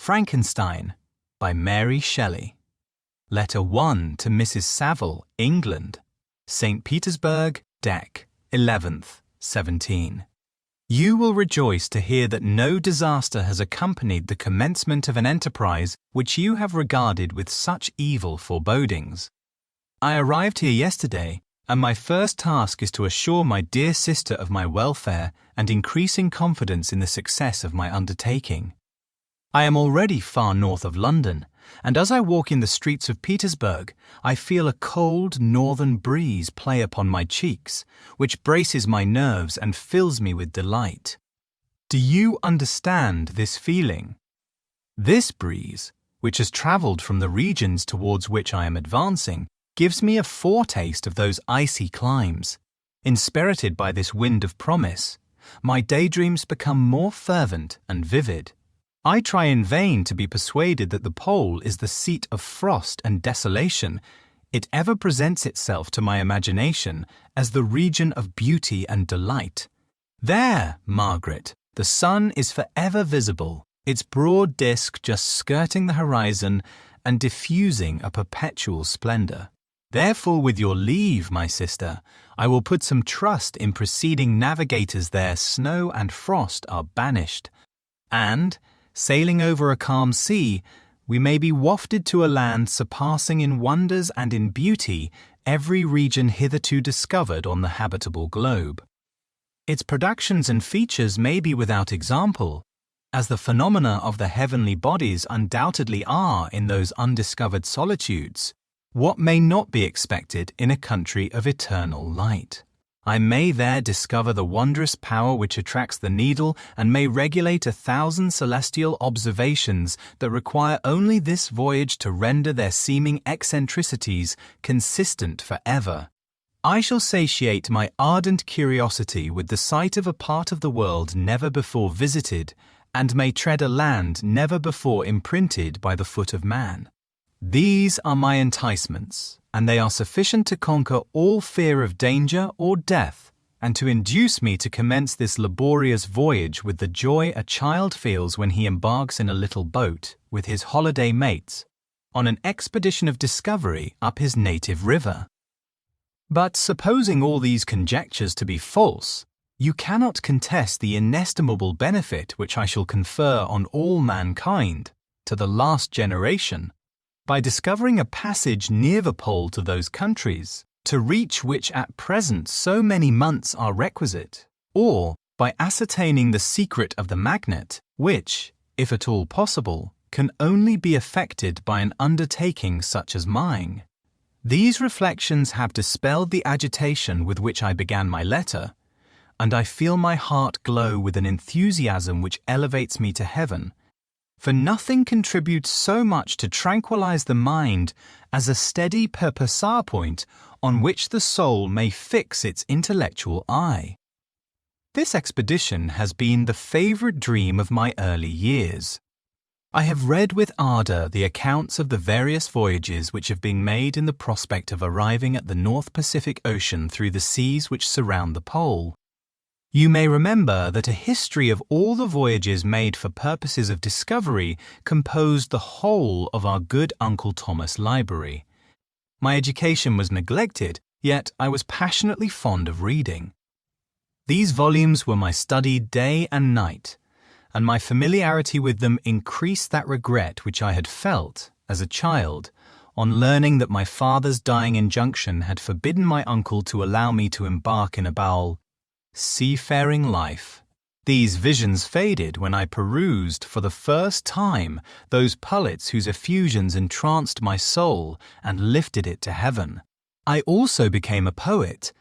Frankenstein by Mary Shelley. Letter 1 to Mrs. Saville, England, St. Petersburg, Dec. 11th, 17. You will rejoice to hear that no disaster has accompanied the commencement of an enterprise which you have regarded with such evil forebodings. I arrived here yesterday, and my first task is to assure my dear sister of my welfare and increasing confidence in the success of my undertaking. I am already far north of London, and as I walk in the streets of Petersburg, I feel a cold northern breeze play upon my cheeks, which braces my nerves and fills me with delight. Do you understand this feeling? This breeze, which has travelled from the regions towards which I am advancing, gives me a foretaste of those icy climes. Inspirited by this wind of promise, my daydreams become more fervent and vivid. I try in vain to be persuaded that the pole is the seat of frost and desolation. It ever presents itself to my imagination as the region of beauty and delight. There, Margaret, the sun is forever visible, its broad disk just skirting the horizon and diffusing a perpetual splendour. Therefore, with your leave, my sister, I will put some trust in preceding navigators there snow and frost are banished, and, sailing over a calm sea, we may be wafted to a land surpassing in wonders and in beauty every region hitherto discovered on the habitable globe. Its productions and features may be without example, as the phenomena of the heavenly bodies undoubtedly are in those undiscovered solitudes. What may not be expected in a country of eternal light? I may there discover the wondrous power which attracts the needle and may regulate 1,000 celestial observations that require only this voyage to render their seeming eccentricities consistent forever. I shall satiate my ardent curiosity with the sight of a part of the world never before visited, and may tread a land never before imprinted by the foot of man. These are my enticements, and they are sufficient to conquer all fear of danger or death, and to induce me to commence this laborious voyage with the joy a child feels when he embarks in a little boat with his holiday mates on an expedition of discovery up his native river. But supposing all these conjectures to be false, you cannot contest the inestimable benefit which I shall confer on all mankind, to the last generation, by discovering a passage near the pole to those countries, to reach which at present so many months are requisite, or by ascertaining the secret of the magnet, which, if at all possible, can only be effected by an undertaking such as mine. These reflections have dispelled the agitation with which I began my letter, and I feel my heart glow with an enthusiasm which elevates me to heaven. For nothing contributes so much to tranquilize the mind as a steady purposive point on which the soul may fix its intellectual eye. This expedition has been the favorite dream of my early years. I have read with ardor the accounts of the various voyages which have been made in the prospect of arriving at the North Pacific Ocean through the seas which surround the pole. You may remember that a history of all the voyages made for purposes of discovery composed the whole of our good Uncle Thomas' library. My education was neglected, yet I was passionately fond of reading. These volumes were my study day and night, and my familiarity with them increased that regret which I had felt, as a child, on learning that my father's dying injunction had forbidden my uncle to allow me to embark in a seafaring life. These visions faded when I perused for the first time those pullets whose effusions entranced my soul and lifted it to heaven. I also became a poet,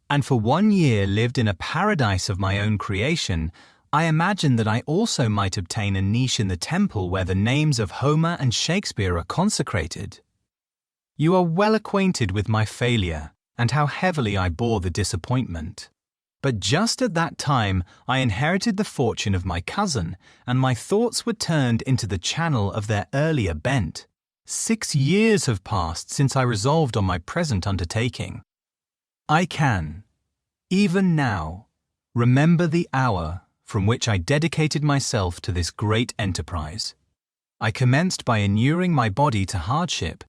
and for 1 year lived in a paradise of my own creation. I imagined that I also might obtain a niche in the temple where the names of Homer and Shakespeare are consecrated. You are well acquainted with my failure and how heavily I bore the disappointment. But just at that time I inherited the fortune of my cousin, and my thoughts were turned into the channel of their earlier bent. 6 years have passed since I resolved on my present undertaking. I can, even now, remember the hour from which I dedicated myself to this great enterprise. I commenced by inuring my body to hardship.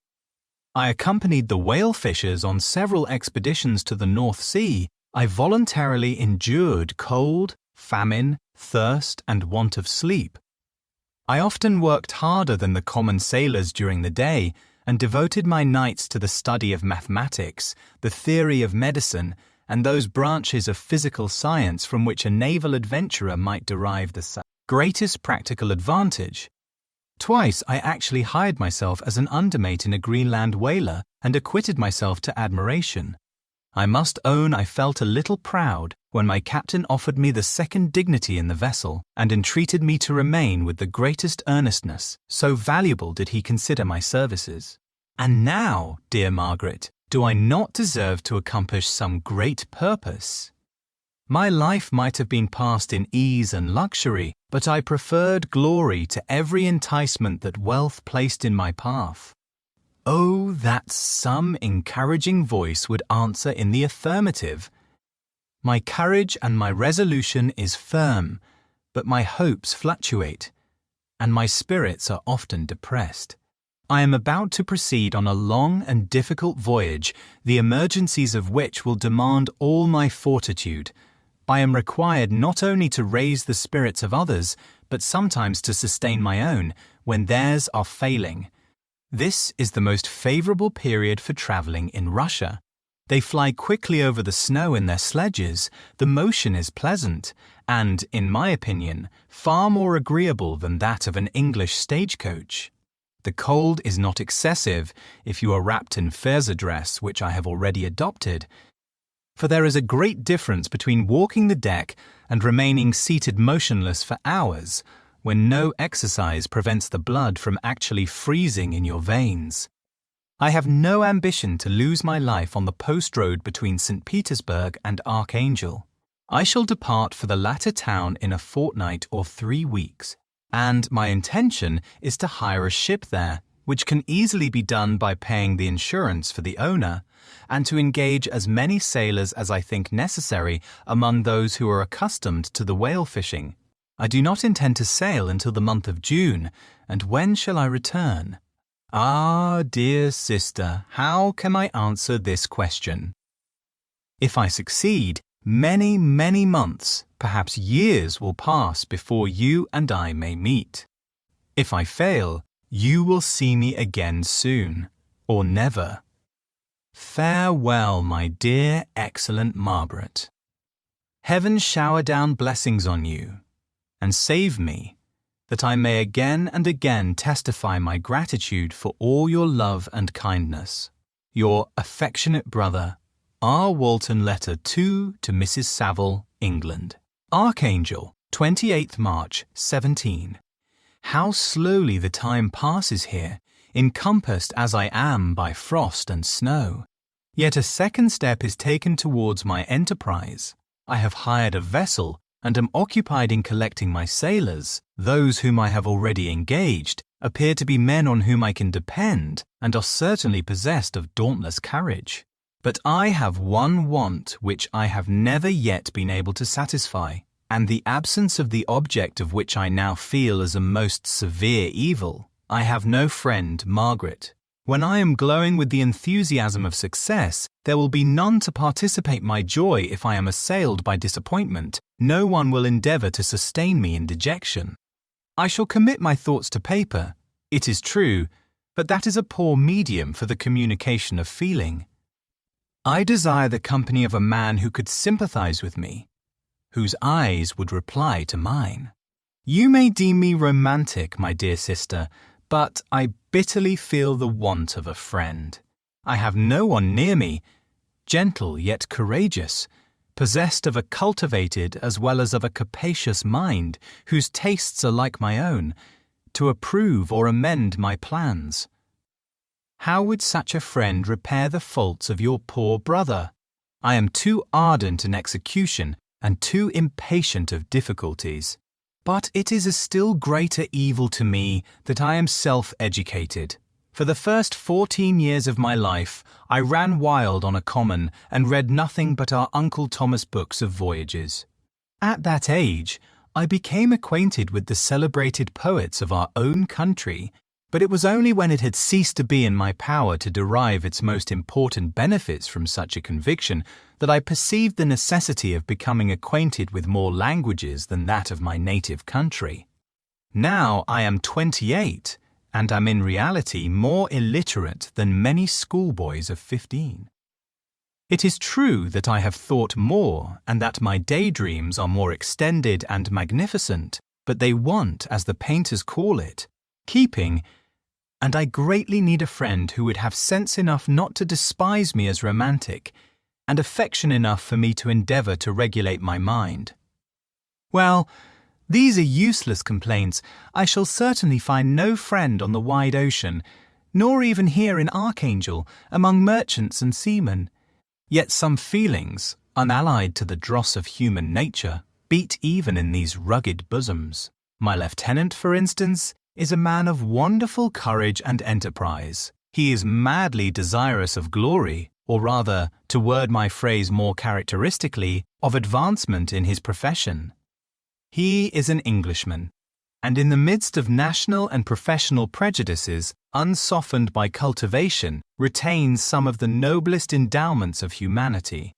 I accompanied the whale fishers on several expeditions to the North Sea. I voluntarily endured cold, famine, thirst, and want of sleep. I often worked harder than the common sailors during the day and devoted my nights to the study of mathematics, the theory of medicine, and those branches of physical science from which a naval adventurer might derive the greatest practical advantage. Twice I actually hired myself as an undermate in a Greenland whaler and acquitted myself to admiration. I must own I felt a little proud when my captain offered me the second dignity in the vessel and entreated me to remain with the greatest earnestness, so valuable did he consider my services. And now, dear Margaret, do I not deserve to accomplish some great purpose? My life might have been passed in ease and luxury, but I preferred glory to every enticement that wealth placed in my path. Oh, that some encouraging voice would answer in the affirmative. My courage and my resolution is firm, but my hopes fluctuate, and my spirits are often depressed. I am about to proceed on a long and difficult voyage, the emergencies of which will demand all my fortitude. I am required not only to raise the spirits of others, but sometimes to sustain my own, when theirs are failing. This is the most favorable period for traveling in Russia. They fly quickly over the snow in their sledges, the motion is pleasant, and, in my opinion, far more agreeable than that of an English stagecoach. The cold is not excessive if you are wrapped in feza dress, which I have already adopted, for there is a great difference between walking the deck and remaining seated motionless for hours, when no exercise prevents the blood from actually freezing in your veins. I have no ambition to lose my life on the post road between St. Petersburg and Archangel. I shall depart for the latter town in a fortnight or 3 weeks, and my intention is to hire a ship there, which can easily be done by paying the insurance for the owner, and to engage as many sailors as I think necessary among those who are accustomed to the whale fishing. I do not intend to sail until the month of June, and when shall I return? Ah, dear sister, how can I answer this question? If I succeed, many, many months, perhaps years will pass before you and I may meet. If I fail, you will see me again soon, or never. Farewell, my dear, excellent Margaret. Heaven shower down blessings on you, and save me, that I may again and again testify my gratitude for all your love and kindness. Your affectionate brother, R. Walton. Letter 2 to Mrs. Saville, England. Archangel, 28th March, 17. How slowly the time passes here, encompassed as I am by frost and snow. Yet a second step is taken towards my enterprise. I have hired a vessel and am occupied in collecting my sailors. Those whom I have already engaged appear to be men on whom I can depend and are certainly possessed of dauntless courage. But I have one want which I have never yet been able to satisfy, and the absence of the object of which I now feel as a most severe evil. I have no friend, Margaret. When I am glowing with the enthusiasm of success, there will be none to participate my joy if I am assailed by disappointment. No one will endeavour to sustain me in dejection. I shall commit my thoughts to paper, it is true, but that is a poor medium for the communication of feeling. I desire the company of a man who could sympathize with me, whose eyes would reply to mine. You may deem me romantic, my dear sister, but I bitterly feel the want of a friend. I have no one near me, gentle yet courageous, possessed of a cultivated as well as of a capacious mind, whose tastes are like my own, to approve or amend my plans. How would such a friend repair the faults of your poor brother? I am too ardent in execution and too impatient of difficulties. But it is a still greater evil to me that I am self-educated. For the first 14 years of my life, I ran wild on a common and read nothing but our Uncle Thomas books of voyages. At that age, I became acquainted with the celebrated poets of our own country, but it was only when it had ceased to be in my power to derive its most important benefits from such a conviction that I perceived the necessity of becoming acquainted with more languages than that of my native country. Now I am 28, and am in reality more illiterate than many schoolboys of 15. It is true that I have thought more and that my daydreams are more extended and magnificent, but they want, as the painters call it, keeping, and I greatly need a friend who would have sense enough not to despise me as romantic, and affection enough for me to endeavour to regulate my mind. Well, these are useless complaints. I shall certainly find no friend on the wide ocean, nor even here in Archangel, among merchants and seamen. Yet some feelings, unallied to the dross of human nature, beat even in these rugged bosoms. My lieutenant, for instance, is a man of wonderful courage and enterprise. He is madly desirous of glory, or rather, to word my phrase more characteristically, of advancement in his profession. He is an Englishman, and in the midst of national and professional prejudices, unsoftened by cultivation, retains some of the noblest endowments of humanity.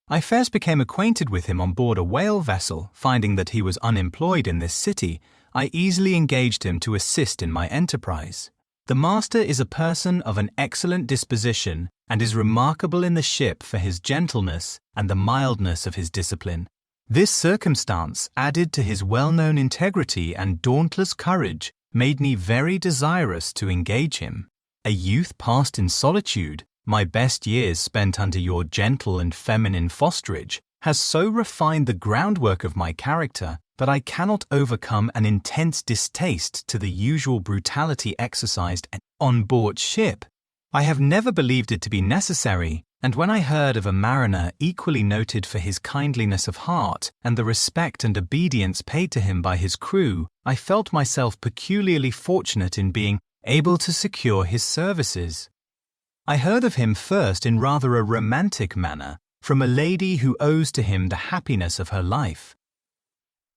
I first became acquainted with him on board a whale vessel. Finding that he was unemployed in this city, I easily engaged him to assist in my enterprise. The master is a person of an excellent disposition, and is remarkable in the ship for his gentleness and the mildness of his discipline. This circumstance, added to his well-known integrity and dauntless courage, made me very desirous to engage him. A youth passed in solitude, my best years spent under your gentle and feminine fosterage, has so refined the groundwork of my character that I cannot overcome an intense distaste to the usual brutality exercised on board ship. I have never believed it to be necessary, and when I heard of a mariner equally noted for his kindliness of heart and the respect and obedience paid to him by his crew, I felt myself peculiarly fortunate in being able to secure his services. I heard of him first in rather a romantic manner, from a lady who owes to him the happiness of her life.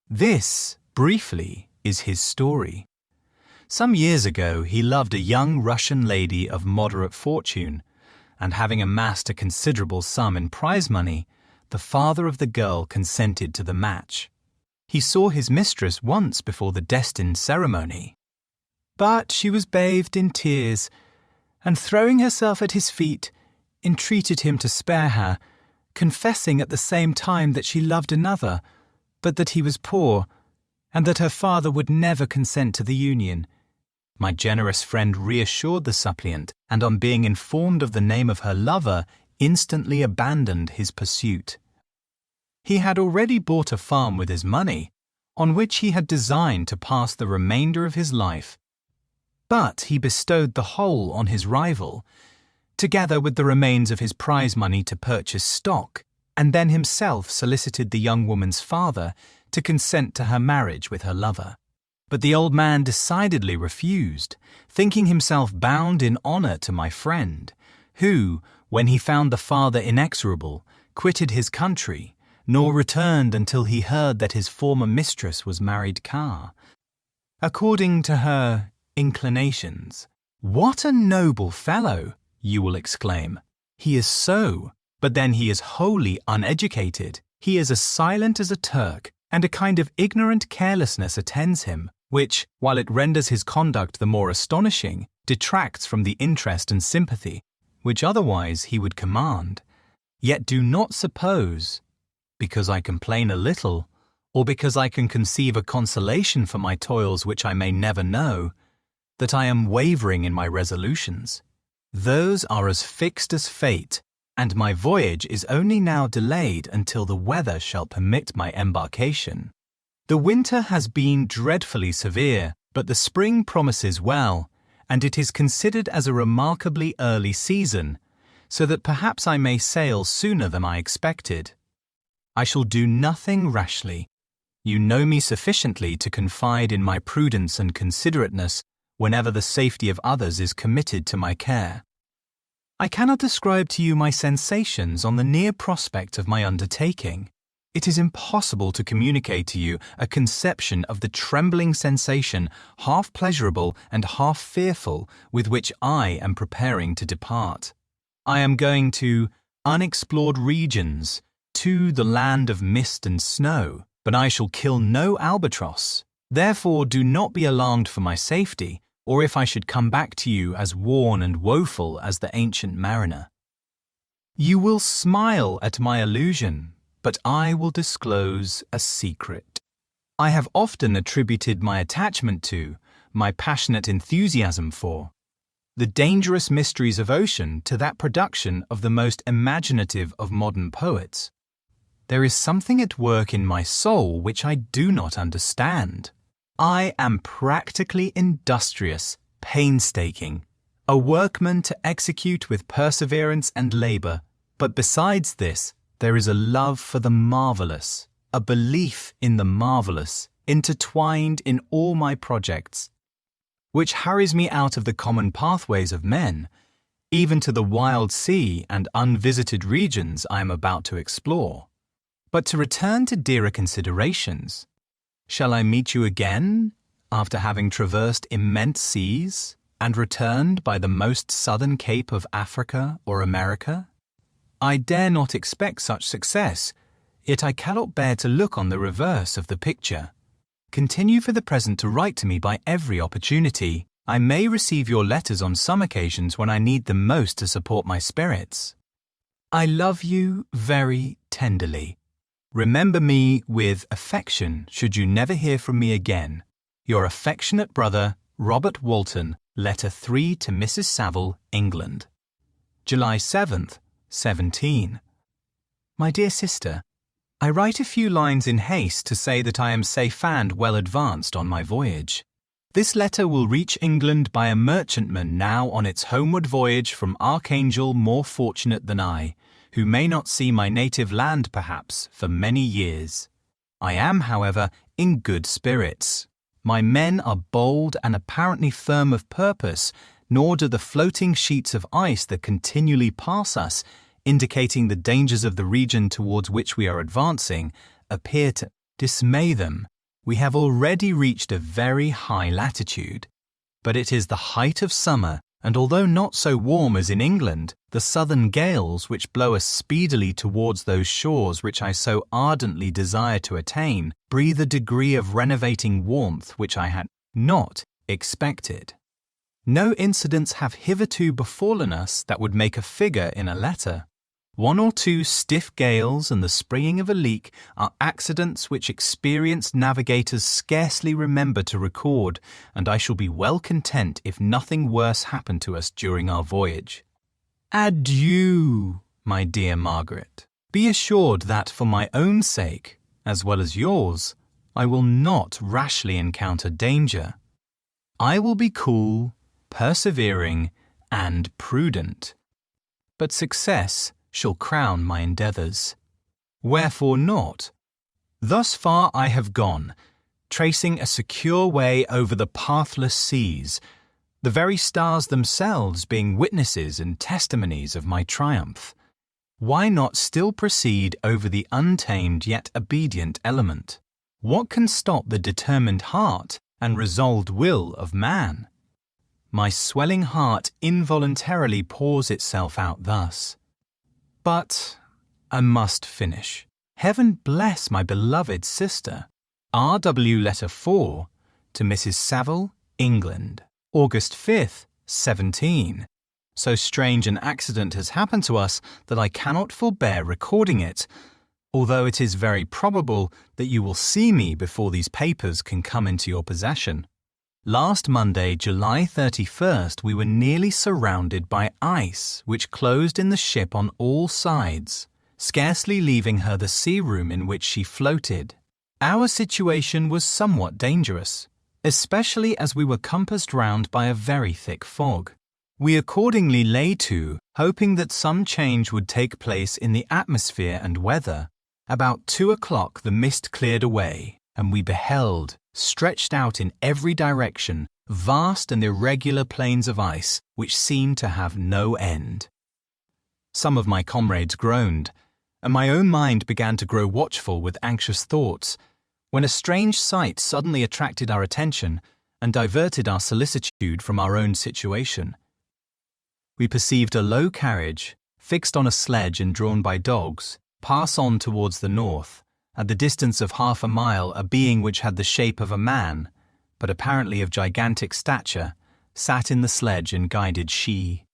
This, briefly, is his story. Some years ago he loved a young Russian lady of moderate fortune, and having amassed a considerable sum in prize money, the father of the girl consented to the match. He saw his mistress once before the destined ceremony, but she was bathed in tears, and throwing herself at his feet, entreated him to spare her, confessing at the same time that she loved another, but that he was poor, and that her father would never consent to the union. My generous friend reassured the suppliant, and on being informed of the name of her lover, instantly abandoned his pursuit. He had already bought a farm with his money, on which he had designed to pass the remainder of his life, but he bestowed the whole on his rival, together with the remains of his prize money to purchase stock, and then himself solicited the young woman's father to consent to her marriage with her lover. But the old man decidedly refused, thinking himself bound in honour to my friend, who, when he found the father inexorable, quitted his country, nor returned until he heard that his former mistress was married according to her inclinations. What a noble fellow, you will exclaim. He is so, but then he is wholly uneducated. He is as silent as a Turk, and a kind of ignorant carelessness attends him, which, while it renders his conduct the more astonishing, detracts from the interest and sympathy which otherwise he would command. Yet do not suppose, because I complain a little, or because I can conceive a consolation for my toils which I may never know, that I am wavering in my resolutions. Those are as fixed as fate, and my voyage is only now delayed until the weather shall permit my embarkation. The winter has been dreadfully severe, but the spring promises well, and it is considered as a remarkably early season, so that perhaps I may sail sooner than I expected. I shall do nothing rashly. You know me sufficiently to confide in my prudence and considerateness whenever the safety of others is committed to my care. I cannot describe to you my sensations on the near prospect of my undertaking. It is impossible to communicate to you a conception of the trembling sensation, half pleasurable and half fearful, with which I am preparing to depart. I am going to unexplored regions, to the land of mist and snow, but I shall kill no albatross. Therefore do not be alarmed for my safety, or if I should come back to you as worn and woeful as the ancient mariner. You will smile at my allusion, but I will disclose a secret. I have often attributed my attachment to, my passionate enthusiasm for, the dangerous mysteries of ocean to that production of the most imaginative of modern poets. There is something at work in my soul which I do not understand. I am practically industrious, painstaking, a workman to execute with perseverance and labour, but besides this, there is a love for the marvellous, a belief in the marvellous, intertwined in all my projects, which hurries me out of the common pathways of men, even to the wild sea and unvisited regions I am about to explore. But to return to dearer considerations, shall I meet you again, after having traversed immense seas, and returned by the most southern cape of Africa or America? I dare not expect such success, yet I cannot bear to look on the reverse of the picture. Continue for the present to write to me by every opportunity. I may receive your letters on some occasions when I need them most to support my spirits. I love you very tenderly. Remember me with affection should you never hear from me again. Your affectionate brother, Robert Walton, Letter 3 to Mrs. Saville, England. July 7th, 17. My dear sister, I write a few lines in haste to say that I am safe and well advanced on my voyage. This letter will reach England by a merchantman now on its homeward voyage from Archangel, more fortunate than I, who may not see my native land perhaps for many years. I am, however, in good spirits. My men are bold and apparently firm of purpose, nor do the floating sheets of ice that continually pass us, indicating the dangers of the region towards which we are advancing, appear to dismay them. We have already reached a very high latitude, but it is the height of summer, and although not so warm as in England, the southern gales which blow us speedily towards those shores which I so ardently desire to attain breathe a degree of renovating warmth which I had not expected. No incidents have hitherto befallen us that would make a figure in a letter. One or two stiff gales and the springing of a leak are accidents which experienced navigators scarcely remember to record, and I shall be well content if nothing worse happen to us during our voyage. Adieu, my dear Margaret. Be assured that for my own sake, as well as yours, I will not rashly encounter danger. I will be cool, persevering, and prudent. But success shall crown my endeavours. Wherefore not? Thus far I have gone, tracing a secure way over the pathless seas, the very stars themselves being witnesses and testimonies of my triumph. Why not still proceed over the untamed yet obedient element? What can stop the determined heart and resolved will of man? My swelling heart involuntarily pours itself out thus. But I must finish. Heaven bless my beloved sister. R.W. Letter 4 to Mrs. Saville, England, August 5th, 17. So strange an accident has happened to us that I cannot forbear recording it, although it is very probable that you will see me before these papers can come into your possession. Last Monday, July 31st, we were nearly surrounded by ice, which closed in the ship on all sides, scarcely leaving her the sea room in which she floated. Our situation was somewhat dangerous, especially as we were compassed round by a very thick fog. We accordingly lay to, hoping that some change would take place in the atmosphere and weather. About 2 o'clock the mist cleared away, and we beheld, stretched out in every direction, vast and irregular plains of ice which seemed to have no end. Some of my comrades groaned, and my own mind began to grow watchful with anxious thoughts, when a strange sight suddenly attracted our attention and diverted our solicitude from our own situation. We perceived a low carriage, fixed on a sledge and drawn by dogs, pass on towards the north. At the distance of half a mile, a being which had the shape of a man, but apparently of gigantic stature, sat in the sledge and guided she.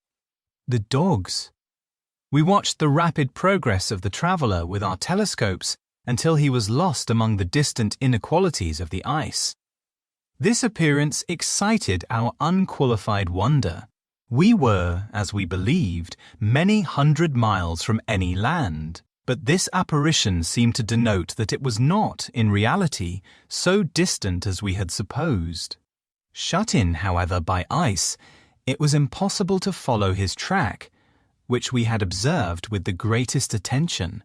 The dogs! We watched the rapid progress of the traveller with our telescopes until he was lost among the distant inequalities of the ice. This appearance excited our unqualified wonder. We were, as we believed, many hundred miles from any land, but this apparition seemed to denote that it was not, in reality, so distant as we had supposed. Shut in, however, by ice, it was impossible to follow his track, which we had observed with the greatest attention.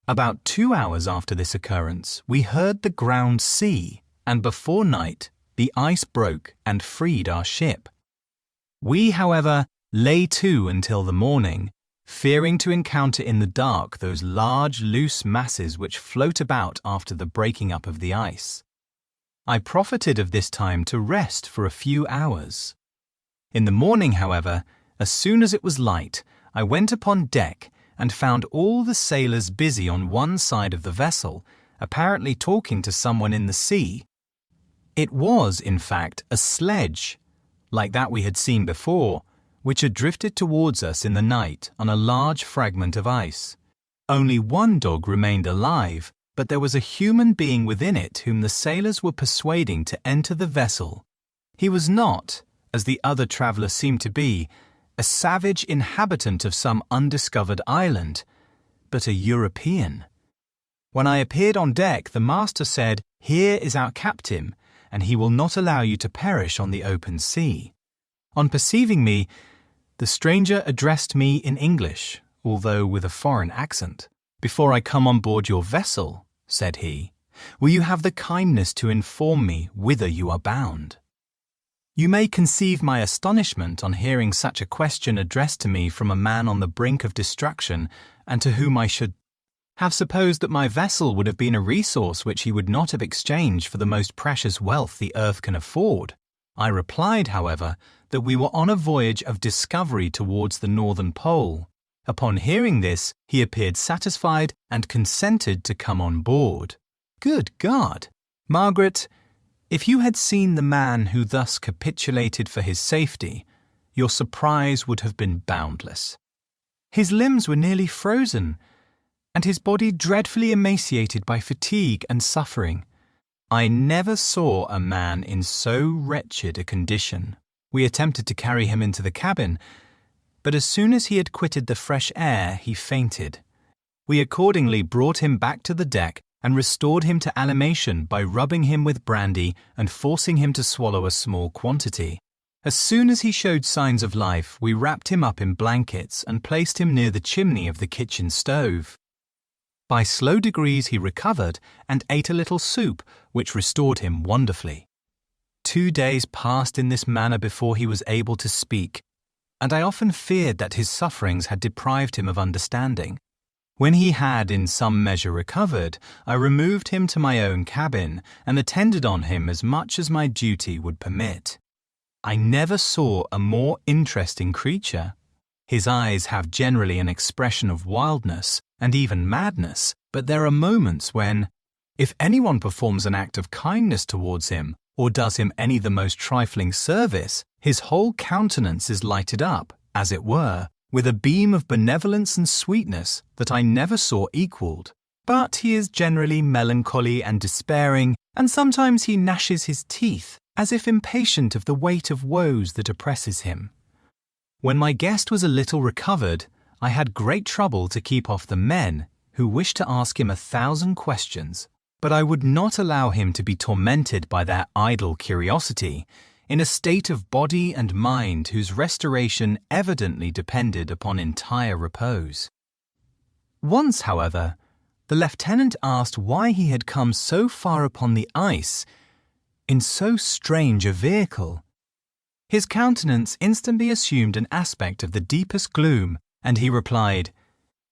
About 2 hours after this occurrence, we heard the ground sea, and before night, the ice broke and freed our ship. We, however, lay to until the morning, fearing to encounter in the dark those large, loose masses which float about after the breaking up of the ice. I profited of this time to rest for a few hours. In the morning, however, as soon as it was light, I went upon deck and found all the sailors busy on one side of the vessel, apparently talking to someone in the sea. It was, in fact, a sledge, like that we had seen before, which had drifted towards us in the night on a large fragment of ice. Only one dog remained alive, but there was a human being within it whom the sailors were persuading to enter the vessel. He was not, as the other traveller seemed to be, a savage inhabitant of some undiscovered island, but a European. When I appeared on deck, the master said, "Here is our captain, and he will not allow you to perish on the open sea." On perceiving me, the stranger addressed me in English, although with a foreign accent. "Before I come on board your vessel," said he, "will you have the kindness to inform me whither you are bound?" You may conceive my astonishment on hearing such a question addressed to me from a man on the brink of destruction, and to whom I should have supposed that my vessel would have been a resource which he would not have exchanged for the most precious wealth the earth can afford. I replied, however, that we were on a voyage of discovery towards the northern pole. Upon hearing this, he appeared satisfied and consented to come on board. Good God! Margaret, if you had seen the man who thus capitulated for his safety, your surprise would have been boundless. His limbs were nearly frozen, and his body dreadfully emaciated by fatigue and suffering. I never saw a man in so wretched a condition. We attempted to carry him into the cabin, but as soon as he had quitted the fresh air, he fainted. We accordingly brought him back to the deck and restored him to animation by rubbing him with brandy and forcing him to swallow a small quantity. As soon as he showed signs of life, we wrapped him up in blankets and placed him near the chimney of the kitchen stove. By slow degrees he recovered and ate a little soup, which restored him wonderfully. 2 days passed in this manner before he was able to speak, and I often feared that his sufferings had deprived him of understanding. When he had in some measure recovered, I removed him to my own cabin and attended on him as much as my duty would permit. I never saw a more interesting creature. His eyes have generally an expression of wildness and even madness, but there are moments when, if anyone performs an act of kindness towards him or does him any the most trifling service, his whole countenance is lighted up, as it were, with a beam of benevolence and sweetness that I never saw equalled. But he is generally melancholy and despairing, and sometimes he gnashes his teeth, as if impatient of the weight of woes that oppresses him. When my guest was a little recovered, I had great trouble to keep off the men who wished to ask him 1,000 questions, but I would not allow him to be tormented by their idle curiosity, in a state of body and mind whose restoration evidently depended upon entire repose. Once, however, the lieutenant asked why he had come so far upon the ice in so strange a vehicle. His countenance instantly assumed an aspect of the deepest gloom, and he replied,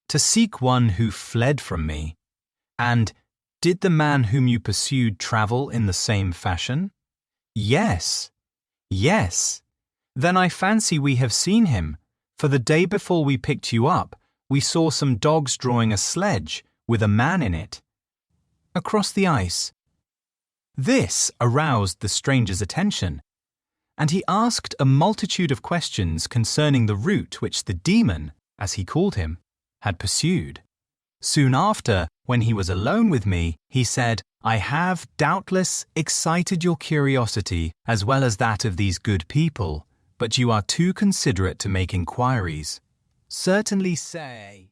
to seek one who fled from me. And did the man whom you pursued travel in the same fashion? Yes, yes. Then I fancy we have seen him, for the day before we picked you up, we saw some dogs drawing a sledge with a man in it across the ice. This aroused the stranger's attention, and he asked a multitude of questions concerning the route which the demon, as he called him, had pursued. Soon after, when he was alone with me, he said, "I have doubtless excited your curiosity as well as that of these good people, but you are too considerate to make inquiries. Certainly say,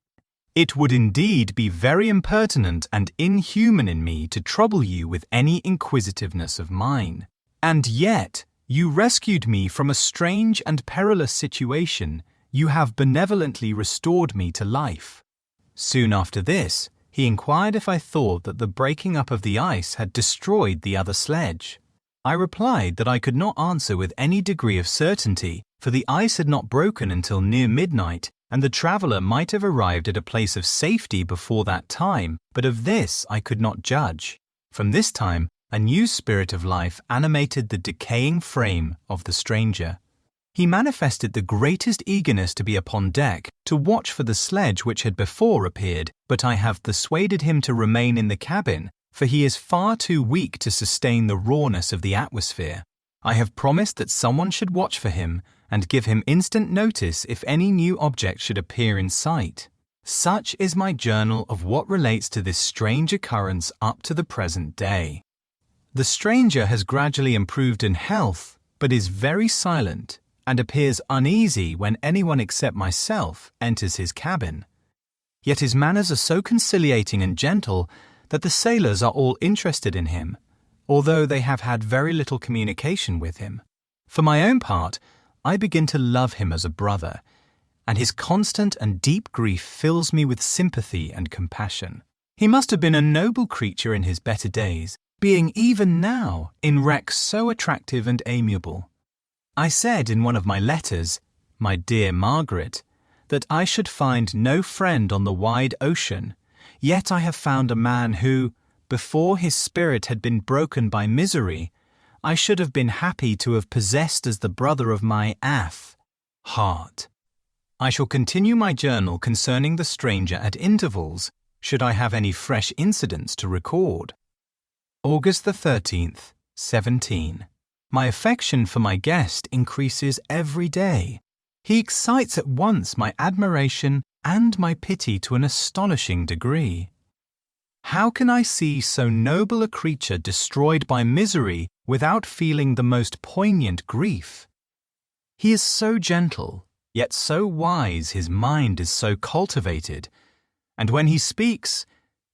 it would indeed be very impertinent and inhuman in me to trouble you with any inquisitiveness of mine. And yet, you rescued me from a strange and perilous situation. You have benevolently restored me to life." Soon after this, he inquired if I thought that the breaking up of the ice had destroyed the other sledge. I replied that I could not answer with any degree of certainty, for the ice had not broken until near midnight, and the traveller might have arrived at a place of safety before that time, but of this I could not judge. From this time, a new spirit of life animated the decaying frame of the stranger. He manifested the greatest eagerness to be upon deck, to watch for the sledge which had before appeared, but I have persuaded him to remain in the cabin, for he is far too weak to sustain the rawness of the atmosphere. I have promised that someone should watch for him, and give him instant notice if any new object should appear in sight. Such is my journal of what relates to this strange occurrence up to the present day. The stranger has gradually improved in health, but is very silent, and appears uneasy when anyone except myself enters his cabin. Yet his manners are so conciliating and gentle that the sailors are all interested in him, although they have had very little communication with him. For my own part, I begin to love him as a brother, and his constant and deep grief fills me with sympathy and compassion. He must have been a noble creature in his better days, being even now in wreck so attractive and amiable. I said in one of my letters, my dear Margaret, that I should find no friend on the wide ocean, yet I have found a man who, before his spirit had been broken by misery, I should have been happy to have possessed as the brother of my heart. I shall continue my journal concerning the stranger at intervals, should I have any fresh incidents to record. August the 13th, 17. My affection for my guest increases every day. He excites at once my admiration and my pity to an astonishing degree. How can I see so noble a creature destroyed by misery without feeling the most poignant grief? He is so gentle, yet so wise, his mind is so cultivated, and when he speaks,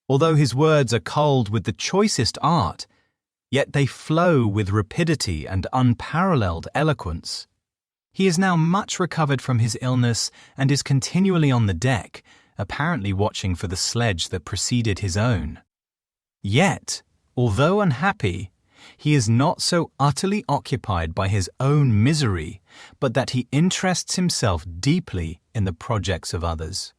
although his words are culled with the choicest art, yet they flow with rapidity and unparalleled eloquence. He is now much recovered from his illness and is continually on the deck, apparently watching for the sledge that preceded his own. Yet, although unhappy, he is not so utterly occupied by his own misery, but that he interests himself deeply in the projects of others.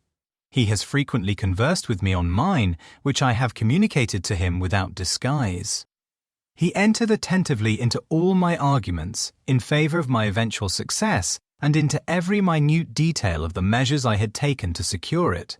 He has frequently conversed with me on mine, which I have communicated to him without disguise. He entered attentively into all my arguments in favor of my eventual success and into every minute detail of the measures I had taken to secure it.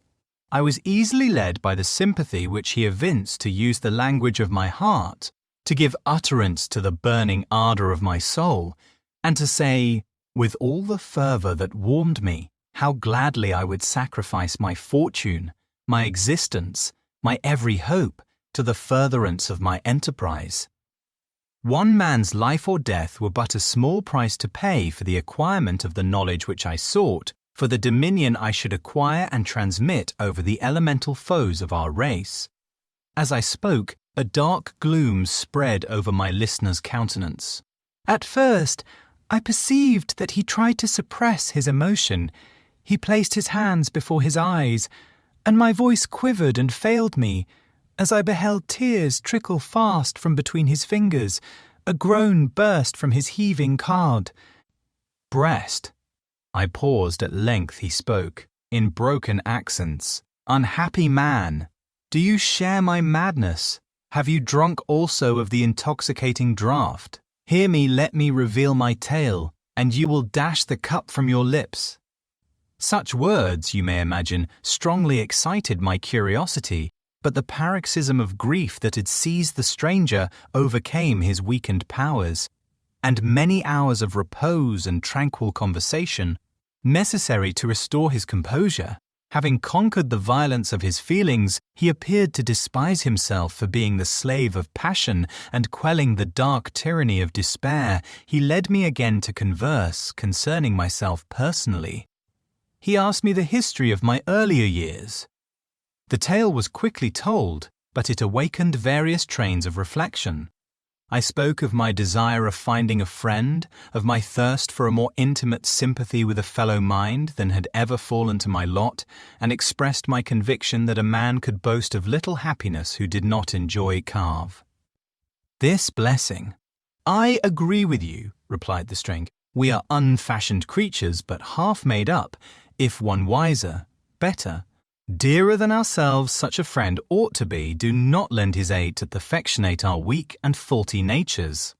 I was easily led by the sympathy which he evinced to use the language of my heart, to give utterance to the burning ardor of my soul, and to say, with all the fervor that warmed me, how gladly I would sacrifice my fortune, my existence, my every hope, to the furtherance of my enterprise. One man's life or death were but a small price to pay for the acquirement of the knowledge which I sought, for the dominion I should acquire and transmit over the elemental foes of our race. As I spoke, a dark gloom spread over my listener's countenance. At first, I perceived that he tried to suppress his emotion. He placed his hands before his eyes, and my voice quivered and failed me, as I beheld tears trickle fast from between his fingers, a groan burst from his heaving card. Breast. I paused. At length he spoke, in broken accents, Unhappy man, do you share my madness? Have you drunk also of the intoxicating draught? Hear me, let me reveal my tale, and you will dash the cup from your lips. Such words, you may imagine, strongly excited my curiosity, but the paroxysm of grief that had seized the stranger overcame his weakened powers, and many hours of repose and tranquil conversation, necessary to restore his composure, having conquered the violence of his feelings, he appeared to despise himself for being the slave of passion, and quelling the dark tyranny of despair, he led me again to converse concerning myself personally. He asked me the history of my earlier years. The tale was quickly told, but it awakened various trains of reflection. I spoke of my desire of finding a friend, of my thirst for a more intimate sympathy with a fellow mind than had ever fallen to my lot, and expressed my conviction that a man could boast of little happiness who did not enjoy carve. This blessing. I agree with you, replied the stranger. We are unfashioned creatures, but half made up, if one wiser, better. Dearer than ourselves such a friend ought to be. Do not lend his aid to perfectionate our weak and faulty natures.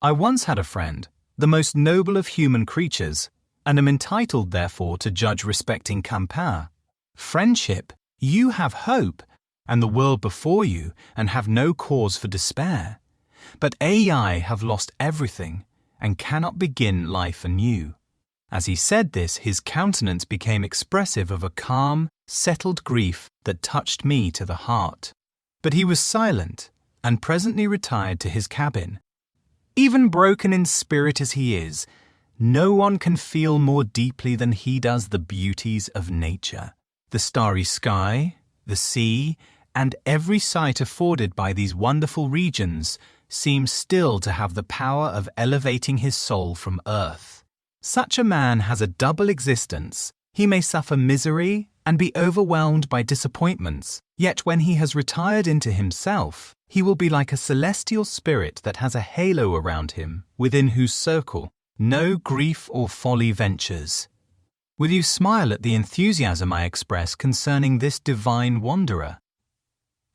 I once had a friend, the most noble of human creatures, and am entitled therefore to judge respecting Campin. Friendship, you have hope, and the world before you, and have no cause for despair. But I have lost everything, and cannot begin life anew. As he said this, his countenance became expressive of a calm, settled grief that touched me to the heart. But he was silent, and presently retired to his cabin. Even broken in spirit as he is, no one can feel more deeply than he does the beauties of nature. The starry sky, the sea, and every sight afforded by these wonderful regions seems still to have the power of elevating his soul from earth. Such a man has a double existence. He may suffer misery and be overwhelmed by disappointments, yet when he has retired into himself, he will be like a celestial spirit that has a halo around him, within whose circle no grief or folly ventures. Will you smile at the enthusiasm I express concerning this divine wanderer?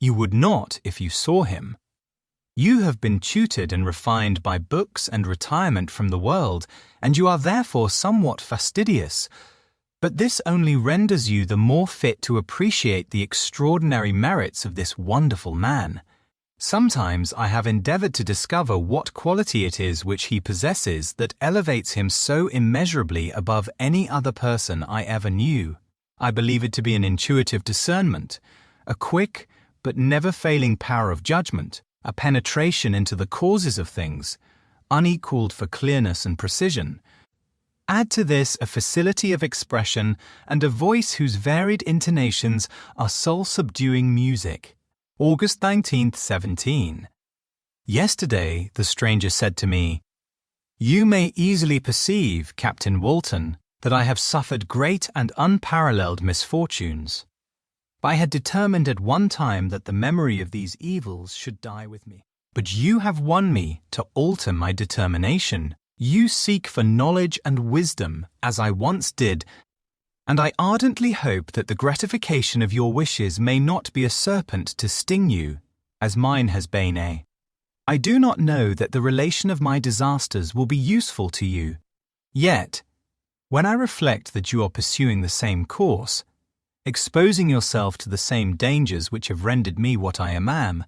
You would not if you saw him. You have been tutored and refined by books and retirement from the world, and you are therefore somewhat fastidious. But this only renders you the more fit to appreciate the extraordinary merits of this wonderful man. Sometimes I have endeavored to discover what quality it is which he possesses that elevates him so immeasurably above any other person I ever knew. I believe it to be an intuitive discernment, a quick but never failing power of judgment, a penetration into the causes of things, unequaled for clearness and precision. Add to this a facility of expression and a voice whose varied intonations are soul-subduing music. August 19th, 17. Yesterday, the stranger said to me, "You may easily perceive, Captain Walton, that I have suffered great and unparalleled misfortunes. I had determined at one time that the memory of these evils should die with me. But you have won me to alter my determination. You seek for knowledge and wisdom, as I once did, and I ardently hope that the gratification of your wishes may not be a serpent to sting you, as mine has been. I do not know that the relation of my disasters will be useful to you. Yet, when I reflect that you are pursuing the same course, exposing yourself to the same dangers which have rendered me what I am,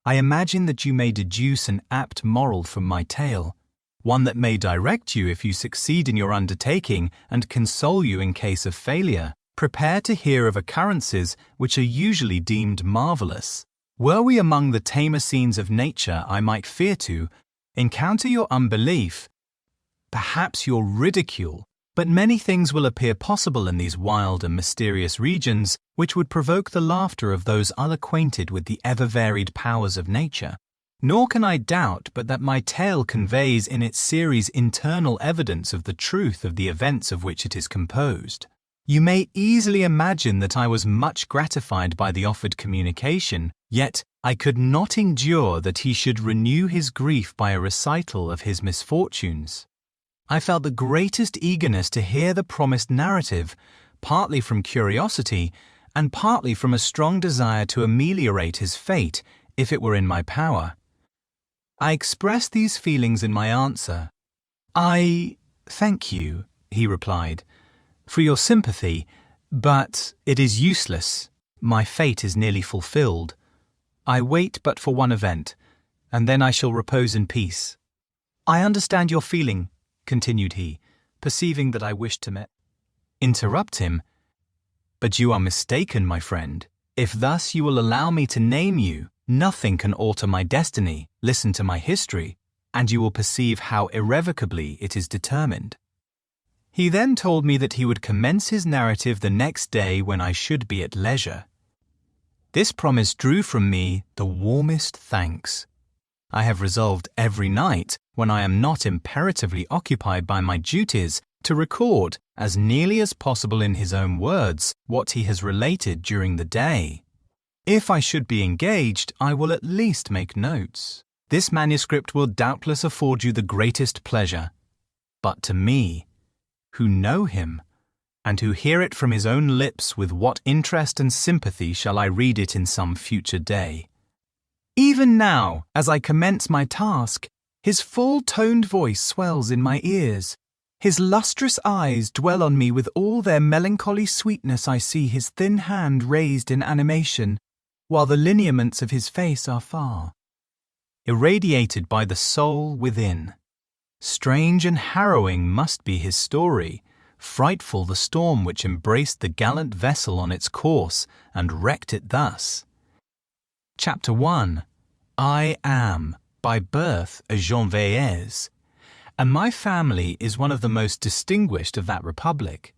I imagine that you may deduce an apt moral from my tale, one that may direct you if you succeed in your undertaking and console you in case of failure. Prepare to hear of occurrences which are usually deemed marvelous. Were we among the tamer scenes of nature, I might fear to encounter your unbelief, perhaps your ridicule, but many things will appear possible in these wild and mysterious regions which would provoke the laughter of those unacquainted with the ever-varied powers of nature. Nor can I doubt but that my tale conveys in its series internal evidence of the truth of the events of which it is composed. You may easily imagine that I was much gratified by the offered communication, yet I could not endure that he should renew his grief by a recital of his misfortunes. I felt the greatest eagerness to hear the promised narrative, partly from curiosity, and partly from a strong desire to ameliorate his fate if it were in my power. I expressed these feelings in my answer. "I thank you," he replied, "for your sympathy, but it is useless. My fate is nearly fulfilled. I wait but for one event, and then I shall repose in peace." "I understand your feeling," continued he, perceiving that I wished to interrupt him. "But you are mistaken, my friend. If thus you will allow me to name you, nothing can alter my destiny. Listen to my history, and you will perceive how irrevocably it is determined." He then told me that he would commence his narrative the next day when I should be at leisure. This promise drew from me the warmest thanks. I have resolved every night, when I am not imperatively occupied by my duties, to record, as nearly as possible in his own words, what he has related during the day. If I should be engaged, I will at least make notes. This manuscript will doubtless afford you the greatest pleasure. But to me, who know him, and who hear it from his own lips, with what interest and sympathy shall I read it in some future day? Even now, as I commence my task, his full-toned voice swells in my ears. His lustrous eyes dwell on me with all their melancholy sweetness. I see his thin hand raised in animation, while the lineaments of his face are far, irradiated by the soul within. Strange and harrowing must be his story, frightful the storm which embraced the gallant vessel on its course and wrecked it thus. Chapter 1. I am, by birth, a Genevese, and my family is one of the most distinguished of that republic.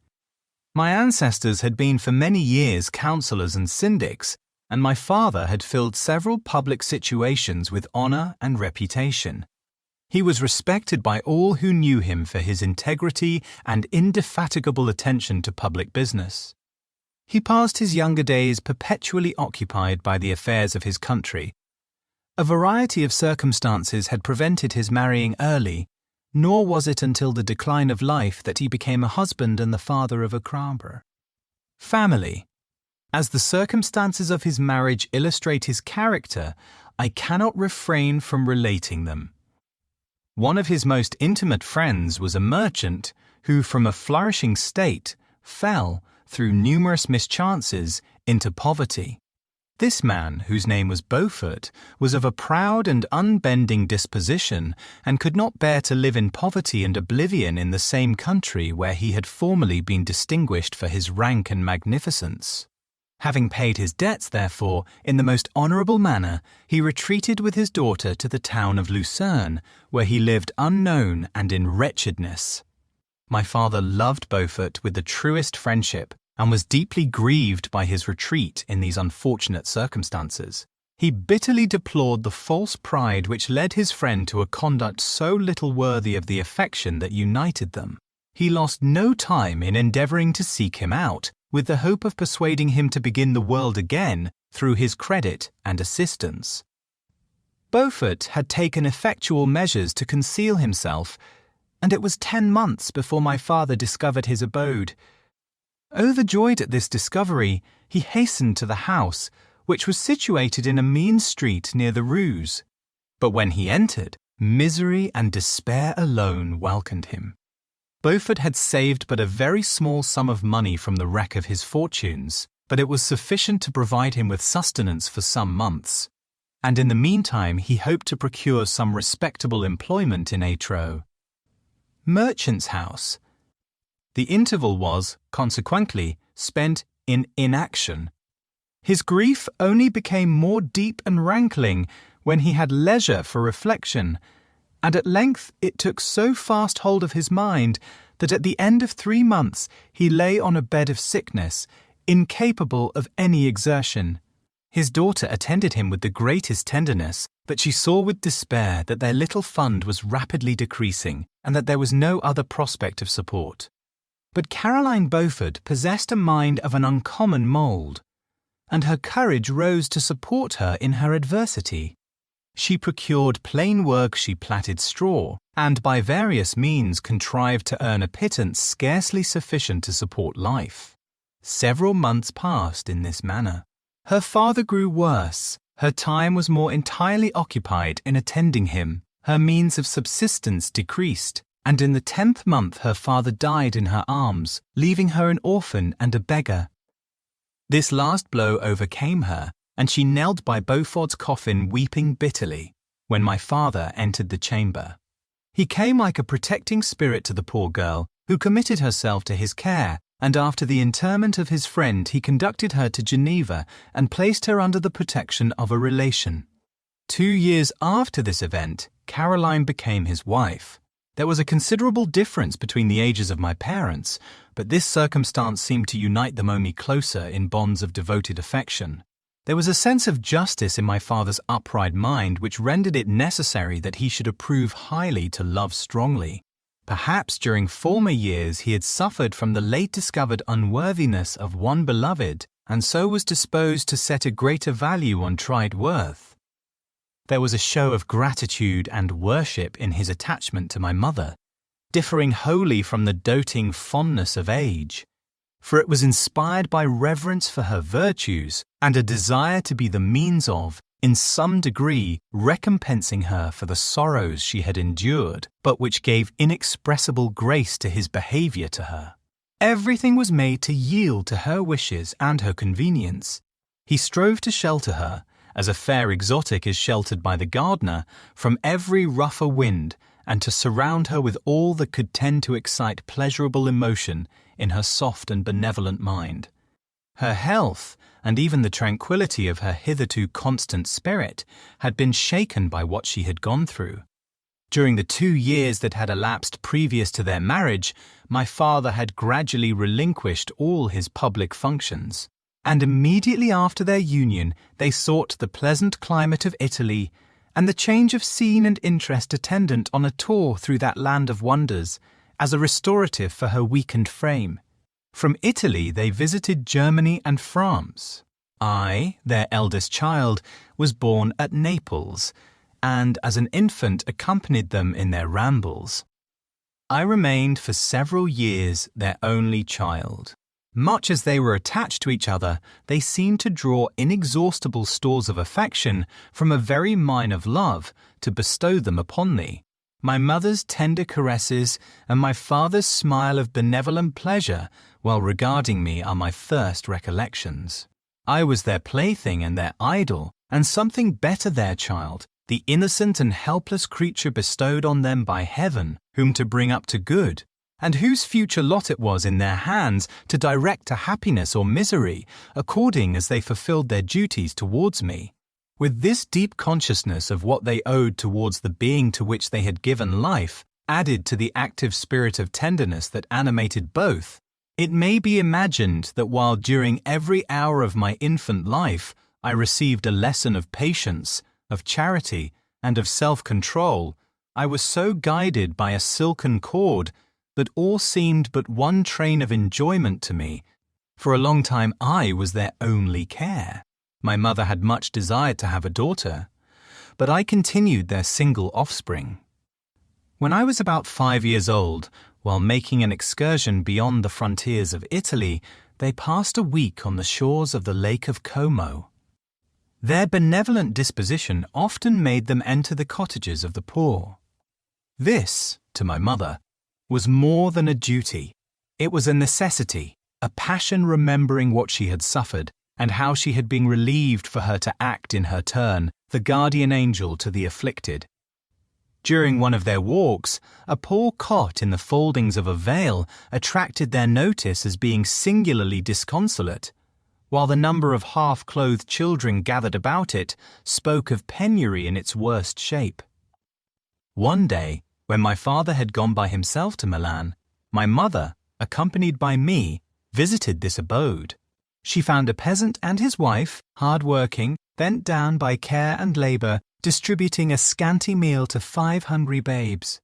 My ancestors had been for many years councillors and syndics, and my father had filled several public situations with honour and reputation. He was respected by all who knew him for his integrity and indefatigable attention to public business. He passed his younger days perpetually occupied by the affairs of his country. A variety of circumstances had prevented his marrying early, nor was it until the decline of life that he became a husband and the father of a crowber. Family. As the circumstances of his marriage illustrate his character, I cannot refrain from relating them. One of his most intimate friends was a merchant who, from a flourishing state, fell, through numerous mischances, into poverty. This man, whose name was Beaufort, was of a proud and unbending disposition, and could not bear to live in poverty and oblivion in the same country where he had formerly been distinguished for his rank and magnificence. Having paid his debts, therefore, in the most honourable manner, he retreated with his daughter to the town of Lucerne, where he lived unknown and in wretchedness. My father loved Beaufort with the truest friendship, and was deeply grieved by his retreat in these unfortunate circumstances. He bitterly deplored the false pride which led his friend to a conduct so little worthy of the affection that united them. He lost no time in endeavouring to seek him out, with the hope of persuading him to begin the world again through his credit and assistance. Beaufort had taken effectual measures to conceal himself, and it was 10 months before my father discovered his abode. Overjoyed at this discovery, he hastened to the house, which was situated in a mean street near the Ruse. But when he entered, misery and despair alone welcomed him. Beaufort had saved but a very small sum of money from the wreck of his fortunes, but it was sufficient to provide him with sustenance for some months, and in the meantime he hoped to procure some respectable employment in Étreux. Merchant's house. The interval was, consequently, spent in inaction. His grief only became more deep and rankling when he had leisure for reflection, and at length it took so fast hold of his mind that at the end of 3 months he lay on a bed of sickness, incapable of any exertion. His daughter attended him with the greatest tenderness, but she saw with despair that their little fund was rapidly decreasing, and that there was no other prospect of support. But Caroline Beaufort possessed a mind of an uncommon mould, and her courage rose to support her in her adversity. She procured plain work, she plaited straw, and by various means contrived to earn a pittance scarcely sufficient to support life. Several months passed in this manner. Her father grew worse. Her time was more entirely occupied in attending him. Her means of subsistence decreased, and in the 10th month her father died in her arms, leaving her an orphan and a beggar. This last blow overcame her, and she knelt by Beaufort's coffin weeping bitterly when my father entered the chamber. He came like a protecting spirit to the poor girl, who committed herself to his care, and after the interment of his friend he conducted her to Geneva and placed her under the protection of a relation. 2 years after this event, Caroline became his wife. There was a considerable difference between the ages of my parents, but this circumstance seemed to unite them only closer in bonds of devoted affection. There was a sense of justice in my father's upright mind which rendered it necessary that he should approve highly to love strongly. Perhaps during former years he had suffered from the late-discovered unworthiness of one beloved, and so was disposed to set a greater value on tried worth. There was a show of gratitude and worship in his attachment to my mother, differing wholly from the doting fondness of age, for it was inspired by reverence for her virtues and a desire to be the means of, in some degree, recompensing her for the sorrows she had endured, but which gave inexpressible grace to his behaviour to her. Everything was made to yield to her wishes and her convenience. He strove to shelter her, as a fair exotic is sheltered by the gardener, from every rougher wind, and to surround her with all that could tend to excite pleasurable emotion in her soft and benevolent mind. Her health, and even the tranquillity of her hitherto constant spirit, had been shaken by what she had gone through. During the 2 years that had elapsed previous to their marriage, my father had gradually relinquished all his public functions, and immediately after their union they sought the pleasant climate of Italy, and the change of scene and interest attendant on a tour through that land of wonders, as a restorative for her weakened frame. From Italy they visited Germany and France. I, their eldest child, was born at Naples, and as an infant accompanied them in their rambles. I remained for several years their only child. Much as they were attached to each other, they seemed to draw inexhaustible stores of affection from a very mine of love to bestow them upon me. My mother's tender caresses and my father's smile of benevolent pleasure while regarding me are my first recollections. I was their plaything and their idol, and something better their child, the innocent and helpless creature bestowed on them by heaven, whom to bring up to good, and whose future lot it was in their hands to direct to happiness or misery, according as they fulfilled their duties towards me. With this deep consciousness of what they owed towards the being to which they had given life, added to the active spirit of tenderness that animated both, it may be imagined that while during every hour of my infant life I received a lesson of patience, of charity, and of self-control, I was so guided by a silken cord that all seemed but one train of enjoyment to me. For a long time I was their only care. My mother had much desired to have a daughter, but I continued their single offspring. When I was about 5 years old, while making an excursion beyond the frontiers of Italy, they passed a week on the shores of the Lake of Como. Their benevolent disposition often made them enter the cottages of the poor. This, to my mother, was more than a duty. It was a necessity, a passion remembering what she had suffered, and how she had been relieved for her to act in her turn, the guardian angel to the afflicted. During one of their walks, a poor cot in the foldings of a veil attracted their notice as being singularly disconsolate, while the number of half-clothed children gathered about it spoke of penury in its worst shape. One day, when my father had gone by himself to Milan, my mother, accompanied by me, visited this abode. She found a peasant and his wife, hard-working, bent down by care and labour, distributing a scanty meal to 5 hungry babes.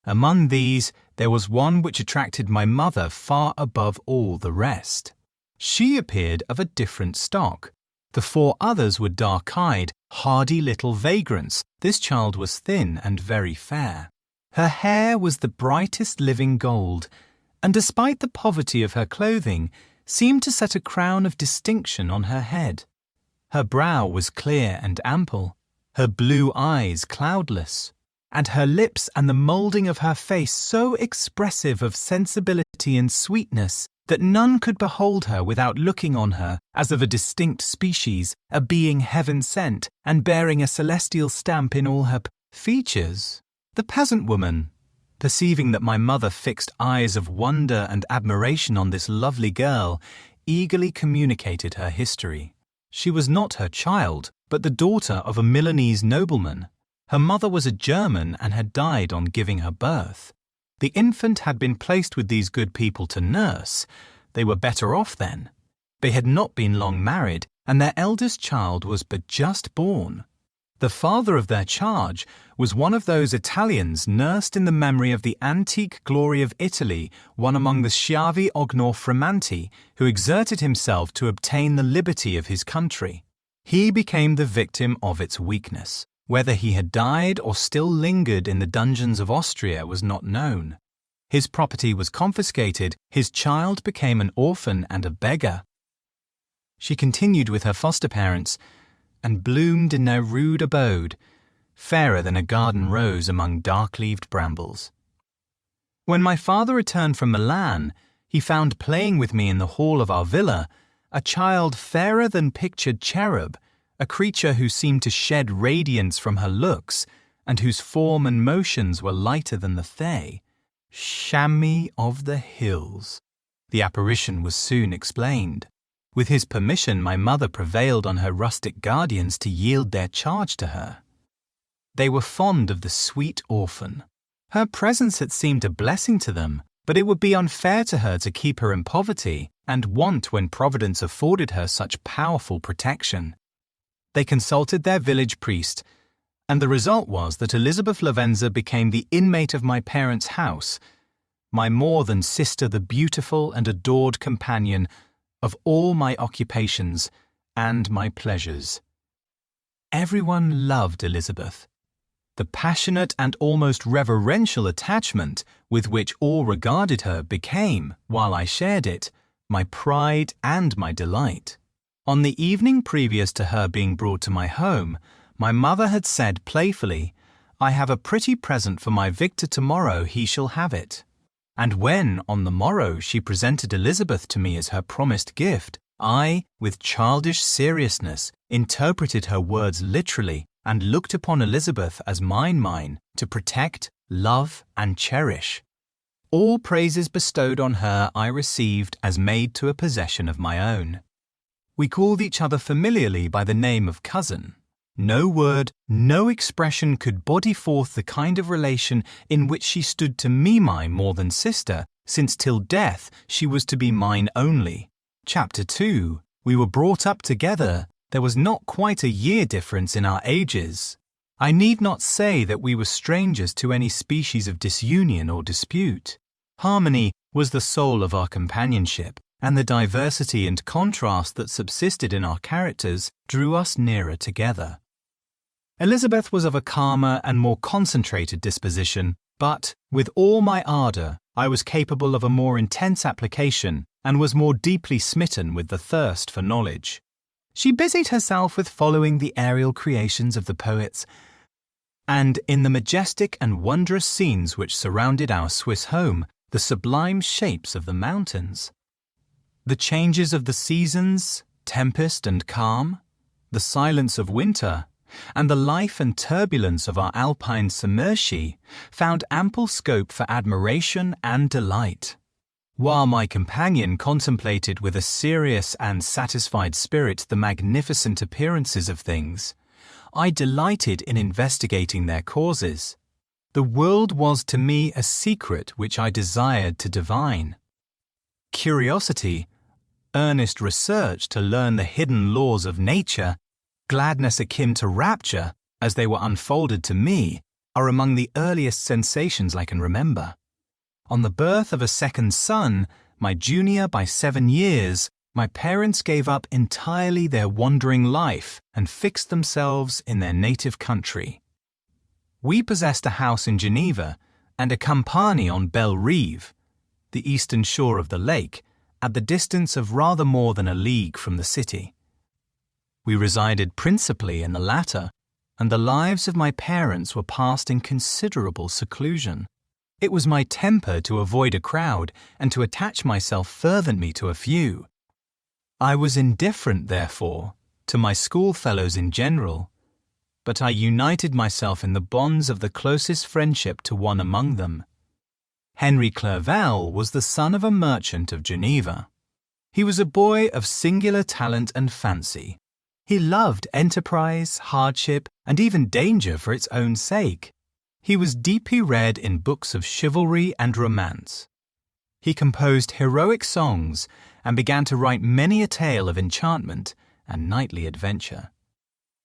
Among these, there was one which attracted my mother far above all the rest. She appeared of a different stock. The 4 others were dark-eyed, hardy little vagrants. This child was thin and very fair. Her hair was the brightest living gold, and despite the poverty of her clothing, seemed to set a crown of distinction on her head. Her brow was clear and ample, her blue eyes cloudless, and her lips and the moulding of her face so expressive of sensibility and sweetness that none could behold her without looking on her as of a distinct species, a being heaven-sent, and bearing a celestial stamp in all her features. The peasant woman, perceiving that my mother fixed eyes of wonder and admiration on this lovely girl, eagerly communicated her history. She was not her child, but the daughter of a Milanese nobleman. Her mother was a German and had died on giving her birth. The infant had been placed with these good people to nurse. They were better off then. They had not been long married, and their eldest child was but just born. The father of their charge was one of those Italians nursed in the memory of the antique glory of Italy, one among the Schiavi Ognor Framanti, who exerted himself to obtain the liberty of his country. He became the victim of its weakness. Whether he had died or still lingered in the dungeons of Austria was not known. His property was confiscated, his child became an orphan and a beggar. She continued with her foster parents, and bloomed in their rude abode, fairer than a garden rose among dark-leaved brambles. When my father returned from Milan, he found playing with me in the hall of our villa a child fairer than pictured cherub, a creature who seemed to shed radiance from her looks, and whose form and motions were lighter than the Fae. Chamois of the hills. The apparition was soon explained. With his permission, my mother prevailed on her rustic guardians to yield their charge to her. They were fond of the sweet orphan. Her presence had seemed a blessing to them, but it would be unfair to her to keep her in poverty and want when Providence afforded her such powerful protection. They consulted their village priest, and the result was that Elizabeth Lavenza became the inmate of my parents' house, my more than sister, the beautiful and adored companion of all my occupations and my pleasures. Everyone loved Elizabeth. The passionate and almost reverential attachment with which all regarded her became, while I shared it, my pride and my delight. On the evening previous to her being brought to my home, my mother had said playfully, "I have a pretty present for my Victor tomorrow, he shall have it." And when, on the morrow, she presented Elizabeth to me as her promised gift, I, with childish seriousness, interpreted her words literally and looked upon Elizabeth as mine, to protect, love, and cherish. All praises bestowed on her I received as made to a possession of my own. We called each other familiarly by the name of cousin. No word, no expression could body forth the kind of relation in which she stood to me more than sister, since till death she was to be mine only. Chapter 2. We were brought up together. There was not quite a year difference in our ages. I need not say that we were strangers to any species of disunion or dispute. Harmony was the soul of our companionship, and the diversity and contrast that subsisted in our characters drew us nearer together. Elizabeth was of a calmer and more concentrated disposition, but, with all my ardour, I was capable of a more intense application and was more deeply smitten with the thirst for knowledge. She busied herself with following the aerial creations of the poets, and in the majestic and wondrous scenes which surrounded our Swiss home, the sublime shapes of the mountains. The changes of the seasons, tempest and calm, the silence of winter, and the life and turbulence of our alpine Semurshi found ample scope for admiration and delight. While my companion contemplated with a serious and satisfied spirit the magnificent appearances of things, I delighted in investigating their causes. The world was to me a secret which I desired to divine. Curiosity, earnest research to learn the hidden laws of nature, gladness akin to rapture, as they were unfolded to me, are among the earliest sensations I can remember. On the birth of a second son, my junior by 7 years, my parents gave up entirely their wandering life and fixed themselves in their native country. We possessed a house in Geneva and a campani on Belle Rive, the eastern shore of the lake, at the distance of rather more than a league from the city. We resided principally in the latter, and the lives of my parents were passed in considerable seclusion. It was my temper to avoid a crowd and to attach myself fervently to a few. I was indifferent, therefore, to my schoolfellows in general, but I united myself in the bonds of the closest friendship to one among them. Henry Clerval was the son of a merchant of Geneva. He was a boy of singular talent and fancy. He loved enterprise, hardship, and even danger for its own sake. He was deeply read in books of chivalry and romance. He composed heroic songs and began to write many a tale of enchantment and knightly adventure.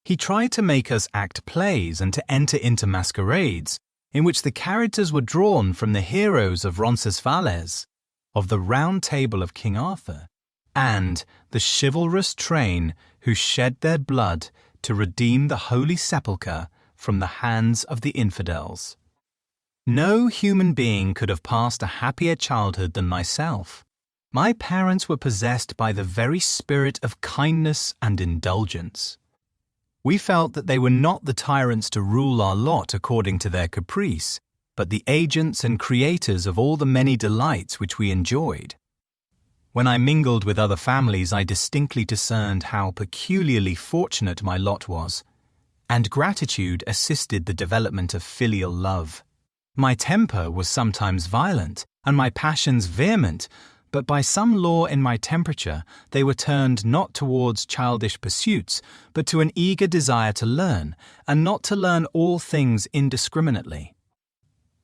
He tried to make us act plays and to enter into masquerades, in which the characters were drawn from the heroes of Roncesvalles, of the Round Table of King Arthur, and the chivalrous train who shed their blood to redeem the Holy Sepulchre from the hands of the infidels. No human being could have passed a happier childhood than myself. My parents were possessed by the very spirit of kindness and indulgence. We felt that they were not the tyrants to rule our lot according to their caprice, but the agents and creators of all the many delights which we enjoyed. When I mingled with other families, I distinctly discerned how peculiarly fortunate my lot was, and gratitude assisted the development of filial love. My temper was sometimes violent, and my passions vehement, but by some law in my temperature they were turned not towards childish pursuits, but to an eager desire to learn, and not to learn all things indiscriminately.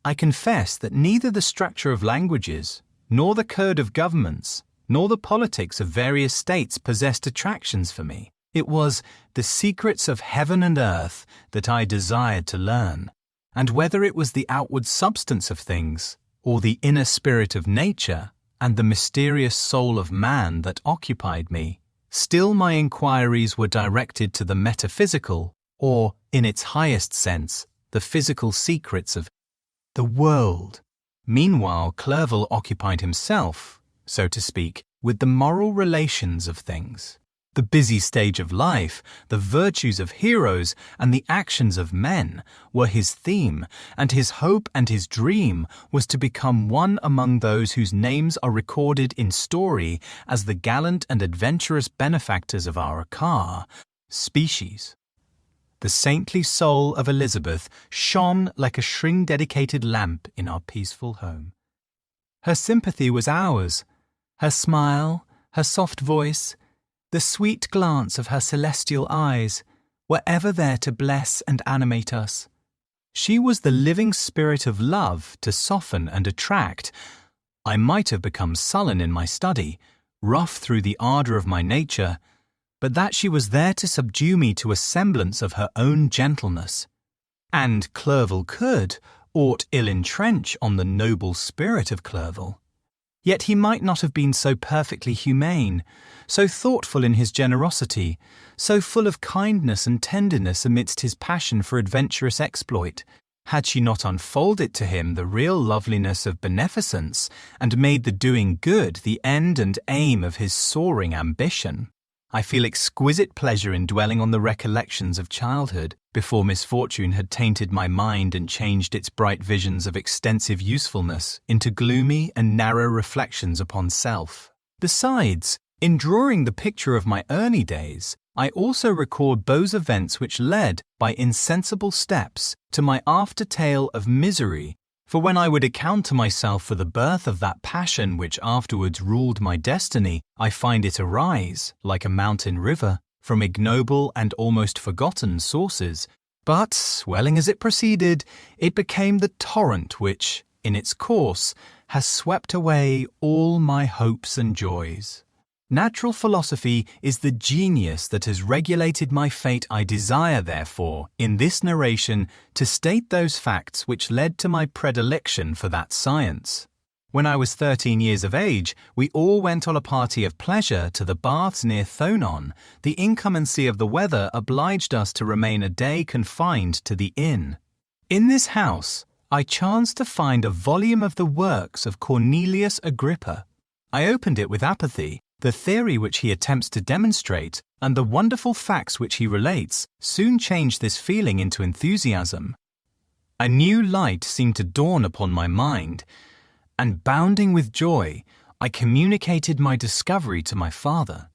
I confess that neither the structure of languages, nor the code of governments, nor the politics of various states possessed attractions for me. It was the secrets of heaven and earth that I desired to learn, and whether it was the outward substance of things, or the inner spirit of nature, and the mysterious soul of man that occupied me, still my inquiries were directed to the metaphysical, or, in its highest sense, the physical secrets of the world. Meanwhile, Clerval occupied himself, so to speak, with the moral relations of things. The busy stage of life, the virtues of heroes, and the actions of men were his theme, and his hope and his dream was to become one among those whose names are recorded in story as the gallant and adventurous benefactors of our species. The saintly soul of Elizabeth shone like a shrine-dedicated lamp in our peaceful home. Her sympathy was ours, her smile, her soft voice, the sweet glance of her celestial eyes were ever there to bless and animate us. She was the living spirit of love to soften and attract. I might have become sullen in my study, rough through the ardour of my nature, but that she was there to subdue me to a semblance of her own gentleness. And Clerval could, aught ill entrench on the noble spirit of Clerval. Yet he might not have been so perfectly humane, so thoughtful in his generosity, so full of kindness and tenderness amidst his passion for adventurous exploit, had she not unfolded to him the real loveliness of beneficence and made the doing good the end and aim of his soaring ambition. I feel exquisite pleasure in dwelling on the recollections of childhood, before misfortune had tainted my mind and changed its bright visions of extensive usefulness into gloomy and narrow reflections upon self. Besides, in drawing the picture of my early days, I also record those events which led, by insensible steps, to my after tale of misery. For when I would account to myself for the birth of that passion which afterwards ruled my destiny, I find it arise, like a mountain river, from ignoble and almost forgotten sources. But, swelling as it proceeded, it became the torrent which, in its course, has swept away all my hopes and joys. Natural philosophy is the genius that has regulated my fate. I desire, therefore, in this narration, to state those facts which led to my predilection for that science. When I was 13 years of age, we all went on a party of pleasure to the baths near Thonon. The inclemency of the weather obliged us to remain a day confined to the inn. In this house, I chanced to find a volume of the works of Cornelius Agrippa. I opened it with apathy. The theory which he attempts to demonstrate and the wonderful facts which he relates soon changed this feeling into enthusiasm. A new light seemed to dawn upon my mind, and bounding with joy, I communicated my discovery to my father.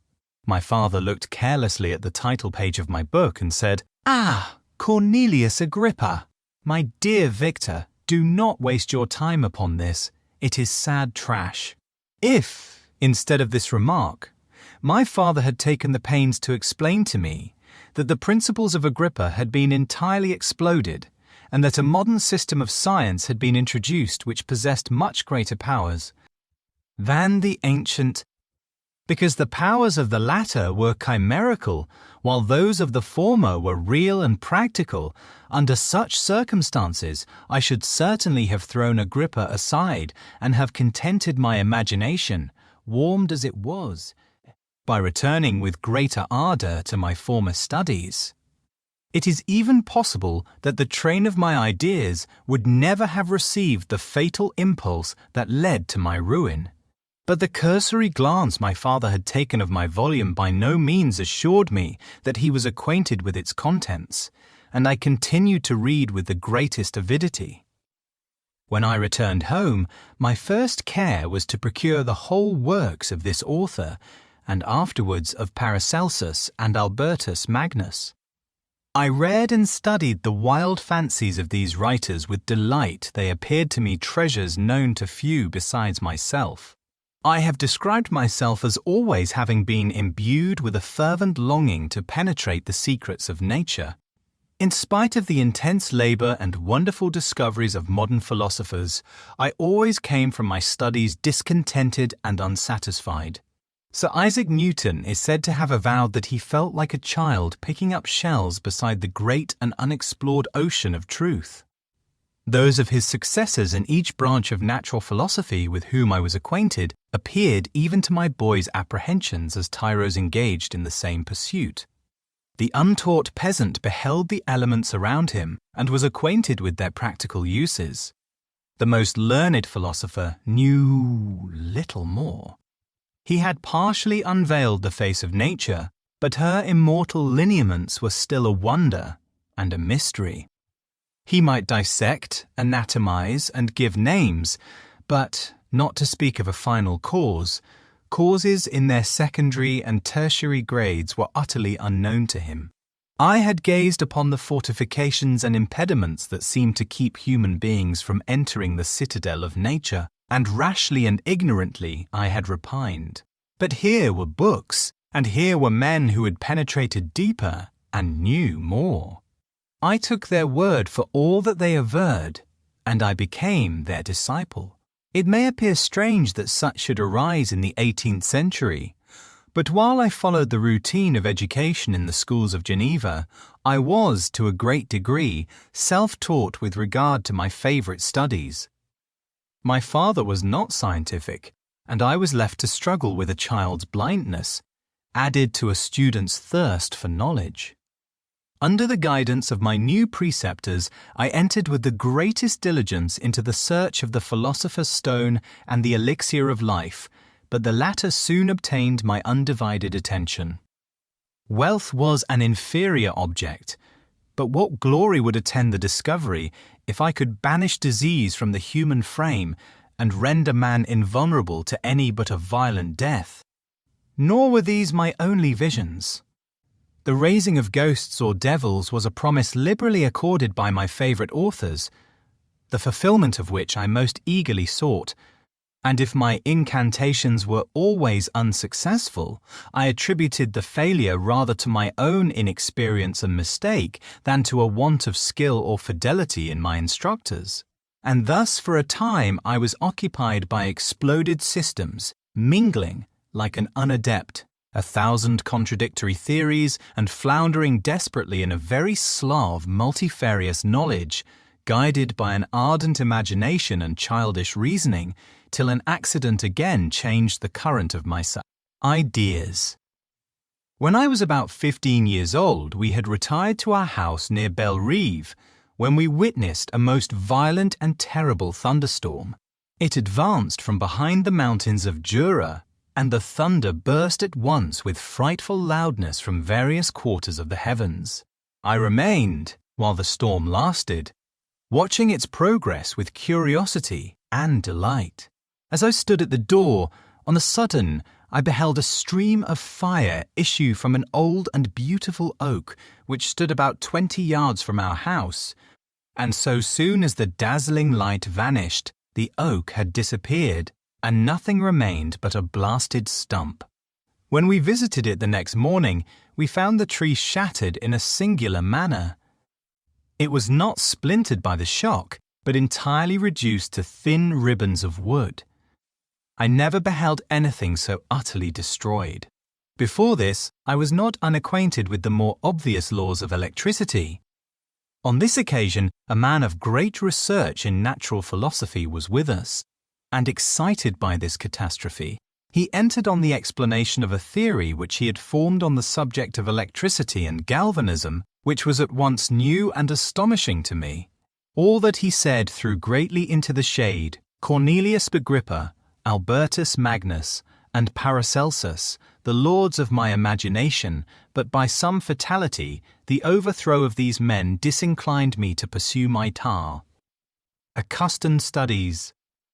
My father looked carelessly at the title page of my book and said, "Ah, Cornelius Agrippa! My dear Victor, do not waste your time upon this. It is sad trash." If, instead of this remark, my father had taken the pains to explain to me that the principles of Agrippa had been entirely exploded, and that a modern system of science had been introduced which possessed much greater powers than the ancient, because the powers of the latter were chimerical, while those of the former were real and practical, under such circumstances I should certainly have thrown Agrippa aside and have contented my imagination, warmed as it was, by returning with greater ardour to my former studies. It is even possible that the train of my ideas would never have received the fatal impulse that led to my ruin. But the cursory glance my father had taken of my volume by no means assured me that he was acquainted with its contents, and I continued to read with the greatest avidity. When I returned home, my first care was to procure the whole works of this author, and afterwards of Paracelsus and Albertus Magnus. I read and studied the wild fancies of these writers with delight. They appeared to me treasures known to few besides myself. I have described myself as always having been imbued with a fervent longing to penetrate the secrets of nature. In spite of the intense labour and wonderful discoveries of modern philosophers, I always came from my studies discontented and unsatisfied. Sir Isaac Newton is said to have avowed that he felt like a child picking up shells beside the great and unexplored ocean of truth. Those of his successors in each branch of natural philosophy with whom I was acquainted appeared even to my boy's apprehensions as tyros engaged in the same pursuit. The untaught peasant beheld the elements around him and was acquainted with their practical uses. The most learned philosopher knew little more. He had partially unveiled the face of nature, but her immortal lineaments were still a wonder and a mystery. He might dissect, anatomize, and give names, but, not to speak of a final cause, causes in their secondary and tertiary grades were utterly unknown to him. I had gazed upon the fortifications and impediments that seemed to keep human beings from entering the citadel of nature, and rashly and ignorantly I had repined. But here were books, and here were men who had penetrated deeper and knew more. I took their word for all that they averred, and I became their disciple. It may appear strange that such should arise in the 18th century, but while I followed the routine of education in the schools of Geneva, I was, to a great degree, self-taught with regard to my favourite studies. My father was not scientific, and I was left to struggle with a child's blindness, added to a student's thirst for knowledge. Under the guidance of my new preceptors, I entered with the greatest diligence into the search of the philosopher's stone and the elixir of life, but the latter soon obtained my undivided attention. Wealth was an inferior object, but what glory would attend the discovery if I could banish disease from the human frame and render man invulnerable to any but a violent death? Nor were these my only visions. The raising of ghosts or devils was a promise liberally accorded by my favourite authors, the fulfilment of which I most eagerly sought, and if my incantations were always unsuccessful, I attributed the failure rather to my own inexperience and mistake than to a want of skill or fidelity in my instructors. And thus for a time I was occupied by exploded systems, mingling, like an unadept, 1,000 contradictory theories and floundering desperately in a very slough of multifarious knowledge, guided by an ardent imagination and childish reasoning, till an accident again changed the current of my ideas. When I was about 15 years old, we had retired to our house near Belle Rive, when we witnessed a most violent and terrible thunderstorm. It advanced from behind the mountains of Jura, and the thunder burst at once with frightful loudness from various quarters of the heavens. I remained, while the storm lasted, watching its progress with curiosity and delight. As I stood at the door, on a sudden I beheld a stream of fire issue from an old and beautiful oak which stood about 20 yards from our house, and so soon as the dazzling light vanished, the oak had disappeared, and nothing remained but a blasted stump. When we visited it the next morning, we found the tree shattered in a singular manner. It was not splintered by the shock, but entirely reduced to thin ribbons of wood. I never beheld anything so utterly destroyed. Before this, I was not unacquainted with the more obvious laws of electricity. On this occasion, a man of great research in natural philosophy was with us, and excited by this catastrophe, he entered on the explanation of a theory which he had formed on the subject of electricity and galvanism, which was at once new and astonishing to me. All that he said threw greatly into the shade Cornelius Agrippa, Albertus Magnus, and Paracelsus, the lords of my imagination, but by some fatality, the overthrow of these men disinclined me to pursue my tar. Accustomed studies.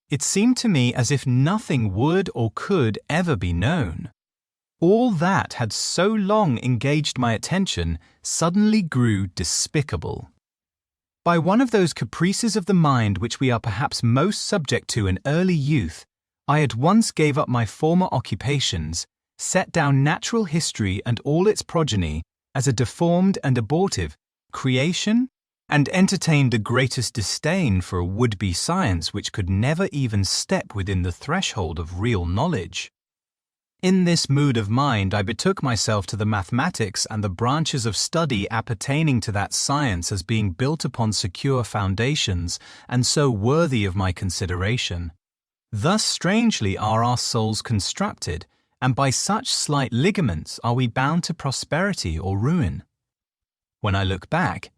It seemed to me as if nothing would or could ever be known. All that had so long engaged my attention suddenly grew despicable. By one of those caprices of the mind which we are perhaps most subject to in early youth, I at once gave up my former occupations, set down natural history and all its progeny as a deformed and abortive creation, and entertained the greatest disdain for a would-be science which could never even step within the threshold of real knowledge. In this mood of mind I betook myself to the mathematics and the branches of study appertaining to that science as being built upon secure foundations and so worthy of my consideration. Thus strangely are our souls constructed, and by such slight ligaments are we bound to prosperity or ruin. When I look back,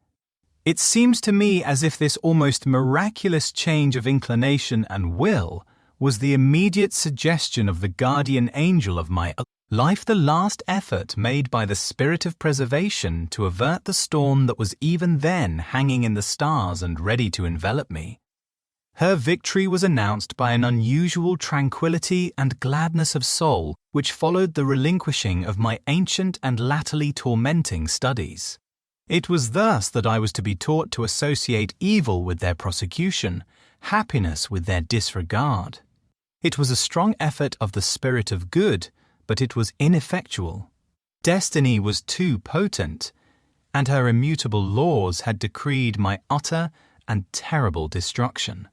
it seems to me as if this almost miraculous change of inclination and will was the immediate suggestion of the guardian angel of my life, the last effort made by the spirit of preservation to avert the storm that was even then hanging in the stars and ready to envelop me. Her victory was announced by an unusual tranquillity and gladness of soul which followed the relinquishing of my ancient and latterly tormenting studies. It was thus that I was to be taught to associate evil with their prosecution, happiness with their disregard. It was a strong effort of the spirit of good, but it was ineffectual. Destiny was too potent, and her immutable laws had decreed my utter and terrible destruction.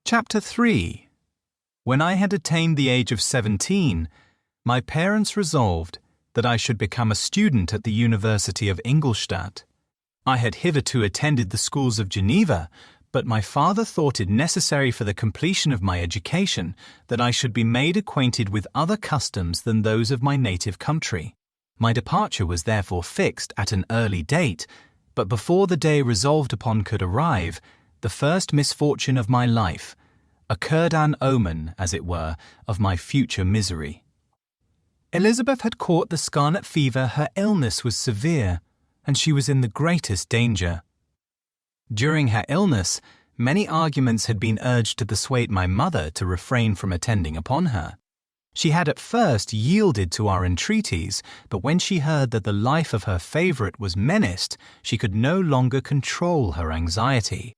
Chapter 3. When I had attained the age of 17, my parents resolved that I should become a student at the University of Ingolstadt. I had hitherto attended the schools of Geneva, but my father thought it necessary for the completion of my education that I should be made acquainted with other customs than those of my native country. My departure was therefore fixed at an early date, but before the day resolved upon could arrive, the first misfortune of my life occurred, an omen, as it were, of my future misery. Elizabeth had caught the scarlet fever. Her illness was severe, and she was in the greatest danger. During her illness, many arguments had been urged to persuade my mother to refrain from attending upon her. She had at first yielded to our entreaties, but when she heard that the life of her favourite was menaced, she could no longer control her anxiety.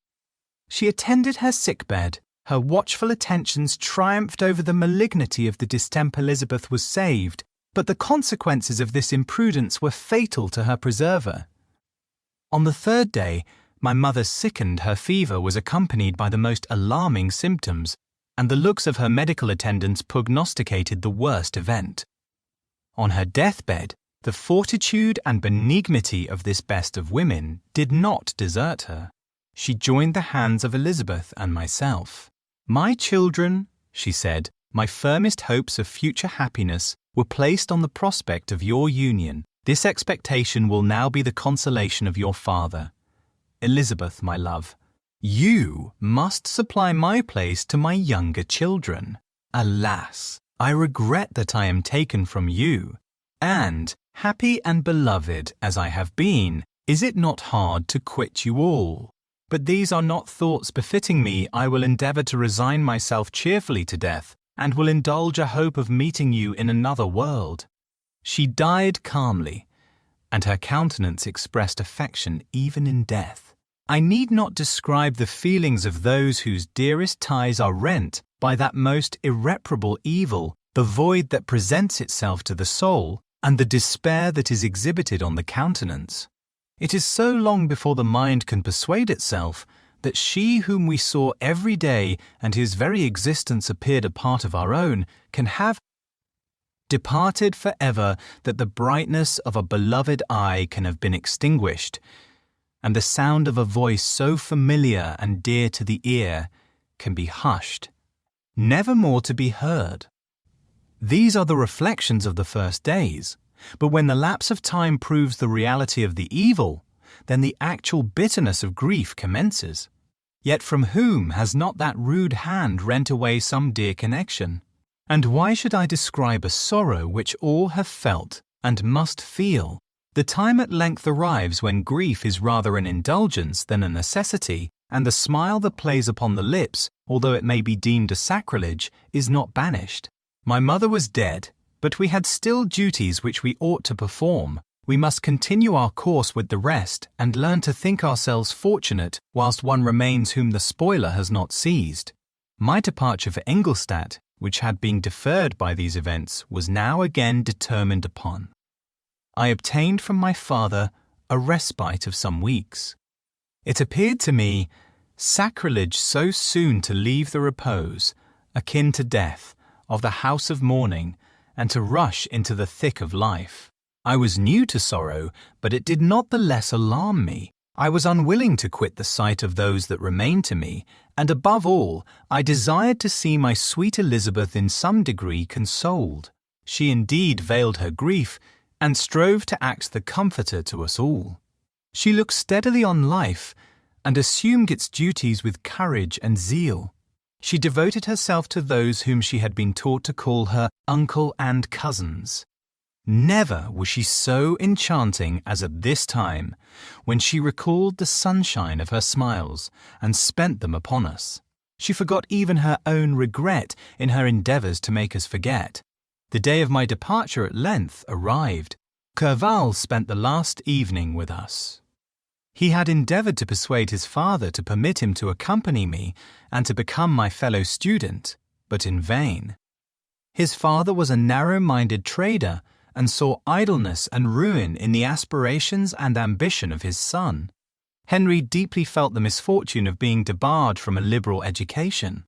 She attended her sickbed. Her watchful attentions triumphed over the malignity of the distemper. Elizabeth was saved, but the consequences of this imprudence were fatal to her preserver. On the third day, my mother sickened. Her fever was accompanied by the most alarming symptoms, and the looks of her medical attendants prognosticated the worst event. On her deathbed, the fortitude and benignity of this best of women did not desert her. She joined the hands of Elizabeth and myself. "My children," she said, "my firmest hopes of future happiness were placed on the prospect of your union. This expectation will now be the consolation of your father. Elizabeth, my love, You must supply my place to my younger children. Alas, I regret that I am taken from you. And, happy and beloved as I have been, is it not hard to quit you all? But these are not thoughts befitting me. I will endeavour to resign myself cheerfully to death, and will indulge a hope of meeting you in another world. She died calmly, and her countenance expressed affection even in death. I need not describe the feelings of those whose dearest ties are rent by that most irreparable evil, the void that presents itself to the soul, and the despair that is exhibited on the countenance. It is so long before the mind can persuade itself that she whom we saw every day and whose very existence appeared a part of our own can have departed for ever, that the brightness of a beloved eye can have been extinguished, and the sound of a voice so familiar and dear to the ear can be hushed, never more to be heard. These are the reflections of the first days, but when the lapse of time proves the reality of the evil, then the actual bitterness of grief commences. Yet from whom has not that rude hand rent away some dear connection? And why should I describe a sorrow which all have felt and must feel? The time at length arrives when grief is rather an indulgence than a necessity, and the smile that plays upon the lips, although it may be deemed a sacrilege, is not banished. My mother was dead, but we had still duties which we ought to perform. We must continue our course with the rest, and learn to think ourselves fortunate whilst one remains whom the spoiler has not seized. My departure for Ingolstadt, which had been deferred by these events, was now again determined upon. I obtained from my father a respite of some weeks. It appeared to me sacrilege so soon to leave the repose, akin to death, of the house of mourning, and to rush into the thick of life. I was new to sorrow, but it did not the less alarm me. I was unwilling to quit the sight of those that remained to me, and above all, I desired to see my sweet Elizabeth in some degree consoled. She indeed veiled her grief, and strove to act the comforter to us all. She looked steadily on life, and assumed its duties with courage and zeal. She devoted herself to those whom she had been taught to call her uncle and cousins. Never was she so enchanting as at this time, when she recalled the sunshine of her smiles and spent them upon us. She forgot even her own regret in her endeavours to make us forget. The day of my departure at length arrived. Clerval spent the last evening with us. He had endeavoured to persuade his father to permit him to accompany me and to become my fellow student, but in vain. His father was a narrow-minded trader, and saw idleness and ruin in the aspirations and ambition of his son. Henry deeply felt the misfortune of being debarred from a liberal education.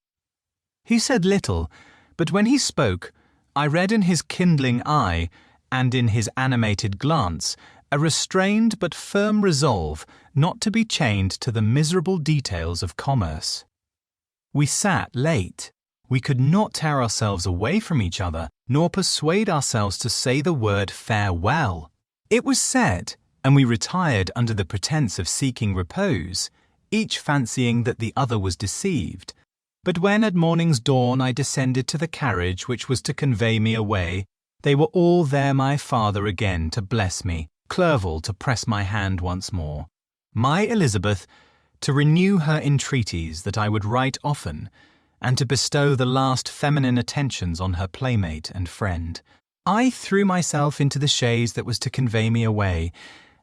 He said little, but when he spoke, I read in his kindling eye and in his animated glance a restrained but firm resolve not to be chained to the miserable details of commerce. We sat late. We could not tear ourselves away from each other, nor persuade ourselves to say the word farewell. It was said, and we retired under the pretence of seeking repose, each fancying that the other was deceived. But when at morning's dawn I descended to the carriage which was to convey me away, they were all there, my father again to bless me, Clerval to press my hand once more, my Elizabeth to renew her entreaties that I would write often, and to bestow the last feminine attentions on her playmate and friend. I threw myself into the chaise that was to convey me away,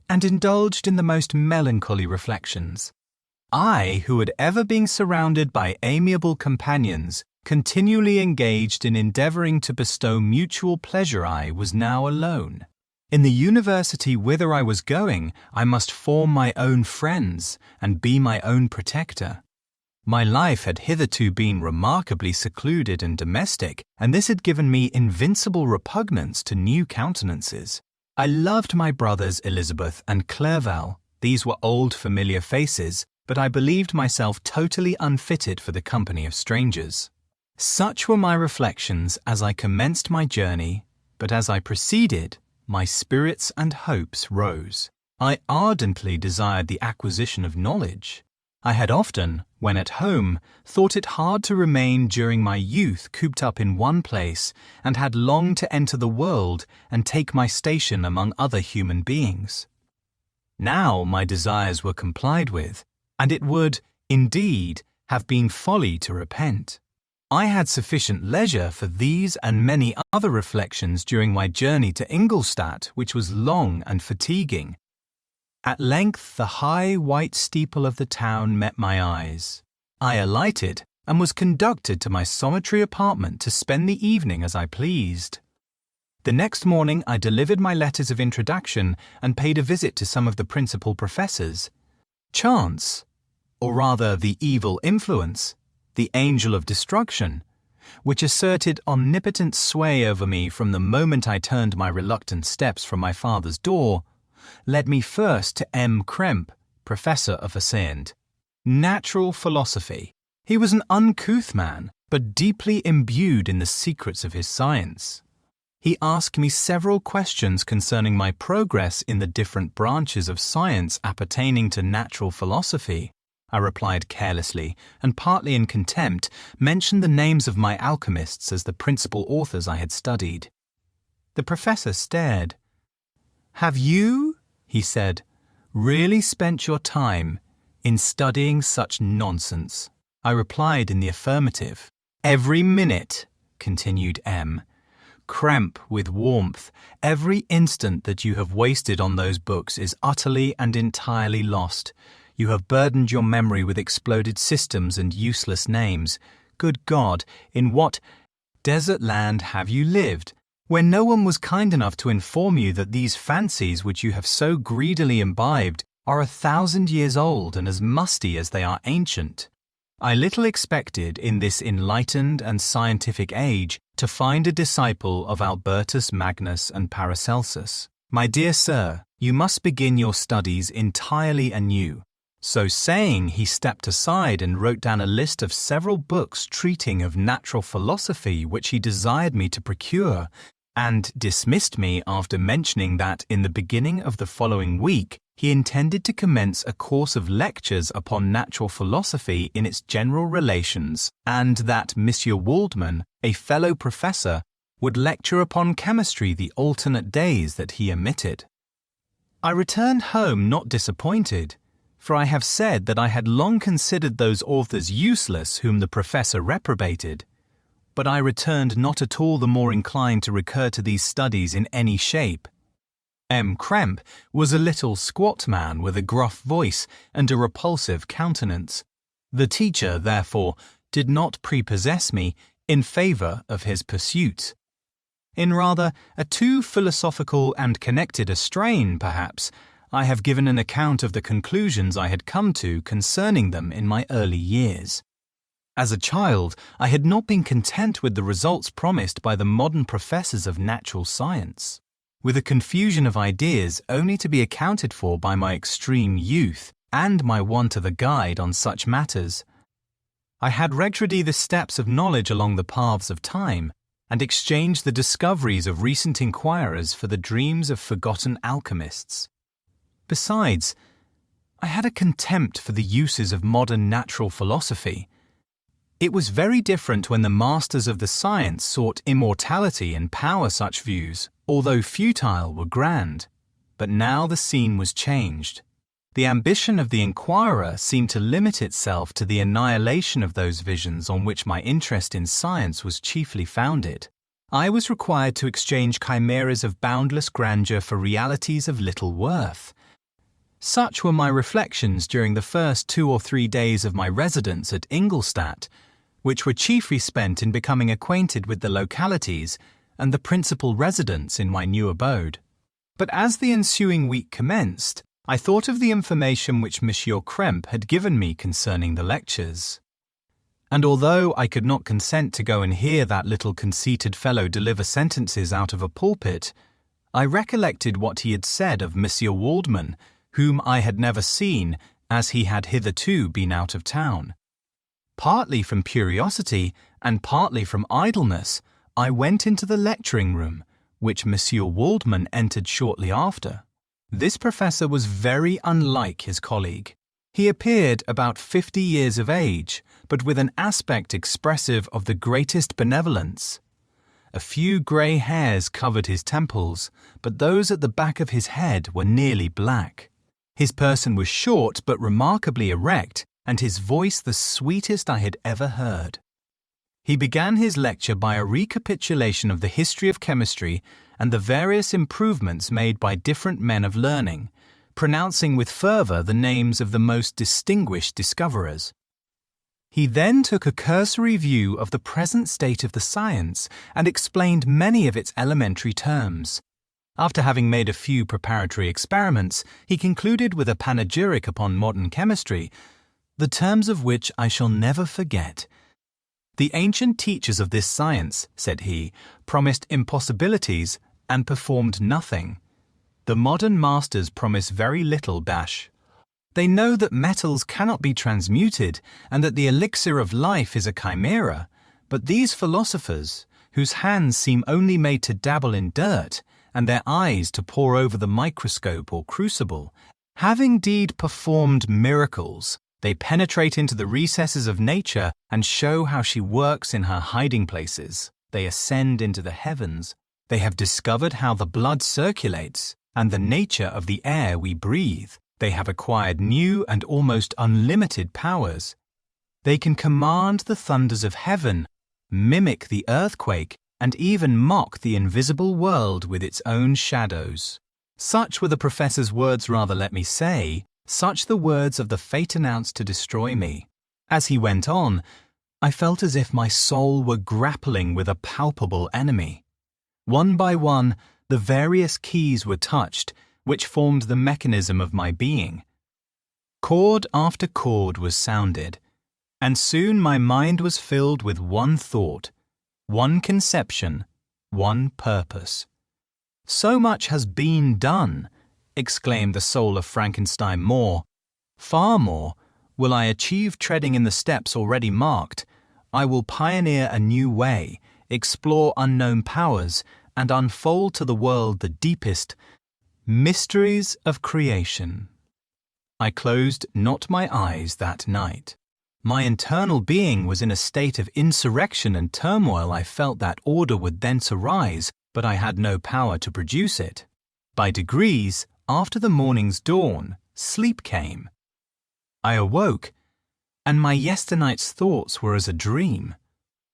and indulged in the most melancholy reflections. I, who had ever been surrounded by amiable companions, continually engaged in endeavouring to bestow mutual pleasure, I was now alone. In the university whither I was going, I must form my own friends, and be my own protector. My life had hitherto been remarkably secluded and domestic, and this had given me invincible repugnance to new countenances. I loved my brothers Elizabeth and Clerval. These were old familiar faces, but I believed myself totally unfitted for the company of strangers. Such were my reflections as I commenced my journey, but as I proceeded, my spirits and hopes rose. I ardently desired the acquisition of knowledge. I had often, when at home, thought it hard to remain during my youth cooped up in one place, and had longed to enter the world and take my station among other human beings. Now my desires were complied with, and it would, indeed, have been folly to repent. I had sufficient leisure for these and many other reflections during my journey to Ingolstadt, which was long and fatiguing. At length the high white steeple of the town met my eyes. I alighted and was conducted to my solitary apartment to spend the evening as I pleased. The next morning I delivered my letters of introduction and paid a visit to some of the principal professors. Chance, or rather the evil influence, the angel of destruction, which asserted omnipotent sway over me from the moment I turned my reluctant steps from my father's door, led me first to M. Krempe, professor of Assayendt. Natural philosophy. He was an uncouth man, but deeply imbued in the secrets of his science. He asked me several questions concerning my progress in the different branches of science appertaining to natural philosophy. I replied carelessly, and partly in contempt, mentioned the names of my alchemists as the principal authors I had studied. The professor stared. "Have you," he said, "really spent your time in studying such nonsense?" I replied in the affirmative. "Every minute," continued M. Krempe with warmth, "every instant that you have wasted on those books is utterly and entirely lost. You have burdened your memory with exploded systems and useless names. Good God, in what desert land have you lived, where no one was kind enough to inform you that these fancies which you have so greedily imbibed are 1,000 years old and as musty as they are ancient? I little expected in this enlightened and scientific age to find a disciple of Albertus Magnus and Paracelsus. My dear sir, you must begin your studies entirely anew." So saying, he stepped aside and wrote down a list of several books treating of natural philosophy which he desired me to procure, and dismissed me after mentioning that in the beginning of the following week he intended to commence a course of lectures upon natural philosophy in its general relations, and that Monsieur Waldman, a fellow professor, would lecture upon chemistry the alternate days that he omitted. I returned home not disappointed, for I have said that I had long considered those authors useless whom the professor reprobated, but I returned not at all the more inclined to recur to these studies in any shape. M. Krempe was a little squat man with a gruff voice and a repulsive countenance. The teacher, therefore, did not prepossess me in favour of his pursuits. In rather a too philosophical and connected a strain, perhaps, I have given an account of the conclusions I had come to concerning them in my early years. As a child, I had not been content with the results promised by the modern professors of natural science, with a confusion of ideas only to be accounted for by my extreme youth and my want of a guide on such matters. I had retroceded the steps of knowledge along the paths of time, and exchanged the discoveries of recent inquirers for the dreams of forgotten alchemists. Besides, I had a contempt for the uses of modern natural philosophy. It was very different when the masters of the science sought immortality and power. Such views, although futile, were grand. But now the scene was changed. The ambition of the inquirer seemed to limit itself to the annihilation of those visions on which my interest in science was chiefly founded. I was required to exchange chimeras of boundless grandeur for realities of little worth. Such were my reflections during the first 2 or 3 days of my residence at Ingolstadt, which were chiefly spent in becoming acquainted with the localities and the principal residents in my new abode. But as the ensuing week commenced, I thought of the information which Monsieur Krempe had given me concerning the lectures. And although I could not consent to go and hear that little conceited fellow deliver sentences out of a pulpit, I recollected what he had said of Monsieur Waldman, whom I had never seen, as he had hitherto been out of town. Partly from curiosity and partly from idleness, I went into the lecturing room, which Monsieur Waldman entered shortly after. This professor was very unlike his colleague. He appeared about 50 years of age, but with an aspect expressive of the greatest benevolence. A few grey hairs covered his temples, but those at the back of his head were nearly black. His person was short but remarkably erect, and his voice the sweetest I had ever heard. He began his lecture by a recapitulation of the history of chemistry and the various improvements made by different men of learning, pronouncing with fervour the names of the most distinguished discoverers. He then took a cursory view of the present state of the science and explained many of its elementary terms. After having made a few preparatory experiments, he concluded with a panegyric upon modern chemistry, the terms of which I shall never forget. The ancient teachers of this science, said he, promised impossibilities and performed nothing. The modern masters promise very little dash. They know that metals cannot be transmuted and that the elixir of life is a chimera, but these philosophers, whose hands seem only made to dabble in dirt and their eyes to pore over the microscope or crucible, have indeed performed miracles. They penetrate into the recesses of nature and show how she works in her hiding places. They ascend into the heavens. They have discovered how the blood circulates and the nature of the air we breathe. They have acquired new and almost unlimited powers. They can command the thunders of heaven, mimic the earthquake, and even mock the invisible world with its own shadows. Such were the professor's words, rather let me say, such the words of the fate announced to destroy me. As he went on, I felt as if my soul were grappling with a palpable enemy. One by one, the various keys were touched, which formed the mechanism of my being. Chord after chord was sounded, and soon my mind was filled with one thought, one conception, one purpose. So much has been done, exclaimed the soul of Frankenstein, more, far more, will I achieve treading in the steps already marked. I will pioneer a new way, explore unknown powers, and unfold to the world the deepest mysteries of creation. I closed not my eyes that night. My internal being was in a state of insurrection and turmoil. I felt that order would thence arise, but I had no power to produce it. By degrees, after the morning's dawn, sleep came. I awoke, and my yesternight's thoughts were as a dream.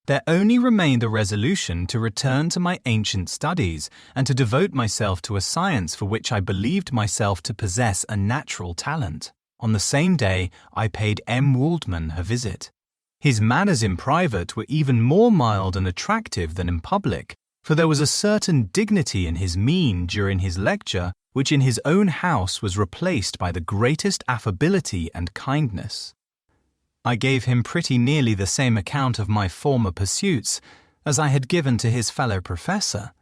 There only remained the resolution to return to my ancient studies and to devote myself to a science for which I believed myself to possess a natural talent. On the same day, I paid M. Waldman a visit. His manners in private were even more mild and attractive than in public, for there was a certain dignity in his mien during his lecture, which in his own house was replaced by the greatest affability and kindness. I gave him pretty nearly the same account of my former pursuits as I had given to his fellow professor.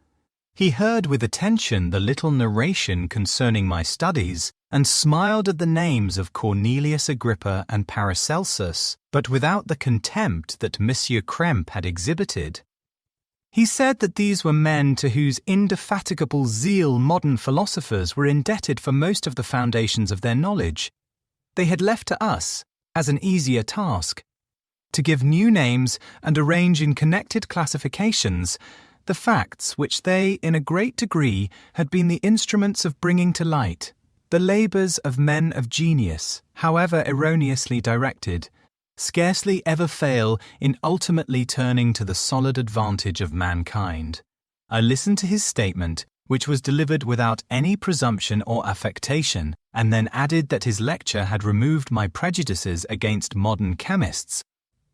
He heard with attention the little narration concerning my studies, and smiled at the names of Cornelius Agrippa and Paracelsus, but without the contempt that Monsieur Krempe had exhibited. He said that these were men to whose indefatigable zeal modern philosophers were indebted for most of the foundations of their knowledge. They had left to us, as an easier task, to give new names and arrange in connected classifications the facts which they, in a great degree, had been the instruments of bringing to light. The labours of men of genius, however erroneously directed, scarcely ever fail in ultimately turning to the solid advantage of mankind. I listened to his statement, which was delivered without any presumption or affectation, and then added that his lecture had removed my prejudices against modern chemists.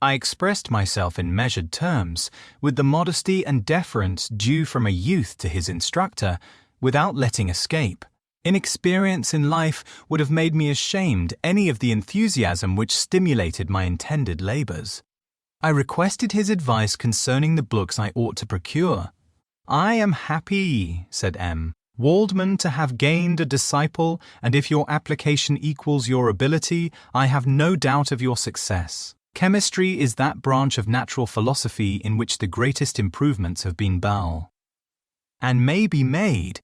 I expressed myself in measured terms, with the modesty and deference due from a youth to his instructor, without letting escape. Inexperience in life would have made me ashamed any of the enthusiasm which stimulated my intended labours. I requested his advice concerning the books I ought to procure. I am happy, said M. Waldman, to have gained a disciple, and if your application equals your ability, I have no doubt of your success. Chemistry is that branch of natural philosophy in which the greatest improvements have been made, and may be made.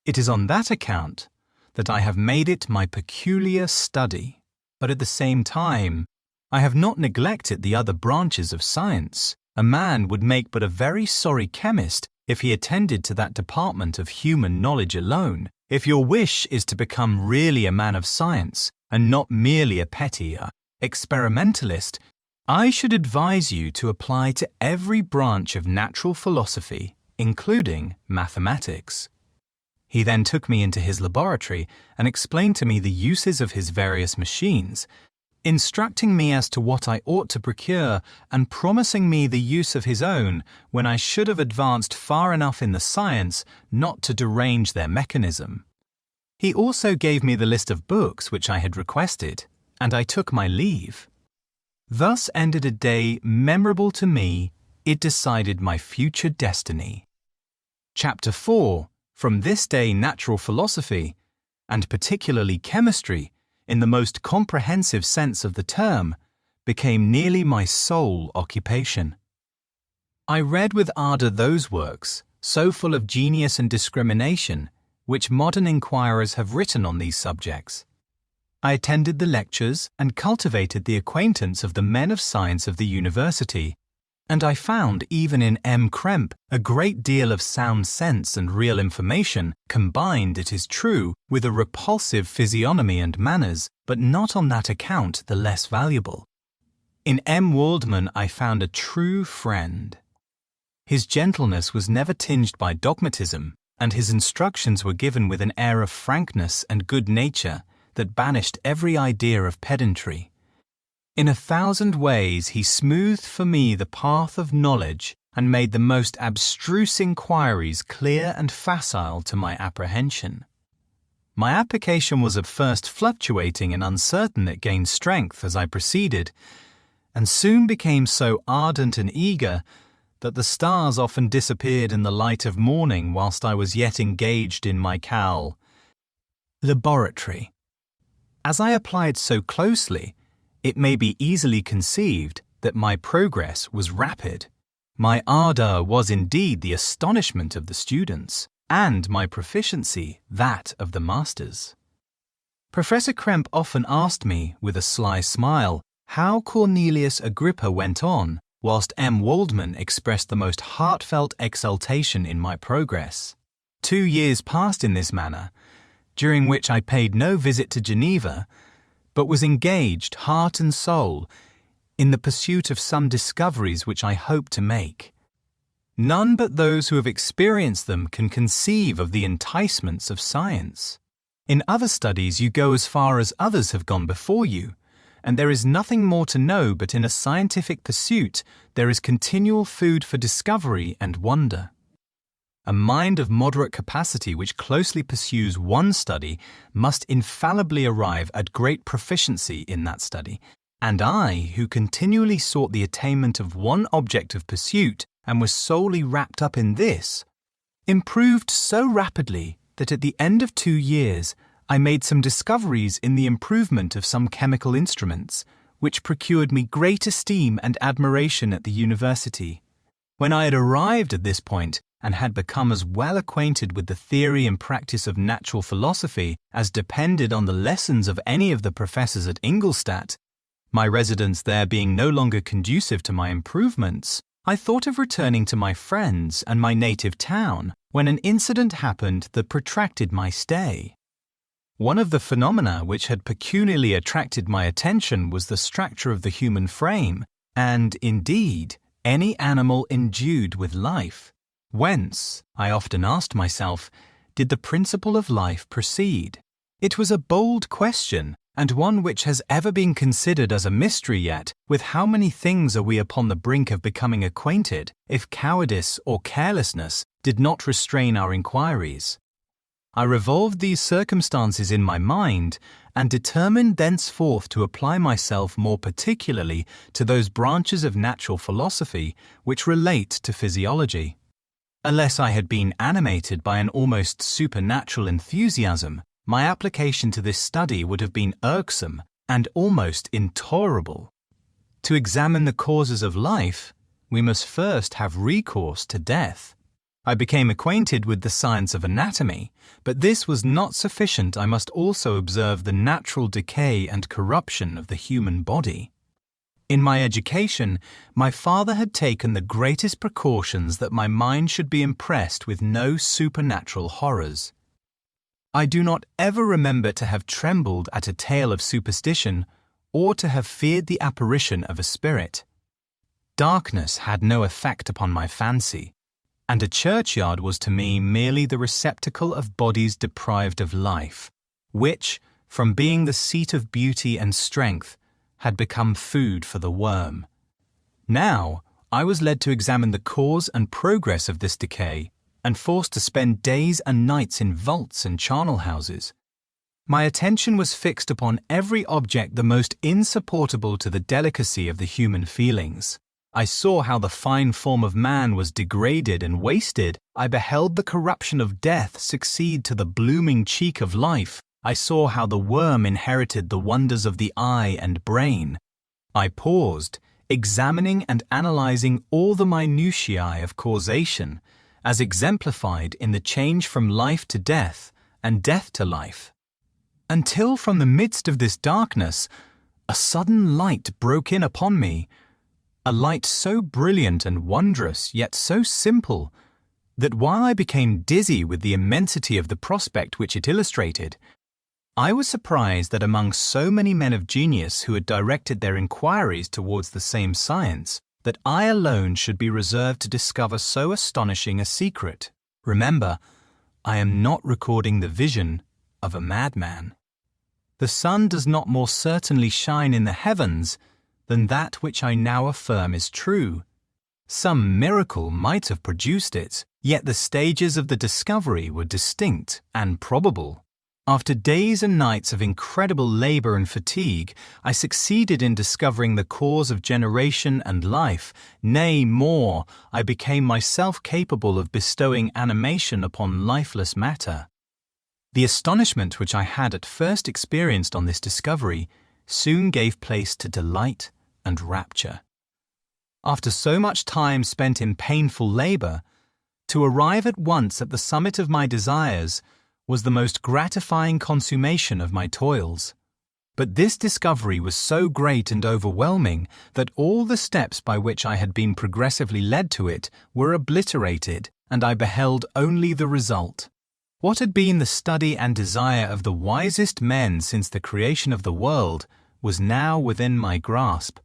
It is on that account that I have made it my peculiar study. But at the same time, I have not neglected the other branches of science. A man would make but a very sorry chemist if he attended to that department of human knowledge alone. If your wish is to become really a man of science and not merely a petty experimentalist, I should advise you to apply to every branch of natural philosophy, including mathematics. He then took me into his laboratory and explained to me the uses of his various machines, instructing me as to what I ought to procure and promising me the use of his own when I should have advanced far enough in the science not to derange their mechanism. He also gave me the list of books which I had requested, and I took my leave. Thus ended a day memorable to me. It decided my future destiny. Chapter 4. From this day natural philosophy, and particularly chemistry, in the most comprehensive sense of the term, became nearly my sole occupation. I read with ardour those works, so full of genius and discrimination, which modern inquirers have written on these subjects. I attended the lectures and cultivated the acquaintance of the men of science of the university, and I found even in M. Krempe a great deal of sound sense and real information, combined, it is true, with a repulsive physiognomy and manners, but not on that account the less valuable. In M. Waldman I found a true friend. His gentleness was never tinged by dogmatism, and his instructions were given with an air of frankness and good nature that banished every idea of pedantry. In 1,000 ways he smoothed for me the path of knowledge and made the most abstruse inquiries clear and facile to my apprehension. My application was at first fluctuating and uncertain. It gained strength as I proceeded, and soon became so ardent and eager that the stars often disappeared in the light of morning whilst I was yet engaged in my laboratory. As I applied so closely, it may be easily conceived that my progress was rapid. My ardour was indeed the astonishment of the students, and my proficiency that of the masters. Professor Krempe often asked me, with a sly smile, how Cornelius Agrippa went on, whilst M. Waldman expressed the most heartfelt exultation in my progress. 2 years passed in this manner, during which I paid no visit to Geneva, but was engaged, heart and soul, in the pursuit of some discoveries which I hope to make. None but those who have experienced them can conceive of the enticements of science. In other studies you go as far as others have gone before you, and there is nothing more to know, but in a scientific pursuit there is continual food for discovery and wonder. A mind of moderate capacity which closely pursues one study must infallibly arrive at great proficiency in that study, and I, who continually sought the attainment of one object of pursuit and was solely wrapped up in this, improved so rapidly that at the end of 2 years I made some discoveries in the improvement of some chemical instruments, which procured me great esteem and admiration at the university. When I had arrived at this point, and had become as well acquainted with the theory and practice of natural philosophy as depended on the lessons of any of the professors at Ingolstadt, my residence there being no longer conducive to my improvements, I thought of returning to my friends and my native town, when an incident happened that protracted my stay. One of the phenomena which had peculiarly attracted my attention was the structure of the human frame, and, indeed, any animal endued with life. Whence, I often asked myself, did the principle of life proceed? It was a bold question, and one which has ever been considered as a mystery yet. With how many things are we upon the brink of becoming acquainted, if cowardice or carelessness did not restrain our inquiries? I revolved these circumstances in my mind, and determined thenceforth to apply myself more particularly to those branches of natural philosophy which relate to physiology. Unless I had been animated by an almost supernatural enthusiasm, my application to this study would have been irksome and almost intolerable. To examine the causes of life, we must first have recourse to death. I became acquainted with the science of anatomy, but this was not sufficient. I must also observe the natural decay and corruption of the human body. In my education, my father had taken the greatest precautions that my mind should be impressed with no supernatural horrors. I do not ever remember to have trembled at a tale of superstition or to have feared the apparition of a spirit. Darkness had no effect upon my fancy, and a churchyard was to me merely the receptacle of bodies deprived of life, which, from being the seat of beauty and strength, had become food for the worm. Now I was led to examine the cause and progress of this decay, and forced to spend days and nights in vaults and charnel houses. My attention was fixed upon every object the most insupportable to the delicacy of the human feelings. I saw how the fine form of man was degraded and wasted. I beheld the corruption of death succeed to the blooming cheek of life. I saw how the worm inherited the wonders of the eye and brain. I paused, examining and analyzing all the minutiae of causation, as exemplified in the change from life to death and death to life, until from the midst of this darkness a sudden light broke in upon me, a light so brilliant and wondrous, yet so simple, that while I became dizzy with the immensity of the prospect which it illustrated, I was surprised that among so many men of genius who had directed their inquiries towards the same science, that I alone should be reserved to discover so astonishing a secret. Remember, I am not recording the vision of a madman. The sun does not more certainly shine in the heavens than that which I now affirm is true. Some miracle might have produced it, yet the stages of the discovery were distinct and probable. After days and nights of incredible labor and fatigue, I succeeded in discovering the cause of generation and life. Nay, more, I became myself capable of bestowing animation upon lifeless matter. The astonishment which I had at first experienced on this discovery soon gave place to delight and rapture. After so much time spent in painful labor, to arrive at once at the summit of my desires was the most gratifying consummation of my toils. But this discovery was so great and overwhelming that all the steps by which I had been progressively led to it were obliterated, and I beheld only the result. What had been the study and desire of the wisest men since the creation of the world was now within my grasp.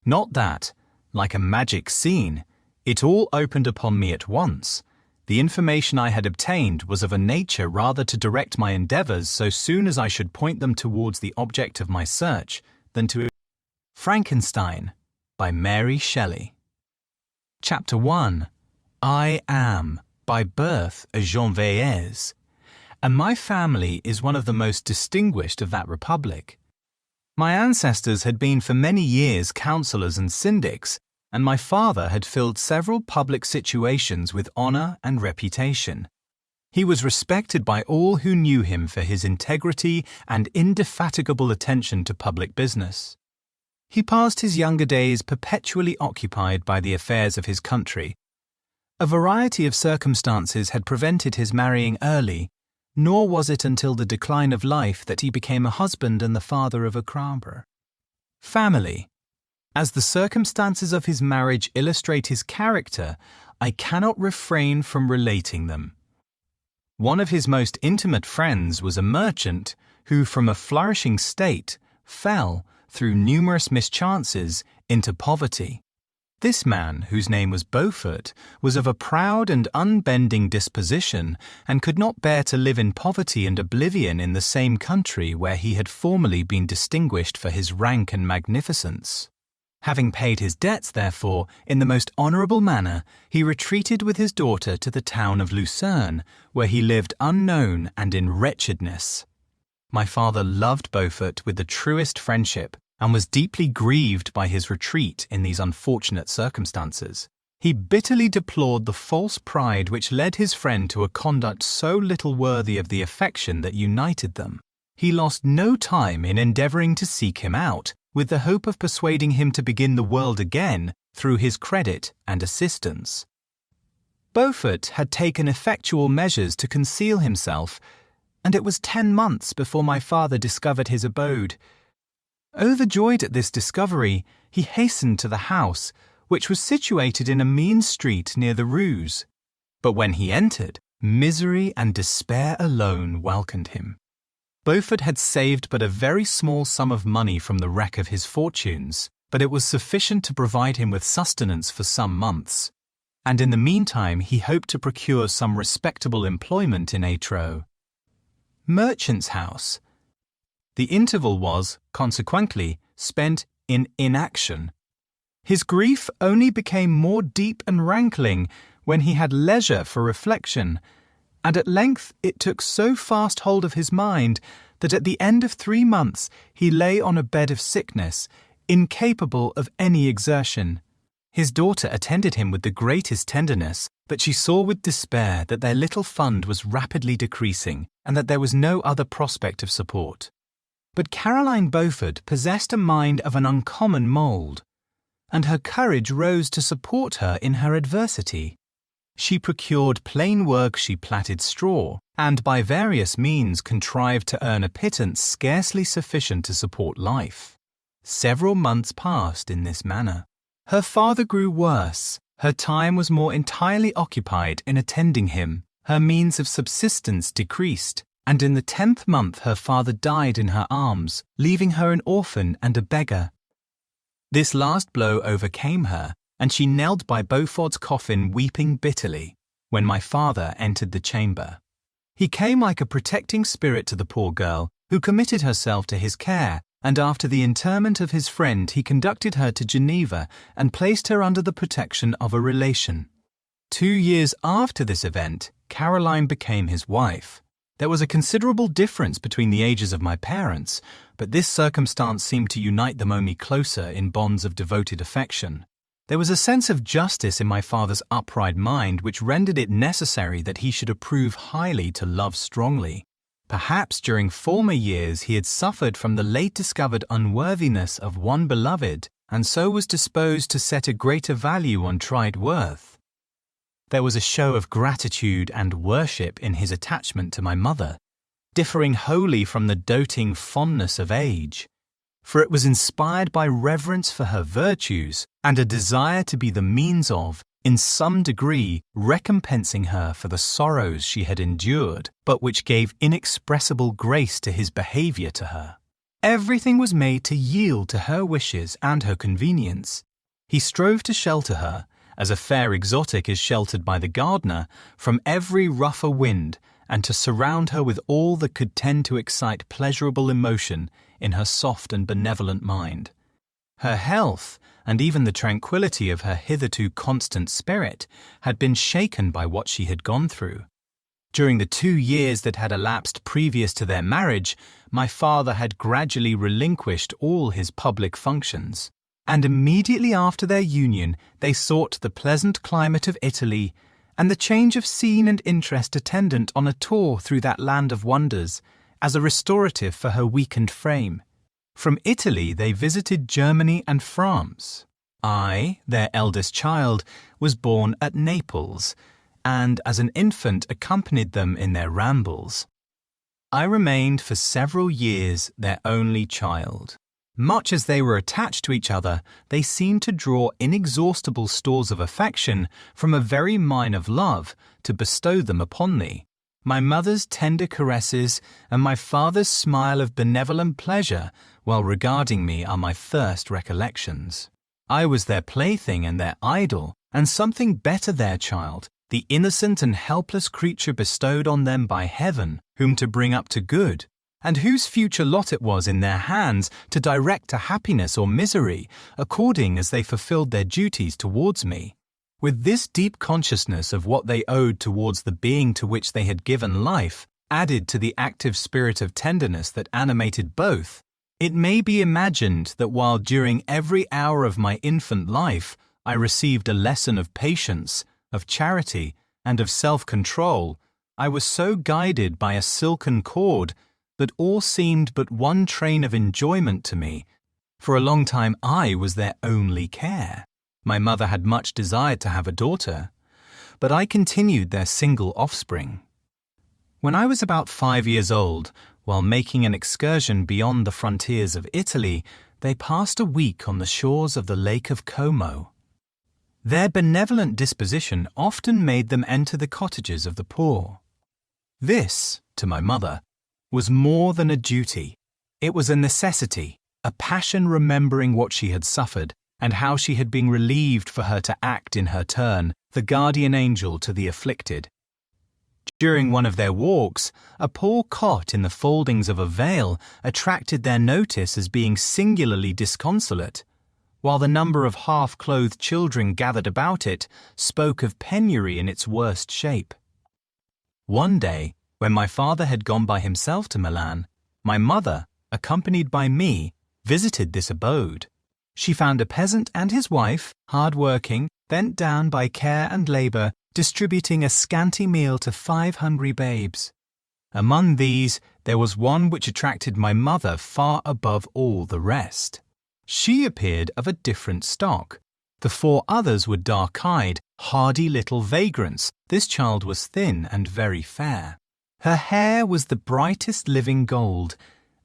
Not that, like a magic scene, it all opened upon me at once. The information I had obtained was of a nature rather to direct my endeavors so soon as I should point them towards the object of my search than to Frankenstein by Mary Shelley. Chapter 1. I am by birth a Genevese, and my family is one of the most distinguished of that republic. My ancestors had been for many years councillors and syndics, and my father had filled several public situations with honor and reputation. He was respected by all who knew him for his integrity and indefatigable attention to public business. He passed his younger days perpetually occupied by the affairs of his country. A variety of circumstances had prevented his marrying early, nor was it until the decline of life that he became a husband and the father of a crowber. Family. As the circumstances of his marriage illustrate his character, I cannot refrain from relating them. One of his most intimate friends was a merchant who, from a flourishing state, fell, through numerous mischances, into poverty. This man, whose name was Beaufort, was of a proud and unbending disposition, and could not bear to live in poverty and oblivion in the same country where he had formerly been distinguished for his rank and magnificence. Having paid his debts, therefore, in the most honourable manner, he retreated with his daughter to the town of Lucerne, where he lived unknown and in wretchedness. My father loved Beaufort with the truest friendship, and was deeply grieved by his retreat in these unfortunate circumstances. He bitterly deplored the false pride which led his friend to a conduct so little worthy of the affection that united them. He lost no time in endeavouring to seek him out, with the hope of persuading him to begin the world again through his credit and assistance. Beaufort had taken effectual measures to conceal himself, and it was 10 months before my father discovered his abode. Overjoyed at this discovery, he hastened to the house, which was situated in a mean street near the Ruse. But when he entered, misery and despair alone welcomed him. Beaufort had saved but a very small sum of money from the wreck of his fortunes, but it was sufficient to provide him with sustenance for some months, and in the meantime he hoped to procure some respectable employment in Étreux. Merchant's house. The interval was, consequently, spent in inaction. His grief only became more deep and rankling when he had leisure for reflection, and at length it took so fast hold of his mind that at the end of 3 months he lay on a bed of sickness, incapable of any exertion. His daughter attended him with the greatest tenderness, but she saw with despair that their little fund was rapidly decreasing and that there was no other prospect of support. But Caroline Beaufort possessed a mind of an uncommon mould, and her courage rose to support her in her adversity. She procured plain work, she plaited straw, and by various means contrived to earn a pittance scarcely sufficient to support life. Several months passed in this manner. Her father grew worse, her time was more entirely occupied in attending him, her means of subsistence decreased, and in the 10th month her father died in her arms, leaving her an orphan and a beggar. This last blow overcame her, and she knelt by Beaufort's coffin weeping bitterly, when my father entered the chamber. He came like a protecting spirit to the poor girl, who committed herself to his care, and after the interment of his friend he conducted her to Geneva and placed her under the protection of a relation. 2 years after this event, Caroline became his wife. There was a considerable difference between the ages of my parents, but this circumstance seemed to unite them only closer in bonds of devoted affection. There was a sense of justice in my father's upright mind which rendered it necessary that he should approve highly to love strongly. Perhaps during former years he had suffered from the late-discovered unworthiness of one beloved, and so was disposed to set a greater value on tried worth. There was a show of gratitude and worship in his attachment to my mother, differing wholly from the doting fondness of age, for it was inspired by reverence for her virtues and a desire to be the means of, in some degree, recompensing her for the sorrows she had endured, but which gave inexpressible grace to his behaviour to her. Everything was made to yield to her wishes and her convenience. He strove to shelter her, as a fair exotic is sheltered by the gardener, from every rougher wind, and to surround her with all that could tend to excite pleasurable emotion in her soft and benevolent mind. Her health, and even the tranquillity of her hitherto constant spirit, had been shaken by what she had gone through. During the 2 years that had elapsed previous to their marriage, my father had gradually relinquished all his public functions, and immediately after their union they sought the pleasant climate of Italy, and the change of scene and interest attendant on a tour through that land of wonders, as a restorative for her weakened frame. From Italy they visited Germany and France. I, their eldest child, was born at Naples, and as an infant accompanied them in their rambles. I remained for several years their only child. Much as they were attached to each other, they seemed to draw inexhaustible stores of affection from a very mine of love to bestow them upon me. My mother's tender caresses and my father's smile of benevolent pleasure while regarding me are my first recollections. I was their plaything and their idol, and something better their child, the innocent and helpless creature bestowed on them by heaven, whom to bring up to good, and whose future lot it was in their hands to direct to happiness or misery, according as they fulfilled their duties towards me. With this deep consciousness of what they owed towards the being to which they had given life, added to the active spirit of tenderness that animated both, it may be imagined that while during every hour of my infant life I received a lesson of patience, of charity, and of self-control, I was so guided by a silken cord that all seemed but one train of enjoyment to me. For a long time I was their only care. My mother had much desired to have a daughter. but I continued their single offspring. When I was about 5 years old, while making an excursion beyond the frontiers of Italy, they passed a week on the shores of the Lake of Como. Their benevolent disposition often made them enter the cottages of the poor. This, to my mother, was more than a duty. It was a necessity, a passion remembering what she had suffered and how she had been relieved for her to act in her turn, the guardian angel to the afflicted. During one of their walks, a poor cot in the foldings of a veil attracted their notice as being singularly disconsolate, while the number of half-clothed children gathered about it spoke of penury in its worst shape. One day, when my father had gone by himself to Milan, my mother, accompanied by me, visited this abode. She found a peasant and his wife, hard-working, bent down by care and labour, distributing a scanty meal to 5 hungry babes. Among these, there was one which attracted my mother far above all the rest. She appeared of a different stock. The 4 others were dark-eyed, hardy little vagrants. This child was thin and very fair. Her hair was the brightest living gold,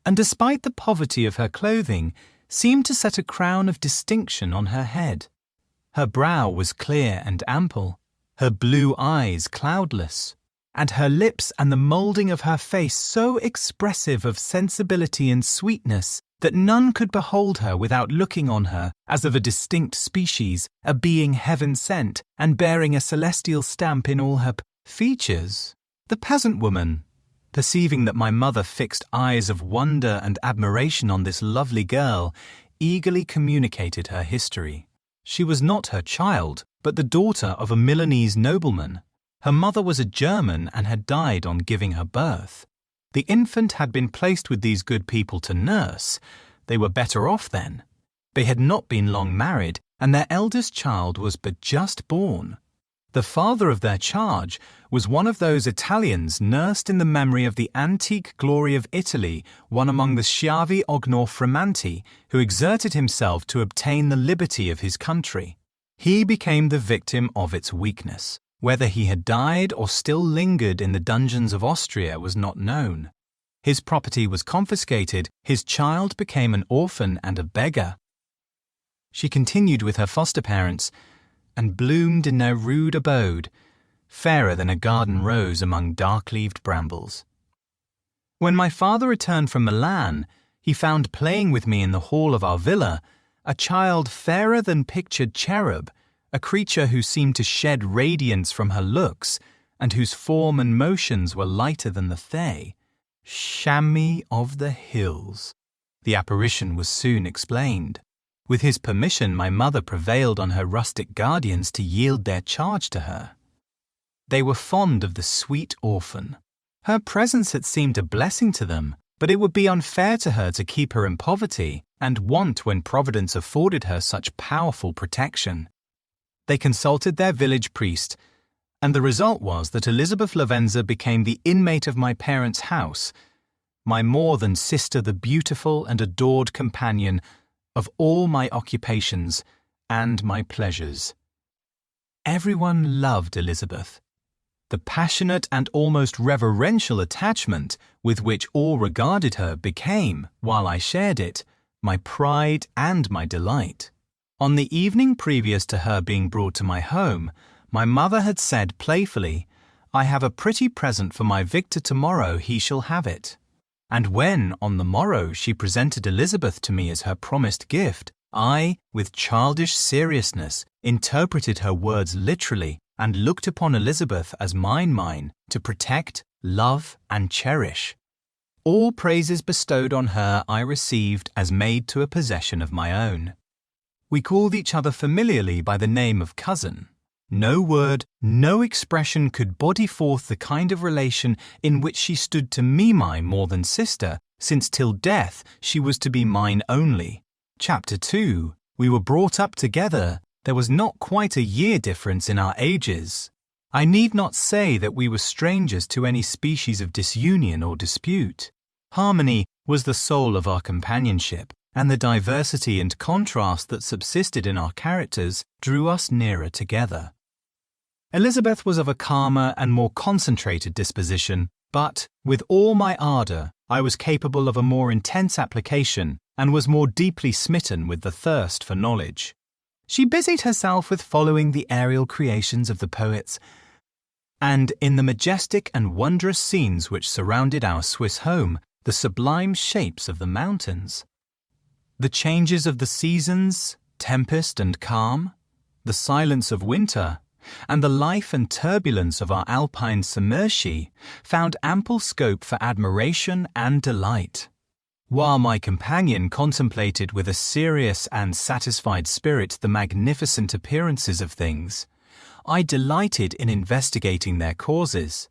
and despite the poverty of her clothing, seemed to set a crown of distinction on her head. Her brow was clear and ample, her blue eyes cloudless, and her lips and the moulding of her face so expressive of sensibility and sweetness that none could behold her without looking on her as of a distinct species, a being heaven-sent, and bearing a celestial stamp in all her features. The peasant woman, perceiving that my mother fixed eyes of wonder and admiration on this lovely girl, eagerly communicated her history. She was not her child, but the daughter of a Milanese nobleman. Her mother was a German and had died on giving her birth. The infant had been placed with these good people to nurse. They were better off then. They had not been long married, and their eldest child was but just born. The father of their charge was one of those Italians nursed in the memory of the antique glory of Italy, one among the Schiavi Ogno-Fremanti, who exerted himself to obtain the liberty of his country. He became the victim of its weakness. Whether he had died or still lingered in the dungeons of Austria was not known. His property was confiscated, his child became an orphan and a beggar. She continued with her foster parents, and bloomed in their rude abode, fairer than a garden rose among dark-leaved brambles. When my father returned from Milan, he found playing with me in the hall of our villa a child fairer than pictured cherub, a creature who seemed to shed radiance from her looks, and whose form and motions were lighter than the Fae. Chamois of the hills. The apparition was soon explained. With his permission, my mother prevailed on her rustic guardians to yield their charge to her. They were fond of the sweet orphan. Her presence had seemed a blessing to them, but it would be unfair to her to keep her in poverty and want when Providence afforded her such powerful protection. They consulted their village priest, and the result was that Elizabeth Lavenza became the inmate of my parents' house, my more than sister, the beautiful and adored companion of all my occupations and my pleasures. Everyone loved Elizabeth. The passionate and almost reverential attachment with which all regarded her became, while I shared it, my pride and my delight. On the evening previous to her being brought to my home, my mother had said playfully, "I have a pretty present for my Victor tomorrow, he shall have it." And when, on the morrow, she presented Elizabeth to me as her promised gift, I, with childish seriousness, interpreted her words literally and looked upon Elizabeth as mine, to protect, love, and cherish. All praises bestowed on her I received as made to a possession of my own. We called each other familiarly by the name of cousin. No word, no expression could body forth the kind of relation in which she stood to me more than sister, since till death she was to be mine only. Chapter 2. We were brought up together. There was not quite a year difference in our ages. I need not say that we were strangers to any species of disunion or dispute. Harmony was the soul of our companionship, and the diversity and contrast that subsisted in our characters drew us nearer together. Elizabeth was of a calmer and more concentrated disposition, but, with all my ardour, I was capable of a more intense application and was more deeply smitten with the thirst for knowledge. She busied herself with following the aerial creations of the poets, and in the majestic and wondrous scenes which surrounded our Swiss home, the sublime shapes of the mountains, the changes of the seasons, tempest and calm, the silence of winter, and the life and turbulence of our alpine Semerci found ample scope for admiration and delight. While my companion contemplated with a serious and satisfied spirit the magnificent appearances of things, I delighted in investigating their causes.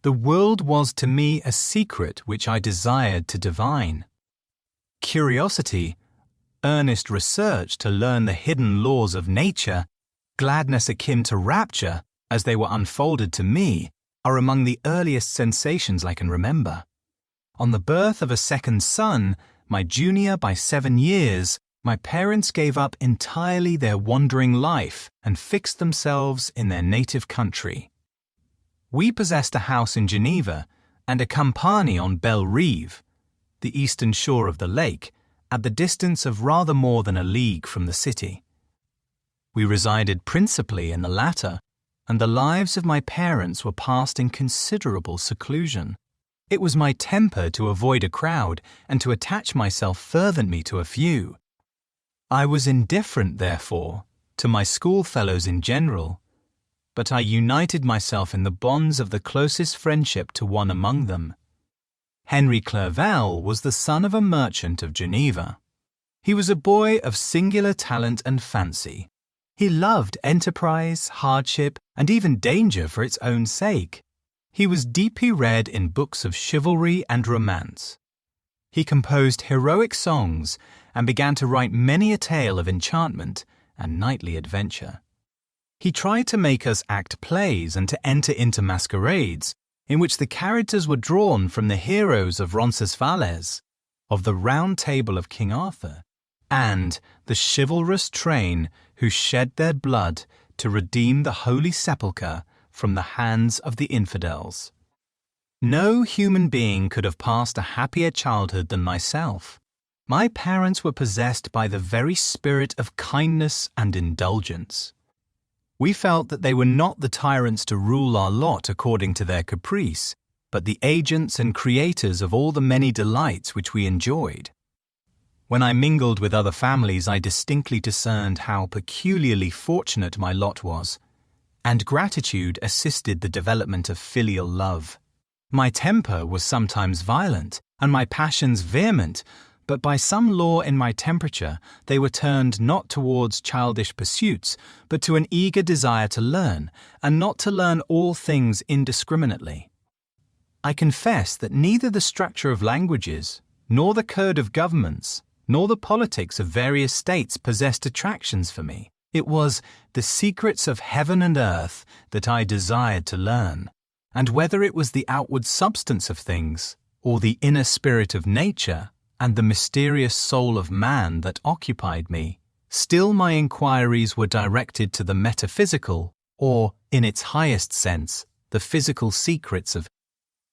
The world was to me a secret which I desired to divine. Curiosity, earnest research to learn the hidden laws of nature, gladness akin to rapture, as they were unfolded to me, are among the earliest sensations I can remember. On the birth of a second son, my junior by 7 years, my parents gave up entirely their wandering life and fixed themselves in their native country. We possessed a house in Geneva and a campani on Belle Rive, the eastern shore of the lake, at the distance of rather more than a league from the city. We resided principally in the latter, and the lives of my parents were passed in considerable seclusion. It was my temper to avoid a crowd and to attach myself fervently to a few. I was indifferent, therefore, to my schoolfellows in general, but I united myself in the bonds of the closest friendship to one among them. Henry Clerval was the son of a merchant of Geneva. He was a boy of singular talent and fancy. He loved enterprise, hardship, and even danger for its own sake. He was deeply read in books of chivalry and romance. He composed heroic songs and began to write many a tale of enchantment and knightly adventure. He tried to make us act plays and to enter into masquerades, in which the characters were drawn from the heroes of Roncesvalles, of the Round Table of King Arthur, and the chivalrous train who shed their blood to redeem the Holy Sepulchre from the hands of the infidels. No human being could have passed a happier childhood than myself. My parents were possessed by the very spirit of kindness and indulgence. We felt that they were not the tyrants to rule our lot according to their caprice, but the agents and creators of all the many delights which we enjoyed. When I mingled with other families, I distinctly discerned how peculiarly fortunate my lot was, and gratitude assisted the development of filial love. My temper was sometimes violent, and my passions vehement, but by some law in my temperature they were turned not towards childish pursuits, but to an eager desire to learn, and not to learn all things indiscriminately. I confess that neither the structure of languages, nor the code of governments, nor the politics of various states possessed attractions for me. It was the secrets of heaven and earth that I desired to learn, and whether it was the outward substance of things, or the inner spirit of nature, and the mysterious soul of man that occupied me, still my inquiries were directed to the metaphysical, or, in its highest sense, the physical secrets of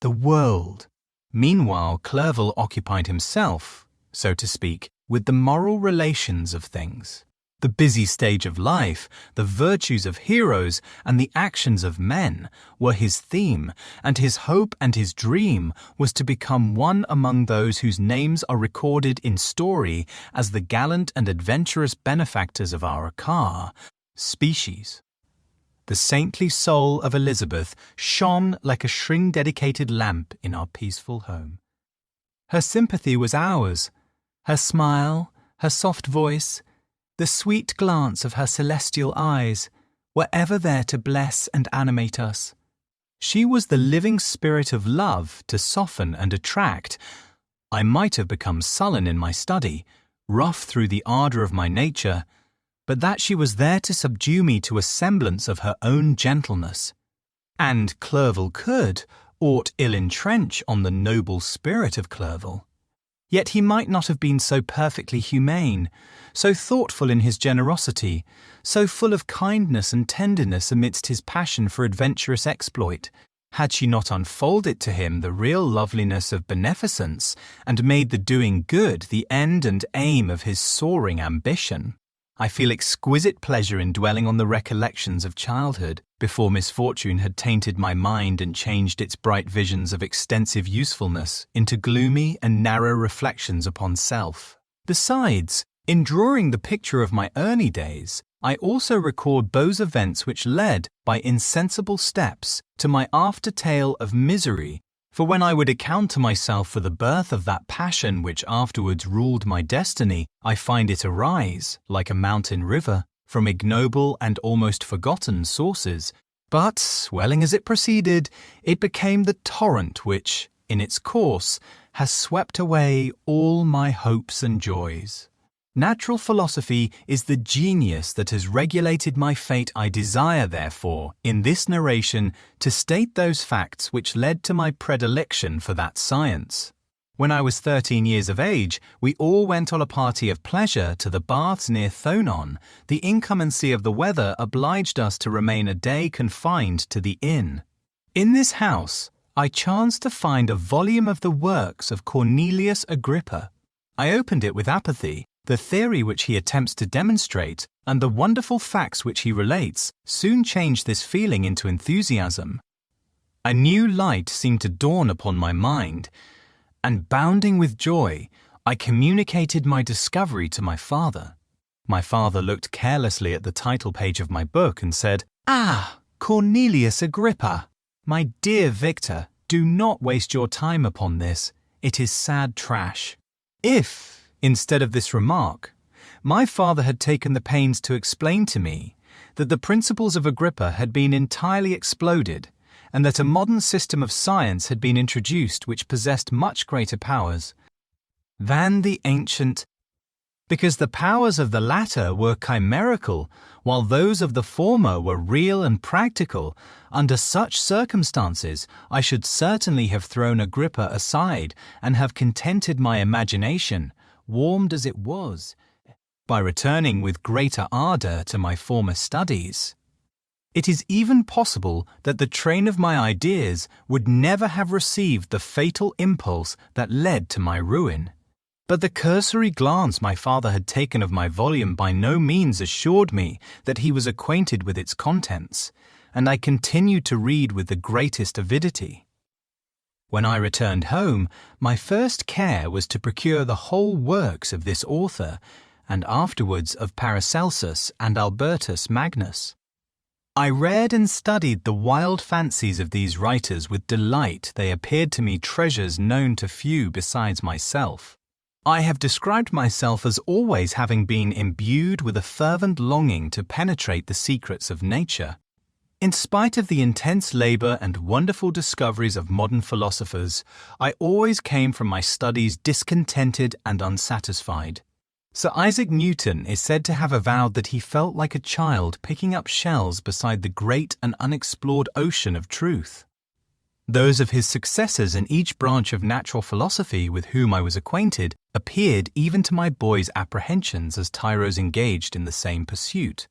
the world. Meanwhile, Clerval occupied himself, so to speak, with the moral relations of things. The busy stage of life, the virtues of heroes, and the actions of men were his theme, and his hope and his dream was to become one among those whose names are recorded in story as the gallant and adventurous benefactors of our species. The saintly soul of Elizabeth shone like a shrine-dedicated lamp in our peaceful home. Her sympathy was ours, her smile, her soft voice, the sweet glance of her celestial eyes were ever there to bless and animate us. She was the living spirit of love to soften and attract. I might have become sullen in my study, rough through the ardour of my nature, but that she was there to subdue me to a semblance of her own gentleness. And Clerval could, aught ill entrench on the noble spirit of Clerval. Yet he might not have been so perfectly humane, so thoughtful in his generosity, so full of kindness and tenderness amidst his passion for adventurous exploit, had she not unfolded to him the real loveliness of beneficence and made the doing good the end and aim of his soaring ambition. I feel exquisite pleasure in dwelling on the recollections of childhood, before misfortune had tainted my mind and changed its bright visions of extensive usefulness into gloomy and narrow reflections upon self. Besides, in drawing the picture of my early days, I also record those events which led, by insensible steps, to my after-tale of misery. For when I would account to myself for the birth of that passion which afterwards ruled my destiny, I find it arise, like a mountain river, from ignoble and almost forgotten sources. But, swelling as it proceeded, it became the torrent which, in its course, has swept away all my hopes and joys. Natural philosophy is the genius that has regulated my fate. I desire, therefore, in this narration, to state those facts which led to my predilection for that science. When I was 13 years of age, we all went on a party of pleasure to the baths near Thonon. The inclemency of the weather obliged us to remain a day confined to the inn. In this house, I chanced to find a volume of the works of Cornelius Agrippa. I opened it with apathy. The theory which he attempts to demonstrate and the wonderful facts which he relates soon changed this feeling into enthusiasm. A new light seemed to dawn upon my mind, and bounding with joy, I communicated my discovery to my father. My father looked carelessly at the title page of my book and said, "Ah, Cornelius Agrippa! My dear Victor, do not waste your time upon this. It is sad trash." If, instead of this remark, my father had taken the pains to explain to me that the principles of Agrippa had been entirely exploded, and that a modern system of science had been introduced which possessed much greater powers than the ancient, because the powers of the latter were chimerical, while those of the former were real and practical, under such circumstances I should certainly have thrown Agrippa aside and have contented my imagination, warmed as it was, by returning with greater ardour to my former studies. It is even possible that the train of my ideas would never have received the fatal impulse that led to my ruin. But the cursory glance my father had taken of my volume by no means assured me that he was acquainted with its contents, and I continued to read with the greatest avidity. When I returned home, my first care was to procure the whole works of this author, and afterwards of Paracelsus and Albertus Magnus. I read and studied the wild fancies of these writers with delight. They appeared to me treasures known to few besides myself. I have described myself as always having been imbued with a fervent longing to penetrate the secrets of nature. In spite of the intense labour and wonderful discoveries of modern philosophers, I always came from my studies discontented and unsatisfied. Sir Isaac Newton is said to have avowed that he felt like a child picking up shells beside the great and unexplored ocean of truth. Those of his successors in each branch of natural philosophy with whom I was acquainted appeared even to my boy's apprehensions as tyros engaged in the same pursuit.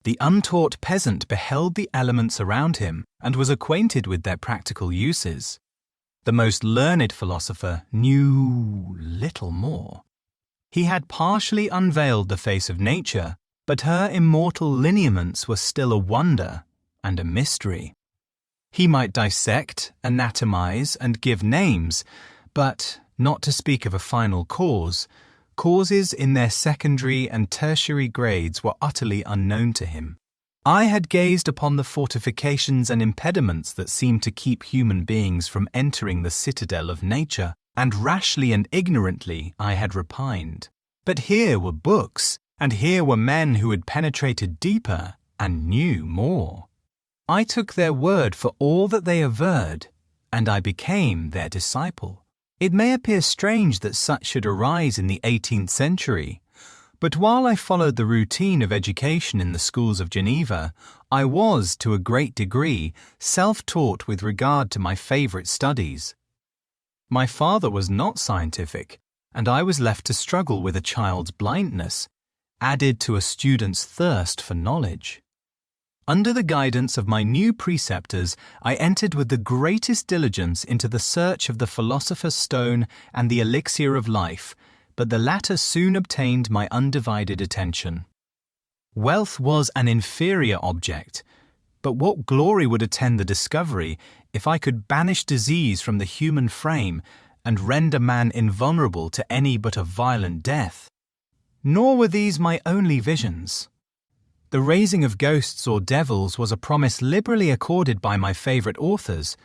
The untaught peasant beheld the elements around him and was acquainted with their practical uses. The most learned philosopher knew little more. He had partially unveiled the face of nature, but her immortal lineaments were still a wonder and a mystery. He might dissect, anatomize, and give names, but, not to speak of a final cause, causes in their secondary and tertiary grades were utterly unknown to him. I had gazed upon the fortifications and impediments that seemed to keep human beings from entering the citadel of nature, and rashly and ignorantly I had repined. But here were books, and here were men who had penetrated deeper and knew more. I took their word for all that they averred, and I became their disciple. It may appear strange that such should arise in the 18th century, but while I followed the routine of education in the schools of Geneva, I was, to a great degree, self-taught with regard to my favourite studies. My father was not scientific, and I was left to struggle with a child's blindness, added to a student's thirst for knowledge. Under the guidance of my new preceptors, I entered with the greatest diligence into the search of the philosopher's stone and the elixir of life, but the latter soon obtained my undivided attention. Wealth was an inferior object, but what glory would attend the discovery if I could banish disease from the human frame and render man invulnerable to any but a violent death? Nor were these my only visions. The raising of ghosts or devils was a promise liberally accorded by my favourite authors,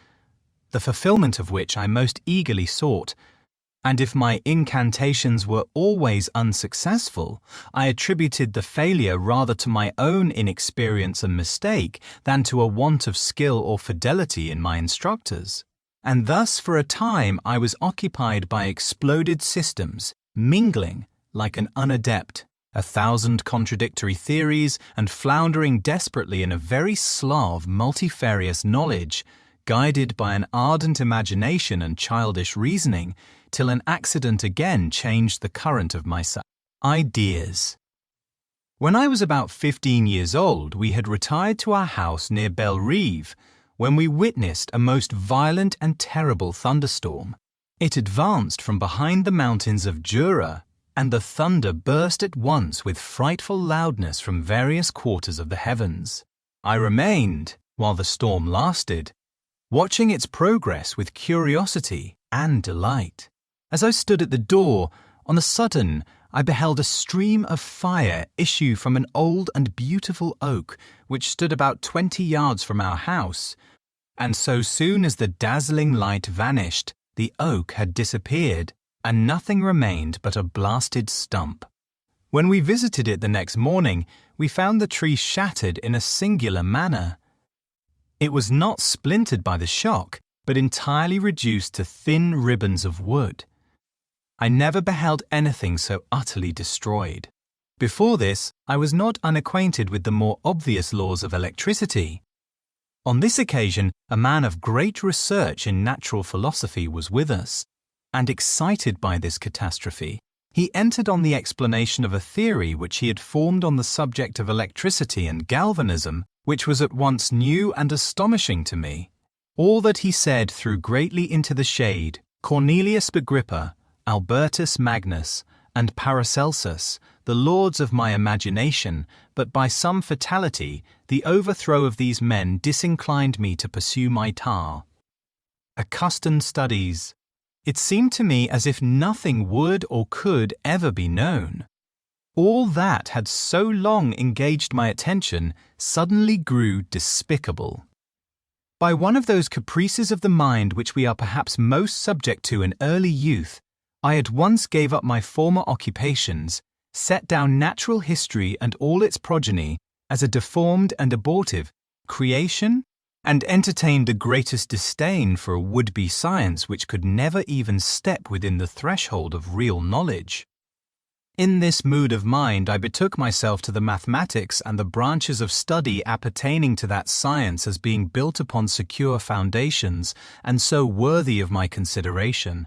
the fulfilment of which I most eagerly sought, and if my incantations were always unsuccessful, I attributed the failure rather to my own inexperience and mistake than to a want of skill or fidelity in my instructors. And thus for a time I was occupied by exploded systems, mingling, like an unadept, 1,000 contradictory theories and floundering desperately in a very slough of multifarious knowledge, guided by an ardent imagination and childish reasoning, till an accident again changed the current of my ideas. When I was about 15 years old, we had retired to our house near Bellerive, when we witnessed a most violent and terrible thunderstorm. It advanced from behind the mountains of Jura, and the thunder burst at once with frightful loudness from various quarters of the heavens. I remained, while the storm lasted, watching its progress with curiosity and delight. As I stood at the door, on a sudden I beheld a stream of fire issue from an old and beautiful oak which stood about 20 yards from our house, and so soon as the dazzling light vanished, the oak had disappeared, and nothing remained but a blasted stump. When we visited it the next morning, we found the tree shattered in a singular manner. It was not splintered by the shock, but entirely reduced to thin ribbons of wood. I never beheld anything so utterly destroyed. Before this, I was not unacquainted with the more obvious laws of electricity. On this occasion, a man of great research in natural philosophy was with us, and excited by this catastrophe, he entered on the explanation of a theory which he had formed on the subject of electricity and galvanism, which was at once new and astonishing to me. All that he said threw greatly into the shade Cornelius Agrippa, Albertus Magnus, and Paracelsus, the lords of my imagination, but by some fatality, the overthrow of these men disinclined me to pursue my tar. Accustomed studies. It seemed to me as if nothing would or could ever be known. All that had so long engaged my attention suddenly grew despicable. By one of those caprices of the mind which we are perhaps most subject to in early youth, I at once gave up my former occupations, set down natural history and all its progeny as a deformed and abortive creation, and entertained the greatest disdain for a would-be science which could never even step within the threshold of real knowledge. In this mood of mind I betook myself to the mathematics and the branches of study appertaining to that science as being built upon secure foundations and so worthy of my consideration.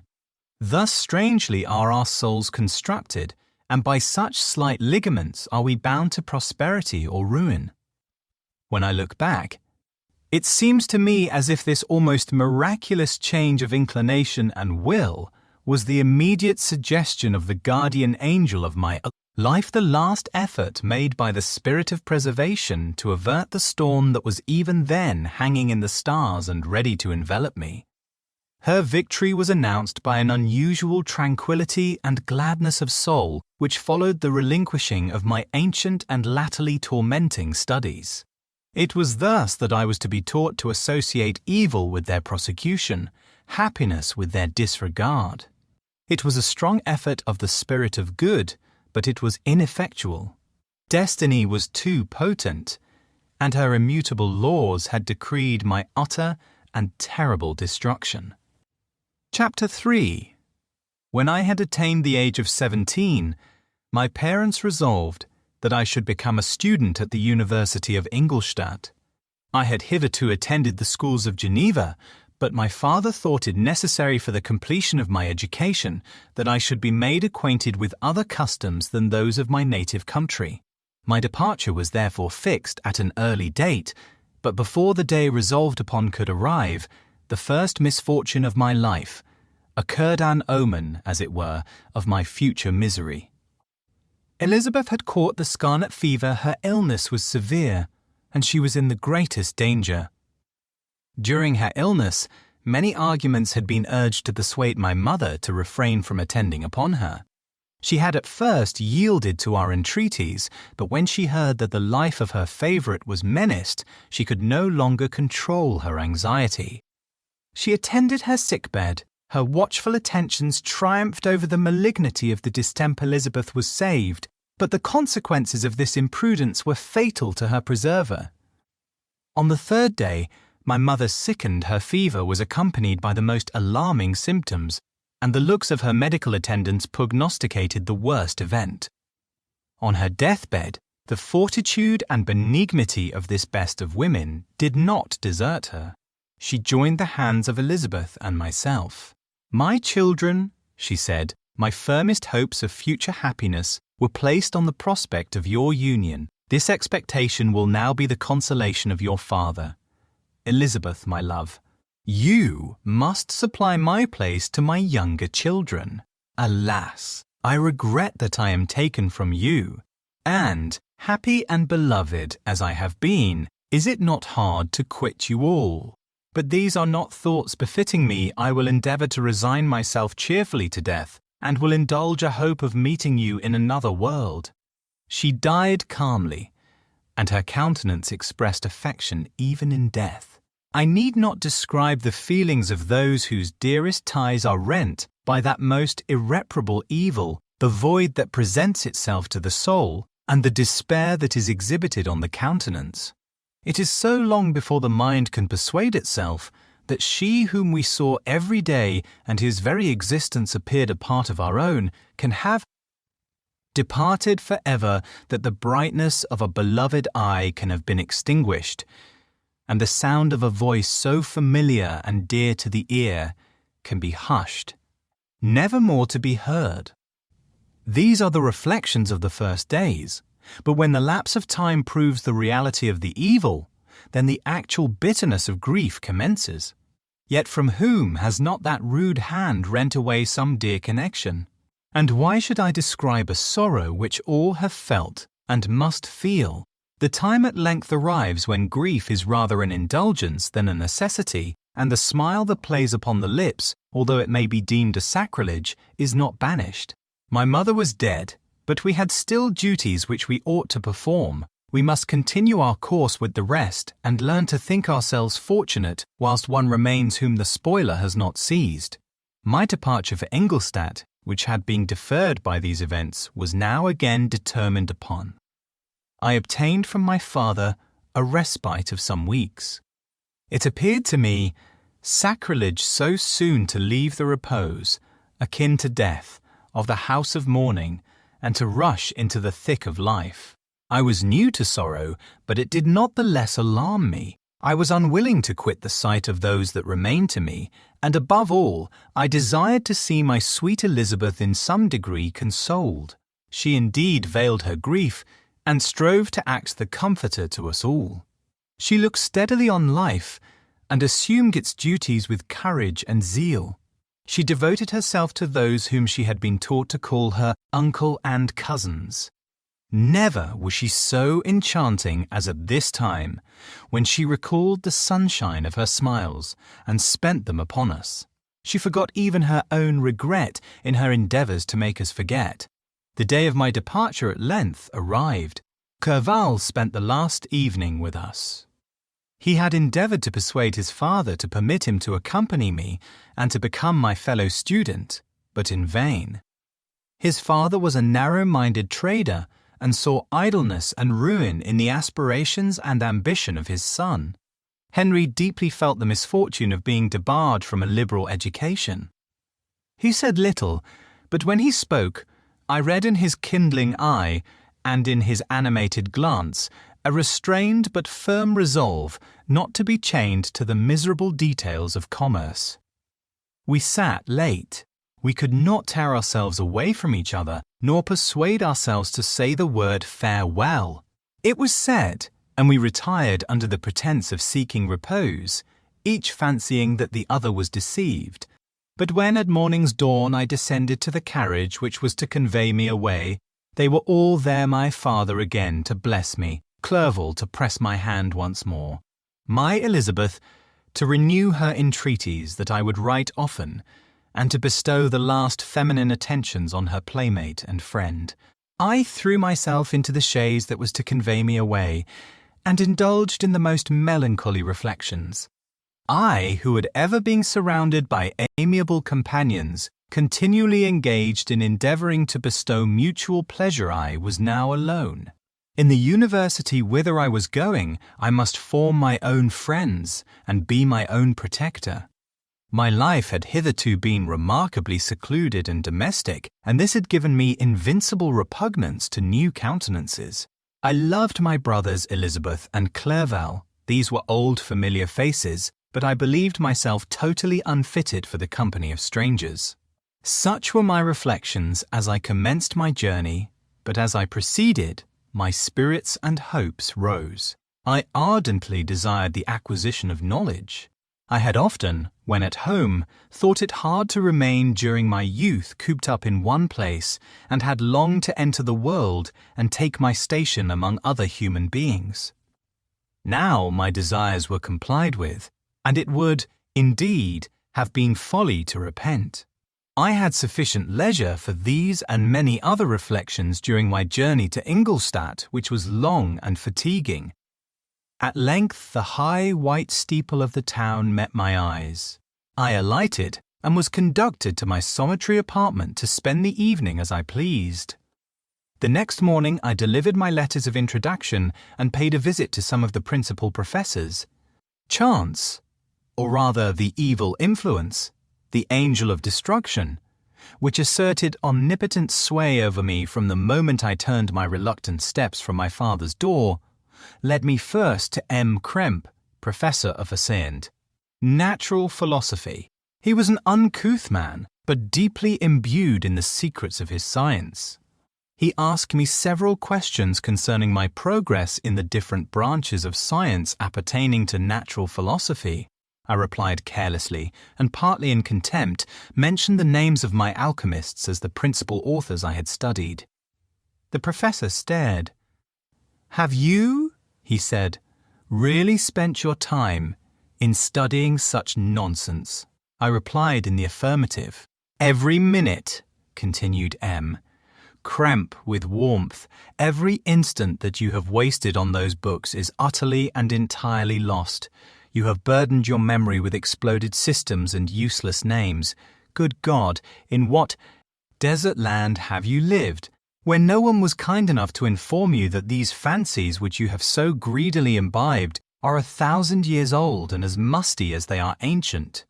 Thus strangely are our souls constructed, and by such slight ligaments are we bound to prosperity or ruin. When I look back, it seems to me as if this almost miraculous change of inclination and will was the immediate suggestion of the guardian angel of my life, the last effort made by the spirit of preservation to avert the storm that was even then hanging in the stars and ready to envelop me. Her victory was announced by an unusual tranquillity and gladness of soul which followed the relinquishing of my ancient and latterly tormenting studies. It was thus that I was to be taught to associate evil with their prosecution, happiness with their disregard. It was a strong effort of the spirit of good, but it was ineffectual. Destiny was too potent, and her immutable laws had decreed my utter and terrible destruction. Chapter 3. When I had attained the age of 17, my parents resolved that I should become a student at the University of Ingolstadt. I had hitherto attended the schools of Geneva, But my father thought it necessary for the completion of my education that I should be made acquainted with other customs than those of my native country. My departure was therefore fixed at an early date, but before the day resolved upon could arrive, the first misfortune of my life occurred, an omen, as it were, of my future misery. Elizabeth had caught the scarlet fever, her illness was severe, and she was in the greatest danger. During her illness, many arguments had been urged to persuade my mother to refrain from attending upon her. She had at first yielded to our entreaties, but when she heard that the life of her favourite was menaced, she could no longer control her anxiety. She attended her sick-bed. Her watchful attentions triumphed over the malignity of the distemper. Elizabeth was saved, but the consequences of this imprudence were fatal to her preserver. On the third day, my mother sickened. Her fever was accompanied by the most alarming symptoms, and the looks of her medical attendants prognosticated the worst event. On her deathbed, the fortitude and benignity of this best of women did not desert her. She joined the hands of Elizabeth and myself. "My children," she said, "my firmest hopes of future happiness were placed on the prospect of your union. This expectation will now be the consolation of your father. Elizabeth, my love, you must supply my place to my younger children. Alas, I regret that I am taken from you, and, happy and beloved as I have been, is it not hard to quit you all? But these are not thoughts befitting me. I will endeavour to resign myself cheerfully to death, and will indulge a hope of meeting you in another world." She died calmly, and her countenance expressed affection even in death. I need not describe the feelings of those whose dearest ties are rent by that most irreparable evil, the void that presents itself to the soul, and the despair that is exhibited on the countenance. It is so long before the mind can persuade itself that she whom we saw every day and whose very existence appeared a part of our own can have departed for ever, that the brightness of a beloved eye can have been extinguished, and the sound of a voice so familiar and dear to the ear can be hushed, never more to be heard. These are the reflections of the first days, but when the lapse of time proves the reality of the evil, then the actual bitterness of grief commences. Yet from whom has not that rude hand rent away some dear connection? And why should I describe a sorrow which all have felt and must feel? The time at length arrives when grief is rather an indulgence than a necessity, and the smile that plays upon the lips, although it may be deemed a sacrilege, is not banished. My mother was dead, but we had still duties which we ought to perform. We must continue our course with the rest, and learn to think ourselves fortunate whilst one remains whom the spoiler has not seized. My departure for Ingolstadt, which had been deferred by these events, was now again determined upon. I obtained from my father a respite of some weeks. It appeared to me sacrilege so soon to leave the repose, akin to death, of the house of mourning, and to rush into the thick of life. I was new to sorrow, but it did not the less alarm me. I was unwilling to quit the sight of those that remained to me, and above all, I desired to see my sweet Elizabeth in some degree consoled. She indeed veiled her grief, and strove to act the comforter to us all. She looked steadily on life, and assumed its duties with courage and zeal. She devoted herself to those whom she had been taught to call her uncle and cousins. Never was she so enchanting as at this time, when she recalled the sunshine of her smiles, and spent them upon us. She forgot even her own regret in her endeavours to make us forget. The day of my departure at length arrived. Clerval spent the last evening with us. He had endeavoured to persuade his father to permit him to accompany me and to become my fellow student, but in vain. His father was a narrow-minded trader and saw idleness and ruin in the aspirations and ambition of his son. Henry deeply felt the misfortune of being debarred from a liberal education. He said little, but when he spoke, I read in his kindling eye and in his animated glance a restrained but firm resolve not to be chained to the miserable details of commerce. We sat late. We could not tear ourselves away from each other, nor persuade ourselves to say the word farewell. It was said, and we retired under the pretense of seeking repose, each fancying that the other was deceived. But when at morning's dawn I descended to the carriage which was to convey me away, they were all there, my father again to bless me, Clerval to press my hand once more, my Elizabeth to renew her entreaties that I would write often, and to bestow the last feminine attentions on her playmate and friend. I threw myself into the chaise that was to convey me away, and indulged in the most melancholy reflections. I, who had ever been surrounded by amiable companions, continually engaged in endeavouring to bestow mutual pleasure, I was now alone. In the university whither I was going, I must form my own friends and be my own protector. My life had hitherto been remarkably secluded and domestic, and this had given me invincible repugnance to new countenances. I loved my brothers Elizabeth and Clerval. These were old familiar faces, but I believed myself totally unfitted for the company of strangers. Such were my reflections as I commenced my journey, but as I proceeded, my spirits and hopes rose. I ardently desired the acquisition of knowledge. I had often, when at home, thought it hard to remain during my youth cooped up in one place, and had longed to enter the world and take my station among other human beings. Now my desires were complied with, and it would, indeed, have been folly to repent. I had sufficient leisure for these and many other reflections during my journey to Ingolstadt, which was long and fatiguing. At length the high white steeple of the town met my eyes. I alighted and was conducted to my solitary apartment to spend the evening as I pleased. The next morning I delivered my letters of introduction and paid a visit to some of the principal professors. Chance, or rather the evil influence, the angel of destruction, which asserted omnipotent sway over me from the moment I turned my reluctant steps from my father's door, led me first to M. Krempe, professor of Assayendt. Natural philosophy. He was an uncouth man, but deeply imbued in the secrets of his science. He asked me several questions concerning my progress in the different branches of science appertaining to natural philosophy. I replied carelessly, and partly in contempt, mentioned the names of my alchemists as the principal authors I had studied. The professor stared. "Have you," he said, "really spent your time in studying such nonsense?" I replied in the affirmative. "Every minute," continued M. Krempe with warmth, "every instant that you have wasted on those books is utterly and entirely lost. You have burdened your memory with exploded systems and useless names. Good God, in what desert land have you lived, where no one was kind enough to inform you that these fancies which you have so greedily imbibed are 1,000 years old and as musty as they are ancient?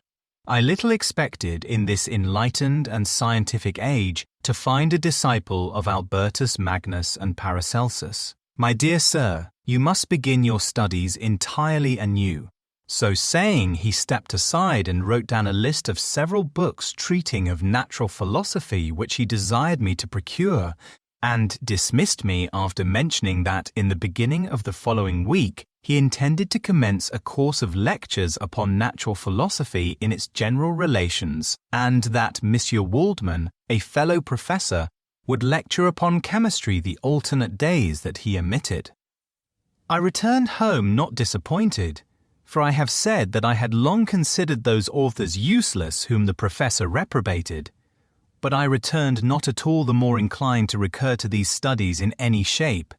I little expected in this enlightened and scientific age to find a disciple of Albertus Magnus and Paracelsus. My dear sir, you must begin your studies entirely anew." So saying, he stepped aside and wrote down a list of several books treating of natural philosophy which he desired me to procure, and dismissed me after mentioning that in the beginning of the following week he intended to commence a course of lectures upon natural philosophy in its general relations, and that Monsieur Waldman, a fellow professor, would lecture upon chemistry the alternate days that he omitted. I returned home not disappointed, for I have said that I had long considered those authors useless whom the professor reprobated, but I returned not at all the more inclined to recur to these studies in any shape.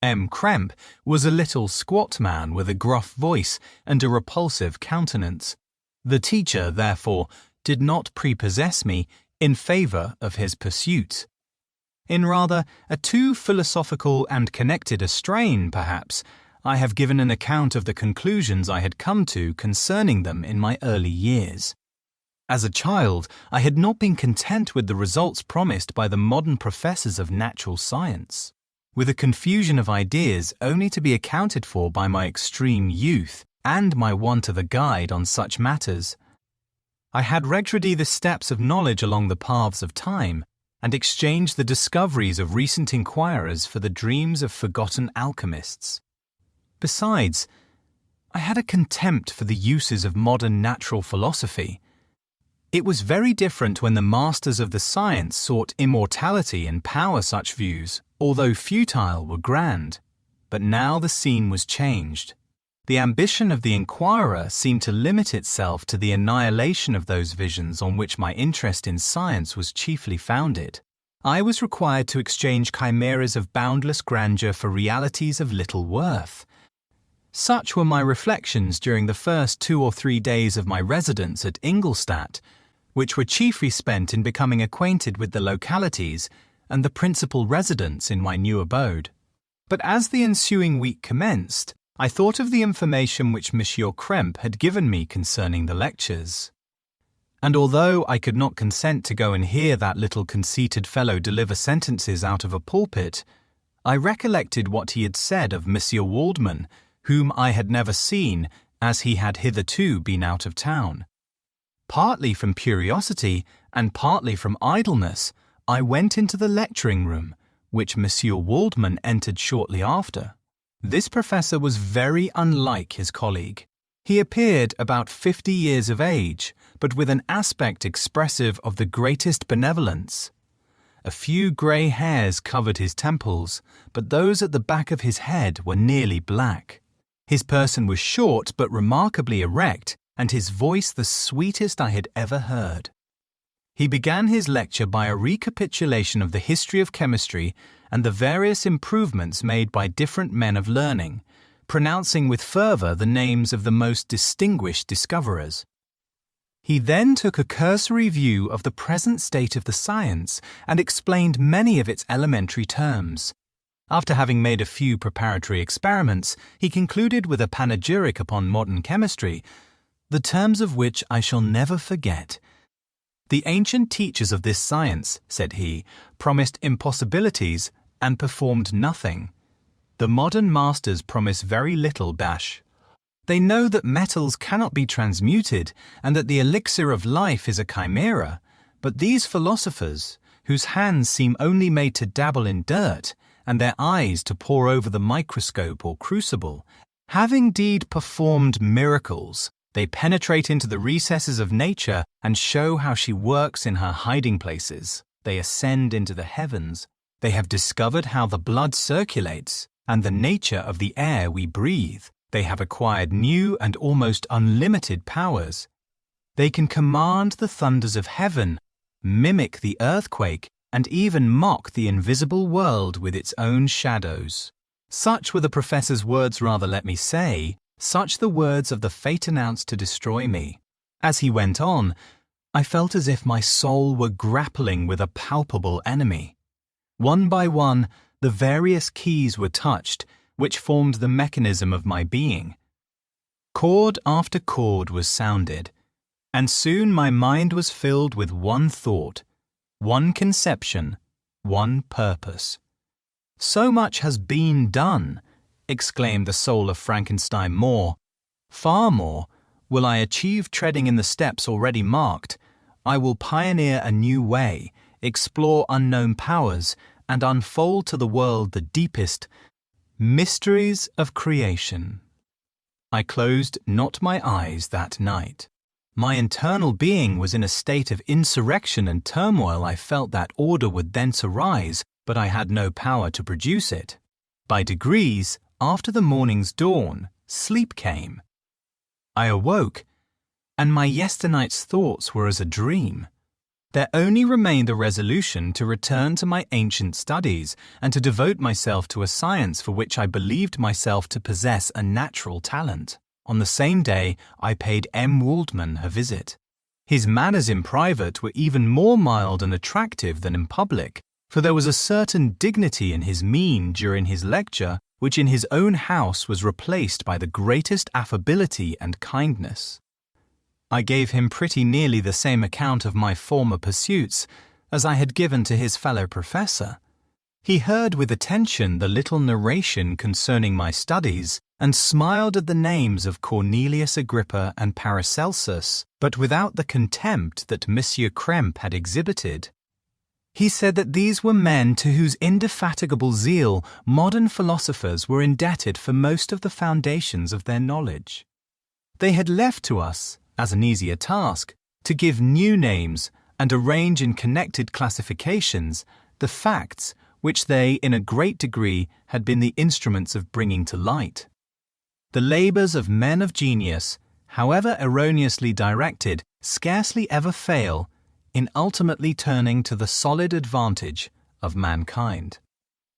M. Krempe was a little squat man with a gruff voice and a repulsive countenance. The teacher, therefore, did not prepossess me in favour of his pursuits. In rather a too philosophical and connected a strain, perhaps, I have given an account of the conclusions I had come to concerning them in my early years. As a child, I had not been content with the results promised by the modern professors of natural science. with a confusion of ideas only to be accounted for by my extreme youth and my want of a guide on such matters. I had retroceded the steps of knowledge along the paths of time, and exchanged the discoveries of recent inquirers for the dreams of forgotten alchemists. Besides, I had a contempt for the uses of modern natural philosophy. It was very different when the masters of the science sought immortality and power. Such views, although futile, were grand. But now the scene was changed. The ambition of the inquirer seemed to limit itself to the annihilation of those visions on which my interest in science was chiefly founded. I was required to exchange chimeras of boundless grandeur for realities of little worth. Such were my reflections during the first 2 or 3 days of my residence at Ingolstadt, which were chiefly spent in becoming acquainted with the localities and the principal residents in my new abode. But as the ensuing week commenced, I thought of the information which Monsieur Krempe had given me concerning the lectures. And although I could not consent to go and hear that little conceited fellow deliver sentences out of a pulpit, I recollected what he had said of Monsieur Waldman, whom I had never seen, as he had hitherto been out of town. Partly from curiosity and partly from idleness, I went into the lecturing room, which Monsieur Waldman entered shortly after. This professor was very unlike his colleague. He appeared about 50 years of age, but with an aspect expressive of the greatest benevolence. A few grey hairs covered his temples, but those at the back of his head were nearly black. His person was short but remarkably erect, and his voice the sweetest I had ever heard. He began his lecture by a recapitulation of the history of chemistry and the various improvements made by different men of learning, pronouncing with fervour the names of the most distinguished discoverers. He then took a cursory view of the present state of the science and explained many of its elementary terms. After having made a few preparatory experiments, he concluded with a panegyric upon modern chemistry, the terms of which I shall never forget. The ancient teachers of this science, said he, promised impossibilities and performed nothing. The modern masters promise very little dash. They know that metals cannot be transmuted and that the elixir of life is a chimera, but these philosophers, whose hands seem only made to dabble in dirt and their eyes to pore over the microscope or crucible, have indeed performed miracles. They penetrate into the recesses of nature and show how she works in her hiding places. They ascend into the heavens. They have discovered how the blood circulates and the nature of the air we breathe. They have acquired new and almost unlimited powers. They can command the thunders of heaven, mimic the earthquake, and even mock the invisible world with its own shadows. Such were the professor's words, rather let me say, such the words of the fate announced to destroy me. As he went on, I felt as if my soul were grappling with a palpable enemy. One by one, the various keys were touched, which formed the mechanism of my being. Chord after chord was sounded, and soon my mind was filled with one thought, one conception, one purpose. So much has been done, exclaimed the soul of Frankenstein. More, far more, will I achieve treading in the steps already marked. I will pioneer a new way, explore unknown powers, and unfold to the world the deepest mysteries of creation. I closed not my eyes that night. My internal being was in a state of insurrection and turmoil. I felt that order would thence arise, but I had no power to produce it. By degrees, after the morning's dawn, sleep came. I awoke, and my yesternight's thoughts were as a dream. There only remained the resolution to return to my ancient studies and to devote myself to a science for which I believed myself to possess a natural talent. On the same day, I paid M. Waldman a visit. His manners in private were even more mild and attractive than in public, for there was a certain dignity in his mien during his lecture, which in his own house was replaced by the greatest affability and kindness. I gave him pretty nearly the same account of my former pursuits as I had given to his fellow professor. He heard with attention the little narration concerning my studies, and smiled at the names of Cornelius Agrippa and Paracelsus, but without the contempt that Monsieur Krempe had exhibited. He said that these were men to whose indefatigable zeal modern philosophers were indebted for most of the foundations of their knowledge. They had left to us, as an easier task, to give new names and arrange in connected classifications the facts which they, in a great degree, had been the instruments of bringing to light. The labours of men of genius, however erroneously directed, scarcely ever fail in ultimately turning to the solid advantage of mankind.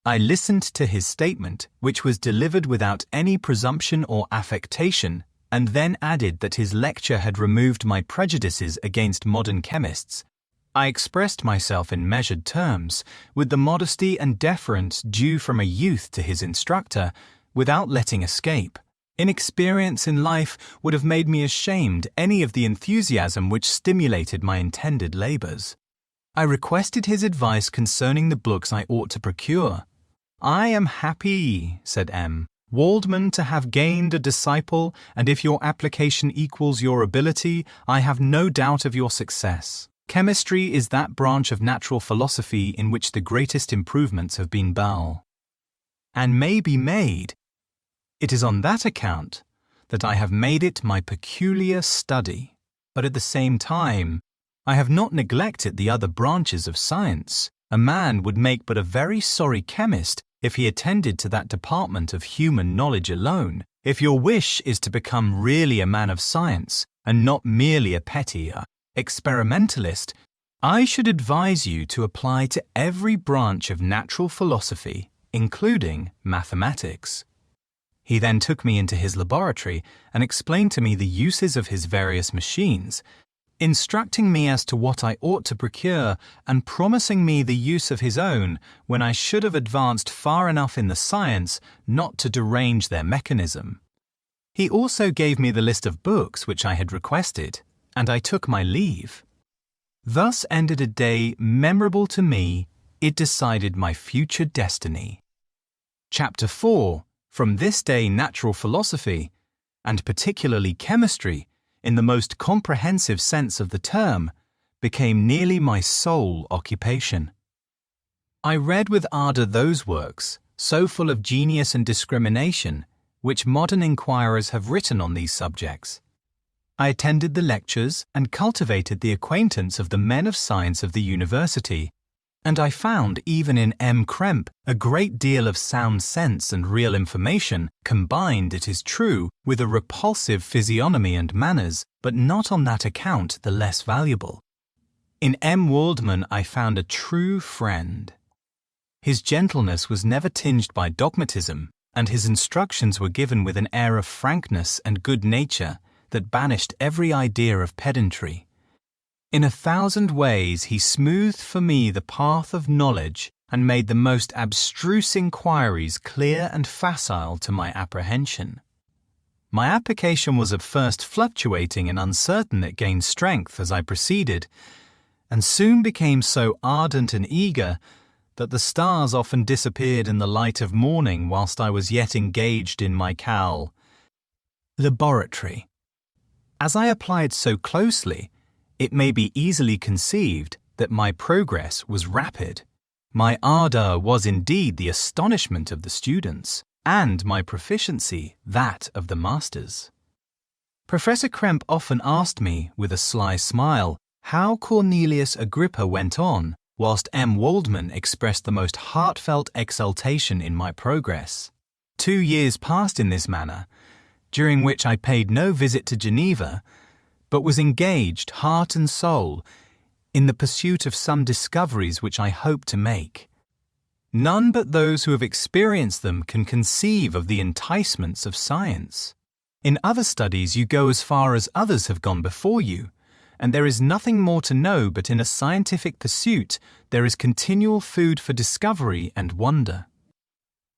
I listened to his statement, which was delivered without any presumption or affectation, and then added that his lecture had removed my prejudices against modern chemists. I expressed myself in measured terms, with the modesty and deference due from a youth to his instructor, without letting escape. Inexperience in life would have made me ashamed any of the enthusiasm which stimulated my intended labours. I requested his advice concerning the books I ought to procure. "I am happy," said M. Waldman, "to have gained a disciple, and if your application equals your ability, I have no doubt of your success. Chemistry is that branch of natural philosophy in which the greatest improvements have been made, and may be made. It is on that account that I have made it my peculiar study. But at the same time, I have not neglected the other branches of science. A man would make but a very sorry chemist if he attended to that department of human knowledge alone. If your wish is to become really a man of science, and not merely a petty experimentalist, I should advise you to apply to every branch of natural philosophy, including mathematics." He then took me into his laboratory and explained to me the uses of his various machines, instructing me as to what I ought to procure and promising me the use of his own when I should have advanced far enough in the science not to derange their mechanism. He also gave me the list of books which I had requested, and I took my leave. Thus ended a day memorable to me. It decided my future destiny. Chapter 4. From this day natural philosophy, and particularly chemistry, in the most comprehensive sense of the term, became nearly my sole occupation. I read with ardour those works, so full of genius and discrimination, which modern inquirers have written on these subjects. I attended the lectures and cultivated the acquaintance of the men of science of the university, and I found even in M. Krempe a great deal of sound sense and real information, combined, it is true, with a repulsive physiognomy and manners, but not on that account the less valuable. In M. Waldman I found a true friend. His gentleness was never tinged by dogmatism, and his instructions were given with an air of frankness and good nature that banished every idea of pedantry. In 1,000 ways he smoothed for me the path of knowledge and made the most abstruse inquiries clear and facile to my apprehension. My application was at first fluctuating and uncertain. It gained strength as I proceeded, and soon became so ardent and eager that the stars often disappeared in the light of morning whilst I was yet engaged in my laboratory. As I applied so closely, it may be easily conceived that my progress was rapid. My ardour was indeed the astonishment of the students, and my proficiency that of the masters. Professor Krempe often asked me, with a sly smile, how Cornelius Agrippa went on, whilst M. Waldman expressed the most heartfelt exultation in my progress. 2 years passed in this manner, during which I paid no visit to Geneva, but was engaged, heart and soul, in the pursuit of some discoveries which I hope to make. None but those who have experienced them can conceive of the enticements of science. In other studies you go as far as others have gone before you, and there is nothing more to know, but in a scientific pursuit there is continual food for discovery and wonder.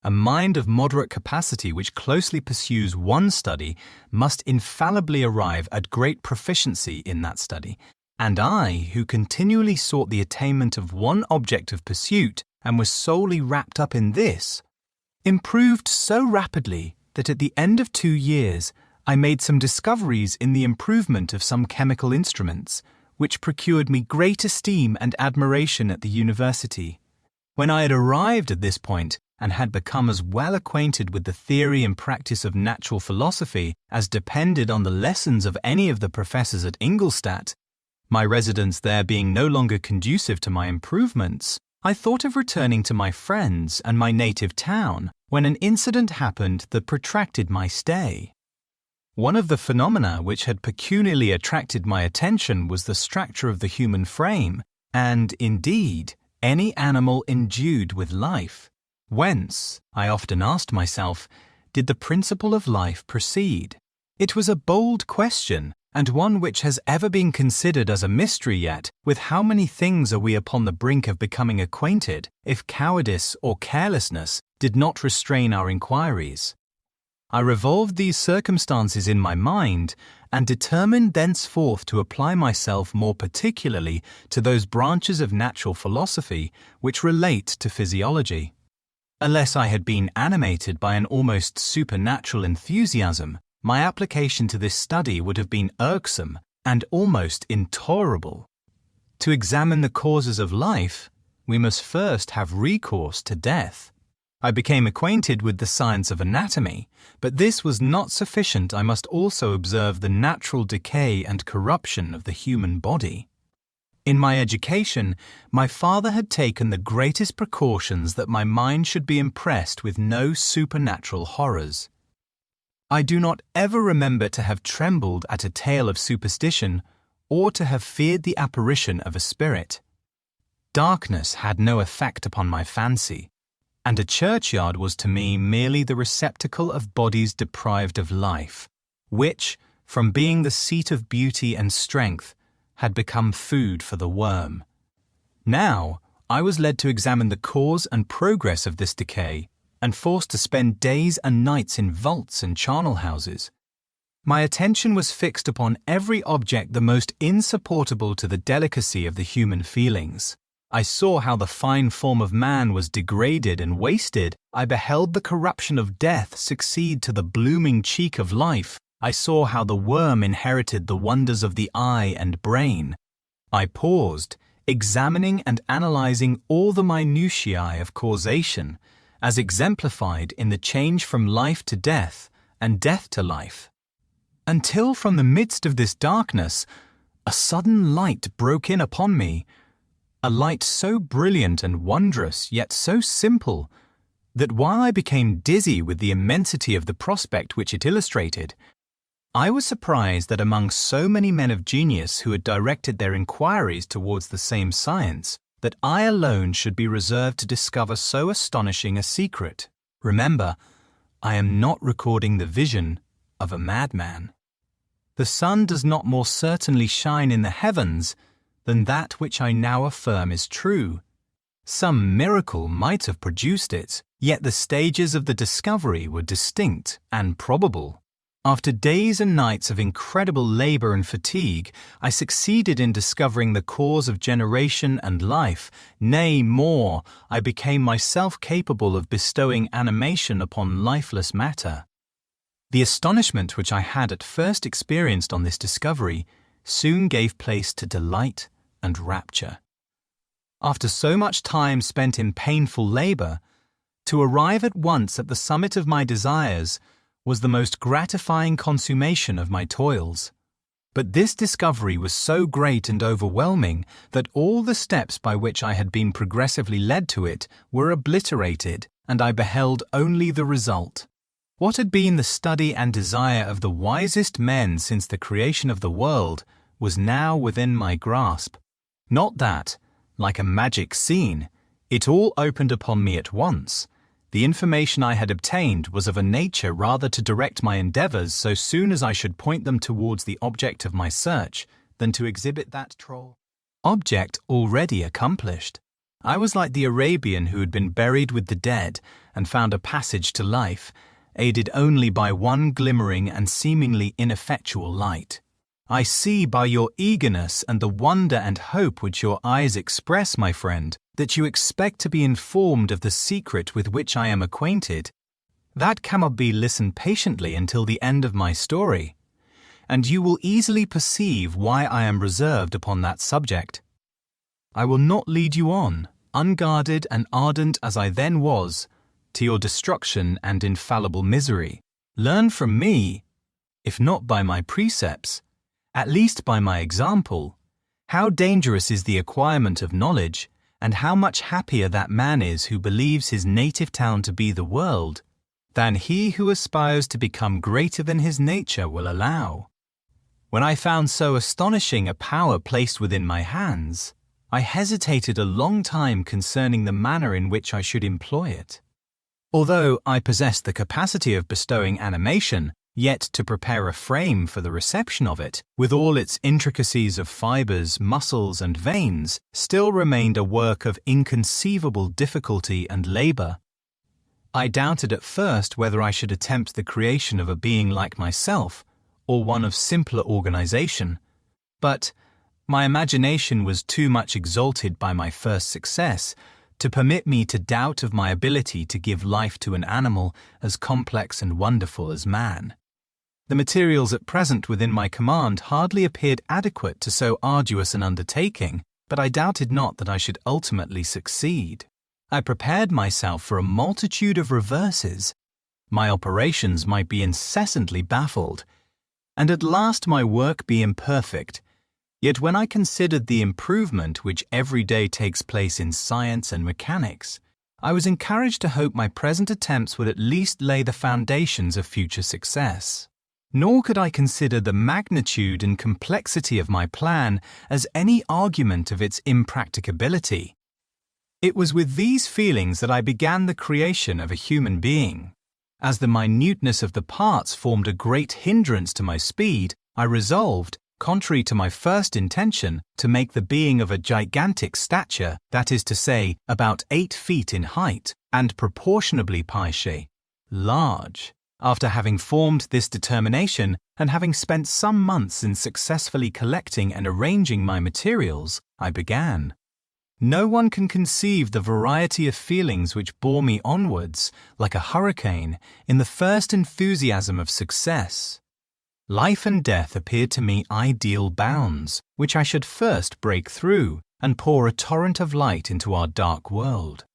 A mind of moderate capacity which closely pursues one study must infallibly arrive at great proficiency in that study, and I, who continually sought the attainment of one object of pursuit and was solely wrapped up in this, improved so rapidly that at the end of 2 years I made some discoveries in the improvement of some chemical instruments, which procured me great esteem and admiration at the university. When I had arrived at this point and had become as well acquainted with the theory and practice of natural philosophy as depended on the lessons of any of the professors at Ingolstadt, my residence there being no longer conducive to my improvements, I thought of returning to my friends and my native town when an incident happened that protracted my stay. One of the phenomena which had peculiarly attracted my attention was the structure of the human frame, and, indeed, any animal endued with life. Whence, I often asked myself, did the principle of life proceed? It was a bold question, and one which has ever been considered as a mystery yet. With how many things are we upon the brink of becoming acquainted, if cowardice or carelessness did not restrain our inquiries? I revolved these circumstances in my mind, and determined thenceforth to apply myself more particularly to those branches of natural philosophy which relate to physiology. Unless I had been animated by an almost supernatural enthusiasm, my application to this study would have been irksome and almost intolerable. To examine the causes of life, we must first have recourse to death. I became acquainted with the science of anatomy, but this was not sufficient. I must also observe the natural decay and corruption of the human body. In my education, my father had taken the greatest precautions that my mind should be impressed with no supernatural horrors. I do not ever remember to have trembled at a tale of superstition or to have feared the apparition of a spirit. Darkness had no effect upon my fancy, and a churchyard was to me merely the receptacle of bodies deprived of life, which, from being the seat of beauty and strength, had become food for the worm. Now I was led to examine the cause and progress of this decay, and forced to spend days and nights in vaults and charnel houses. My attention was fixed upon every object the most insupportable to the delicacy of the human feelings. I saw how the fine form of man was degraded and wasted. I beheld the corruption of death succeed to the blooming cheek of life. I saw how the worm inherited the wonders of the eye and brain. I paused, examining and analyzing all the minutiae of causation, as exemplified in the change from life to death and death to life, until from the midst of this darkness a sudden light broke in upon me, a light so brilliant and wondrous, yet so simple, that while I became dizzy with the immensity of the prospect which it illustrated, I was surprised that among so many men of genius who had directed their inquiries towards the same science, that I alone should be reserved to discover so astonishing a secret. Remember, I am not recording the vision of a madman. The sun does not more certainly shine in the heavens than that which I now affirm is true. Some miracle might have produced it, yet the stages of the discovery were distinct and probable. After days and nights of incredible labor and fatigue, I succeeded in discovering the cause of generation and life. Nay, more, I became myself capable of bestowing animation upon lifeless matter. The astonishment which I had at first experienced on this discovery soon gave place to delight and rapture. After so much time spent in painful labor, to arrive at once at the summit of my desires was the most gratifying consummation of my toils. But this discovery was so great and overwhelming that all the steps by which I had been progressively led to it were obliterated, and I beheld only the result. What had been the study and desire of the wisest men since the creation of the world was now within my grasp. Not that, like a magic scene, it all opened upon me at once. The information I had obtained was of a nature rather to direct my endeavors so soon as I should point them towards the object of my search than to exhibit that object already accomplished. I was like the Arabian who had been buried with the dead and found a passage to life, aided only by one glimmering and seemingly ineffectual light. I see by your eagerness and the wonder and hope which your eyes express, my friend, that you expect to be informed of the secret with which I am acquainted, that cannot be listen patiently until the end of my story, and you will easily perceive why I am reserved upon that subject. I will not lead you on, unguarded and ardent as I then was, to your destruction and infallible misery. Learn from me, if not by my precepts, at least by my example, how dangerous is the acquirement of knowledge, and how much happier that man is who believes his native town to be the world, than he who aspires to become greater than his nature will allow. When I found so astonishing a power placed within my hands, I hesitated a long time concerning the manner in which I should employ it. Although I possessed the capacity of bestowing animation, yet to prepare a frame for the reception of it, with all its intricacies of fibers, muscles, and veins, still remained a work of inconceivable difficulty and labor. I doubted at first whether I should attempt the creation of a being like myself, or one of simpler organization, but my imagination was too much exalted by my first success to permit me to doubt of my ability to give life to an animal as complex and wonderful as man. The materials at present within my command hardly appeared adequate to so arduous an undertaking, but I doubted not that I should ultimately succeed. I prepared myself for a multitude of reverses. My operations might be incessantly baffled, and at last my work be imperfect. Yet when I considered the improvement which every day takes place in science and mechanics, I was encouraged to hope my present attempts would at least lay the foundations of future success. Nor could I consider the magnitude and complexity of my plan as any argument of its impracticability. It was with these feelings that I began the creation of a human being. As the minuteness of the parts formed a great hindrance to my speed, I resolved, contrary to my first intention, to make the being of a gigantic stature, that is to say, about 8 feet in height, and proportionably piché, large. After having formed this determination, and having spent some months in successfully collecting and arranging my materials, I began. No one can conceive the variety of feelings which bore me onwards, like a hurricane, in the first enthusiasm of success. Life and death appeared to me ideal bounds, which I should first break through, and pour a torrent of light into our dark world.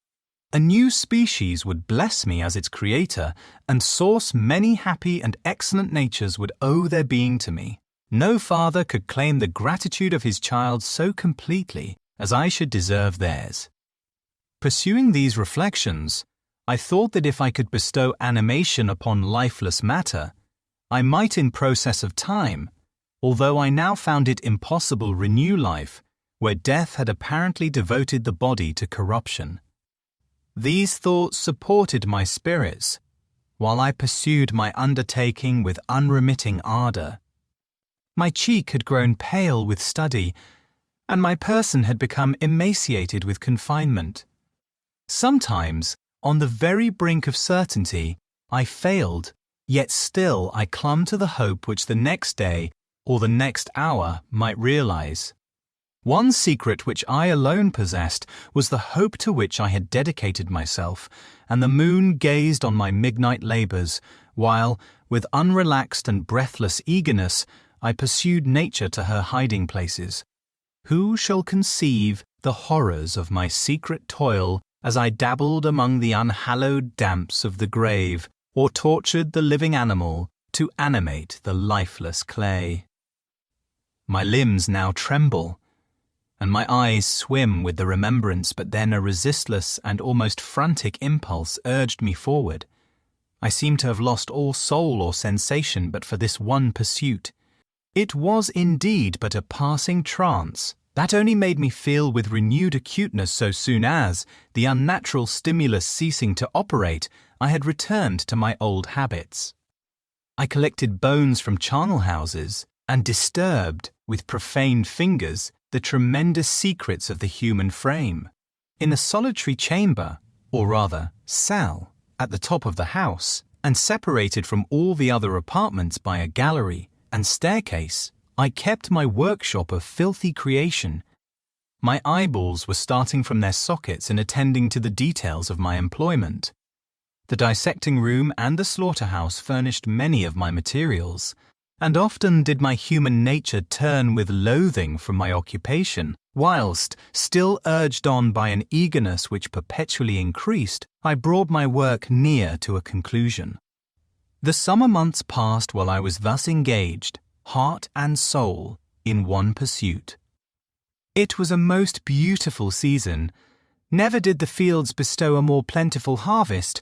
A new species would bless me as its creator, and source many happy and excellent natures would owe their being to me. No father could claim the gratitude of his child so completely as I should deserve theirs. Pursuing these reflections, I thought that if I could bestow animation upon lifeless matter, I might in process of time, although I now found it impossible, renew life, where death had apparently devoted the body to corruption. These thoughts supported my spirits, while I pursued my undertaking with unremitting ardor. My cheek had grown pale with study, and my person had become emaciated with confinement. Sometimes, on the very brink of certainty, I failed, yet still I clung to the hope which the next day or the next hour might realize. One secret which I alone possessed was the hope to which I had dedicated myself, and the moon gazed on my midnight labors, while, with unrelaxed and breathless eagerness, I pursued nature to her hiding places. Who shall conceive the horrors of my secret toil as I dabbled among the unhallowed damps of the grave, or tortured the living animal to animate the lifeless clay? My limbs now tremble, and my eyes swim with the remembrance, but then a resistless and almost frantic impulse urged me forward. I seemed to have lost all soul or sensation but for this one pursuit. It was indeed but a passing trance, that only made me feel with renewed acuteness so soon as, the unnatural stimulus ceasing to operate, I had returned to my old habits. I collected bones from charnel houses, and disturbed, with profane fingers, the tremendous secrets of the human frame. In a solitary chamber, or rather cell, at the top of the house, and separated from all the other apartments by a gallery and staircase, I kept my workshop of filthy creation. My eyeballs were starting from their sockets in attending to the details of my employment. The dissecting room and the slaughterhouse furnished many of my materials, and often did my human nature turn with loathing from my occupation, whilst, still urged on by an eagerness which perpetually increased, I brought my work near to a conclusion. The summer months passed while I was thus engaged, heart and soul, in one pursuit. It was a most beautiful season. Never did the fields bestow a more plentiful harvest,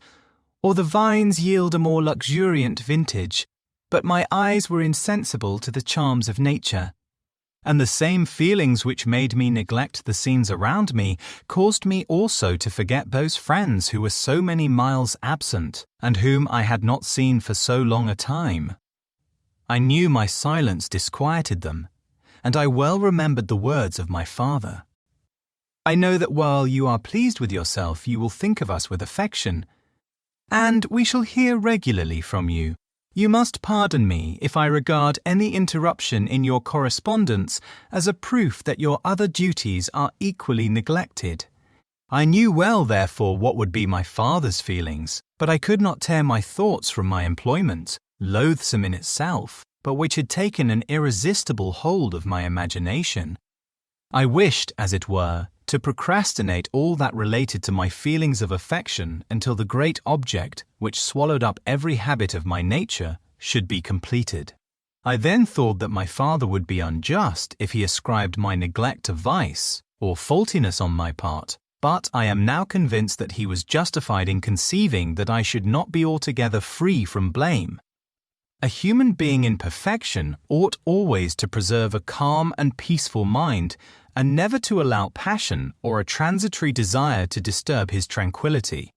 or the vines yield a more luxuriant vintage, but my eyes were insensible to the charms of nature, and the same feelings which made me neglect the scenes around me caused me also to forget those friends who were so many miles absent, and whom I had not seen for so long a time. I knew my silence disquieted them, and I well remembered the words of my father. I know that while you are pleased with yourself, you will think of us with affection, and we shall hear regularly from you. You must pardon me if I regard any interruption in your correspondence as a proof that your other duties are equally neglected. I knew well, therefore, what would be my father's feelings, but I could not tear my thoughts from my employment, loathsome in itself, but which had taken an irresistible hold of my imagination. I wished, as it were, to procrastinate all that related to my feelings of affection until the great object, which swallowed up every habit of my nature, should be completed. I then thought that my father would be unjust if he ascribed my neglect to vice or faultiness on my part, but I am now convinced that he was justified in conceiving that I should not be altogether free from blame. A human being in perfection ought always to preserve a calm and peaceful mind, and never to allow passion or a transitory desire to disturb his tranquillity.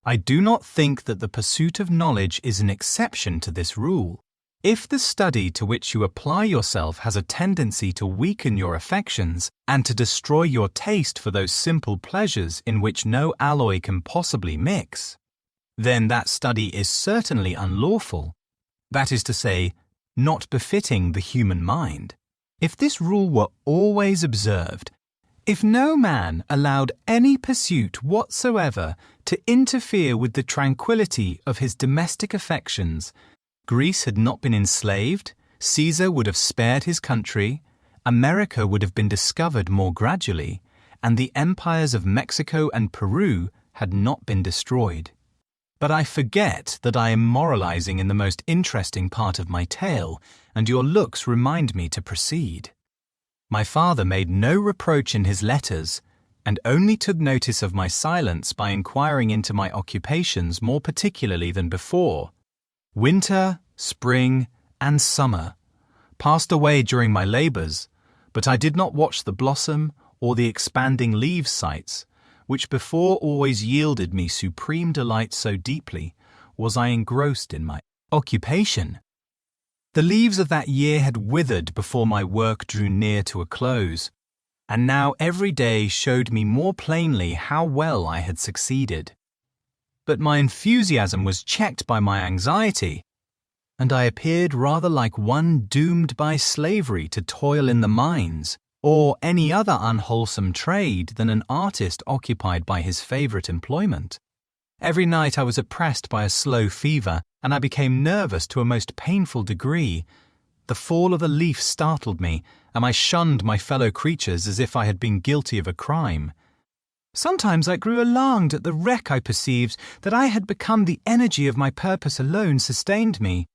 I do not think that the pursuit of knowledge is an exception to this rule. If the study to which you apply yourself has a tendency to weaken your affections and to destroy your taste for those simple pleasures in which no alloy can possibly mix, then that study is certainly unlawful, that is to say, not befitting the human mind. If this rule were always observed, if no man allowed any pursuit whatsoever to interfere with the tranquillity of his domestic affections, Greece had not been enslaved, Caesar would have spared his country, America would have been discovered more gradually, and the empires of Mexico and Peru had not been destroyed. But I forget that I am moralizing in the most interesting part of my tale, and your looks remind me to proceed. My father made no reproach in his letters, and only took notice of my silence by inquiring into my occupations more particularly than before. Winter, spring, and summer passed away during my labours, but I did not watch the blossom or the expanding leaf sights, which before always yielded me supreme delight, so deeply was I engrossed in my occupation. The leaves of that year had withered before my work drew near to a close, and now every day showed me more plainly how well I had succeeded. But my enthusiasm was checked by my anxiety, and I appeared rather like one doomed by slavery to toil in the mines, or any other unwholesome trade, than an artist occupied by his favourite employment. Every night I was oppressed by a slow fever, and I became nervous to a most painful degree. The fall of a leaf startled me, and I shunned my fellow creatures as if I had been guilty of a crime. Sometimes I grew alarmed at the wreck I perceived that I had become. The energy of my purpose alone sustained me.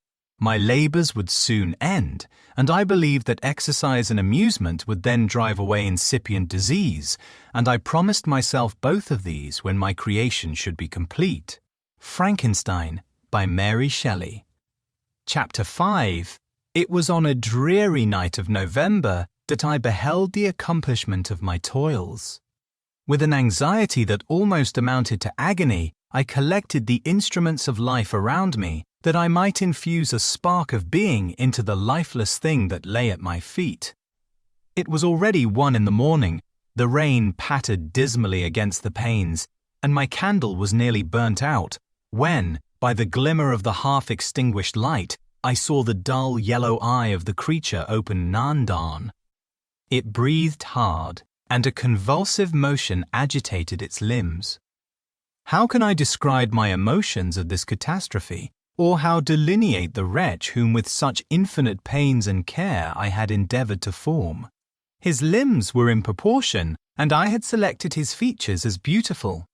My labours would soon end, and I believed that exercise and amusement would then drive away incipient disease, and I promised myself both of these when my creation should be complete. Frankenstein, by Mary Shelley. Chapter 5. It was on a dreary night of November that I beheld the accomplishment of my toils. With an anxiety that almost amounted to agony, I collected the instruments of life around me, that I might infuse a spark of being into the lifeless thing that lay at my feet. It was already 1 in the morning, the rain pattered dismally against the panes, and my candle was nearly burnt out, when, by the glimmer of the half-extinguished light, I saw the dull yellow eye of the creature open Nandan. It breathed hard, and a convulsive motion agitated its limbs. How can I describe my emotions of this catastrophe, or how delineate the wretch whom with such infinite pains and care I had endeavoured to form? His limbs were in proportion, and I had selected his features as beautiful.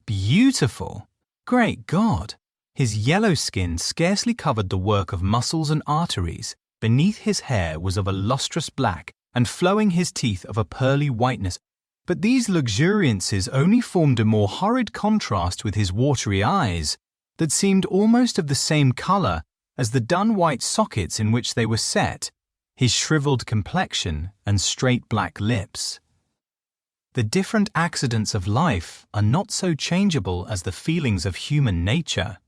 Beautiful! Great God! His yellow skin scarcely covered the work of muscles and arteries. Beneath his hair was of a lustrous black, and flowing his teeth of a pearly whiteness. But these luxuriances only formed a more horrid contrast with his watery eyes, that seemed almost of the same colour as the dun-white sockets in which they were set, his shrivelled complexion and straight black lips. The different accidents of life are not so changeable as the feelings of human nature.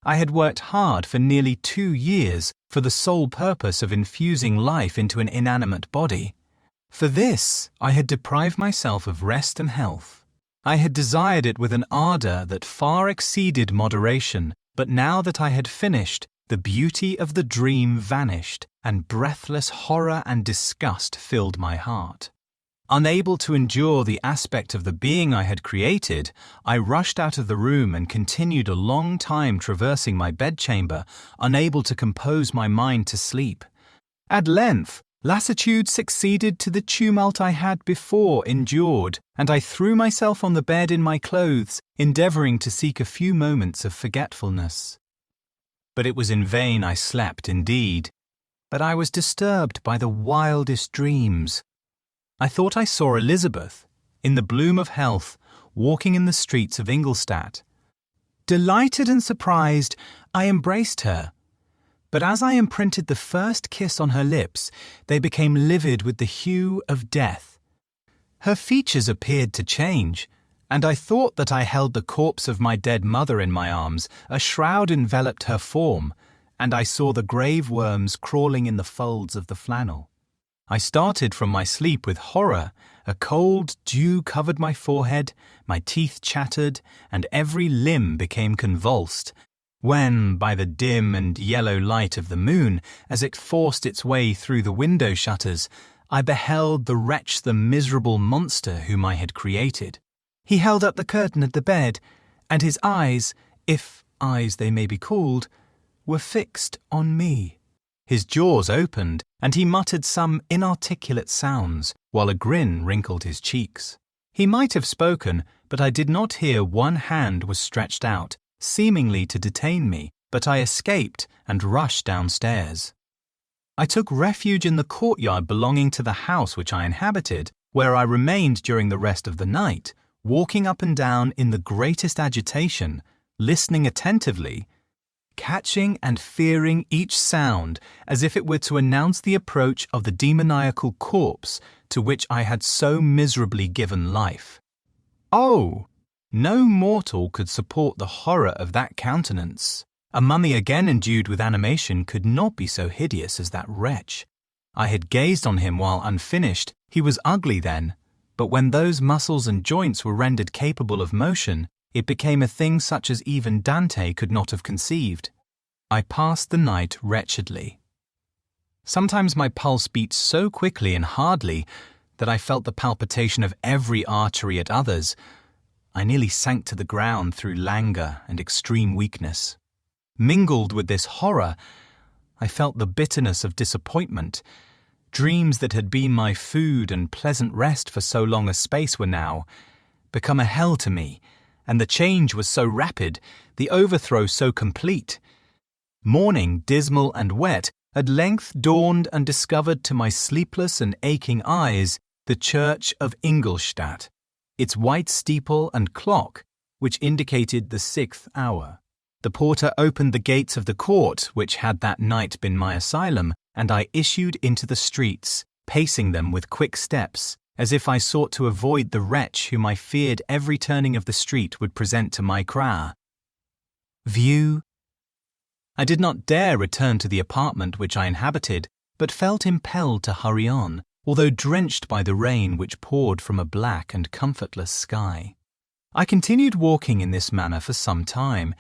I had worked hard for nearly 2 years for the sole purpose of infusing life into an inanimate body. For this I had deprived myself of rest and health. I had desired it with an ardour that far exceeded moderation, but now that I had finished, the beauty of the dream vanished, and breathless horror and disgust filled my heart. Unable to endure the aspect of the being I had created, I rushed out of the room and continued a long time traversing my bedchamber, unable to compose my mind to sleep. At length, lassitude succeeded to the tumult I had before endured, and I threw myself on the bed in my clothes, endeavouring to seek a few moments of forgetfulness. But it was in vain I slept, indeed, but I was disturbed by the wildest dreams. I thought I saw Elizabeth, in the bloom of health, walking in the streets of Ingolstadt. Delighted and surprised, I embraced her. But as I imprinted the first kiss on her lips, they became livid with the hue of death. Her features appeared to change, and I thought that I held the corpse of my dead mother in my arms. A shroud enveloped her form, and I saw the grave worms crawling in the folds of the flannel. I started from my sleep with horror. A cold dew covered my forehead, my teeth chattered, and every limb became convulsed, when, by the dim and yellow light of the moon, as it forced its way through the window shutters, I beheld the wretch, the miserable monster whom I had created. He held up the curtain at the bed, and his eyes, if eyes they may be called, were fixed on me. His jaws opened, and he muttered some inarticulate sounds, while a grin wrinkled his cheeks. He might have spoken, but I did not hear. One hand was stretched out, seemingly to detain me, but I escaped and rushed downstairs. I took refuge in the courtyard belonging to the house which I inhabited, where I remained during the rest of the night, walking up and down in the greatest agitation, listening attentively, catching and fearing each sound as if it were to announce the approach of the demoniacal corpse to which I had so miserably given life. Oh! No mortal could support the horror of that countenance. A mummy again endued with animation could not be so hideous as that wretch. I had gazed on him while unfinished. He was ugly then, but when those muscles and joints were rendered capable of motion, it became a thing such as even Dante could not have conceived. I passed the night wretchedly. Sometimes my pulse beat so quickly and hardly that I felt the palpitation of every artery at others. I nearly sank to the ground through languor and extreme weakness. Mingled with this horror, I felt the bitterness of disappointment. Dreams that had been my food and pleasant rest for so long a space were now become a hell to me, and the change was so rapid, the overthrow so complete. Morning, dismal and wet, at length dawned and discovered to my sleepless and aching eyes the church of Ingolstadt, its white steeple and clock, which indicated the 6th hour. The porter opened the gates of the court, which had that night been my asylum, and I issued into the streets, pacing them with quick steps, as if I sought to avoid the wretch whom I feared every turning of the street would present to my view. I did not dare return to the apartment which I inhabited, but felt impelled to hurry on, although drenched by the rain which poured from a black and comfortless sky. I continued walking in this manner for some time,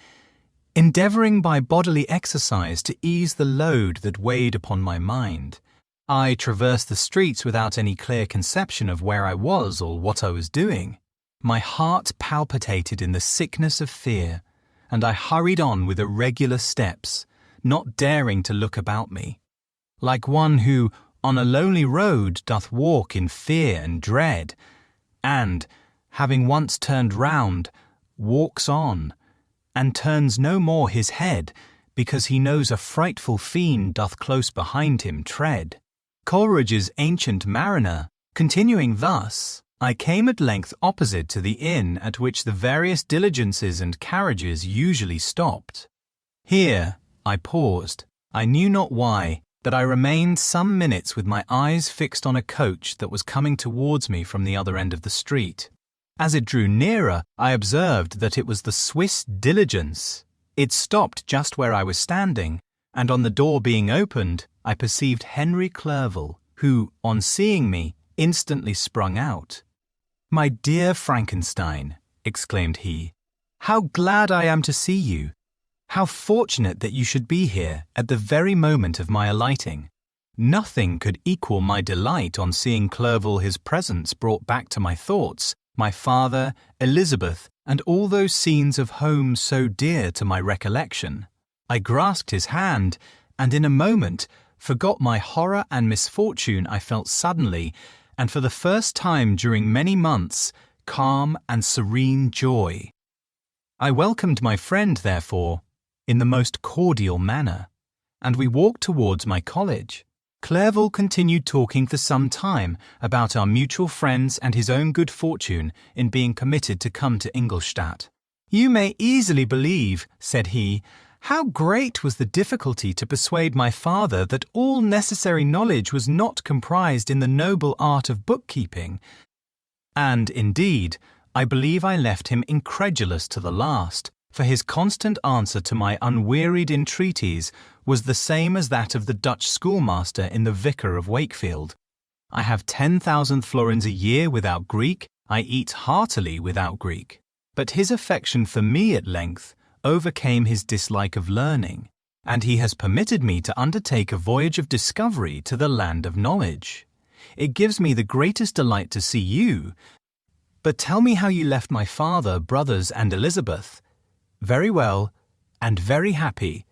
endeavouring by bodily exercise to ease the load that weighed upon my mind. I traversed the streets without any clear conception of where I was or what I was doing. My heart palpitated in the sickness of fear, and I hurried on with irregular steps, not daring to look about me. Like one who, on a lonely road, doth walk in fear and dread, and, having once turned round, walks on, and turns no more his head, because he knows a frightful fiend doth close behind him tread. Coleridge's Ancient Mariner. Continuing thus, I came at length opposite to the inn at which the various diligences and carriages usually stopped. Here I paused. I knew not why, that I remained some minutes with my eyes fixed on a coach that was coming towards me from the other end of the street. As it drew nearer, I observed that it was the Swiss diligence. It stopped just where I was standing, and on the door being opened, I perceived Henry Clerval, who, on seeing me, instantly sprung out. "My dear Frankenstein," exclaimed he, "how glad I am to see you! How fortunate that you should be here at the very moment of my alighting. Nothing could equal my delight on seeing Clerval. His presence brought back to my thoughts my father, Elizabeth, and all those scenes of home so dear to my recollection. I grasped his hand, and in a moment forgot my horror and misfortune. I felt suddenly, and for the first time during many months, calm and serene joy. I welcomed my friend, therefore, in the most cordial manner, and we walked towards my college. Clerval continued talking for some time about our mutual friends and his own good fortune in being permitted to come to Ingolstadt. "You may easily believe," said he, "how great was the difficulty to persuade my father that all necessary knowledge was not comprised in the noble art of bookkeeping. And, indeed, I believe I left him incredulous to the last, for his constant answer to my unwearied entreaties was the same as that of the Dutch schoolmaster in The Vicar of Wakefield. I have 10,000 florins a year without Greek, I eat heartily without Greek. But his affection for me at length overcame his dislike of learning, and he has permitted me to undertake a voyage of discovery to the land of knowledge. It gives me the greatest delight to see you. But tell me how you left my father, brothers, and Elizabeth." "Very well, and very happy,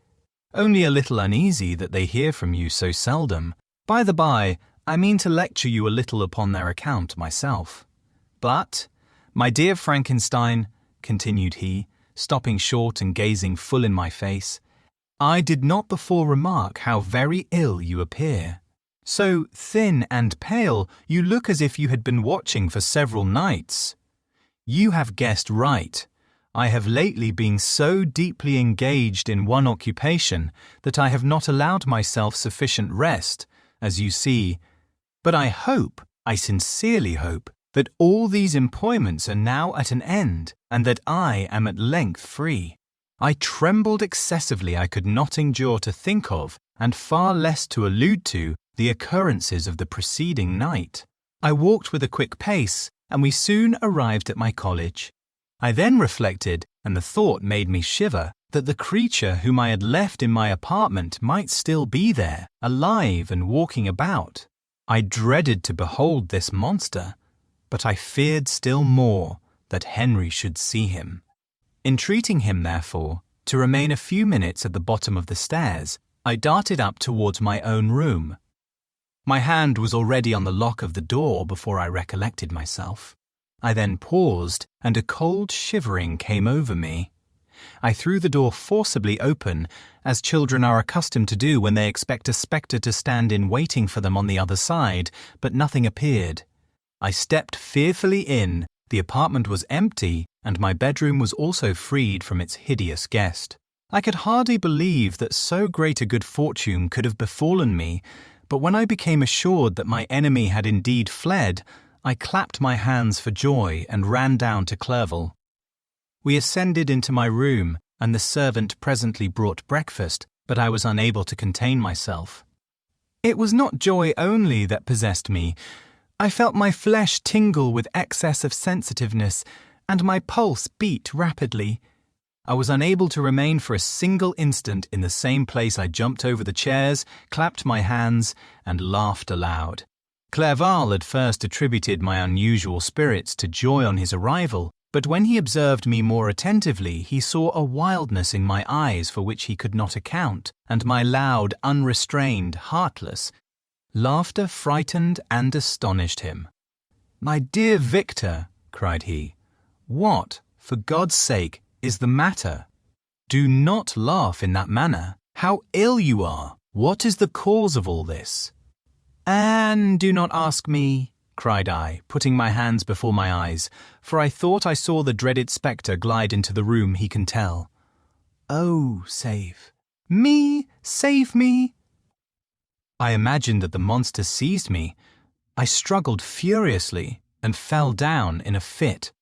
only a little uneasy that they hear from you so seldom. By the by, I mean to lecture you a little upon their account myself. But, my dear Frankenstein," continued he, stopping short and gazing full in my face, "I did not before remark how very ill you appear. So thin and pale, you look as if you had been watching for several nights. You have guessed right. I have lately been so deeply engaged in one occupation that I have not allowed myself sufficient rest, as you see. But I sincerely hope, that all these employments are now at an end, and that I am at length free. I trembled excessively. I could not endure to think of, and far less to allude to, the occurrences of the preceding night. I walked with a quick pace, and we soon arrived at my college. I then reflected, and the thought made me shiver, that the creature whom I had left in my apartment might still be there, alive and walking about. I dreaded to behold this monster, but I feared still more that Henry should see him. Entreating him, therefore, to remain a few minutes at the bottom of the stairs, I darted up towards my own room. My hand was already on the lock of the door before I recollected myself. I then paused, and a cold shivering came over me. I threw the door forcibly open, as children are accustomed to do when they expect a spectre to stand in waiting for them on the other side, but nothing appeared. I stepped fearfully in. The apartment was empty, and my bedroom was also freed from its hideous guest. I could hardly believe that so great a good fortune could have befallen me, but when I became assured that my enemy had indeed fled, I clapped my hands for joy and ran down to Clerval. We ascended into my room, and the servant presently brought breakfast, but I was unable to contain myself. It was not joy only that possessed me. I felt my flesh tingle with excess of sensitiveness, and my pulse beat rapidly. I was unable to remain for a single instant in the same place. I jumped over the chairs, clapped my hands, and laughed aloud. Clerval at first attributed my unusual spirits to joy on his arrival, but when he observed me more attentively, he saw a wildness in my eyes for which he could not account, and my loud, unrestrained, heartless laughter frightened and astonished him. "My dear Victor," cried he, "what, for God's sake, is the matter? Do not laugh in that manner. How ill you are! What is the cause of all this?" "And do not ask me," cried I, putting my hands before my eyes, for I thought I saw the dreaded spectre glide into the room. "He can tell." "Oh, save me! Save me!" I imagined that the monster seized me. I struggled furiously and fell down in a fit.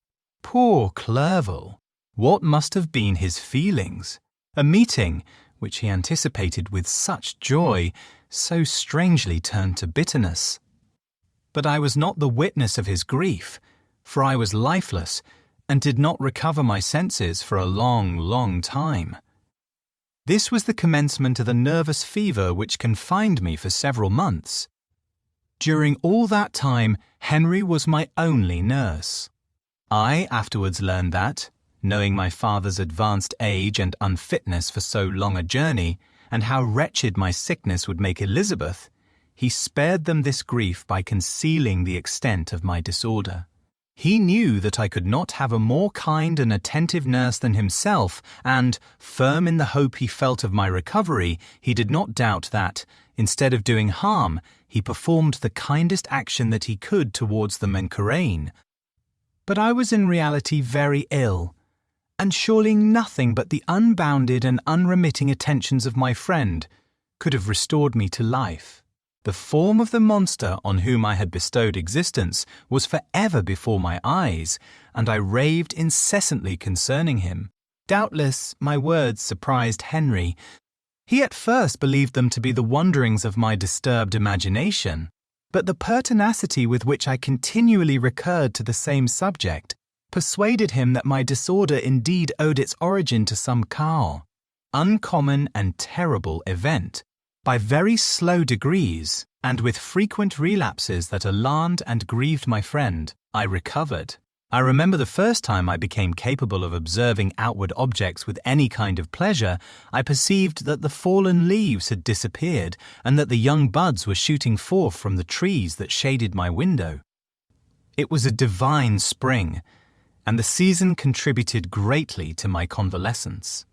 Poor Clerval! What must have been his feelings? A meeting, which he anticipated with such joy, so strangely turned to bitterness. But I was not the witness of his grief, for I was lifeless and did not recover my senses for a long, long time. This was the commencement of the nervous fever which confined me for several months. During all that time, Henry was my only nurse. I afterwards learned that, knowing my father's advanced age and unfitness for so long a journey, and how wretched my sickness would make Elizabeth, he spared them this grief by concealing the extent of my disorder. He knew that I could not have a more kind and attentive nurse than himself, and, firm in the hope he felt of my recovery, he did not doubt that, instead of doing harm, he performed the kindest action that he could towards them and Coraine. But I was in reality very ill, and surely nothing but the unbounded and unremitting attentions of my friend could have restored me to life. The form of the monster on whom I had bestowed existence was for ever before my eyes, and I raved incessantly concerning him. Doubtless my words surprised Henry. He at first believed them to be the wanderings of my disturbed imagination, but the pertinacity with which I continually recurred to the same subject persuaded him that my disorder indeed owed its origin to some uncommon and terrible event. By very slow degrees, and with frequent relapses that alarmed and grieved my friend, I recovered. I remember the first time I became capable of observing outward objects with any kind of pleasure, I perceived that the fallen leaves had disappeared and that the young buds were shooting forth from the trees that shaded my window. It was a divine spring, and the season contributed greatly to my convalescence.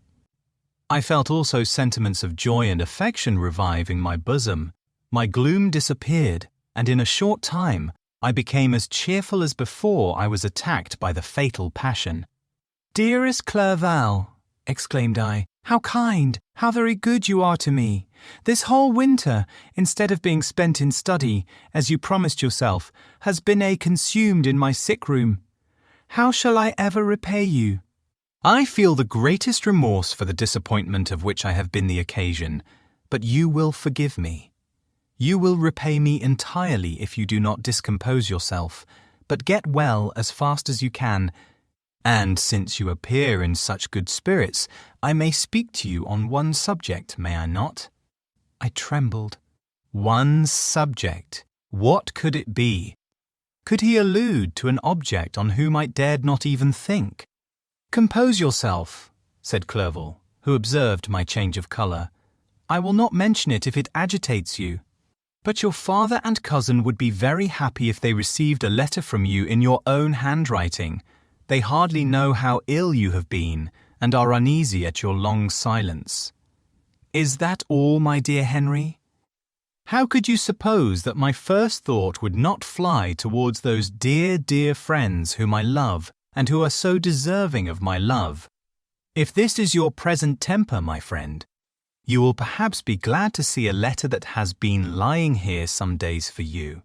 I felt also sentiments of joy and affection reviving my bosom. My gloom disappeared, and in a short time I became as cheerful as before I was attacked by the fatal passion. "Dearest Clerval," exclaimed I, "how kind, how very good you are to me! This whole winter, instead of being spent in study, as you promised yourself, has been consumed in my sick room. How shall I ever repay you? I feel the greatest remorse for the disappointment of which I have been the occasion, but you will forgive me. You will repay me entirely if you do not discompose yourself, but get well as fast as you can, and since you appear in such good spirits, I may speak to you on one subject, may I not?" I trembled. One subject? What could it be? Could he allude to an object on whom I dared not even think? "Compose yourself," said Clerval, who observed my change of colour. "I will not mention it if it agitates you. But your father and cousin would be very happy if they received a letter from you in your own handwriting. They hardly know how ill you have been, and are uneasy at your long silence. Is that all, my dear Henry? How could you suppose that my first thought would not fly towards those dear, dear friends whom I love, and who are so deserving of my love? If this is your present temper, my friend, you will perhaps be glad to see a letter that has been lying here some days for you.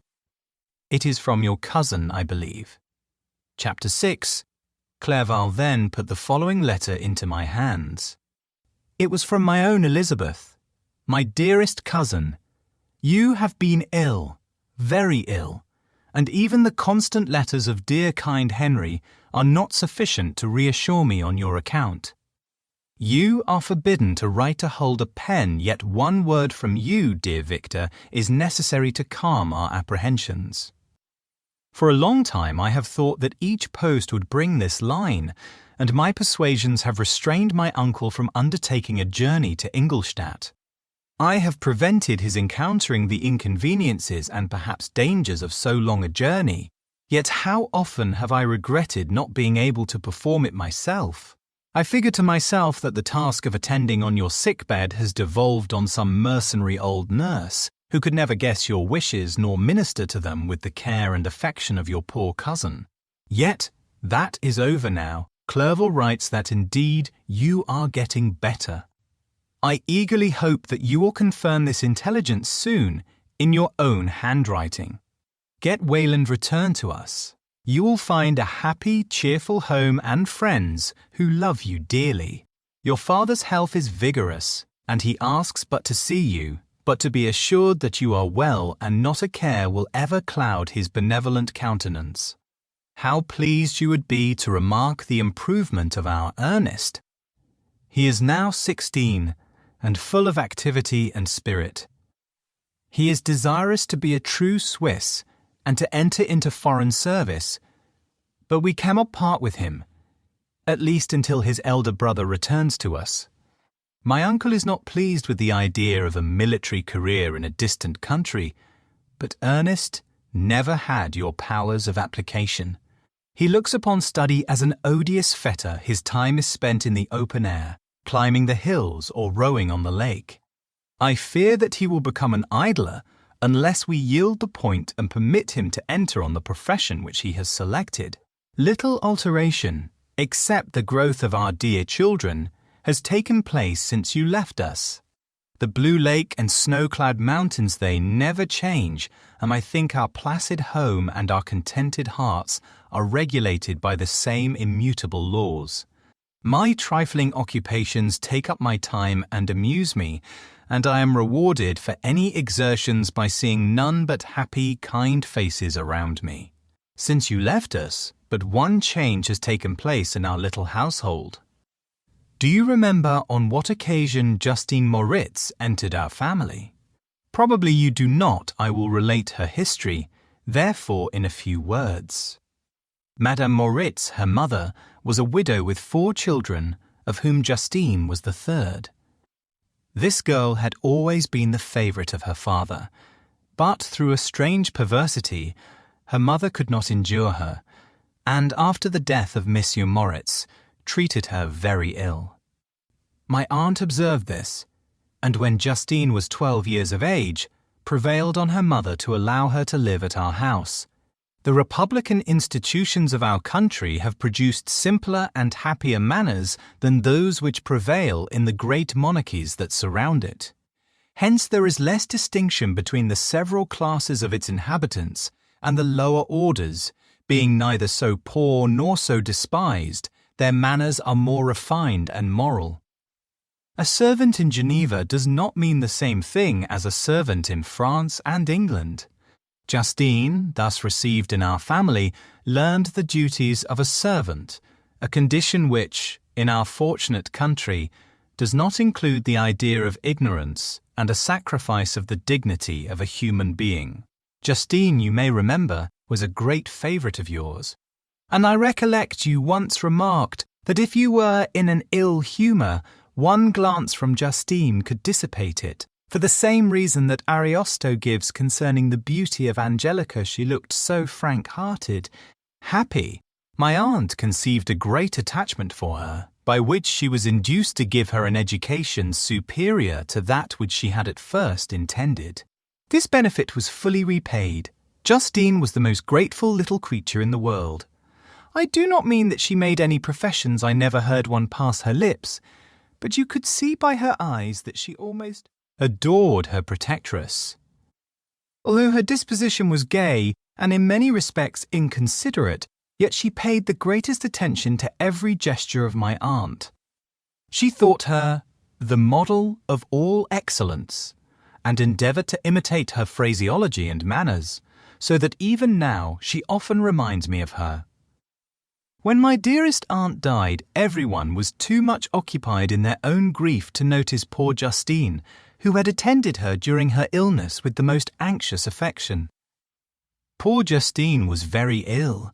It is from your cousin, I believe." Chapter 6. Clerval then put the following letter into my hands. It was from my own Elizabeth. "My dearest cousin, you have been ill, very ill, and even the constant letters of dear kind Henry are not sufficient to reassure me on your account. You are forbidden to write or hold a pen, yet one word from you, dear Victor, is necessary to calm our apprehensions. For a long time I have thought that each post would bring this line, and my persuasions have restrained my uncle from undertaking a journey to Ingolstadt. I have prevented his encountering the inconveniences and perhaps dangers of so long a journey, yet how often have I regretted not being able to perform it myself. I figure to myself that the task of attending on your sickbed has devolved on some mercenary old nurse, who could never guess your wishes nor minister to them with the care and affection of your poor cousin. Yet that is over now. Clerval writes that indeed you are getting better. I eagerly hope that you will confirm this intelligence soon in your own handwriting. Get Wayland returned to us. You will find a happy, cheerful home and friends who love you dearly. Your father's health is vigorous, and he asks but to see you, but to be assured that you are well and not a care will ever cloud his benevolent countenance. How pleased you would be to remark the improvement of our Ernest. He is now 16, and full of activity and spirit. He is desirous to be a true Swiss, and to enter into foreign service, but we cannot part with him, at least until his elder brother returns to us. My uncle is not pleased with the idea of a military career in a distant country, but Ernest never had your powers of application. He looks upon study as an odious fetter. His time is spent in the open air, climbing the hills or rowing on the lake. I fear that he will become an idler unless we yield the point and permit him to enter on the profession which he has selected. Little alteration, except the growth of our dear children, has taken place since you left us. The blue lake and snow-clad mountains, they never change, and I think our placid home and our contented hearts are regulated by the same immutable laws. My trifling occupations take up my time and amuse me, and I am rewarded for any exertions by seeing none but happy, kind faces around me. Since you left us, but one change has taken place in our little household. Do you remember on what occasion Justine Moritz entered our family? Probably you do not. I will relate her history, therefore in a few words. Madame Moritz, her mother, was a widow with 4 children, of whom Justine was the 3rd. This girl had always been the favourite of her father, but through a strange perversity, her mother could not endure her, and after the death of Monsieur Moritz, treated her very ill. My aunt observed this, and when Justine was 12 years of age, prevailed on her mother to allow her to live at our house. The republican institutions of our country have produced simpler and happier manners than those which prevail in the great monarchies that surround it. Hence there is less distinction between the several classes of its inhabitants, and the lower orders, being neither so poor nor so despised, their manners are more refined and moral. A servant in Geneva does not mean the same thing as a servant in France and England. Justine, thus received in our family, learned the duties of a servant, a condition which, in our fortunate country, does not include the idea of ignorance and a sacrifice of the dignity of a human being. Justine, you may remember, was a great favourite of yours, and I recollect you once remarked that if you were in an ill humour, one glance from Justine could dissipate it. For the same reason that Ariosto gives concerning the beauty of Angelica, she looked so frank-hearted, happy. My aunt conceived a great attachment for her, by which she was induced to give her an education superior to that which she had at first intended. This benefit was fully repaid. Justine was the most grateful little creature in the world. I do not mean that she made any professions. I never heard one pass her lips, but you could see by her eyes that she almost adored her protectress. Although her disposition was gay and in many respects inconsiderate, yet she paid the greatest attention to every gesture of my aunt. She thought her the model of all excellence, and endeavoured to imitate her phraseology and manners, so that even now she often reminds me of her. When my dearest aunt died, everyone was too much occupied in their own grief to notice poor Justine, who had attended her during her illness with the most anxious affection. Poor Justine was very ill,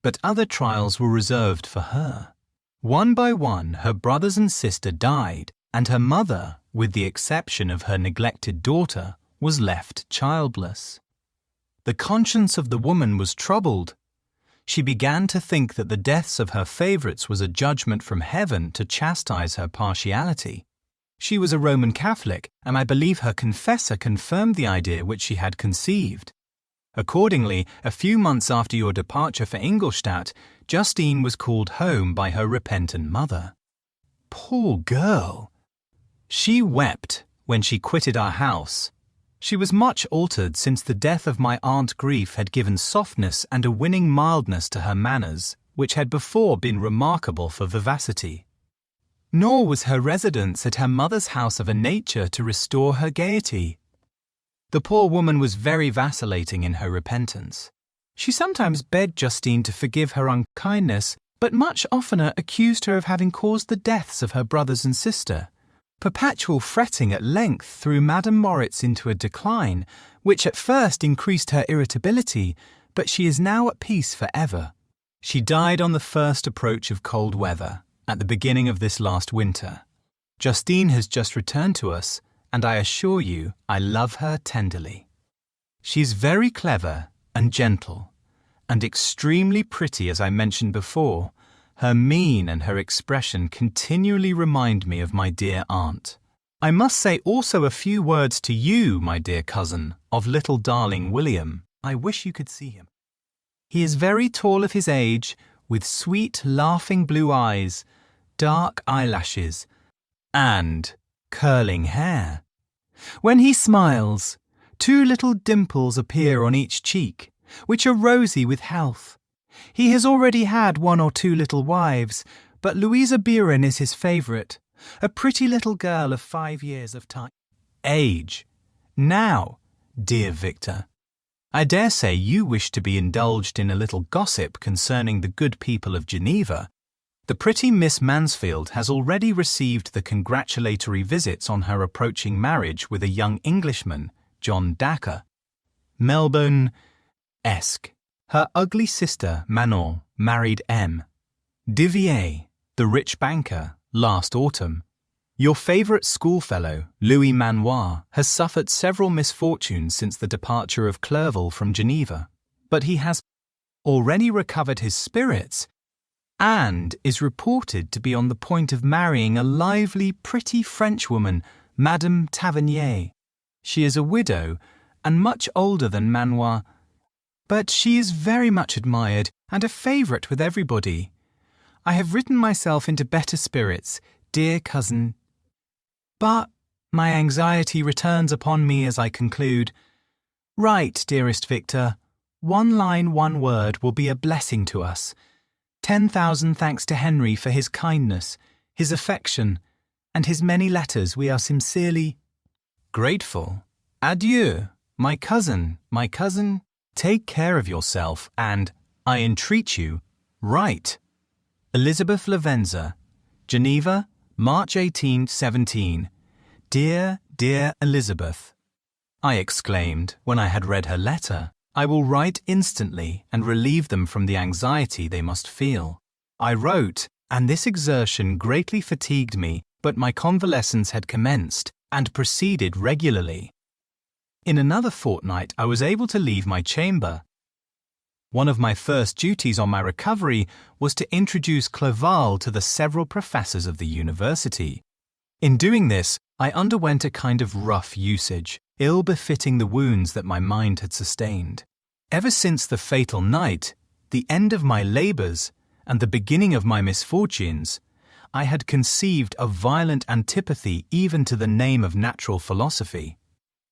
but other trials were reserved for her. One by one, her brothers and sister died, and her mother, with the exception of her neglected daughter, was left childless. The conscience of the woman was troubled. She began to think that the deaths of her favourites was a judgment from heaven to chastise her partiality. She was a Roman Catholic, and I believe her confessor confirmed the idea which she had conceived. Accordingly, a few months after your departure for Ingolstadt, Justine was called home by her repentant mother. Poor girl! She wept when she quitted our house. She was much altered since the death of my aunt. Grief had given softness and a winning mildness to her manners, which had before been remarkable for vivacity. Nor was her residence at her mother's house of a nature to restore her gaiety. The poor woman was very vacillating in her repentance. She sometimes begged Justine to forgive her unkindness, but much oftener accused her of having caused the deaths of her brothers and sister. Perpetual fretting at length threw Madame Moritz into a decline, which at first increased her irritability, but she is now at peace for ever. She died on the first approach of cold weather, at the beginning of this last winter. Justine has just returned to us, and I assure you I love her tenderly. She is very clever and gentle, and extremely pretty, as I mentioned before. Her mien and her expression continually remind me of my dear aunt. I must say also a few words to you, my dear cousin, of little darling William. I wish you could see him. He is very tall of his age, with sweet, laughing blue eyes, dark eyelashes, and curling hair. When he smiles, 2 little dimples appear on each cheek, which are rosy with health. He has already had 1 or 2 little wives, but Louisa Buren is his favourite, a pretty little girl of 5 years of age. Now, dear Victor, I dare say you wish to be indulged in a little gossip concerning the good people of Geneva. The pretty Miss Mansfield has already received the congratulatory visits on her approaching marriage with a young Englishman, John Dacre. Melbourne-esque. Her ugly sister, Manon, married M. Divier, the rich banker, last autumn. Your favourite schoolfellow, Louis Manoir, has suffered several misfortunes since the departure of Clerval from Geneva, but he has already recovered his spirits and is reported to be on the point of marrying a lively, pretty Frenchwoman, Madame Tavernier. She is a widow and much older than Manoir, but she is very much admired and a favourite with everybody. I have written myself into better spirits, dear cousin. But my anxiety returns upon me as I conclude. Write, dearest Victor. 1 line, 1 word will be a blessing to us. 10,000 thanks to Henry for his kindness, his affection, and his many letters. We are sincerely grateful. Adieu, my cousin, my cousin. Take care of yourself and, I entreat you, write. Elizabeth Lavenza, Geneva, March 18, 17. Dear, dear Elizabeth, I exclaimed when I had read her letter. I will write instantly and relieve them from the anxiety they must feel. I wrote, and this exertion greatly fatigued me, but my convalescence had commenced and proceeded regularly. In another fortnight I was able to leave my chamber. One of my first duties on my recovery was to introduce Clerval to the several professors of the university. In doing this, I underwent a kind of rough usage, ill befitting the wounds that my mind had sustained. Ever since the fatal night, the end of my labours, and the beginning of my misfortunes, I had conceived a violent antipathy even to the name of natural philosophy.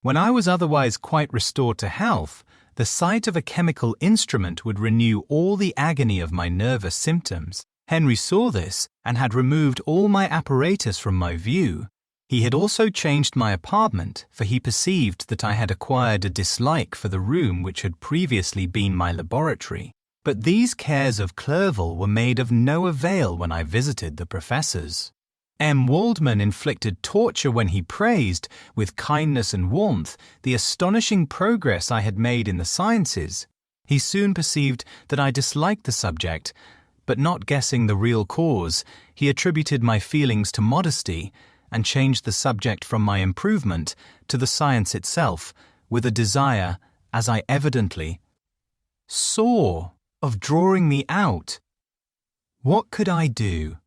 When I was otherwise quite restored to health, the sight of a chemical instrument would renew all the agony of my nervous symptoms. Henry saw this and had removed all my apparatus from my view. He had also changed my apartment, for he perceived that I had acquired a dislike for the room which had previously been my laboratory. But these cares of Clerval were made of no avail when I visited the professors. M. Waldman inflicted torture when he praised, with kindness and warmth, the astonishing progress I had made in the sciences. He soon perceived that I disliked the subject, but not guessing the real cause, he attributed my feelings to modesty and changed the subject from my improvement to the science itself, with a desire, as I evidently saw, of drawing me out. What could I do?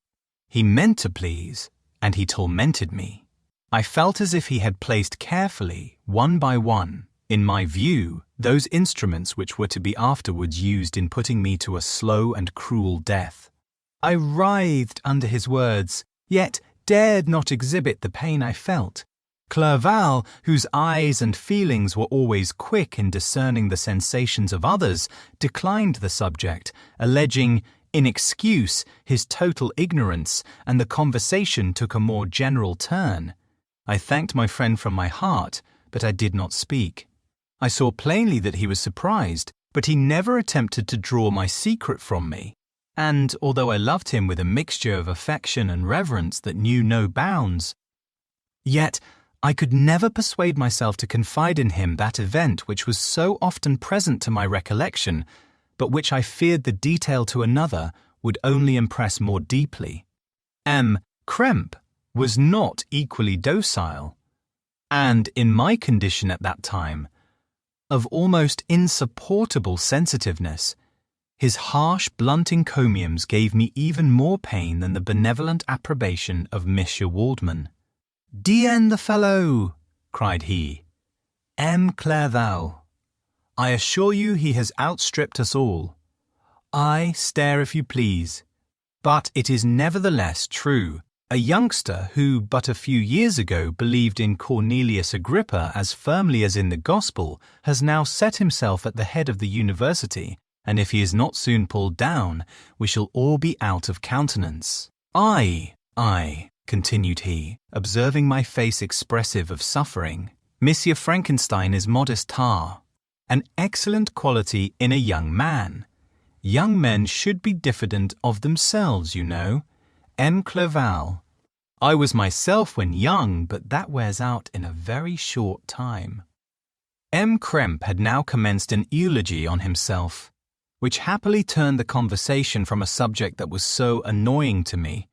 He meant to please, and he tormented me. I felt as if he had placed carefully, one by one, in my view, those instruments which were to be afterwards used in putting me to a slow and cruel death. I writhed under his words, yet dared not exhibit the pain I felt. Clerval, whose eyes and feelings were always quick in discerning the sensations of others, declined the subject, alleging, in excuse, his total ignorance, and the conversation took a more general turn. I thanked my friend from my heart, but I did not speak. I saw plainly that he was surprised, but he never attempted to draw my secret from me. And, although I loved him with a mixture of affection and reverence that knew no bounds, yet I could never persuade myself to confide in him that event which was so often present to my recollection, but which I feared the detail to another would only impress more deeply. M. Krempe was not equally docile, and, in my condition at that time, of almost insupportable sensitiveness, his harsh, blunt encomiums gave me even more pain than the benevolent approbation of Monsieur Waldman. "D.N. the fellow!" cried he. "M. Clerval. I assure you he has outstripped us all. I stare if you please. But it is nevertheless true. A youngster who but a few years ago believed in Cornelius Agrippa as firmly as in the gospel has now set himself at the head of the university, and if he is not soon pulled down, we shall all be out of countenance. I, continued he, observing my face expressive of suffering, Monsieur Frankenstein is modest tar, an excellent quality in a young man. Young men should be diffident of themselves, you know. M. Clerval. I was myself when young, but that wears out in a very short time. M. Krempe had now commenced an eulogy on himself, which happily turned the conversation from a subject that was so annoying to me.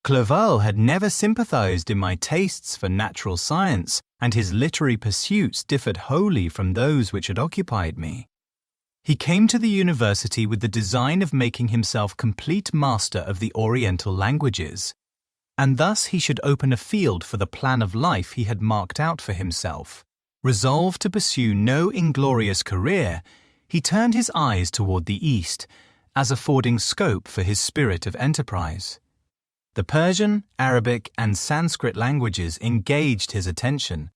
Clerval had never sympathized in my tastes for natural science, and his literary pursuits differed wholly from those which had occupied me. He came to the university with the design of making himself complete master of the Oriental languages, and thus he should open a field for the plan of life he had marked out for himself. Resolved to pursue no inglorious career, he turned his eyes toward the east, as affording scope for his spirit of enterprise. The Persian, Arabic, and Sanskrit languages engaged his attention,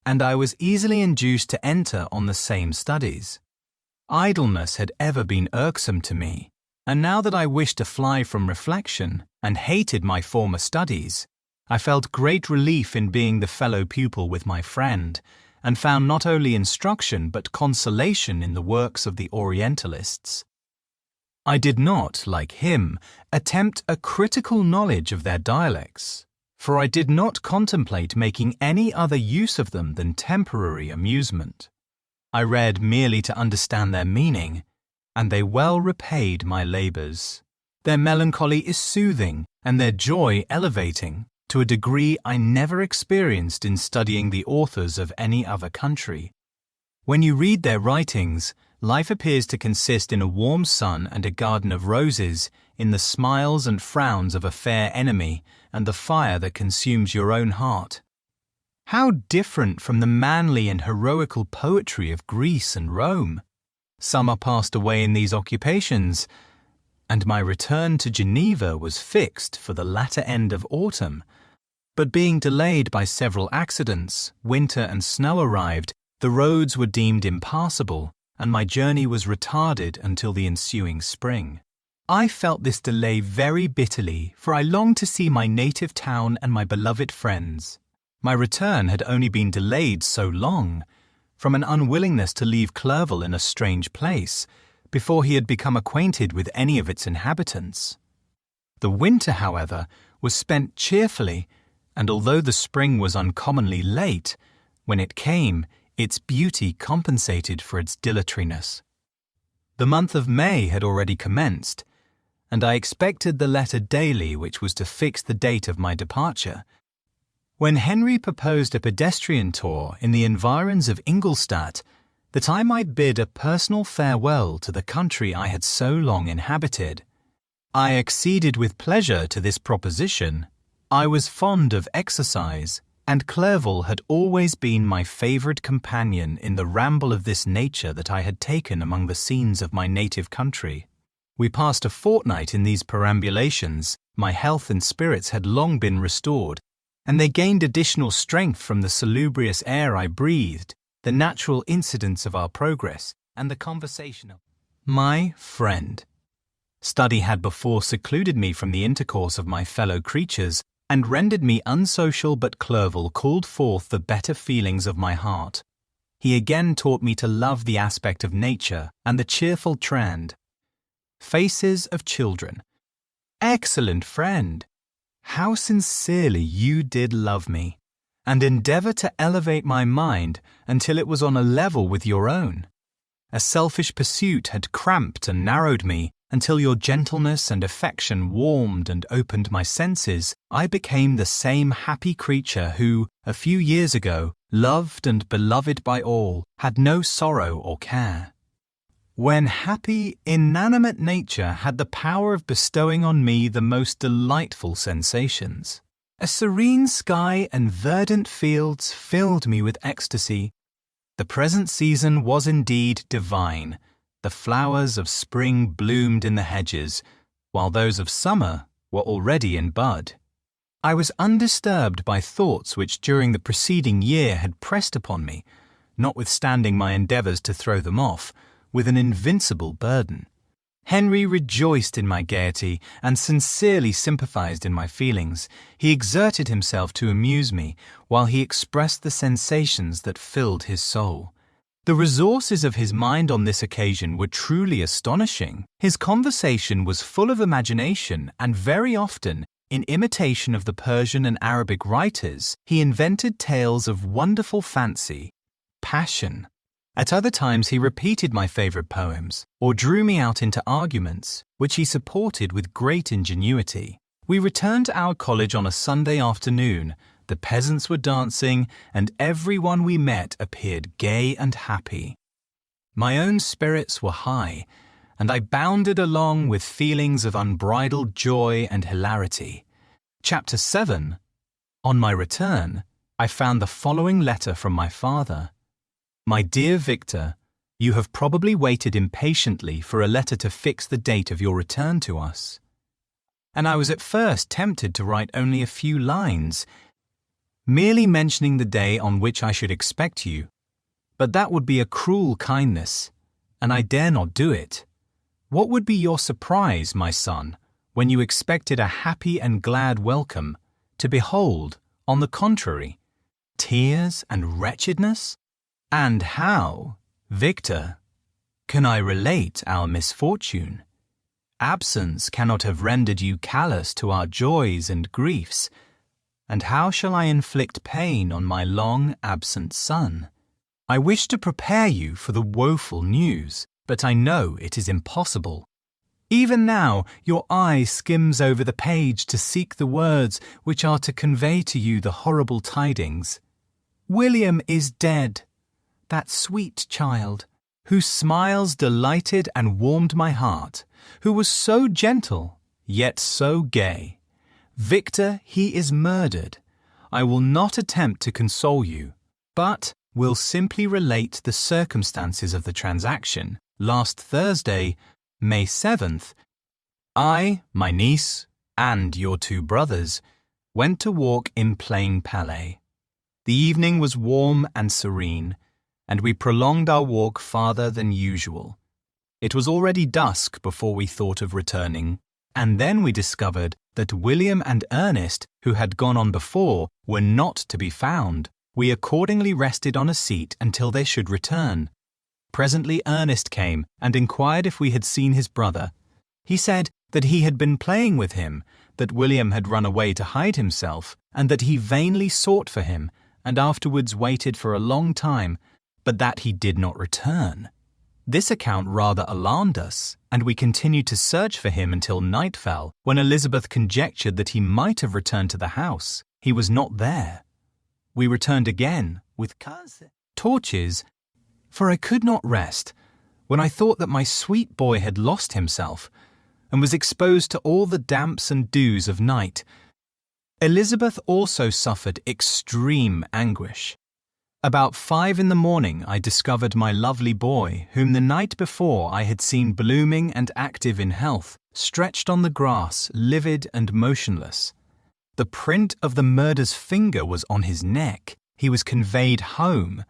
and I was easily induced to enter on the same studies. Idleness had ever been irksome to me, and now that I wished to fly from reflection and hated my former studies, I felt great relief in being the fellow pupil with my friend, and found not only instruction but consolation in the works of the Orientalists. I did not, like him, attempt a critical knowledge of their dialects, for I did not contemplate making any other use of them than temporary amusement. I read merely to understand their meaning, and they well repaid my labours. Their melancholy is soothing, and their joy elevating, to a degree I never experienced in studying the authors of any other country. When you read their writings, life appears to consist in a warm sun and a garden of roses, in the smiles and frowns of a fair enemy, and the fire that consumes your own heart. How different from the manly and heroical poetry of Greece and Rome! Some are passed away in these occupations, and my return to Geneva was fixed for the latter end of autumn. But being delayed by several accidents, winter and snow arrived, the roads were deemed impassable, and my journey was retarded until the ensuing spring. I felt this delay very bitterly, for I longed to see my native town and my beloved friends. My return had only been delayed so long, from an unwillingness to leave Clerval in a strange place, before he had become acquainted with any of its inhabitants. The winter, however, was spent cheerfully, and although the spring was uncommonly late, when it came, its beauty compensated for its dilatoriness. The month of May had already commenced, and I expected the letter daily which was to fix the date of my departure. When Henry proposed a pedestrian tour in the environs of Ingolstadt, that I might bid a personal farewell to the country I had so long inhabited, I acceded with pleasure to this proposition. I was fond of exercise, and Clerval had always been my favourite companion in the ramble of this nature that I had taken among the scenes of my native country. We passed a fortnight in these perambulations. My health and spirits had long been restored, and they gained additional strength from the salubrious air I breathed, the natural incidents of our progress, and the conversation of my friend. Study had before secluded me from the intercourse of my fellow creatures, and rendered me unsocial, but Clerval called forth the better feelings of my heart. He again taught me to love the aspect of nature and the cheerful trend. Faces of children. Excellent friend! How sincerely you did love me, and endeavour to elevate my mind until it was on a level with your own. A selfish pursuit had cramped and narrowed me, until your gentleness and affection warmed and opened my senses. I became the same happy creature who, a few years ago, loved and beloved by all, had no sorrow or care. When happy, inanimate nature had the power of bestowing on me the most delightful sensations. A serene sky and verdant fields filled me with ecstasy. The present season was indeed divine. The flowers of spring bloomed in the hedges, while those of summer were already in bud. I was undisturbed by thoughts which during the preceding year had pressed upon me, notwithstanding my endeavours to throw them off, with an invincible burden. Henry rejoiced in my gaiety and sincerely sympathized in my feelings. He exerted himself to amuse me, while he expressed the sensations that filled his soul. The resources of his mind on this occasion were truly astonishing. His conversation was full of imagination, and very often, in imitation of the Persian and Arabic writers, he invented tales of wonderful fancy, passion. At other times he repeated my favourite poems, or drew me out into arguments, which he supported with great ingenuity. We returned to our college on a Sunday afternoon. The peasants were dancing, and everyone we met appeared gay and happy. My own spirits were high, and I bounded along with feelings of unbridled joy and hilarity. Chapter 7. On my return, I found the following letter from my father. My dear Victor, you have probably waited impatiently for a letter to fix the date of your return to us. And I was at first tempted to write only a few lines, merely mentioning the day on which I should expect you. But that would be a cruel kindness, and I dare not do it. What would be your surprise, my son, when you expected a happy and glad welcome, to behold, on the contrary, tears and wretchedness? And how, Victor, can I relate our misfortune? Absence cannot have rendered you callous to our joys and griefs, and how shall I inflict pain on my long-absent son? I wish to prepare you for the woeful news, but I know it is impossible. Even now your eye skims over the page to seek the words which are to convey to you the horrible tidings. William is dead, that sweet child, whose smiles delighted and warmed my heart, who was so gentle, yet so gay. Victor, he is murdered. I will not attempt to console you, but will simply relate the circumstances of the transaction. Last Thursday, May 7th, I, my niece, and your two brothers went to walk in Plain Palais. The evening was warm and serene, and we prolonged our walk farther than usual. It was already dusk before we thought of returning, and then we discovered that William and Ernest, who had gone on before, were not to be found. We accordingly rested on a seat until they should return. Presently Ernest came and inquired if we had seen his brother. He said that he had been playing with him, that William had run away to hide himself, and that he vainly sought for him, and afterwards waited for a long time, but that he did not return. This account rather alarmed us, and we continued to search for him until night fell, when Elizabeth conjectured that he might have returned to the house. He was not there. We returned again, with torches, for I could not rest, when I thought that my sweet boy had lost himself, and was exposed to all the damps and dews of night. Elizabeth also suffered extreme anguish. About 5 in the morning I discovered my lovely boy, whom the night before I had seen blooming and active in health, stretched on the grass, livid and motionless. The print of the murderer's finger was on his neck. He was conveyed home,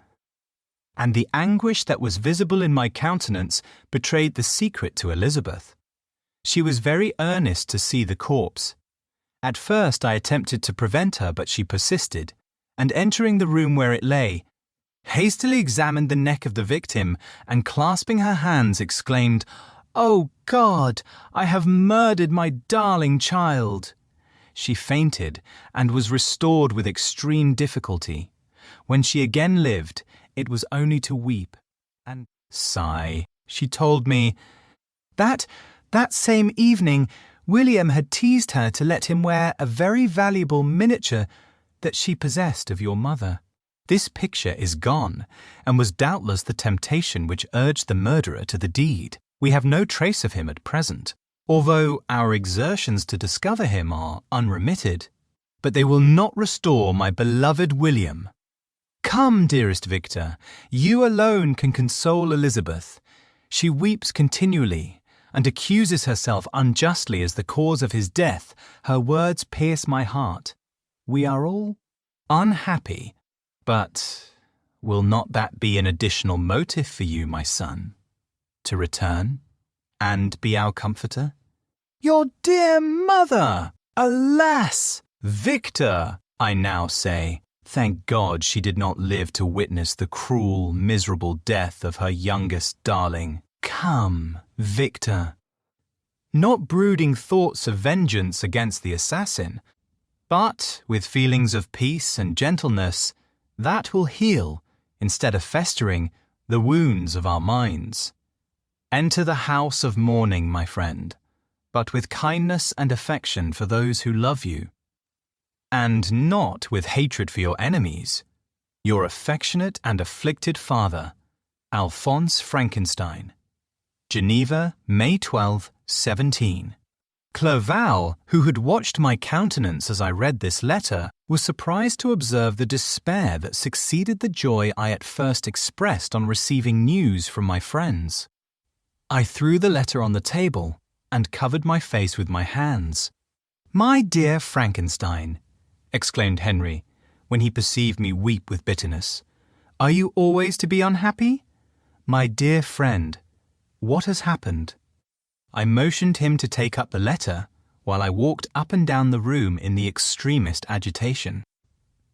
and the anguish that was visible in my countenance betrayed the secret to Elizabeth. She was very earnest to see the corpse. At first I attempted to prevent her, but she persisted, and entering the room where it lay, hastily examined the neck of the victim, and clasping her hands exclaimed, "Oh God, I have murdered my darling child!" She fainted, and was restored with extreme difficulty. When she again lived, it was only to weep and sigh. She told me that same evening William had teased her to let him wear a very valuable miniature that she possessed of your mother. This picture is gone, and was doubtless the temptation which urged the murderer to the deed. We have no trace of him at present, although our exertions to discover him are unremitted. But they will not restore my beloved William. Come, dearest Victor, you alone can console Elizabeth. She weeps continually, and accuses herself unjustly as the cause of his death. Her words pierce my heart. We are all unhappy, but will not that be an additional motive for you, my son, to return and be our comforter? Your dear mother! Alas! Victor, I now say, thank God she did not live to witness the cruel, miserable death of her youngest darling. Come, Victor. Not brooding thoughts of vengeance against the assassin, but with feelings of peace and gentleness that will heal, instead of festering, the wounds of our minds. Enter the house of mourning, my friend, but with kindness and affection for those who love you, and not with hatred for your enemies. Your affectionate and afflicted father, Alphonse Frankenstein. Geneva, May 12, 17. Clerval, who had watched my countenance as I read this letter, was surprised to observe the despair that succeeded the joy I at first expressed on receiving news from my friends. I threw the letter on the table and covered my face with my hands. "My dear Frankenstein," exclaimed Henry, when he perceived me weep with bitterness, "are you always to be unhappy? My dear friend, what has happened?" I motioned him to take up the letter, while I walked up and down the room in the extremest agitation.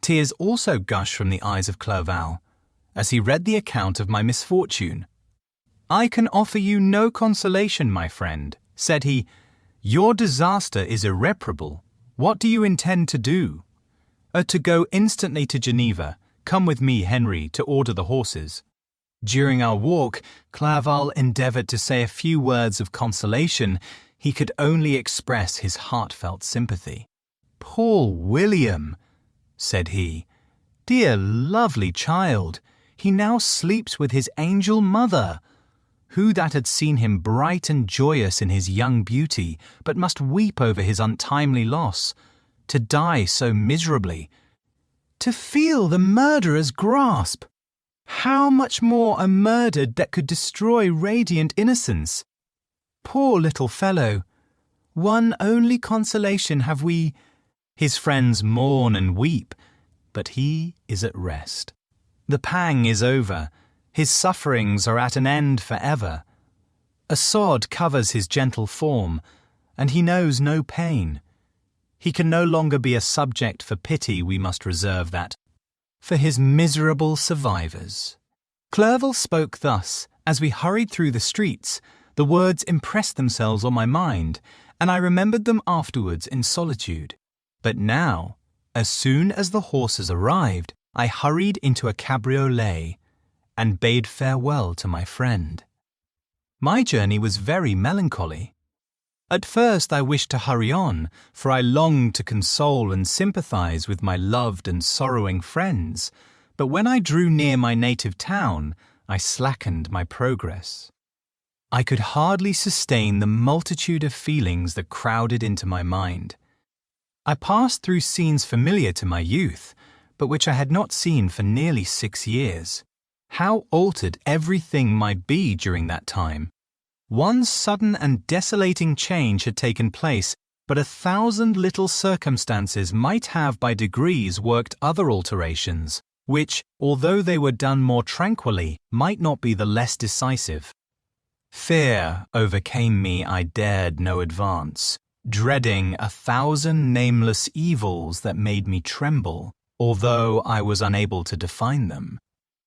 Tears also gushed from the eyes of Clerval, as he read the account of my misfortune. "I can offer you no consolation, my friend," said he. "Your disaster is irreparable. What do you intend to do?" "To go instantly to Geneva. Come with me, Henry, to order the horses." During our walk, Clerval endeavoured to say a few words of consolation. He could only express his heartfelt sympathy. "Poor William," said he. "Dear lovely child, he now sleeps with his angel mother. Who that had seen him bright and joyous in his young beauty, but must weep over his untimely loss, to die so miserably, to feel the murderer's grasp? How much more a murdered that could destroy radiant innocence? Poor little fellow, one only consolation have we. His friends mourn and weep, but he is at rest. The pang is over, his sufferings are at an end for ever. A sod covers his gentle form, and he knows no pain. He can no longer be a subject for pity. We must reserve that for his miserable survivors." Clerval spoke thus, As we hurried through the streets, the words impressed themselves on my mind, and I remembered them afterwards in solitude. But now, as soon as the horses arrived, I hurried into a cabriolet and bade farewell to my friend. My journey was very melancholy. At first I wished to hurry on, for I longed to console and sympathize with my loved and sorrowing friends, but when I drew near my native town, I slackened my progress. I could hardly sustain the multitude of feelings that crowded into my mind. I passed through scenes familiar to my youth, but which I had not seen for nearly 6 years. How altered everything might be during that time! One sudden and desolating change had taken place, but 1,000 little circumstances might have by degrees worked other alterations, which, although they were done more tranquilly, might not be the less decisive. Fear overcame me. I dared no advance, dreading 1,000 nameless evils that made me tremble, although I was unable to define them.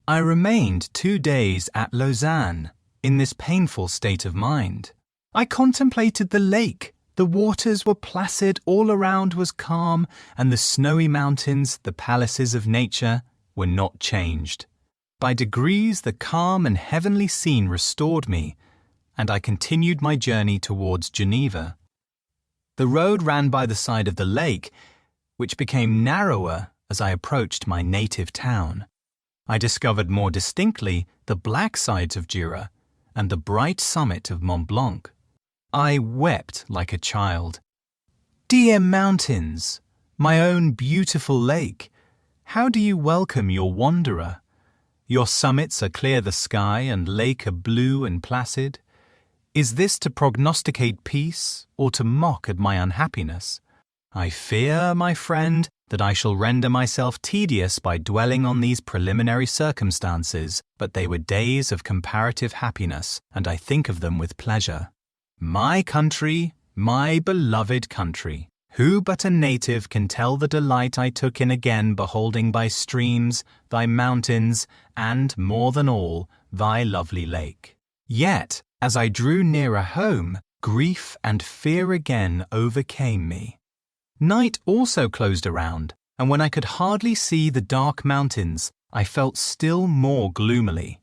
I remained 2 days at Lausanne, in this painful state of mind. I contemplated the lake. The waters were placid, all around was calm, and the snowy mountains, the palaces of nature, were not changed. By degrees the calm and heavenly scene restored me, and I continued my journey towards Geneva. The road ran by the side of the lake, which became narrower as I approached my native town. I discovered more distinctly the black sides of Jura and the bright summit of Mont Blanc. I wept like a child. Dear mountains, my own beautiful lake, how do you welcome your wanderer? Your summits are clear the sky and lake are blue and placid. Is this to prognosticate peace or to mock at my unhappiness? I fear, my friend, that I shall render myself tedious by dwelling on these preliminary circumstances, but they were days of comparative happiness, and I think of them with pleasure. My country, my beloved country, who but a native can tell the delight I took in again beholding thy streams, thy mountains, and, more than all, thy lovely lake? Yet, as I drew nearer home, grief and fear again overcame me. Night also closed around, and when I could hardly see the dark mountains, I felt still more gloomily.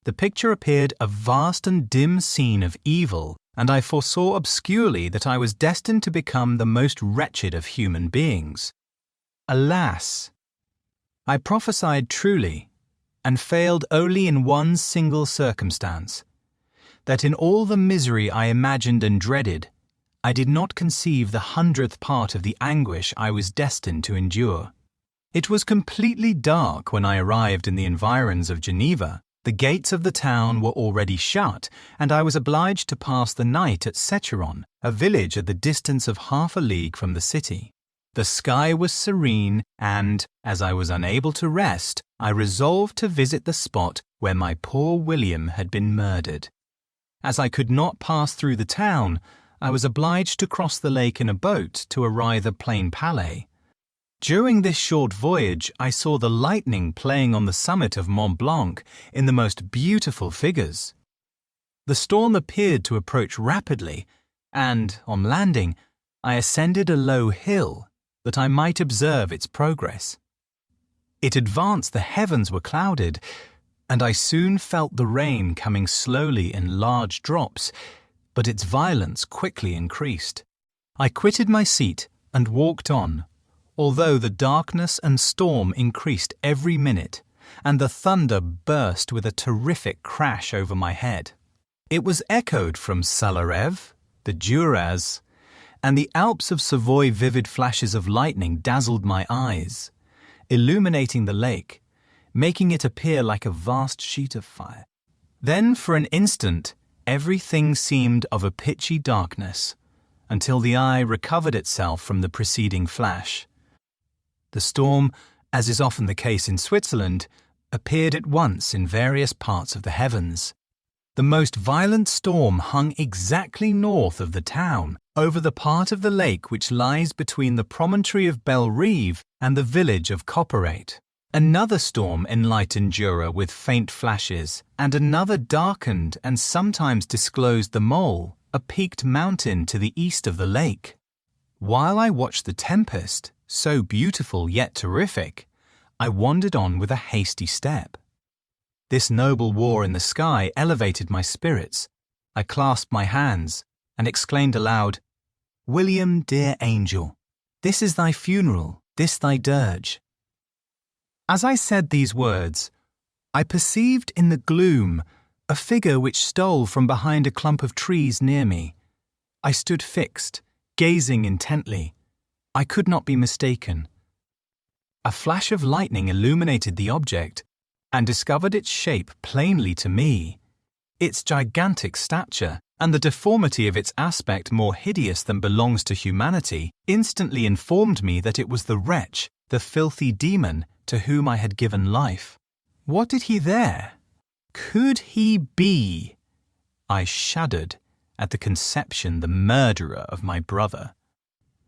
The picture appeared a vast and dim scene of evil, and I foresaw obscurely that I was destined to become the most wretched of human beings. Alas! I prophesied truly, and failed only in one single circumstance, that in all the misery I imagined and dreaded, I did not conceive the 100th part of the anguish I was destined to endure. It was completely dark when I arrived in the environs of Geneva. The gates of the town were already shut, and I was obliged to pass the night at Secheron, a village at the distance of half a league from the city. The sky was serene, and, as I was unable to rest, I resolved to visit the spot where my poor William had been murdered. As I could not pass through the town, I was obliged to cross the lake in a boat to arrive at Plain Palais. During this short voyage, I saw the lightning playing on the summit of Mont Blanc in the most beautiful figures. The storm appeared to approach rapidly, and, on landing, I ascended a low hill that I might observe its progress. It advanced, the heavens were clouded, and I soon felt the rain coming slowly in large drops, but its violence quickly increased. I quitted my seat and walked on, although the darkness and storm increased every minute, and the thunder burst with a terrific crash over my head. It was echoed from Salarev, the Juras, and the Alps of Savoy. Vivid flashes of lightning dazzled my eyes, illuminating the lake, making it appear like a vast sheet of fire. Then, for an instant, everything seemed of a pitchy darkness, until the eye recovered itself from the preceding flash. The storm, as is often the case in Switzerland, appeared at once in various parts of the heavens. The most violent storm hung exactly north of the town, over the part of the lake which lies between the promontory of Belle Rive and the village of Copperate. Another storm enlightened Jura with faint flashes, and another darkened and sometimes disclosed the mole, a peaked mountain to the east of the lake. While I watched the tempest, so beautiful yet terrific, I wandered on with a hasty step. This noble war in the sky elevated my spirits. I clasped my hands and exclaimed aloud, "William, dear angel, this is thy funeral, this thy dirge." As I said these words, I perceived in the gloom a figure which stole from behind a clump of trees near me. I stood fixed, gazing intently. I could not be mistaken. A flash of lightning illuminated the object and discovered its shape plainly to me. Its gigantic stature and the deformity of its aspect, more hideous than belongs to humanity, instantly informed me that it was the wretch, the filthy demon, to whom I had given life. What did he there? Could he be? I shuddered at the conception, the murderer of my brother.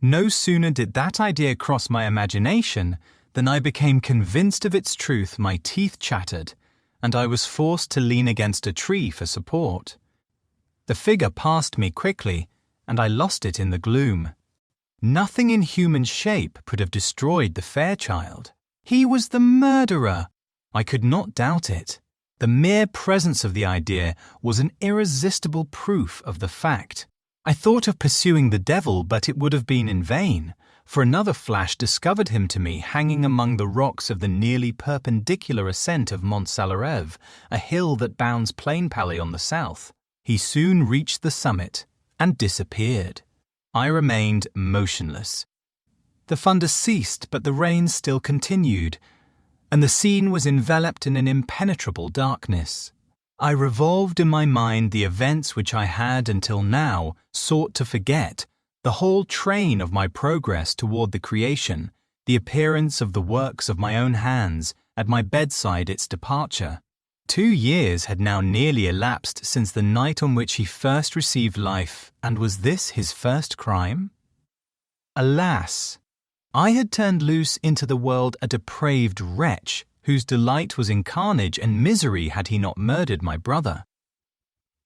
No sooner did that idea cross my imagination than I became convinced of its truth. My teeth chattered, and I was forced to lean against a tree for support. The figure passed me quickly, and I lost it in the gloom. Nothing in human shape could have destroyed the fair child. He was the murderer. I could not doubt it. The mere presence of the idea was an irresistible proof of the fact. I thought of pursuing the devil, but it would have been in vain, for another flash discovered him to me hanging among the rocks of the nearly perpendicular ascent of Mont Salarev, a hill that bounds Plainpalais on the south. He soon reached the summit and disappeared. I remained motionless. The thunder ceased, but the rain still continued, and the scene was enveloped in an impenetrable darkness. I revolved in my mind the events which I had until now sought to forget, the whole train of my progress toward the creation, the appearance of the works of my own hands, at my bedside its departure. 2 years had now nearly elapsed since the night on which he first received life, and was this his first crime? Alas! I had turned loose into the world a depraved wretch, whose delight was in carnage and misery had he not murdered my brother.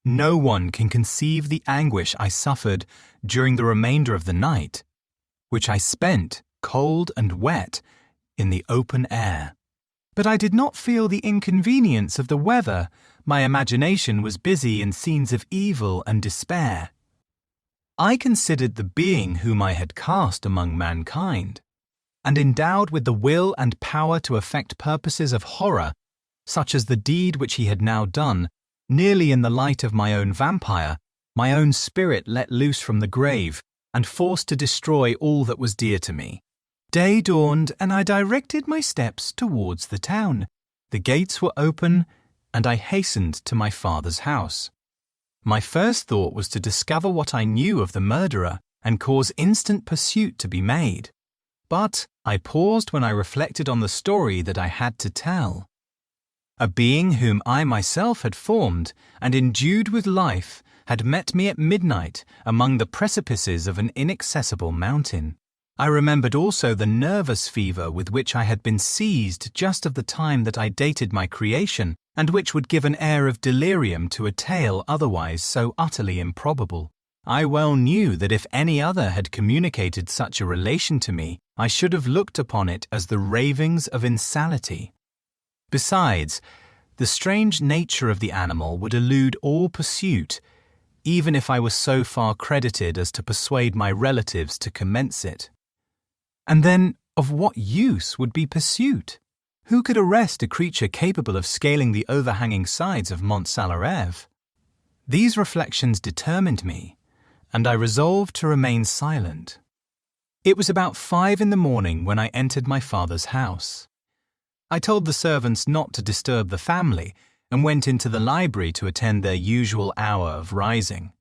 No one can conceive the anguish I suffered during the remainder of the night, which I spent, cold and wet, in the open air. But I did not feel the inconvenience of the weather. My imagination was busy in scenes of evil and despair. I considered the being whom I had cast among mankind, and endowed with the will and power to effect purposes of horror, such as the deed which he had now done, nearly in the light of my own vampire, my own spirit let loose from the grave, and forced to destroy all that was dear to me. Day dawned, and I directed my steps towards the town. The gates were open, and I hastened to my father's house. My first thought was to discover what I knew of the murderer and cause instant pursuit to be made. But I paused when I reflected on the story that I had to tell. A being whom I myself had formed and endued with life had met me at midnight among the precipices of an inaccessible mountain. I remembered also the nervous fever with which I had been seized just of the time that I dated my creation, and which would give an air of delirium to a tale otherwise so utterly improbable. I well knew that if any other had communicated such a relation to me, I should have looked upon it as the ravings of insanity. Besides, the strange nature of the animal would elude all pursuit, even if I was so far credited as to persuade my relatives to commence it. And then, of what use would be pursuit? Who could arrest a creature capable of scaling the overhanging sides of Mont Salarev? These reflections determined me, and I resolved to remain silent. It was about 5 in the morning when I entered my father's house. I told the servants not to disturb the family and went into the library to attend their usual hour of rising.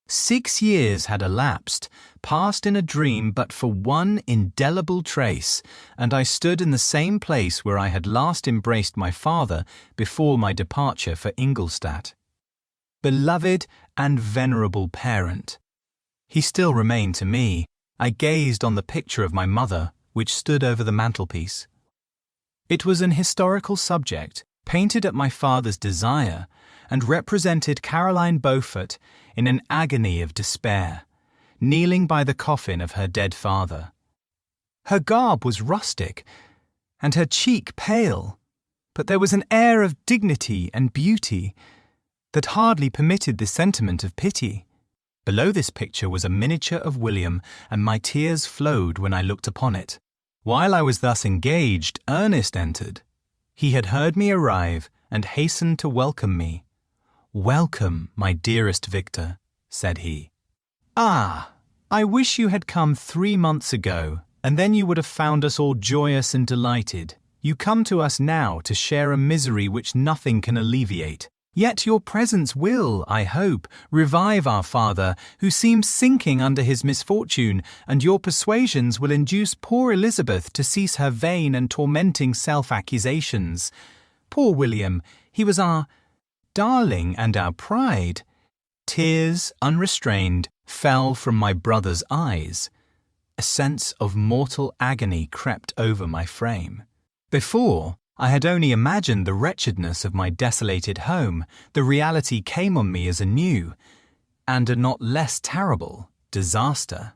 6 years had elapsed, passed in a dream but for one indelible trace, and I stood in the same place where I had last embraced my father before my departure for Ingolstadt. Beloved and venerable parent, he still remained to me. I gazed on the picture of my mother, which stood over the mantelpiece. It was an historical subject, painted at my father's desire, and represented Caroline Beaufort in an agony of despair, kneeling by the coffin of her dead father. Her garb was rustic, and her cheek pale, but there was an air of dignity and beauty that hardly permitted the sentiment of pity. Below this picture was a miniature of William, and my tears flowed when I looked upon it. While I was thus engaged, Ernest entered. He had heard me arrive and hastened to welcome me. "Welcome, my dearest Victor," said he. "Ah, I wish you had come 3 months ago, and then you would have found us all joyous and delighted. You come to us now to share a misery which nothing can alleviate. Yet your presence will, I hope, revive our father, who seems sinking under his misfortune, and your persuasions will induce poor Elizabeth to cease her vain and tormenting self-accusations. Poor William, he was our darling and our pride." Tears, unrestrained, fell from my brother's eyes. A sense of mortal agony crept over my frame. Before, I had only imagined the wretchedness of my desolated home. The reality came on me as a new, and a not less terrible, disaster.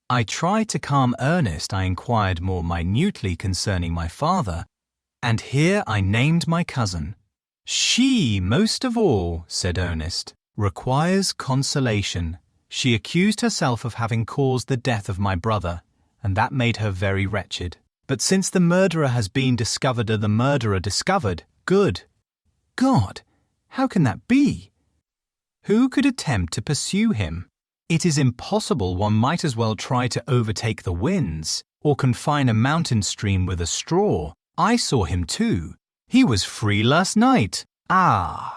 I tried to calm Ernest. I inquired more minutely concerning my father, and here I named my cousin. "She, most of all," said Ernest, "requires consolation. She accused herself of having caused the death of my brother, and that made her very wretched. But since the murderer has been discovered and the murderer discovered, good. God, how can that be? Who could attempt to pursue him? It is impossible. One might as well try to overtake the winds, or confine a mountain stream with a straw. I saw him too. He was free last night." "Ah,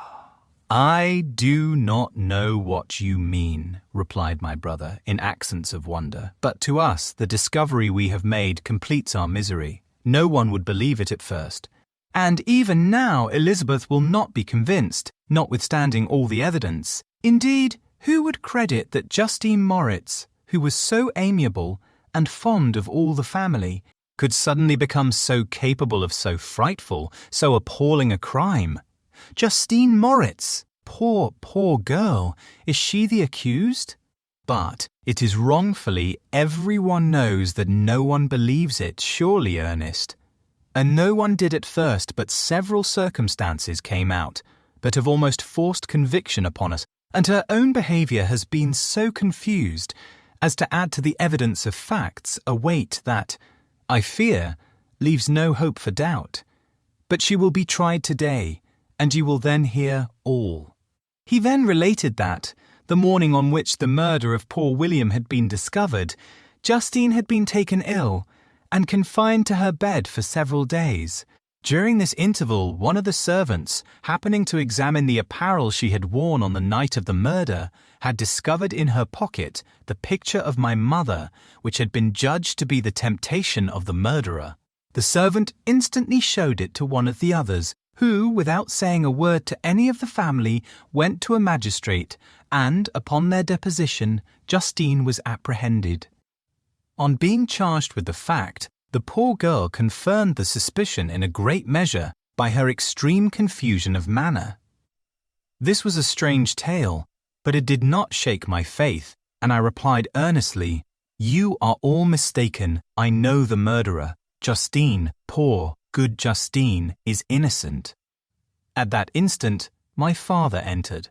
I do not know what you mean," replied my brother in accents of wonder. "But to us, the discovery we have made completes our misery. No one would believe it at first. And even now Elizabeth will not be convinced, notwithstanding all the evidence. Indeed, who would credit that Justine Moritz, who was so amiable and fond of all the family, could suddenly become so capable of so frightful, so appalling a crime? Justine Moritz! Poor, poor girl! Is she the accused? But it is wrongfully. Everyone knows that no one believes it, surely, Ernest. And no one did at first, but several circumstances came out, but have almost forced conviction upon us, and her own behaviour has been so confused as to add to the evidence of facts a weight that, I fear, leaves no hope for doubt. But she will be tried today, and you will then hear all." He then related that, the morning on which the murder of poor William had been discovered, Justine had been taken ill and confined to her bed for several days. During this interval, one of the servants, happening to examine the apparel she had worn on the night of the murder, had discovered in her pocket the picture of my mother, which had been judged to be the temptation of the murderer. The servant instantly showed it to one of the others, who, without saying a word to any of the family, went to a magistrate, and, upon their deposition, Justine was apprehended. On being charged with the fact, the poor girl confirmed the suspicion in a great measure by her extreme confusion of manner. This was a strange tale, but it did not shake my faith, and I replied earnestly, "You are all mistaken. I know the murderer. Justine, poor, good Justine, is innocent." At that instant, my father entered.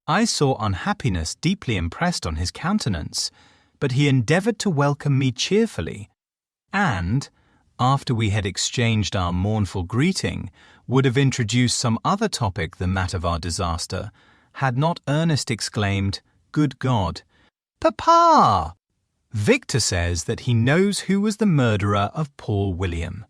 I saw unhappiness deeply impressed on his countenance, but he endeavoured to welcome me cheerfully, and, after we had exchanged our mournful greeting, would have introduced some other topic than that of our disaster, had not Ernest exclaimed, "Good God! Papa! Victor says that he knows who was the murderer of poor William."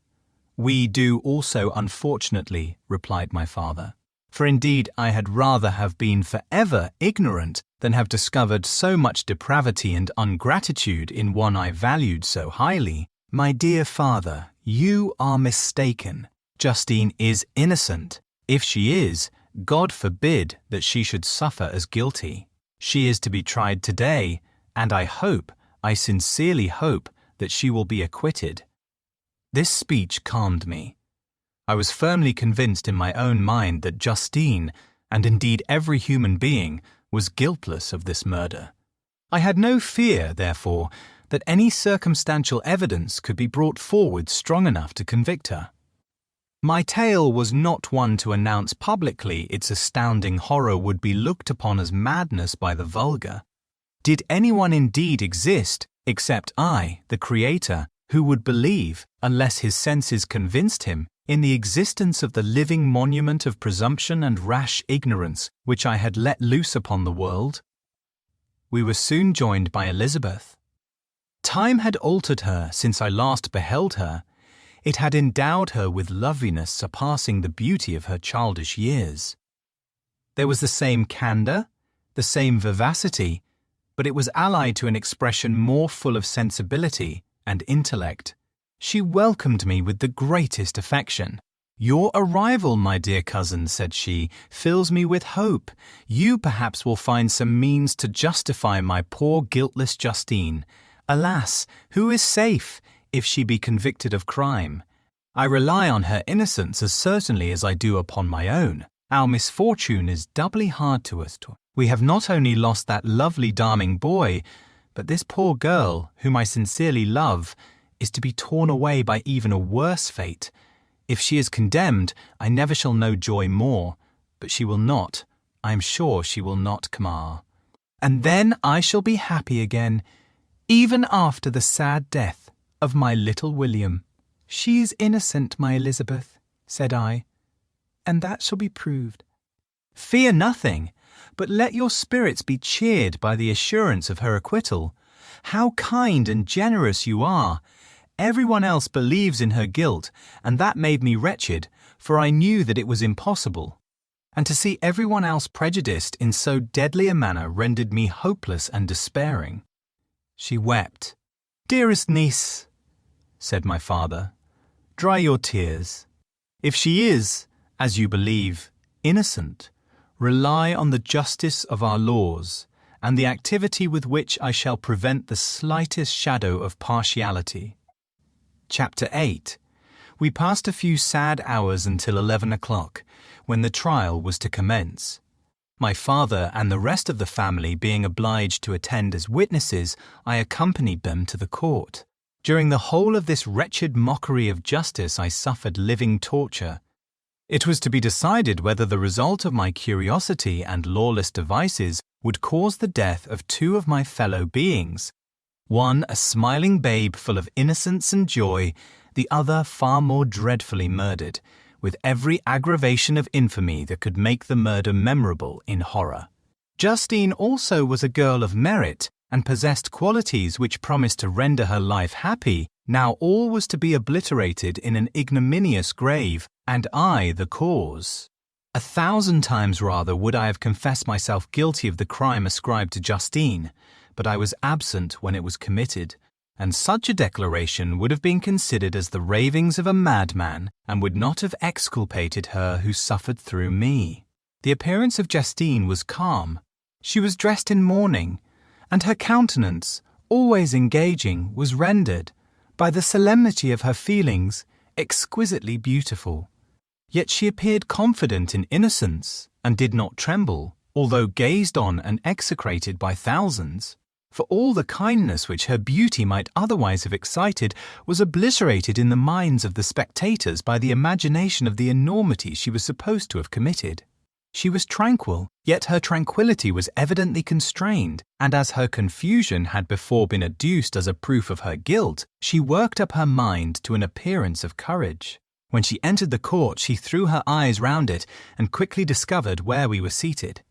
"We do also, unfortunately," replied my father. "For indeed I had rather have been forever ignorant than have discovered so much depravity and ungratitude in one I valued so highly. My dear father, you are mistaken. Justine is innocent. If she is, God forbid that she should suffer as guilty. She is to be tried today, and I sincerely hope, that she will be acquitted." This speech calmed me. I was firmly convinced in my own mind that Justine, and indeed every human being, was guiltless of this murder. I had no fear, therefore, that any circumstantial evidence could be brought forward strong enough to convict her. My tale was not one to announce publicly its astounding horror would be looked upon as madness by the vulgar. Did anyone indeed exist, except I, the creator, who would believe, unless his senses convinced him, in the existence of the living monument of presumption and rash ignorance which I had let loose upon the world? We were soon joined by Elizabeth. Time had altered her since I last beheld her. It had endowed her with loveliness surpassing the beauty of her childish years. There was the same candour, the same vivacity, but it was allied to an expression more full of sensibility and intellect. She welcomed me with the greatest affection. "Your arrival, my dear cousin," said she, "fills me with hope. You perhaps will find some means to justify my poor guiltless Justine. Alas, who is safe, if she be convicted of crime? I rely on her innocence as certainly as I do upon my own. Our misfortune is doubly hard to us. We have not only lost that lovely darling boy, but this poor girl, whom I sincerely love, is to be torn away by even a worse fate. If she is condemned, I never shall know joy more, but she will not, I am sure she will not, Kamar. And then I shall be happy again, even after the sad death of my little William." "She is innocent, my Elizabeth," said I, "and that shall be proved." "Fear nothing, but let your spirits be cheered by the assurance of her acquittal. How kind and generous you are! Everyone else believes in her guilt, and that made me wretched, for I knew that it was impossible. And to see everyone else prejudiced in so deadly a manner rendered me hopeless and despairing." She wept. "Dearest niece," said my father, "dry your tears. If she is, as you believe, innocent, rely on the justice of our laws and the activity with which I shall prevent the slightest shadow of partiality." Chapter 8. We passed a few sad hours until 11 o'clock, when the trial was to commence. My father and the rest of the family being obliged to attend as witnesses, I accompanied them to the court. During the whole of this wretched mockery of justice I suffered living torture. It was to be decided whether the result of my curiosity and lawless devices would cause the death of two of my fellow beings, one a smiling babe full of innocence and joy, the other far more dreadfully murdered, with every aggravation of infamy that could make the murder memorable in horror. Justine also was a girl of merit, and possessed qualities which promised to render her life happy. Now all was to be obliterated in an ignominious grave, and I the cause. 1,000 times rather would I have confessed myself guilty of the crime ascribed to Justine, but I was absent when it was committed, and such a declaration would have been considered as the ravings of a madman, and would not have exculpated her who suffered through me. The appearance of Justine was calm. She was dressed in mourning, and her countenance, always engaging, was rendered, by the solemnity of her feelings, exquisitely beautiful. Yet she appeared confident in innocence, and did not tremble, although gazed on and execrated by thousands. For all the kindness which her beauty might otherwise have excited was obliterated in the minds of the spectators by the imagination of the enormity she was supposed to have committed. She was tranquil, yet her tranquillity was evidently constrained, and as her confusion had before been adduced as a proof of her guilt, she worked up her mind to an appearance of courage. When she entered the court, she threw her eyes round it and quickly discovered where we were seated.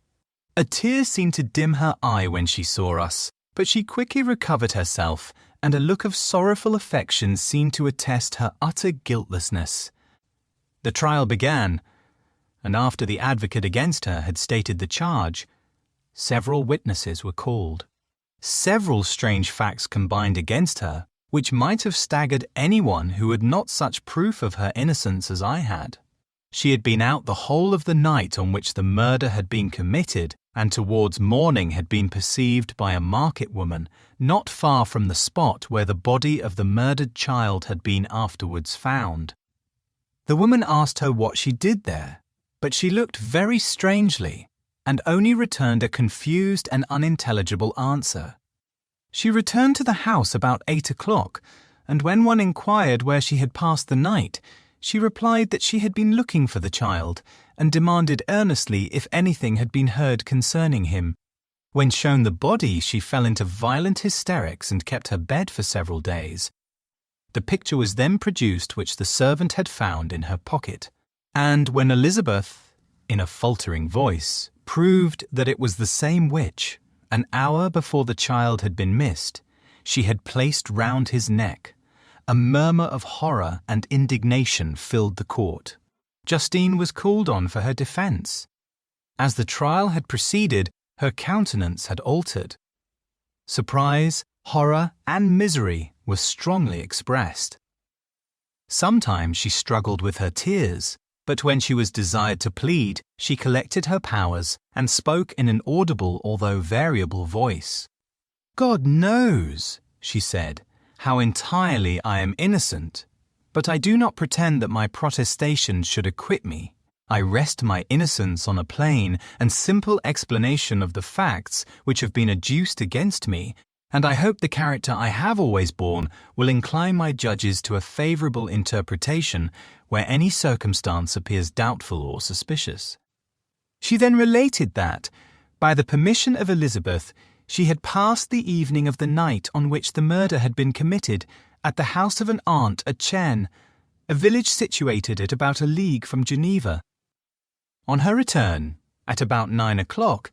A tear seemed to dim her eye when she saw us, but she quickly recovered herself, and a look of sorrowful affection seemed to attest her utter guiltlessness. The trial began, and after the advocate against her had stated the charge, several witnesses were called. Several strange facts combined against her, which might have staggered anyone who had not such proof of her innocence as I had. She had been out the whole of the night on which the murder had been committed, and towards morning had been perceived by a market woman not far from the spot where the body of the murdered child had been afterwards found. The woman asked her what she did there, but she looked very strangely and only returned a confused and unintelligible answer. She returned to the house about 8 o'clock, and when one inquired where she had passed the night, she replied that she had been looking for the child and demanded earnestly if anything had been heard concerning him. When shown the body, she fell into violent hysterics and kept her bed for several days. The picture was then produced which the servant had found in her pocket, and when Elizabeth, in a faltering voice, proved that it was the same witch, an hour before the child had been missed, she had placed round his neck. A murmur of horror and indignation filled the court. Justine was called on for her defence. As the trial had proceeded, her countenance had altered. Surprise, horror, and misery were strongly expressed. Sometimes she struggled with her tears, but when she was desired to plead, she collected her powers and spoke in an audible although variable voice. "God knows," she said, "how entirely I am innocent, but I do not pretend that my protestations should acquit me. I rest my innocence on a plain and simple explanation of the facts which have been adduced against me, and I hope the character I have always borne will incline my judges to a favourable interpretation where any circumstance appears doubtful or suspicious." She then related that, by the permission of Elizabeth, she had passed the evening of the night on which the murder had been committed at the house of an aunt at Chêne, a village situated at about a league from Geneva. On her return, at about 9 o'clock,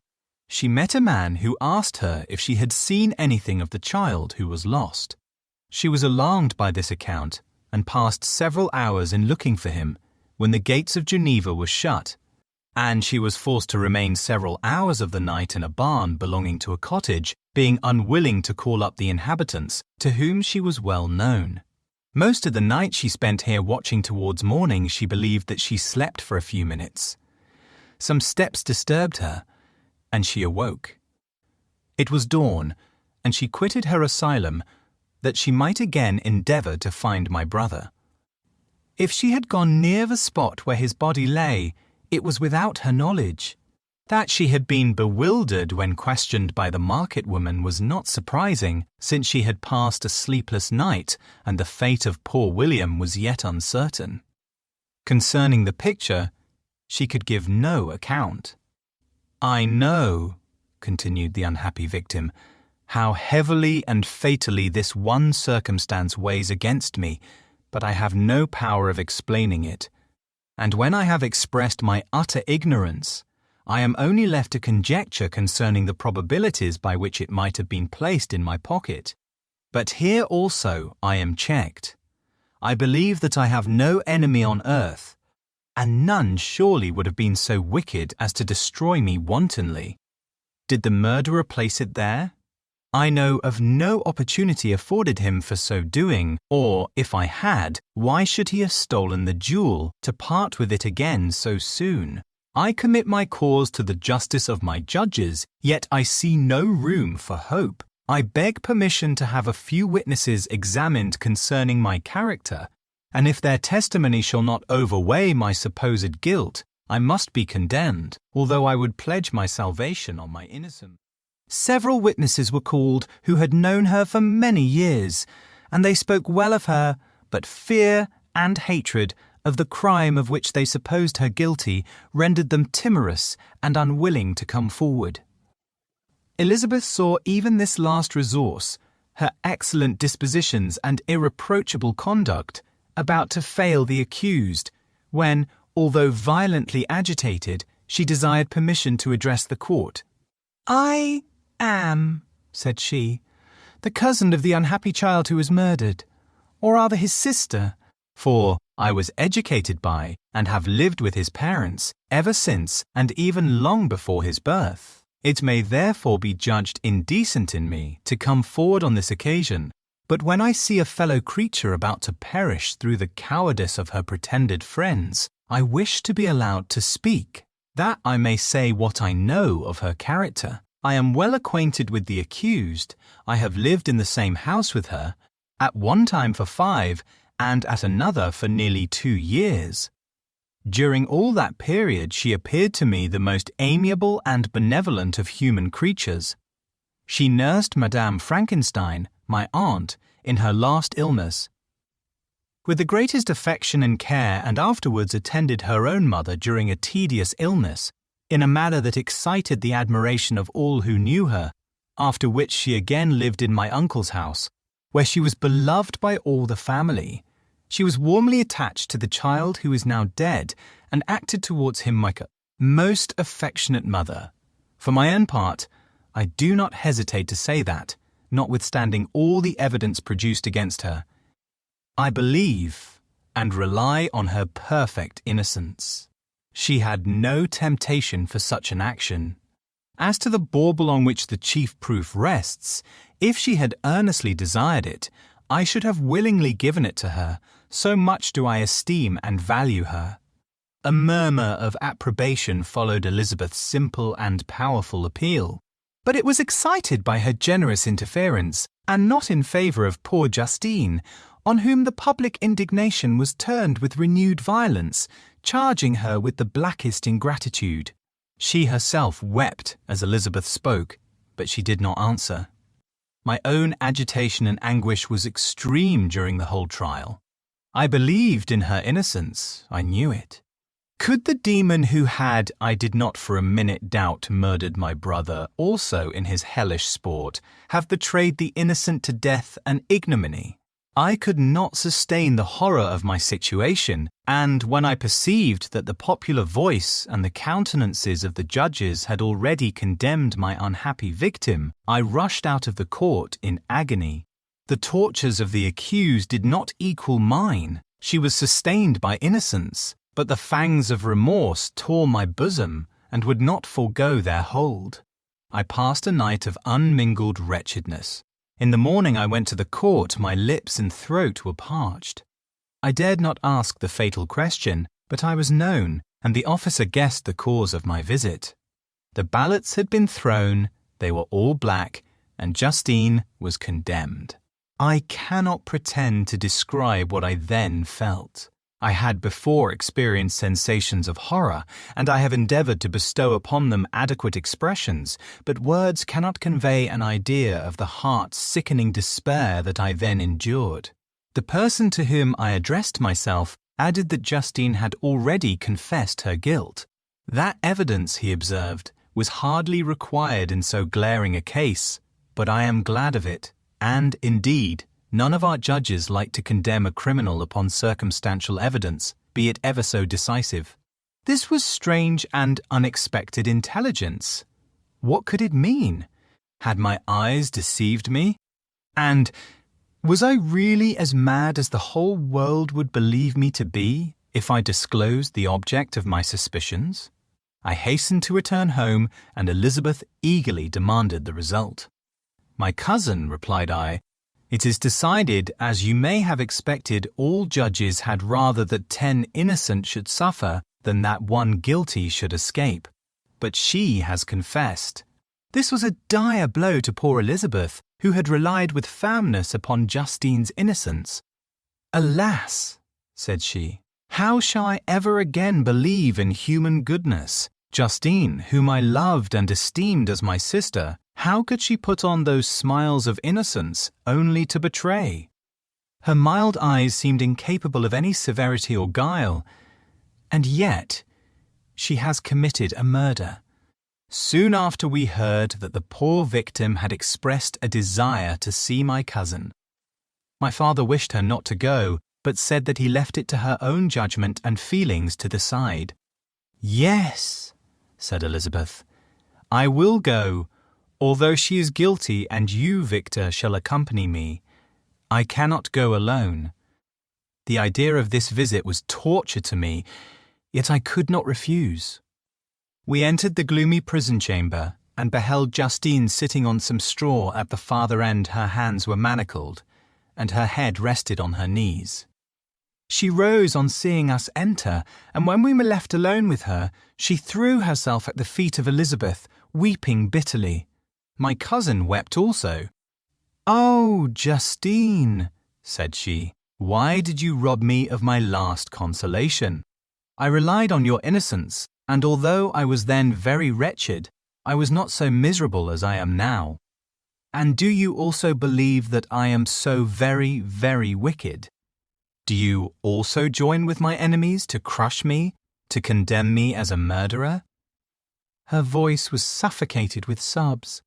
she met a man who asked her if she had seen anything of the child who was lost. She was alarmed by this account and passed several hours in looking for him when the gates of Geneva were shut, and she was forced to remain several hours of the night in a barn belonging to a cottage, being unwilling to call up the inhabitants, to whom she was well known. Most of the night she spent here watching towards morning. She believed that she slept for a few minutes. Some steps disturbed her, and she awoke. It was dawn, and she quitted her asylum, that she might again endeavour to find my brother. If she had gone near the spot where his body lay, it was without her knowledge. That she had been bewildered when questioned by the market woman was not surprising, since she had passed a sleepless night and the fate of poor William was yet uncertain. Concerning the picture, she could give no account. "I know," continued the unhappy victim, "how heavily and fatally this one circumstance weighs against me, but I have no power of explaining it. And when I have expressed my utter ignorance, I am only left to conjecture concerning the probabilities by which it might have been placed in my pocket. But here also I am checked. I believe that I have no enemy on earth, and none surely would have been so wicked as to destroy me wantonly. Did the murderer place it there? I know of no opportunity afforded him for so doing, or, if I had, why should he have stolen the jewel to part with it again so soon? I commit my cause to the justice of my judges, yet I see no room for hope. I beg permission to have a few witnesses examined concerning my character, and if their testimony shall not overweigh my supposed guilt, I must be condemned, although I would pledge my salvation on my innocence." Several witnesses were called who had known her for many years, and they spoke well of her, but fear and hatred of the crime of which they supposed her guilty rendered them timorous and unwilling to come forward. Elizabeth saw even this last resource, her excellent dispositions and irreproachable conduct, about to fail the accused, when, although violently agitated, she desired permission to address the court. "I am," said she, "the cousin of the unhappy child who was murdered, or rather his sister, for I was educated by and have lived with his parents ever since and even long before his birth. It may therefore be judged indecent in me to come forward on this occasion, but when I see a fellow creature about to perish through the cowardice of her pretended friends, I wish to be allowed to speak, that I may say what I know of her character. I am well acquainted with the accused. I have lived in the same house with her, at one time for 5, and at another for nearly 2 years. During all that period, she appeared to me the most amiable and benevolent of human creatures. She nursed Madame Frankenstein, my aunt, in her last illness, with the greatest affection and care, and afterwards attended her own mother during a tedious illness, in a manner that excited the admiration of all who knew her, after which she again lived in my uncle's house, where she was beloved by all the family. She was warmly attached to the child who is now dead, and acted towards him like a most affectionate mother. For my own part, I do not hesitate to say that, notwithstanding all the evidence produced against her, I believe and rely on her perfect innocence. She had no temptation for such an action. As to the bauble on which the chief proof rests, if she had earnestly desired it, I should have willingly given it to her, so much do I esteem and value her. A murmur of approbation followed Elizabeth's simple and powerful appeal, but it was excited by her generous interference, and not in favour of poor Justine, on whom the public indignation was turned with renewed violence, charging her with the blackest ingratitude. She herself wept as Elizabeth spoke, but she did not answer. My own agitation and anguish was extreme during the whole trial. I believed in her innocence, I knew it. Could the demon who had, I did not for a minute doubt, murdered my brother, also in his hellish sport, have betrayed the innocent to death and ignominy? I could not sustain the horror of my situation, and when I perceived that the popular voice and the countenances of the judges had already condemned my unhappy victim, I rushed out of the court in agony. The tortures of the accused did not equal mine. She was sustained by innocence, but the fangs of remorse tore my bosom and would not forego their hold. I passed a night of unmingled wretchedness. In the morning I went to the court, my lips and throat were parched. I dared not ask the fatal question, but I was known, and the officer guessed the cause of my visit. The ballots had been thrown, they were all black, and Justine was condemned. I cannot pretend to describe what I then felt. I had before experienced sensations of horror, and I have endeavoured to bestow upon them adequate expressions, but words cannot convey an idea of the heart-sickening despair that I then endured. The person to whom I addressed myself added that Justine had already confessed her guilt. That evidence, he observed, was hardly required in so glaring a case, but I am glad of it, and, indeed, none of our judges like to condemn a criminal upon circumstantial evidence, be it ever so decisive. This was strange and unexpected intelligence. What could it mean? Had my eyes deceived me? And was I really as mad as the whole world would believe me to be if I disclosed the object of my suspicions? I hastened to return home, and Elizabeth eagerly demanded the result. "My cousin," replied I, "it is decided, as you may have expected, all judges had rather that 10 innocent should suffer than that one guilty should escape. But she has confessed." This was a dire blow to poor Elizabeth, who had relied with firmness upon Justine's innocence. "Alas," said she, "how shall I ever again believe in human goodness? Justine, whom I loved and esteemed as my sister, how could she put on those smiles of innocence only to betray? Her mild eyes seemed incapable of any severity or guile, and yet she has committed a murder." Soon after we heard that the poor victim had expressed a desire to see my cousin. My father wished her not to go, but said that he left it to her own judgment and feelings to decide. "Yes," said Elizabeth, "I will go, although she is guilty and you, Victor, shall accompany me. I cannot go alone." The idea of this visit was torture to me, yet I could not refuse. We entered the gloomy prison chamber and beheld Justine sitting on some straw at the farther end. Her hands were manacled, and her head rested on her knees. She rose on seeing us enter, and when we were left alone with her, she threw herself at the feet of Elizabeth, weeping bitterly. My cousin wept also. "Oh, Justine," said she, Why did you rob me of my last consolation? I relied on your innocence, and although I was then very wretched, I was not so miserable as I am now. And do you also believe that I am so very, very wicked? Do you also join with my enemies to crush me, to condemn me as a murderer?" Her voice was suffocated with sobs.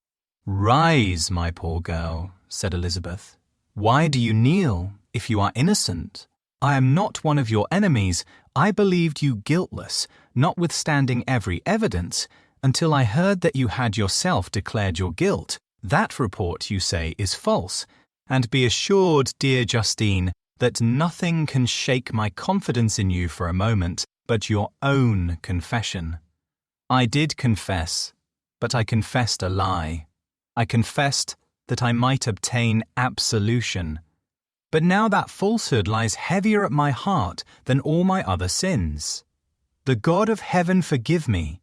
"Rise, my poor girl," said Elizabeth. "Why do you kneel, if you are innocent? I am not one of your enemies. I believed you guiltless, notwithstanding every evidence, until I heard that you had yourself declared your guilt. That report, you say, is false. And be assured, dear Justine, that nothing can shake my confidence in you for a moment but your own confession. I did confess, but I confessed a lie. I confessed that I might obtain absolution. But now that falsehood lies heavier at my heart than all my other sins. The God of heaven forgive me.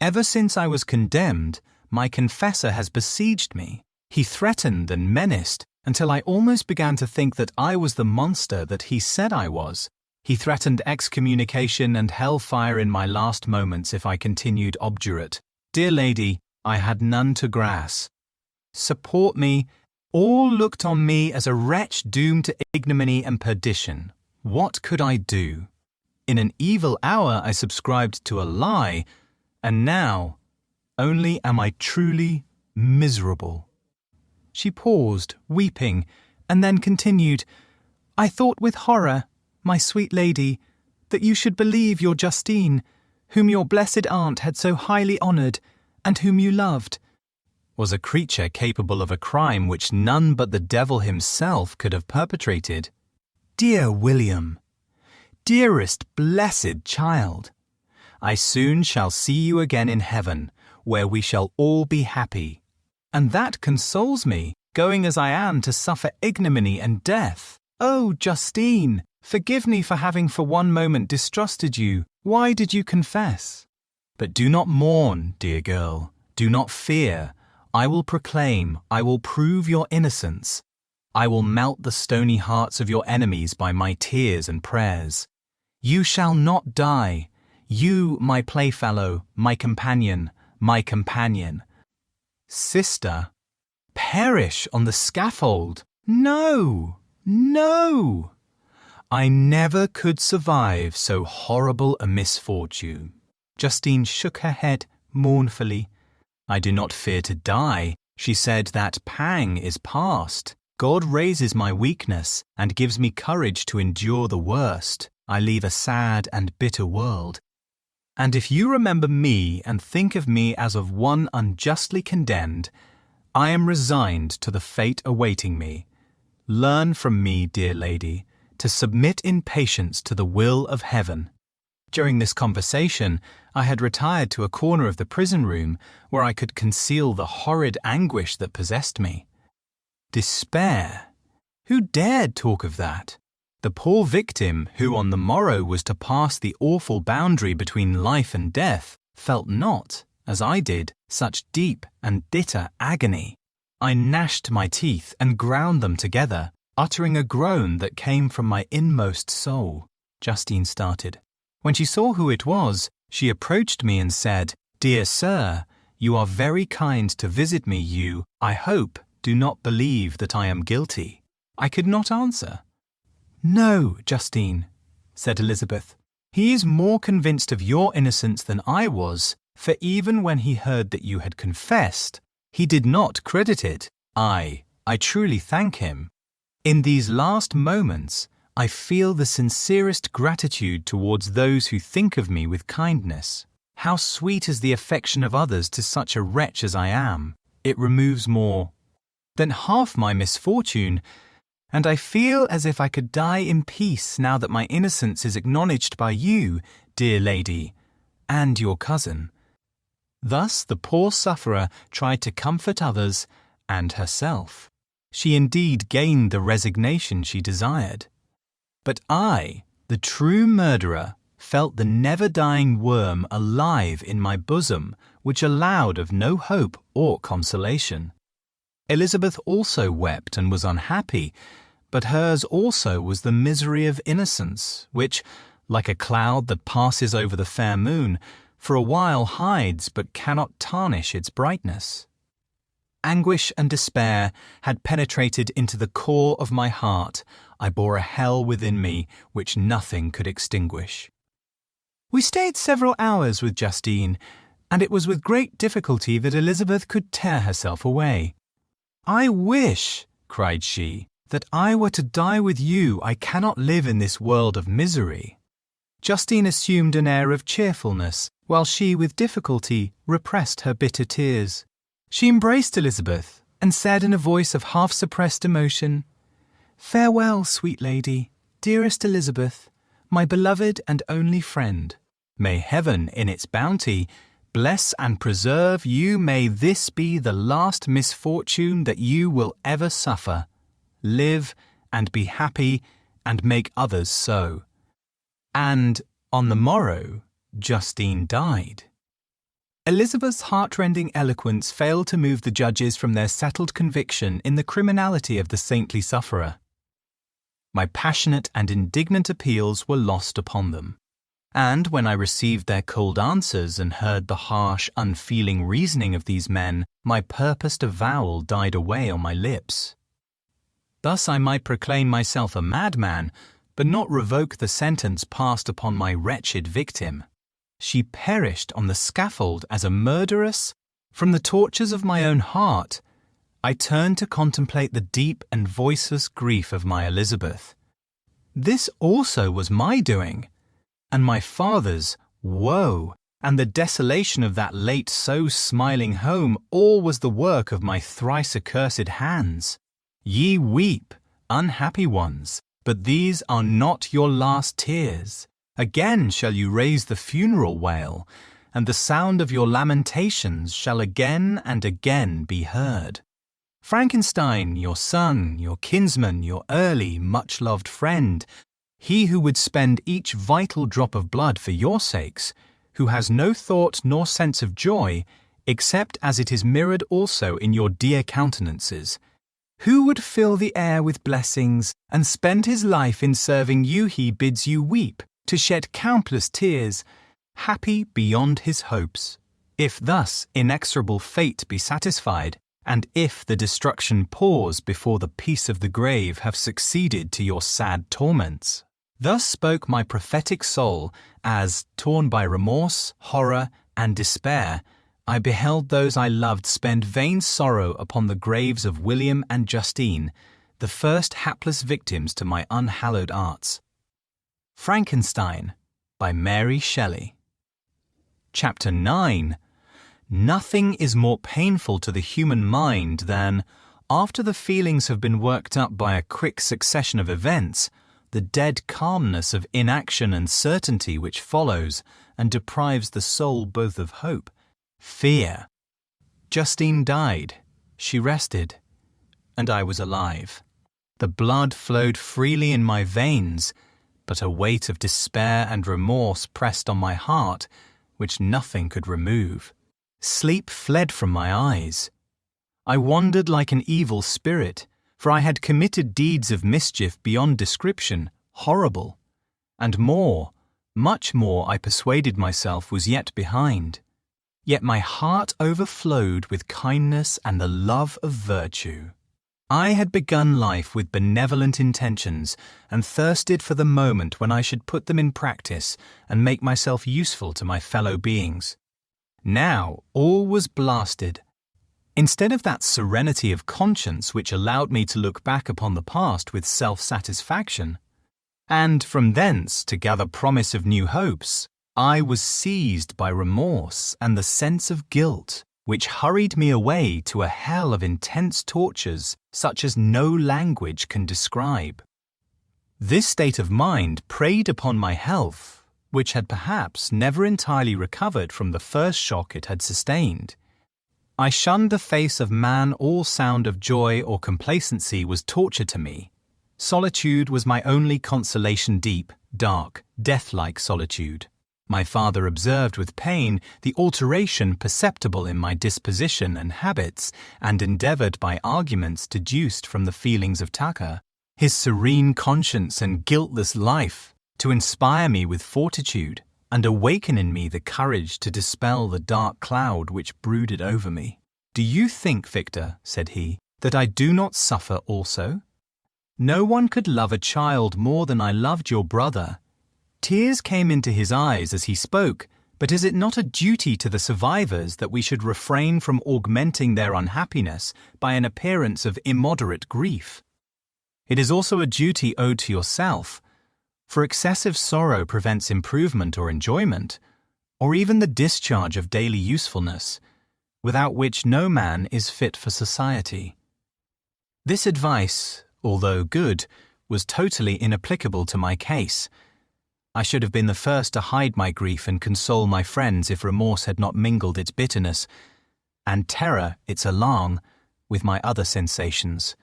Ever since I was condemned, my confessor has besieged me. He threatened and menaced until I almost began to think that I was the monster that he said I was. He threatened excommunication and hellfire in my last moments if I continued obdurate. Dear lady, I had none to grasp. Support me. All looked on me as a wretch doomed to ignominy and perdition. What could I do? In an evil hour I subscribed to a lie, and now only am I truly miserable." She paused, weeping, and then continued, "I thought with horror, my sweet lady, that you should believe your Justine, whom your blessed aunt had so highly honoured, and whom you loved, was a creature capable of a crime which none but the devil himself could have perpetrated. Dear William, dearest blessed child, I soon shall see you again in heaven, where we shall all be happy. And that consoles me, going as I am to suffer ignominy and death. Oh, Justine, forgive me for having for one moment distrusted you. Why did you confess? But do not mourn, dear girl. Do not fear. I will proclaim, I will prove your innocence. I will melt the stony hearts of your enemies by my tears and prayers. You shall not die. You, my playfellow, my companion, my companion. Sister, perish on the scaffold. No, no. I never could survive so horrible a misfortune. Justine shook her head mournfully. I do not fear to die. She said that pang is past. God raises my weakness and gives me courage to endure the worst. I leave a sad and bitter world. And if you remember me and think of me as of one unjustly condemned, I am resigned to the fate awaiting me. Learn from me, dear lady, to submit in patience to the will of heaven. During this conversation, I had retired to a corner of the prison room where I could conceal the horrid anguish that possessed me. Despair? Who dared talk of that? The poor victim, who on the morrow was to pass the awful boundary between life and death, felt not, as I did, such deep and bitter agony. I gnashed my teeth and ground them together, uttering a groan that came from my inmost soul. Justine started. When she saw who it was, she approached me and said, "Dear sir, you are very kind to visit me. You, I hope, do not believe that I am guilty." I could not answer. "No, Justine," said Elizabeth. "He is more convinced of your innocence than I was, for even when he heard that you had confessed, he did not credit it. I truly thank him. In these last moments, I feel the sincerest gratitude towards those who think of me with kindness. How sweet is the affection of others to such a wretch as I am. It removes more than half my misfortune, and I feel as if I could die in peace now that my innocence is acknowledged by you, dear lady, and your cousin." Thus the poor sufferer tried to comfort others and herself. She indeed gained the resignation she desired. But I, the true murderer, felt the never-dying worm alive in my bosom, which allowed of no hope or consolation. Elizabeth also wept and was unhappy, but hers also was the misery of innocence, which, like a cloud that passes over the fair moon, for a while hides but cannot tarnish its brightness. Anguish and despair had penetrated into the core of my heart. I bore a hell within me which nothing could extinguish. We stayed several hours with Justine, and it was with great difficulty that Elizabeth could tear herself away. "I wish," cried she, "that I were to die with you. I cannot live in this world of misery." Justine assumed an air of cheerfulness, while she with difficulty repressed her bitter tears. She embraced Elizabeth and said in a voice of half-suppressed emotion, "Farewell, sweet lady, dearest Elizabeth, my beloved and only friend. May heaven, in its bounty, bless and preserve you. May this be the last misfortune that you will ever suffer. Live and be happy and make others so." And on the morrow, Justine died. Elizabeth's heartrending eloquence failed to move the judges from their settled conviction in the criminality of the saintly sufferer. My passionate and indignant appeals were lost upon them, and when I received their cold answers and heard the harsh, unfeeling reasoning of these men, my purposed avowal died away on my lips. Thus I might proclaim myself a madman, but not revoke the sentence passed upon my wretched victim. She perished on the scaffold as a murderess. From the tortures of my own heart, I turned to contemplate the deep and voiceless grief of my Elizabeth. This also was my doing, and my father's woe, and the desolation of that late so smiling home, all was the work of my thrice accursed hands. Ye weep, unhappy ones, but these are not your last tears. Again shall you raise the funeral wail, and the sound of your lamentations shall again and again be heard. Frankenstein, your son, your kinsman, your early, much-loved friend, he who would spend each vital drop of blood for your sakes, who has no thought nor sense of joy, except as it is mirrored also in your dear countenances, who would fill the air with blessings and spend his life in serving you, he bids you weep, to shed countless tears, happy beyond his hopes. If thus inexorable fate be satisfied, and if the destruction pause before the peace of the grave have succeeded to your sad torments. Thus spoke my prophetic soul, as, torn by remorse, horror, and despair, I beheld those I loved spend vain sorrow upon the graves of William and Justine, the first hapless victims to my unhallowed arts. Frankenstein by Mary Shelley. Chapter 9. Nothing is more painful to the human mind than, after the feelings have been worked up by a quick succession of events, the dead calmness of inaction and certainty which follows and deprives the soul both of hope, fear. Justine died, she rested, and I was alive. The blood flowed freely in my veins, but a weight of despair and remorse pressed on my heart, which nothing could remove. Sleep fled from my eyes. I wandered like an evil spirit, for I had committed deeds of mischief beyond description, horrible, and more, much more I persuaded myself was yet behind. Yet my heart overflowed with kindness and the love of virtue. I had begun life with benevolent intentions and thirsted for the moment when I should put them in practice and make myself useful to my fellow beings. Now all was blasted. Instead of that serenity of conscience which allowed me to look back upon the past with self-satisfaction, and from thence to gather promise of new hopes, I was seized by remorse and the sense of guilt, which hurried me away to a hell of intense tortures such as no language can describe. This state of mind preyed upon my health, which had perhaps never entirely recovered from the first shock it had sustained. I shunned the face of man. All sound of joy or complacency was torture to me. Solitude was my only consolation, deep, dark, death-like solitude. My father observed with pain the alteration perceptible in my disposition and habits, and endeavoured by arguments deduced from the feelings of Tucker his serene conscience and guiltless life, to inspire me with fortitude and awaken in me the courage to dispel the dark cloud which brooded over me. "Do you think, Victor," said he, "that I do not suffer also? No one could love a child more than I loved your brother." Tears came into his eyes as he spoke, but is it not a duty to the survivors that we should refrain from augmenting their unhappiness by an appearance of immoderate grief? It is also a duty owed to yourself, for excessive sorrow prevents improvement or enjoyment, or even the discharge of daily usefulness, without which no man is fit for society. This advice, although good, was totally inapplicable to my case. I should have been the first to hide my grief and console my friends if remorse had not mingled its bitterness, and terror its alarm, with my other sensations.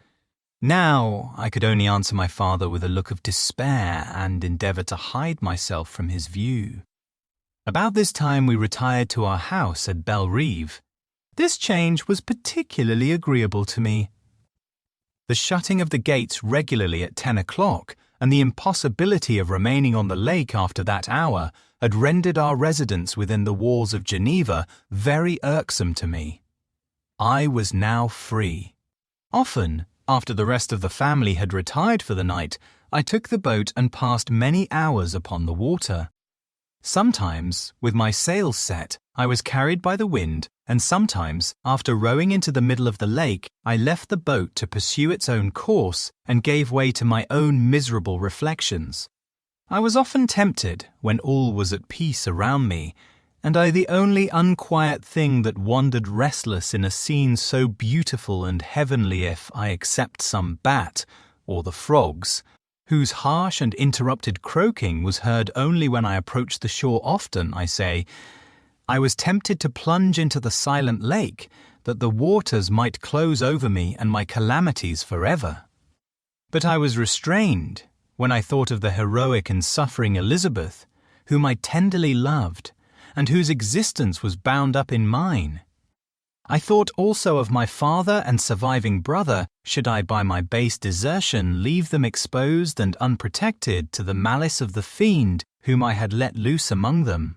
Now I could only answer my father with a look of despair and endeavour to hide myself from his view. About this time we retired to our house at Bellerive. This change was particularly agreeable to me. The shutting of the gates regularly at 10 o'clock and the impossibility of remaining on the lake after that hour had rendered our residence within the walls of Geneva very irksome to me. I was now free. Often, after the rest of the family had retired for the night, I took the boat and passed many hours upon the water. Sometimes, with my sails set, I was carried by the wind, and sometimes, after rowing into the middle of the lake, I left the boat to pursue its own course and gave way to my own miserable reflections. I was often tempted, when all was at peace around me, and I the only unquiet thing that wandered restless in a scene so beautiful and heavenly, if I except some bat, or the frogs, whose harsh and interrupted croaking was heard only when I approached the shore often, I say, I was tempted to plunge into the silent lake, that the waters might close over me and my calamities forever. But I was restrained when I thought of the heroic and suffering Elizabeth, whom I tenderly loved, and whose existence was bound up in mine. I thought also of my father and surviving brother, should I by my base desertion leave them exposed and unprotected to the malice of the fiend whom I had let loose among them.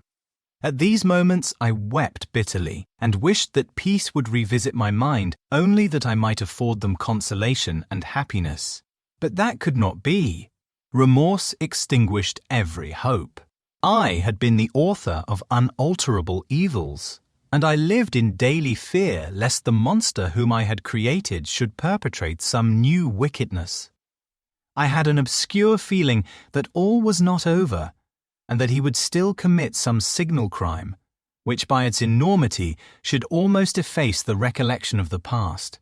At these moments I wept bitterly, and wished that peace would revisit my mind, only that I might afford them consolation and happiness. But that could not be. Remorse extinguished every hope. I had been the author of unalterable evils, and I lived in daily fear lest the monster whom I had created should perpetrate some new wickedness. I had an obscure feeling that all was not over, and that he would still commit some signal crime, which by its enormity should almost efface the recollection of the past.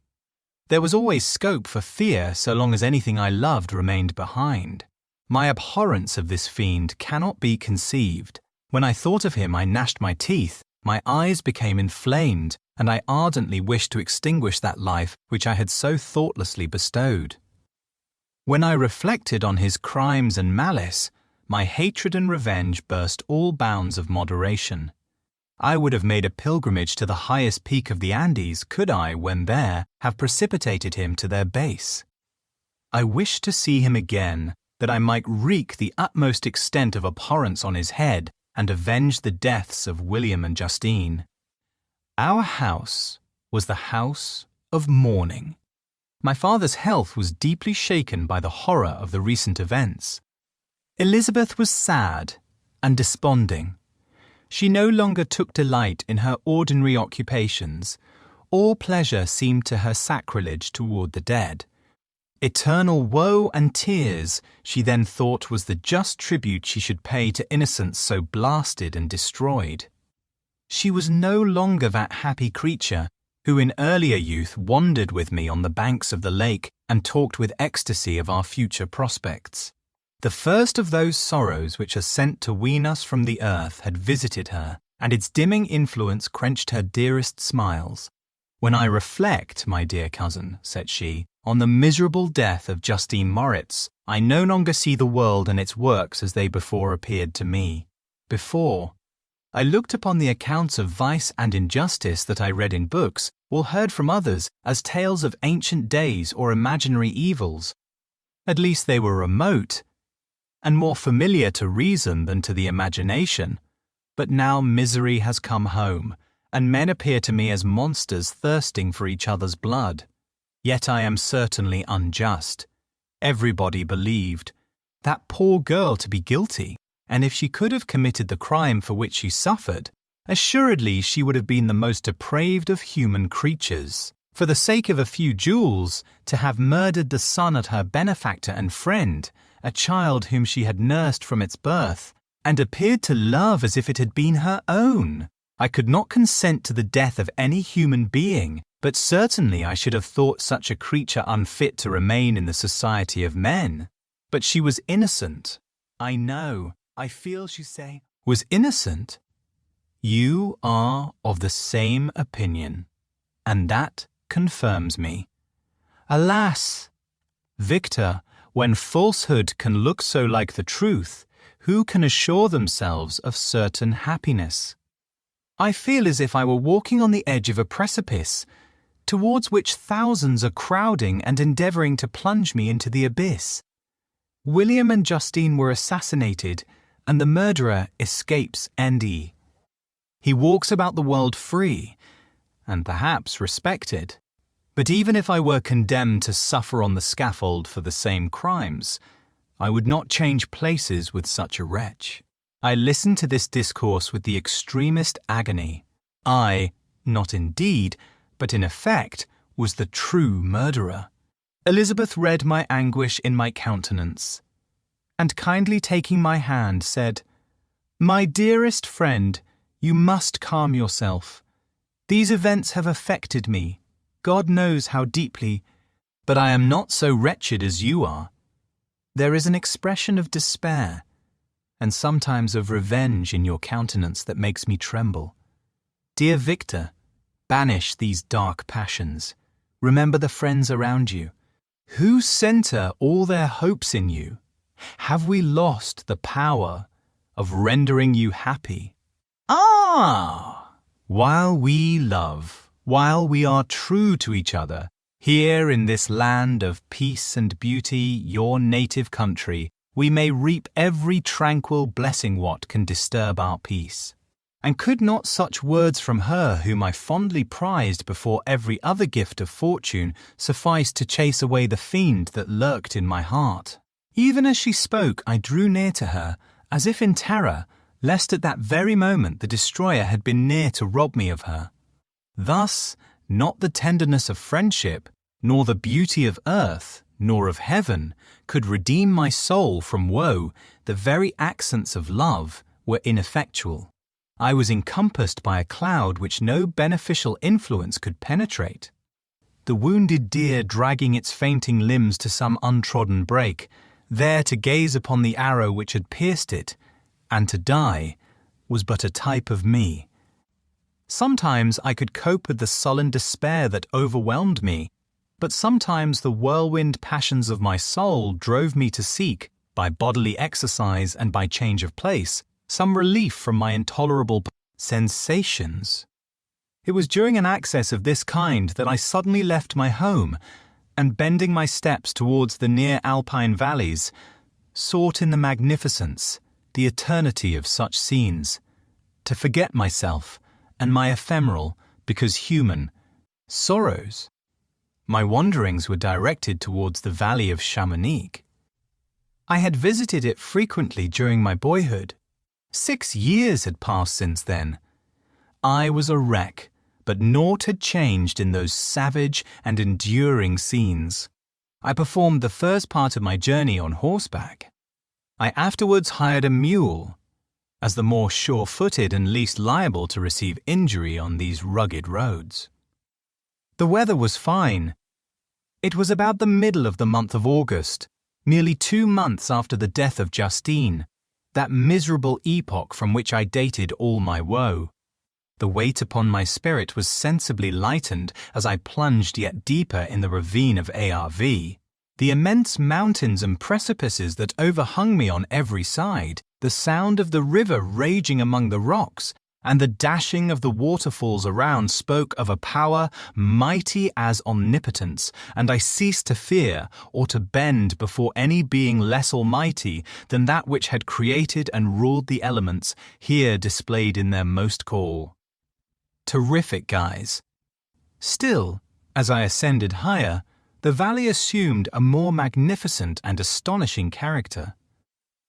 There was always scope for fear so long as anything I loved remained behind. My abhorrence of this fiend cannot be conceived. When I thought of him, I gnashed my teeth, my eyes became inflamed, and I ardently wished to extinguish that life which I had so thoughtlessly bestowed. When I reflected on his crimes and malice, my hatred and revenge burst all bounds of moderation. I would have made a pilgrimage to the highest peak of the Andes could I, when there, have precipitated him to their base. I wished to see him again, that I might wreak the utmost extent of abhorrence on his head and avenge the deaths of William and Justine. Our house was the house of mourning. My father's health was deeply shaken by the horror of the recent events. Elizabeth was sad and desponding. She no longer took delight in her ordinary occupations. All pleasure seemed to her sacrilege toward the dead. Eternal woe and tears, she then thought, was the just tribute she should pay to innocence so blasted and destroyed. She was no longer that happy creature who in earlier youth wandered with me on the banks of the lake and talked with ecstasy of our future prospects. The first of those sorrows which are sent to wean us from the earth had visited her, and its dimming influence quenched her dearest smiles. "When I reflect, my dear cousin," said she, "on the miserable death of Justine Moritz, I no longer see the world and its works as they before appeared to me. Before, I looked upon the accounts of vice and injustice that I read in books or heard from others as tales of ancient days or imaginary evils. At least they were remote, and more familiar to reason than to the imagination. But now misery has come home, and men appear to me as monsters thirsting for each other's blood. Yet I am certainly unjust. Everybody believed that poor girl to be guilty, and if she could have committed the crime for which she suffered, assuredly she would have been the most depraved of human creatures. For the sake of a few jewels, to have murdered the son of her benefactor and friend, a child whom she had nursed from its birth, and appeared to love as if it had been her own. I could not consent to the death of any human being, but certainly I should have thought such a creature unfit to remain in the society of men. But she was innocent. I know, I feel, she say, was innocent. You are of the same opinion, and that confirms me. Alas! Victor, when falsehood can look so like the truth, who can assure themselves of certain happiness? I feel as if I were walking on the edge of a precipice, towards which thousands are crowding and endeavouring to plunge me into the abyss. William and Justine were assassinated, and the murderer escapes N.D. He walks about the world free, and perhaps respected. But even if I were condemned to suffer on the scaffold for the same crimes, I would not change places with such a wretch. I listened to this discourse with the extremest agony. I, not in deed, but in effect, was the true murderer. Elizabeth read my anguish in my countenance, and kindly taking my hand, said, "My dearest friend, you must calm yourself. These events have affected me, God knows how deeply, but I am not so wretched as you are. There is an expression of despair, and sometimes of revenge in your countenance that makes me tremble. Dear Victor, banish these dark passions. Remember the friends around you. Who centre all their hopes in you? Have we lost the power of rendering you happy? Ah! While we love, while we are true to each other, here in this land of peace and beauty, your native country, we may reap every tranquil blessing what can disturb our peace. And could not such words from her whom I fondly prized before every other gift of fortune suffice to chase away the fiend that lurked in my heart? Even as she spoke, I drew near to her, as if in terror, lest at that very moment the destroyer had been near to rob me of her. Thus, not the tenderness of friendship, nor the beauty of earth, nor of heaven, could redeem my soul from woe. The very accents of love were ineffectual. I was encompassed by a cloud which no beneficial influence could penetrate. The wounded deer dragging its fainting limbs to some untrodden brake, there to gaze upon the arrow which had pierced it, and to die, was but a type of me. Sometimes I could cope with the sullen despair that overwhelmed me, but sometimes the whirlwind passions of my soul drove me to seek, by bodily exercise and by change of place, some relief from my intolerable sensations. It was during an access of this kind that I suddenly left my home, and bending my steps towards the near alpine valleys, sought in the magnificence, the eternity of such scenes, to forget myself and my ephemeral, because human, sorrows. My wanderings were directed towards the valley of Chamonix. I had visited it frequently during my boyhood. 6 years had passed since then. I was a wreck, but naught had changed in those savage and enduring scenes. I performed the first part of my journey on horseback. I afterwards hired a mule, as the more sure-footed and least liable to receive injury on these rugged roads. The weather was fine. It was about the middle of the month of August, nearly 2 months after the death of Justine, that miserable epoch from which I dated all my woe. The weight upon my spirit was sensibly lightened as I plunged yet deeper in the ravine of Arv. The immense mountains and precipices that overhung me on every side, the sound of the river raging among the rocks, and the dashing of the waterfalls around spoke of a power mighty as omnipotence, and I ceased to fear or to bend before any being less almighty than that which had created and ruled the elements here displayed in their most call. Terrific guise. Still, as I ascended higher, the valley assumed a more magnificent and astonishing character.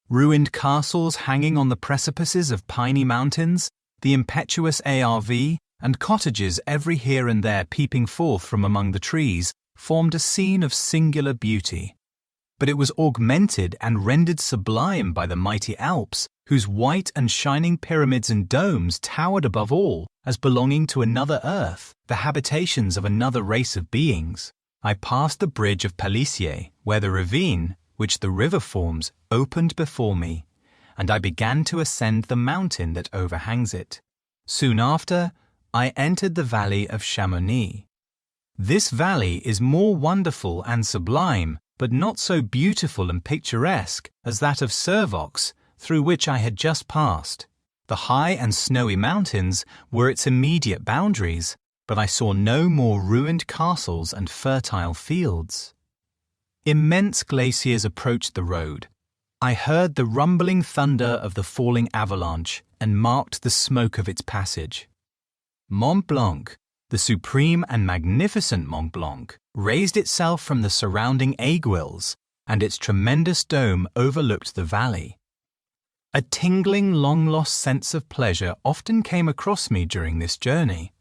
Ruined castles hanging on the precipices of piney mountains, the impetuous ARV, and cottages every here and there peeping forth from among the trees, formed a scene of singular beauty. But it was augmented and rendered sublime by the mighty Alps, whose white and shining pyramids and domes towered above all as belonging to another earth, the habitations of another race of beings. I passed the bridge of Palissier, where the ravine, which the river forms, opened before me, and I began to ascend the mountain that overhangs it. Soon after, I entered the valley of Chamonix. This valley is more wonderful and sublime, but not so beautiful and picturesque as that of Servox, through which I had just passed. The high and snowy mountains were its immediate boundaries, but I saw no more ruined castles and fertile fields. Immense glaciers approached the road. I heard the rumbling thunder of the falling avalanche and marked the smoke of its passage. Mont Blanc, the supreme and magnificent Mont Blanc, raised itself from the surrounding aiguilles, and its tremendous dome overlooked the valley. A tingling, long-lost sense of pleasure often came across me during this journey.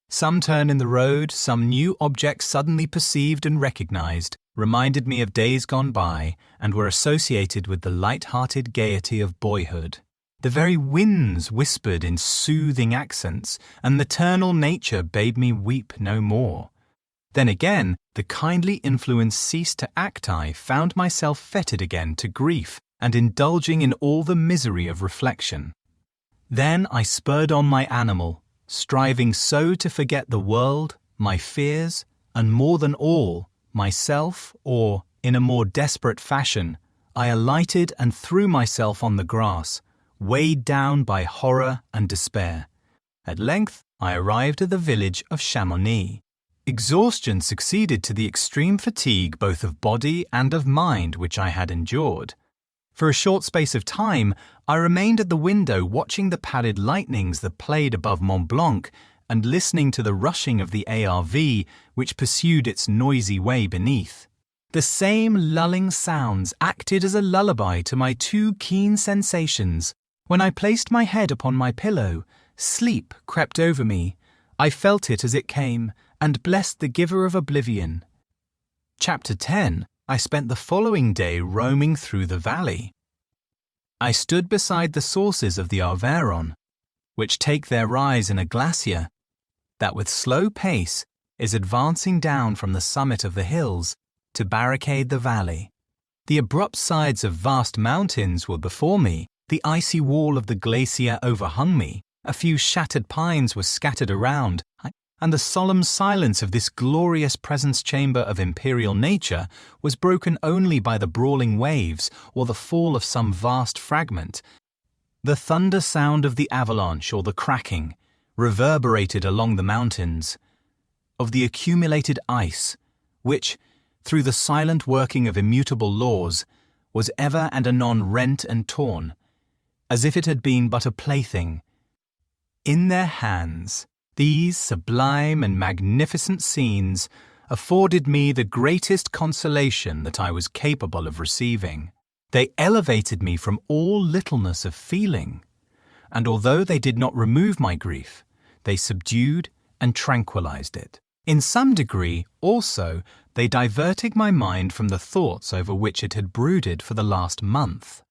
Some turn in the road, some new object suddenly perceived and recognized, reminded me of days gone by and were associated with the light-hearted gaiety of boyhood. The very winds whispered in soothing accents, and maternal nature bade me weep no more. Then again, the kindly influence ceased to act. I found myself fettered again to grief and indulging in all the misery of reflection. Then I spurred on my animal, striving so to forget the world, my fears, and more than all, myself, or, in a more desperate fashion, I alighted and threw myself on the grass, weighed down by horror and despair. At length I arrived at the village of Chamonix. Exhaustion succeeded to the extreme fatigue both of body and of mind which I had endured. For a short space of time I remained at the window watching the pallid lightnings that played above Mont Blanc and listening to the rushing of the ARV which pursued its noisy way beneath. The same lulling sounds acted as a lullaby to my too keen sensations. When I placed my head upon my pillow, sleep crept over me. I felt it as it came, and blessed the giver of oblivion. Chapter 10. I spent the following day roaming through the valley. I stood beside the sources of the Arveiron, which take their rise in a glacier that with slow pace is advancing down from the summit of the hills to barricade the valley. The abrupt sides of vast mountains were before me, the icy wall of the glacier overhung me, a few shattered pines were scattered around, and the solemn silence of this glorious presence chamber of imperial nature was broken only by the brawling waves or the fall of some vast fragment. The thunder sound of the avalanche or the cracking reverberated along the mountains, of the accumulated ice, which, through the silent working of immutable laws, was ever and anon rent and torn, as if it had been but a plaything. In their hands, these sublime and magnificent scenes afforded me the greatest consolation that I was capable of receiving. They elevated me from all littleness of feeling, and although they did not remove my grief, they subdued and tranquilized it. In some degree, also, they diverted my mind from the thoughts over which it had brooded for the last month.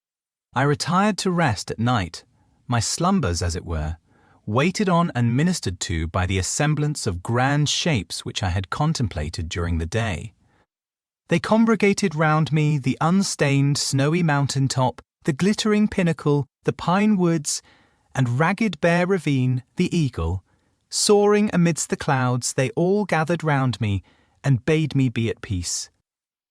I retired to rest at night, my slumbers, as it were, waited on and ministered to by the assemblance of grand shapes which I had contemplated during the day. They congregated round me the unstained snowy mountain top, the glittering pinnacle, the pine woods, and ragged bare ravine, the eagle. Soaring amidst the clouds, they all gathered round me and bade me be at peace.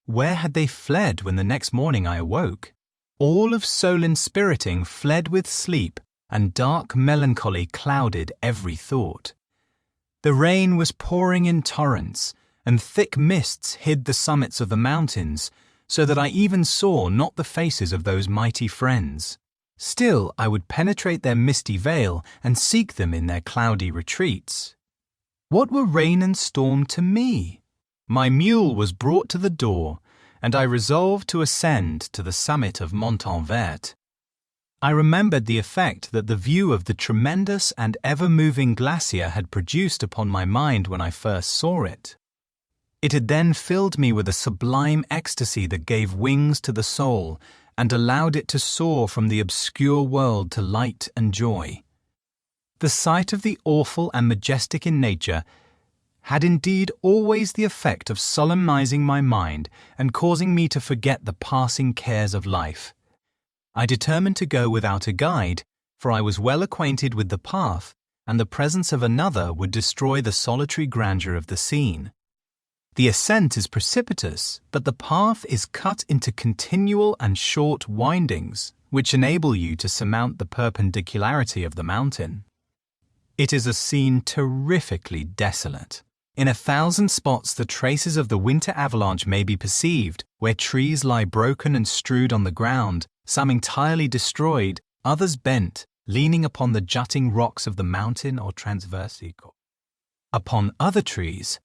Where had they fled when the next morning I awoke? All of soul inspiriting fled with sleep, and dark melancholy clouded every thought. The rain was pouring in torrents, and thick mists hid the summits of the mountains, so that I even saw not the faces of those mighty friends. Still, I would penetrate their misty veil and seek them in their cloudy retreats. What were rain and storm to me? My mule was brought to the door, and I resolved to ascend to the summit of Montanvert. I remembered the effect that the view of the tremendous and ever-moving glacier had produced upon my mind when I first saw it. It had then filled me with a sublime ecstasy that gave wings to the soul and allowed it to soar from the obscure world to light and joy. The sight of the awful and majestic in nature had indeed always the effect of solemnizing my mind and causing me to forget the passing cares of life. I determined to go without a guide, for I was well acquainted with the path, and the presence of another would destroy the solitary grandeur of the scene. The ascent is precipitous, but the path is cut into continual and short windings, which enable you to surmount the perpendicularity of the mountain. It is a scene terrifically desolate. In 1,000 spots the traces of the winter avalanche may be perceived, where trees lie broken and strewed on the ground, some entirely destroyed, others bent, leaning upon the jutting rocks of the mountain or transversely. Upon other trees,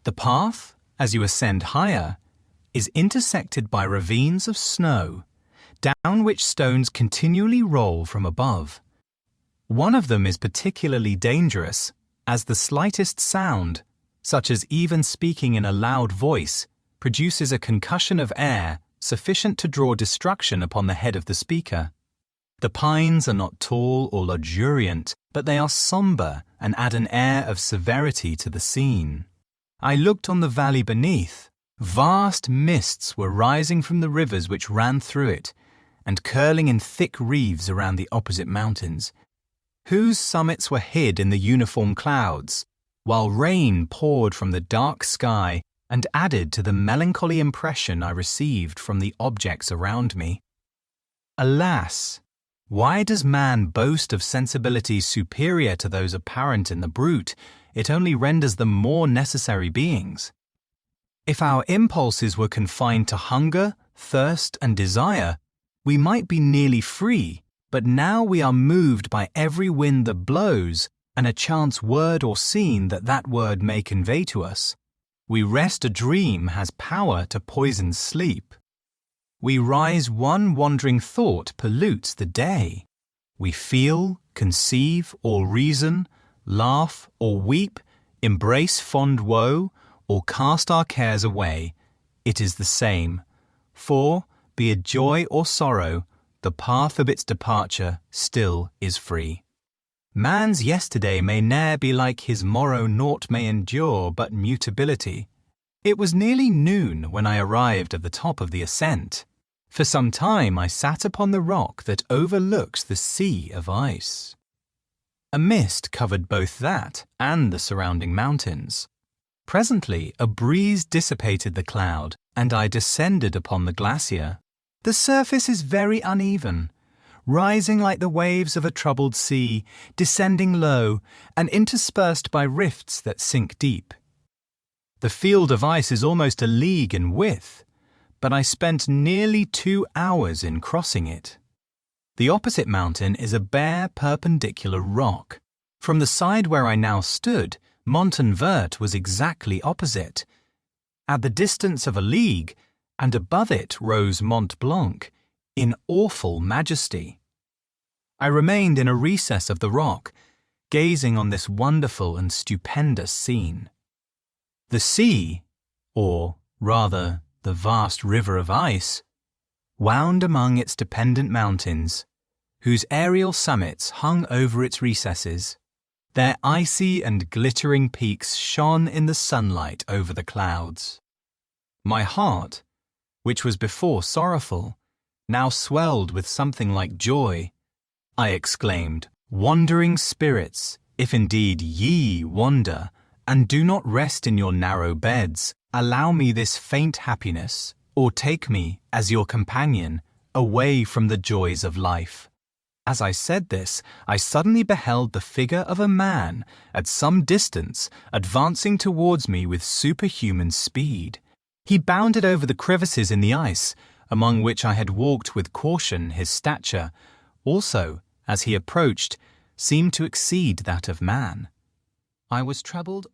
the path, as you ascend higher, is intersected by ravines of snow, down which stones continually roll from above. One of them is particularly dangerous, as the slightest sound, such as even speaking in a loud voice, produces a concussion of air sufficient to draw destruction upon the head of the speaker. The pines are not tall or luxuriant, but they are sombre and add an air of severity to the scene. I looked on the valley beneath. Vast mists were rising from the rivers which ran through it, and curling in thick wreaths around the opposite mountains, whose summits were hid in the uniform clouds, while rain poured from the dark sky and added to the melancholy impression I received from the objects around me. Alas! Why does man boast of sensibilities superior to those apparent in the brute? It only renders them more necessary beings. If our impulses were confined to hunger, thirst, and desire, we might be nearly free, but now we are moved by every wind that blows and a chance word or scene that word may convey to us. We rest a dream has power to poison sleep. We rise one wandering thought pollutes the day. We feel, conceive, or reason, laugh or weep, embrace fond woe, or cast our cares away. It is the same. For, be it joy or sorrow, the path of its departure still is free. Man's yesterday may ne'er be like his morrow, naught may endure but mutability. It was nearly noon when I arrived at the top of the ascent. For some time I sat upon the rock that overlooks the sea of ice. A mist covered both that and the surrounding mountains. Presently a breeze dissipated the cloud, and I descended upon the glacier. The surface is very uneven, rising like the waves of a troubled sea, descending low, and interspersed by rifts that sink deep. The field of ice is almost a league in width, but I spent nearly 2 hours in crossing it. The opposite mountain is a bare perpendicular rock. From the side where I now stood, Montanvert was exactly opposite. At the distance of a league, and above it rose Mont Blanc, in awful majesty. I remained in a recess of the rock, gazing on this wonderful and stupendous scene. The sea, or rather the vast river of ice, wound among its dependent mountains, whose aerial summits hung over its recesses. Their icy and glittering peaks shone in the sunlight over the clouds. My heart, which was before sorrowful, now swelled with something like joy. I exclaimed, "Wandering spirits, if indeed ye wander, and do not rest in your narrow beds, allow me this faint happiness, or take me, as your companion, away from the joys of life." As I said this, I suddenly beheld the figure of a man, at some distance, advancing towards me with superhuman speed. He bounded over the crevices in the ice, among which I had walked with caution. His stature, also, as he approached, seemed to exceed that of man. I was troubled.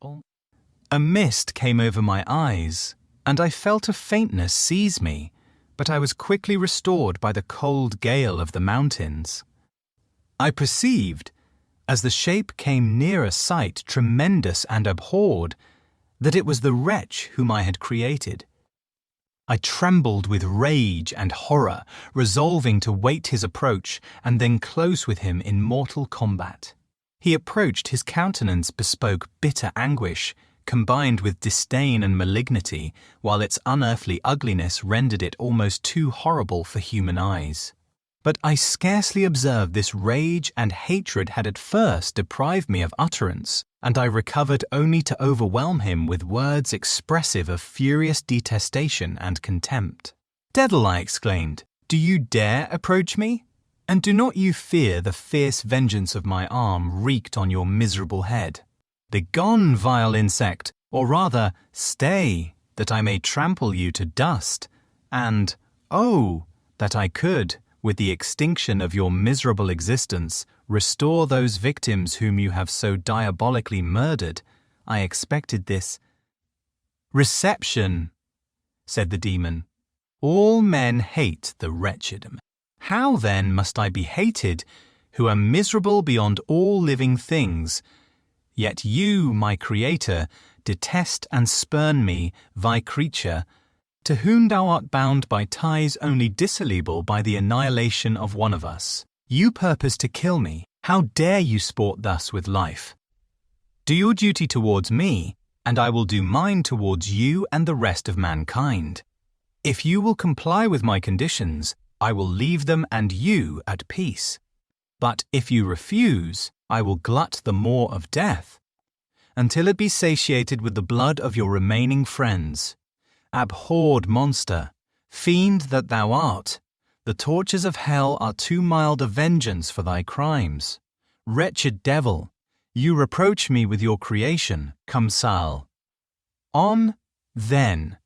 A mist came over my eyes, and I felt a faintness seize me, but I was quickly restored by the cold gale of the mountains. I perceived, as the shape came nearer sight, tremendous and abhorred, that it was the wretch whom I had created. I trembled with rage and horror, resolving to wait his approach and then close with him in mortal combat. He approached, his countenance bespoke bitter anguish, combined with disdain and malignity, while its unearthly ugliness rendered it almost too horrible for human eyes. But I scarcely observed this rage and hatred had at first deprived me of utterance, and I recovered only to overwhelm him with words expressive of furious detestation and contempt. "Devil," I exclaimed, "do you dare approach me? And do not you fear the fierce vengeance of my arm wreaked on your miserable head? Begone, vile insect, or rather, stay, that I may trample you to dust, and, oh, that I could, with the extinction of your miserable existence, restore those victims whom you have so diabolically murdered. I expected this." "Reception," said the demon. "All men hate the wretched. How then must I be hated, who am miserable beyond all living things? Yet you, my Creator, detest and spurn me, thy creature, to whom thou art bound by ties only dissoluble by the annihilation of one of us. You purpose to kill me. How dare you sport thus with life? Do your duty towards me, and I will do mine towards you and the rest of mankind. If you will comply with my conditions, I will leave them and you at peace. But if you refuse, I will glut the maw of death, until it be satiated with the blood of your remaining friends. Abhorred monster, fiend that thou art, the tortures of hell are too mild a vengeance for thy crimes. Wretched devil, you reproach me with your creation, Kamsal. On, then,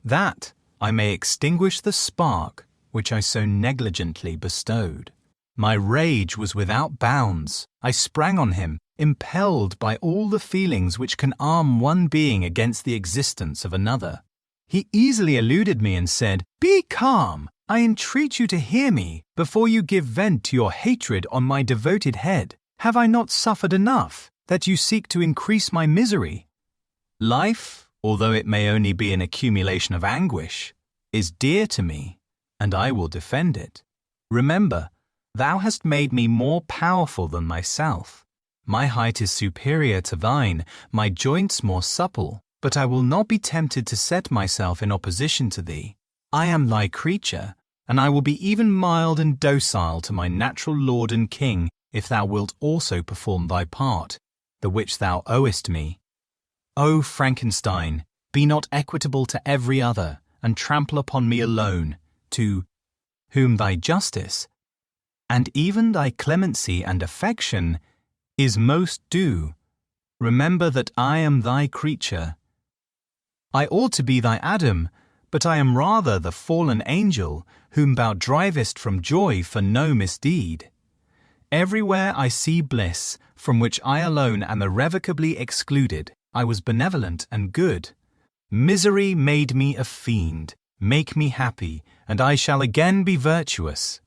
that I may extinguish the spark which I so negligently bestowed." My rage was without bounds. I sprang on him, impelled by all the feelings which can arm one being against the existence of another. He easily eluded me and said, "Be calm. I entreat you to hear me before you give vent to your hatred on my devoted head. Have I not suffered enough, that you seek to increase my misery? Life, although it may only be an accumulation of anguish, is dear to me, and I will defend it. Remember, thou hast made me more powerful than myself. My height is superior to thine, my joints more supple, but I will not be tempted to set myself in opposition to thee. I am thy creature, and I will be even mild and docile to my natural lord and king if thou wilt also perform thy part, the which thou owest me. O Frankenstein, be not equitable to every other, and trample upon me alone, to whom thy justice, and even thy clemency and affection, is most due. Remember that I am thy creature. I ought to be thy Adam, but I am rather the fallen angel, whom thou drivest from joy for no misdeed. Everywhere I see bliss, from which I alone am irrevocably excluded. I was benevolent and good. Misery made me a fiend. Make me happy, and I shall again be virtuous.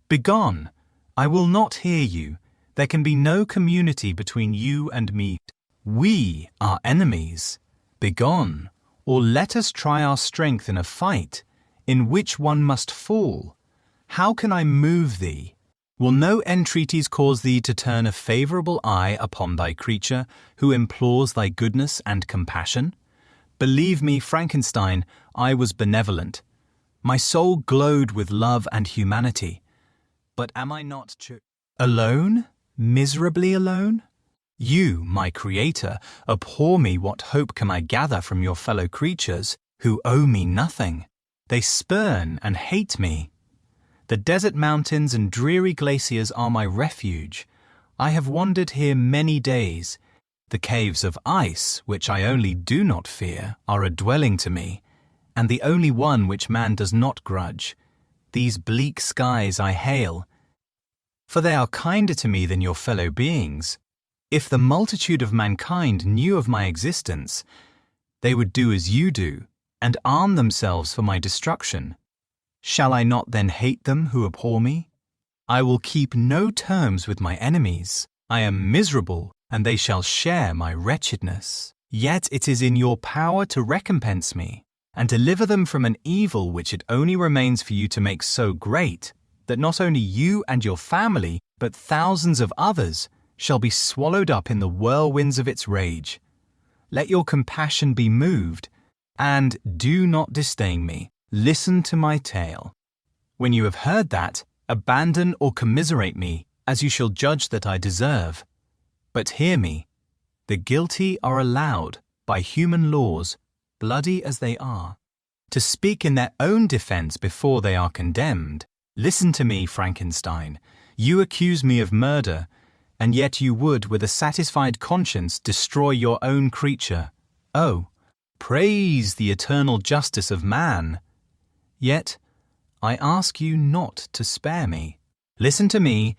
Begone, I will not hear you. There can be no community between you and me. We are enemies. Begone, or let us try our strength in a fight, in which one must fall. How can I move thee? Will no entreaties cause thee to turn a favourable eye upon thy creature, who implores thy goodness and compassion? Believe me, Frankenstein, I was benevolent. My soul glowed with love and humanity. But am I not alone? Miserably alone? You, my Creator, abhor me. What hope can I gather from your fellow creatures, who owe me nothing? They spurn and hate me. The desert mountains and dreary glaciers are my refuge. I have wandered here many days. The caves of ice, which I only do not fear, are a dwelling to me, and the only one which man does not grudge. These bleak skies I hail, for they are kinder to me than your fellow beings. If the multitude of mankind knew of my existence, they would do as you do, and arm themselves for my destruction. Shall I not then hate them who abhor me? I will keep no terms with my enemies. I am miserable, and they shall share my wretchedness. Yet it is in your power to recompense me, and deliver them from an evil which it only remains for you to make so great, that not only you and your family, but thousands of others, shall be swallowed up in the whirlwinds of its rage. Let your compassion be moved, and do not disdain me. Listen to my tale. When you have heard that, abandon or commiserate me, as you shall judge that I deserve. But hear me. The guilty are allowed, by human laws, bloody as they are, to speak in their own defense before they are condemned. Listen to me, Frankenstein. You accuse me of murder, and yet you would, with a satisfied conscience, destroy your own creature. Oh, praise the eternal justice of man! Yet I ask you not to spare me. Listen to me,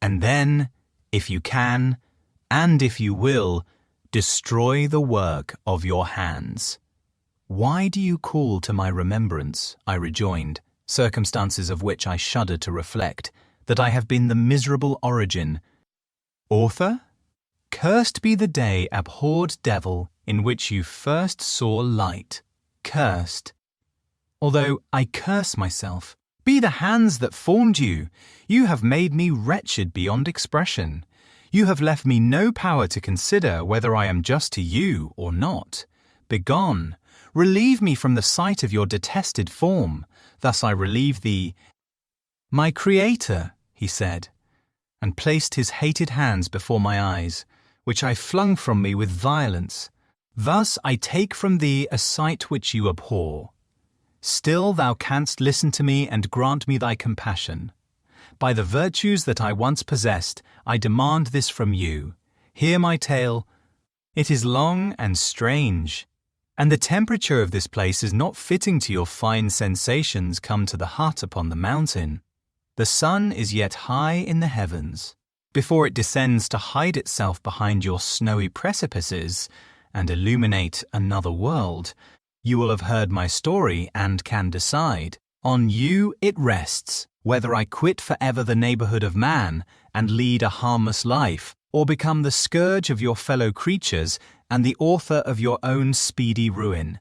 and then, if you can, and if you will, destroy the work of your hands. Why do you call to my remembrance, I rejoined, circumstances of which I shudder to reflect, that I have been the miserable origin? Author, cursed be the day, abhorred devil, in which you first saw light. Cursed. Although I curse myself, be the hands that formed you. You have made me wretched beyond expression. You have left me no power to consider whether I am just to you or not. Begone, relieve me from the sight of your detested form. Thus I relieve thee. My Creator, he said, and placed his hated hands before my eyes, which I flung from me with violence. Thus I take from thee a sight which you abhor. Still thou canst listen to me and grant me thy compassion. By the virtues that I once possessed, I demand this from you. Hear my tale. It is long and strange, and the temperature of this place is not fitting to your fine sensations come to the hut upon the mountain. The sun is yet high in the heavens. Before it descends to hide itself behind your snowy precipices and illuminate another world, you will have heard my story and can decide. On you it rests, whether I quit forever the neighborhood of man and lead a harmless life, or become the scourge of your fellow creatures and the author of your own speedy ruin.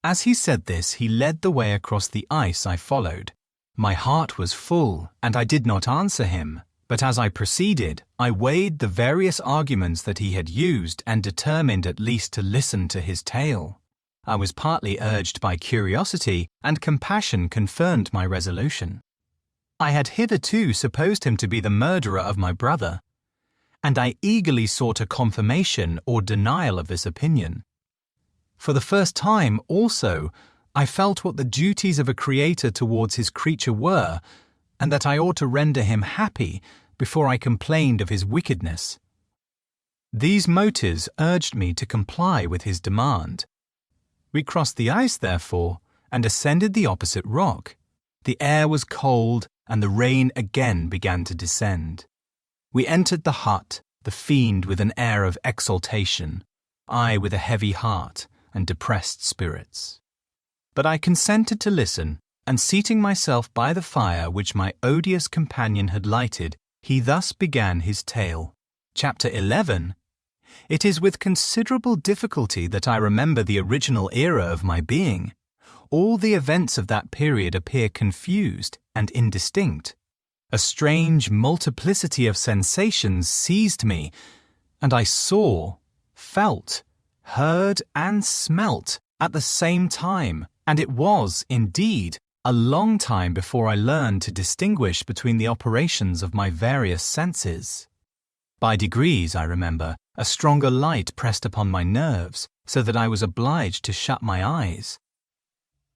As he said this, he led the way across the ice I followed. My heart was full, and I did not answer him, but as I proceeded, I weighed the various arguments that he had used and determined at least to listen to his tale. I was partly urged by curiosity, and compassion confirmed my resolution. I had hitherto supposed him to be the murderer of my brother, and I eagerly sought a confirmation or denial of this opinion. For the first time, also, I felt what the duties of a creator towards his creature were, and that I ought to render him happy before I complained of his wickedness. These motives urged me to comply with his demand. We crossed the ice, therefore, and ascended the opposite rock. The air was cold, and the rain again began to descend. We entered the hut, the fiend with an air of exultation, I with a heavy heart and depressed spirits. But I consented to listen, and seating myself by the fire which my odious companion had lighted, he thus began his tale. Chapter 11. It is with considerable difficulty that I remember the original era of my being. All the events of that period appear confused and indistinct. A strange multiplicity of sensations seized me, and I saw, felt, heard, and smelt at the same time, and it was, indeed, a long time before I learned to distinguish between the operations of my various senses. By degrees, I remember, a stronger light pressed upon my nerves, so that I was obliged to shut my eyes.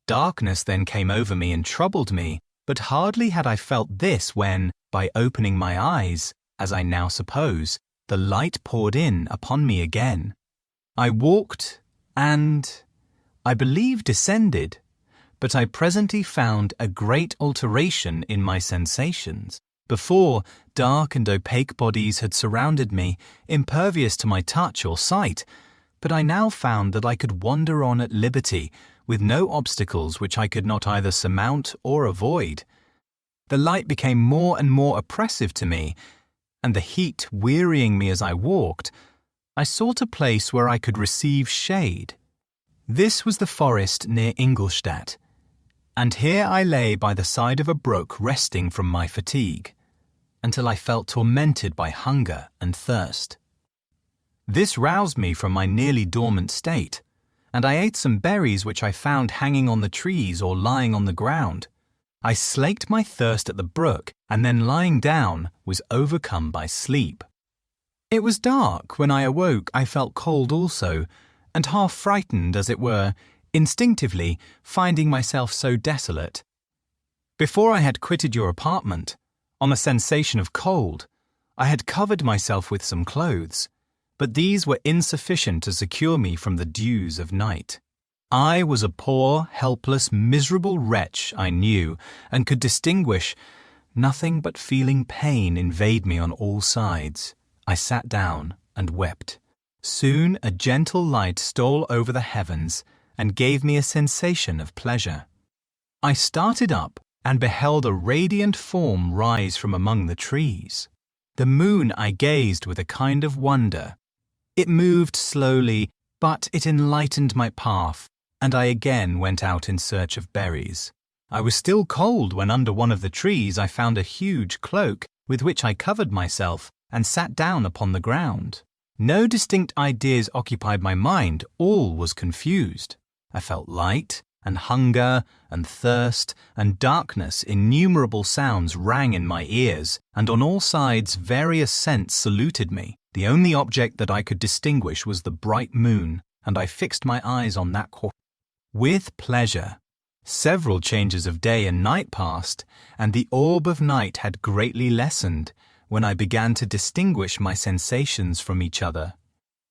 Darkness then came over me and troubled me, But hardly had I felt this when, by opening my eyes, as I now suppose, the light poured in upon me again. I walked and, I believe, descended, but I presently found a great alteration in my sensations. Before, dark and opaque bodies had surrounded me, impervious to my touch or sight, but I now found that I could wander on at liberty, with no obstacles which I could not either surmount or avoid. The light became more and more oppressive to me, and the heat wearying me as I walked, I sought a place where I could receive shade. This was the forest near Ingolstadt, and here I lay by the side of a brook resting from my fatigue, until I felt tormented by hunger and thirst. This roused me from my nearly dormant state, and I ate some berries which I found hanging on the trees or lying on the ground. I slaked my thirst at the brook, and then lying down, was overcome by sleep. It was dark. When I awoke, I felt cold also, and half frightened, as it were, instinctively, finding myself so desolate. Before I had quitted your apartment, on the sensation of cold, I had covered myself with some clothes, but these were insufficient to secure me from the dews of night. I was a poor, helpless, miserable wretch, I knew, and could distinguish nothing but feeling pain invade me on all sides. I sat down and wept. Soon a gentle light stole over the heavens and gave me a sensation of pleasure. I started up and beheld a radiant form rise from among the trees. The moon I gazed with a kind of wonder. It moved slowly, but it enlightened my path, and I again went out in search of berries. I was still cold when under one of the trees I found a huge cloak with which I covered myself and sat down upon the ground. No distinct ideas occupied my mind, all was confused. I felt light, and hunger, and thirst, and darkness. Innumerable sounds rang in my ears, and on all sides various scents saluted me. The only object that I could distinguish was the bright moon, and I fixed my eyes on that quarter with pleasure. Several changes of day and night passed, and the orb of night had greatly lessened, when I began to distinguish my sensations from each other.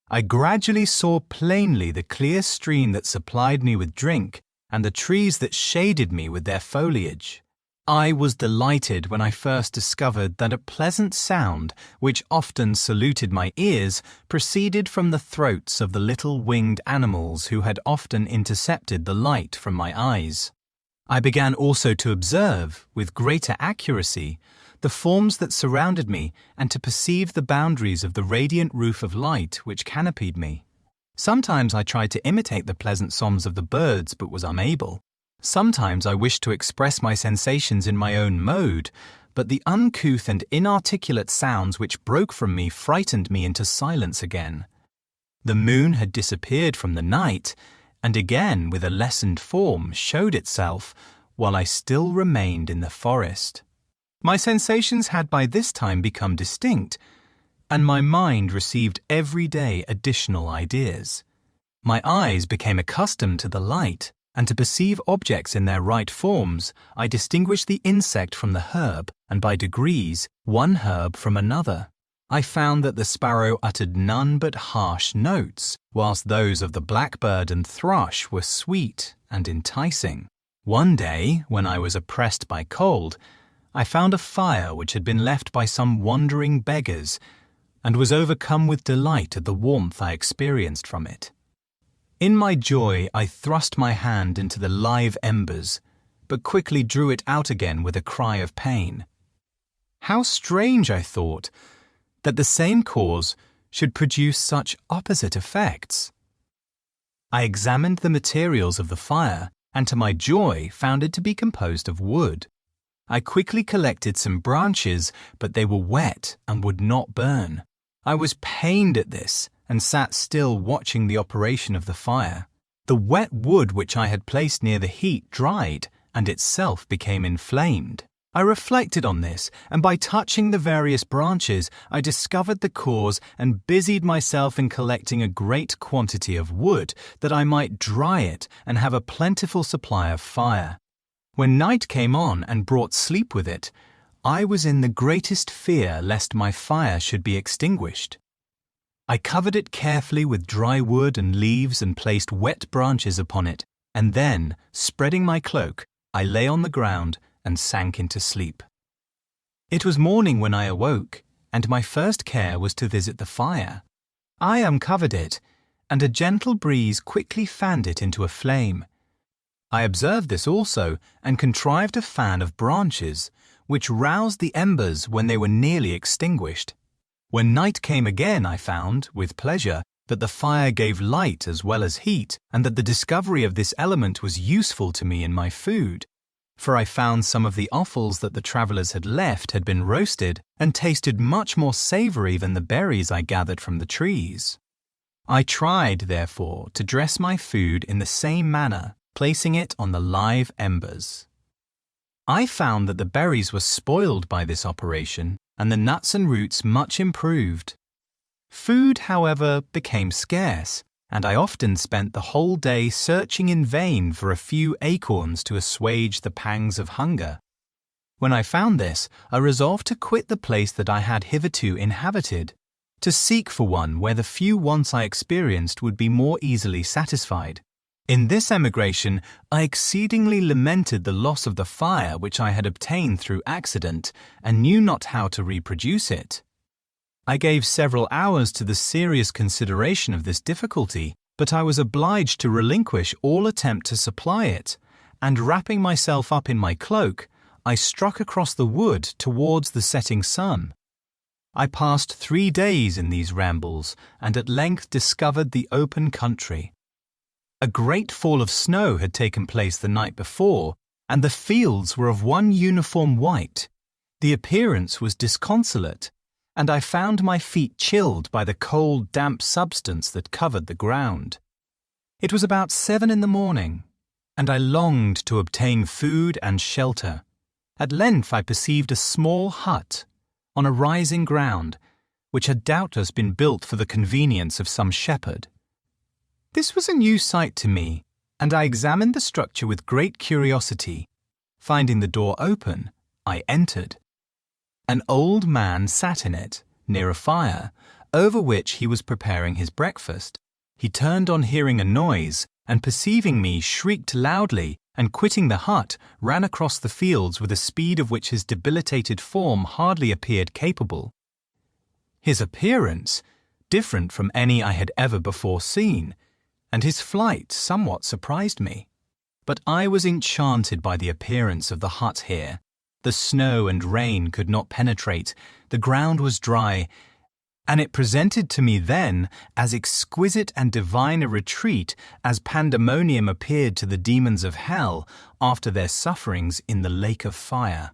I gradually saw plainly the clear stream that supplied me with drink, and the trees that shaded me with their foliage. I was delighted when I first discovered that a pleasant sound, which often saluted my ears, proceeded from the throats of the little winged animals who had often intercepted the light from my eyes. I began also to observe, with greater accuracy, the forms that surrounded me and to perceive the boundaries of the radiant roof of light which canopied me. Sometimes I tried to imitate the pleasant songs of the birds, but was unable. Sometimes I wished to express my sensations in my own mode, but the uncouth and inarticulate sounds which broke from me frightened me into silence again. The moon had disappeared from the night, and again, with a lessened form, showed itself, while I still remained in the forest. My sensations had by this time become distinct, and my mind received every day additional ideas. My eyes became accustomed to the light, and to perceive objects in their right forms. I distinguished the insect from the herb, and by degrees, one herb from another. I found that the sparrow uttered none but harsh notes, whilst those of the blackbird and thrush were sweet and enticing. One day, when I was oppressed by cold, I found a fire which had been left by some wandering beggars, and was overcome with delight at the warmth I experienced from it. In my joy I thrust my hand into the live embers, but quickly drew it out again with a cry of pain. How strange, I thought, that the same cause should produce such opposite effects. I examined the materials of the fire, and to my joy found it to be composed of wood. I quickly collected some branches, but they were wet and would not burn. I was pained at this, and sat still watching the operation of the fire. The wet wood which I had placed near the heat dried, and itself became inflamed. I reflected on this, and by touching the various branches, I discovered the cause and busied myself in collecting a great quantity of wood, that I might dry it and have a plentiful supply of fire. When night came on and brought sleep with it, I was in the greatest fear lest my fire should be extinguished. I covered it carefully with dry wood and leaves and placed wet branches upon it, and then, spreading my cloak, I lay on the ground and sank into sleep. It was morning when I awoke, and my first care was to visit the fire. I uncovered it, and a gentle breeze quickly fanned it into a flame. I observed this also, and contrived a fan of branches, which roused the embers when they were nearly extinguished. When night came again, I found, with pleasure, that the fire gave light as well as heat, and that the discovery of this element was useful to me in my food. For I found some of the offals that the travellers had left had been roasted, and tasted much more savoury than the berries I gathered from the trees. I tried, therefore, to dress my food in the same manner, placing it on the live embers. I found that the berries were spoiled by this operation, and the nuts and roots much improved. Food, however, became scarce, and I often spent the whole day searching in vain for a few acorns to assuage the pangs of hunger. When I found this, I resolved to quit the place that I had hitherto inhabited, to seek for one where the few wants I experienced would be more easily satisfied. In this emigration, I exceedingly lamented the loss of the fire which I had obtained through accident, and knew not how to reproduce it. I gave several hours to the serious consideration of this difficulty, but I was obliged to relinquish all attempt to supply it, and wrapping myself up in my cloak, I struck across the wood towards the setting sun. I passed 3 days in these rambles, and at length discovered the open country. A great fall of snow had taken place the night before, and the fields were of one uniform white. The appearance was disconsolate, and I found my feet chilled by the cold, damp substance that covered the ground. It was about 7 in the morning, and I longed to obtain food and shelter. At length I perceived a small hut on a rising ground, which had doubtless been built for the convenience of some shepherd. This was a new sight to me, and I examined the structure with great curiosity. Finding the door open, I entered. An old man sat in it, near a fire, over which he was preparing his breakfast. He turned on hearing a noise, and perceiving me, shrieked loudly, and quitting the hut, ran across the fields with a speed of which his debilitated form hardly appeared capable. His appearance, different from any I had ever before seen, and his flight somewhat surprised me. But I was enchanted by the appearance of the hut here. The snow and rain could not penetrate, the ground was dry, and it presented to me then as exquisite and divine a retreat as pandemonium appeared to the demons of hell after their sufferings in the lake of fire.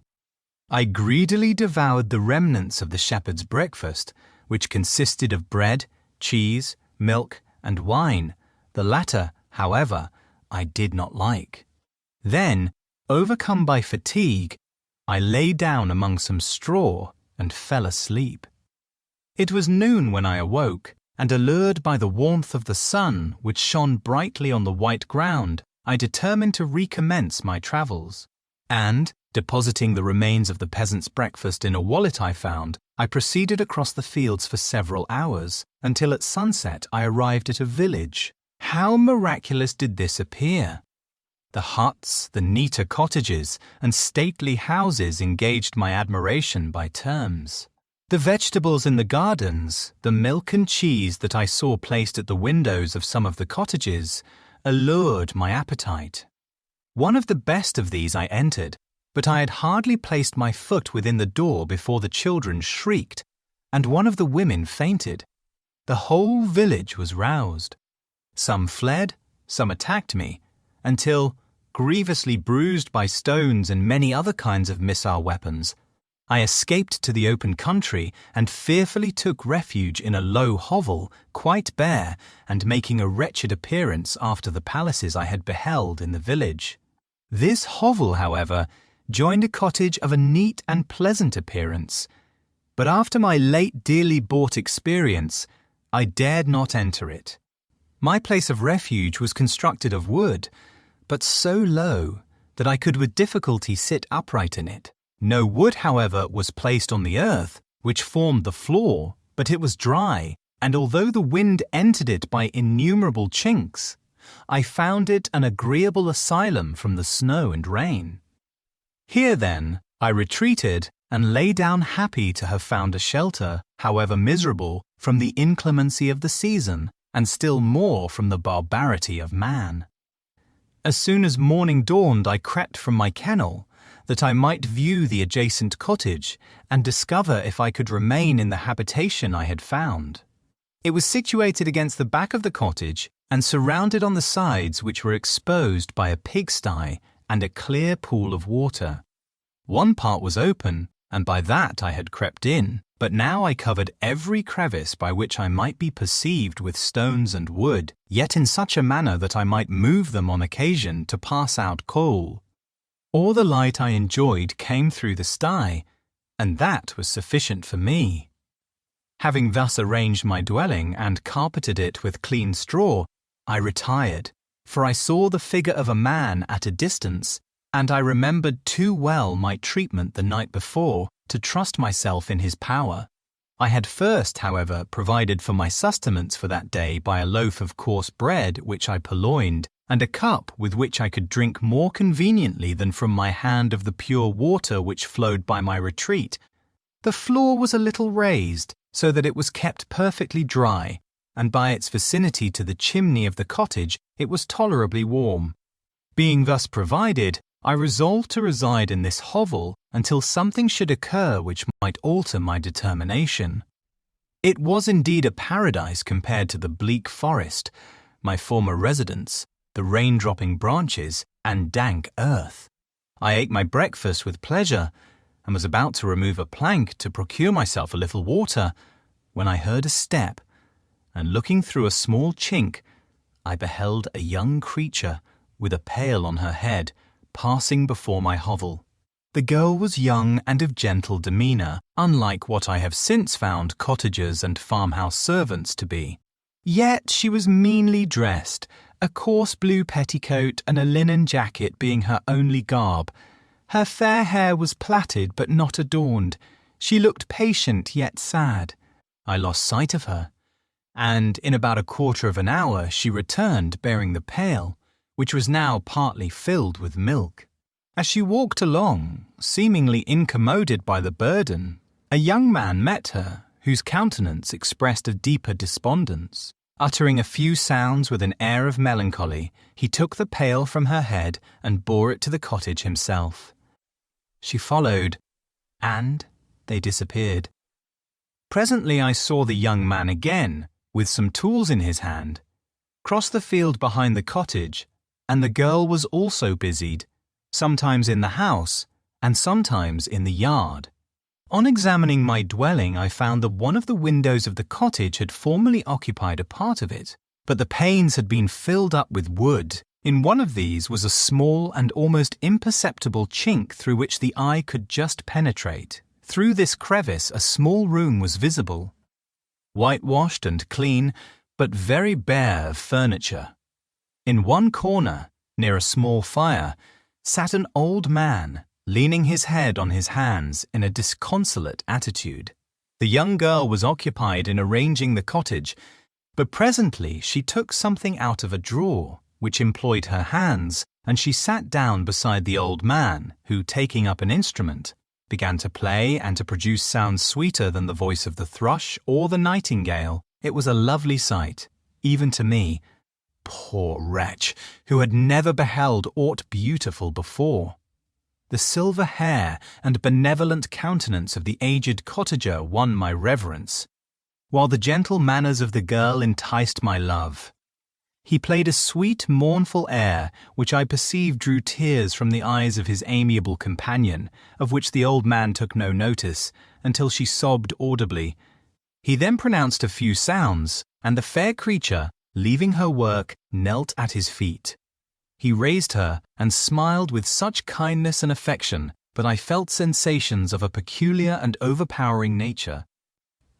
I greedily devoured the remnants of the shepherd's breakfast, which consisted of bread, cheese, milk, and wine. The latter, however, I did not like. Then, overcome by fatigue, I lay down among some straw and fell asleep. It was noon when I awoke, and allured by the warmth of the sun, which shone brightly on the white ground, I determined to recommence my travels. And, depositing the remains of the peasant's breakfast in a wallet I found, I proceeded across the fields for several hours, until at sunset I arrived at a village. How miraculous did this appear! The huts, the neater cottages, and stately houses engaged my admiration by turns. The vegetables in the gardens, the milk and cheese that I saw placed at the windows of some of the cottages, allured my appetite. One of the best of these I entered, but I had hardly placed my foot within the door before the children shrieked, and one of the women fainted. The whole village was roused. Some fled, some attacked me, until, grievously bruised by stones and many other kinds of missile weapons, I escaped to the open country and fearfully took refuge in a low hovel, quite bare, and making a wretched appearance after the palaces I had beheld in the village. This hovel, however, joined a cottage of a neat and pleasant appearance, but after my late dearly bought experience, I dared not enter it. My place of refuge was constructed of wood, but so low that I could with difficulty sit upright in it. No wood, however, was placed on the earth, which formed the floor, but it was dry, and although the wind entered it by innumerable chinks, I found it an agreeable asylum from the snow and rain. Here, then, I retreated and lay down happy to have found a shelter, however miserable, from the inclemency of the season, and still more from the barbarity of man. As soon as morning dawned, I crept from my kennel, that I might view the adjacent cottage and discover if I could remain in the habitation I had found. It was situated against the back of the cottage and surrounded on the sides, which were exposed by a pigsty and a clear pool of water. One part was open, and by that I had crept in, but now I covered every crevice by which I might be perceived with stones and wood, yet in such a manner that I might move them on occasion to pass out coal. All the light I enjoyed came through the sty, and that was sufficient for me. Having thus arranged my dwelling and carpeted it with clean straw, I retired, for I saw the figure of a man at a distance, and I remembered too well my treatment the night before to trust myself in his power. I had first, however, provided for my sustenance for that day by a loaf of coarse bread which I purloined, and a cup with which I could drink more conveniently than from my hand of the pure water which flowed by my retreat. The floor was a little raised, so that it was kept perfectly dry, and by its vicinity to the chimney of the cottage it was tolerably warm. Being thus provided, I resolved to reside in this hovel until something should occur which might alter my determination. It was indeed a paradise compared to the bleak forest, my former residence, the rain-dropping branches, and dank earth. I ate my breakfast with pleasure, and was about to remove a plank to procure myself a little water, when I heard a step, and looking through a small chink, I beheld a young creature with a pail on her head, passing before my hovel. The girl was young and of gentle demeanour, unlike what I have since found cottagers and farmhouse servants to be. Yet she was meanly dressed, a coarse blue petticoat and a linen jacket being her only garb. Her fair hair was plaited but not adorned. She looked patient yet sad. I lost sight of her, and in about a quarter of an hour she returned bearing the pail, which was now partly filled with milk. As she walked along, seemingly incommoded by the burden, a young man met her, whose countenance expressed a deeper despondence. Uttering a few sounds with an air of melancholy, he took the pail from her head and bore it to the cottage himself. She followed, and they disappeared. Presently I saw the young man again, with some tools in his hand, cross the field behind the cottage, and the girl was also busied, sometimes in the house and sometimes in the yard. On examining my dwelling, I found that one of the windows of the cottage had formerly occupied a part of it, but the panes had been filled up with wood. In one of these was a small and almost imperceptible chink through which the eye could just penetrate. Through this crevice a small room was visible, whitewashed and clean, but very bare of furniture. In one corner, near a small fire, sat an old man, leaning his head on his hands in a disconsolate attitude. The young girl was occupied in arranging the cottage, but presently she took something out of a drawer, which employed her hands, and she sat down beside the old man, who, taking up an instrument, began to play and to produce sounds sweeter than the voice of the thrush or the nightingale. It was a lovely sight, even to me, poor wretch, who had never beheld aught beautiful before. The silver hair and benevolent countenance of the aged cottager won my reverence, while the gentle manners of the girl enticed my love. He played a sweet, mournful air, which I perceived drew tears from the eyes of his amiable companion, of which the old man took no notice, until she sobbed audibly. He then pronounced a few sounds, and the fair creature, leaving her work, knelt at his feet. He raised her and smiled with such kindness and affection, but I felt sensations of a peculiar and overpowering nature.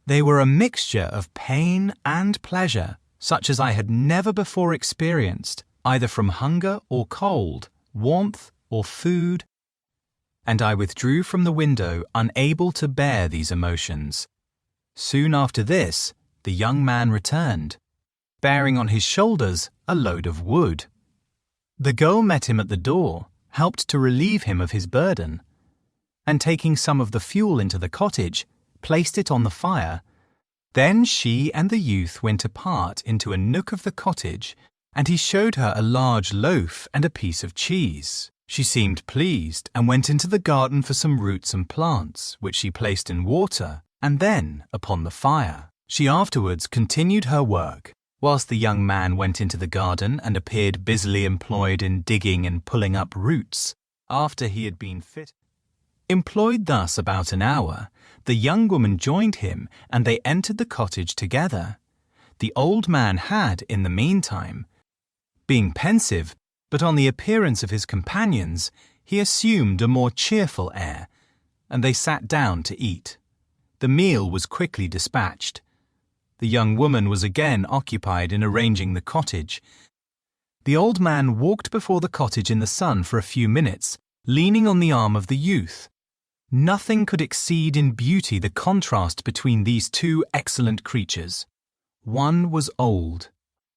They were a mixture of pain and pleasure, such as I had never before experienced, either from hunger or cold, warmth or food, and I withdrew from the window, unable to bear these emotions. Soon after this, the young man returned, bearing on his shoulders a load of wood. The girl met him at the door, helped to relieve him of his burden, and taking some of the fuel into the cottage, placed it on the fire. Then she and the youth went apart into a nook of the cottage, and he showed her a large loaf and a piece of cheese. She seemed pleased and went into the garden for some roots and plants, which she placed in water, and then upon the fire. She afterwards continued her work, whilst the young man went into the garden and appeared busily employed in digging and pulling up roots, after he had been fit. Employed thus about an hour, the young woman joined him, and they entered the cottage together. The old man had, in the meantime, being pensive, but on the appearance of his companions, he assumed a more cheerful air, and they sat down to eat. The meal was quickly dispatched. The young woman was again occupied in arranging the cottage. The old man walked before the cottage in the sun for a few minutes, leaning on the arm of the youth. Nothing could exceed in beauty the contrast between these two excellent creatures. One was old,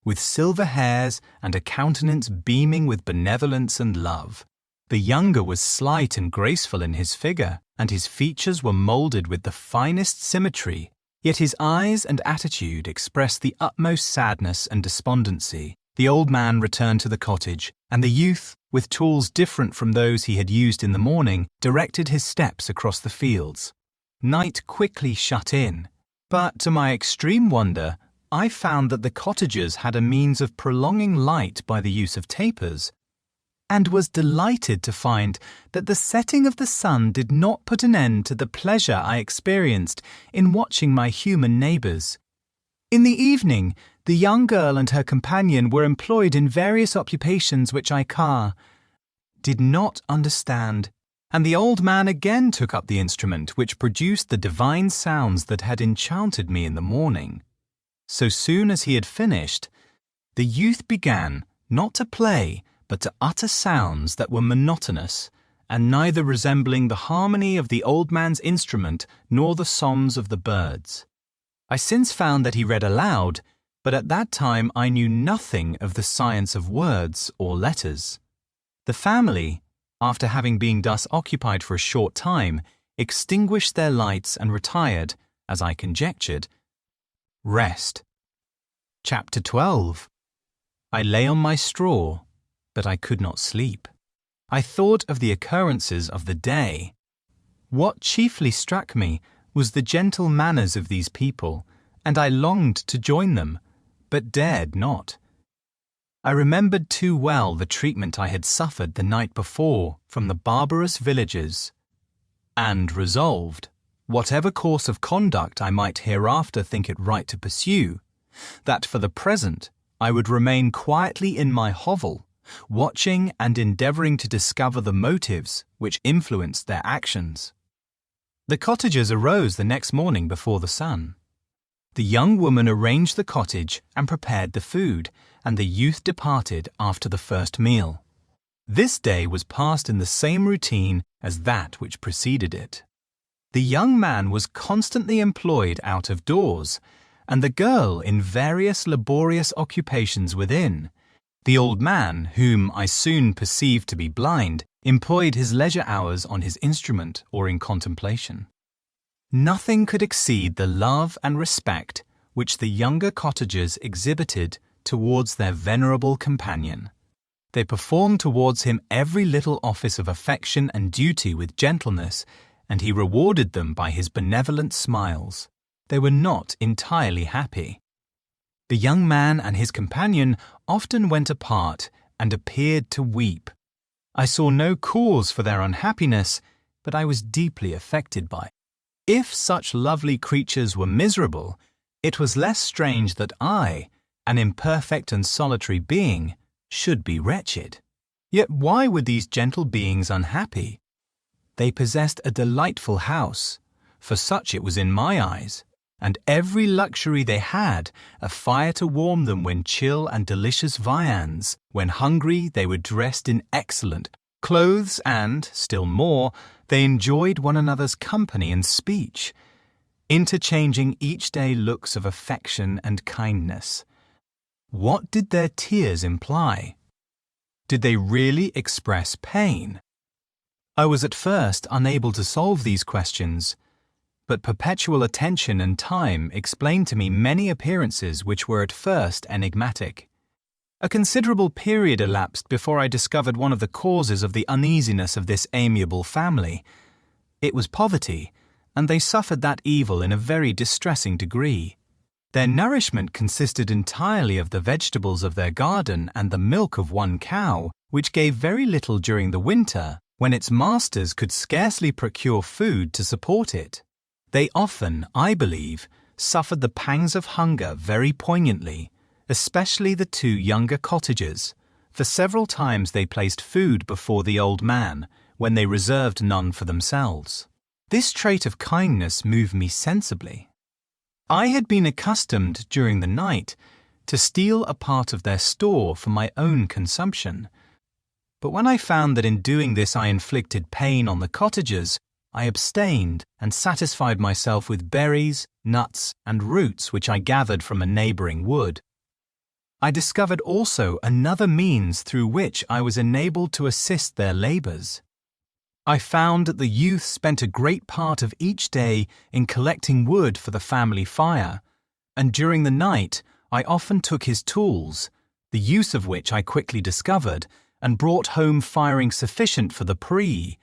with silver hairs and a countenance beaming with benevolence and love. The younger was slight and graceful in his figure, and his features were moulded with the finest symmetry, yet his eyes and attitude expressed the utmost sadness and despondency. The old man returned to the cottage, and the youth, with tools different from those he had used in the morning, directed his steps across the fields. Night quickly shut in, but to my extreme wonder, I found that the cottagers had a means of prolonging light by the use of tapers, and was delighted to find that the setting of the sun did not put an end to the pleasure I experienced in watching my human neighbours. In the evening, the young girl and her companion were employed in various occupations which I did not understand, and the old man again took up the instrument which produced the divine sounds that had enchanted me in the morning. So soon as he had finished, the youth began, not to play, but to utter sounds that were monotonous, and neither resembling the harmony of the old man's instrument nor the songs of the birds. I since found that he read aloud, but at that time I knew nothing of the science of words or letters. The family, after having been thus occupied for a short time, extinguished their lights and retired, as I conjectured. Rest. Chapter 12. I lay on my straw, but I could not sleep. I thought of the occurrences of the day. What chiefly struck me was the gentle manners of these people, and I longed to join them, but dared not. I remembered too well the treatment I had suffered the night before from the barbarous villagers, and resolved, whatever course of conduct I might hereafter think it right to pursue, that for the present I would remain quietly in my hovel, watching and endeavouring to discover the motives which influenced their actions. The cottagers arose the next morning before the sun. The young woman arranged the cottage and prepared the food, and the youth departed after the first meal. This day was passed in the same routine as that which preceded it. The young man was constantly employed out of doors, and the girl in various laborious occupations within. The old man, whom I soon perceived to be blind, employed his leisure hours on his instrument or in contemplation. Nothing could exceed the love and respect which the younger cottagers exhibited towards their venerable companion. They performed towards him every little office of affection and duty with gentleness, and he rewarded them by his benevolent smiles. They were not entirely happy. The young man and his companion often went apart and appeared to weep. I saw no cause for their unhappiness, but I was deeply affected by it. If such lovely creatures were miserable, it was less strange that I, an imperfect and solitary being, should be wretched. Yet why were these gentle beings unhappy? They possessed a delightful house, for such it was in my eyes, and every luxury they had, a fire to warm them when chill and delicious viands. When hungry, they were dressed in excellent, clothes, and, still more, they enjoyed one another's company and speech, interchanging each day looks of affection and kindness. What did their tears imply? Did they really express pain? I was at first unable to solve these questions, but perpetual attention and time explained to me many appearances which were at first enigmatic. A considerable period elapsed before I discovered one of the causes of the uneasiness of this amiable family. It was poverty, and they suffered that evil in a very distressing degree. Their nourishment consisted entirely of the vegetables of their garden and the milk of one cow, which gave very little during the winter, when its masters could scarcely procure food to support it. They often, I believe, suffered the pangs of hunger very poignantly, especially the two younger cottagers, for several times they placed food before the old man, when they reserved none for themselves. This trait of kindness moved me sensibly. I had been accustomed during the night to steal a part of their store for my own consumption, but when I found that in doing this I inflicted pain on the cottagers, I abstained and satisfied myself with berries, nuts, and roots which I gathered from a neighbouring wood. I discovered also another means through which I was enabled to assist their labours. I found that the youth spent a great part of each day in collecting wood for the family fire, and during the night I often took his tools, the use of which I quickly discovered, and brought home firing sufficient for the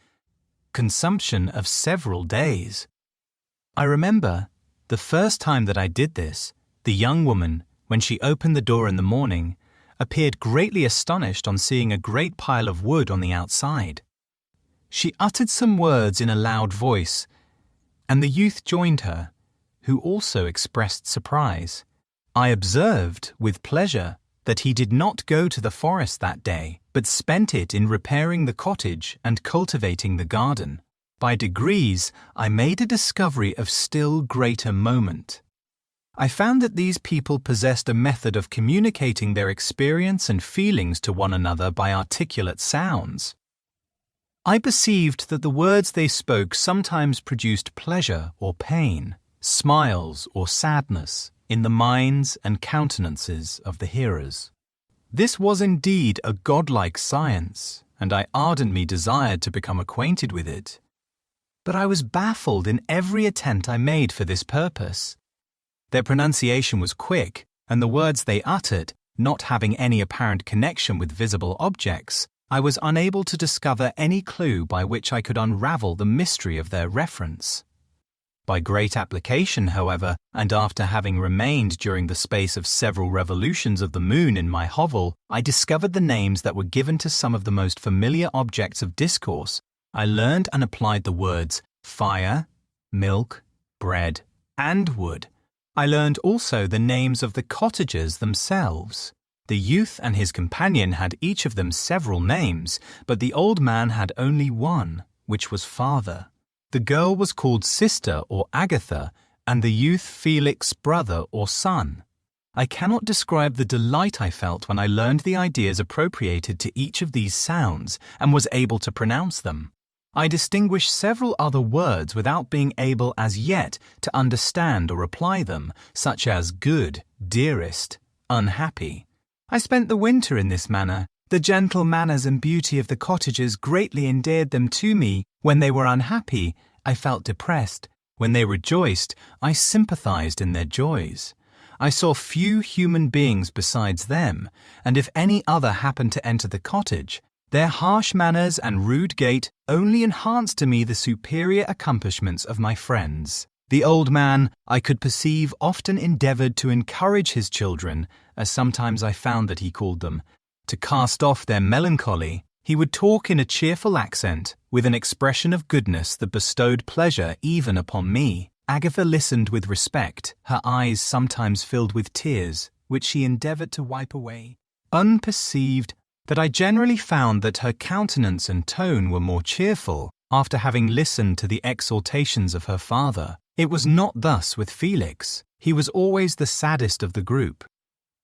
consumption of several days. I remember, the first time that I did this, the young woman, when she opened the door in the morning, appeared greatly astonished on seeing a great pile of wood on the outside. She uttered some words in a loud voice, and the youth joined her, who also expressed surprise. I observed, with pleasure, that he did not go to the forest that day, but spent it in repairing the cottage and cultivating the garden. By degrees, I made a discovery of still greater moment. I found that these people possessed a method of communicating their experience and feelings to one another by articulate sounds. I perceived that the words they spoke sometimes produced pleasure or pain, smiles or sadness, in the minds and countenances of the hearers. This was indeed a godlike science, and I ardently desired to become acquainted with it. But I was baffled in every attempt I made for this purpose. Their pronunciation was quick, and the words they uttered, not having any apparent connection with visible objects, I was unable to discover any clue by which I could unravel the mystery of their reference. By great application, however, and after having remained during the space of several revolutions of the moon in my hovel, I discovered the names that were given to some of the most familiar objects of discourse. I learned and applied the words fire, milk, bread, and wood. I learned also the names of the cottagers themselves. The youth and his companion had each of them several names, but the old man had only one, which was father. The girl was called sister or Agatha, and the youth Felix, brother or son. I cannot describe the delight I felt when I learned the ideas appropriated to each of these sounds and was able to pronounce them. I distinguished several other words without being able as yet to understand or apply them, such as good, dearest, unhappy. I spent the winter in this manner. The gentle manners and beauty of the cottagers greatly endeared them to me. When they were unhappy, I felt depressed. When they rejoiced, I sympathized in their joys. I saw few human beings besides them, and if any other happened to enter the cottage, their harsh manners and rude gait only enhanced to me the superior accomplishments of my friends. The old man, I could perceive, often endeavoured to encourage his children, as sometimes I found that he called them, to cast off their melancholy. He would talk in a cheerful accent, with an expression of goodness that bestowed pleasure even upon me. Agatha listened with respect, her eyes sometimes filled with tears, which she endeavoured to wipe away. Unperceived, that I generally found that her countenance and tone were more cheerful after having listened to the exhortations of her father. It was not thus with Felix. He was always the saddest of the group,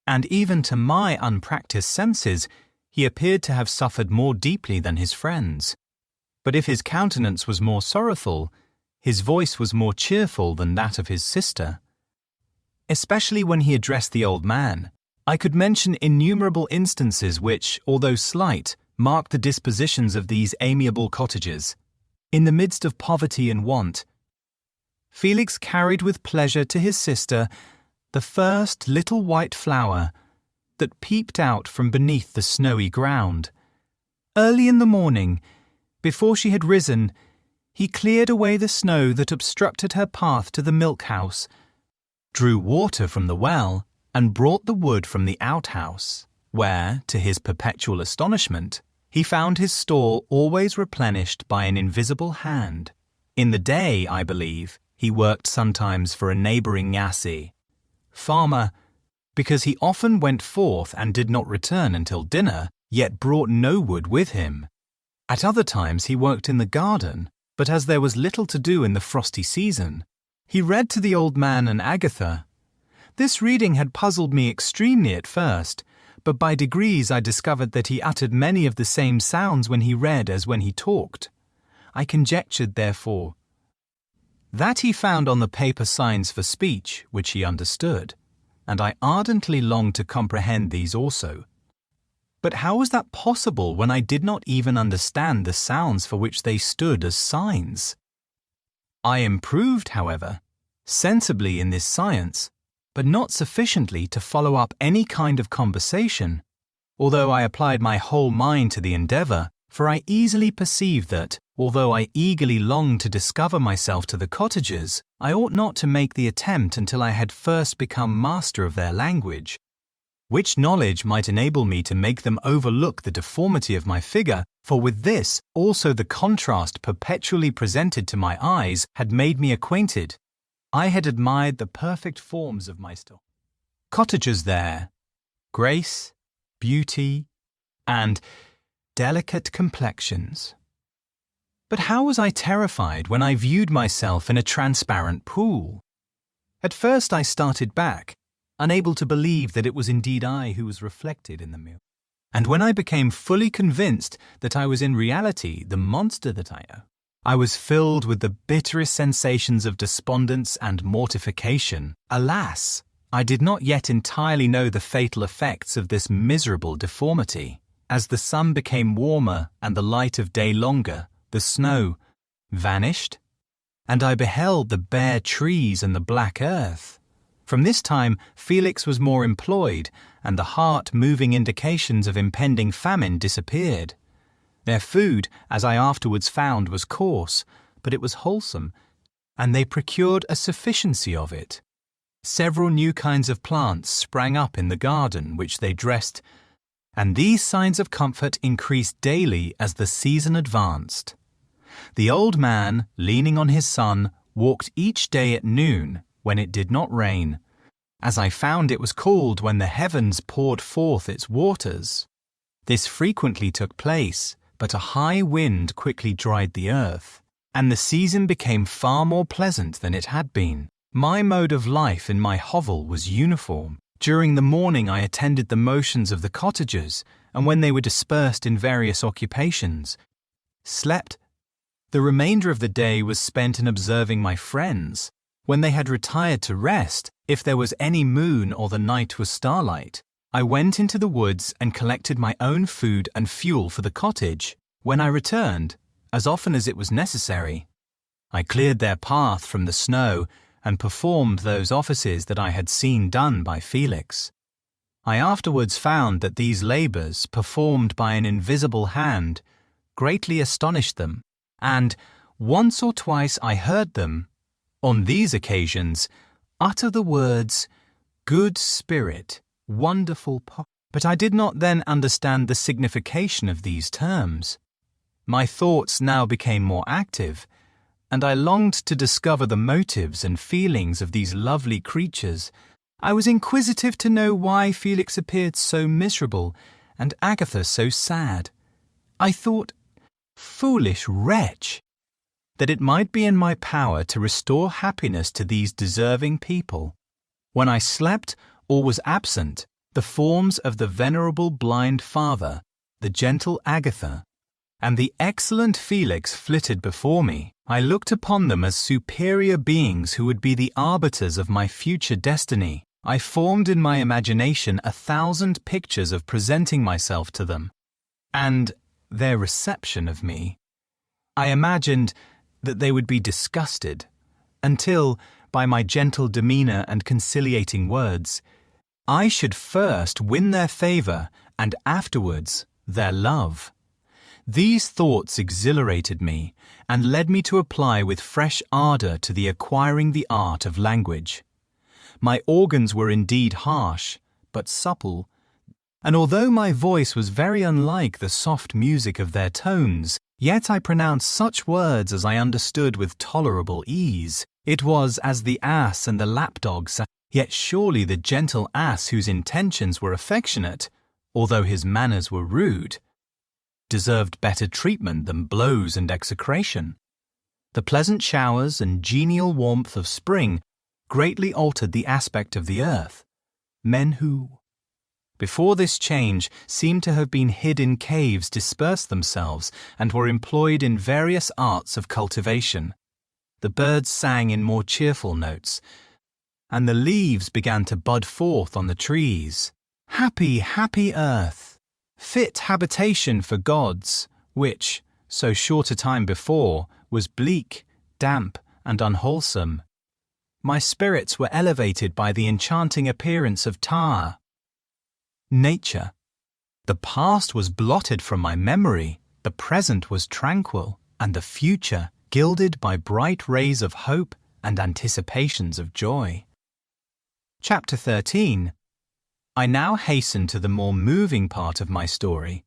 and even to my unpractised senses, He appeared to have suffered more deeply than his friends. But if his countenance was more sorrowful, his voice was more cheerful than that of his sister. Especially when he addressed the old man, I could mention innumerable instances which, although slight, marked the dispositions of these amiable cottagers. In the midst of poverty and want, Felix carried with pleasure to his sister the first little white flower that peeped out from beneath the snowy ground. Early in the morning, before she had risen, he cleared away the snow that obstructed her path to the milk house, drew water from the well, and brought the wood from the outhouse, where, to his perpetual astonishment, he found his store always replenished by an invisible hand. In the day, I believe, he worked sometimes for a neighbouring Yassi farmer, because he often went forth and did not return until dinner, yet brought no wood with him. At other times he worked in the garden, but as there was little to do in the frosty season, he read to the old man and Agatha. This reading had puzzled me extremely at first, but by degrees I discovered that he uttered many of the same sounds when he read as when he talked. I conjectured, therefore, that he found on the paper signs for speech which he understood, and I ardently longed to comprehend these also. But how was that possible when I did not even understand the sounds for which they stood as signs? I improved, however, sensibly in this science, but not sufficiently to follow up any kind of conversation, although I applied my whole mind to the endeavour, for I easily perceived that, although I eagerly longed to discover myself to the cottagers, I ought not to make the attempt until I had first become master of their language, which knowledge might enable me to make them overlook the deformity of my figure, for with this also the contrast perpetually presented to my eyes had made me acquainted. I had admired the perfect forms of my stock. Cottagers there, grace, beauty, and delicate complexions. But how was I terrified when I viewed myself in a transparent pool? At first I started back, unable to believe that it was indeed I who was reflected in the mirror. And when I became fully convinced that I was in reality the monster that I was filled with the bitterest sensations of despondence and mortification. Alas, I did not yet entirely know the fatal effects of this miserable deformity. As the sun became warmer and the light of day longer, the snow vanished, and I beheld the bare trees and the black earth. From this time Felix was more employed, and the heart-moving indications of impending famine disappeared. Their food, as I afterwards found, was coarse, but it was wholesome, and they procured a sufficiency of it. Several new kinds of plants sprang up in the garden which they dressed, and these signs of comfort increased daily as the season advanced. The old man, leaning on his son, walked each day at noon, when it did not rain, as I found it was called when the heavens poured forth its waters. This frequently took place, but a high wind quickly dried the earth, and the season became far more pleasant than it had been. My mode of life in my hovel was uniform. During the morning I attended the motions of the cottagers, and when they were dispersed in various occupations, slept. The remainder of the day was spent in observing my friends. When they had retired to rest, if there was any moon or the night was starlight, I went into the woods and collected my own food and fuel for the cottage. When I returned, as often as it was necessary, I cleared their path from the snow and performed those offices that I had seen done by Felix. I afterwards found that these labours, performed by an invisible hand, greatly astonished them, and once or twice I heard them, on these occasions, utter the words, "Good spirit, wonderful power." But I did not then understand the signification of these terms. My thoughts now became more active, and I longed to discover the motives and feelings of these lovely creatures. I was inquisitive to know why Felix appeared so miserable and Agatha so sad. I thought, foolish wretch, that it might be in my power to restore happiness to these deserving people. When I slept or was absent, the forms of the venerable blind father the gentle Agatha, and the excellent Felix flitted before me, I looked upon them as superior beings who would be the arbiters of my future destiny. I formed in my imagination 1,000 pictures of presenting myself to them, and their reception of me. I imagined that they would be disgusted, until, by my gentle demeanour and conciliating words, I should first win their favour and afterwards their love. These thoughts exhilarated me and led me to apply with fresh ardour to the acquiring the art of language. My organs were indeed harsh, but supple, and although my voice was very unlike the soft music of their tones, yet I pronounced such words as I understood with tolerable ease. It was as the ass and the lapdog sang, yet surely the gentle ass whose intentions were affectionate, although his manners were rude, deserved better treatment than blows and execration. The pleasant showers and genial warmth of spring greatly altered the aspect of the earth. Men who, before this change, seemed to have been hid in caves dispersed themselves and were employed in various arts of cultivation. The birds sang in more cheerful notes, and the leaves began to bud forth on the trees. Happy, happy earth, fit habitation for gods, which, so short a time before, was bleak, damp, and unwholesome. My spirits were elevated by the enchanting appearance of Tyre. Nature. The past was blotted from my memory, the present was tranquil, and the future gilded by bright rays of hope and anticipations of joy. Chapter 13. I now hasten to the more moving part of my story.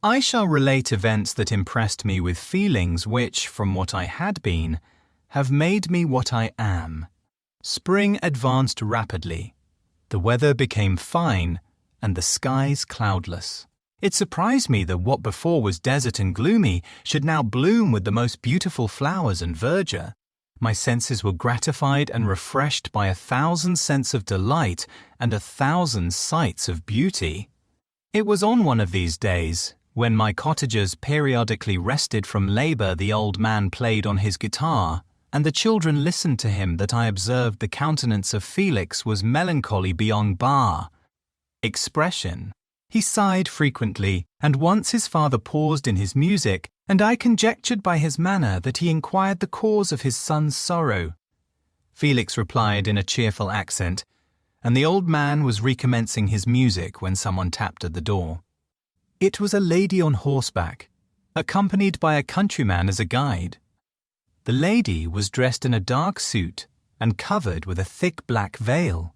I shall relate events that impressed me with feelings which, from what I had been, have made me what I am. Spring advanced rapidly. The weather became fine, and the skies cloudless. It surprised me that what before was desert and gloomy should now bloom with the most beautiful flowers and verdure. My senses were gratified and refreshed by 1,000 scents of delight and 1,000 sights of beauty. It was on one of these days, when my cottagers periodically rested from labour, the old man played on his guitar, and the children listened to him, that I observed the countenance of Felix was melancholy beyond bar expression. He sighed frequently, and once his father paused in his music, and I conjectured by his manner that he inquired the cause of his son's sorrow. Felix replied in a cheerful accent, and the old man was recommencing his music when someone tapped at the door. It was a lady on horseback, accompanied by a countryman as a guide. The lady was dressed in a dark suit and covered with a thick black veil.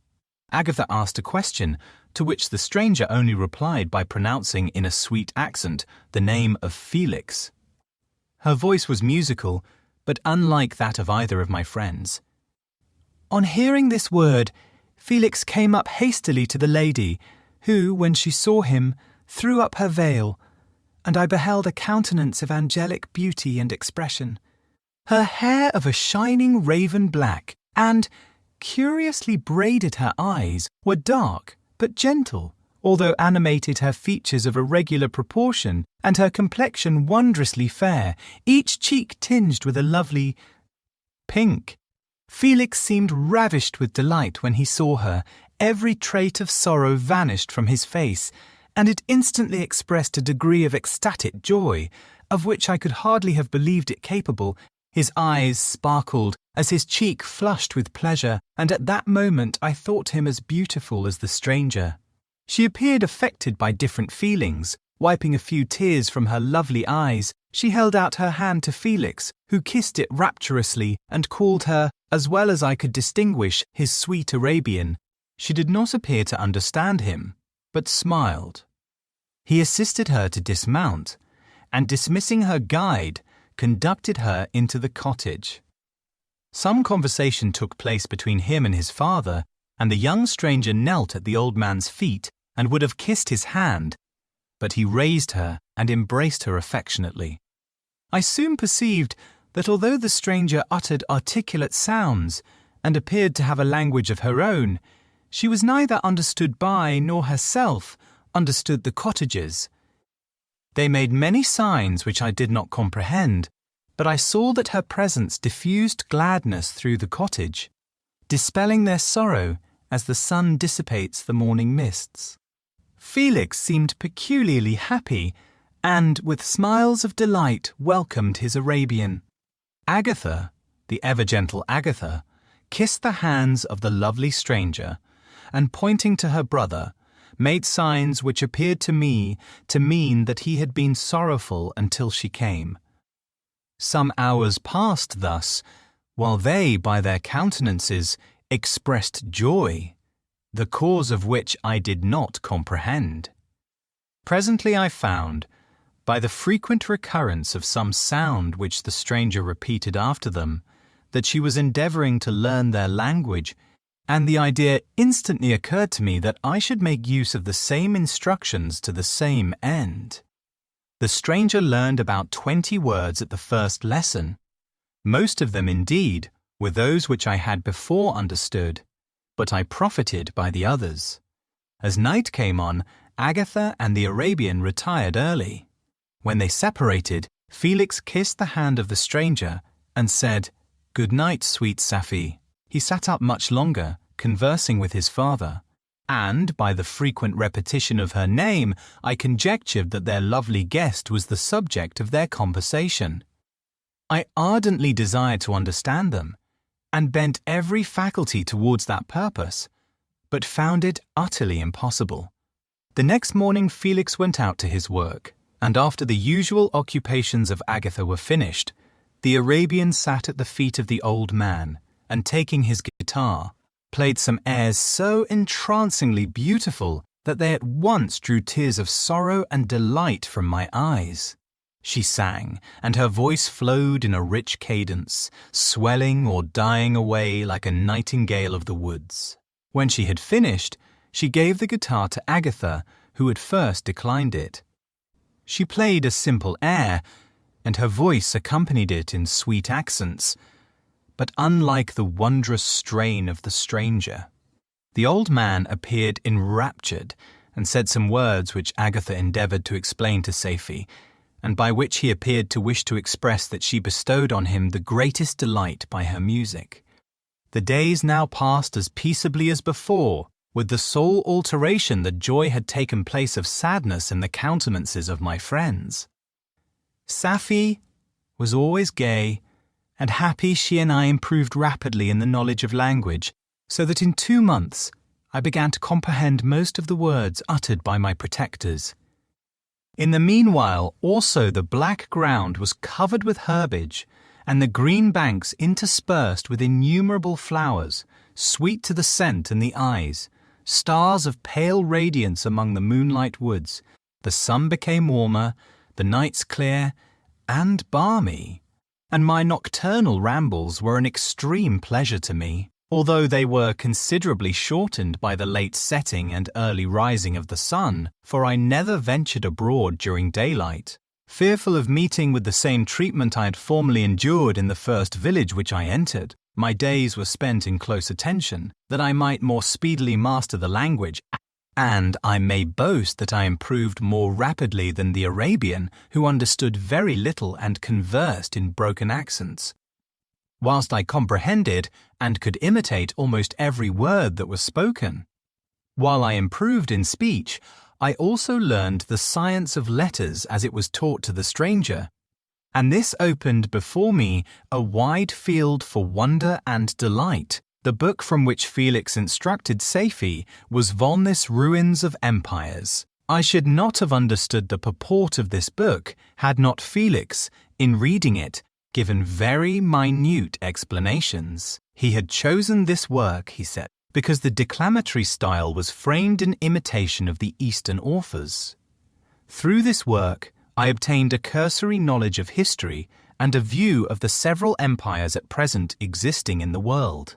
Agatha asked a question, to which the stranger only replied by pronouncing in a sweet accent the name of Felix. Her voice was musical, but unlike that of either of my friends. On hearing this word, Felix came up hastily to the lady, who, when she saw him, threw up her veil, and I beheld a countenance of angelic beauty and expression. Her hair of a shining raven black, and, curiously braided her eyes, were dark but gentle, although animated her features of irregular proportion, and her complexion wondrously fair, each cheek tinged with a lovely pink. Felix seemed ravished with delight when he saw her. Every trait of sorrow vanished from his face, and it instantly expressed a degree of ecstatic joy, of which I could hardly have believed it capable. His eyes sparkled as his cheek flushed with pleasure, and at that moment I thought him as beautiful as the stranger. She appeared affected by different feelings. Wiping a few tears from her lovely eyes, she held out her hand to Felix, who kissed it rapturously and called her, as well as I could distinguish, his sweet Arabian. She did not appear to understand him, but smiled. He assisted her to dismount, and dismissing her guide, conducted her into the cottage. Some conversation took place between him and his father, and the young stranger knelt at the old man's feet and would have kissed his hand, but he raised her and embraced her affectionately. I soon perceived that although the stranger uttered articulate sounds and appeared to have a language of her own, she was neither understood by nor herself understood the cottagers. They made many signs which I did not comprehend, but I saw that her presence diffused gladness through the cottage, dispelling their sorrow as the sun dissipates the morning mists. Felix seemed peculiarly happy, and with smiles of delight welcomed his Arabian. Agatha, the ever-gentle Agatha, kissed the hands of the lovely stranger, and pointing to her brother, made signs which appeared to me to mean that he had been sorrowful until she came. Some hours passed thus, while they, by their countenances, expressed joy, the cause of which I did not comprehend. Presently I found, by the frequent recurrence of some sound which the stranger repeated after them, that she was endeavouring to learn their language, and the idea instantly occurred to me that I should make use of the same instructions to the same end. The stranger learned about 20 words at the first lesson. Most of them, indeed, were those which I had before understood, but I profited by the others. As night came on, Agatha and the Arabian retired early. When they separated, Felix kissed the hand of the stranger and said, "Good night, sweet Safi." He sat up much longer, conversing with his father, and, by the frequent repetition of her name, I conjectured that their lovely guest was the subject of their conversation. I ardently desired to understand them, and bent every faculty towards that purpose, but found it utterly impossible. The next morning Felix went out to his work, and after the usual occupations of Agatha were finished, the Arabian sat at the feet of the old man, and taking his guitar, played some airs so entrancingly beautiful that they at once drew tears of sorrow and delight from my eyes. She sang, and her voice flowed in a rich cadence, swelling or dying away like a nightingale of the woods. When she had finished, she gave the guitar to Agatha, who at first declined it. She played a simple air, and her voice accompanied it in sweet accents, but unlike the wondrous strain of the stranger. The old man appeared enraptured, and said some words which Agatha endeavoured to explain to Safi, and by which he appeared to wish to express that she bestowed on him the greatest delight by her music. The days now passed as peaceably as before, with the sole alteration that joy had taken place of sadness in the countenances of my friends. Safi was always gay, and happy she and I improved rapidly in the knowledge of language, so that in 2 months I began to comprehend most of the words uttered by my protectors. In the meanwhile also the black ground was covered with herbage, and the green banks interspersed with innumerable flowers, sweet to the scent and the eyes, stars of pale radiance among the moonlight woods. The sun became warmer, the nights clear and balmy, and my nocturnal rambles were an extreme pleasure to me, although they were considerably shortened by the late setting and early rising of the sun, for I never ventured abroad during daylight, fearful of meeting with the same treatment I had formerly endured in the first village which I entered. My days were spent in close attention, that I might more speedily master the language, and I may boast that I improved more rapidly than the Arabian, who understood very little and conversed in broken accents, whilst I comprehended and could imitate almost every word that was spoken. While I improved in speech, I also learned the science of letters as it was taught to the stranger, and this opened before me a wide field for wonder and delight. The book from which Felix instructed Safi was Volney's Ruins of Empires. I should not have understood the purport of this book had not Felix, in reading it, given very minute explanations. He had chosen this work, he said, because the declamatory style was framed in imitation of the Eastern authors. Through this work, I obtained a cursory knowledge of history and a view of the several empires at present existing in the world.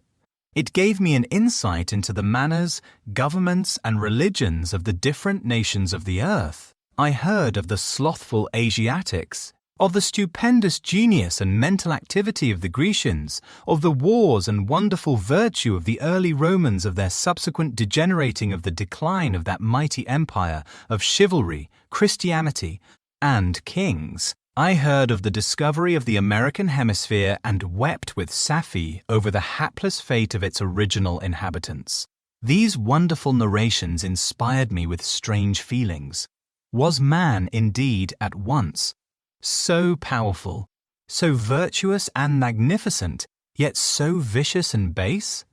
It gave me an insight into the manners, governments, and religions of the different nations of the earth. I heard of the slothful Asiatics, of the stupendous genius and mental activity of the Grecians, of the wars and wonderful virtue of the early Romans, of their subsequent degenerating, of the decline of that mighty empire, of chivalry, Christianity, and kings. I heard of the discovery of the American hemisphere and wept with Sapphi over the hapless fate of its original inhabitants. These wonderful narrations inspired me with strange feelings. Was man indeed at once so powerful, so virtuous and magnificent, yet so vicious and base?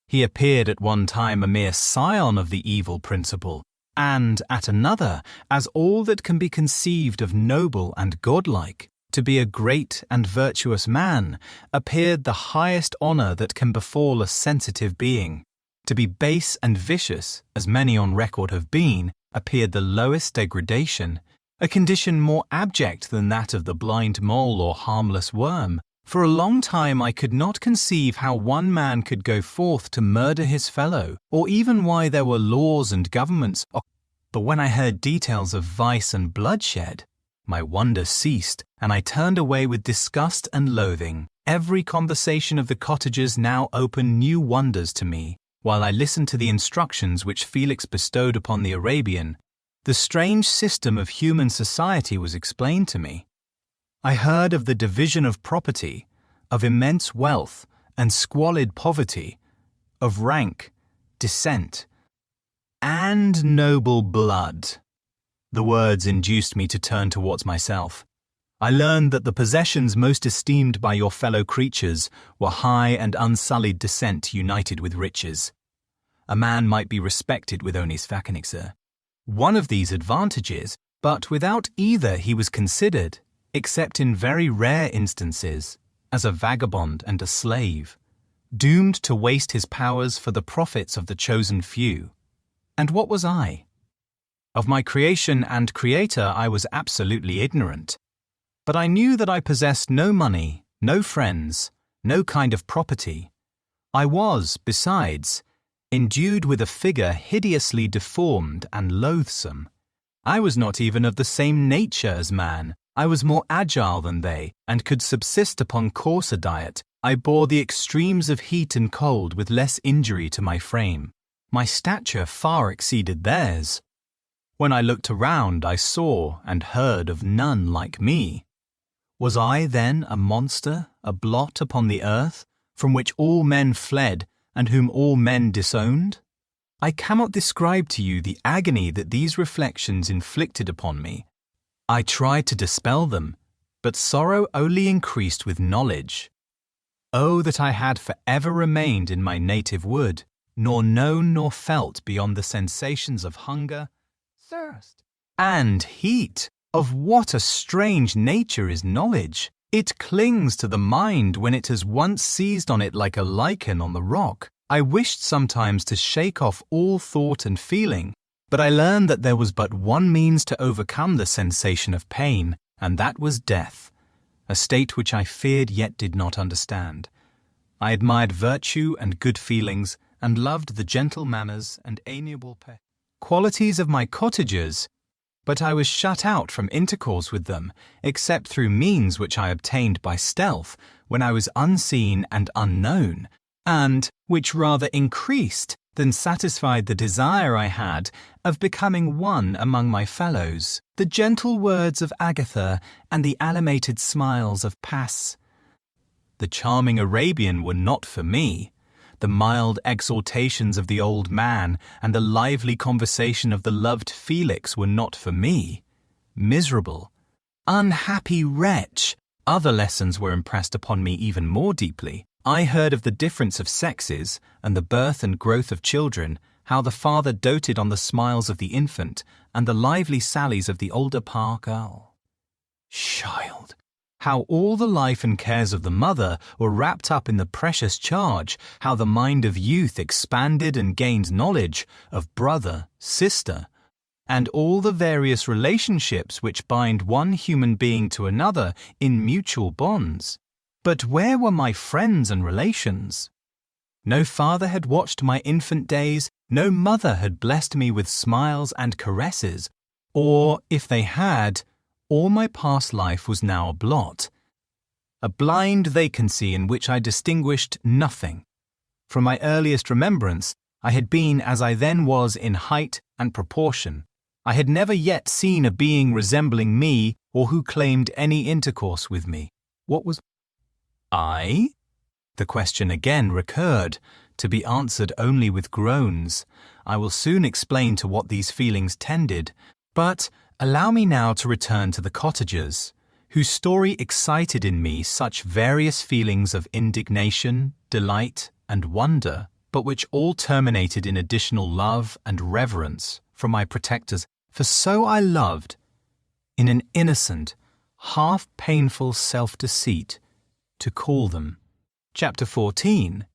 He appeared at one time a mere scion of the evil principle, and at another as all that can be conceived of noble and godlike. To be a great and virtuous man appeared the highest honor that can befall a sensitive being. To be base and vicious, as many on record have been, appeared the lowest degradation, a condition more abject than that of the blind mole or harmless worm. For a long time I could not conceive how one man could go forth to murder his fellow, or even why there were laws and governments. But when I heard details of vice and bloodshed, my wonder ceased, and I turned away with disgust and loathing. Every conversation of the cottagers now opened new wonders to me, while I listened to the instructions which Felix bestowed upon the Arabian. The strange system of human society was explained to me. I heard of the division of property, of immense wealth and squalid poverty, of rank, descent, and noble blood. The words induced me to turn towards myself. I learned that the possessions most esteemed by your fellow creatures were high and unsullied descent united with riches. A man might be respected with only Sphacanixa, one of these advantages, but without either he was considered, except in very rare instances, as a vagabond and a slave, doomed to waste his powers for the profits of the chosen few. And what was I? Of my creation and creator I was absolutely ignorant, but I knew that I possessed no money, no friends, no kind of property. I was, besides, endued with a figure hideously deformed and loathsome. I was not even of the same nature as man. I was more agile than they, and could subsist upon coarser diet. I bore the extremes of heat and cold with less injury to my frame. My stature far exceeded theirs. When I looked around, I saw and heard of none like me. Was I then a monster, a blot upon the earth, from which all men fled and whom all men disowned? I cannot describe to you the agony that these reflections inflicted upon me. I tried to dispel them, but sorrow only increased with knowledge. Oh, that I had for ever remained in my native wood, nor known nor felt beyond the sensations of hunger, thirst, and heat. Of what a strange nature is knowledge! It clings to the mind when it has once seized on it like a lichen on the rock. I wished sometimes to shake off all thought and feeling, but I learned that there was but one means to overcome the sensation of pain, and that was death, a state which I feared yet did not understand. I admired virtue and good feelings, and loved the gentle manners and amiable qualities of my cottagers, but I was shut out from intercourse with them, except through means which I obtained by stealth, when I was unseen and unknown, and which rather increased than satisfied the desire I had of becoming one among my fellows. The gentle words of Agatha and the animated smiles of Pass, the charming Arabian, were not for me. The mild exhortations of the old man and the lively conversation of the loved Felix were not for me. Miserable, unhappy wretch! Other lessons were impressed upon me even more deeply. I heard of the difference of sexes and the birth and growth of children, how the father doted on the smiles of the infant and the lively sallies of the older girl. Child! How all the life and cares of the mother were wrapped up in the precious charge, how the mind of youth expanded and gained knowledge of brother, sister, and all the various relationships which bind one human being to another in mutual bonds. But where were my friends and relations? No father had watched my infant days, no mother had blessed me with smiles and caresses, or, if they had, all my past life was now a blot, a blind vacancy in which I distinguished nothing. From my earliest remembrance, I had been as I then was in height and proportion, I had never yet seen a being resembling me or who claimed any intercourse with me. What was I? The question again recurred, to be answered only with groans. I will soon explain to what these feelings tended, but allow me now to return to the cottagers, whose story excited in me such various feelings of indignation, delight, and wonder, but which all terminated in additional love and reverence for my protectors, for so I loved, in an innocent, half-painful self-deceit, to call them. Chapter 14.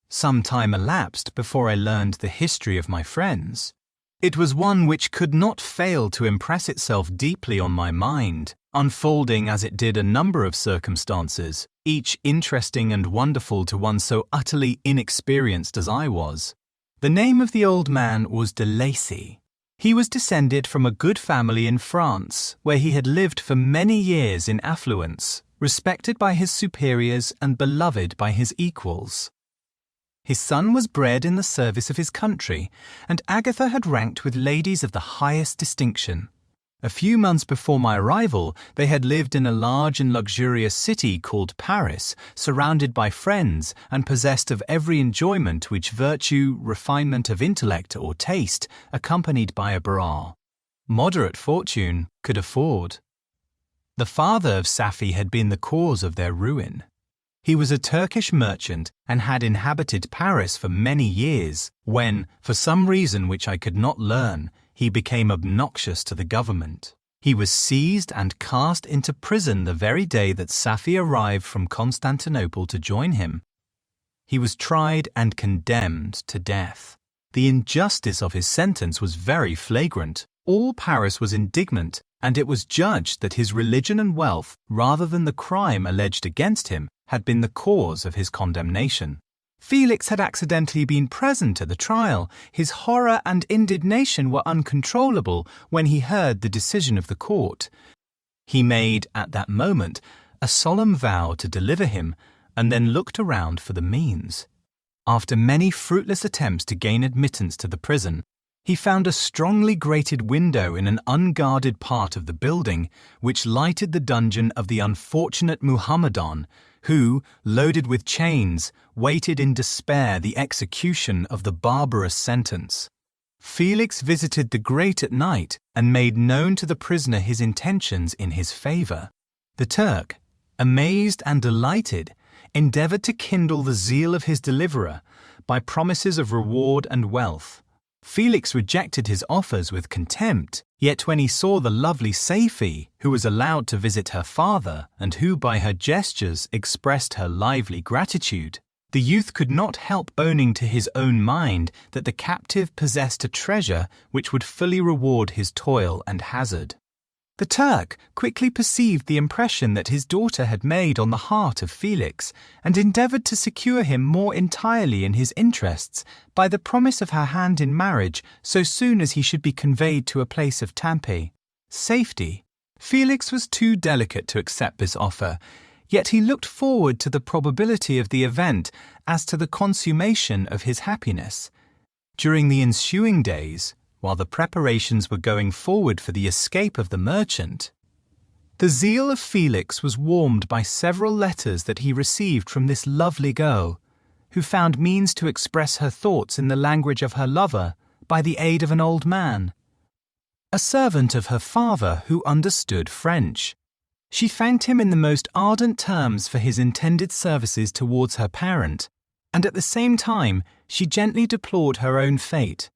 Some time elapsed before I learned the history of my friends. It was one which could not fail to impress itself deeply on my mind, unfolding as it did a number of circumstances, each interesting and wonderful to one so utterly inexperienced as I was. The name of the old man was de Lacy. He was descended from a good family in France, where he had lived for many years in affluence, respected by his superiors and beloved by his equals. His son was bred in the service of his country, and Agatha had ranked with ladies of the highest distinction. A few months before my arrival, they had lived in a large and luxurious city called Paris, surrounded by friends and possessed of every enjoyment which virtue, refinement of intellect or taste, accompanied by a moderate fortune, could afford. The father of Safie had been the cause of their ruin. He was a Turkish merchant and had inhabited Paris for many years when, for some reason which I could not learn, he became obnoxious to the government. He was seized and cast into prison the very day that Safie arrived from Constantinople to join him. He was tried and condemned to death. The injustice of his sentence was very flagrant. All Paris was indignant, and it was judged that his religion and wealth, rather than the crime alleged against him, had been the cause of his condemnation. Felix had accidentally been present at the trial. His horror and indignation were uncontrollable when he heard the decision of the court. He made, at that moment, a solemn vow to deliver him, and then looked around for the means. After many fruitless attempts to gain admittance to the prison, he found a strongly grated window in an unguarded part of the building, which lighted the dungeon of the unfortunate Muhammadan, who, loaded with chains, waited in despair the execution of the barbarous sentence. Felix visited the grate at night and made known to the prisoner his intentions in his favor. The Turk, amazed and delighted, endeavored to kindle the zeal of his deliverer by promises of reward and wealth. Felix rejected his offers with contempt, yet when he saw the lovely Safie, who was allowed to visit her father and who by her gestures expressed her lively gratitude, the youth could not help owning to his own mind that the captive possessed a treasure which would fully reward his toil and hazard. The Turk quickly perceived the impression that his daughter had made on the heart of Felix, and endeavored to secure him more entirely in his interests by the promise of her hand in marriage so soon as he should be conveyed to a place of safety. Felix was too delicate to accept this offer, yet he looked forward to the probability of the event as to the consummation of his happiness. During the ensuing days, while the preparations were going forward for the escape of the merchant, the zeal of Felix was warmed by several letters that he received from this lovely girl, who found means to express her thoughts in the language of her lover by the aid of an old man, a servant of her father who understood French. She thanked him in the most ardent terms for his intended services towards her parent, and at the same time she gently deplored her own fate.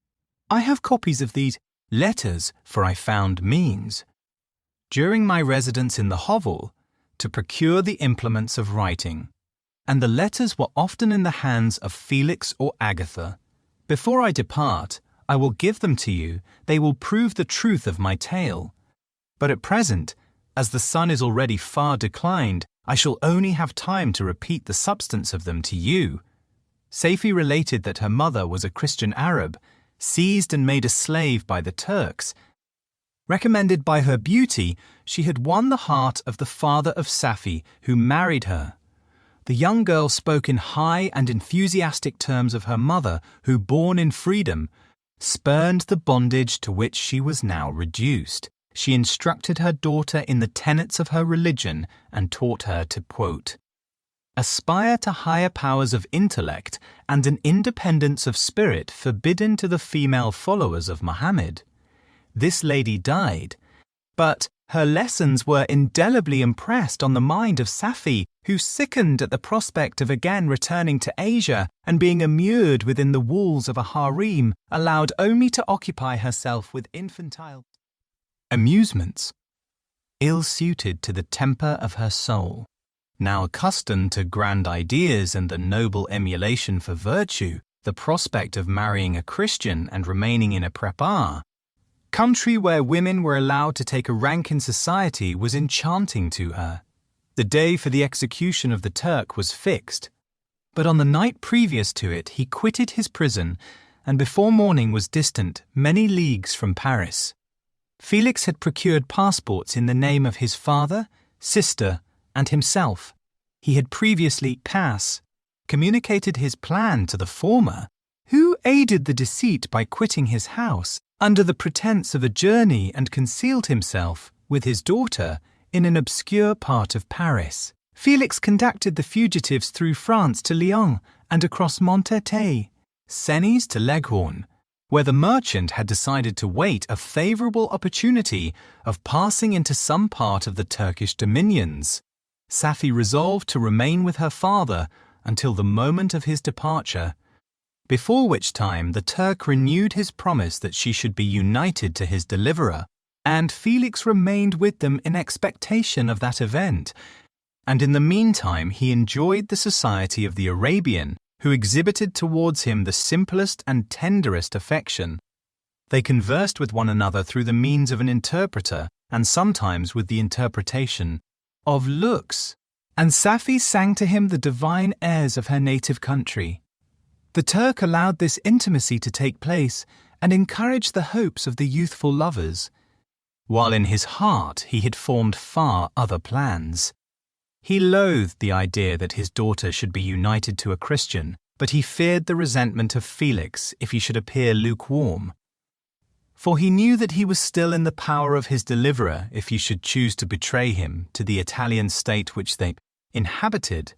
I have copies of these letters, for I found means, during my residence in the hovel, to procure the implements of writing, and the letters were often in the hands of Felix or Agatha. Before I depart, I will give them to you. They will prove the truth of my tale. But at present, as the sun is already far declined, I shall only have time to repeat the substance of them to you. Safie related that her mother was a Christian Arab, seized and made a slave by the Turks. Recommended by her beauty, she had won the heart of the father of Safie, who married her. The young girl spoke in high and enthusiastic terms of her mother, who, born in freedom, spurned the bondage to which she was now reduced. She instructed her daughter in the tenets of her religion and taught her to, quote, aspire to higher powers of intellect and an independence of spirit forbidden to the female followers of Muhammad. This lady died, but her lessons were indelibly impressed on the mind of Safi, who sickened at the prospect of again returning to Asia and being immured within the walls of a harem, allowed only to occupy herself with infantile amusements, ill-suited to the temper of her soul. Now accustomed to grand ideas and the noble emulation for virtue, the prospect of marrying a Christian and remaining in a prepare country where women were allowed to take a rank in society was enchanting to her. The day for the execution of the Turk was fixed, but on the night previous to it he quitted his prison and before morning was distant many leagues from Paris. Felix had procured passports in the name of his father, sister, and himself. He had previously communicated his plan to the former, who aided the deceit by quitting his house under the pretense of a journey and concealed himself, with his daughter, in an obscure part of Paris. Felix conducted the fugitives through France to Lyon and across Montertey, Senez to Leghorn, where the merchant had decided to wait a favourable opportunity of passing into some part of the Turkish dominions. Safi resolved to remain with her father until the moment of his departure, before which time the Turk renewed his promise that she should be united to his deliverer, and Felix remained with them in expectation of that event, and in the meantime he enjoyed the society of the Arabian, who exhibited towards him the simplest and tenderest affection. They conversed with one another through the means of an interpreter, and sometimes with the interpretation of looks, and Safi sang to him the divine airs of her native country. The Turk allowed this intimacy to take place and encouraged the hopes of the youthful lovers, while in his heart he had formed far other plans. He loathed the idea that his daughter should be united to a Christian, but he feared the resentment of Felix if he should appear lukewarm. For he knew that he was still in the power of his deliverer if he should choose to betray him to the Italian state which they inhabited.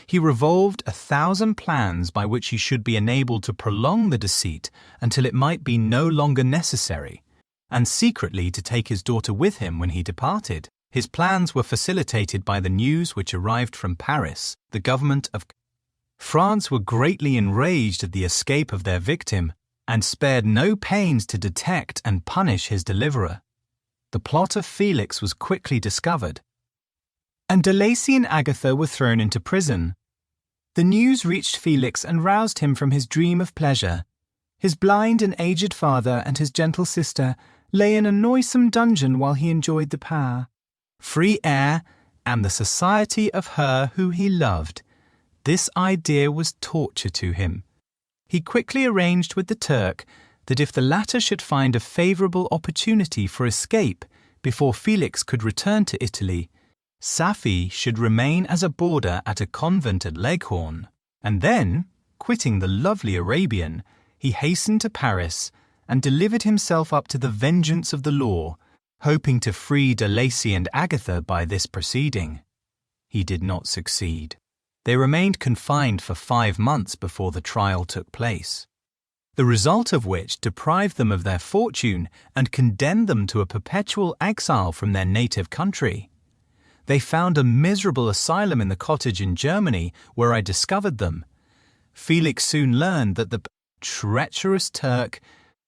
He revolved 1,000 plans by which he should be enabled to prolong the deceit until it might be no longer necessary, and secretly to take his daughter with him when he departed. His plans were facilitated by the news which arrived from Paris. The government of France were greatly enraged at the escape of their victim, and spared no pains to detect and punish his deliverer. The plot of Felix was quickly discovered, and De Lacy and Agatha were thrown into prison. The news reached Felix and roused him from his dream of pleasure. His blind and aged father and his gentle sister lay in a noisome dungeon while he enjoyed the power, free air, and the society of her who he loved. This idea was torture to him. He quickly arranged with the Turk that if the latter should find a favourable opportunity for escape before Felix could return to Italy, Safi should remain as a boarder at a convent at Leghorn, and then, quitting the lovely Arabian, he hastened to Paris and delivered himself up to the vengeance of the law, hoping to free De Lacy and Agatha by this proceeding. He did not succeed. They remained confined for 5 months before the trial took place, the result of which deprived them of their fortune and condemned them to a perpetual exile from their native country. They found a miserable asylum in the cottage in Germany where I discovered them. Felix soon learned that the treacherous Turk,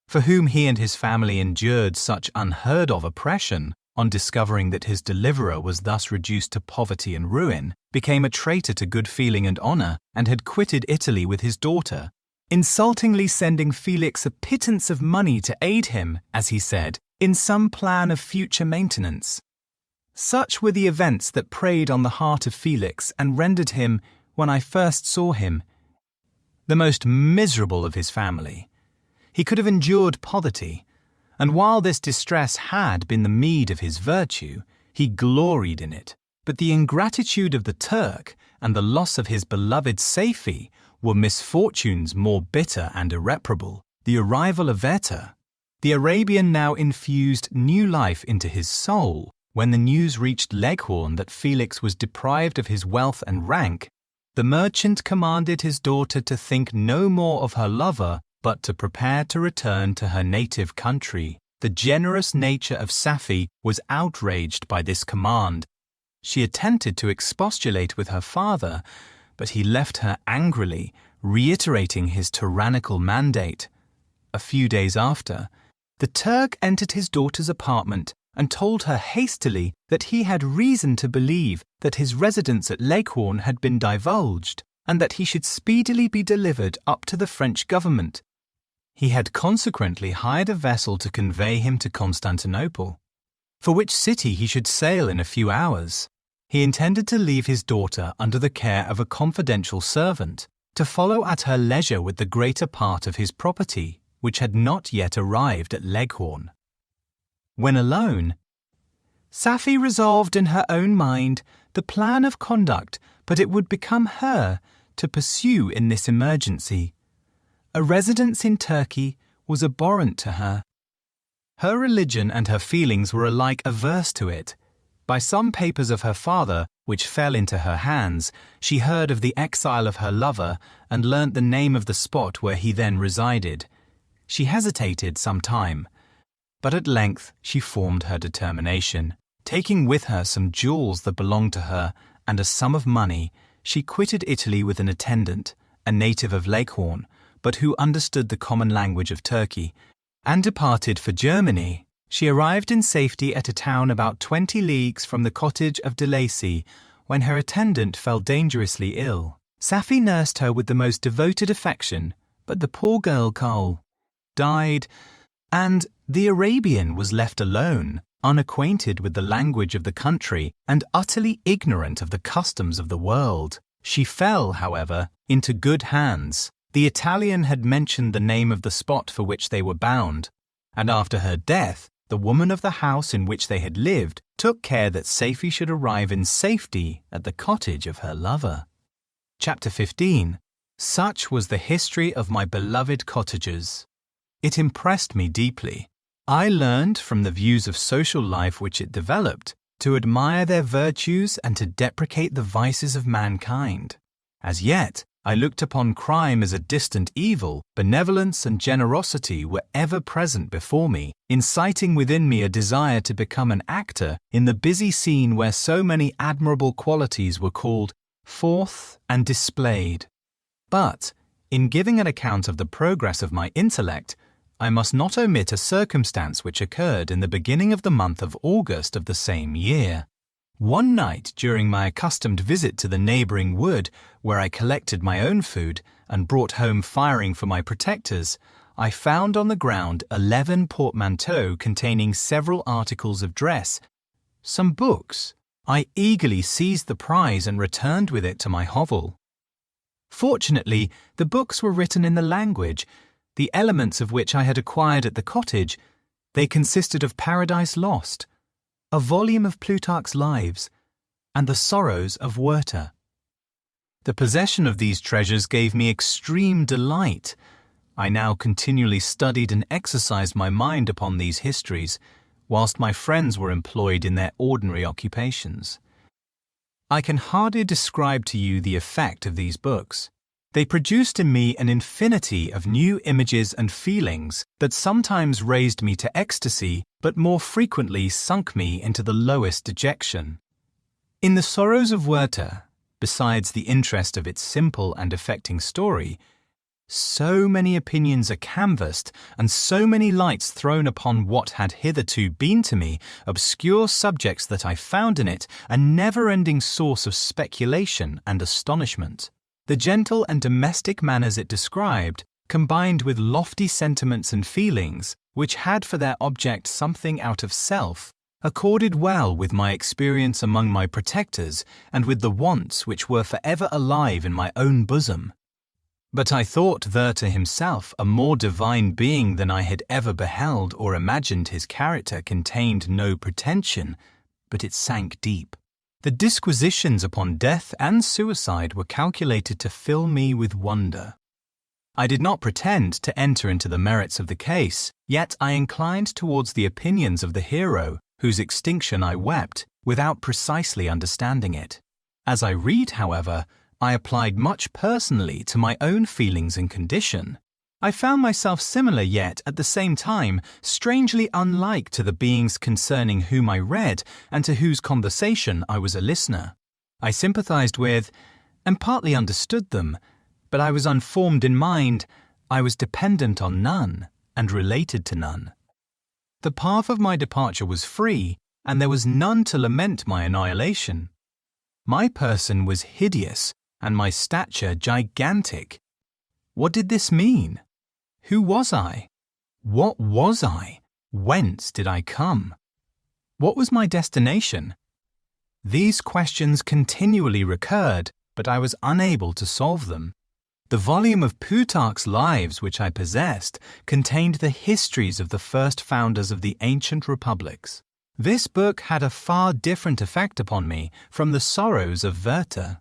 for whom he and his family endured such unheard-of oppression, on discovering that his deliverer was thus reduced to poverty and ruin, became a traitor to good feeling and honour, and had quitted Italy with his daughter, insultingly sending Felix a pittance of money to aid him, as he said, in some plan of future maintenance. Such were the events that preyed on the heart of Felix and rendered him, when I first saw him, the most miserable of his family. He could have endured poverty, and while this distress had been the meed of his virtue, he gloried in it. But the ingratitude of the Turk and the loss of his beloved Safi were misfortunes more bitter and irreparable. the arrival of Werther, the Arabian now infused new life into his soul. When the news reached Leghorn that Felix was deprived of his wealth and rank, the merchant commanded his daughter to think no more of her lover, but to prepare to return to her native country. The generous nature of Safie was outraged by this command. She attempted to expostulate with her father, but he left her angrily, reiterating his tyrannical mandate. A few days after, the Turk entered his daughter's apartment and told her hastily that he had reason to believe that his residence at Leghorn had been divulged, and that he should speedily be delivered up to the French government. He had consequently hired a vessel to convey him to Constantinople, for which city he should sail in a few hours. He intended to leave his daughter under the care of a confidential servant, to follow at her leisure with the greater part of his property, which had not yet arrived at Leghorn. When alone, Safie resolved in her own mind the plan of conduct but it would become her to pursue in this emergency. A residence in Turkey was abhorrent to her. Her religion and her feelings were alike averse to it. By some papers of her father, which fell into her hands, she heard of the exile of her lover and learnt the name of the spot where he then resided. She hesitated some time, but at length she formed her determination. Taking with her some jewels that belonged to her and a sum of money, she quitted Italy with an attendant, a native of Leghorn, but who understood the common language of Turkey, and departed for Germany. She arrived in safety at a town about 20 leagues from the cottage of de Lacy, when her attendant fell dangerously ill. Safie nursed her with the most devoted affection, but the poor girl Cole died, and the Arabian was left alone, unacquainted with the language of the country and utterly ignorant of the customs of the world. She fell, however, into good hands. The Italian had mentioned the name of the spot for which they were bound, and after her death, the woman of the house in which they had lived took care that Safie should arrive in safety at the cottage of her lover. Chapter 15. Such was the history of my beloved cottagers. It impressed me deeply. I learned from the views of social life which it developed to admire their virtues and to deprecate the vices of mankind. As yet, I looked upon crime as a distant evil. Benevolence and generosity were ever present before me, inciting within me a desire to become an actor in the busy scene where so many admirable qualities were called forth and displayed. But, in giving an account of the progress of my intellect, I must not omit a circumstance which occurred in the beginning of the month of August of the same year. One night during my accustomed visit to the neighbouring wood, where I collected my own food and brought home firing for my protectors, I found on the ground 11 portmanteaux containing several articles of dress, some books. I eagerly seized the prize and returned with it to my hovel. Fortunately, the books were written in the language, the elements of which I had acquired at the cottage. They consisted of Paradise Lost, a volume of Plutarch's Lives, and the Sorrows of Werther. The possession of these treasures gave me extreme delight. I now continually studied and exercised my mind upon these histories, whilst my friends were employed in their ordinary occupations. I can hardly describe to you the effect of these books. They produced in me an infinity of new images and feelings that sometimes raised me to ecstasy, but more frequently sunk me into the lowest dejection. In the Sorrows of Werther, besides the interest of its simple and affecting story, so many opinions are canvassed and so many lights thrown upon what had hitherto been to me obscure subjects that I found in it a never-ending source of speculation and astonishment. The gentle and domestic manners it described, combined with lofty sentiments and feelings, which had for their object something out of self, accorded well with my experience among my protectors and with the wants which were forever alive in my own bosom. But I thought Werther himself a more divine being than I had ever beheld, or imagined his character contained no pretension, but it sank deep. The disquisitions upon death and suicide were calculated to fill me with wonder. I did not pretend to enter into the merits of the case, yet I inclined towards the opinions of the hero, whose extinction I wept, without precisely understanding it. As I read, however, I applied much personally to my own feelings and condition. I found myself similar yet, at the same time, strangely unlike to the beings concerning whom I read and to whose conversation I was a listener. I sympathized with, and partly understood them, but I was unformed in mind, I was dependent on none, and related to none. The path of my departure was free, and there was none to lament my annihilation. My person was hideous, and my stature gigantic. What did this mean? Who was I? What was I? Whence did I come? What was my destination? These questions continually recurred, but I was unable to solve them. The volume of Plutarch's Lives which I possessed contained the histories of the first founders of the ancient republics. This book had a far different effect upon me from the sorrows of Werther.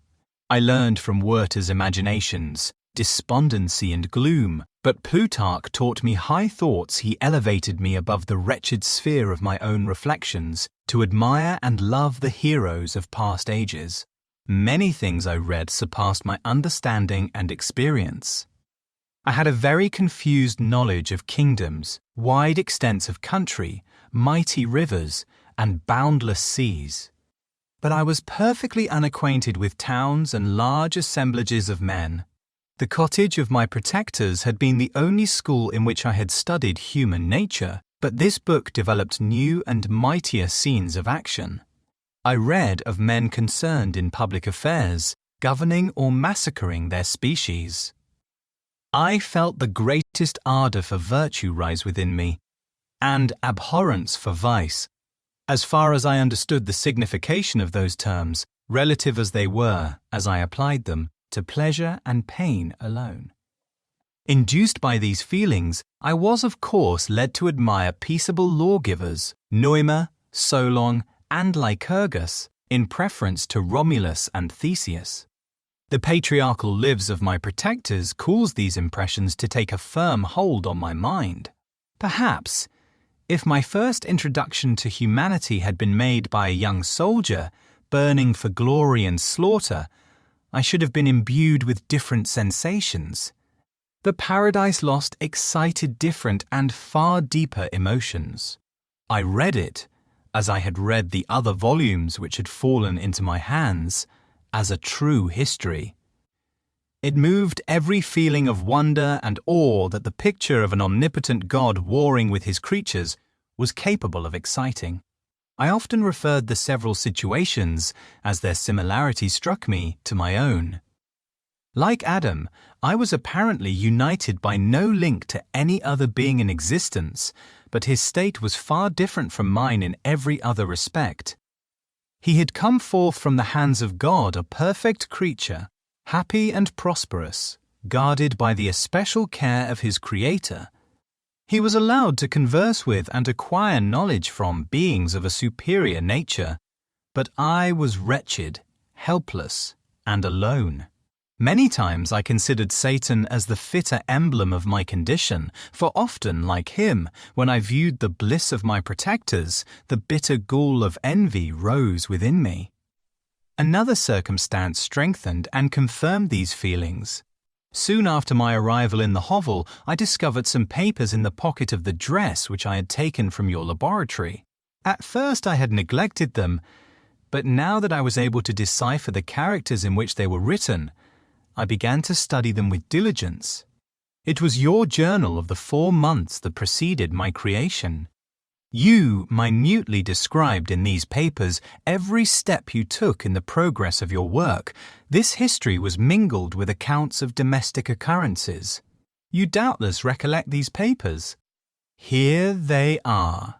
I learned from Werther's imaginations, despondency and gloom, but Plutarch taught me high thoughts. He elevated me above the wretched sphere of my own reflections to admire and love the heroes of past ages. Many things I read surpassed my understanding and experience. I had a very confused knowledge of kingdoms, wide extents of country, mighty rivers, and boundless seas. But I was perfectly unacquainted with towns and large assemblages of men. The cottage of my protectors had been the only school in which I had studied human nature, but this book developed new and mightier scenes of action. I read of men concerned in public affairs, governing or massacring their species. I felt the greatest ardour for virtue rise within me, and abhorrence for vice, as far as I understood the signification of those terms, relative as they were, as I applied them, to pleasure and pain alone. Induced by these feelings, I was of course led to admire peaceable lawgivers, Neumer, Solon, and Lycurgus, in preference to Romulus and Theseus. The patriarchal lives of my protectors caused these impressions to take a firm hold on my mind. Perhaps, if my first introduction to humanity had been made by a young soldier, burning for glory and slaughter, I should have been imbued with different sensations. The Paradise Lost excited different and far deeper emotions. I read it, as I had read the other volumes which had fallen into my hands, as a true history. It moved every feeling of wonder and awe that the picture of an omnipotent God warring with his creatures was capable of exciting. I often referred the several situations, as their similarity struck me, to my own. Like Adam, I was apparently united by no link to any other being in existence, but his state was far different from mine in every other respect. He had come forth from the hands of God a perfect creature, happy and prosperous, guarded by the especial care of his Creator. He was allowed to converse with and acquire knowledge from beings of a superior nature, but I was wretched, helpless, and alone. Many times I considered Satan as the fitter emblem of my condition, for often, like him, when I viewed the bliss of my protectors, the bitter gall of envy rose within me. Another circumstance strengthened and confirmed these feelings. Soon after my arrival in the hovel, I discovered some papers in the pocket of the dress which I had taken from your laboratory. At first I had neglected them, but now that I was able to decipher the characters in which they were written, I began to study them with diligence. It was your journal of the 4 months that preceded my creation. You minutely described in these papers every step you took in the progress of your work. This history was mingled with accounts of domestic occurrences. You doubtless recollect these papers. Here they are.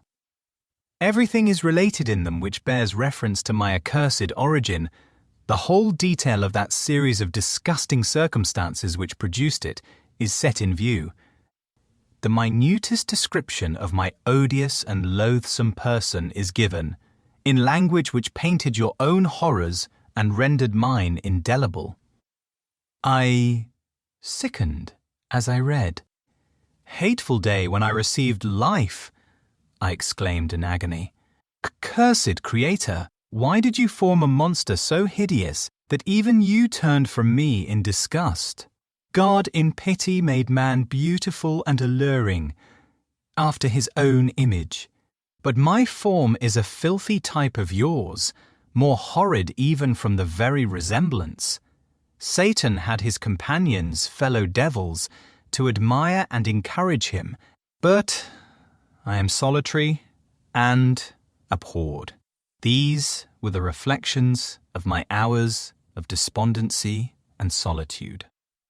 Everything is related in them which bears reference to my accursed origin. The whole detail of that series of disgusting circumstances which produced it is set in view. The minutest description of my odious and loathsome person is given, in language which painted your own horrors and rendered mine indelible. I sickened as I read. "Hateful day when I received life," I exclaimed in agony. "Cursed Creator, why did you form a monster so hideous that even you turned from me in disgust? God in pity made man beautiful and alluring, after his own image. But my form is a filthy type of yours, more horrid even from the very resemblance. Satan had his companions, fellow devils, to admire and encourage him, but I am solitary and abhorred." These were the reflections of my hours of despondency and solitude.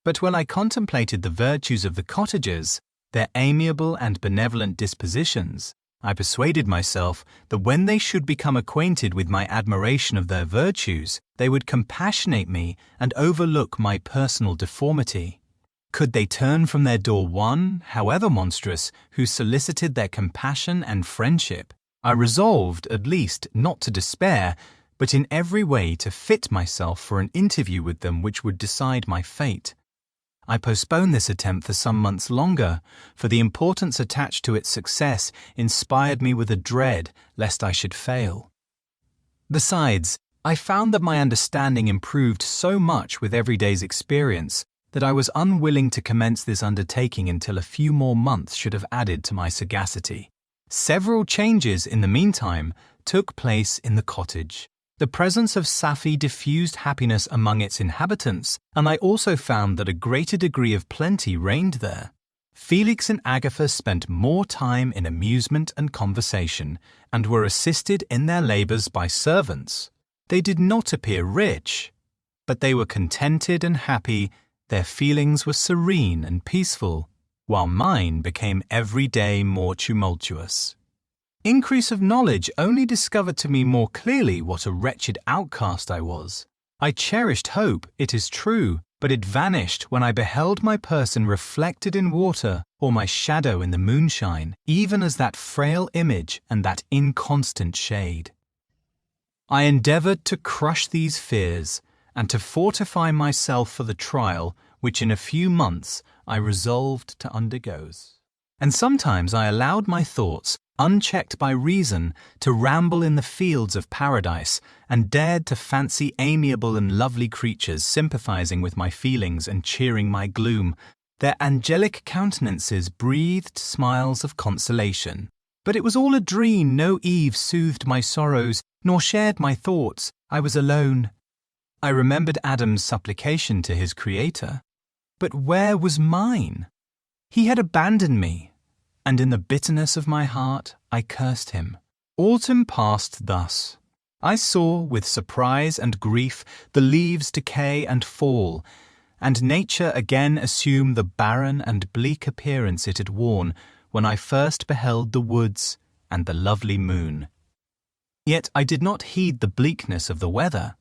But when I contemplated the virtues of the cottagers, their amiable and benevolent dispositions, I persuaded myself that when they should become acquainted with my admiration of their virtues, they would compassionate me and overlook my personal deformity. Could they turn from their door one, however monstrous, who solicited their compassion and friendship, I resolved, at least, not to despair, but in every way to fit myself for an interview with them which would decide my fate. I postponed this attempt for some months longer, for the importance attached to its success inspired me with a dread lest I should fail. Besides, I found that my understanding improved so much with every day's experience that I was unwilling to commence this undertaking until a few more months should have added to my sagacity. Several changes in the meantime took place in the cottage. The presence of Safie diffused happiness among its inhabitants, and I also found that a greater degree of plenty reigned there. Felix and Agatha spent more time in amusement and conversation, and were assisted in their labours by servants. They did not appear rich, but they were contented and happy. Their feelings were serene and peaceful, while mine became every day more tumultuous. Increase of knowledge only discovered to me more clearly what a wretched outcast I was. I cherished hope, it is true, but it vanished when I beheld my person reflected in water or my shadow in the moonshine, even as that frail image and that inconstant shade. I endeavoured to crush these fears and to fortify myself for the trial which in a few months I resolved to undergo. And sometimes I allowed my thoughts, unchecked by reason, to ramble in the fields of paradise, and dared to fancy amiable and lovely creatures sympathizing with my feelings and cheering my gloom. Their angelic countenances breathed smiles of consolation. But it was all a dream. No Eve soothed my sorrows, nor shared my thoughts. I was alone. I remembered Adam's supplication to his Creator. But where was mine? He had abandoned me, and in the bitterness of my heart I cursed him. Autumn passed thus. I saw with surprise and grief the leaves decay and fall, and nature again assume the barren and bleak appearance it had worn when I first beheld the woods and the lovely moon. Yet I did not heed the bleakness of the weather.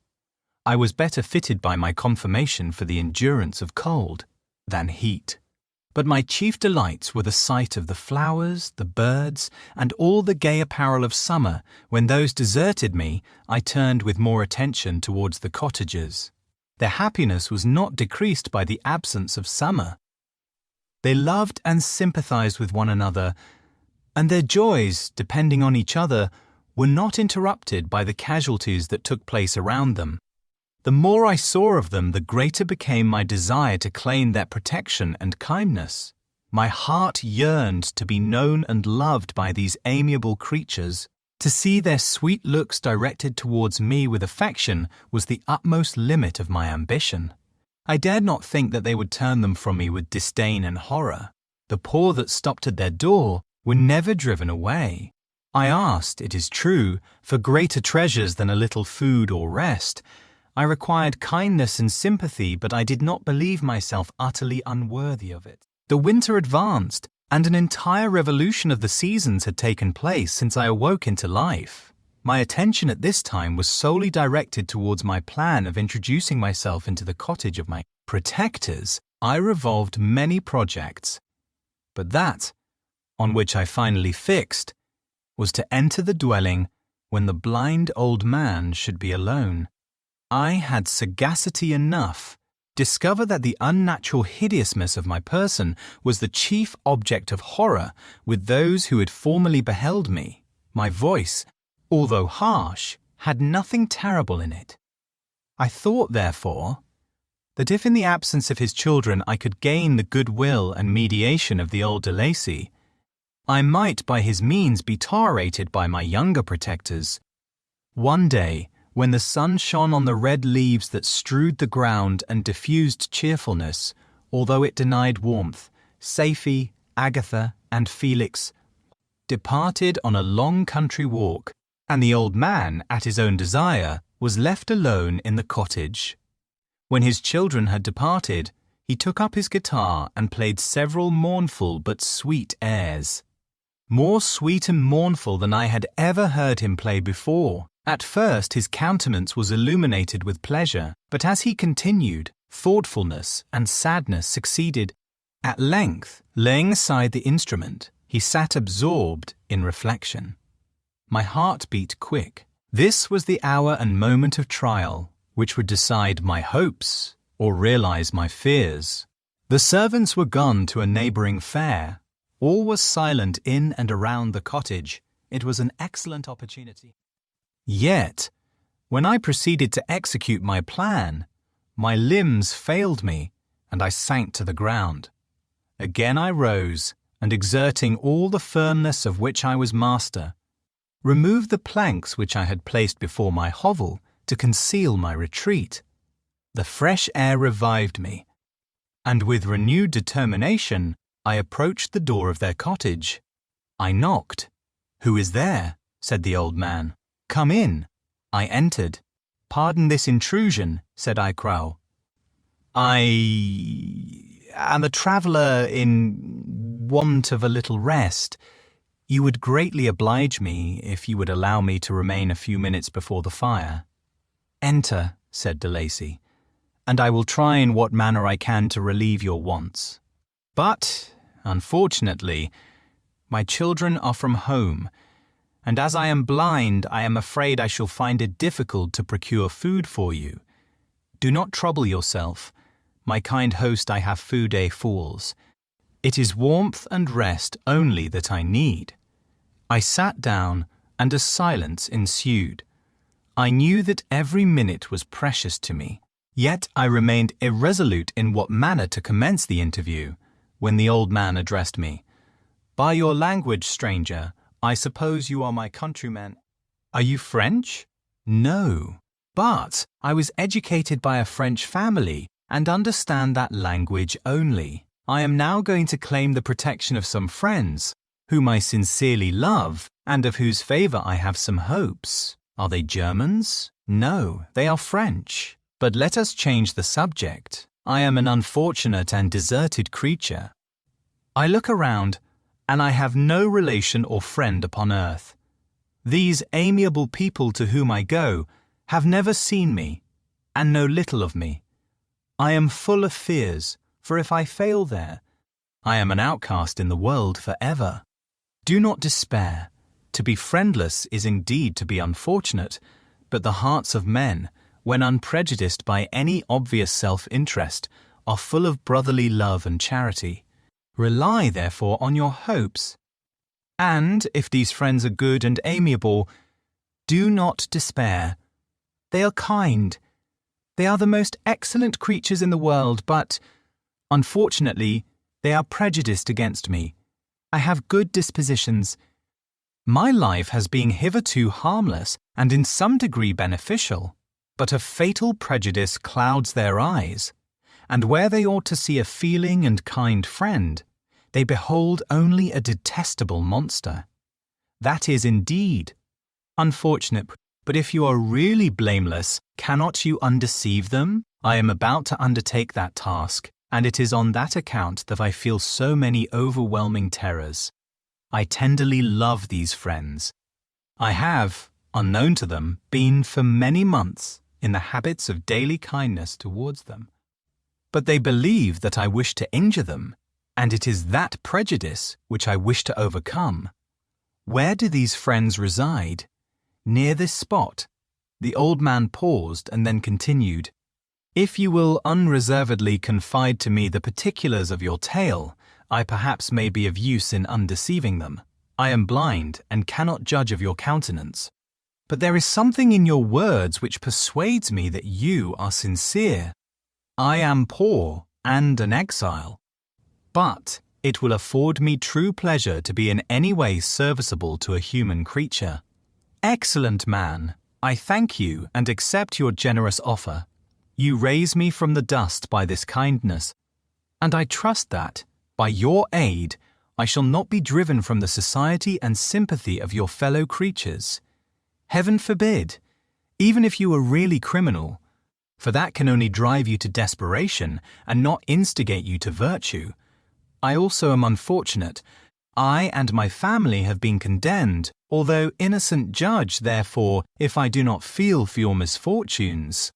I was better fitted by my conformation for the endurance of cold than heat. But my chief delights were the sight of the flowers, the birds, and all the gay apparel of summer. When those deserted me, I turned with more attention towards the cottagers. Their happiness was not decreased by the absence of summer. They loved and sympathized with one another, and their joys, depending on each other, were not interrupted by the casualties that took place around them. The more I saw of them, the greater became my desire to claim their protection and kindness. My heart yearned to be known and loved by these amiable creatures. To see their sweet looks directed towards me with affection was the utmost limit of my ambition. I dared not think that they would turn them from me with disdain and horror. The poor that stopped at their door were never driven away. I asked, it is true, for greater treasures than a little food or rest. I required kindness and sympathy, but I did not believe myself utterly unworthy of it. The winter advanced, and an entire revolution of the seasons had taken place since I awoke into life. My attention at this time was solely directed towards my plan of introducing myself into the cottage of my protectors. I revolved many projects, but that, on which I finally fixed, was to enter the dwelling when the blind old man should be alone. I had sagacity enough, discover that the unnatural hideousness of my person was the chief object of horror with those who had formerly beheld me. My voice, although harsh, had nothing terrible in it. I thought, therefore, that if in the absence of his children I could gain the goodwill and mediation of the old de Lacy, I might by his means be tolerated by my younger protectors. One day, when the sun shone on the red leaves that strewed the ground and diffused cheerfulness, although it denied warmth, Safie, Agatha, and Felix departed on a long country walk, and the old man, at his own desire, was left alone in the cottage. When his children had departed, he took up his guitar and played several mournful but sweet airs. More sweet and mournful than I had ever heard him play before. At first his countenance was illuminated with pleasure, but as he continued, thoughtfulness and sadness succeeded. At length, laying aside the instrument, he sat absorbed in reflection. My heart beat quick. This was the hour and moment of trial, which would decide my hopes or realize my fears. The servants were gone to a neighboring fair. All was silent in and around the cottage. It was an excellent opportunity. Yet, when I proceeded to execute my plan, my limbs failed me, and I sank to the ground. Again I rose, and exerting all the firmness of which I was master, removed the planks which I had placed before my hovel to conceal my retreat. The fresh air revived me, and with renewed determination I approached the door of their cottage. I knocked. "Who is there?" said the old man. "Come in." I entered. "Pardon this intrusion," said I, Crow. "I am a traveller in want of a little rest. You would greatly oblige me if you would allow me to remain a few minutes before the fire." "Enter," said de Lacy, "and I will try in what manner I can to relieve your wants. But, unfortunately, my children are from home, and as I am blind, I am afraid I shall find it difficult to procure food for you. Do not trouble yourself. My kind host, I have food et fools. It is warmth and rest only that I need." I sat down, and a silence ensued. I knew that every minute was precious to me, yet I remained irresolute in what manner to commence the interview, when the old man addressed me. "By your language, stranger, I suppose you are my countrymen." "Are you French?" "No, but I was educated by a French family and understand that language only. I am now going to claim the protection of some friends, whom I sincerely love, and of whose favour I have some hopes. Are they Germans? No, they are French. But let us change the subject. I am an unfortunate and deserted creature. I look around, and I have no relation or friend upon earth. These amiable people to whom I go have never seen me, and know little of me. I am full of fears, for if I fail there, I am an outcast in the world for ever. Do not despair. To be friendless is indeed to be unfortunate, but the hearts of men, when unprejudiced by any obvious self-interest, are full of brotherly love and charity. Rely, therefore, on your hopes. And, if these friends are good and amiable, do not despair. They are kind. They are the most excellent creatures in the world, but, unfortunately, they are prejudiced against me. I have good dispositions. My life has been hitherto harmless and in some degree beneficial, but a fatal prejudice clouds their eyes, and where they ought to see a feeling and kind friend, they behold only a detestable monster. That is indeed unfortunate, but if you are really blameless, cannot you undeceive them? I am about to undertake that task, and it is on that account that I feel so many overwhelming terrors. I tenderly love these friends. I have, unknown to them, been for many months in the habits of daily kindness towards them. But they believe that I wish to injure them, and it is that prejudice which I wish to overcome. Where do these friends reside? Near this spot. The old man paused and then continued. If you will unreservedly confide to me the particulars of your tale, I perhaps may be of use in undeceiving them. I am blind and cannot judge of your countenance. But there is something in your words which persuades me that you are sincere. I am poor and an exile, but it will afford me true pleasure to be in any way serviceable to a human creature. Excellent man, I thank you and accept your generous offer. You raise me from the dust by this kindness, and I trust that, by your aid, I shall not be driven from the society and sympathy of your fellow creatures. Heaven forbid, even if you were really criminal, for that can only drive you to desperation and not instigate you to virtue. I also am unfortunate. I and my family have been condemned, although innocent judge, therefore, if I do not feel for your misfortunes.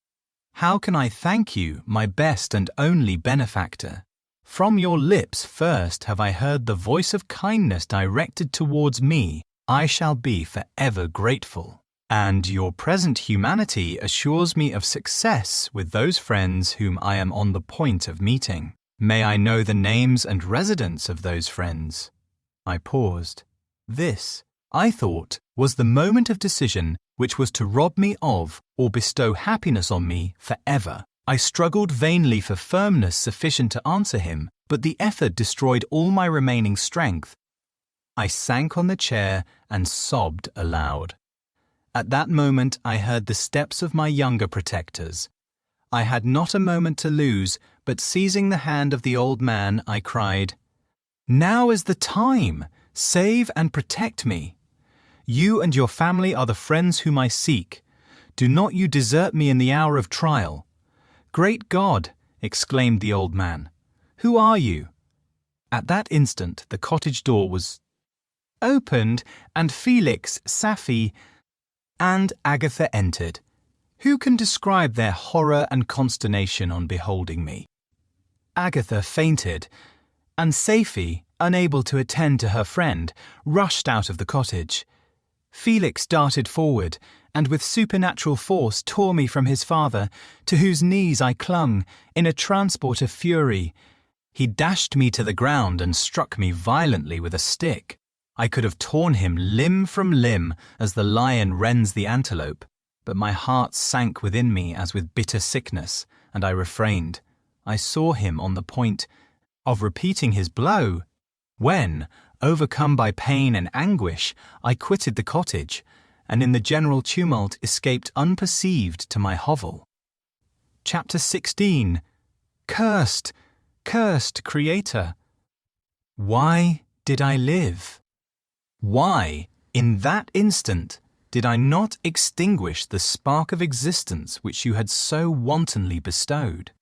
How can I thank you, my best and only benefactor? From your lips first have I heard the voice of kindness directed towards me. I shall be forever grateful. And your present humanity assures me of success with those friends whom I am on the point of meeting. May I know the names and residence of those friends? I paused. This, I thought, was the moment of decision which was to rob me of or bestow happiness on me forever. I struggled vainly for firmness sufficient to answer him, but the effort destroyed all my remaining strength. I sank on the chair and sobbed aloud. At that moment I heard the steps of my younger protectors. I had not a moment to lose, but seizing the hand of the old man, I cried, "Now is the time! Save and protect me! You and your family are the friends whom I seek. Do not you desert me in the hour of trial." "Great God!" exclaimed the old man. "Who are you?" At that instant the cottage door was opened, and Felix, Safie, and Agatha entered. Who can describe their horror and consternation on beholding me? Agatha fainted, and Safie, unable to attend to her friend, rushed out of the cottage. Felix darted forward, and with supernatural force tore me from his father, to whose knees I clung, in a transport of fury. He dashed me to the ground and struck me violently with a stick. I could have torn him limb from limb as the lion rends the antelope, but my heart sank within me as with bitter sickness, and I refrained. I saw him on the point of repeating his blow, when, overcome by pain and anguish, I quitted the cottage, and in the general tumult escaped unperceived to my hovel. Chapter 16. Cursed, cursed Creator! Why did I live? Why, in that instant, did I not extinguish the spark of existence which you had so wantonly bestowed?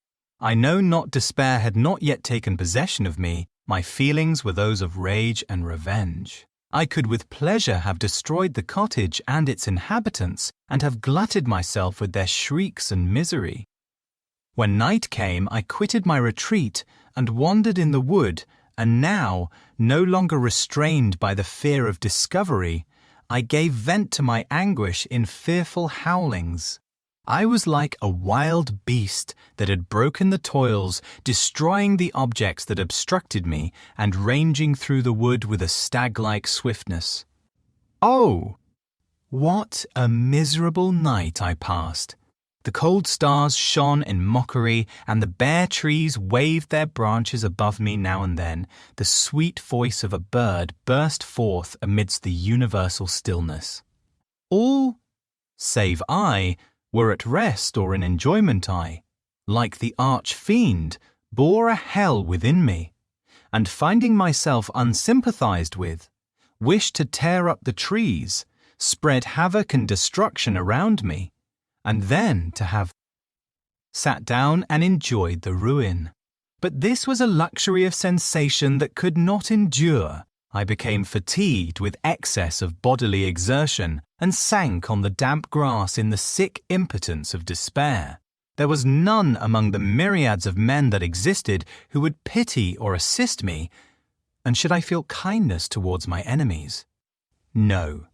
I know not despair had not yet taken possession of me. My feelings were those of rage and revenge. I could with pleasure have destroyed the cottage and its inhabitants, and have glutted myself with their shrieks and misery. When night came, I quitted my retreat and wandered in the wood, and now, no longer restrained by the fear of discovery, I gave vent to my anguish in fearful howlings. I was like a wild beast that had broken the toils, destroying the objects that obstructed me, and ranging through the wood with a stag-like swiftness. Oh, what a miserable night I passed! The cold stars shone in mockery, and the bare trees waved their branches above me now and then. The sweet voice of a bird burst forth amidst the universal stillness. All, save I, were at rest or in enjoyment. I, like the arch-fiend, bore a hell within me, and finding myself unsympathized with, wished to tear up the trees, spread havoc and destruction around me, and then to have sat down and enjoyed the ruin. But this was a luxury of sensation that could not endure. I became fatigued with excess of bodily exertion, and sank on the damp grass in the sick impotence of despair. There was none among the myriads of men that existed who would pity or assist me, and should I feel kindness towards my enemies? No.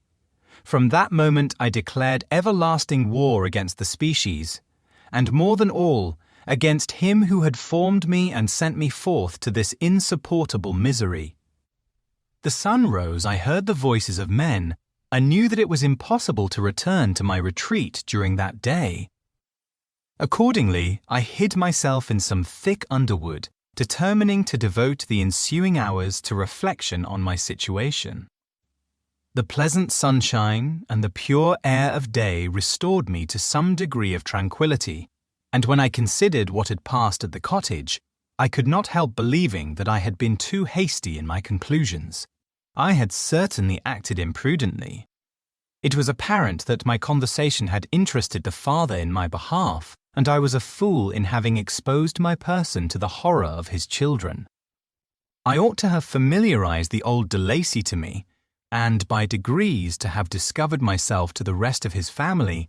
From that moment I declared everlasting war against the species, and more than all, against him who had formed me and sent me forth to this insupportable misery. The sun rose, I heard the voices of men. I knew that it was impossible to return to my retreat during that day. Accordingly, I hid myself in some thick underwood, determining to devote the ensuing hours to reflection on my situation. The pleasant sunshine and the pure air of day restored me to some degree of tranquility, and when I considered what had passed at the cottage, I could not help believing that I had been too hasty in my conclusions. I had certainly acted imprudently. It was apparent that my conversation had interested the father in my behalf, and I was a fool in having exposed my person to the horror of his children. I ought to have familiarized the old de Lacy to me, and by degrees to have discovered myself to the rest of his family,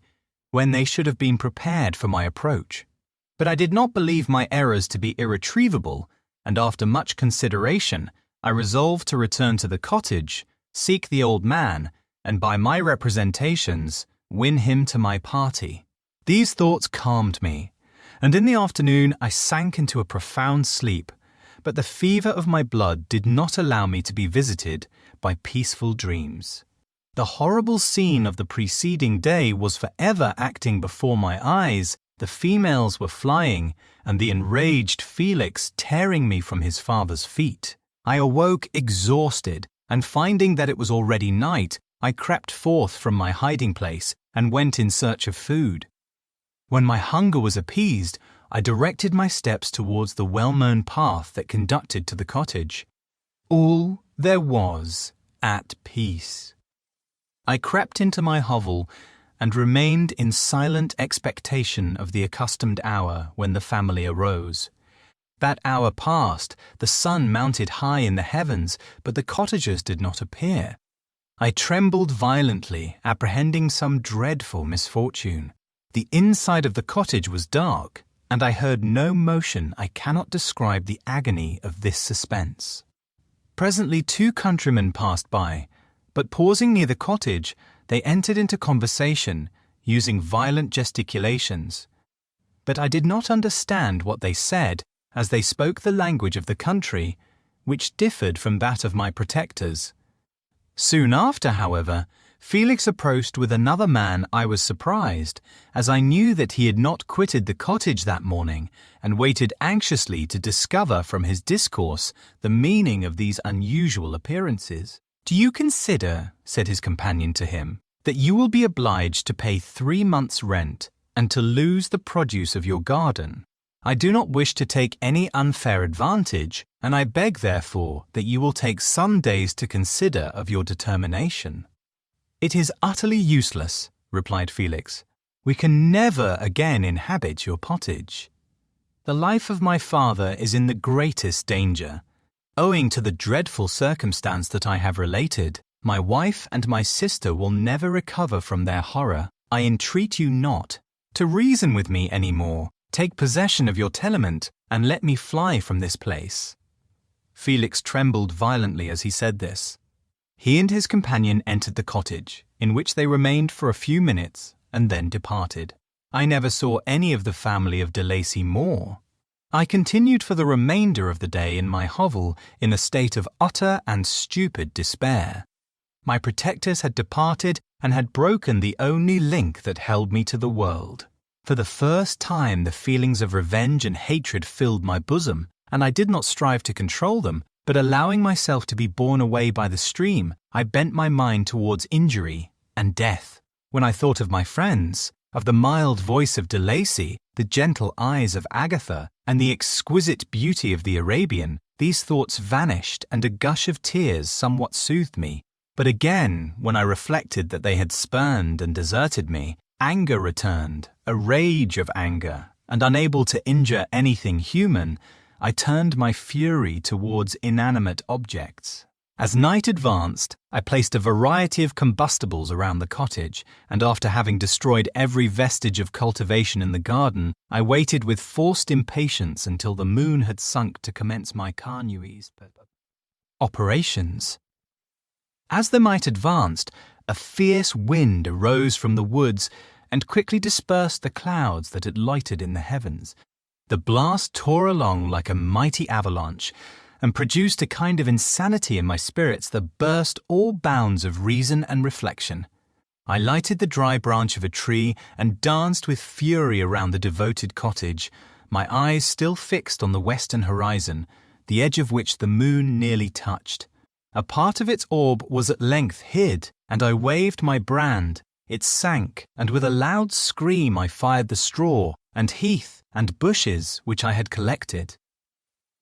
when they should have been prepared for my approach. But I did not believe my errors to be irretrievable, and after much consideration, I resolved to return to the cottage, seek the old man, and by my representations, win him to my party. These thoughts calmed me, and in the afternoon I sank into a profound sleep, but the fever of my blood did not allow me to be visited by peaceful dreams. The horrible scene of the preceding day was forever acting before my eyes. The females were flying, and the enraged Felix tearing me from his father's feet. I awoke exhausted, and finding that it was already night, I crept forth from my hiding place and went in search of food. When my hunger was appeased, I directed my steps towards the well-known path that conducted to the cottage. All there was at peace. I crept into my hovel and remained in silent expectation of the accustomed hour when the family arose. That hour passed, the sun mounted high in the heavens, but the cottagers did not appear. I trembled violently, apprehending some dreadful misfortune. The inside of the cottage was dark, and I heard no motion. I cannot describe the agony of this suspense. Presently 2 countrymen passed by, but pausing near the cottage, they entered into conversation, using violent gesticulations. But I did not understand what they said, as they spoke the language of the country, which differed from that of my protectors. Soon after, however, Felix approached with another man. I was surprised, as I knew that he had not quitted the cottage that morning, and waited anxiously to discover from his discourse the meaning of these unusual appearances. "Do you consider," said his companion to him, "that you will be obliged to pay 3 months' rent, and to lose the produce of your garden? I do not wish to take any unfair advantage, and I beg, therefore, that you will take some days to consider of your determination." "It is utterly useless," replied Felix. "We can never again inhabit your cottage. The life of my father is in the greatest danger. Owing to the dreadful circumstance that I have related, my wife and my sister will never recover from their horror. I entreat you not to reason with me any more. Take possession of your tenement, and let me fly from this place." Felix trembled violently as he said this. He and his companion entered the cottage, in which they remained for a few minutes, and then departed. I never saw any of the family of de Lacy more. I continued for the remainder of the day in my hovel in a state of utter and stupid despair. My protectors had departed and had broken the only link that held me to the world. For the first time the feelings of revenge and hatred filled my bosom, and I did not strive to control them, but allowing myself to be borne away by the stream, I bent my mind towards injury and death. When I thought of my friends, of the mild voice of de Lacy, the gentle eyes of Agatha, and the exquisite beauty of the Arabian, these thoughts vanished, and a gush of tears somewhat soothed me. But again, when I reflected that they had spurned and deserted me, anger returned, a rage of anger, and unable to injure anything human, I turned my fury towards inanimate objects. As night advanced, I placed a variety of combustibles around the cottage, and after having destroyed every vestige of cultivation in the garden, I waited with forced impatience until the moon had sunk to commence my carnui's operations. As the night advanced, a fierce wind arose from the woods and quickly dispersed the clouds that had lighted in the heavens. The blast tore along like a mighty avalanche and produced a kind of insanity in my spirits that burst all bounds of reason and reflection. I lighted the dry branch of a tree and danced with fury around the devoted cottage, my eyes still fixed on the western horizon, the edge of which the moon nearly touched. A part of its orb was at length hid, and I waved my brand. It sank, and with a loud scream I fired the straw and heath and bushes which I had collected.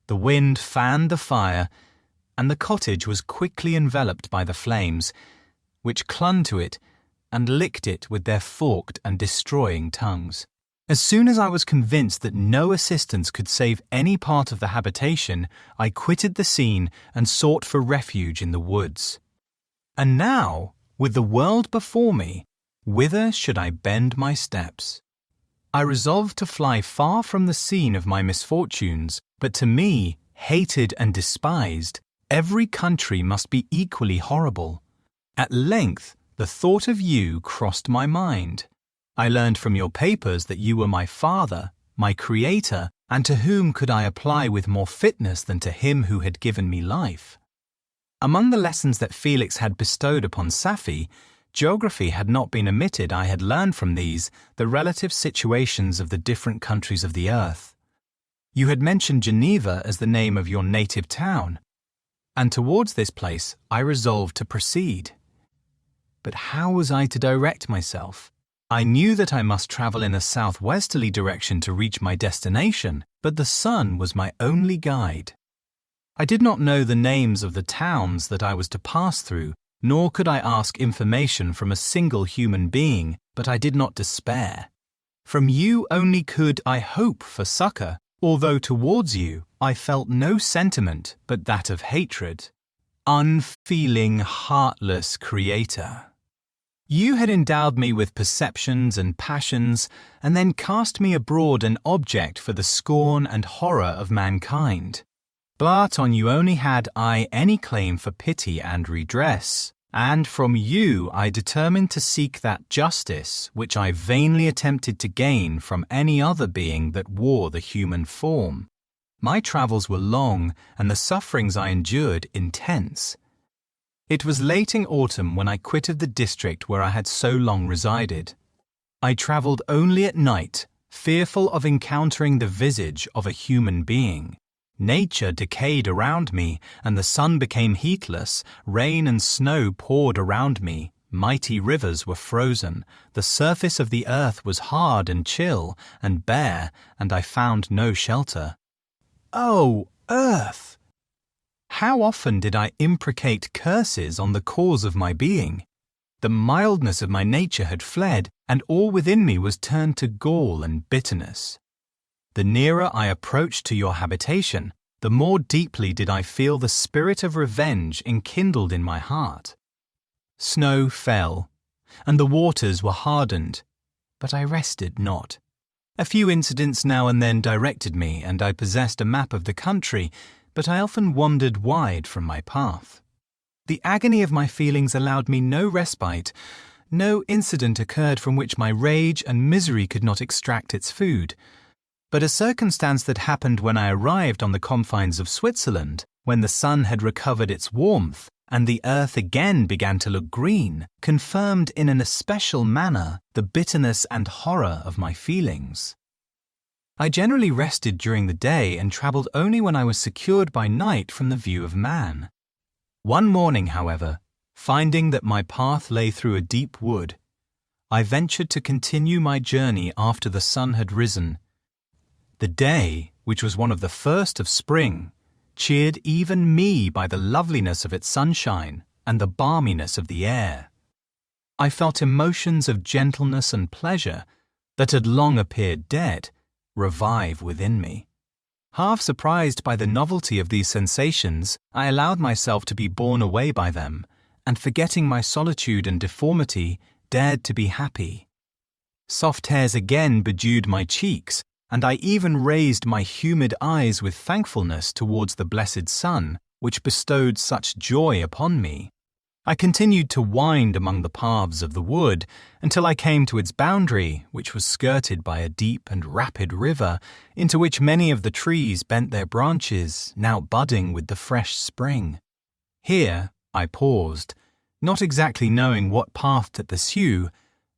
The wind fanned the fire, and the cottage was quickly enveloped by the flames, which clung to it and licked it with their forked and destroying tongues. As soon as I was convinced that no assistance could save any part of the habitation, I quitted the scene and sought for refuge in the woods. And now, with the world before me, whither should I bend my steps? I resolved to fly far from the scene of my misfortunes, but to me, hated and despised, every country must be equally horrible. At length, the thought of you crossed my mind. I learned from your papers that you were my father, my creator, and to whom could I apply with more fitness than to him who had given me life? Among the lessons that Felix had bestowed upon Safie, geography had not been omitted. I had learned from these the relative situations of the different countries of the earth. You had mentioned Geneva as the name of your native town, and towards this place I resolved to proceed. But how was I to direct myself? I knew that I must travel in a southwesterly direction to reach my destination, but the sun was my only guide. I did not know the names of the towns that I was to pass through, nor could I ask information from a single human being, but I did not despair. From you only could I hope for succor, although towards you I felt no sentiment but that of hatred. Unfeeling, heartless creator! You had endowed me with perceptions and passions, and then cast me abroad an object for the scorn and horror of mankind. But on you only had I any claim for pity and redress, and from you I determined to seek that justice which I vainly attempted to gain from any other being that wore the human form. My travels were long, and the sufferings I endured intense. It was late in autumn when I quitted the district where I had so long resided. I travelled only at night, fearful of encountering the visage of a human being. Nature decayed around me, and the sun became heatless. Rain and snow poured around me. Mighty rivers were frozen. The surface of the earth was hard and chill and bare, and I found no shelter. Oh, earth! How often did I imprecate curses on the cause of my being? The mildness of my nature had fled, and all within me was turned to gall and bitterness. The nearer I approached to your habitation, the more deeply did I feel the spirit of revenge enkindled in my heart. Snow fell, and the waters were hardened, but I rested not. A few incidents now and then directed me, and I possessed a map of the country, but I often wandered wide from my path. The agony of my feelings allowed me no respite. No incident occurred from which my rage and misery could not extract its food. But a circumstance that happened when I arrived on the confines of Switzerland, when the sun had recovered its warmth, and the earth again began to look green, confirmed in an especial manner the bitterness and horror of my feelings. I generally rested during the day and travelled only when I was secured by night from the view of man. One morning, however, finding that my path lay through a deep wood, I ventured to continue my journey after the sun had risen. The day, which was one of the first of spring, cheered even me by the loveliness of its sunshine and the balminess of the air. I felt emotions of gentleness and pleasure that had long appeared dead revive within me. Half surprised by the novelty of these sensations, I allowed myself to be borne away by them, and forgetting my solitude and deformity, dared to be happy. Soft hairs again bedewed my cheeks, and I even raised my humid eyes with thankfulness towards the blessed sun, which bestowed such joy upon me. I continued to wind among the paths of the wood until I came to its boundary, which was skirted by a deep and rapid river into which many of the trees bent their branches, now budding with the fresh spring. Here I paused, not exactly knowing what path to pursue,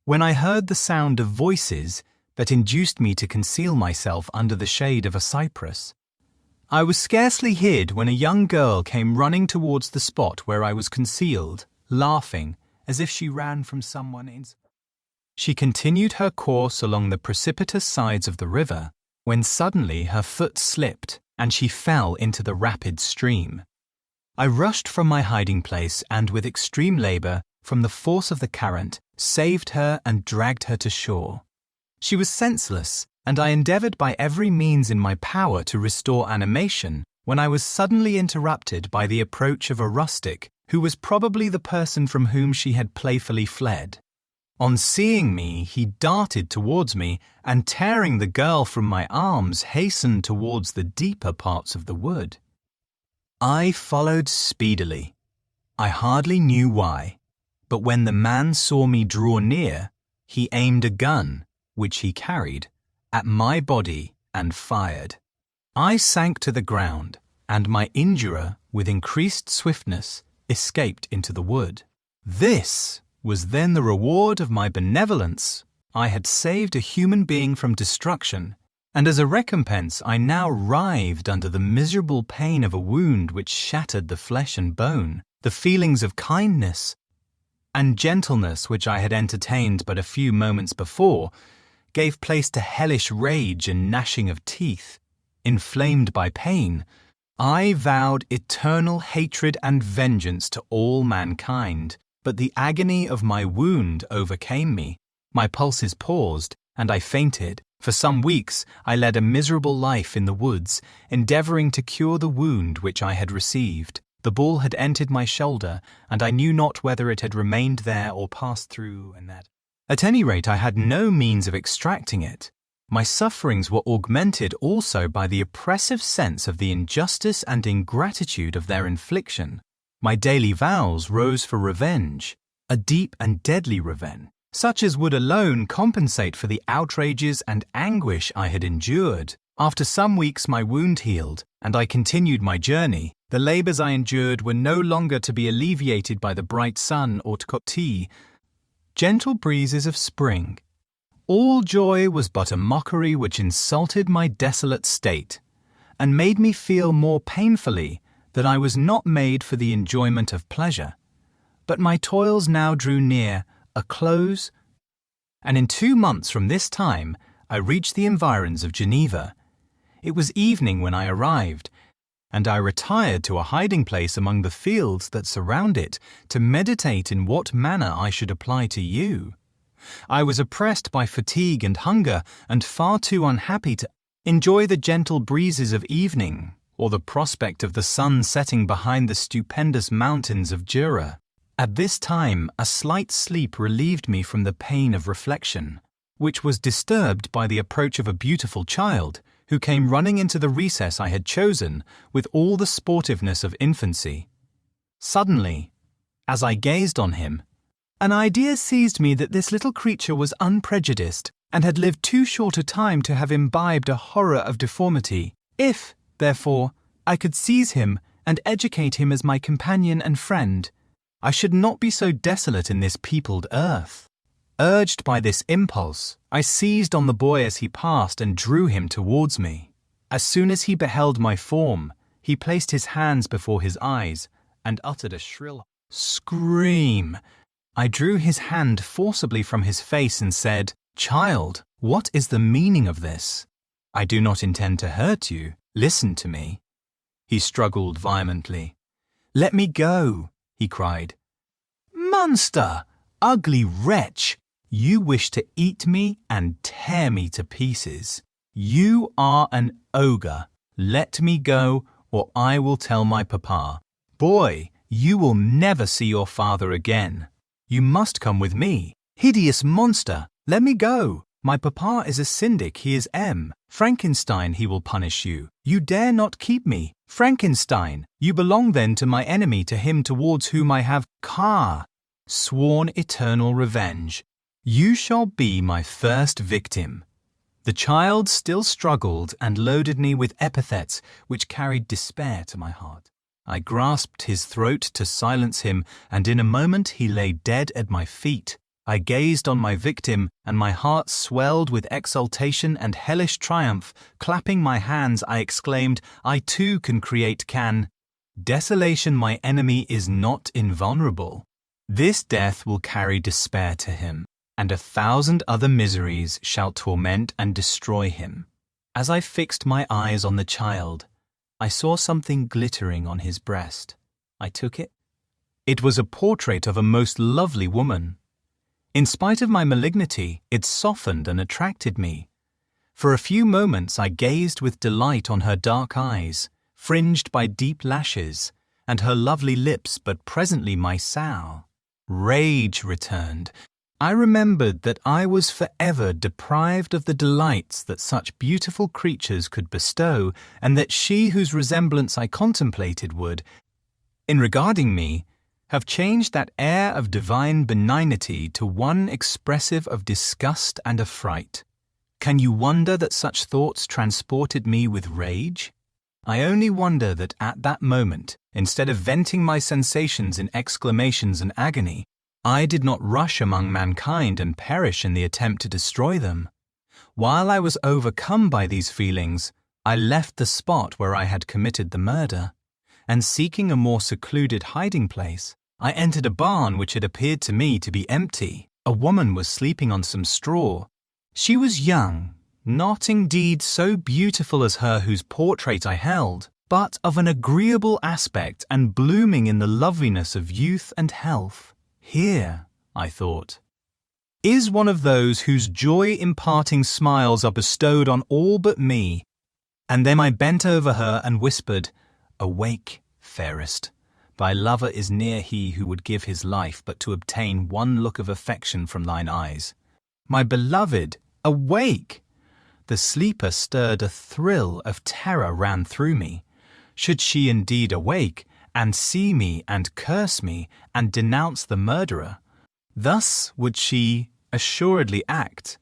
when I heard the sound of voices that induced me to conceal myself under the shade of a cypress. I was scarcely hid when a young girl came running towards the spot where I was concealed, laughing as if she ran from someone. She continued her course along the precipitous sides of the river, when suddenly her foot slipped and she fell into the rapid stream. I rushed from my hiding place and, with extreme labor, from the force of the current, saved her and dragged her to shore. She was senseless, and I endeavored by every means in my power to restore animation when I was suddenly interrupted by the approach of a rustic who was probably the person from whom she had playfully fled. On seeing me, he darted towards me and, tearing the girl from my arms, hastened towards the deeper parts of the wood. I followed speedily. I hardly knew why, but when the man saw me draw near, he aimed a gun, which he carried, at my body and fired. I sank to the ground, and my injurer, with increased swiftness, escaped into the wood. This was then the reward of my benevolence. I had saved a human being from destruction, and as a recompense I now writhed under the miserable pain of a wound which shattered the flesh and bone. The feelings of kindness and gentleness which I had entertained but a few moments before gave place to hellish rage and gnashing of teeth. Inflamed by pain, I vowed eternal hatred and vengeance to all mankind, but the agony of my wound overcame me. My pulses paused, and I fainted. For some weeks I led a miserable life in the woods, endeavoring to cure the wound which I had received. The ball had entered my shoulder, and I knew not whether it had remained there or passed through, and that. At any rate, I had no means of extracting it. My sufferings were augmented also by the oppressive sense of the injustice and ingratitude of their infliction. My daily vows rose for revenge, a deep and deadly revenge, such as would alone compensate for the outrages and anguish I had endured. After some weeks my wound healed, and I continued my journey. The labours I endured were no longer to be alleviated by the bright sun or tea, gentle breezes of spring. All joy was but a mockery which insulted my desolate state, and made me feel more painfully that I was not made for the enjoyment of pleasure. But my toils now drew near a close, and in 2 months from this time I reached the environs of Geneva. It was evening when I arrived, and I retired to a hiding place among the fields that surround it to meditate in what manner I should apply to you. I was oppressed by fatigue and hunger, and far too unhappy to enjoy the gentle breezes of evening or the prospect of the sun setting behind the stupendous mountains of Jura. At this time a slight sleep relieved me from the pain of reflection, which was disturbed by the approach of a beautiful child, who came running into the recess I had chosen with all the sportiveness of infancy. Suddenly, as I gazed on him, an idea seized me that this little creature was unprejudiced and had lived too short a time to have imbibed a horror of deformity. If, therefore, I could seize him and educate him as my companion and friend, I should not be so desolate in this peopled earth. Urged by this impulse, I seized on the boy as he passed and drew him towards me. As soon as he beheld my form, he placed his hands before his eyes and uttered a shrill scream. I drew his hand forcibly from his face and said, "Child, what is the meaning of this? I do not intend to hurt you. Listen to me." He struggled violently. "Let me go," he cried. "Monster! Ugly wretch! You wish to eat me and tear me to pieces. You are an ogre. Let me go, or I will tell my papa. Boy, you will never see your father again. You must come with me. Hideous monster, let me go." My papa is a syndic, he is M. Frankenstein, he will punish you. You dare not keep me. Frankenstein, you belong then to my enemy, to him towards whom I have sworn eternal revenge. You shall be my first victim. The child still struggled and loaded me with epithets which carried despair to my heart. I grasped his throat to silence him, and in a moment he lay dead at my feet. I gazed on my victim, and my heart swelled with exultation and hellish triumph. Clapping my hands, I exclaimed, I too can create desolation. My enemy is not invulnerable. This death will carry despair to him, and 1,000 other miseries shall torment and destroy him. As I fixed my eyes on the child, I saw something glittering on his breast. I took it. It was a portrait of a most lovely woman. In spite of my malignity, it softened and attracted me. For a few moments I gazed with delight on her dark eyes, fringed by deep lashes, and her lovely lips, but presently my rage returned. I remembered that I was forever deprived of the delights that such beautiful creatures could bestow, and that she whose resemblance I contemplated would, in regarding me, have changed that air of divine benignity to one expressive of disgust and affright. Can you wonder that such thoughts transported me with rage? I only wonder that at that moment, instead of venting my sensations in exclamations and agony, I did not rush among mankind and perish in the attempt to destroy them. While I was overcome by these feelings, I left the spot where I had committed the murder, and seeking a more secluded hiding place, I entered a barn which had appeared to me to be empty. A woman was sleeping on some straw. She was young, not indeed so beautiful as her whose portrait I held, but of an agreeable aspect and blooming in the loveliness of youth and health. Here, I thought, is one of those whose joy-imparting smiles are bestowed on all but me. And then I bent over her and whispered, Awake, fairest. Thy lover is near, he who would give his life but to obtain one look of affection from thine eyes. My beloved, awake! The sleeper stirred, a thrill of terror ran through me. Should she indeed awake, and see me and curse me and denounce the murderer? Thus would she assuredly act,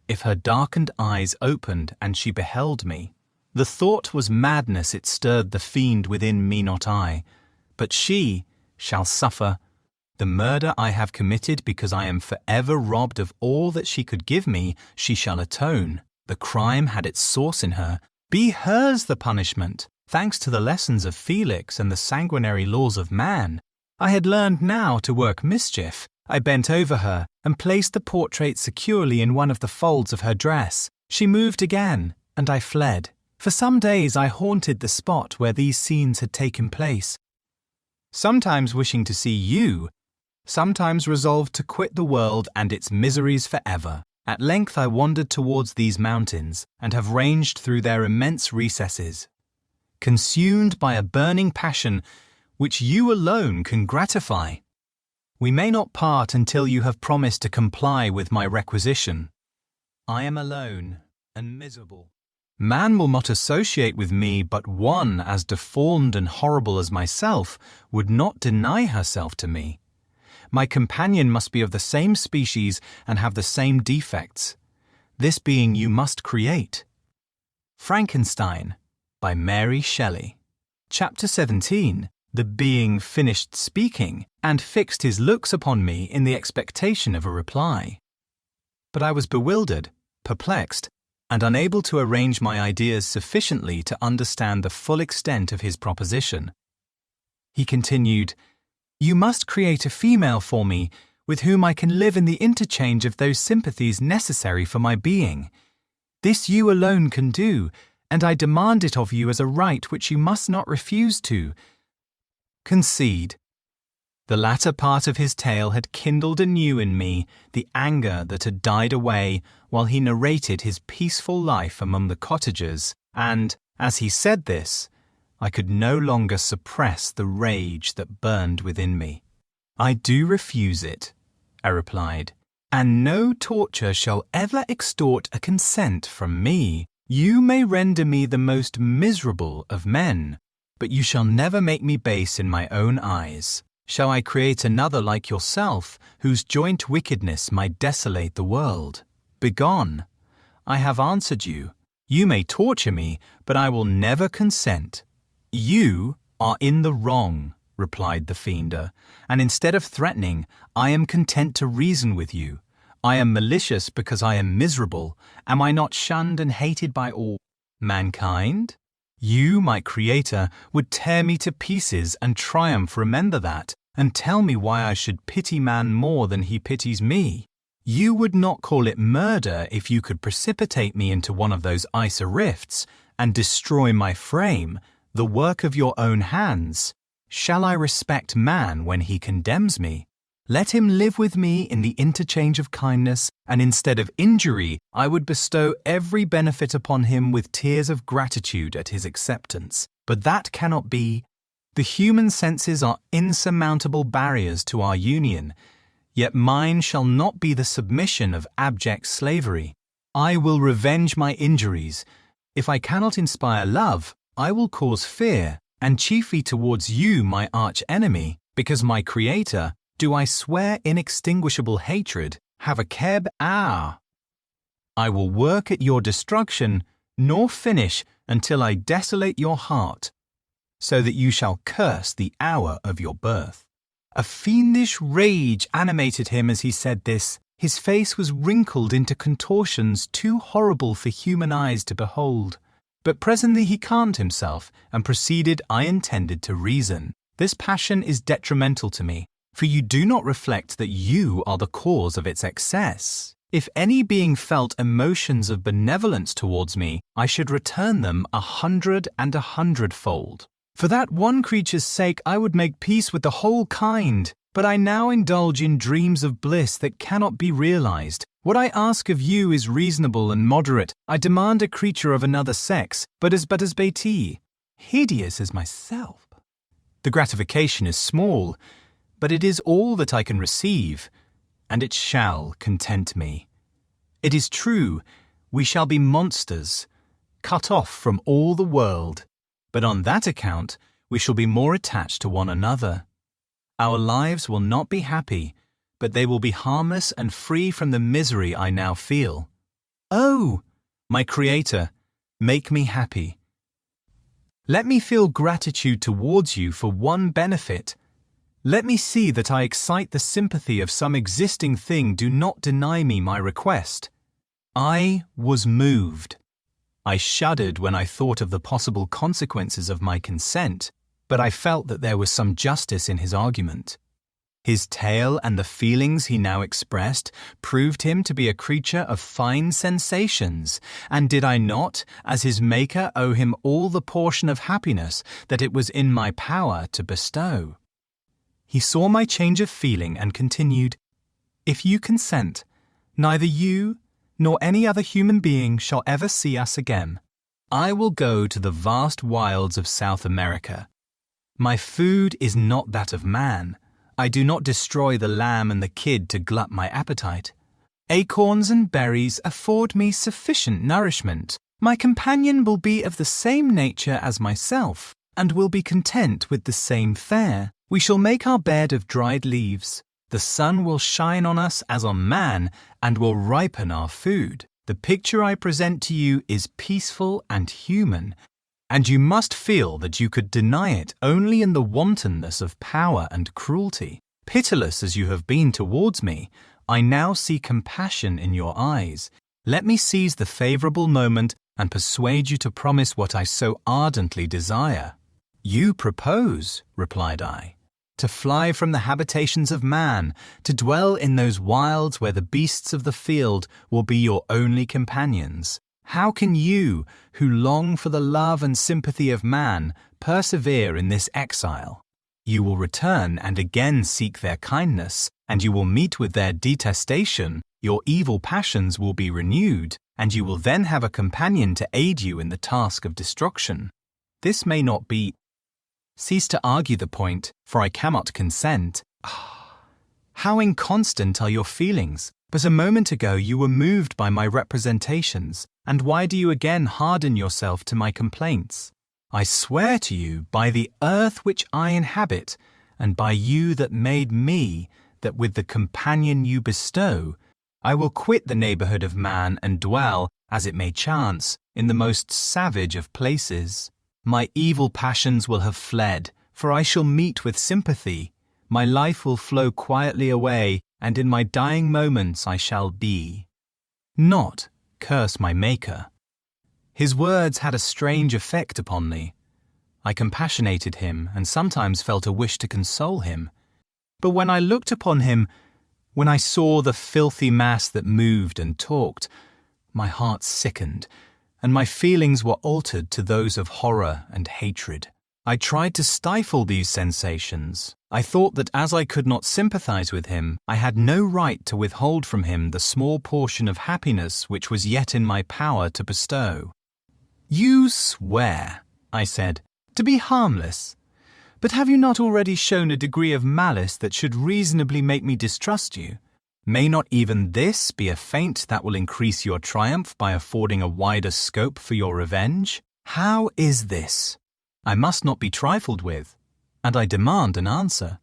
if her darkened eyes opened and she beheld me. The thought was madness, it stirred the fiend within me, not I. But she shall suffer the murder I have committed, because I am forever robbed of all that she could give me. She shall atone. The crime had its source in her. Be hers the punishment. Thanks to the lessons of Felix and the sanguinary laws of man, I had learned now to work mischief. I bent over her and placed the portrait securely in one of the folds of her dress. She moved again, and I fled. For some days I haunted the spot where these scenes had taken place, sometimes wishing to see you, sometimes resolved to quit the world and its miseries forever. At length I wandered towards these mountains, and have ranged through their immense recesses, consumed by a burning passion which you alone can gratify. We may not part until you have promised to comply with my requisition. I am alone and miserable. Man will not associate with me, but one as deformed and horrible as myself would not deny herself to me. My companion must be of the same species and have the same defects. This being you must create. Frankenstein, by Mary Shelley. Chapter 17. The being finished speaking, and fixed his looks upon me in the expectation of a reply. But I was bewildered, perplexed, and unable to arrange my ideas sufficiently to understand the full extent of his proposition. He continued, You must create a female for me, with whom I can live in the interchange of those sympathies necessary for my being. This you alone can do, and I demand it of you as a right which you must not refuse to. Concede. The latter part of his tale had kindled anew in me the anger that had died away while he narrated his peaceful life among the cottagers, and, as he said this, I could no longer suppress the rage that burned within me. I do refuse it, I replied, and no torture shall ever extort a consent from me. You may render me the most miserable of men, but you shall never make me base in my own eyes. Shall I create another like yourself, whose joint wickedness might desolate the world? Begone! I have answered you. You may torture me, but I will never consent. You are in the wrong, replied the fiender, and instead of threatening, I am content to reason with you. I am malicious because I am miserable. Am I not shunned and hated by all mankind? You, my Creator, would tear me to pieces and triumph. Remember that, and tell me why I should pity man more than he pities me. You would not call it murder if you could precipitate me into one of those ice rifts and destroy my frame, the work of your own hands. Shall I respect man when he condemns me? Let him live with me in the interchange of kindness, and instead of injury, I would bestow every benefit upon him with tears of gratitude at his acceptance. But that cannot be. The human senses are insurmountable barriers to our union, yet mine shall not be the submission of abject slavery. I will revenge my injuries. If I cannot inspire love, I will cause fear, and chiefly towards you, my arch-enemy, because my Creator, do I swear inextinguishable hatred, have a keb I will work at your destruction, nor finish until I desolate your heart, so that you shall curse the hour of your birth. A fiendish rage animated him as he said this. His face was wrinkled into contortions too horrible for human eyes to behold. But presently he calmed himself and proceeded. I intended to reason. This passion is detrimental to me, for you do not reflect that you are the cause of its excess. If any being felt emotions of benevolence towards me, I should return them 100 and 100-fold. For that one creature's sake I would make peace with the whole kind, but I now indulge in dreams of bliss that cannot be realized. What I ask of you is reasonable and moderate. I demand a creature of another sex, but as Betty, hideous as myself. The gratification is small, but it is all that I can receive, and it shall content me. It is true, we shall be monsters, cut off from all the world, but on that account we shall be more attached to one another. Our lives will not be happy, but they will be harmless and free from the misery I now feel. Oh, my Creator, make me happy. Let me feel gratitude towards you for one benefit. Let me see that I excite the sympathy of some existing thing. Do not deny me my request. I was moved. I shuddered when I thought of the possible consequences of my consent, but I felt that there was some justice in his argument. His tale and the feelings he now expressed proved him to be a creature of fine sensations, and did I not, as his maker, owe him all the portion of happiness that it was in my power to bestow? He saw my change of feeling and continued, If you consent, neither you nor any other human being shall ever see us again. I will go to the vast wilds of South America. My food is not that of man. I do not destroy the lamb and the kid to glut my appetite. Acorns and berries afford me sufficient nourishment. My companion will be of the same nature as myself, and will be content with the same fare. We shall make our bed of dried leaves. The sun will shine on us as on man, and will ripen our food. The picture I present to you is peaceful and human, and you must feel that you could deny it only in the wantonness of power and cruelty. Pitiless as you have been towards me, I now see compassion in your eyes. Let me seize the favourable moment and persuade you to promise what I so ardently desire. You propose, replied I, to fly from the habitations of man, to dwell in those wilds where the beasts of the field will be your only companions. How can you, who long for the love and sympathy of man, persevere in this exile? You will return and again seek their kindness, and you will meet with their detestation. Your evil passions will be renewed, and you will then have a companion to aid you in the task of destruction. This may not be. Cease to argue the point, for I cannot consent. How inconstant are your feelings? But a moment ago you were moved by my representations, and why do you again harden yourself to my complaints? I swear to you, by the earth which I inhabit, and by you that made me, that with the companion you bestow, I will quit the neighbourhood of man and dwell, as it may chance, in the most savage of places. My evil passions will have fled, for I shall meet with sympathy. My life will flow quietly away, and in my dying moments I shall be. Not curse my Maker. His words had a strange effect upon me. I compassionated him and sometimes felt a wish to console him. But when I looked upon him, when I saw the filthy mass that moved and talked, my heart sickened, and my feelings were altered to those of horror and hatred. I tried to stifle these sensations. I thought that as I could not sympathize with him, I had no right to withhold from him the small portion of happiness which was yet in my power to bestow. "You swear," I said, "to be harmless. But have you not already shown a degree of malice that should reasonably make me distrust you? May not even this be a feint that will increase your triumph by affording a wider scope for your revenge? How is this? I must not be trifled with, and I demand an answer.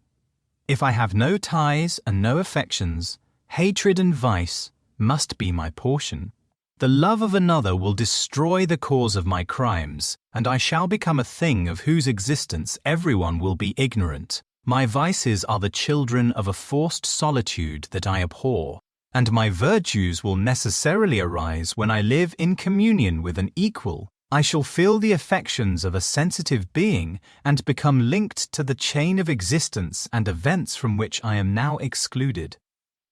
If I have no ties and no affections, hatred and vice must be my portion. The love of another will destroy the cause of my crimes, and I shall become a thing of whose existence everyone will be ignorant. My vices are the children of a forced solitude that I abhor, and my virtues will necessarily arise when I live in communion with an equal. I shall feel the affections of a sensitive being and become linked to the chain of existence and events from which I am now excluded."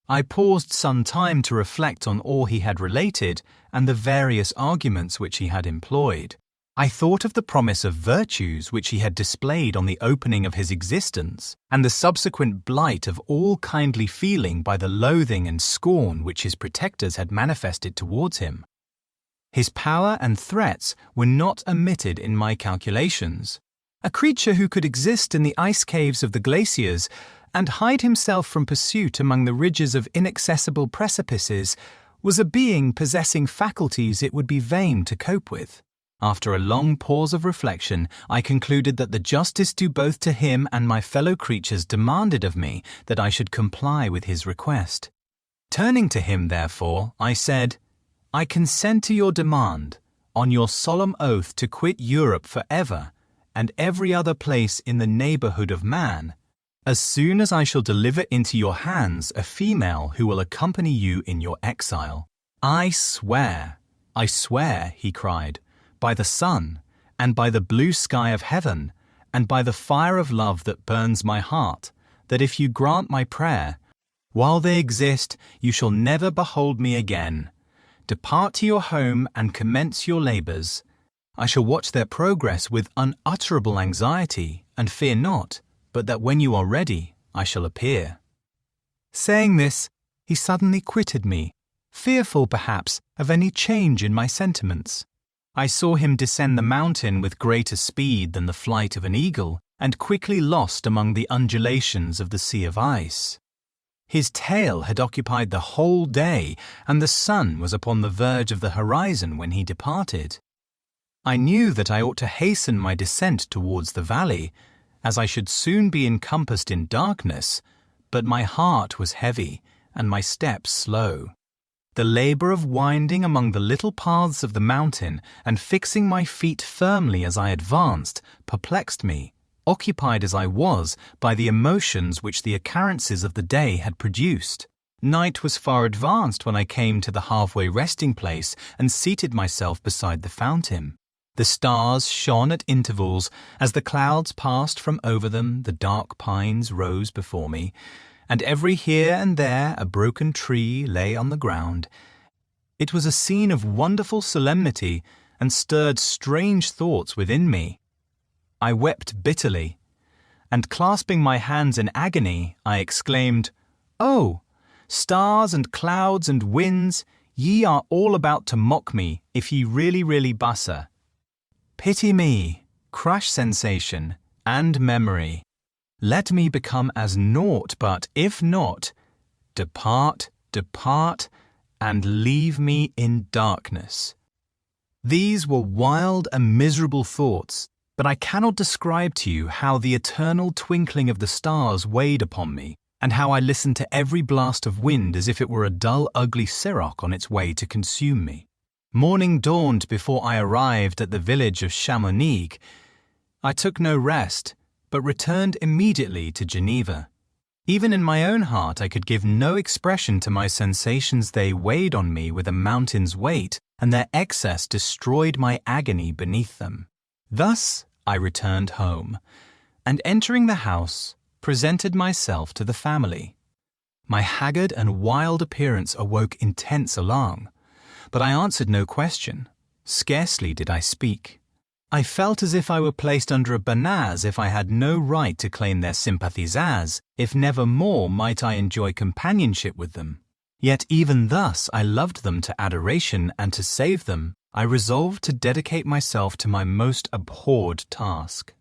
I paused some time to reflect on all he had related and the various arguments which he had employed. I thought of the promise of virtues which he had displayed on the opening of his existence, and the subsequent blight of all kindly feeling by the loathing and scorn which his protectors had manifested towards him. His power and threats were not omitted in my calculations. A creature who could exist in the ice caves of the glaciers and hide himself from pursuit among the ridges of inaccessible precipices was a being possessing faculties it would be vain to cope with. After a long pause of reflection, I concluded that the justice due both to him and my fellow creatures demanded of me that I should comply with his request. Turning to him, therefore, I said, "I consent to your demand, on your solemn oath to quit Europe for ever, and every other place in the neighbourhood of man, as soon as I shall deliver into your hands a female who will accompany you in your exile." I swear," he cried, "by the sun, and by the blue sky of heaven, and by the fire of love that burns my heart, that if you grant my prayer, while they exist, you shall never behold me again. Depart to your home and commence your labours. I shall watch their progress with unutterable anxiety, and fear not, but that when you are ready, I shall appear." Saying this, he suddenly quitted me, fearful perhaps of any change in my sentiments. I saw him descend the mountain with greater speed than the flight of an eagle, and quickly lost among the undulations of the sea of ice. His tail had occupied the whole day, and the sun was upon the verge of the horizon when he departed. I knew that I ought to hasten my descent towards the valley, as I should soon be encompassed in darkness, but my heart was heavy and my steps slow. The labour of winding among the little paths of the mountain and fixing my feet firmly as I advanced perplexed me, occupied as I was by the emotions which the occurrences of the day had produced. Night was far advanced when I came to the halfway resting place and seated myself beside the fountain. The stars shone at intervals. As the clouds passed from over them, the dark pines rose before me, and every here and there a broken tree lay on the ground. It was a scene of wonderful solemnity and stirred strange thoughts within me. I wept bitterly, and clasping my hands in agony, I exclaimed, "Oh, stars and clouds and winds, ye are all about to mock me if ye really bussa. Pity me, crush sensation and memory. Let me become as naught, but if not, depart, depart, and leave me in darkness. These were wild and miserable thoughts, but I cannot describe to you how the eternal twinkling of the stars weighed upon me, and how I listened to every blast of wind as if it were a dull, ugly siroc on its way to consume me. Morning dawned before I arrived at the village of Chamonix. I took no rest, but returned immediately to Geneva. Even in my own heart I could give no expression to my sensations. They weighed on me with a mountain's weight, and their excess destroyed my agony beneath them. Thus I returned home, and entering the house, presented myself to the family. My haggard and wild appearance awoke intense alarm, but I answered no question. Scarcely did I speak. I felt as if I were placed under a ban, as if I had no right to claim their sympathies, as if never more might I enjoy companionship with them. Yet even thus I loved them to adoration, and to save them, I resolved to dedicate myself to my most abhorred task.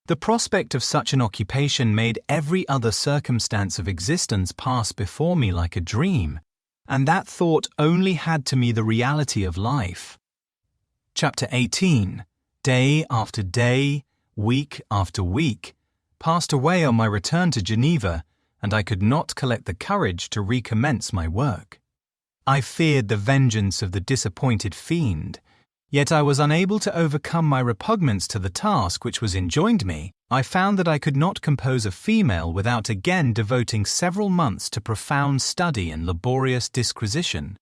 The prospect of such an occupation made every other circumstance of existence pass before me like a dream, and that thought only had to me the reality of life. Chapter 18. Day after day, week after week, passed away on my return to Geneva, and I could not collect the courage to recommence my work. I feared the vengeance of the disappointed fiend, yet I was unable to overcome my repugnance to the task which was enjoined me. I found that I could not compose a female without again devoting several months to profound study and laborious disquisition.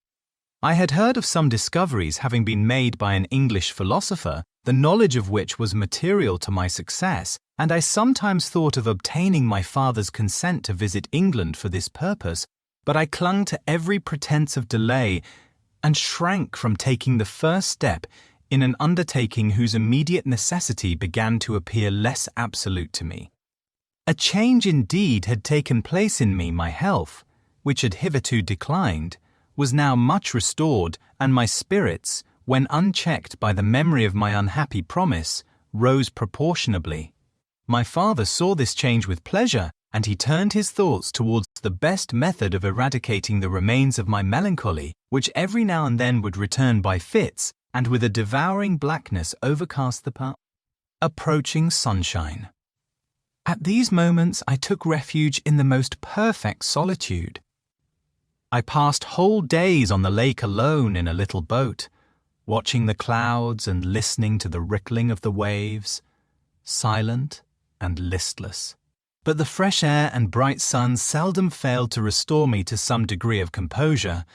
I had heard of some discoveries having been made by an English philosopher, the knowledge of which was material to my success, and I sometimes thought of obtaining my father's consent to visit England for this purpose, but I clung to every pretense of delay, and shrank from taking the first step in an undertaking whose immediate necessity began to appear less absolute to me. A change indeed had taken place in me. My health, which had hitherto declined, was now much restored, and my spirits, when unchecked by the memory of my unhappy promise, rose proportionably. My father saw this change with pleasure, and he turned his thoughts towards the best method of eradicating the remains of my melancholy, which every now and then would return by fits, and with a devouring blackness overcast the path. Approaching sunshine. At these moments I took refuge in the most perfect solitude. I passed whole days on the lake alone in a little boat, watching the clouds and listening to the rippling of the waves, silent and listless. But the fresh air and bright sun seldom failed to restore me to some degree of composure,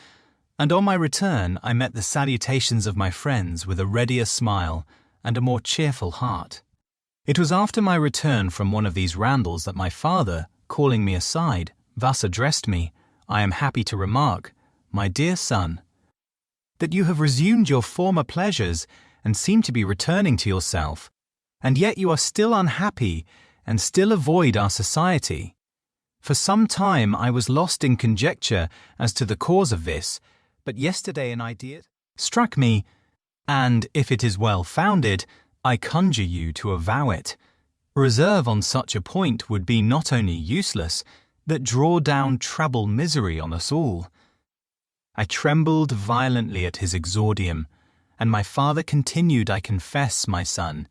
and on my return I met the salutations of my friends with a readier smile and a more cheerful heart. It was after my return from one of these rambles that my father, calling me aside, thus addressed me: "I am happy to remark, my dear son, that you have resumed your former pleasures and seem to be returning to yourself, and yet you are still unhappy and still avoid our society. For some time I was lost in conjecture as to the cause of this, but yesterday an idea struck me, and if it is well founded, I conjure you to avow it. Reserve on such a point would be not only useless, but draw down treble misery on us all." I trembled violently at his exordium, and my father continued: "I confess, my son,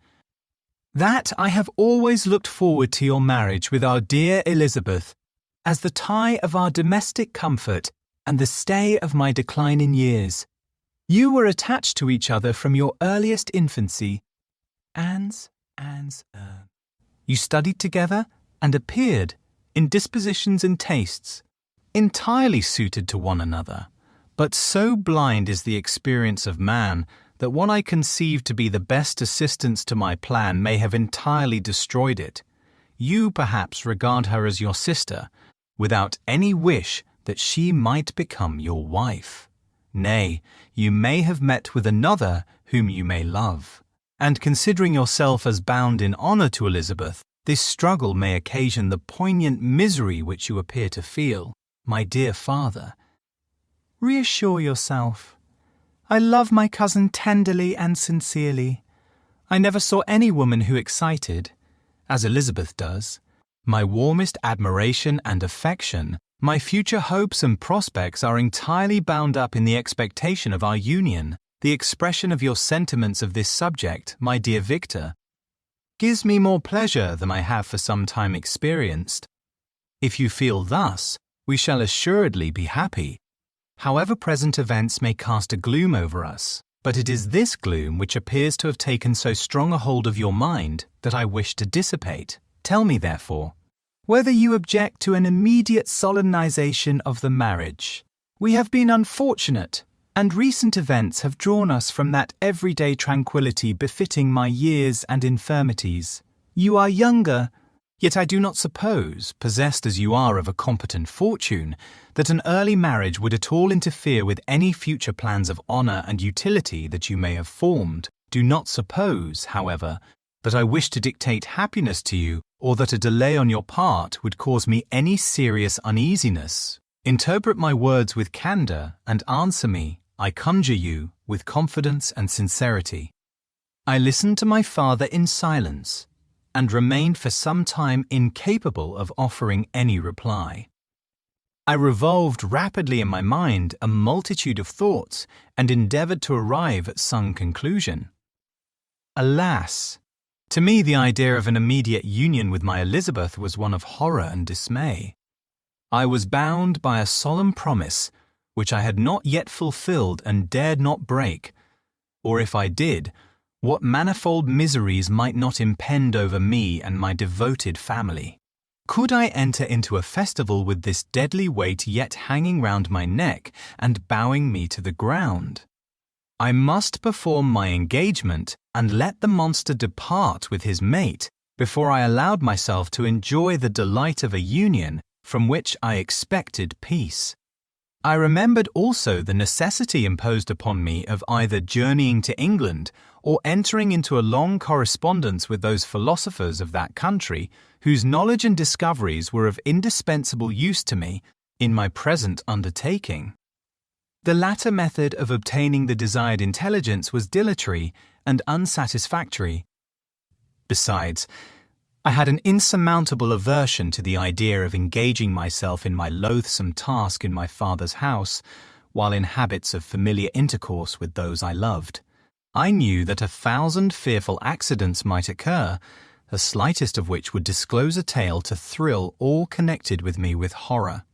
that I have always looked forward to your marriage with our dear Elizabeth as the tie of our domestic comfort and the stay of my decline in years. You were attached to each other from your earliest infancy. You studied together and appeared, in dispositions and tastes, entirely suited to one another. But so blind is the experience of man that what I conceived to be the best assistance to my plan may have entirely destroyed it. You perhaps regard her as your sister, without any wish that she might become your wife. Nay, you may have met with another whom you may love. And considering yourself as bound in honour to Elizabeth, this struggle may occasion the poignant misery which you appear to feel. My dear father, reassure yourself. I love my cousin tenderly and sincerely. I never saw any woman who excited, as Elizabeth does, My warmest admiration and affection, my future hopes and prospects are entirely bound up in the expectation of our union. The expression of your sentiments of this subject, my dear Victor, gives me more pleasure than I have for some time experienced. If you feel thus, we shall assuredly be happy, however present events may cast a gloom over us. But it is this gloom which appears to have taken so strong a hold of your mind that I wish to dissipate. Tell me, therefore, whether you object to an immediate solemnization of the marriage. We have been unfortunate, and recent events have drawn us from that everyday tranquillity befitting my years and infirmities. You are younger, yet I do not suppose, possessed as you are of a competent fortune, that an early marriage would at all interfere with any future plans of honour and utility that you may have formed. Do not suppose, however, that I wish to dictate happiness to you, or that a delay on your part would cause me any serious uneasiness. Interpret my words with candour, and answer me, I conjure you, with confidence and sincerity. I listened to my father in silence, and remained for some time incapable of offering any reply. I revolved rapidly in my mind a multitude of thoughts, and endeavoured to arrive at some conclusion. Alas! To me the idea of an immediate union with my Elizabeth was one of horror and dismay. I was bound by a solemn promise, which I had not yet fulfilled and dared not break, or if I did, what manifold miseries might not impend over me and my devoted family. Could I enter into a festival with this deadly weight yet hanging round my neck and bowing me to the ground? I must perform my engagement and let the monster depart with his mate before I allowed myself to enjoy the delight of a union from which I expected peace. I remembered also the necessity imposed upon me of either journeying to England or entering into a long correspondence with those philosophers of that country whose knowledge and discoveries were of indispensable use to me in my present undertaking. The latter method of obtaining the desired intelligence was dilatory and unsatisfactory. Besides, I had an insurmountable aversion to the idea of engaging myself in my loathsome task in my father's house, while in habits of familiar intercourse with those I loved. I knew that 1,000 fearful accidents might occur, the slightest of which would disclose a tale to thrill all connected with me with horror.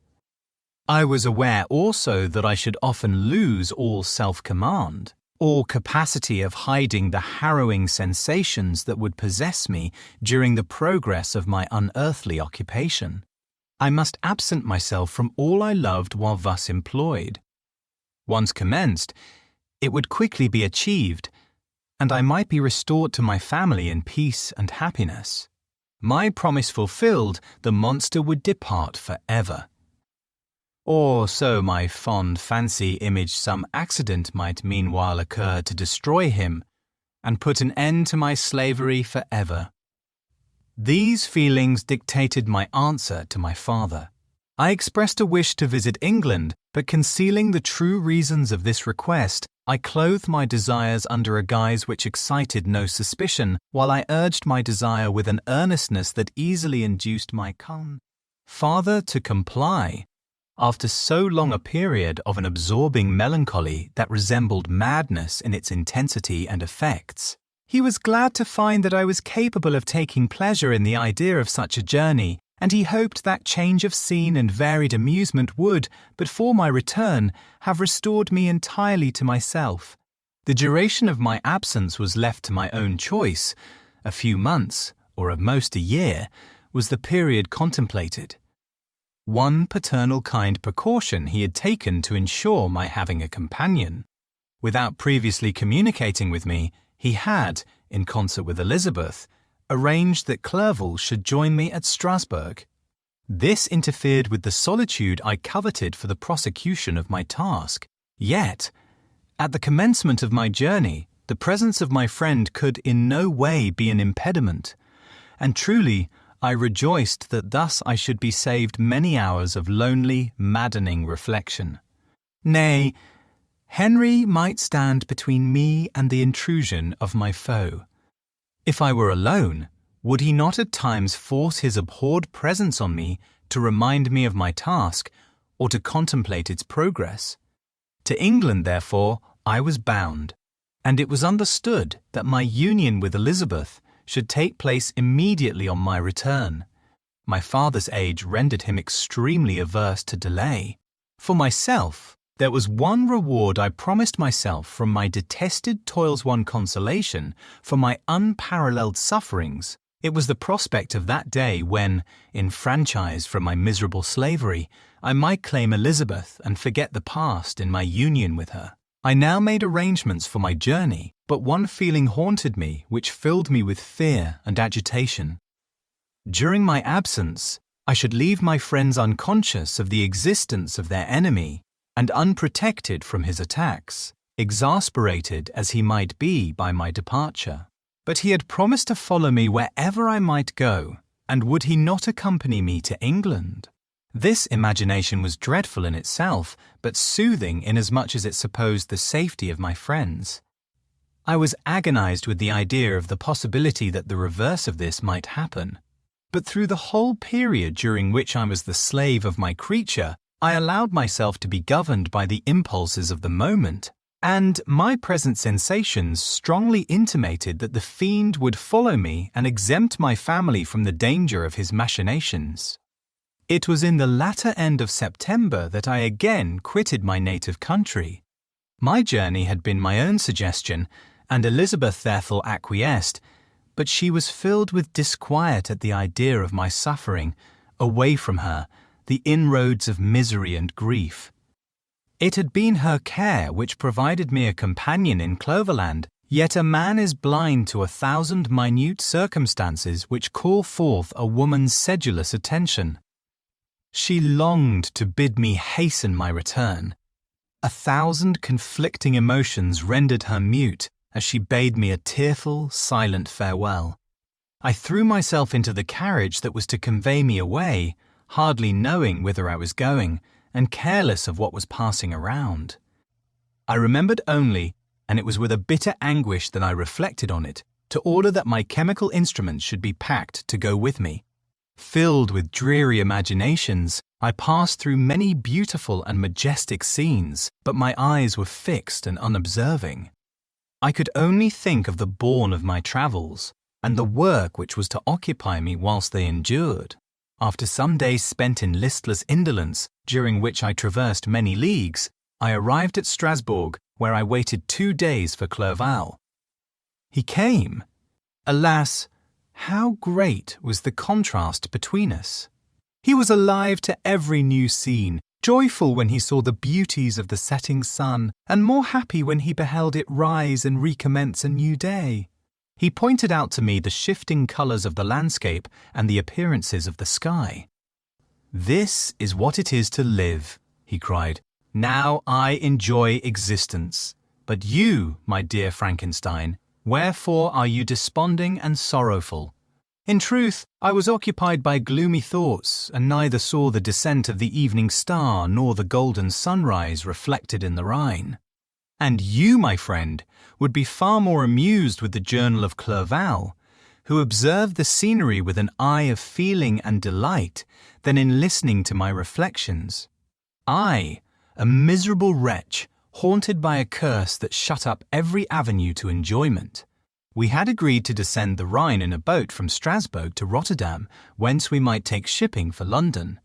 I was aware also that I should often lose all self-command, all capacity of hiding the harrowing sensations that would possess me during the progress of my unearthly occupation. I must absent myself from all I loved while thus employed. Once commenced, it would quickly be achieved, and I might be restored to my family in peace and happiness. My promise fulfilled, the monster would depart forever. Or so my fond fancy imaged some accident might meanwhile occur to destroy him and put an end to my slavery forever. These feelings dictated my answer to my father. I expressed a wish to visit England, but concealing the true reasons of this request, I clothed my desires under a guise which excited no suspicion, while I urged my desire with an earnestness that easily induced my father to comply. After so long a period of an absorbing melancholy that resembled madness in its intensity and effects, he was glad to find that I was capable of taking pleasure in the idea of such a journey, and he hoped that change of scene and varied amusement would, before my return, have restored me entirely to myself. The duration of my absence was left to my own choice. A few months, or at most a year, was the period contemplated. One paternal kind precaution he had taken to ensure my having a companion. Without previously communicating with me, he had, in concert with Elizabeth, arranged that Clerval should join me at Strasbourg. This interfered with the solitude I coveted for the prosecution of my task. Yet, at the commencement of my journey, the presence of my friend could in no way be an impediment, and truly, I rejoiced that thus I should be saved many hours of lonely, maddening reflection. Nay, Henry might stand between me and the intrusion of my foe. If I were alone, Would he not at times force his abhorred presence on me to remind me of my task or to contemplate its progress? To England, therefore, I was bound, and it was understood that my union with Elizabeth should take place immediately on my return. My father's age rendered him extremely averse to delay. For myself, there was one reward I promised myself from my detested toils, one consolation for my unparalleled sufferings. It was the prospect of that day when, enfranchised from my miserable slavery, I might claim Elizabeth and forget the past in my union with her. I now made arrangements for my journey, but one feeling haunted me which filled me with fear and agitation. During my absence, I should leave my friends unconscious of the existence of their enemy and unprotected from his attacks, exasperated as he might be by my departure. But he had promised to follow me wherever I might go, and would he not accompany me to England? This imagination was dreadful in itself, but soothing inasmuch as it supposed the safety of my friends. I was agonized with the idea of the possibility that the reverse of this might happen. But through the whole period during which I was the slave of my creature, I allowed myself to be governed by the impulses of the moment, and my present sensations strongly intimated that the fiend would follow me and exempt my family from the danger of his machinations. It was in the latter end of September that I again quitted my native country. My journey had been my own suggestion, and Elizabeth therefore acquiesced, but she was filled with disquiet at the idea of my suffering, away from her, the inroads of misery and grief. It had been her care which provided me a companion in Cloverland, yet a man is blind to 1,000 minute circumstances which call forth a woman's sedulous attention. She longed to bid me hasten my return. 1,000 conflicting emotions rendered her mute as she bade me a tearful, silent farewell. I threw myself into the carriage that was to convey me away, hardly knowing whither I was going, and careless of what was passing around. I remembered only, and it was with a bitter anguish that I reflected on it, to order that my chemical instruments should be packed to go with me. Filled with dreary imaginations, I passed through many beautiful and majestic scenes, but my eyes were fixed and unobserving. I could only think of the bourne of my travels, and the work which was to occupy me whilst they endured. After some days spent in listless indolence, during which I traversed many leagues, I arrived at Strasbourg, where I waited 2 days for Clerval. He came. Alas, how great was the contrast between us! He was alive to every new scene, joyful when he saw the beauties of the setting sun, and more happy when he beheld it rise and recommence a new day. He pointed out to me the shifting colours of the landscape and the appearances of the sky. "This is what it is to live," he cried. "Now I enjoy existence. But you, my dear Frankenstein, wherefore are you desponding and sorrowful?" In truth, I was occupied by gloomy thoughts, and neither saw the descent of the evening star nor the golden sunrise reflected in the Rhine. And you, my friend, would be far more amused with the journal of Clerval, who observed the scenery with an eye of feeling and delight, than in listening to my reflections. I, a miserable wretch, haunted by a curse that shut up every avenue to enjoyment. We had agreed to descend the Rhine in a boat from Strasbourg to Rotterdam, whence we might take shipping for London.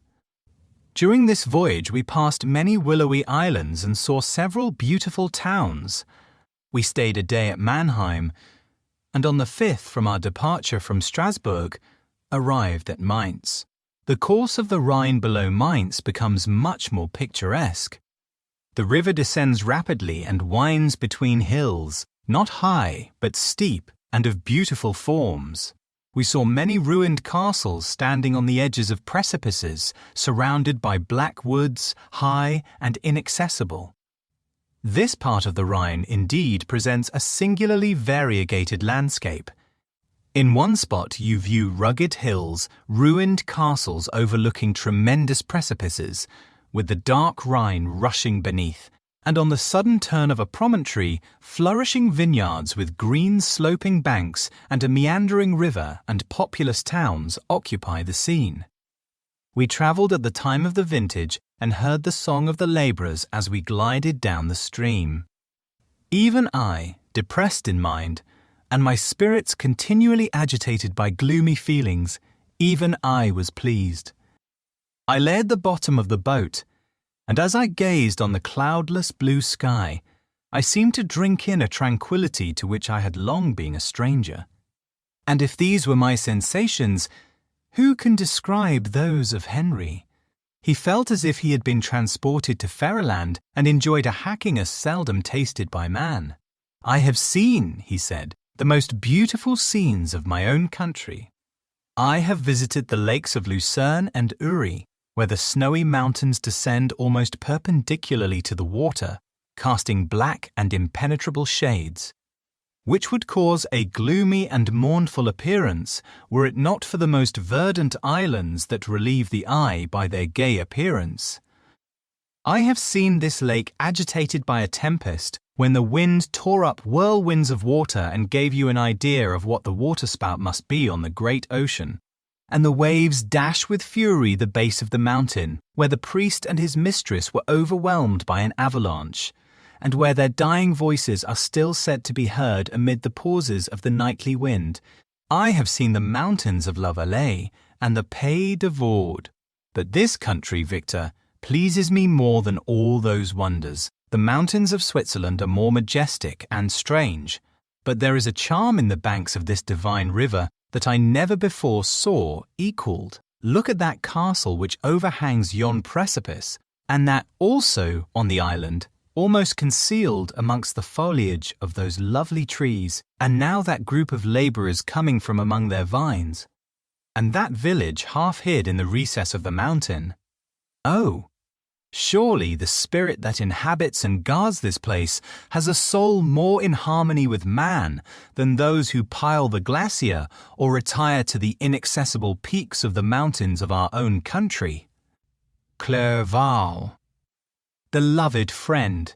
During this voyage we passed many willowy islands and saw several beautiful towns. We stayed a day at Mannheim, and on the 5th from our departure from Strasbourg, arrived at Mainz. The course of the Rhine below Mainz becomes much more picturesque. The river descends rapidly and winds between hills, not high, but steep, and of beautiful forms. We saw many ruined castles standing on the edges of precipices, surrounded by black woods, high and inaccessible. This part of the Rhine indeed presents a singularly variegated landscape. In one spot you view rugged hills, ruined castles overlooking tremendous precipices, with the dark Rhine rushing beneath, and on the sudden turn of a promontory, flourishing vineyards with green sloping banks and a meandering river and populous towns occupy the scene. We travelled at the time of the vintage and heard the song of the labourers as we glided down the stream. Even I, depressed in mind, and my spirits continually agitated by gloomy feelings, even I was pleased. I lay at the bottom of the boat, and as I gazed on the cloudless blue sky, I seemed to drink in a tranquillity to which I had long been a stranger. And if these were my sensations, who can describe those of Henry? He felt as if he had been transported to fairyland and enjoyed a happiness seldom tasted by man. "I have seen," he said, "the most beautiful scenes of my own country. I have visited the lakes of Lucerne and Uri, where the snowy mountains descend almost perpendicularly to the water, casting black and impenetrable shades, which would cause a gloomy and mournful appearance were it not for the most verdant islands that relieve the eye by their gay appearance. I have seen this lake agitated by a tempest, when the wind tore up whirlwinds of water and gave you an idea of what the waterspout must be on the great ocean, and the waves dash with fury the base of the mountain, where the priest and his mistress were overwhelmed by an avalanche, and where their dying voices are still said to be heard amid the pauses of the nightly wind. I have seen the mountains of La Valais and the Pays de Vaud. But this country, Victor, pleases me more than all those wonders. The mountains of Switzerland are more majestic and strange, but there is a charm in the banks of this divine river that I never before saw equalled. Look at that castle which overhangs yon precipice, and that also on the island, almost concealed amongst the foliage of those lovely trees, and now that group of labourers coming from among their vines, and that village half hid in the recess of the mountain. Oh, surely the spirit that inhabits and guards this place has a soul more in harmony with man than those who pile the glacier or retire to the inaccessible peaks of the mountains of our own country. Clerval. Beloved friend,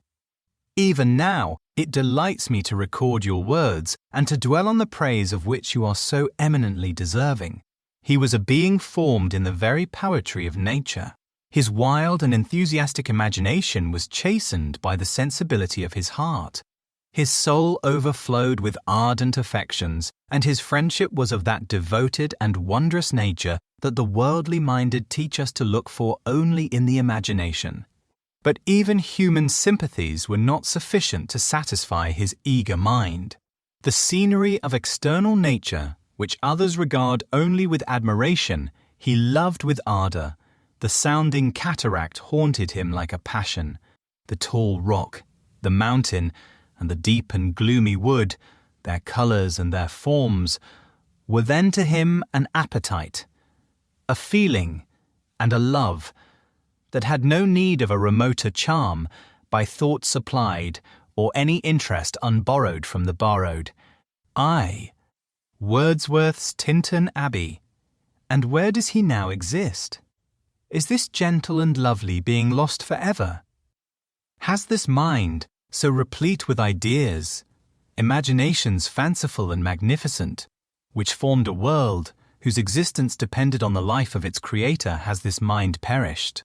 even now it delights me to record your words and to dwell on the praise of which you are so eminently deserving. He was a being formed in the very poetry of nature. His wild and enthusiastic imagination was chastened by the sensibility of his heart. His soul overflowed with ardent affections, and his friendship was of that devoted and wondrous nature that the worldly-minded teach us to look for only in the imagination. But even human sympathies were not sufficient to satisfy his eager mind. The scenery of external nature, which others regard only with admiration, he loved with ardour. The sounding cataract haunted him like a passion. The tall rock, the mountain, and the deep and gloomy wood, their colours and their forms, were then to him an appetite, a feeling, and a love that had no need of a remoter charm, by thought supplied, or any interest unborrowed from the borrowed. Ay, Wordsworth's Tintern Abbey. And where does he now exist? Is this gentle and lovely being lost for ever? Has this mind, so replete with ideas, imaginations fanciful and magnificent, which formed a world whose existence depended on the life of its creator, has this mind perished?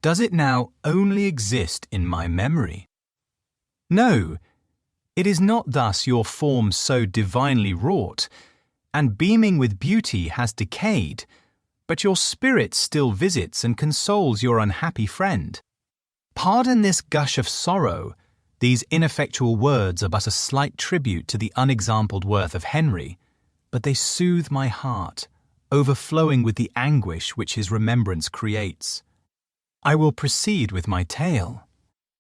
Does it now only exist in my memory? No, it is not thus your form so divinely wrought, and beaming with beauty has decayed, but your spirit still visits and consoles your unhappy friend. Pardon this gush of sorrow. These ineffectual words are but a slight tribute to the unexampled worth of Henry, but they soothe my heart, overflowing with the anguish which his remembrance creates. I will proceed with my tale.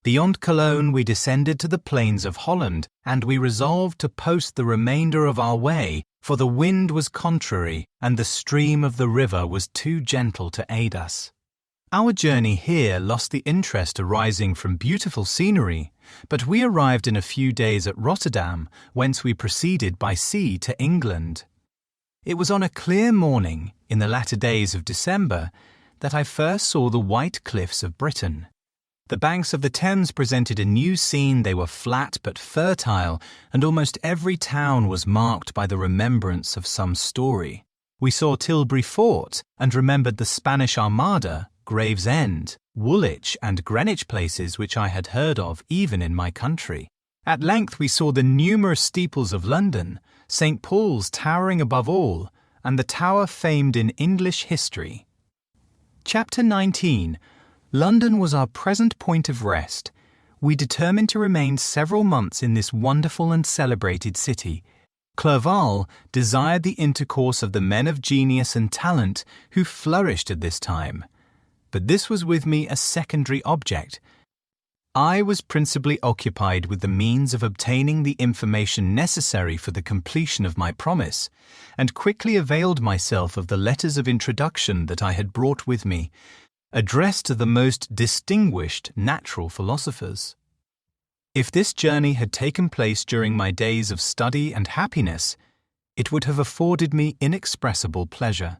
Beyond Cologne we descended to the plains of Holland, and we resolved to post the remainder of our way, for the wind was contrary and the stream of the river was too gentle to aid us. Our journey here lost the interest arising from beautiful scenery, but we arrived in a few days at Rotterdam, whence we proceeded by sea to England. It was on a clear morning, in the latter days of December, that I first saw the white cliffs of Britain. The banks of the Thames presented a new scene. They were flat but fertile, and almost every town was marked by the remembrance of some story. We saw Tilbury Fort and remembered the Spanish Armada, Gravesend, Woolwich and Greenwich, places which I had heard of even in my country. At length we saw the numerous steeples of London, St. Paul's towering above all, and the tower famed in English history. Chapter 19. London was our present point of rest. We determined to remain several months in this wonderful and celebrated city. Clerval desired the intercourse of the men of genius and talent who flourished at this time. But this was with me a secondary object. I was principally occupied with the means of obtaining the information necessary for the completion of my promise, and quickly availed myself of the letters of introduction that I had brought with me, addressed to the most distinguished natural philosophers. If this journey had taken place during my days of study and happiness, it would have afforded me inexpressible pleasure.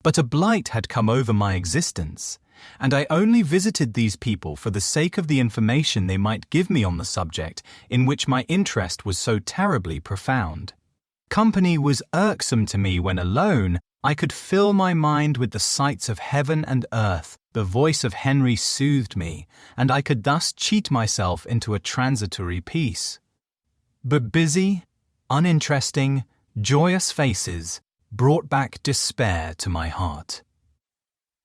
But a blight had come over my existence, and I only visited these people for the sake of the information they might give me on the subject in which my interest was so terribly profound. Company was irksome to me when alone. I could fill my mind with the sights of heaven and earth. The voice of Henry soothed me, and I could thus cheat myself into a transitory peace. But busy, uninteresting, joyous faces brought back despair to my heart.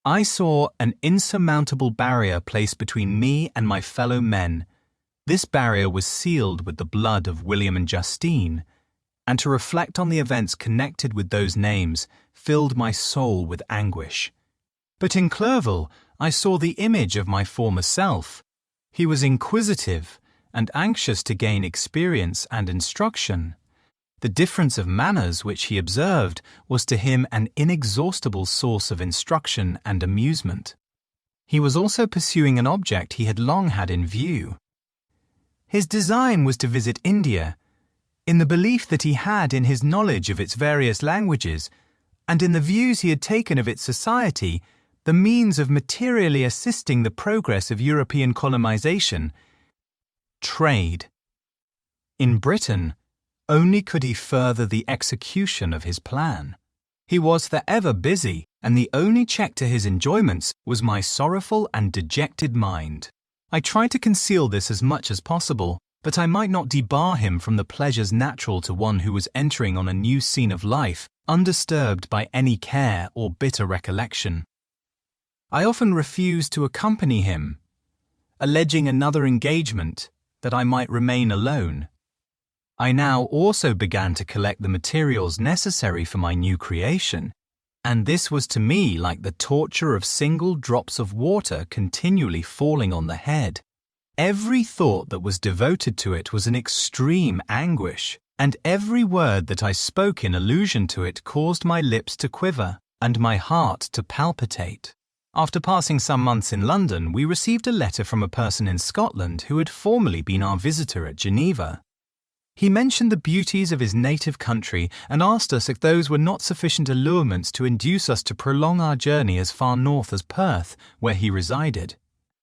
I saw an insurmountable barrier placed between me and my fellow men. This barrier was sealed with the blood of William and Justine, and to reflect on the events connected with those names filled my soul with anguish. But in Clerval I saw the image of my former self. He was inquisitive and anxious to gain experience and instruction. The difference of manners which he observed was to him an inexhaustible source of instruction and amusement. He was also pursuing an object he had long had in view. His design was to visit India, in the belief that he had in his knowledge of its various languages, and in the views he had taken of its society, the means of materially assisting the progress of European colonization. Trade. In Britain, only could he further the execution of his plan. He was forever busy, and the only check to his enjoyments was my sorrowful and dejected mind. I tried to conceal this as much as possible, but I might not debar him from the pleasures natural to one who was entering on a new scene of life, undisturbed by any care or bitter recollection. I often refused to accompany him, alleging another engagement, that I might remain alone. I now also began to collect the materials necessary for my new creation, and this was to me like the torture of single drops of water continually falling on the head. Every thought that was devoted to it was an extreme anguish, and every word that I spoke in allusion to it caused my lips to quiver and my heart to palpitate. After passing some months in London, we received a letter from a person in Scotland who had formerly been our visitor at Geneva. He mentioned the beauties of his native country and asked us if those were not sufficient allurements to induce us to prolong our journey as far north as Perth, where he resided.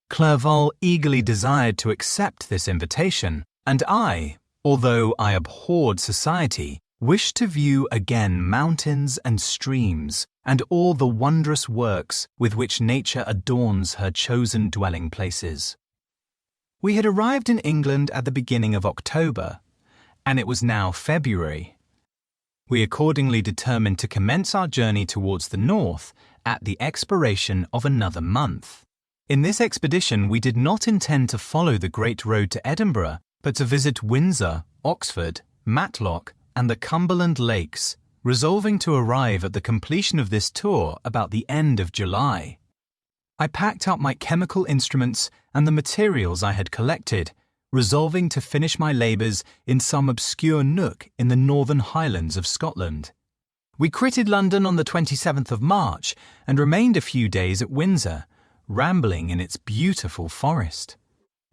Clerval eagerly desired to accept this invitation, and I, although I abhorred society, wished to view again mountains and streams, and all the wondrous works with which nature adorns her chosen dwelling places. We had arrived in England at the beginning of October, and it was now February. We accordingly determined to commence our journey towards the north at the expiration of another month. In this expedition we did not intend to follow the great road to Edinburgh, but to visit Windsor, Oxford, Matlock, and the Cumberland Lakes, resolving to arrive at the completion of this tour about the end of July. I packed up my chemical instruments and the materials I had collected, resolving to finish my labours in some obscure nook in the northern highlands of Scotland. We quitted London on the 27th of March and remained a few days at Windsor, rambling in its beautiful forest.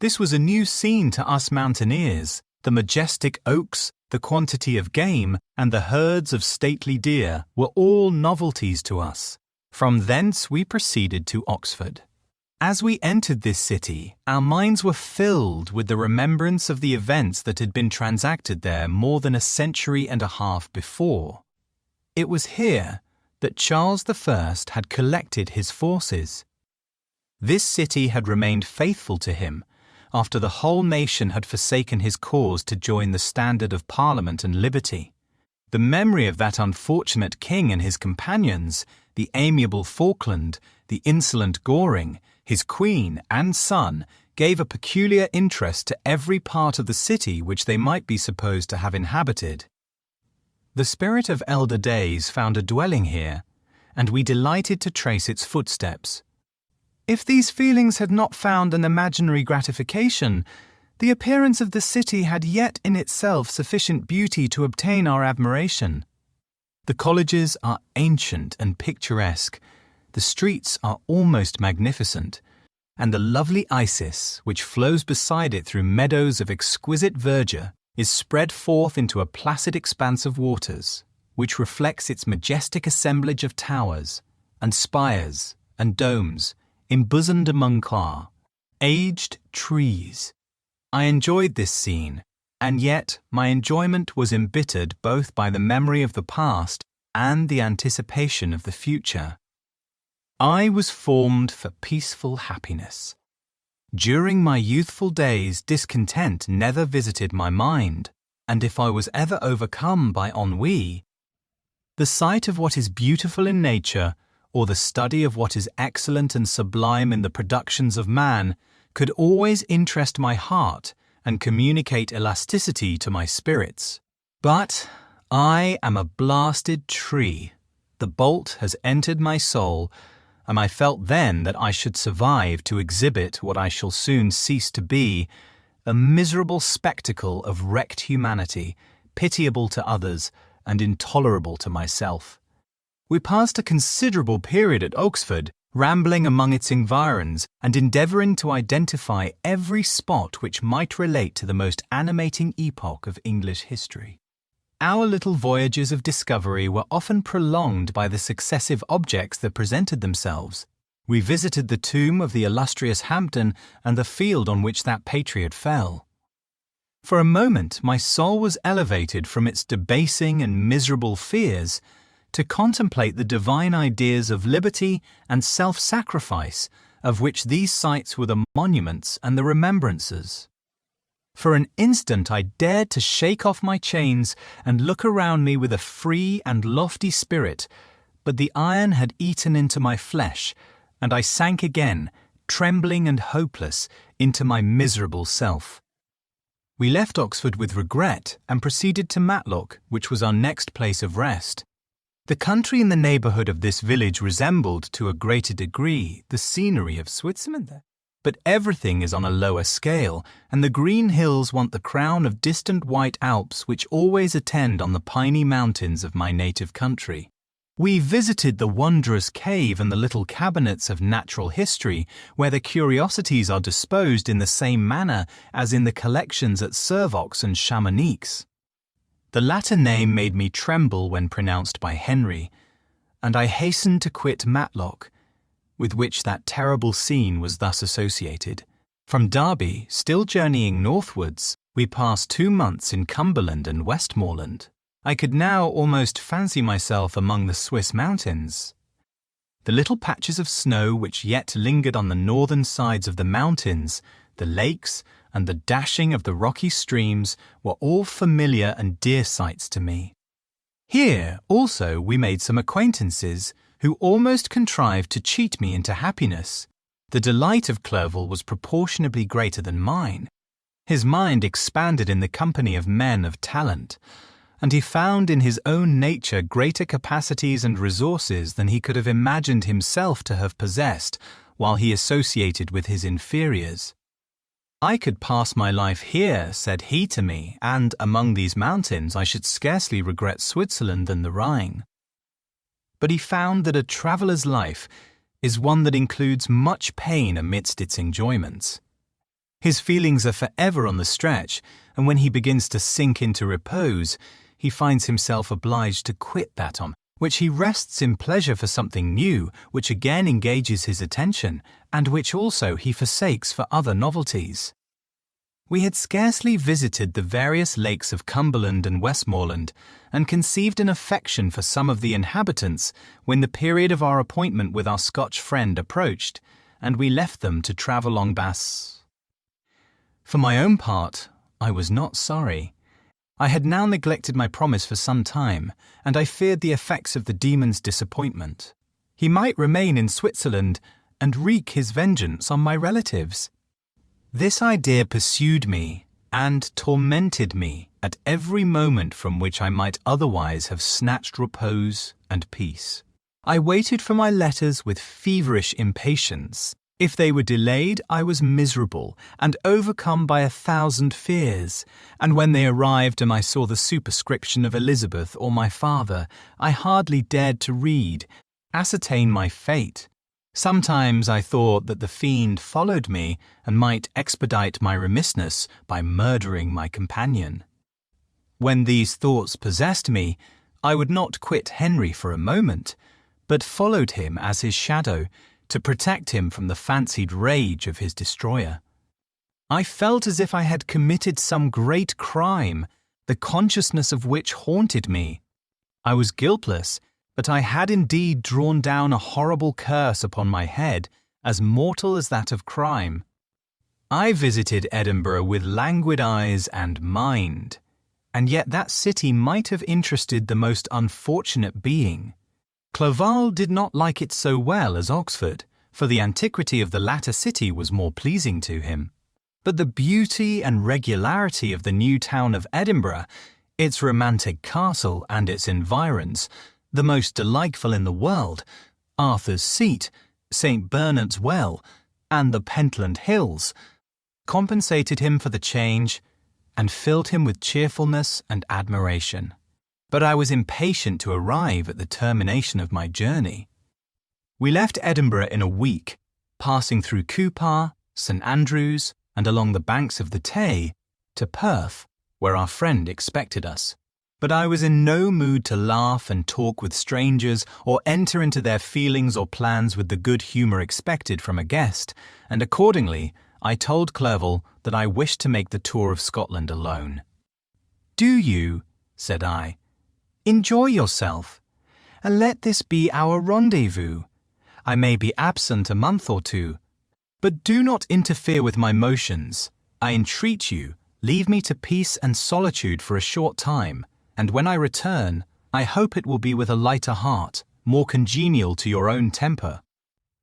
This was a new scene to us mountaineers. The majestic oaks, the quantity of game, and the herds of stately deer were all novelties to us. From thence we proceeded to Oxford. As we entered this city, our minds were filled with the remembrance of the events that had been transacted there more than a century and a half before. It was here that Charles I had collected his forces. This city had remained faithful to him after the whole nation had forsaken his cause to join the standard of Parliament and liberty. The memory of that unfortunate king and his companions, the amiable Falkland, the insolent Goring, his queen and son, gave a peculiar interest to every part of the city which they might be supposed to have inhabited. The spirit of elder days found a dwelling here, and we delighted to trace its footsteps. If these feelings had not found an imaginary gratification, the appearance of the city had yet in itself sufficient beauty to obtain our admiration. The colleges are ancient and picturesque, the streets are almost magnificent, and the lovely Isis, which flows beside it through meadows of exquisite verdure, is spread forth into a placid expanse of waters, which reflects its majestic assemblage of towers, and spires, and domes, embosomed among aged trees. I enjoyed this scene, and yet my enjoyment was embittered both by the memory of the past and the anticipation of the future. I was formed for peaceful happiness. During my youthful days, discontent never visited my mind, and if I was ever overcome by ennui, the sight of what is beautiful in nature, or the study of what is excellent and sublime in the productions of man, could always interest my heart and communicate elasticity to my spirits. But I am a blasted tree. The bolt has entered my soul, and I felt then that I should survive to exhibit what I shall soon cease to be, a miserable spectacle of wrecked humanity, pitiable to others and intolerable to myself. We passed a considerable period at Oxford, rambling among its environs and endeavouring to identify every spot which might relate to the most animating epoch of English history. Our little voyages of discovery were often prolonged by the successive objects that presented themselves. We visited the tomb of the illustrious Hampden and the field on which that patriot fell. For a moment my soul was elevated from its debasing and miserable fears to contemplate the divine ideas of liberty and self-sacrifice of which these sites were the monuments and the remembrances. For an instant I dared to shake off my chains and look around me with a free and lofty spirit, but the iron had eaten into my flesh, and I sank again, trembling and hopeless, into my miserable self. We left Oxford with regret and proceeded to Matlock, which was our next place of rest. The country in the neighbourhood of this village resembled, to a greater degree, the scenery of Switzerland. But everything is on a lower scale, and the green hills want the crown of distant white Alps which always attend on the piny mountains of my native country. We visited the wondrous cave and the little cabinets of natural history, where the curiosities are disposed in the same manner as in the collections at Servox and Chamonix. The latter name made me tremble when pronounced by Henry, and I hastened to quit Matlock, with which that terrible scene was thus associated. From Derby, still journeying northwards, we passed 2 months in Cumberland and Westmoreland. I could now almost fancy myself among the Swiss mountains. The little patches of snow which yet lingered on the northern sides of the mountains, the lakes, and the dashing of the rocky streams were all familiar and dear sights to me. Here, also, we made some acquaintances who almost contrived to cheat me into happiness. The delight of Clerval was proportionably greater than mine. His mind expanded in the company of men of talent, and he found in his own nature greater capacities and resources than he could have imagined himself to have possessed while he associated with his inferiors. I could pass my life here, said he to me, and among these mountains I should scarcely regret Switzerland than the Rhine. But he found that a traveller's life is one that includes much pain amidst its enjoyments. His feelings are forever on the stretch, and when he begins to sink into repose, he finds himself obliged to quit that which he rests in pleasure for something new, which again engages his attention, and which also he forsakes for other novelties. We had scarcely visited the various lakes of Cumberland and Westmoreland, and conceived an affection for some of the inhabitants when the period of our appointment with our Scotch friend approached, and we left them to travel en basse. For my own part, I was not sorry. I had now neglected my promise for some time, and I feared the effects of the demon's disappointment. He might remain in Switzerland and wreak his vengeance on my relatives. This idea pursued me and tormented me at every moment from which I might otherwise have snatched repose and peace. I waited for my letters with feverish impatience. If they were delayed, I was miserable and overcome by 1,000 fears, and when they arrived and I saw the superscription of Elizabeth or my father, I hardly dared to read, ascertain my fate. Sometimes I thought that the fiend followed me and might expedite my remissness by murdering my companion. When these thoughts possessed me, I would not quit Henry for a moment, but followed him as his shadow to protect him from the fancied rage of his destroyer. I felt as if I had committed some great crime, the consciousness of which haunted me. I was guiltless, but I had indeed drawn down a horrible curse upon my head, as mortal as that of crime. I visited Edinburgh with languid eyes and mind, and yet that city might have interested the most unfortunate being. Clerval did not like it so well as Oxford, for the antiquity of the latter city was more pleasing to him. But the beauty and regularity of the new town of Edinburgh, its romantic castle and its environs, the most delightful in the world, Arthur's Seat, St. Bernard's Well, and the Pentland Hills, compensated him for the change and filled him with cheerfulness and admiration. But I was impatient to arrive at the termination of my journey. We left Edinburgh in a week, passing through Cupar, St. Andrews, and along the banks of the Tay, to Perth, where our friend expected us. But I was in no mood to laugh and talk with strangers or enter into their feelings or plans with the good humour expected from a guest, and accordingly I told Clerval that I wished to make the tour of Scotland alone. "Do you," said I, "enjoy yourself, and let this be our rendezvous. I may be absent a month or two, but do not interfere with my motions. I entreat you, leave me to peace and solitude for a short time, and when I return, I hope it will be with a lighter heart, more congenial to your own temper."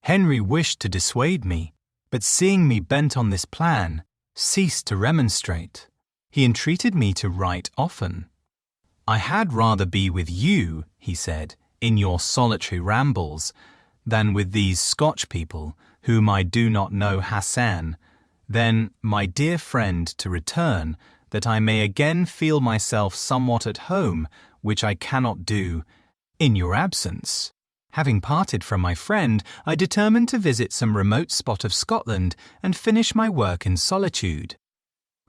Henry wished to dissuade me, but seeing me bent on this plan, ceased to remonstrate. He entreated me to write often. "I had rather be with you," he said, "in your solitary rambles, than with these Scotch people, whom I do not know Hassan. Then, my dear friend, to return, that I may again feel myself somewhat at home, which I cannot do in your absence." Having parted from my friend, I determined to visit some remote spot of Scotland and finish my work in solitude.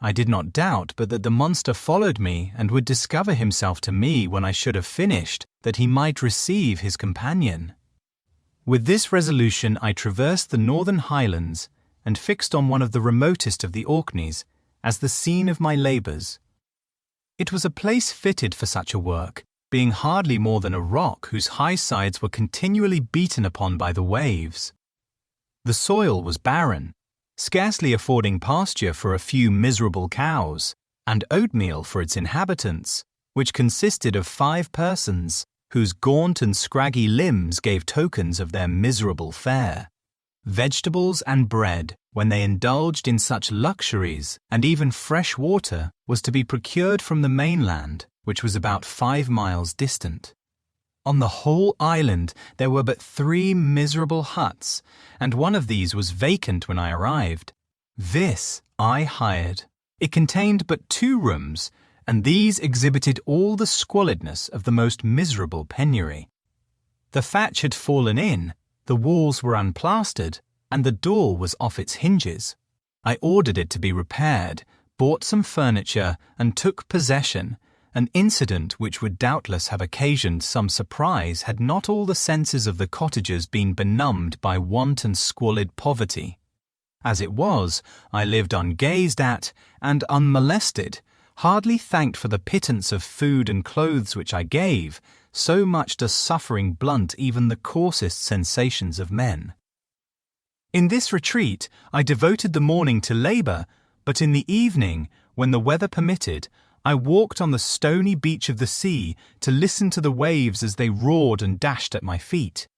I did not doubt but that the monster followed me and would discover himself to me when I should have finished, that he might receive his companion. With this resolution I traversed the northern highlands and fixed on one of the remotest of the Orkneys as the scene of my labours. It was a place fitted for such a work, being hardly more than a rock whose high sides were continually beaten upon by the waves. The soil was barren, scarcely affording pasture for a few miserable cows, and oatmeal for its inhabitants, which consisted of 5 persons, whose gaunt and scraggy limbs gave tokens of their miserable fare. Vegetables and bread, when they indulged in such luxuries, and even fresh water, was to be procured from the mainland, which was about 5 miles distant. On the whole island there were but 3 miserable huts, and one of these was vacant when I arrived. This I hired. It contained but 2 rooms, and these exhibited all the squalidness of the most miserable penury. The thatch had fallen in, the walls were unplastered, and the door was off its hinges. I ordered it to be repaired, bought some furniture, and took possession, an incident which would doubtless have occasioned some surprise had not all the senses of the cottagers been benumbed by want and squalid poverty. As it was, I lived ungazed at and unmolested, hardly thanked for the pittance of food and clothes which I gave, so much does suffering blunt even the coarsest sensations of men. In this retreat, I devoted the morning to labour, but in the evening, when the weather permitted, I walked on the stony beach of the sea to listen to the waves as they roared and dashed at my feet.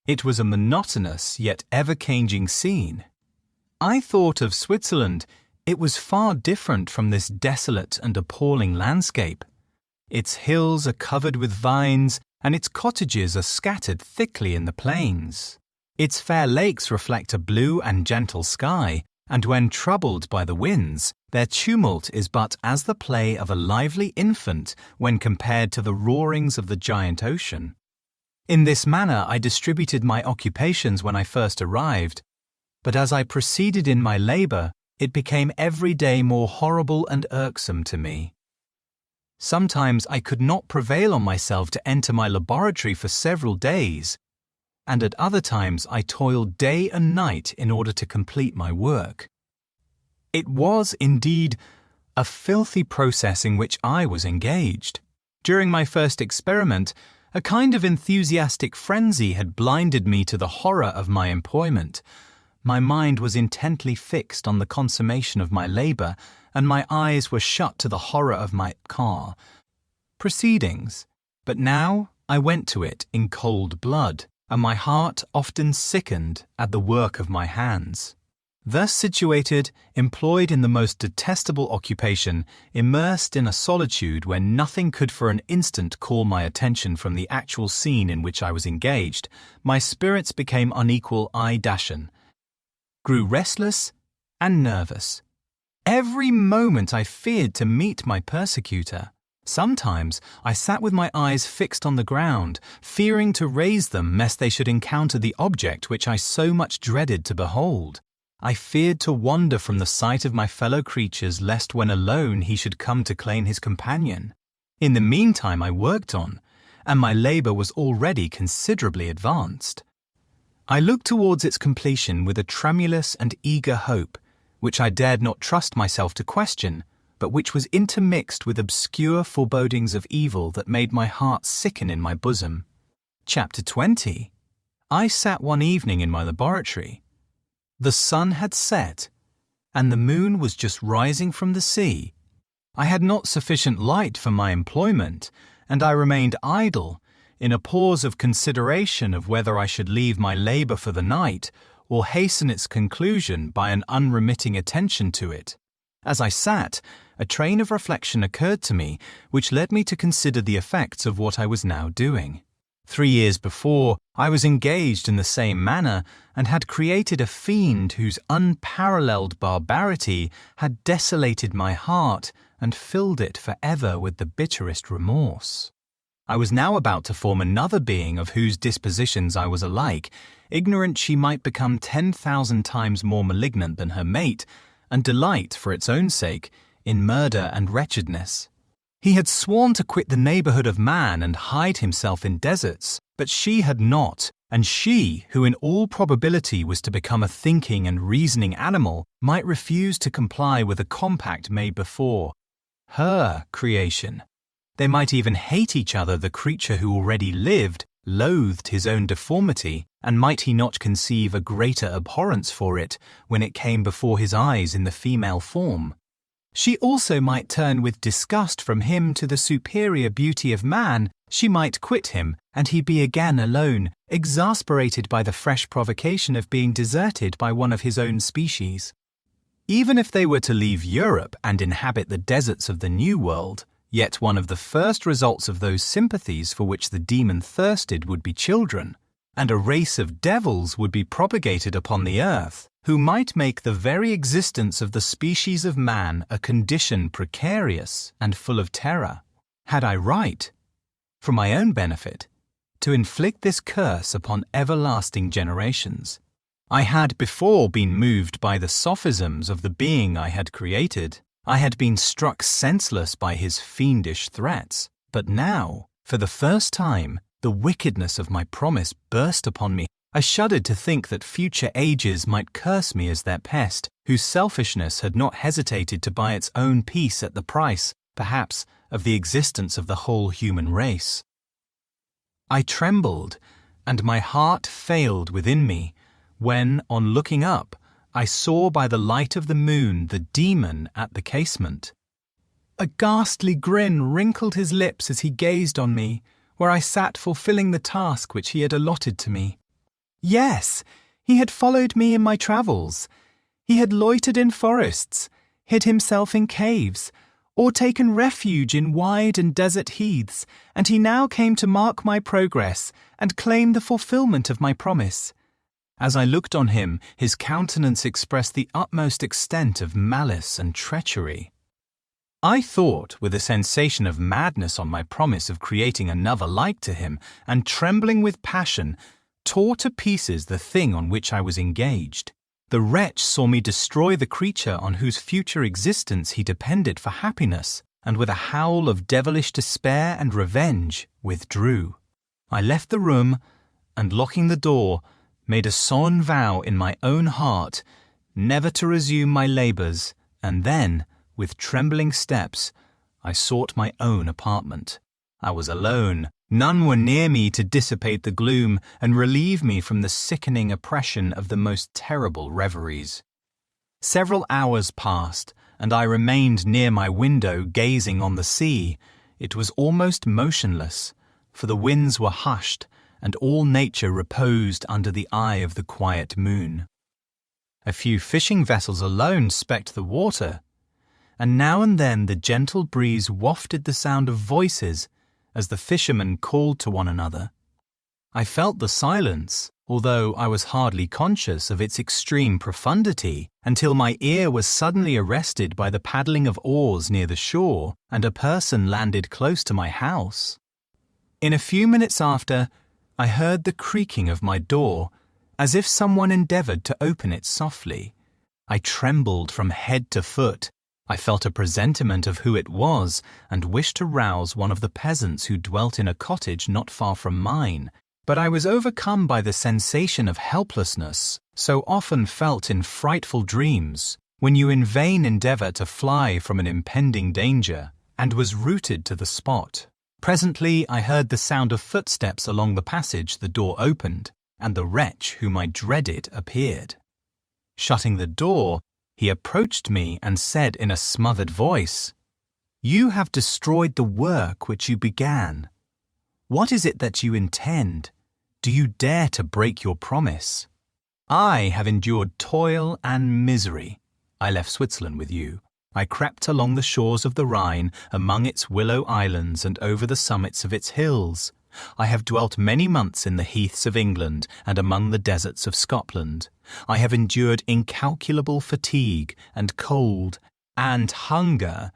It was a monotonous yet ever-changing scene. I thought of Switzerland. It was far different from this desolate and appalling landscape. Its hills are covered with vines, and its cottages are scattered thickly in the plains. Its fair lakes reflect a blue and gentle sky, and when troubled by the winds, their tumult is but as the play of a lively infant when compared to the roarings of the giant ocean. In this manner I distributed my occupations when I first arrived, but as I proceeded in my labour, it became every day more horrible and irksome to me. Sometimes I could not prevail on myself to enter my laboratory for several days, and at other times I toiled day and night in order to complete my work. It was, indeed, a filthy process in which I was engaged. During my first experiment, a kind of enthusiastic frenzy had blinded me to the horror of my employment. My mind was intently fixed on the consummation of my labour, and my eyes were shut to the horror of my proceedings. But now I went to it in cold blood, and my heart often sickened at the work of my hands. Thus situated, employed in the most detestable occupation, immersed in a solitude where nothing could for an instant call my attention from the actual scene in which I was engaged, my spirits became unequal grew restless and nervous. Every moment I feared to meet my persecutor. Sometimes I sat with my eyes fixed on the ground, fearing to raise them lest they should encounter the object which I so much dreaded to behold. I feared to wander from the sight of my fellow creatures lest when alone he should come to claim his companion. In the meantime I worked on, and my labour was already considerably advanced. I looked towards its completion with a tremulous and eager hope, which I dared not trust myself to question, but which was intermixed with obscure forebodings of evil that made my heart sicken in my bosom. Chapter 20. I sat one evening in my laboratory. The sun had set, and the moon was just rising from the sea. I had not sufficient light for my employment, and I remained idle, in a pause of consideration of whether I should leave my labour for the night, or hasten its conclusion by an unremitting attention to it. As I sat, a train of reflection occurred to me, which led me to consider the effects of what I was now doing. 3 years before, I was engaged in the same manner, and had created a fiend whose unparalleled barbarity had desolated my heart and filled it for ever with the bitterest remorse. I was now about to form another being of whose dispositions I was alike, ignorant she might become 10,000 times more malignant than her mate, and delight, for its own sake, in murder and wretchedness. He had sworn to quit the neighbourhood of man and hide himself in deserts, but she had not, and she, who in all probability was to become a thinking and reasoning animal, might refuse to comply with a compact made before her creation. They might even hate each other. The creature who already lived loathed his own deformity, and might he not conceive a greater abhorrence for it when it came before his eyes in the female form? She also might turn with disgust from him to the superior beauty of man. She might quit him, and he be again alone, exasperated by the fresh provocation of being deserted by one of his own species. Even if they were to leave Europe and inhabit the deserts of the New World, yet one of the first results of those sympathies for which the demon thirsted would be children, and a race of devils would be propagated upon the earth, who might make the very existence of the species of man a condition precarious and full of terror. Had I right, for my own benefit, to inflict this curse upon everlasting generations? I had before been moved by the sophisms of the being I had created. I had been struck senseless by his fiendish threats, but now, for the first time, the wickedness of my promise burst upon me. I shuddered to think that future ages might curse me as their pest, whose selfishness had not hesitated to buy its own peace at the price, perhaps, of the existence of the whole human race. I trembled, and my heart failed within me, when, on looking up, I saw by the light of the moon the demon at the casement. A ghastly grin wrinkled his lips as he gazed on me, where I sat fulfilling the task which he had allotted to me. Yes, he had followed me in my travels. He had loitered in forests, hid himself in caves, or taken refuge in wide and desert heaths, and he now came to mark my progress and claim the fulfillment of my promise. As I looked on him, his countenance expressed the utmost extent of malice and treachery. I thought with a sensation of madness on my promise of creating another like to him, and trembling with passion, tore to pieces the thing on which I was engaged. The wretch saw me destroy the creature on whose future existence he depended for happiness, and with a howl of devilish despair and revenge, withdrew. I left the room, and locking the door, made a solemn vow in my own heart never to resume my labours, and then, with trembling steps, I sought my own apartment. I was alone. None were near me to dissipate the gloom and relieve me from the sickening oppression of the most terrible reveries. Several hours passed, and I remained near my window gazing on the sea. It was almost motionless, for the winds were hushed, and all nature reposed under the eye of the quiet moon. A few fishing vessels alone specked the water, and now and then the gentle breeze wafted the sound of voices as the fishermen called to one another. I felt the silence, although I was hardly conscious of its extreme profundity, until my ear was suddenly arrested by the paddling of oars near the shore, and a person landed close to my house. In a few minutes after, I heard the creaking of my door, as if someone endeavoured to open it softly. I trembled from head to foot. I felt a presentiment of who it was, and wished to rouse one of the peasants who dwelt in a cottage not far from mine, but I was overcome by the sensation of helplessness, so often felt in frightful dreams, when you in vain endeavour to fly from an impending danger, and was rooted to the spot. Presently I heard the sound of footsteps along the passage. The door opened, and the wretch whom I dreaded appeared. Shutting the door, he approached me and said in a smothered voice, "You have destroyed the work which you began. What is it that you intend? Do you dare to break your promise? I have endured toil and misery. I left Switzerland with you. I crept along the shores of the Rhine, among its willow islands and over the summits of its hills. I have dwelt many months in the heaths of England and among the deserts of Scotland. I have endured incalculable fatigue and cold and hunger.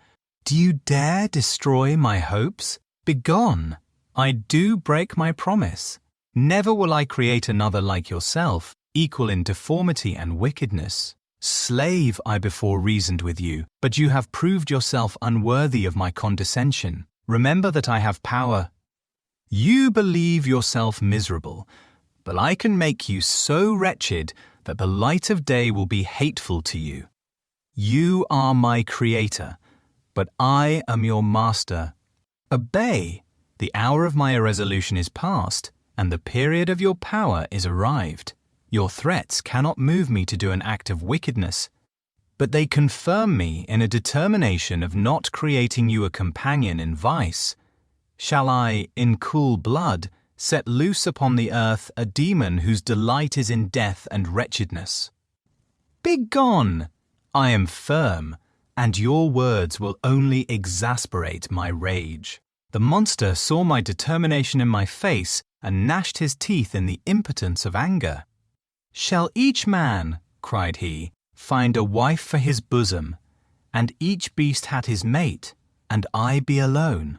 Do you dare destroy my hopes? Begone! I do break my promise. Never will I create another like yourself, equal in deformity and wickedness. Slave I before reasoned with you, but you have proved yourself unworthy of my condescension. Remember that I have power. You believe yourself miserable, but I can make you so wretched that the light of day will be hateful to you. You are my creator, but I am your master. Obey. The hour of my irresolution is past, and the period of your power is arrived. Your threats cannot move me to do an act of wickedness, but they confirm me in a determination of not creating you a companion in vice. Shall I, in cool blood, set loose upon the earth a demon whose delight is in death and wretchedness? Begone! I am firm, and your words will only exasperate my rage. The monster saw my determination in my face and gnashed his teeth in the impotence of anger. Shall each man, cried he, find a wife for his bosom, and each beast had his mate, and I be alone?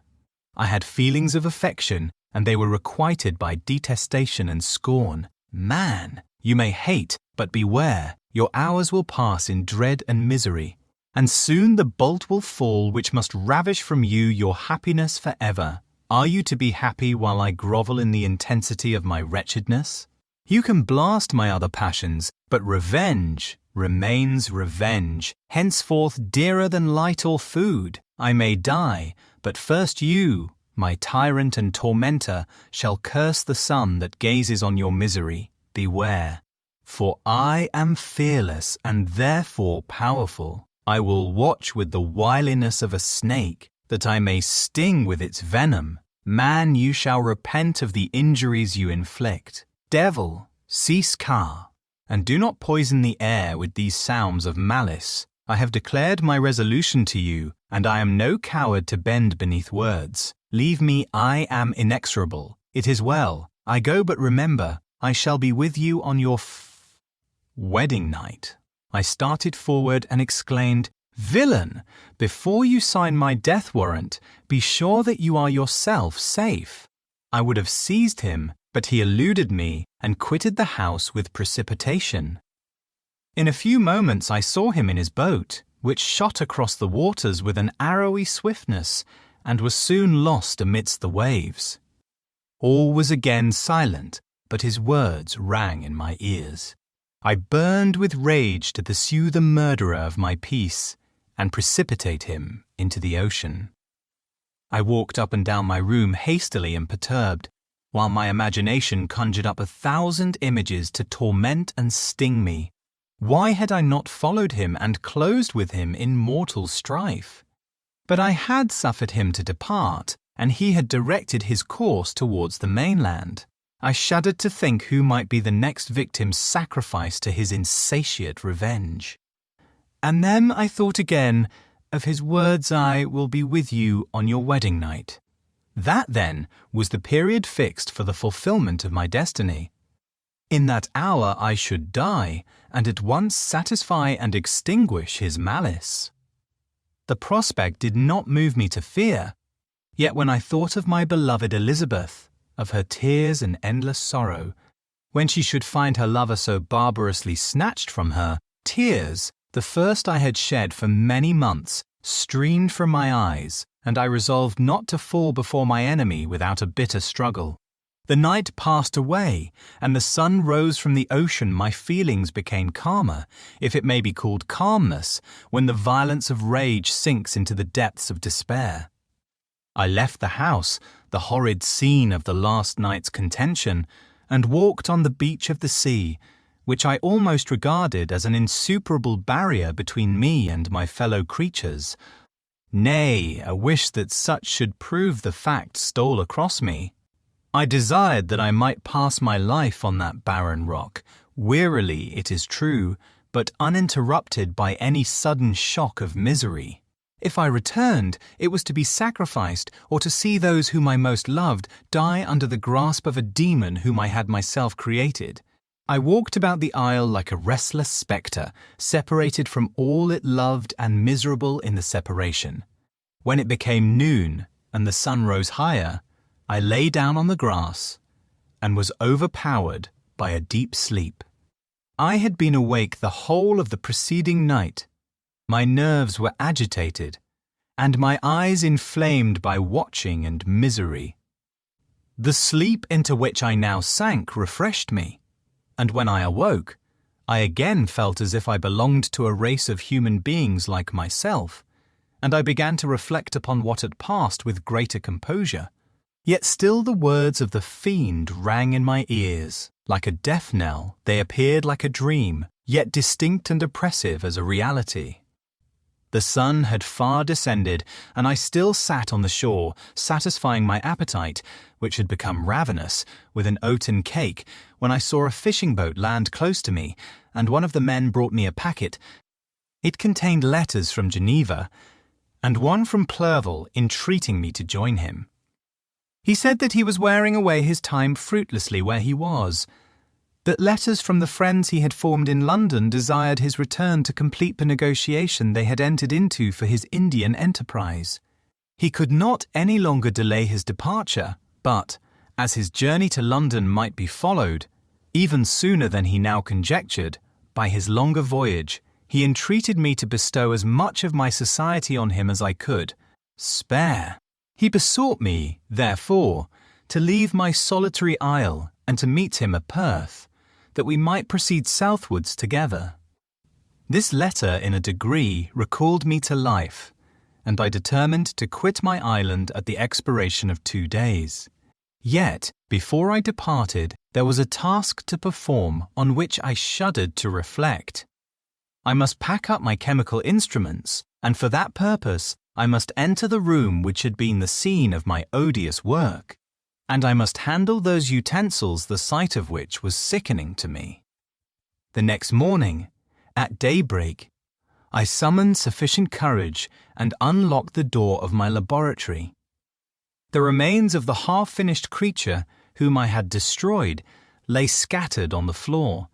I had feelings of affection, and they were requited by detestation and scorn. Man, you may hate, but beware, your hours will pass in dread and misery. and soon the bolt will fall which must ravish from you your happiness forever. Are you to be happy while I grovel in the intensity of my wretchedness? You can blast my other passions, but revenge remains revenge, henceforth dearer than light or food. I may die, but first you, my tyrant and tormentor, shall curse the sun that gazes on your misery. Beware, for I am fearless and therefore powerful. I will watch with the wiliness of a snake, that I may sting with its venom. Man, you shall repent of the injuries you inflict. Devil, cease car, and do not poison the air with these sounds of malice. I have declared my resolution to you, and I am no coward to bend beneath words. Leave me, I am inexorable. It is well. I go, but remember, I shall be with you on your wedding night. I started forward and exclaimed, Villain, before you sign my death warrant, be sure that you are yourself safe. I would have seized him, but he eluded me and quitted the house with precipitation. In a few moments I saw him in his boat, which shot across the waters with an arrowy swiftness, and was soon lost amidst the waves. All was again silent, but his words rang in my ears. I burned with rage to pursue the murderer of my peace, and precipitate him into the ocean. I walked up and down my room hastily and perturbed, while my imagination conjured up 1,000 images to torment and sting me. Why had I not followed him and closed with him in mortal strife? But I had suffered him to depart, and he had directed his course towards the mainland. I shuddered to think who might be the next victim sacrificed to his insatiate revenge. And then I thought again of his words, I will be with you on your wedding night. That, then, was the period fixed for the fulfillment of my destiny. In that hour I should die, and at once satisfy and extinguish his malice. The prospect did not move me to fear, yet when I thought of my beloved Elizabeth, of her tears and endless sorrow, when she should find her lover so barbarously snatched from her, tears, the first I had shed for many months, streamed from my eyes, and I resolved not to fall before my enemy without a bitter struggle. The night passed away, and the sun rose from the ocean. My feelings became calmer, if it may be called calmness, when the violence of rage sinks into the depths of despair. I left the house, the horrid scene of the last night's contention, and walked on the beach of the sea, which I almost regarded as an insuperable barrier between me and my fellow creatures. Nay, a wish that such should prove the fact stole across me. I desired that I might pass my life on that barren rock, wearily, it is true, but uninterrupted by any sudden shock of misery. If I returned, it was to be sacrificed, or to see those whom I most loved die under the grasp of a demon whom I had myself created. I walked about the isle like a restless spectre, separated from all it loved and miserable in the separation. When it became noon and the sun rose higher, I lay down on the grass and was overpowered by a deep sleep. I had been awake the whole of the preceding night. My nerves were agitated, and my eyes inflamed by watching and misery. The sleep into which I now sank refreshed me, and when I awoke, I again felt as if I belonged to a race of human beings like myself, and I began to reflect upon what had passed with greater composure. Yet still the words of the fiend rang in my ears. Like a death knell, they appeared like a dream, yet distinct and oppressive as a reality. The sun had far descended, and I still sat on the shore, satisfying my appetite, which had become ravenous, with an oaten cake, when I saw a fishing boat land close to me, and one of the men brought me a packet. It contained letters from Geneva, and one from Clerval entreating me to join him. He said that he was wearing away his time fruitlessly where he was, that letters from the friends he had formed in London desired his return to complete the negotiation they had entered into for his Indian enterprise. He could not any longer delay his departure, but, as his journey to London might be followed, even sooner than he now conjectured, by his longer voyage, He entreated me to bestow as much of my society on him as I could spare. He besought me, therefore, to leave my solitary isle and to meet him at Perth, that we might proceed southwards together. This letter in a degree recalled me to life, and I determined to quit my island at the expiration of 2 days. Yet, before I departed, there was a task to perform on which I shuddered to reflect. I must pack up my chemical instruments, and for that purpose I must enter the room which had been the scene of my odious work, and I must handle those utensils the sight of which was sickening to me. The next morning, at daybreak, I summoned sufficient courage and unlocked the door of my laboratory. The remains of the half-finished creature whom I had destroyed lay scattered on the floor,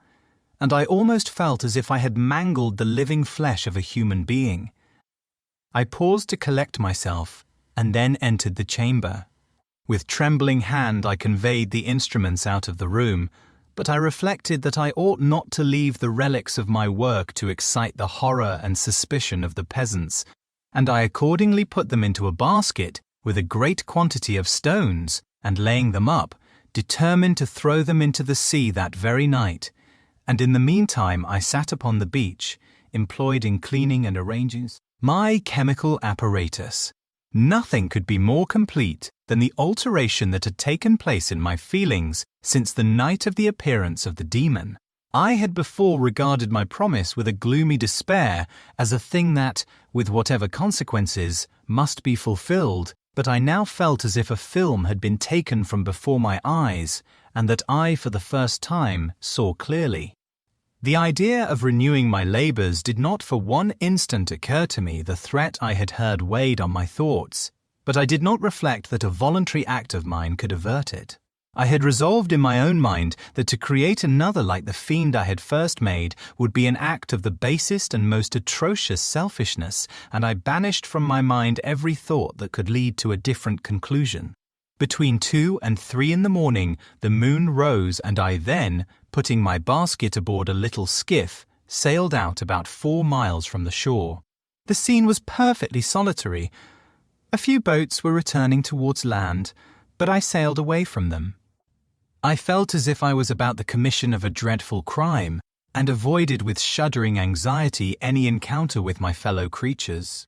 and I almost felt as if I had mangled the living flesh of a human being. I paused to collect myself and then entered the chamber. With trembling hand I conveyed the instruments out of the room, but I reflected that I ought not to leave the relics of my work to excite the horror and suspicion of the peasants, and I accordingly put them into a basket with a great quantity of stones, and laying them up, determined to throw them into the sea that very night, and in the meantime I sat upon the beach, employed in cleaning and arranging my chemical apparatus. Nothing could be more complete than the alteration that had taken place in my feelings since the night of the appearance of the demon. I had before regarded my promise with a gloomy despair as a thing that, with whatever consequences, must be fulfilled, but I now felt as if a film had been taken from before my eyes, and that I for the first time saw clearly. The idea of renewing my labours did not for one instant occur to me. The threat I had heard weighed on my thoughts, but I did not reflect that a voluntary act of mine could avert it. I had resolved in my own mind that to create another like the fiend I had first made would be an act of the basest and most atrocious selfishness, and I banished from my mind every thought that could lead to a different conclusion. Between 2 and 3 in the morning the moon rose, and I then, putting my basket aboard a little skiff, sailed out about 4 miles from the shore. The scene was perfectly solitary. A few boats were returning towards land, but I sailed away from them. I felt as if I was about the commission of a dreadful crime, and avoided with shuddering anxiety any encounter with my fellow creatures.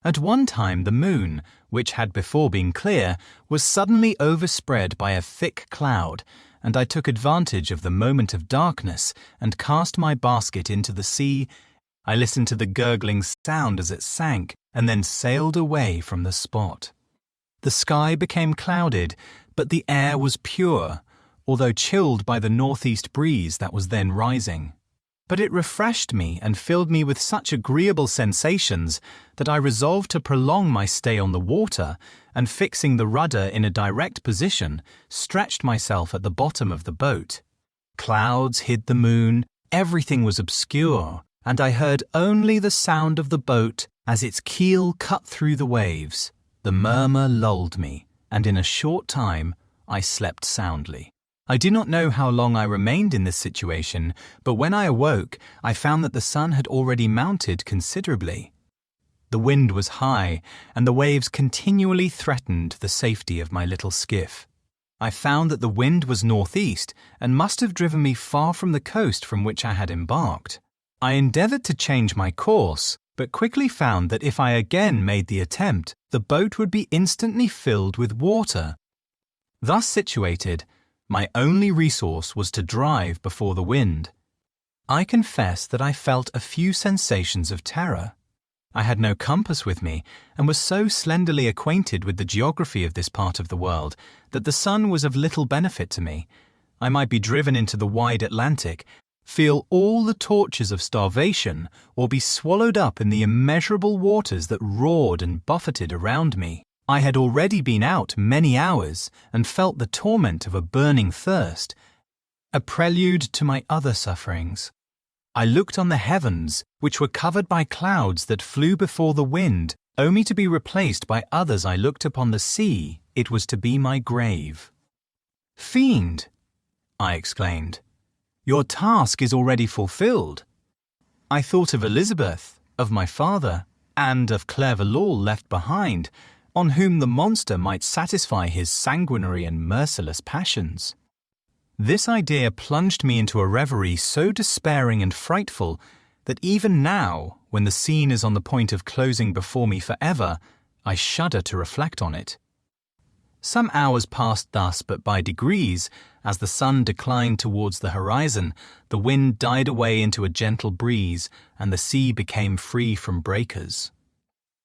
At one time the moon, which had before been clear, was suddenly overspread by a thick cloud, and I took advantage of the moment of darkness and cast my basket into the sea. I listened to the gurgling sound as it sank, and then sailed away from the spot. The sky became clouded, but the air was pure, although chilled by the northeast breeze that was then rising. But it refreshed me and filled me with such agreeable sensations that I resolved to prolong my stay on the water, and fixing the rudder in a direct position, stretched myself at the bottom of the boat. Clouds hid the moon, everything was obscure, and I heard only the sound of the boat as its keel cut through the waves. The murmur lulled me, and in a short time I slept soundly. I do not know how long I remained in this situation, but when I awoke, I found that the sun had already mounted considerably. The wind was high, and the waves continually threatened the safety of my little skiff. I found that the wind was northeast, and must have driven me far from the coast from which I had embarked. I endeavoured to change my course, but quickly found that if I again made the attempt, the boat would be instantly filled with water. Thus situated, my only resource was to drive before the wind. I confess that I felt a few sensations of terror. I had no compass with me, and was so slenderly acquainted with the geography of this part of the world that the sun was of little benefit to me. I might be driven into the wide Atlantic, feel all the tortures of starvation, or be swallowed up in the immeasurable waters that roared and buffeted around me. I had already been out many hours and felt the torment of a burning thirst, a prelude to my other sufferings. I looked on the heavens, which were covered by clouds that flew before the wind, only to be replaced by others. I looked upon the sea. It was to be my grave. "Fiend," I exclaimed, "your task is already fulfilled." I thought of Elizabeth, of my father, and of Clerval left behind, on whom the monster might satisfy his sanguinary and merciless passions. This idea plunged me into a reverie so despairing and frightful that even now, when the scene is on the point of closing before me forever, I shudder to reflect on it. Some hours passed thus, but by degrees, as the sun declined towards the horizon, the wind died away into a gentle breeze, and the sea became free from breakers.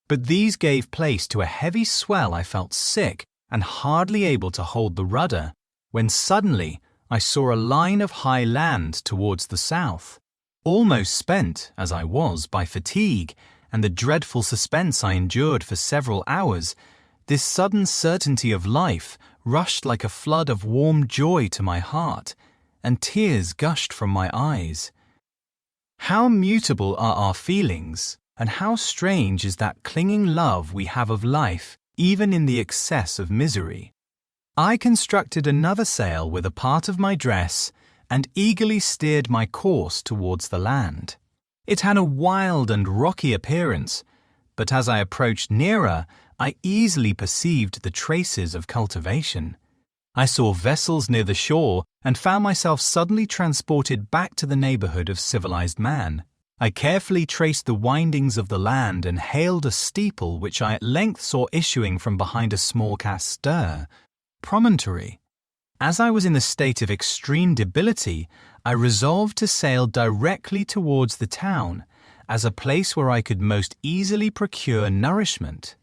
But these gave place to a heavy swell. I felt sick and hardly able to hold the rudder, when suddenly I saw a line of high land towards the south. Almost spent, as I was, by fatigue and the dreadful suspense I endured for several hours, this sudden certainty of life rushed like a flood of warm joy to my heart, and tears gushed from my eyes. How mutable are our feelings, and how strange is that clinging love we have of life, even in the excess of misery. I constructed another sail with a part of my dress, and eagerly steered my course towards the land. It had a wild and rocky appearance, but as I approached nearer, I easily perceived the traces of cultivation. I saw vessels near the shore and found myself suddenly transported back to the neighborhood of civilized man. I carefully traced the windings of the land and hailed a steeple which I at length saw issuing from behind a small promontory. As I was in a state of extreme debility, I resolved to sail directly towards the town, as a place where I could most easily procure nourishment.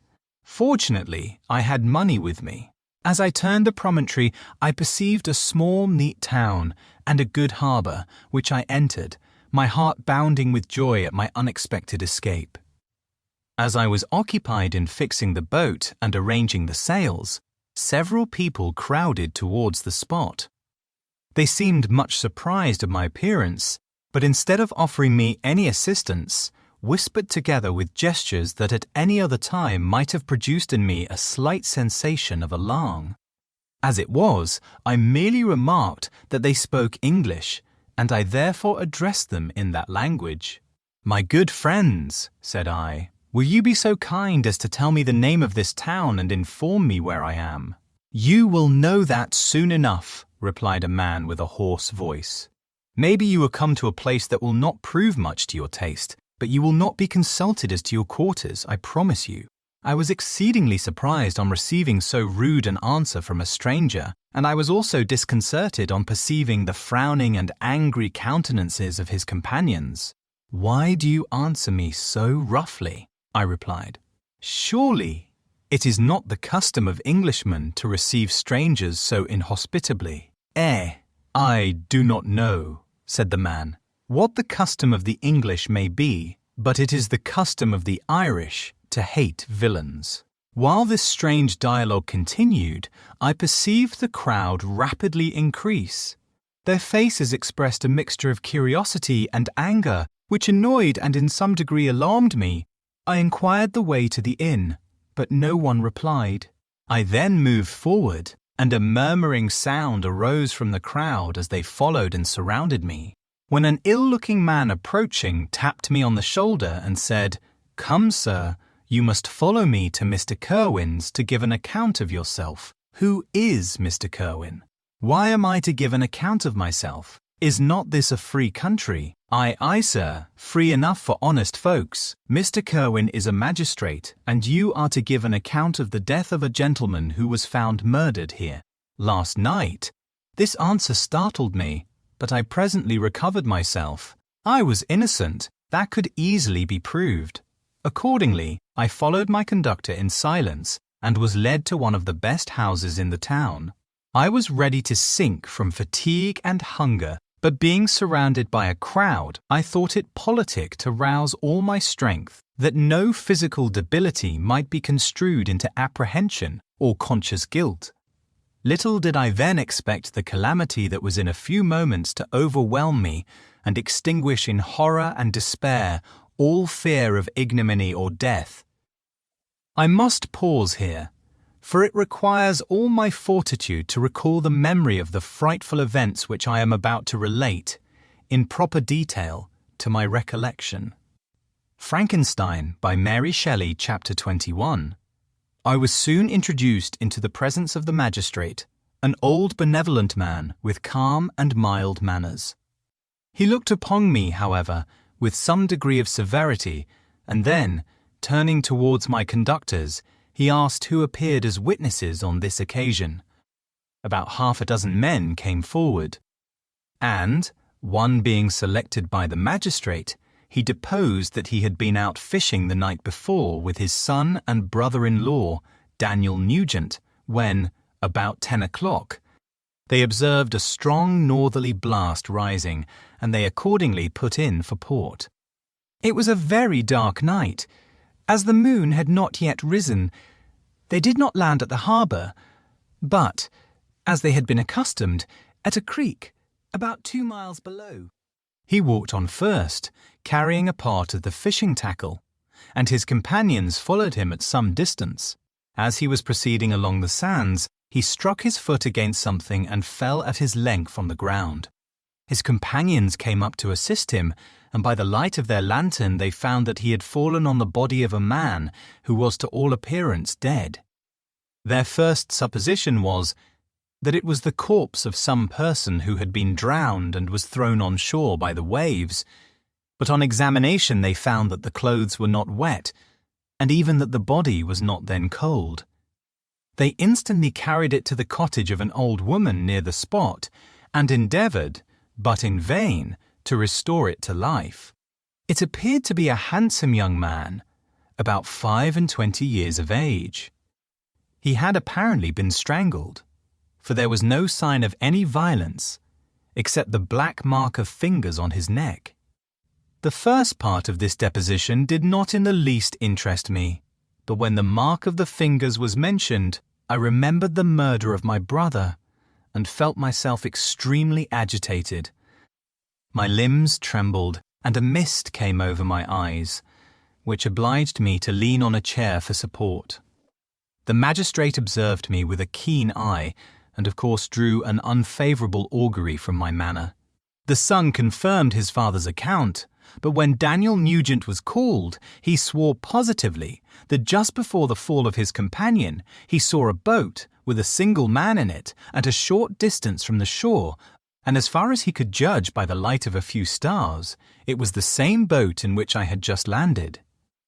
Fortunately, I had money with me. As I turned the promontory, I perceived a small, neat town and a good harbour, which I entered, my heart bounding with joy at my unexpected escape. As I was occupied in fixing the boat and arranging the sails, several people crowded towards the spot. They seemed much surprised at my appearance, but instead of offering me any assistance, whispered together with gestures that at any other time might have produced in me a slight sensation of alarm. As it was, I merely remarked that they spoke English, and I therefore addressed them in that language. "My good friends," said I, "will you be so kind as to tell me the name of this town and inform me where I am?" "You will know that soon enough," replied a man with a hoarse voice. "Maybe you will come to a place that will not prove much to your taste, but you will not be consulted as to your quarters, I promise you." I was exceedingly surprised on receiving so rude an answer from a stranger, and I was also disconcerted on perceiving the frowning and angry countenances of his companions. "Why do you answer me so roughly?" I replied. "Surely it is not the custom of Englishmen to receive strangers so inhospitably." "I do not know," said the man, "what the custom of the English may be, but it is the custom of the Irish to hate villains." While this strange dialogue continued, I perceived the crowd rapidly increase. Their faces expressed a mixture of curiosity and anger, which annoyed and in some degree alarmed me. I inquired the way to the inn, but no one replied. I then moved forward, and a murmuring sound arose from the crowd as they followed and surrounded me, when an ill-looking man approaching tapped me on the shoulder and said, "Come, sir, you must follow me to Mr. Kerwin's to give an account of yourself." "Who is Mr. Kerwin?" "Why am I to give an account of myself? Is not this a free country?" Aye, sir, free enough for honest folks. Mr. Kerwin is a magistrate, and you are to give an account of the death of a gentleman who was found murdered here last night." This answer startled me, but I presently recovered myself. I was innocent. That could easily be proved. Accordingly, I followed my conductor in silence and was led to one of the best houses in the town. I was ready to sink from fatigue and hunger, but being surrounded by a crowd, I thought it politic to rouse all my strength, that no physical debility might be construed into apprehension or conscious guilt. Little did I then expect the calamity that was in a few moments to overwhelm me and extinguish in horror and despair all fear of ignominy or death. I must pause here, for it requires all my fortitude to recall the memory of the frightful events which I am about to relate, in proper detail, to my recollection. Frankenstein by Mary Shelley, Chapter 21. I was soon introduced into the presence of the magistrate, an old benevolent man with calm and mild manners. He looked upon me, however, with some degree of severity, and then, turning towards my conductors, he asked who appeared as witnesses on this occasion. About 6 men came forward, and, one being selected by the magistrate, he deposed that he had been out fishing the night before with his son and brother-in-law, Daniel Nugent, when, about 10 o'clock, they observed a strong northerly blast rising, and they accordingly put in for port. It was a very dark night. As the moon had not yet risen, they did not land at the harbour, but, as they had been accustomed, at a creek about 2 miles below. He walked on first, carrying a part of the fishing tackle, and his companions followed him at some distance. As he was proceeding along the sands, he struck his foot against something and fell at his length on the ground. His companions came up to assist him, and by the light of their lantern they found that he had fallen on the body of a man who was to all appearance dead. Their first supposition was that it was the corpse of some person who had been drowned and was thrown on shore by the waves, but on examination they found that the clothes were not wet, and even that the body was not then cold. They instantly carried it to the cottage of an old woman near the spot, and endeavoured, but in vain, to restore it to life. It appeared to be a handsome young man, about 25 years of age. He had apparently been strangled, for there was no sign of any violence, except the black mark of fingers on his neck. The first part of this deposition did not in the least interest me, but when the mark of the fingers was mentioned, I remembered the murder of my brother, and felt myself extremely agitated. My limbs trembled, and a mist came over my eyes, which obliged me to lean on a chair for support. The magistrate observed me with a keen eye, and of course drew an unfavourable augury from my manner. The son confirmed his father's account, but when Daniel Nugent was called, he swore positively that just before the fall of his companion, he saw a boat with a single man in it at a short distance from the shore, and as far as he could judge by the light of a few stars, it was the same boat in which I had just landed.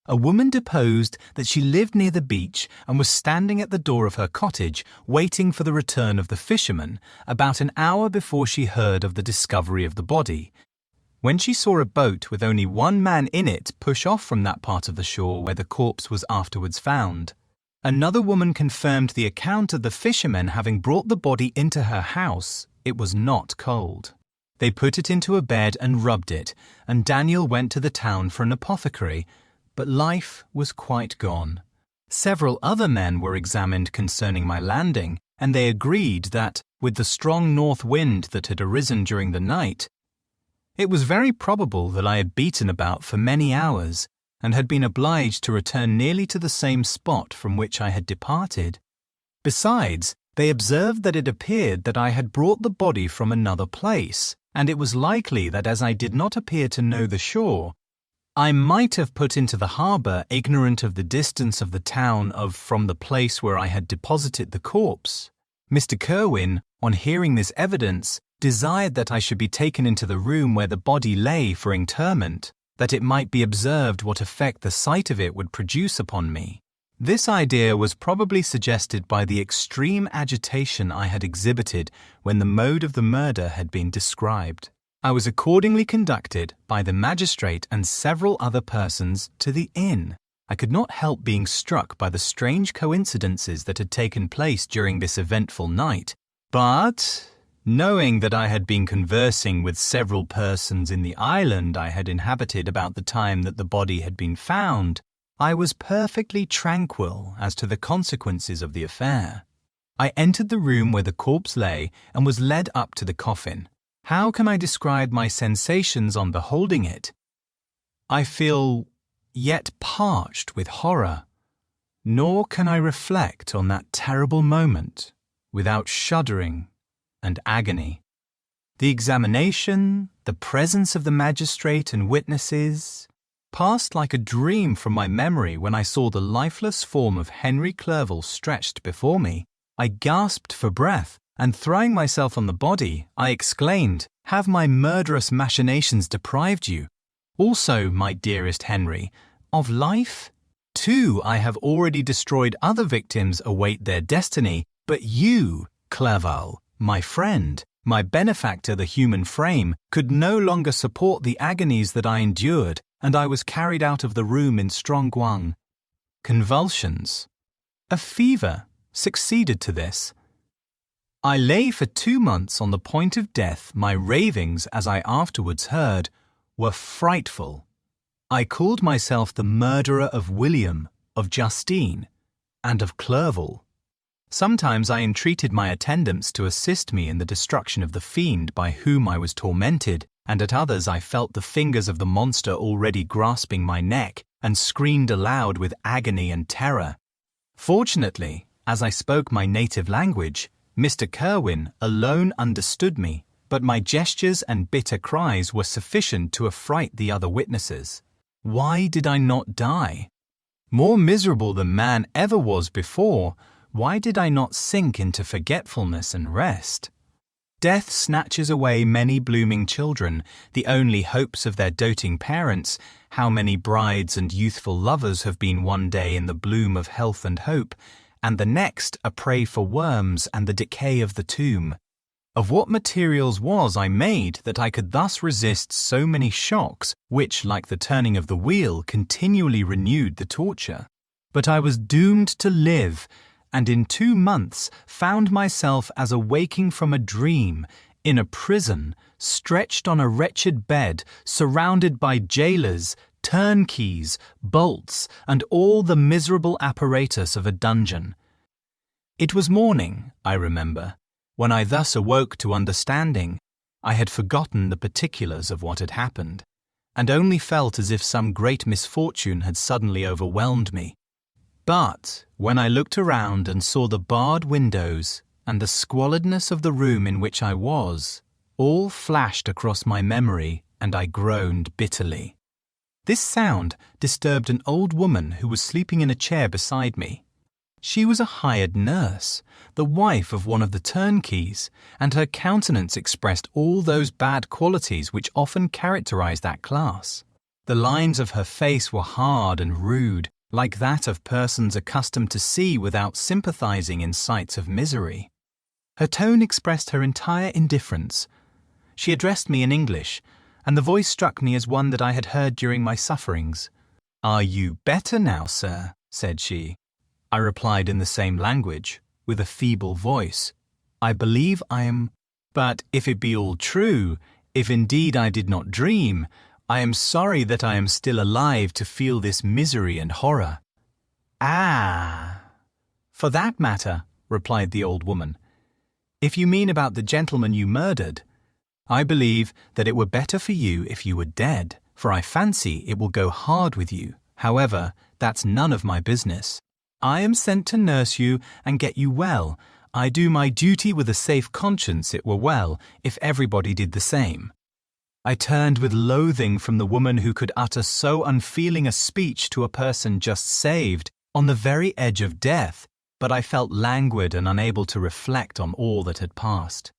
A woman deposed that she lived near the beach and was standing at the door of her cottage waiting for the return of the fisherman about an hour before she heard of the discovery of the body, when she saw a boat with only one man in it push off from that part of the shore where the corpse was afterwards found. Another woman confirmed the account of the fishermen having brought the body into her house. It was not cold. They put it into a bed and rubbed it, and Daniel went to the town for an apothecary, but life was quite gone. Several other men were examined concerning my landing, and they agreed that, with the strong north wind that had arisen during the night, it was very probable that I had beaten about for many hours, and had been obliged to return nearly to the same spot from which I had departed. Besides, they observed that it appeared that I had brought the body from another place, and it was likely that as I did not appear to know the shore, I might have put into the harbour ignorant of the distance of the town from the place where I had deposited the corpse. Mr. Kerwin, on hearing this evidence, desired that I should be taken into the room where the body lay for interment, that it might be observed what effect the sight of it would produce upon me. This idea was probably suggested by the extreme agitation I had exhibited when the mode of the murder had been described. I was accordingly conducted by the magistrate and several other persons to the inn. I could not help being struck by the strange coincidences that had taken place during this eventful night, but, knowing that I had been conversing with several persons in the island I had inhabited about the time that the body had been found, I was perfectly tranquil as to the consequences of the affair. I entered the room where the corpse lay and was led up to the coffin. How can I describe my sensations on beholding it? I feel yet parched with horror, nor can I reflect on that terrible moment without shuddering and agony. The examination, the presence of the magistrate and witnesses, passed like a dream from my memory when I saw the lifeless form of Henry Clerval stretched before me. I gasped for breath, and throwing myself on the body, I exclaimed, "Have my murderous machinations deprived you, also, my dearest Henry, of life? Too, I have already destroyed other victims await their destiny, but you, Clerval, my friend, my benefactor, the human frame, could no longer support the agonies that I endured, and I was carried out of the room in strong guang. Convulsions. A fever succeeded to this. I lay for 2 months on the point of death. My ravings, as I afterwards heard, were frightful. I called myself the murderer of William, of Justine, and of Clerval. Sometimes I entreated my attendants to assist me in the destruction of the fiend by whom I was tormented, and at others I felt the fingers of the monster already grasping my neck, and screamed aloud with agony and terror. Fortunately, as I spoke my native language, Mr. Kerwin alone understood me, but my gestures and bitter cries were sufficient to affright the other witnesses. Why did I not die? More miserable than man ever was before, why did I not sink into forgetfulness and rest? Death snatches away many blooming children, the only hopes of their doting parents. How many brides and youthful lovers have been one day in the bloom of health and hope, and the next a prey for worms and the decay of the tomb. Of what materials was I made that I could thus resist so many shocks, which, like the turning of the wheel, continually renewed the torture? But I was doomed to live, and in 2 months found myself as awaking from a dream, in a prison, stretched on a wretched bed, surrounded by jailers, turnkeys, bolts, and all the miserable apparatus of a dungeon. It was morning, I remember, when I thus awoke to understanding. I had forgotten the particulars of what had happened, and only felt as if some great misfortune had suddenly overwhelmed me. But when I looked around and saw the barred windows and the squalidness of the room in which I was, all flashed across my memory, and I groaned bitterly. This sound disturbed an old woman who was sleeping in a chair beside me. She was a hired nurse, the wife of one of the turnkeys, and her countenance expressed all those bad qualities which often characterize that class. The lines of her face were hard and rude, like that of persons accustomed to see without sympathizing in sights of misery. Her tone expressed her entire indifference. She addressed me in English, and the voice struck me as one that I had heard during my sufferings. "Are you better now, sir?" said she. I replied in the same language, with a feeble voice, "I believe I am, but if it be all true, if indeed I did not dream, I am sorry that I am still alive to feel this misery and horror." "Ah, for that matter," replied the old woman, "if you mean about the gentleman you murdered, I believe that it were better for you if you were dead, for I fancy it will go hard with you. However, that's none of my business. I am sent to nurse you and get you well. I do my duty with a safe conscience. It were well if everybody did the same." I turned with loathing from the woman who could utter so unfeeling a speech to a person just saved, on the very edge of death, but I felt languid and unable to reflect on all that had passed.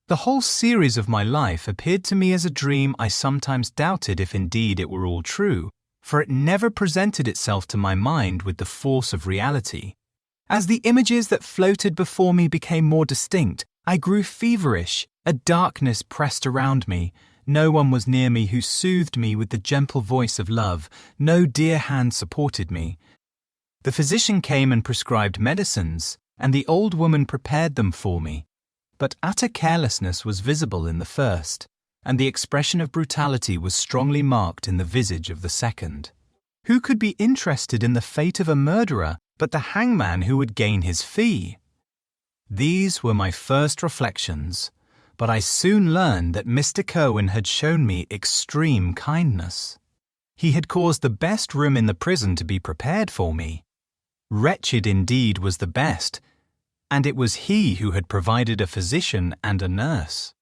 The whole series of my life appeared to me as a dream. I sometimes doubted if indeed it were all true, for it never presented itself to my mind with the force of reality. As the images that floated before me became more distinct, I grew feverish. A darkness pressed around me. No one was near me who soothed me with the gentle voice of love. No dear hand supported me. The physician came and prescribed medicines, and the old woman prepared them for me. But utter carelessness was visible in the first, and the expression of brutality was strongly marked in the visage of the second. Who could be interested in the fate of a murderer but the hangman who would gain his fee? These were my first reflections, but I soon learned that Mr. Kerwin had shown me extreme kindness. He had caused the best room in the prison to be prepared for me. Wretched indeed was the best, and it was he who had provided a physician and a nurse.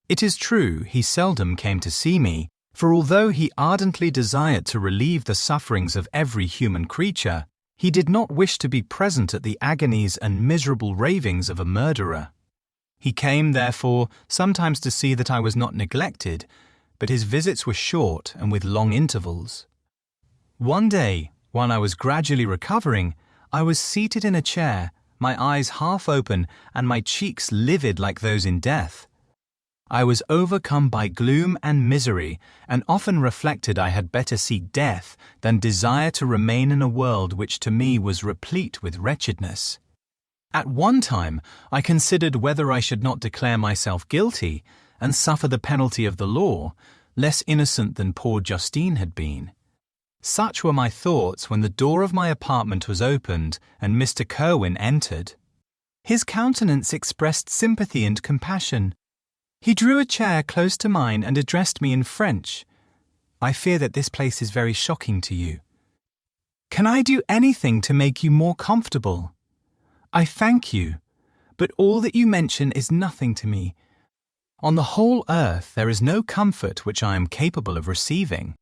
It is true he seldom came to see me, for although he ardently desired to relieve the sufferings of every human creature, he did not wish to be present at the agonies and miserable ravings of a murderer. He came, therefore, sometimes to see that I was not neglected, but his visits were short and with long intervals. One day, while I was gradually recovering, I was seated in a chair, my eyes half open and my cheeks livid like those in death. I was overcome by gloom and misery, and often reflected I had better seek death than desire to remain in a world which to me was replete with wretchedness. At one time, I considered whether I should not declare myself guilty and suffer the penalty of the law, less innocent than poor Justine had been. Such were my thoughts when the door of my apartment was opened and Mr. Kerwin entered. His countenance expressed sympathy and compassion. He drew a chair close to mine and addressed me in French. "I fear that this place is very shocking to you. Can I do anything to make you more comfortable? I thank you, but all that you mention is nothing to me. On the whole earth there is no comfort which I am capable of receiving.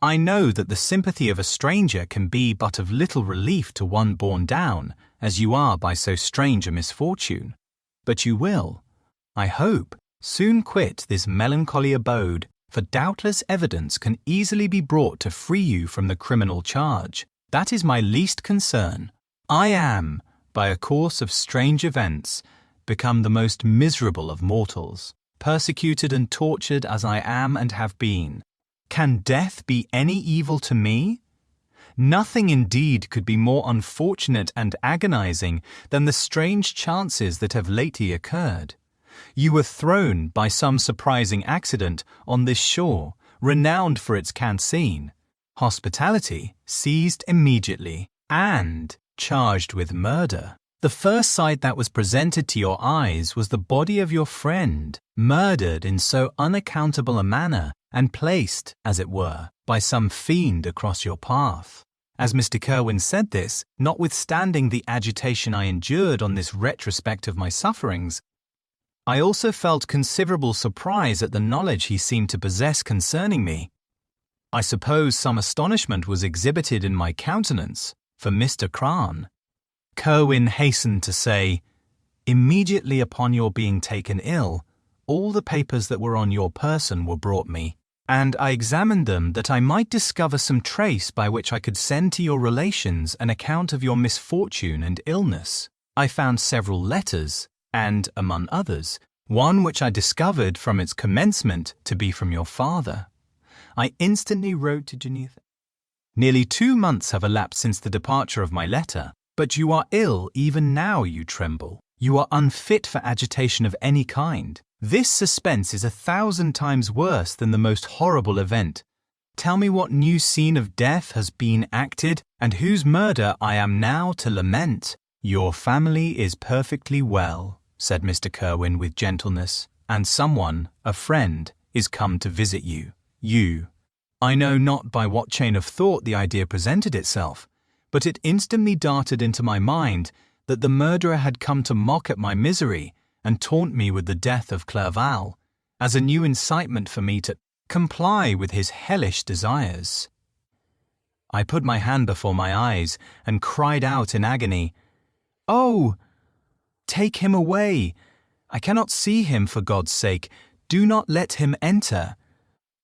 I know that the sympathy of a stranger can be but of little relief to one borne down, as you are by so strange a misfortune. But you will, I hope, soon quit this melancholy abode, for doubtless evidence can easily be brought to free you from the criminal charge. That is my least concern. I am, by a course of strange events, become the most miserable of mortals, persecuted and tortured as I am and have been. Can death be any evil to me? Nothing indeed could be more unfortunate and agonizing than the strange chances that have lately occurred. You were thrown, by some surprising accident, on this shore, renowned for its canteen, hospitality, seized immediately, and charged with murder. The first sight that was presented to your eyes was the body of your friend, murdered in so unaccountable a manner, and placed, as it were, by some fiend across your path. As Mr. Kerwin said this, notwithstanding the agitation I endured on this retrospect of my sufferings, I also felt considerable surprise at the knowledge he seemed to possess concerning me. I suppose some astonishment was exhibited in my countenance, for Mr. Crane. Kerwin hastened to say, "Immediately upon your being taken ill, all the papers that were on your person were brought me, and I examined them that I might discover some trace by which I could send to your relations an account of your misfortune and illness. I found several letters, and, among others, one which I discovered from its commencement to be from your father. I instantly wrote to Geneva. Nearly 2 months have elapsed since the departure of my letter, but you are ill even now, you tremble. You are unfit for agitation of any kind. This suspense is 1,000 times worse than the most horrible event. Tell me what new scene of death has been acted, and whose murder I am now to lament." "Your family is perfectly well," said Mr. Kerwin with gentleness, "and someone, a friend, is come to visit you. I know not by what chain of thought the idea presented itself, but it instantly darted into my mind that the murderer had come to mock at my misery and taunt me with the death of Clerval, as a new incitement for me to comply with his hellish desires. I put my hand before my eyes and cried out in agony, "Oh, take him away! I cannot see him, for God's sake. Do not let him enter."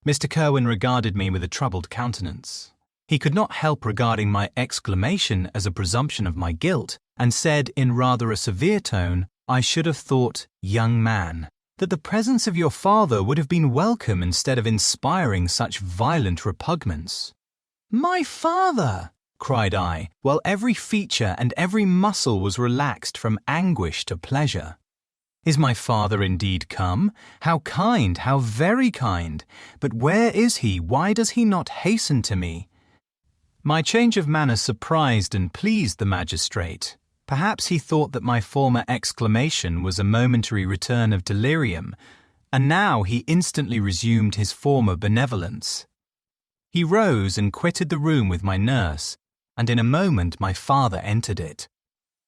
Mr. Kerwin regarded me with a troubled countenance. He could not help regarding my exclamation as a presumption of my guilt, and said in rather a severe tone, "I should have thought, young man, that the presence of your father would have been welcome instead of inspiring such violent repugnance." "My father!" cried I, while every feature and every muscle was relaxed from anguish to pleasure. "Is my father indeed come? How kind, how very kind! But where is he? Why does he not hasten to me?" My change of manner surprised and pleased the magistrate. Perhaps he thought that my former exclamation was a momentary return of delirium, and now he instantly resumed his former benevolence. He rose and quitted the room with my nurse, and in a moment my father entered it.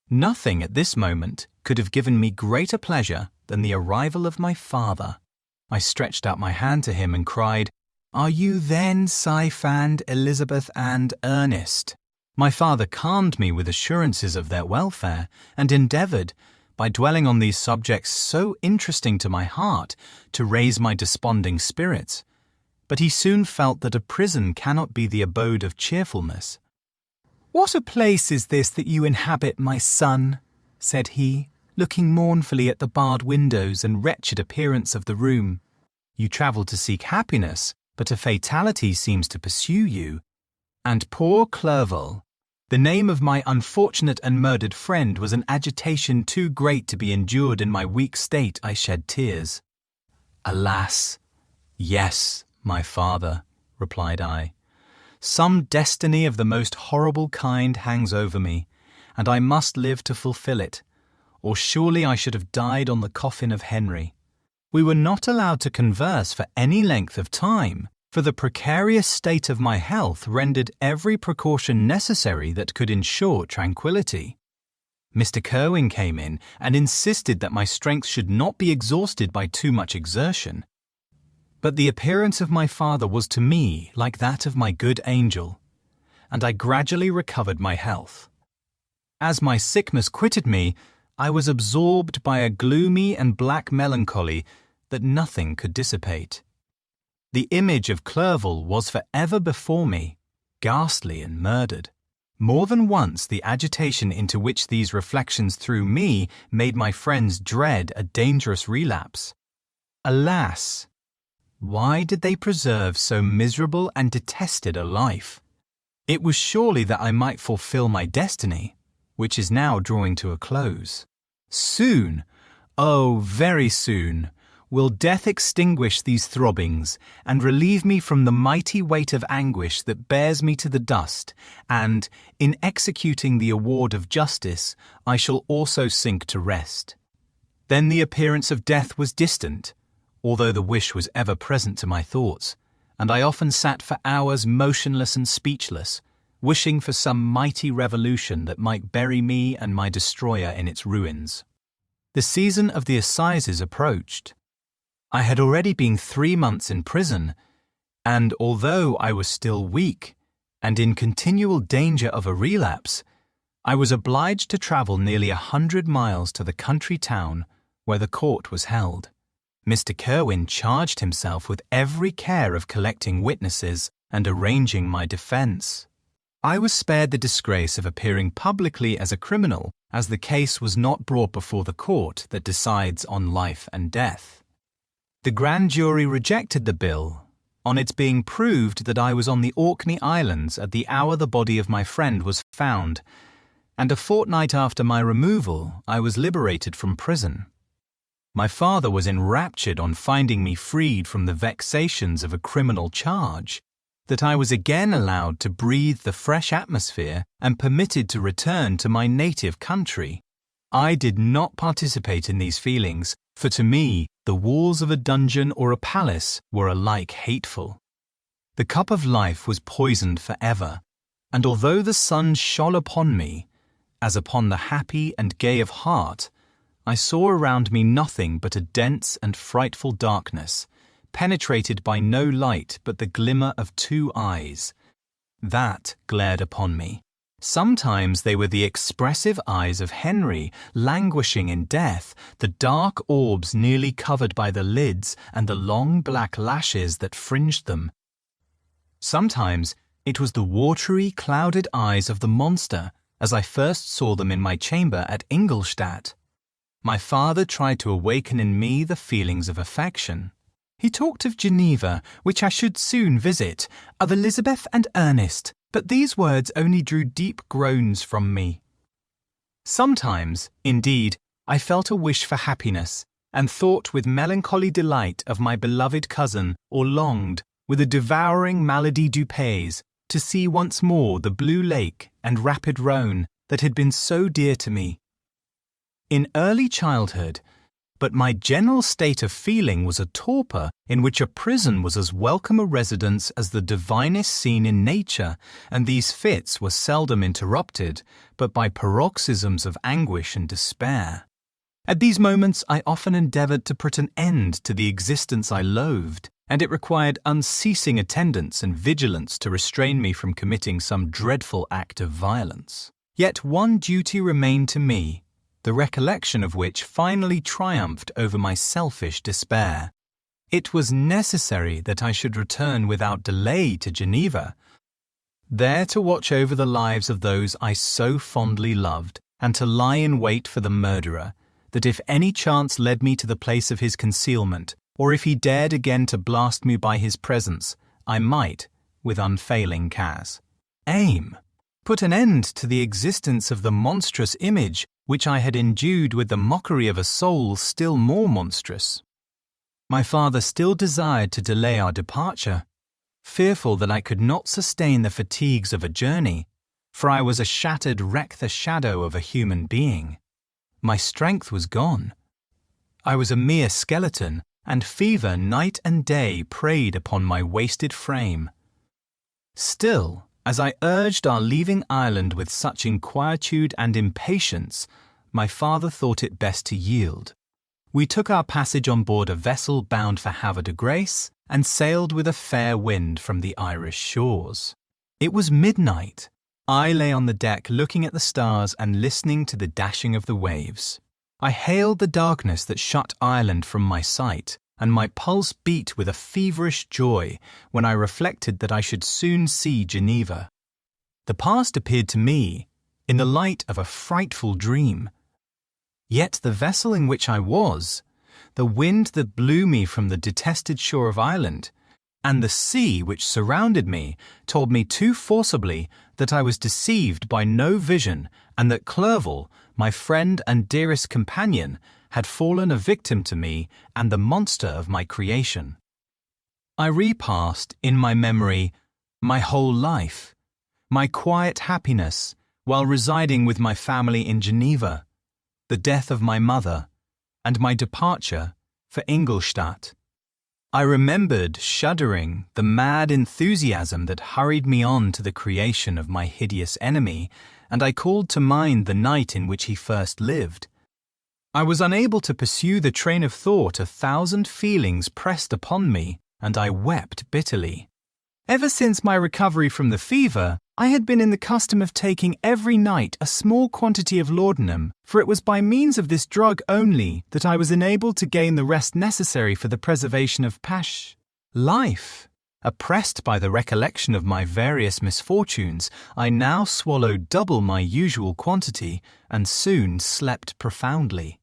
Nothing at this moment could have given me greater pleasure than the arrival of my father. I stretched out my hand to him and cried, "Are you then Syphand, Elizabeth, and Ernest?" My father calmed me with assurances of their welfare, and endeavoured, by dwelling on these subjects so interesting to my heart, to raise my desponding spirits. But he soon felt that a prison cannot be the abode of cheerfulness. "What a place is this that you inhabit, my son?" said he, looking mournfully at the barred windows and wretched appearance of the room. "You travel to seek happiness, but a fatality seems to pursue you. And poor Clerval, the name of my unfortunate and murdered friend, was an agitation too great to be endured. In my weak state I shed tears." "Alas, yes, my father," replied I. "Some destiny of the most horrible kind hangs over me, and I must live to fulfill it, or surely I should have died on the coffin of Henry." We were not allowed to converse for any length of time, for the precarious state of my health rendered every precaution necessary that could ensure tranquillity. Mr. Kerwin came in and insisted that my strength should not be exhausted by too much exertion. But the appearance of my father was to me like that of my good angel, and I gradually recovered my health. As my sickness quitted me, I was absorbed by a gloomy and black melancholy that nothing could dissipate. The image of Clerval was for ever before me, ghastly and murdered. More than once the agitation into which these reflections threw me made my friends dread a dangerous relapse. Alas! Why did they preserve so miserable and detested a life? It was surely that I might fulfill my destiny, which is now drawing to a close. Soon, oh, very soon, will death extinguish these throbbings and relieve me from the mighty weight of anguish that bears me to the dust, and, in executing the award of justice, I shall also sink to rest. Then the appearance of death was distant, although the wish was ever present to my thoughts, and I often sat for hours motionless and speechless, wishing for some mighty revolution that might bury me and my destroyer in its ruins. The season of the assizes approached. I had already been 3 months in prison, and although I was still weak and in continual danger of a relapse, I was obliged to travel nearly 100 miles to the country town where the court was held. Mr. Kerwin charged himself with every care of collecting witnesses and arranging my defence. I was spared the disgrace of appearing publicly as a criminal, as the case was not brought before the court that decides on life and death. The grand jury rejected the bill, on its being proved that I was on the Orkney Islands at the hour the body of my friend was found, and a fortnight after my removal I was liberated from prison. My father was enraptured on finding me freed from the vexations of a criminal charge, that I was again allowed to breathe the fresh atmosphere and permitted to return to my native country. I did not participate in these feelings, for to me the walls of a dungeon or a palace were alike hateful. The cup of life was poisoned forever, and although the sun shone upon me, as upon the happy and gay of heart, I saw around me nothing but a dense and frightful darkness, penetrated by no light but the glimmer of 2 eyes. That glared upon me. Sometimes they were the expressive eyes of Henry, languishing in death, the dark orbs nearly covered by the lids and the long black lashes that fringed them. Sometimes it was the watery, clouded eyes of the monster, as I first saw them in my chamber at Ingolstadt. My father tried to awaken in me the feelings of affection. He talked of Geneva, which I should soon visit, of Elizabeth and Ernest, but these words only drew deep groans from me. Sometimes, indeed, I felt a wish for happiness, and thought with melancholy delight of my beloved cousin, or longed, with a devouring malady du pays, to see once more the blue lake and rapid Rhone that had been so dear to me. In early childhood, but my general state of feeling was a torpor in which a prison was as welcome a residence as the divinest scene in nature, and these fits were seldom interrupted, but by paroxysms of anguish and despair. At these moments, I often endeavoured to put an end to the existence I loathed, and it required unceasing attendance and vigilance to restrain me from committing some dreadful act of violence. Yet one duty remained to me, the recollection of which finally triumphed over my selfish despair. It was necessary that I should return without delay to Geneva, there to watch over the lives of those I so fondly loved, and to lie in wait for the murderer, that if any chance led me to the place of his concealment, or if he dared again to blast me by his presence, I might, with unfailing aim, put an end to the existence of the monstrous image which I had endued with the mockery of a soul still more monstrous. My father still desired to delay our departure, fearful that I could not sustain the fatigues of a journey, for I was a shattered wreck, the shadow of a human being. My strength was gone. I was a mere skeleton, and fever night and day preyed upon my wasted frame. Still, as I urged our leaving Ireland with such inquietude and impatience, my father thought it best to yield. We took our passage on board a vessel bound for Havre de Grace, and sailed with a fair wind from the Irish shores. It was midnight. I lay on the deck looking at the stars and listening to the dashing of the waves. I hailed the darkness that shut Ireland from my sight, and my pulse beat with a feverish joy when I reflected that I should soon see Geneva. The past appeared to me in the light of a frightful dream. Yet the vessel in which I was, the wind that blew me from the detested shore of Ireland, and the sea which surrounded me told me too forcibly that I was deceived by no vision, and that Clerval, my friend and dearest companion, had fallen a victim to me and the monster of my creation. I repassed in my memory my whole life, my quiet happiness while residing with my family in Geneva, the death of my mother, and my departure for Ingolstadt. I remembered, shuddering, the mad enthusiasm that hurried me on to the creation of my hideous enemy, and I called to mind the night in which he first lived. I was unable to pursue the train of thought. 1,000 feelings pressed upon me, and I wept bitterly. Ever since my recovery from the fever, I had been in the custom of taking every night a small quantity of laudanum, for it was by means of this drug only that I was enabled to gain the rest necessary for the preservation of life. Oppressed by the recollection of my various misfortunes, I now swallowed double my usual quantity, and soon slept profoundly.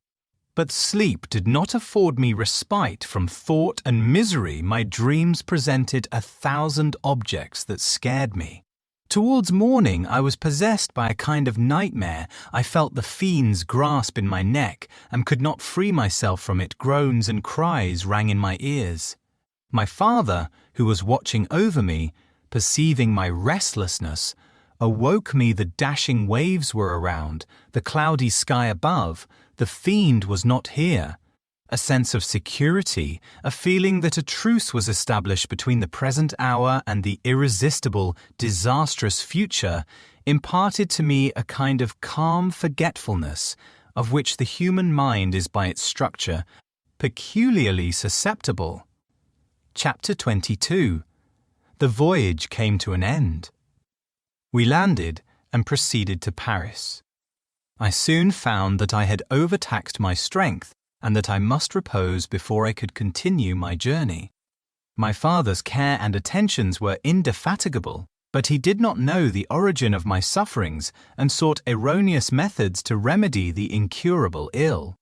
But sleep did not afford me respite from thought and misery. My dreams presented 1,000 objects that scared me. Towards morning I was possessed by a kind of nightmare. I felt the fiend's grasp in my neck, and could not free myself from it. Groans and cries rang in my ears. My father, who was watching over me, perceiving my restlessness, awoke me. The dashing waves were around, the cloudy sky above. The fiend was not here. A sense of security, a feeling that a truce was established between the present hour and the irresistible, disastrous future, imparted to me a kind of calm forgetfulness, of which the human mind is by its structure peculiarly susceptible. Chapter 22. The voyage came to an end. We landed and proceeded to Paris. I soon found that I had overtaxed my strength, and that I must repose before I could continue my journey. My father's care and attentions were indefatigable, but he did not know the origin of my sufferings, and sought erroneous methods to remedy the incurable ill.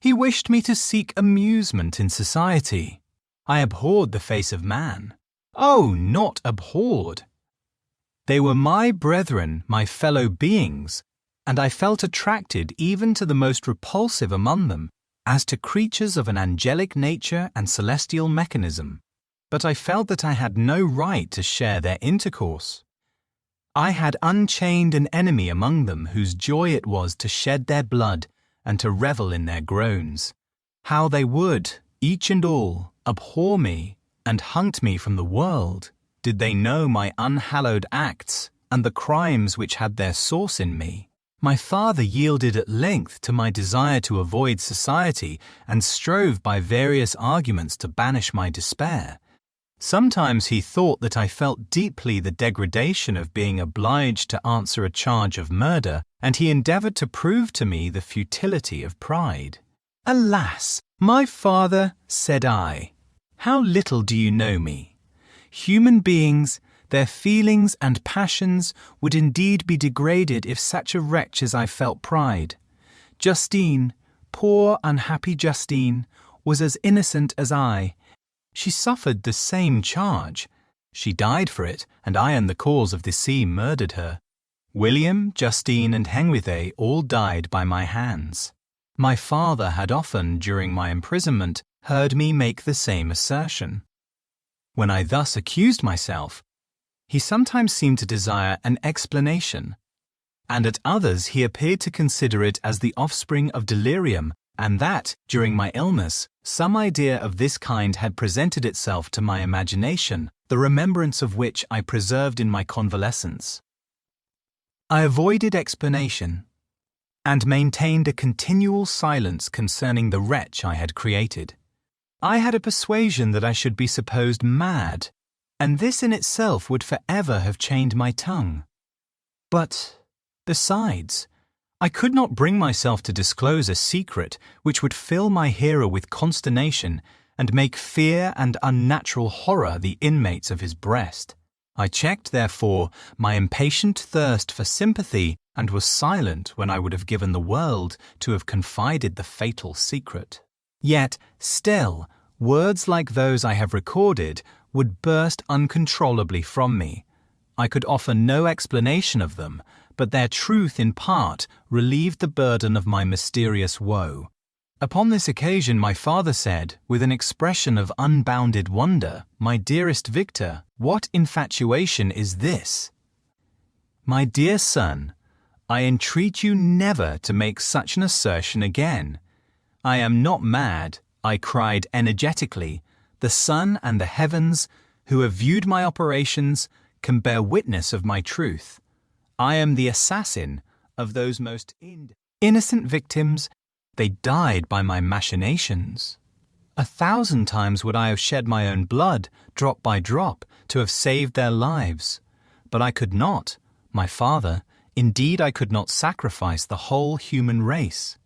He wished me to seek amusement in society. I abhorred the face of man. Oh, not abhorred! They were my brethren, my fellow beings, and I felt attracted even to the most repulsive among them, as to creatures of an angelic nature and celestial mechanism. But I felt that I had no right to share their intercourse. I had unchained an enemy among them whose joy it was to shed their blood and to revel in their groans. How they would, each and all, abhor me and hunt me from the world, did they know my unhallowed acts and the crimes which had their source in me. My father yielded at length to my desire to avoid society and strove by various arguments to banish my despair. Sometimes he thought that I felt deeply the degradation of being obliged to answer a charge of murder, and he endeavored to prove to me the futility of pride. "Alas, my father," said I, "how little do you know me. Human beings, their feelings and passions would indeed be degraded if such a wretch as I felt pride. Justine, poor unhappy Justine, was as innocent as I. She suffered the same charge. She died for it, and I am the cause of the sea murdered her. William, Justine, and Henwithe all died by my hands." My father had often, during my imprisonment, heard me make the same assertion. When I thus accused myself, he sometimes seemed to desire an explanation, and at others he appeared to consider it as the offspring of delirium, and that, during my illness, some idea of this kind had presented itself to my imagination, the remembrance of which I preserved in my convalescence. I avoided explanation, and maintained a continual silence concerning the wretch I had created. I had a persuasion that I should be supposed mad, and this in itself would forever have chained my tongue. But, besides, I could not bring myself to disclose a secret which would fill my hearer with consternation and make fear and unnatural horror the inmates of his breast. I checked, therefore, my impatient thirst for sympathy and was silent when I would have given the world to have confided the fatal secret. Yet, still, words like those I have recorded would burst uncontrollably from me. I could offer no explanation of them, but their truth in part relieved the burden of my mysterious woe. Upon this occasion my father said, with an expression of unbounded wonder, "My dearest Victor, what infatuation is this?" "My dear son, I entreat you never to make such an assertion again. I am not mad," I cried energetically. "The sun and the heavens, who have viewed my operations, can bear witness of my truth. I am the assassin of those most innocent victims. They died by my machinations. 1,000 times would I have shed my own blood, drop by drop, to have saved their lives. But I could not, my father, indeed I could not sacrifice the whole human race."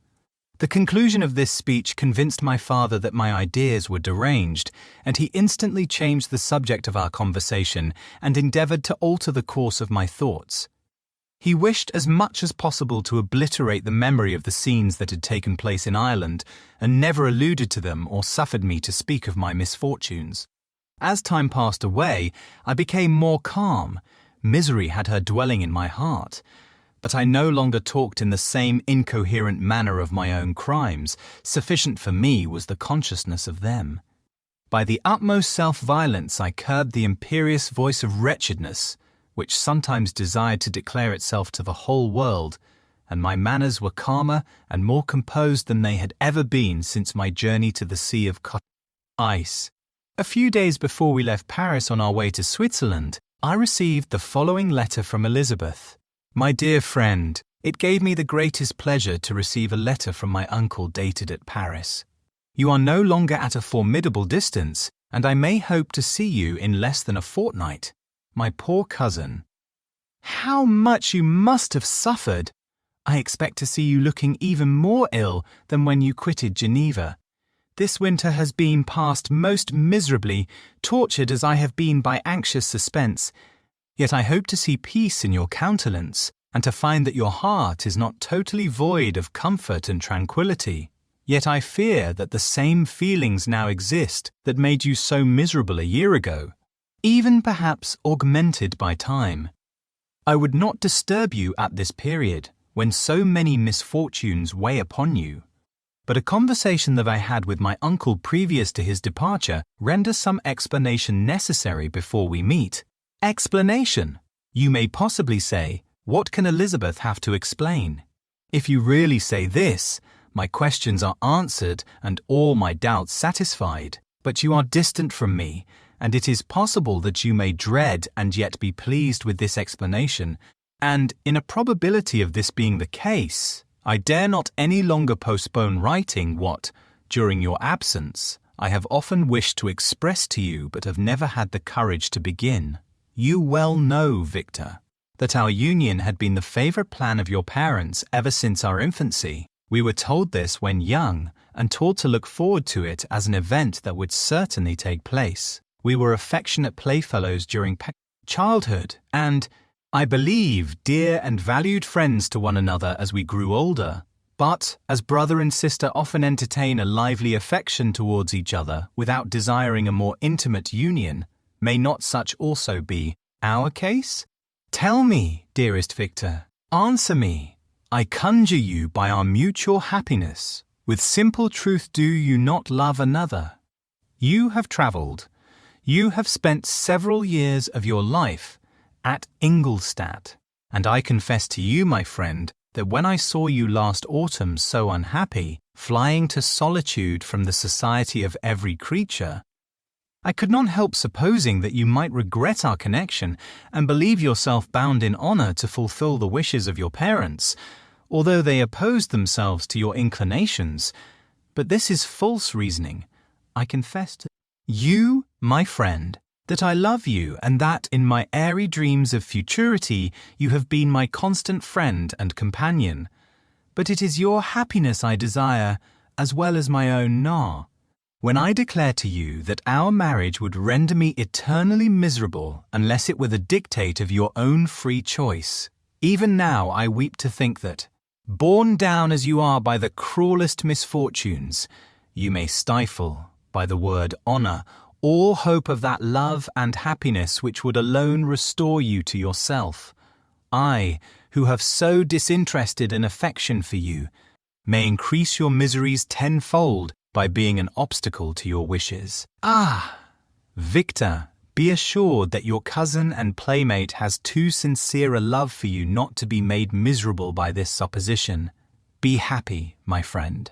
The conclusion of this speech convinced my father that my ideas were deranged, and he instantly changed the subject of our conversation and endeavoured to alter the course of my thoughts. He wished as much as possible to obliterate the memory of the scenes that had taken place in Ireland, and never alluded to them or suffered me to speak of my misfortunes. As time passed away, I became more calm. Misery had her dwelling in my heart, but I no longer talked in the same incoherent manner of my own crimes. Sufficient for me was the consciousness of them. By the utmost self-violence I curbed the imperious voice of wretchedness, which sometimes desired to declare itself to the whole world, and my manners were calmer and more composed than they had ever been since my journey to the Sea of Ice. A few days before we left Paris on our way to Switzerland, I received the following letter from Elizabeth. "My dear friend, it gave me the greatest pleasure to receive a letter from my uncle dated at Paris. You are no longer at a formidable distance, and I may hope to see you in less than a fortnight. My poor cousin, how much you must have suffered! I expect to see you looking even more ill than when you quitted Geneva. This winter has been passed most miserably, tortured as I have been by anxious suspense. Yet I hope to see peace in your countenance, and to find that your heart is not totally void of comfort and tranquillity. Yet I fear that the same feelings now exist that made you so miserable a year ago, even perhaps augmented by time. I would not disturb you at this period, when so many misfortunes weigh upon you. But a conversation that I had with my uncle previous to his departure renders some explanation necessary before we meet." Explanation! You may possibly say, what can Elizabeth have to explain? If you really say this, my questions are answered and all my doubts satisfied. But you are distant from me, and it is possible that you may dread and yet be pleased with this explanation, And in a probability of this being the case, I dare not any longer postpone writing what, during your absence, I have often wished to express to you but have never had the courage to begin. You well know, Victor, that our union had been the favorite plan of your parents ever since our infancy. We were told this when young and taught to look forward to it as an event that would certainly take place. We were affectionate playfellows during childhood and, I believe, dear and valued friends to one another as we grew older. But, as brother and sister often entertain a lively affection towards each other without desiring a more intimate union, may not such also be our case? Tell me, dearest Victor, answer me. I conjure you by our mutual happiness, with simple truth, do you not love another? You have travelled. You have spent several years of your life at Ingolstadt, and I confess to you, my friend, that when I saw you last autumn so unhappy, flying to solitude from the society of every creature, I could not help supposing that you might regret our connection and believe yourself bound in honour to fulfil the wishes of your parents, although they opposed themselves to your inclinations. But this is false reasoning. I confess to you, my friend, that I love you, and that in my airy dreams of futurity you have been my constant friend and companion. But it is your happiness I desire, as well as my own now. When I declare to you that our marriage would render me eternally miserable unless it were the dictate of your own free choice, even now I weep to think that, borne down as you are by the cruelest misfortunes, you may stifle, by the word honour, all hope of that love and happiness which would alone restore you to yourself. I, who have so disinterested an affection for you, may increase your miseries tenfold by being an obstacle to your wishes. Ah! Victor, be assured that your cousin and playmate has too sincere a love for you not to be made miserable by this supposition. Be happy, my friend.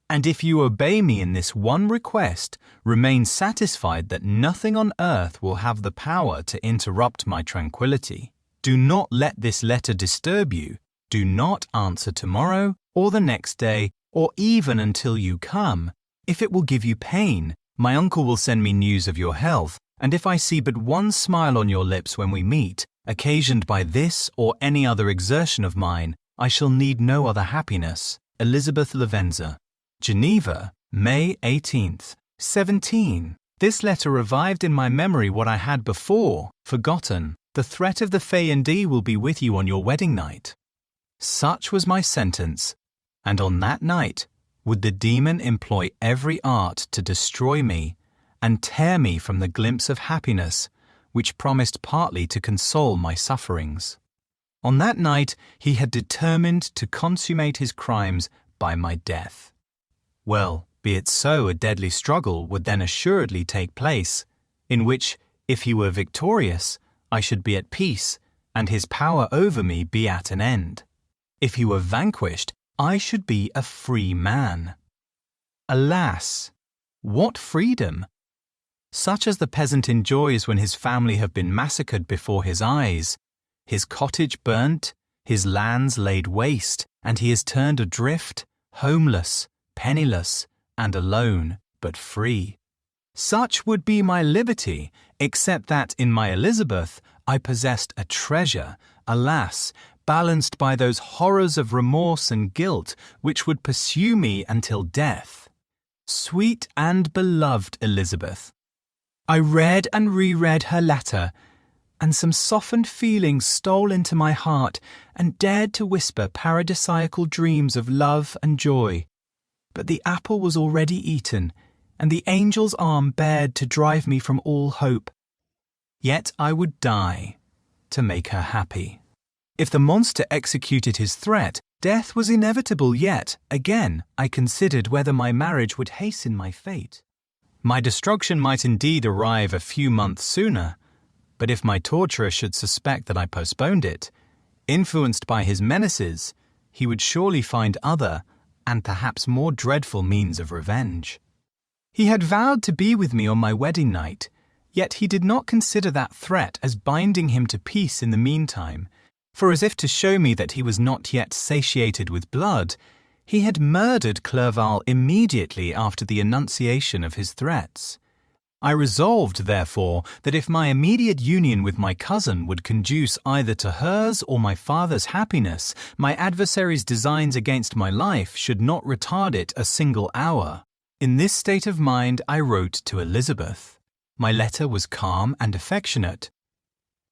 And if you obey me in this one request, remain satisfied that nothing on earth will have the power to interrupt my tranquillity. Do not let this letter disturb you. Do not answer tomorrow, or the next day, or even until you come. If it will give you pain, my uncle will send me news of your health, and if I see but one smile on your lips when we meet, occasioned by this or any other exertion of mine, I shall need no other happiness. Elizabeth Lavenza. Geneva, May 18th, 17. This letter revived in my memory what I had before forgotten. The threat of the Faiendie will be with you on your wedding night. Such was my sentence, and on that night would the demon employ every art to destroy me and tear me from the glimpse of happiness which promised partly to console my sufferings. On that night he had determined to consummate his crimes by my death. Well, be it so, a deadly struggle would then assuredly take place, in which, if he were victorious, I should be at peace, and his power over me be at an end. If he were vanquished, I should be a free man. Alas, what freedom! Such as the peasant enjoys when his family have been massacred before his eyes, his cottage burnt, his lands laid waste, and he is turned adrift, homeless, penniless, and alone, but free. Such would be my liberty, except that in my Elizabeth I possessed a treasure, alas, balanced by those horrors of remorse and guilt which would pursue me until death. Sweet and beloved Elizabeth! I read and reread her letter, and some softened feelings stole into my heart and dared to whisper paradisiacal dreams of love and joy. But the apple was already eaten, and the angel's arm bared to drive me from all hope. Yet I would die to make her happy. If the monster executed his threat, death was inevitable, yet, again, I considered whether my marriage would hasten my fate. My destruction might indeed arrive a few months sooner, but if my torturer should suspect that I postponed it, influenced by his menaces, he would surely find other, and perhaps more dreadful means of revenge. He had vowed to be with me on my wedding night, yet he did not consider that threat as binding him to peace in the meantime. For as if to show me that he was not yet satiated with blood, he had murdered Clerval immediately after the enunciation of his threats. I resolved, therefore, that if my immediate union with my cousin would conduce either to hers or my father's happiness, my adversary's designs against my life should not retard it a single hour. In this state of mind I wrote to Elizabeth. My letter was calm and affectionate.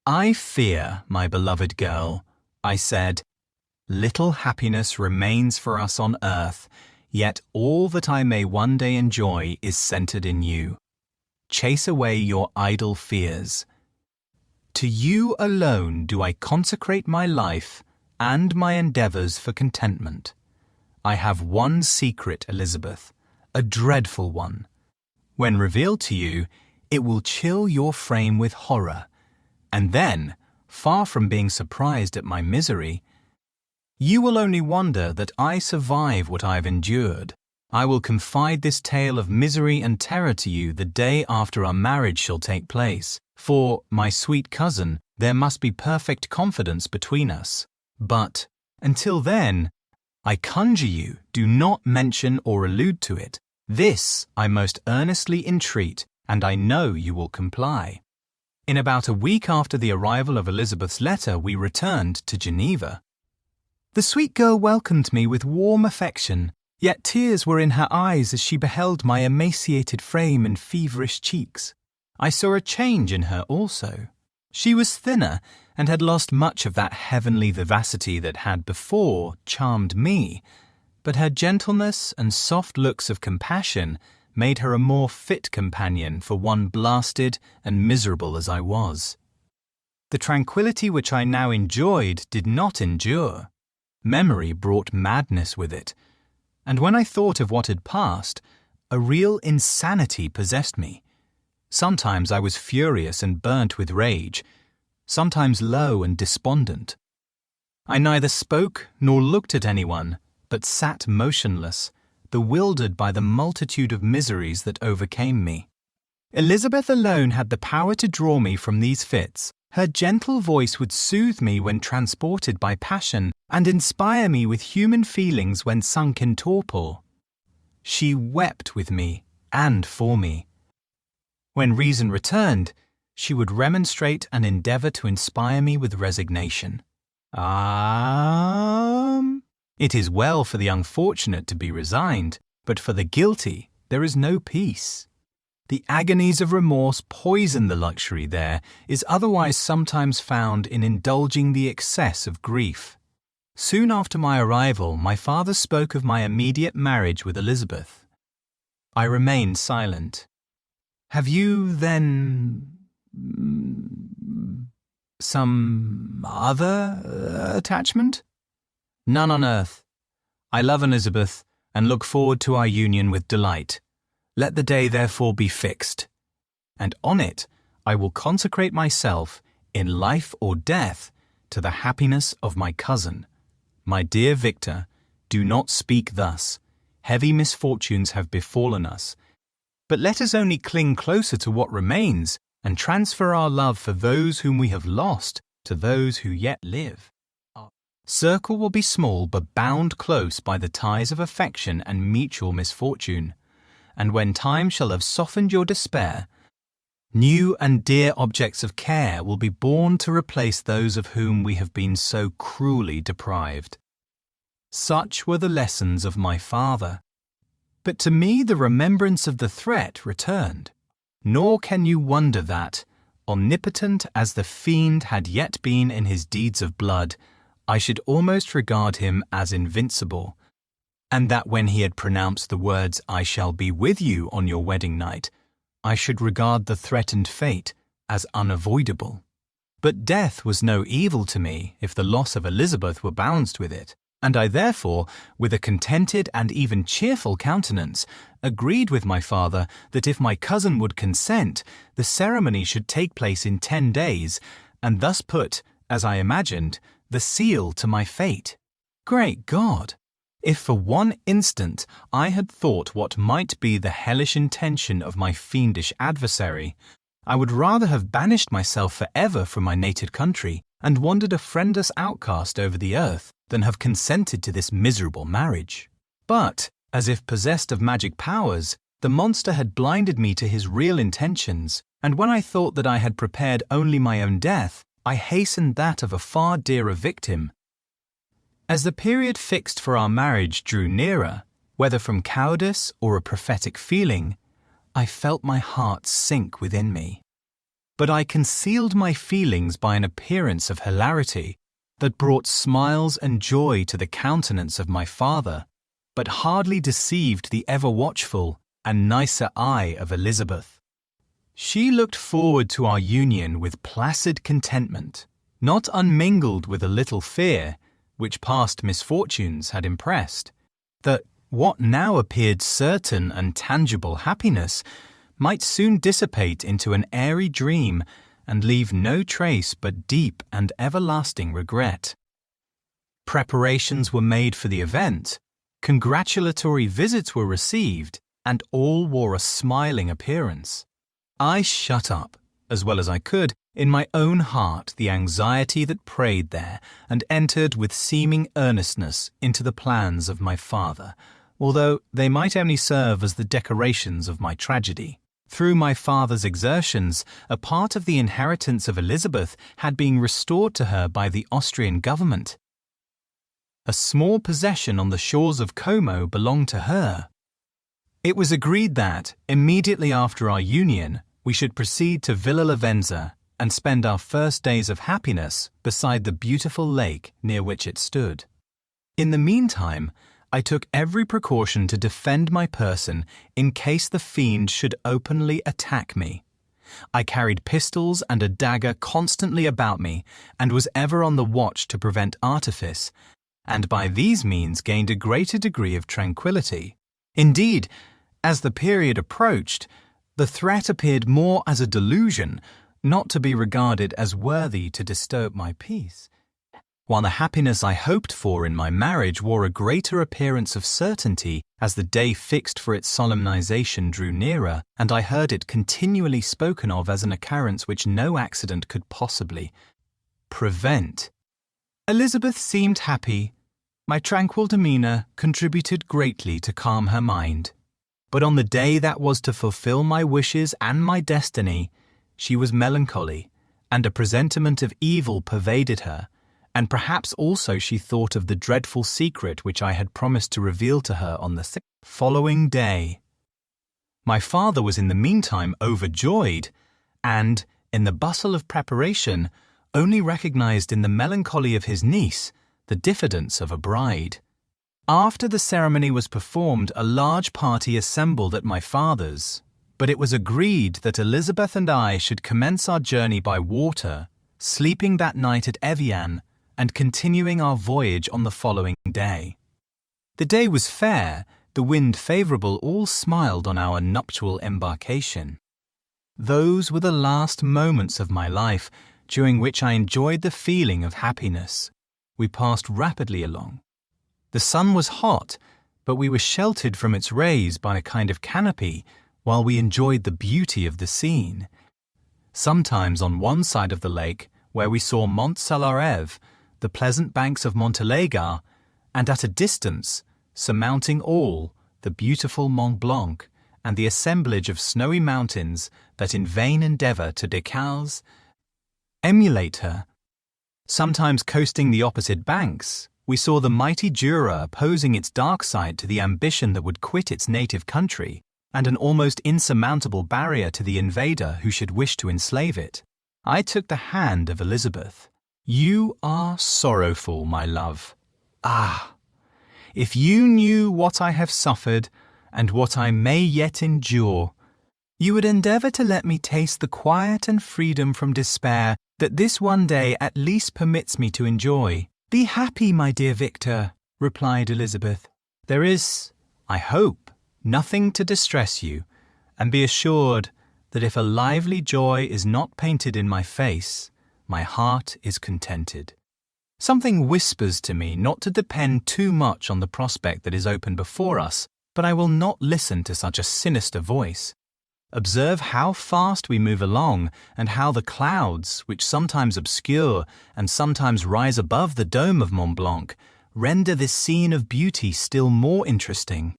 "I fear, my beloved girl," I said, "little happiness remains for us on earth, yet all that I may one day enjoy is centered in you. Chase away your idle fears. To you alone do I consecrate my life and my endeavors for contentment. I have one secret, Elizabeth, a dreadful one. When revealed to you, it will chill your frame with horror, and then, far from being surprised at my misery, you will only wonder that I survive what I have endured. I will confide this tale of misery and terror to you the day after our marriage shall take place, for, my sweet cousin, there must be perfect confidence between us. But, until then, I conjure you, do not mention or allude to it. This I most earnestly entreat, and I know you will comply." In about a week after the arrival of Elizabeth's letter, we returned to Geneva. The sweet girl welcomed me with warm affection, yet tears were in her eyes as she beheld my emaciated frame and feverish cheeks. I saw a change in her also. She was thinner and had lost much of that heavenly vivacity that had before charmed me, but her gentleness and soft looks of compassion made her a more fit companion for one blasted and miserable as I was. The tranquillity which I now enjoyed did not endure. Memory brought madness with it, and when I thought of what had passed, a real insanity possessed me. Sometimes I was furious and burnt with rage, sometimes low and despondent. I neither spoke nor looked at anyone, but sat motionless, bewildered by the multitude of miseries that overcame me. Elizabeth alone had the power to draw me from these fits. Her gentle voice would soothe me when transported by passion, and inspire me with human feelings when sunk in torpor. She wept with me and for me. When reason returned, she would remonstrate and endeavour to inspire me with resignation. It is well for the unfortunate to be resigned, but for the guilty there is no peace. The agonies of remorse poison the luxury there is otherwise sometimes found in indulging the excess of grief. Soon after my arrival, my father spoke of my immediate marriage with Elizabeth. I remained silent. "Have you, then, some other attachment?" "None on earth. I love Elizabeth and look forward to our union with delight. Let the day therefore be fixed, and on it I will consecrate myself, in life or death, to the happiness of my cousin. My dear Victor, do not speak thus. Heavy misfortunes have befallen us, but let us only cling closer to what remains and transfer our love for those whom we have lost to those who yet live. Our circle will be small but bound close by the ties of affection and mutual misfortune. And when time shall have softened your despair, new and dear objects of care will be born to replace those of whom we have been so cruelly deprived." Such were the lessons of my father. But to me the remembrance of the threat returned. Nor can you wonder that, omnipotent as the fiend had yet been in his deeds of blood, I should almost regard him as invincible, and that when he had pronounced the words, "I shall be with you on your wedding night," I should regard the threatened fate as unavoidable. But death was no evil to me if the loss of Elizabeth were balanced with it, and I therefore, with a contented and even cheerful countenance, agreed with my father that if my cousin would consent, the ceremony should take place in 10 days, and thus put, as I imagined, the seal to my fate. Great God! If for one instant I had thought what might be the hellish intention of my fiendish adversary, I would rather have banished myself forever from my native country and wandered a friendless outcast over the earth than have consented to this miserable marriage. But, as if possessed of magic powers, the monster had blinded me to his real intentions, and when I thought that I had prepared only my own death, I hastened that of a far dearer victim. As the period fixed for our marriage drew nearer, whether from cowardice or a prophetic feeling, I felt my heart sink within me. But I concealed my feelings by an appearance of hilarity that brought smiles and joy to the countenance of my father, but hardly deceived the ever-watchful and nicer eye of Elizabeth. She looked forward to our union with placid contentment, not unmingled with a little fear, which past misfortunes had impressed, that what now appeared certain and tangible happiness might soon dissipate into an airy dream and leave no trace but deep and everlasting regret. Preparations were made for the event, congratulatory visits were received, and all wore a smiling appearance. I shut up, as well as I could, in my own heart the anxiety that preyed there, and entered with seeming earnestness into the plans of my father, although they might only serve as the decorations of my tragedy. Through my father's exertions, a part of the inheritance of Elizabeth had been restored to her by the Austrian government. A small possession on the shores of Como belonged to her. It was agreed that, immediately after our union, we should proceed to Villa Lavenza and spend our first days of happiness beside the beautiful lake near which it stood. In the meantime, I took every precaution to defend my person in case the fiend should openly attack me. I carried pistols and a dagger constantly about me and was ever on the watch to prevent artifice, and by these means gained a greater degree of tranquillity. Indeed, as the period approached, the threat appeared more as a delusion, not to be regarded as worthy to disturb my peace, while the happiness I hoped for in my marriage wore a greater appearance of certainty as the day fixed for its solemnization drew nearer, and I heard it continually spoken of as an occurrence which no accident could possibly prevent. Elizabeth seemed happy. My tranquil demeanour contributed greatly to calm her mind. But on the day that was to fulfil my wishes and my destiny, she was melancholy, and a presentiment of evil pervaded her, and perhaps also she thought of the dreadful secret which I had promised to reveal to her on the following day. My father was in the meantime overjoyed, and, in the bustle of preparation, only recognized in the melancholy of his niece the diffidence of a bride. After the ceremony was performed, a large party assembled at my father's, but it was agreed that Elizabeth and I should commence our journey by water, sleeping that night at Evian, and continuing our voyage on the following day. The day was fair, the wind favourable, all smiled on our nuptial embarkation. Those were the last moments of my life, during which I enjoyed the feeling of happiness. We passed rapidly along. The sun was hot, but we were sheltered from its rays by a kind of canopy, while we enjoyed the beauty of the scene. Sometimes on one side of the lake, where we saw Mont Salarev, the pleasant banks of Montélégar, and at a distance, surmounting all, the beautiful Mont Blanc, and the assemblage of snowy mountains that in vain endeavour to decals, emulate her. Sometimes coasting the opposite banks, we saw the mighty Jura opposing its dark side to the ambition that would quit its native country, and an almost insurmountable barrier to the invader who should wish to enslave it. I took the hand of Elizabeth. "You are sorrowful, my love. Ah! If you knew what I have suffered, and what I may yet endure, you would endeavour to let me taste the quiet and freedom from despair that this one day at least permits me to enjoy." "Be happy, my dear Victor," replied Elizabeth. "There is, I hope, nothing to distress you, and be assured that if a lively joy is not painted in my face, my heart is contented. Something whispers to me not to depend too much on the prospect that is open before us, but I will not listen to such a sinister voice. Observe how fast we move along and how the clouds, which sometimes obscure and sometimes rise above the dome of Mont Blanc, render this scene of beauty still more interesting.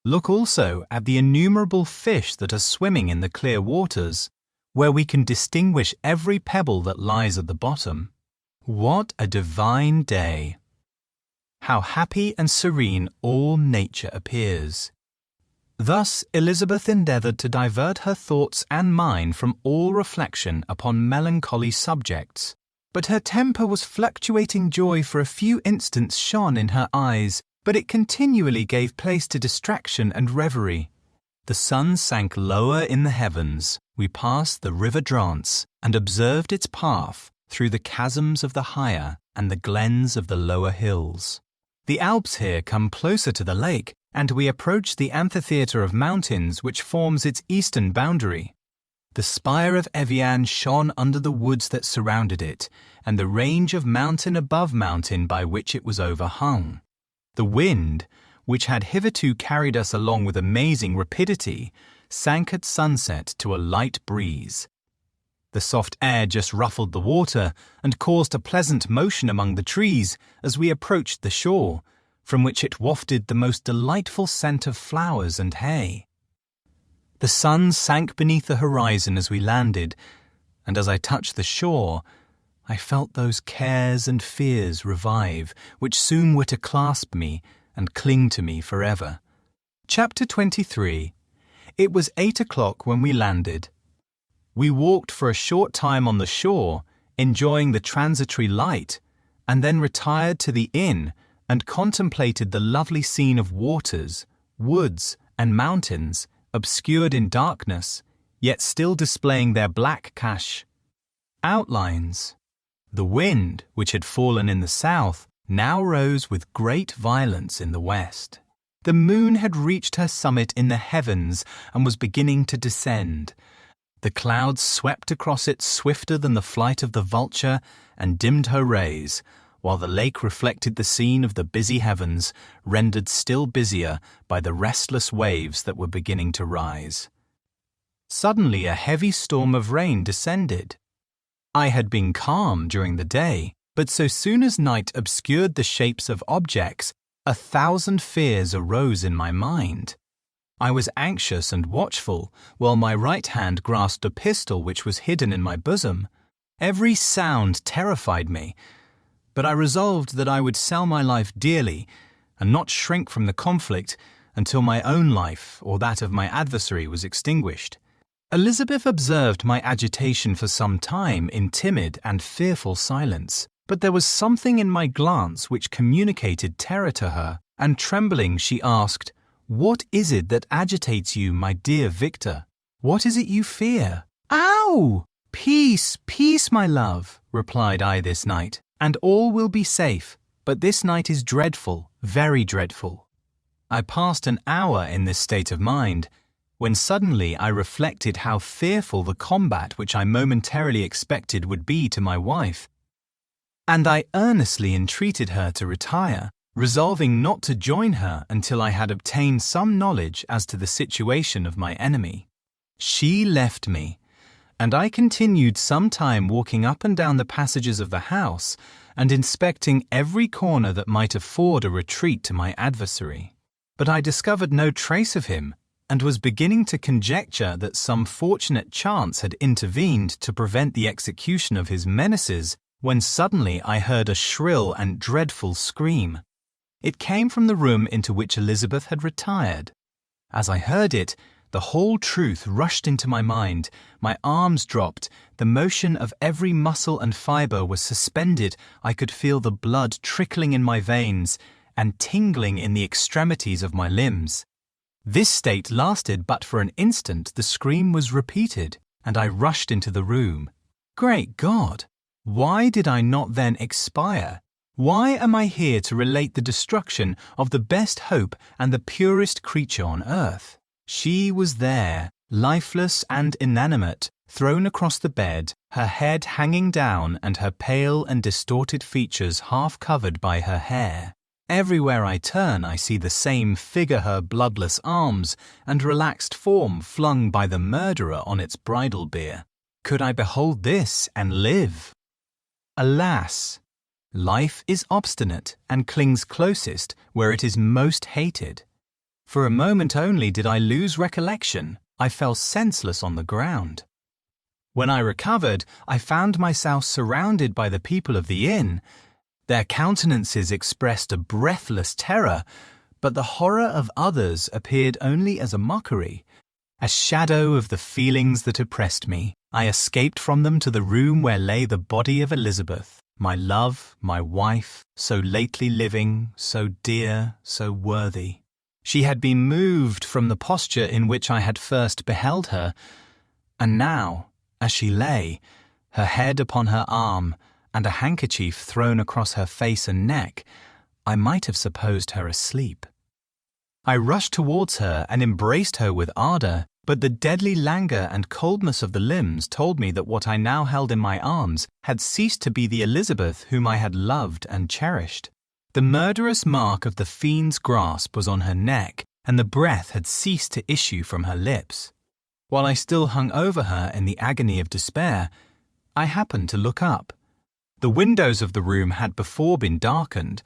Look also at the innumerable fish that are swimming in the clear waters, where we can distinguish every pebble that lies at the bottom. What a divine day! How happy and serene all nature appears. Thus Elizabeth endeavoured to divert her thoughts and mine from all reflection upon melancholy subjects, but her temper was fluctuating. Joy for a few instants shone in her eyes, but it continually gave place to distraction and reverie. The sun sank lower in the heavens. We passed the river Drance and observed its path through the chasms of the higher and the glens of the lower hills. The Alps here come closer to the lake, and we approach the amphitheatre of mountains which forms its eastern boundary. The spire of Evian shone under the woods that surrounded it, and the range of mountain above mountain by which it was overhung. The wind, which had hitherto carried us along with amazing rapidity, sank at sunset to a light breeze. The soft air just ruffled the water and caused a pleasant motion among the trees as we approached the shore, from which it wafted the most delightful scent of flowers and hay. The sun sank beneath the horizon as we landed, and as I touched the shore, I felt those cares and fears revive, which soon were to clasp me and cling to me forever. Chapter 23. It was 8 o'clock when we landed. We walked for a short time on the shore, enjoying the transitory light, and then retired to the inn and contemplated the lovely scene of waters, woods, and mountains, obscured in darkness, yet still displaying their black cache outlines. The wind, which had fallen in the south, now rose with great violence in the west. The moon had reached her summit in the heavens and was beginning to descend. The clouds swept across it swifter than the flight of the vulture and dimmed her rays, while the lake reflected the scene of the busy heavens, rendered still busier by the restless waves that were beginning to rise. Suddenly a heavy storm of rain descended. I had been calm during the day, but so soon as night obscured the shapes of objects, 1,000 fears arose in my mind. I was anxious and watchful, while my right hand grasped a pistol which was hidden in my bosom. Every sound terrified me, but I resolved that I would sell my life dearly and not shrink from the conflict until my own life or that of my adversary was extinguished. Elizabeth observed my agitation for some time in timid and fearful silence, but there was something in my glance which communicated terror to her, and trembling she asked, "What is it that agitates you, my dear Victor? What is it you fear?" "Ow! Peace, peace, my love," replied I this night, "and all will be safe, but this night is dreadful, very dreadful." I passed an hour in this state of mind, when suddenly I reflected how fearful the combat which I momentarily expected would be to my wife, and I earnestly entreated her to retire, resolving not to join her until I had obtained some knowledge as to the situation of my enemy. She left me, and I continued some time walking up and down the passages of the house and inspecting every corner that might afford a retreat to my adversary. But I discovered no trace of him, and was beginning to conjecture that some fortunate chance had intervened to prevent the execution of his menaces, when suddenly I heard a shrill and dreadful scream. It came from the room into which Elizabeth had retired. As I heard it, the whole truth rushed into my mind. My arms dropped, the motion of every muscle and fibre was suspended. I could feel the blood trickling in my veins and tingling in the extremities of my limbs. This state lasted but for an instant. The scream was repeated, and I rushed into the room. Great God! Why did I not then expire? Why am I here to relate the destruction of the best hope and the purest creature on earth? She was there, lifeless and inanimate, thrown across the bed, her head hanging down and her pale and distorted features half covered by her hair. Everywhere I turn, I see the same figure, her bloodless arms and relaxed form flung by the murderer on its bridal bier. Could I behold this and live? Alas, life is obstinate and clings closest where it is most hated. For a moment only did I lose recollection. I fell senseless on the ground. When I recovered, I found myself surrounded by the people of the inn. Their countenances expressed a breathless terror, but the horror of others appeared only as a mockery, a shadow of the feelings that oppressed me. I escaped from them to the room where lay the body of Elizabeth, my love, my wife, so lately living, so dear, so worthy. She had been moved from the posture in which I had first beheld her, and now, as she lay, her head upon her arm, and a handkerchief thrown across her face and neck, I might have supposed her asleep. I rushed towards her and embraced her with ardour, but the deadly languor and coldness of the limbs told me that what I now held in my arms had ceased to be the Elizabeth whom I had loved and cherished. The murderous mark of the fiend's grasp was on her neck, and the breath had ceased to issue from her lips. While I still hung over her in the agony of despair, I happened to look up. The windows of the room had before been darkened,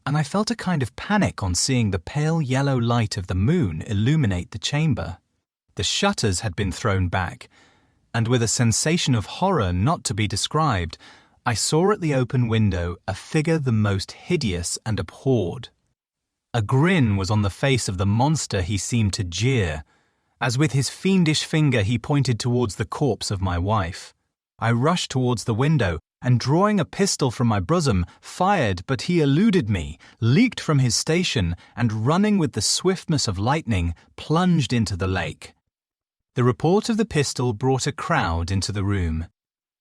and I felt a kind of panic on seeing the pale yellow light of the moon illuminate the chamber. The shutters had been thrown back, and with a sensation of horror not to be described, I saw at the open window a figure the most hideous and abhorred. A grin was on the face of the monster. He seemed to jeer, as with his fiendish finger he pointed towards the corpse of my wife. I rushed towards the window, and drawing a pistol from my bosom, fired, but he eluded me, leaped from his station, and running with the swiftness of lightning, plunged into the lake. The report of the pistol brought a crowd into the room.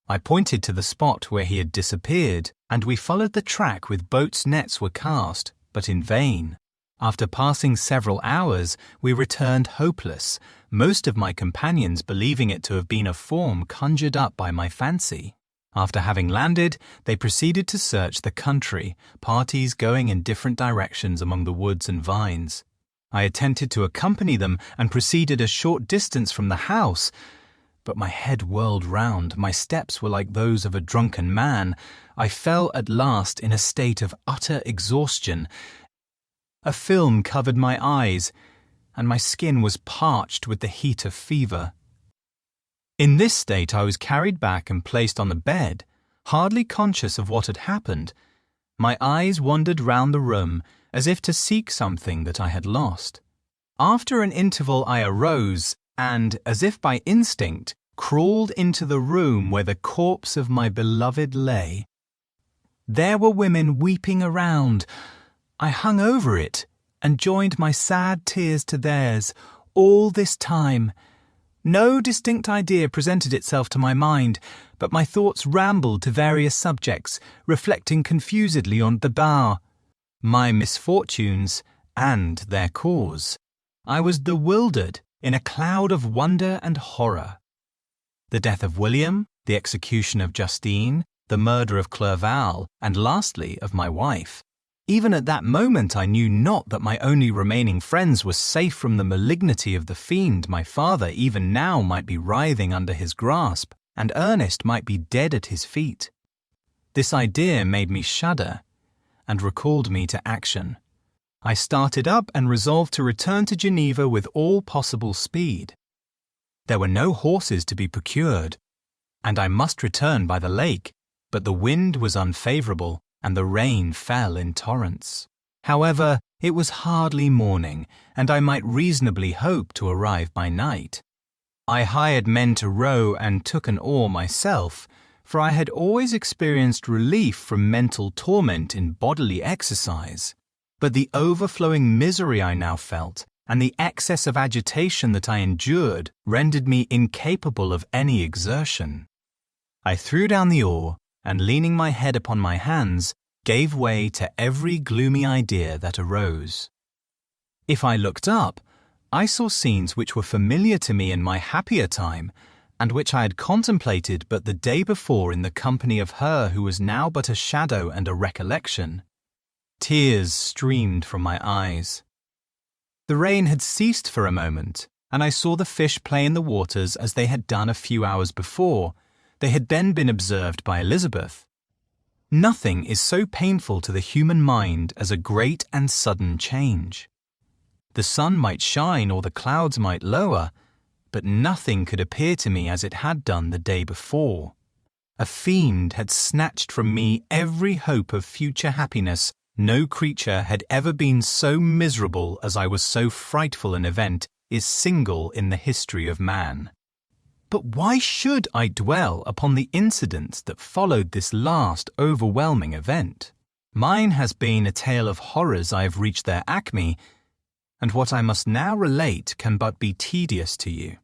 I pointed to the spot where he had disappeared, and we followed the track with boats' nets were cast, but in vain. After passing several hours, we returned hopeless, most of my companions believing it to have been a form conjured up by my fancy. After having landed, they proceeded to search the country, parties going in different directions among the woods and vines. I attempted to accompany them and proceeded a short distance from the house, but my head whirled round, my steps were like those of a drunken man. I fell at last in a state of utter exhaustion. A film covered my eyes, and my skin was parched with the heat of fever. In this state I was carried back and placed on the bed, hardly conscious of what had happened. My eyes wandered round the room, as if to seek something that I had lost. After an interval I arose, and, as if by instinct, crawled into the room where the corpse of my beloved lay. There were women weeping around. I hung over it, and joined my sad tears to theirs. All this time, no distinct idea presented itself to my mind, but my thoughts rambled to various subjects, reflecting confusedly on the bar, my misfortunes, and their cause. I was bewildered in a cloud of wonder and horror. The death of William, the execution of Justine, the murder of Clerval, and lastly of my wife. Even at that moment I knew not that my only remaining friends were safe from the malignity of the fiend. My father even now might be writhing under his grasp, and Ernest might be dead at his feet. This idea made me shudder, and recalled me to action. I started up and resolved to return to Geneva with all possible speed. There were no horses to be procured, and I must return by the lake, but the wind was unfavourable, and the rain fell in torrents. However, it was hardly morning, and I might reasonably hope to arrive by night. I hired men to row and took an oar myself, for I had always experienced relief from mental torment in bodily exercise. But the overflowing misery I now felt, and the excess of agitation that I endured, rendered me incapable of any exertion. I threw down the oar, and leaning my head upon my hands, gave way to every gloomy idea that arose. If I looked up, I saw scenes which were familiar to me in my happier time, and which I had contemplated but the day before in the company of her who was now but a shadow and a recollection. Tears streamed from my eyes. The rain had ceased for a moment, and I saw the fish play in the waters as they had done a few hours before. They had then been observed by Elizabeth. Nothing is so painful to the human mind as a great and sudden change. The sun might shine or the clouds might lower, but nothing could appear to me as it had done the day before. A fiend had snatched from me every hope of future happiness. No creature had ever been so miserable as I was. So frightful an event is single in the history of man. But why should I dwell upon the incidents that followed this last overwhelming event? Mine has been a tale of horrors. I have reached their acme, and what I must now relate can but be tedious to you.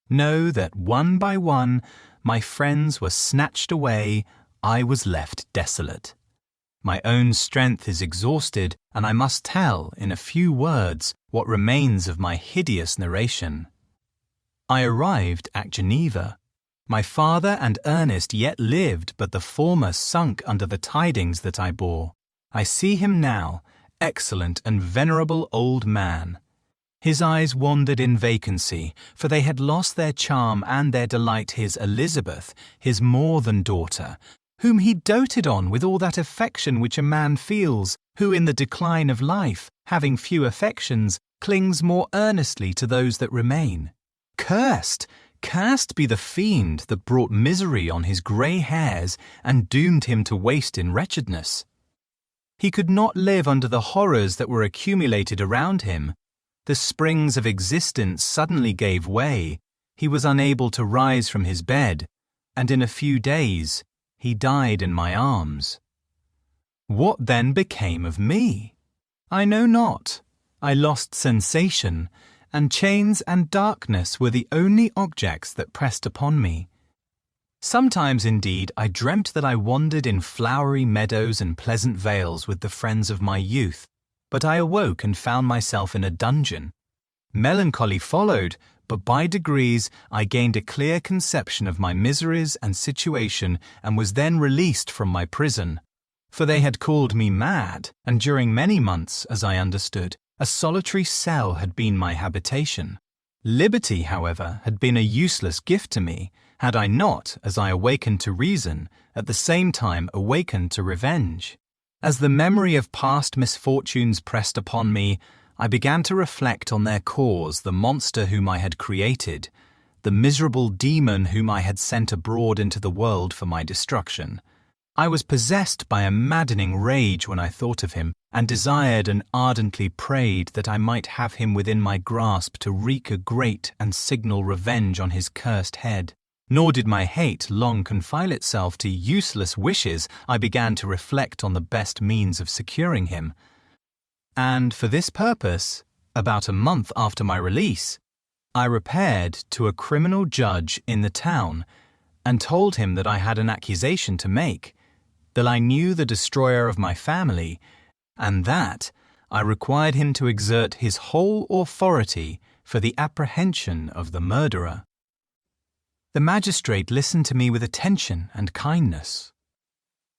Know that one by one my friends were snatched away, I was left desolate. My own strength is exhausted, and I must tell in a few words what remains of my hideous narration. I arrived at Geneva. My father and Ernest yet lived, but the former sunk under the tidings that I bore. I see him now, excellent and venerable old man. His eyes wandered in vacancy, for they had lost their charm and their delight. His Elizabeth, his more than daughter, whom he doted on with all that affection which a man feels, who in the decline of life, having few affections, clings more earnestly to those that remain. Cursed be the fiend that brought misery on his grey hairs and doomed him to waste in wretchedness. He could not live under the horrors that were accumulated around him. The springs of existence suddenly gave way. He was unable to rise from his bed, and in a few days he died in my arms. What then became of me? I know not. I lost sensation, and chains and darkness were the only objects that pressed upon me. Sometimes, indeed, I dreamt that I wandered in flowery meadows and pleasant vales with the friends of my youth, but I awoke and found myself in a dungeon. Melancholy followed, but by degrees I gained a clear conception of my miseries and situation, and was then released from my prison. For they had called me mad, and during many months, as I understood, a solitary cell had been my habitation. Liberty, however, had been a useless gift to me, had I not, as I awakened to reason, at the same time awakened to revenge. As the memory of past misfortunes pressed upon me, I began to reflect on their cause, the monster whom I had created, the miserable demon whom I had sent abroad into the world for my destruction. I was possessed by a maddening rage when I thought of him, and desired and ardently prayed that I might have him within my grasp to wreak a great and signal revenge on his cursed head. Nor did my hate long confine itself to useless wishes. I began to reflect on the best means of securing him. And for this purpose, about a month after my release, I repaired to a criminal judge in the town and told him that I had an accusation to make, that I knew the destroyer of my family, and that I required him to exert his whole authority for the apprehension of the murderer. The magistrate listened to me with attention and kindness.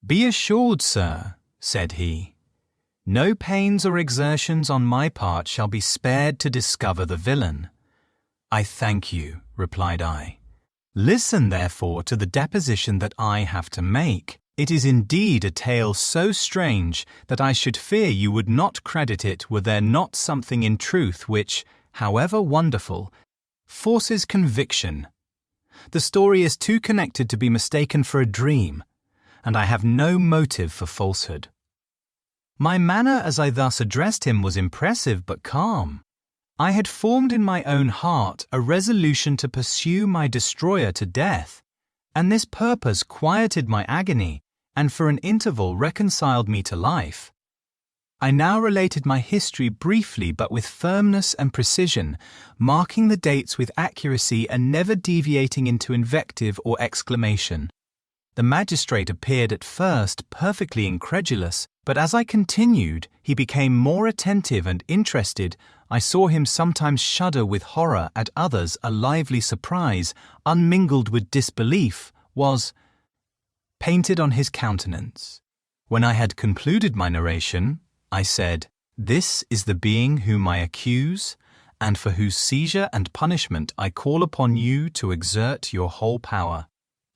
"Be assured, sir," said he, "no pains or exertions on my part shall be spared to discover the villain." "I thank you," replied I. "Listen, therefore, to the deposition that I have to make. It is indeed a tale so strange that I should fear you would not credit it were there not something in truth which, however wonderful, forces conviction. The story is too connected to be mistaken for a dream, and I have no motive for falsehood." My manner as I thus addressed him was impressive but calm. I had formed in my own heart a resolution to pursue my destroyer to death, and this purpose quieted my agony and for an interval reconciled me to life. I now related my history briefly but with firmness and precision, marking the dates with accuracy and never deviating into invective or exclamation. The magistrate appeared at first perfectly incredulous, but as I continued, he became more attentive and interested. I saw him sometimes shudder with horror, at others a lively surprise, unmingled with disbelief, was painted on his countenance. When I had concluded my narration, I said, "This is the being whom I accuse, and for whose seizure and punishment I call upon you to exert your whole power.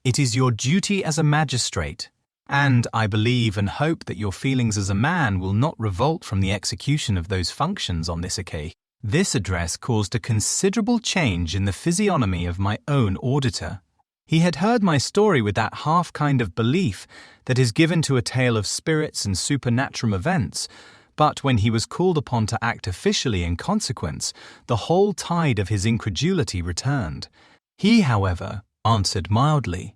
It is your duty as a magistrate, and I believe and hope that your feelings as a man will not revolt from the execution of those functions on this occasion." This address caused a considerable change in the physiognomy of my own auditor. He had heard my story with that half kind of belief that is given to a tale of spirits and supernatural events, but when he was called upon to act officially in consequence, the whole tide of his incredulity returned. He, however, answered mildly,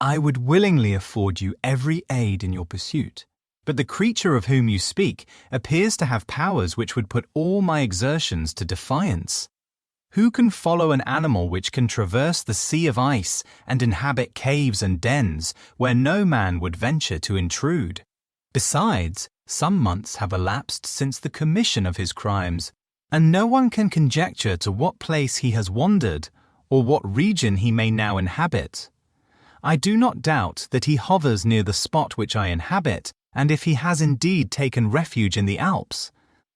"I would willingly afford you every aid in your pursuit, but the creature of whom you speak appears to have powers which would put all my exertions to defiance. Who can follow an animal which can traverse the sea of ice and inhabit caves and dens where no man would venture to intrude? Besides, some months have elapsed since the commission of his crimes, and no one can conjecture to what place he has wandered or what region he may now inhabit. I do not doubt that he hovers near the spot which I inhabit, and if he has indeed taken refuge in the Alps,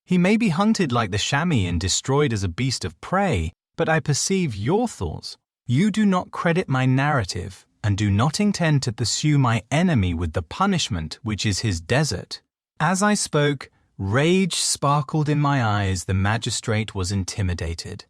he may be hunted like the chamois and destroyed as a beast of prey, but I perceive your thoughts. You do not credit my narrative, and do not intend to pursue my enemy with the punishment which is his desert." As I spoke, rage sparkled in my eyes. The magistrate was intimidated.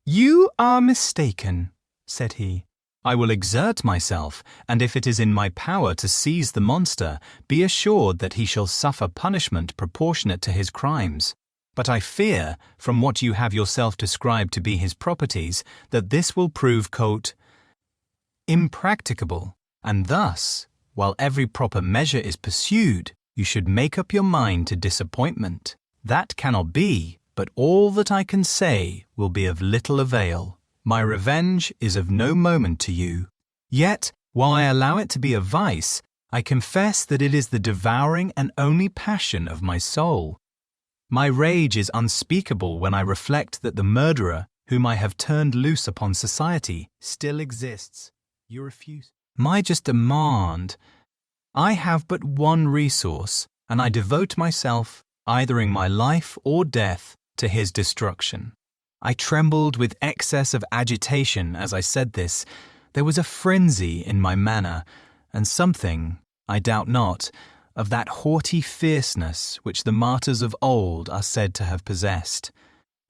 "You are mistaken," said he. "I will exert myself, and if it is in my power to seize the monster, be assured that he shall suffer punishment proportionate to his crimes. But I fear, from what you have yourself described to be his properties, that this will prove, quote, impracticable, and thus, while every proper measure is pursued, you should make up your mind to disappointment. That cannot be, but all that I can say will be of little avail. My revenge is of no moment to you. Yet, while I allow it to be a vice, I confess that it is the devouring and only passion of my soul. My rage is unspeakable when I reflect that the murderer, whom I have turned loose upon society, still exists. You refuse. My just demand. I have but one resource, and I devote myself, either in my life or death, to his destruction." I trembled with excess of agitation as I said this. There was a frenzy in my manner, and something, I doubt not, of that haughty fierceness which the martyrs of old are said to have possessed.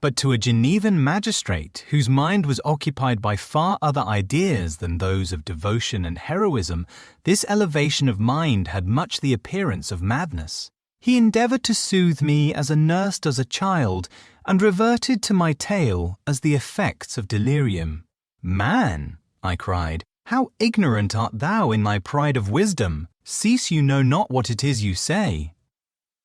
But to a Genevan magistrate, whose mind was occupied by far other ideas than those of devotion and heroism, this elevation of mind had much the appearance of madness. He endeavoured to soothe me as a nurse does a child, and reverted to my tale as the effects of delirium. "Man," I cried, "how ignorant art thou in thy pride of wisdom! Cease, you know not what it is you say."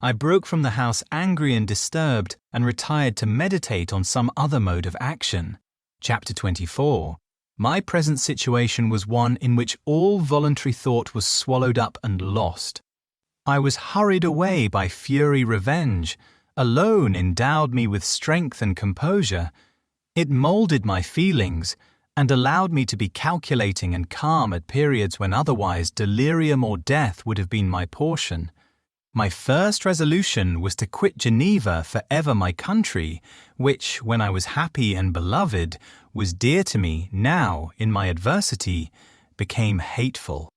I broke from the house angry and disturbed, and retired to meditate on some other mode of action. Chapter 24. My present situation was one in which all voluntary thought was swallowed up and lost. I was hurried away by fury revenge. Alone endowed me with strength and composure. It moulded my feelings, and allowed me to be calculating and calm at periods when otherwise delirium or death would have been my portion. My first resolution was to quit Geneva for ever, my country, which, when I was happy and beloved, was dear to me, now, in my adversity, became hateful.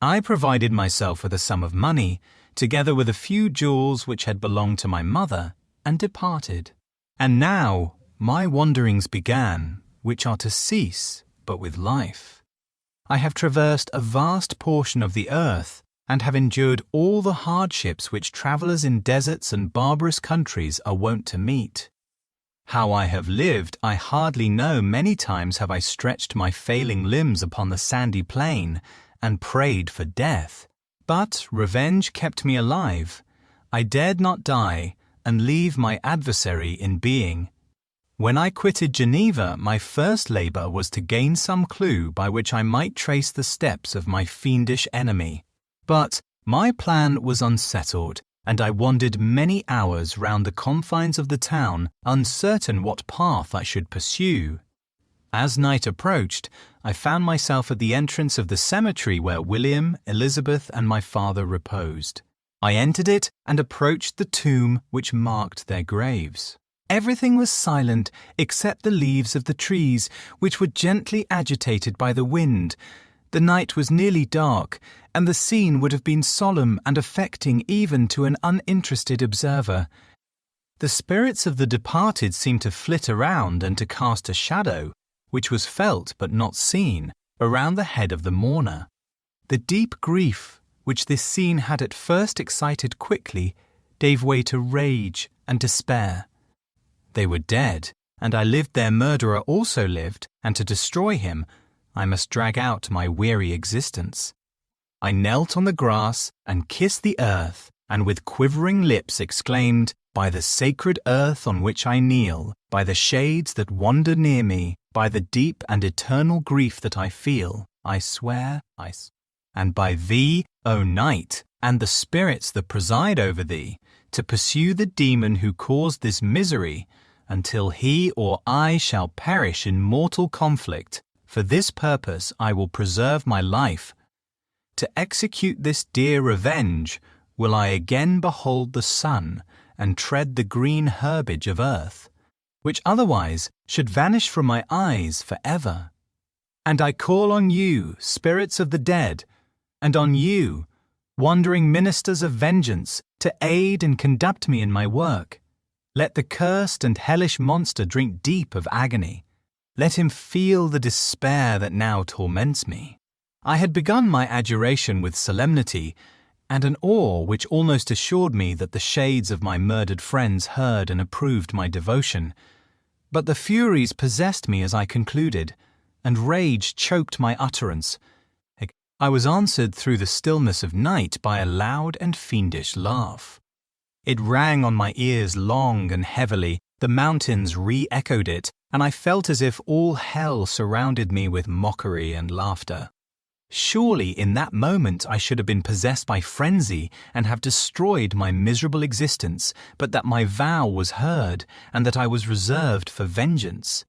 I provided myself with a sum of money, together with a few jewels which had belonged to my mother, and departed. And now my wanderings began, which are to cease but with life. I have traversed a vast portion of the earth, and have endured all the hardships which travellers in deserts and barbarous countries are wont to meet. How I have lived I hardly know. Many times have I stretched my failing limbs upon the sandy plain, and prayed for death. But revenge kept me alive. I dared not die, and leave my adversary in being. When I quitted Geneva, my first labour was to gain some clue by which I might trace the steps of my fiendish enemy. But my plan was unsettled, and I wandered many hours round the confines of the town, uncertain what path I should pursue. As night approached, I found myself at the entrance of the cemetery where William, Elizabeth, and my father reposed. I entered it and approached the tomb which marked their graves. Everything was silent except the leaves of the trees, which were gently agitated by the wind. The night was nearly dark, and the scene would have been solemn and affecting even to an uninterested observer. The spirits of the departed seemed to flit around and to cast a shadow, which was felt but not seen, around the head of the mourner. The deep grief which this scene had at first excited quickly gave way to rage and despair. They were dead, and I lived their murderer also lived, and to destroy him I must drag out my weary existence. I knelt on the grass and kissed the earth, and with quivering lips exclaimed, "By the sacred earth on which I kneel, by the shades that wander near me, by the deep and eternal grief that I feel, I swear, and by thee, O night, and the spirits that preside over thee, to pursue the demon who caused this misery, until he or I shall perish in mortal conflict. For this purpose I will preserve my life. To execute this dear revenge will I again behold the sun and tread the green herbage of earth, which otherwise should vanish from my eyes for ever. And I call on you, spirits of the dead, and on you, wandering ministers of vengeance, to aid and conduct me in my work. Let the cursed and hellish monster drink deep of agony. Let him feel the despair that now torments me." I had begun my adjuration with solemnity and an awe which almost assured me that the shades of my murdered friends heard and approved my devotion. But the furies possessed me as I concluded, and rage choked my utterance. I was answered through the stillness of night by a loud and fiendish laugh. It rang on my ears long and heavily, the mountains re-echoed it, and I felt as if all hell surrounded me with mockery and laughter. Surely in that moment I should have been possessed by frenzy and have destroyed my miserable existence, but that my vow was heard and that I was reserved for vengeance.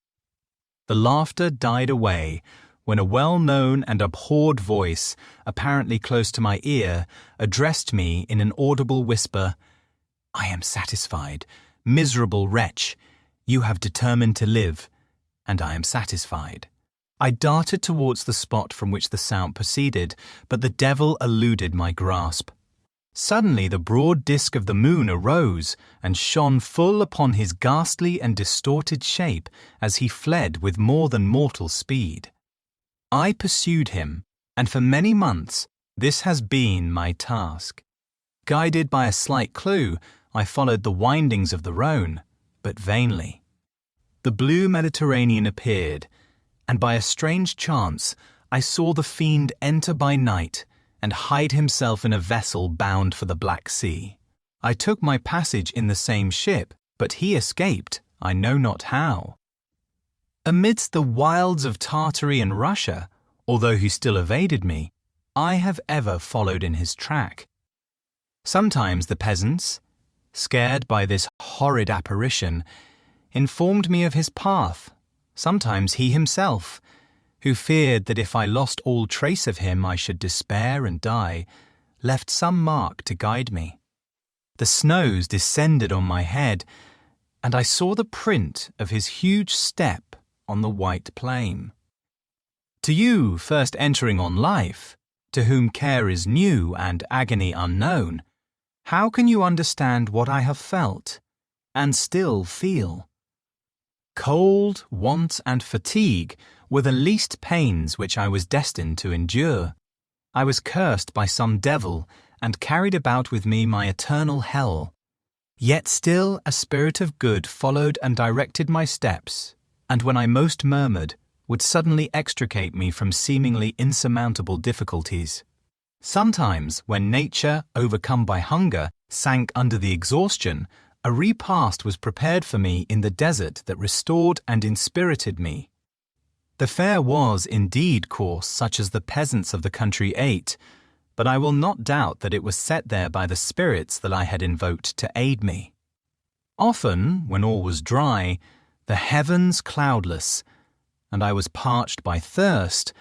The laughter died away when a well-known and abhorred voice, apparently close to my ear, addressed me in an audible whisper, "I am satisfied. Miserable wretch, you have determined to live, and I am satisfied." I darted towards the spot from which the sound proceeded, but the devil eluded my grasp. Suddenly the broad disk of the moon arose and shone full upon his ghastly and distorted shape as he fled with more than mortal speed. I pursued him, and for many months this has been my task. Guided by a slight clue, I followed the windings of the Rhone, but vainly. The blue Mediterranean appeared, and by a strange chance I saw the fiend enter by night and hide himself in a vessel bound for the Black Sea. I took my passage in the same ship, but he escaped, I know not how. Amidst the wilds of Tartary and Russia, although he still evaded me, I have ever followed in his track. Sometimes the peasants, scared by this horrid apparition, informed me of his path. Sometimes he himself, who feared that if I lost all trace of him I should despair and die, left some mark to guide me. The snows descended on my head, and I saw the print of his huge step on the white plain. To you first entering on life, to whom care is new and agony unknown, how can you understand what I have felt, and still feel? Cold, want, and fatigue were the least pains which I was destined to endure. I was cursed by some devil, and carried about with me my eternal hell. Yet still a spirit of good followed and directed my steps, and when I most murmured, would suddenly extricate me from seemingly insurmountable difficulties. Sometimes, when nature, overcome by hunger, sank under the exhaustion, a repast was prepared for me in the desert that restored and inspirited me. The fare was indeed coarse, such as the peasants of the country ate, but I will not doubt that it was set there by the spirits that I had invoked to aid me. Often, when all was dry, the heavens cloudless, and I was parched by thirst,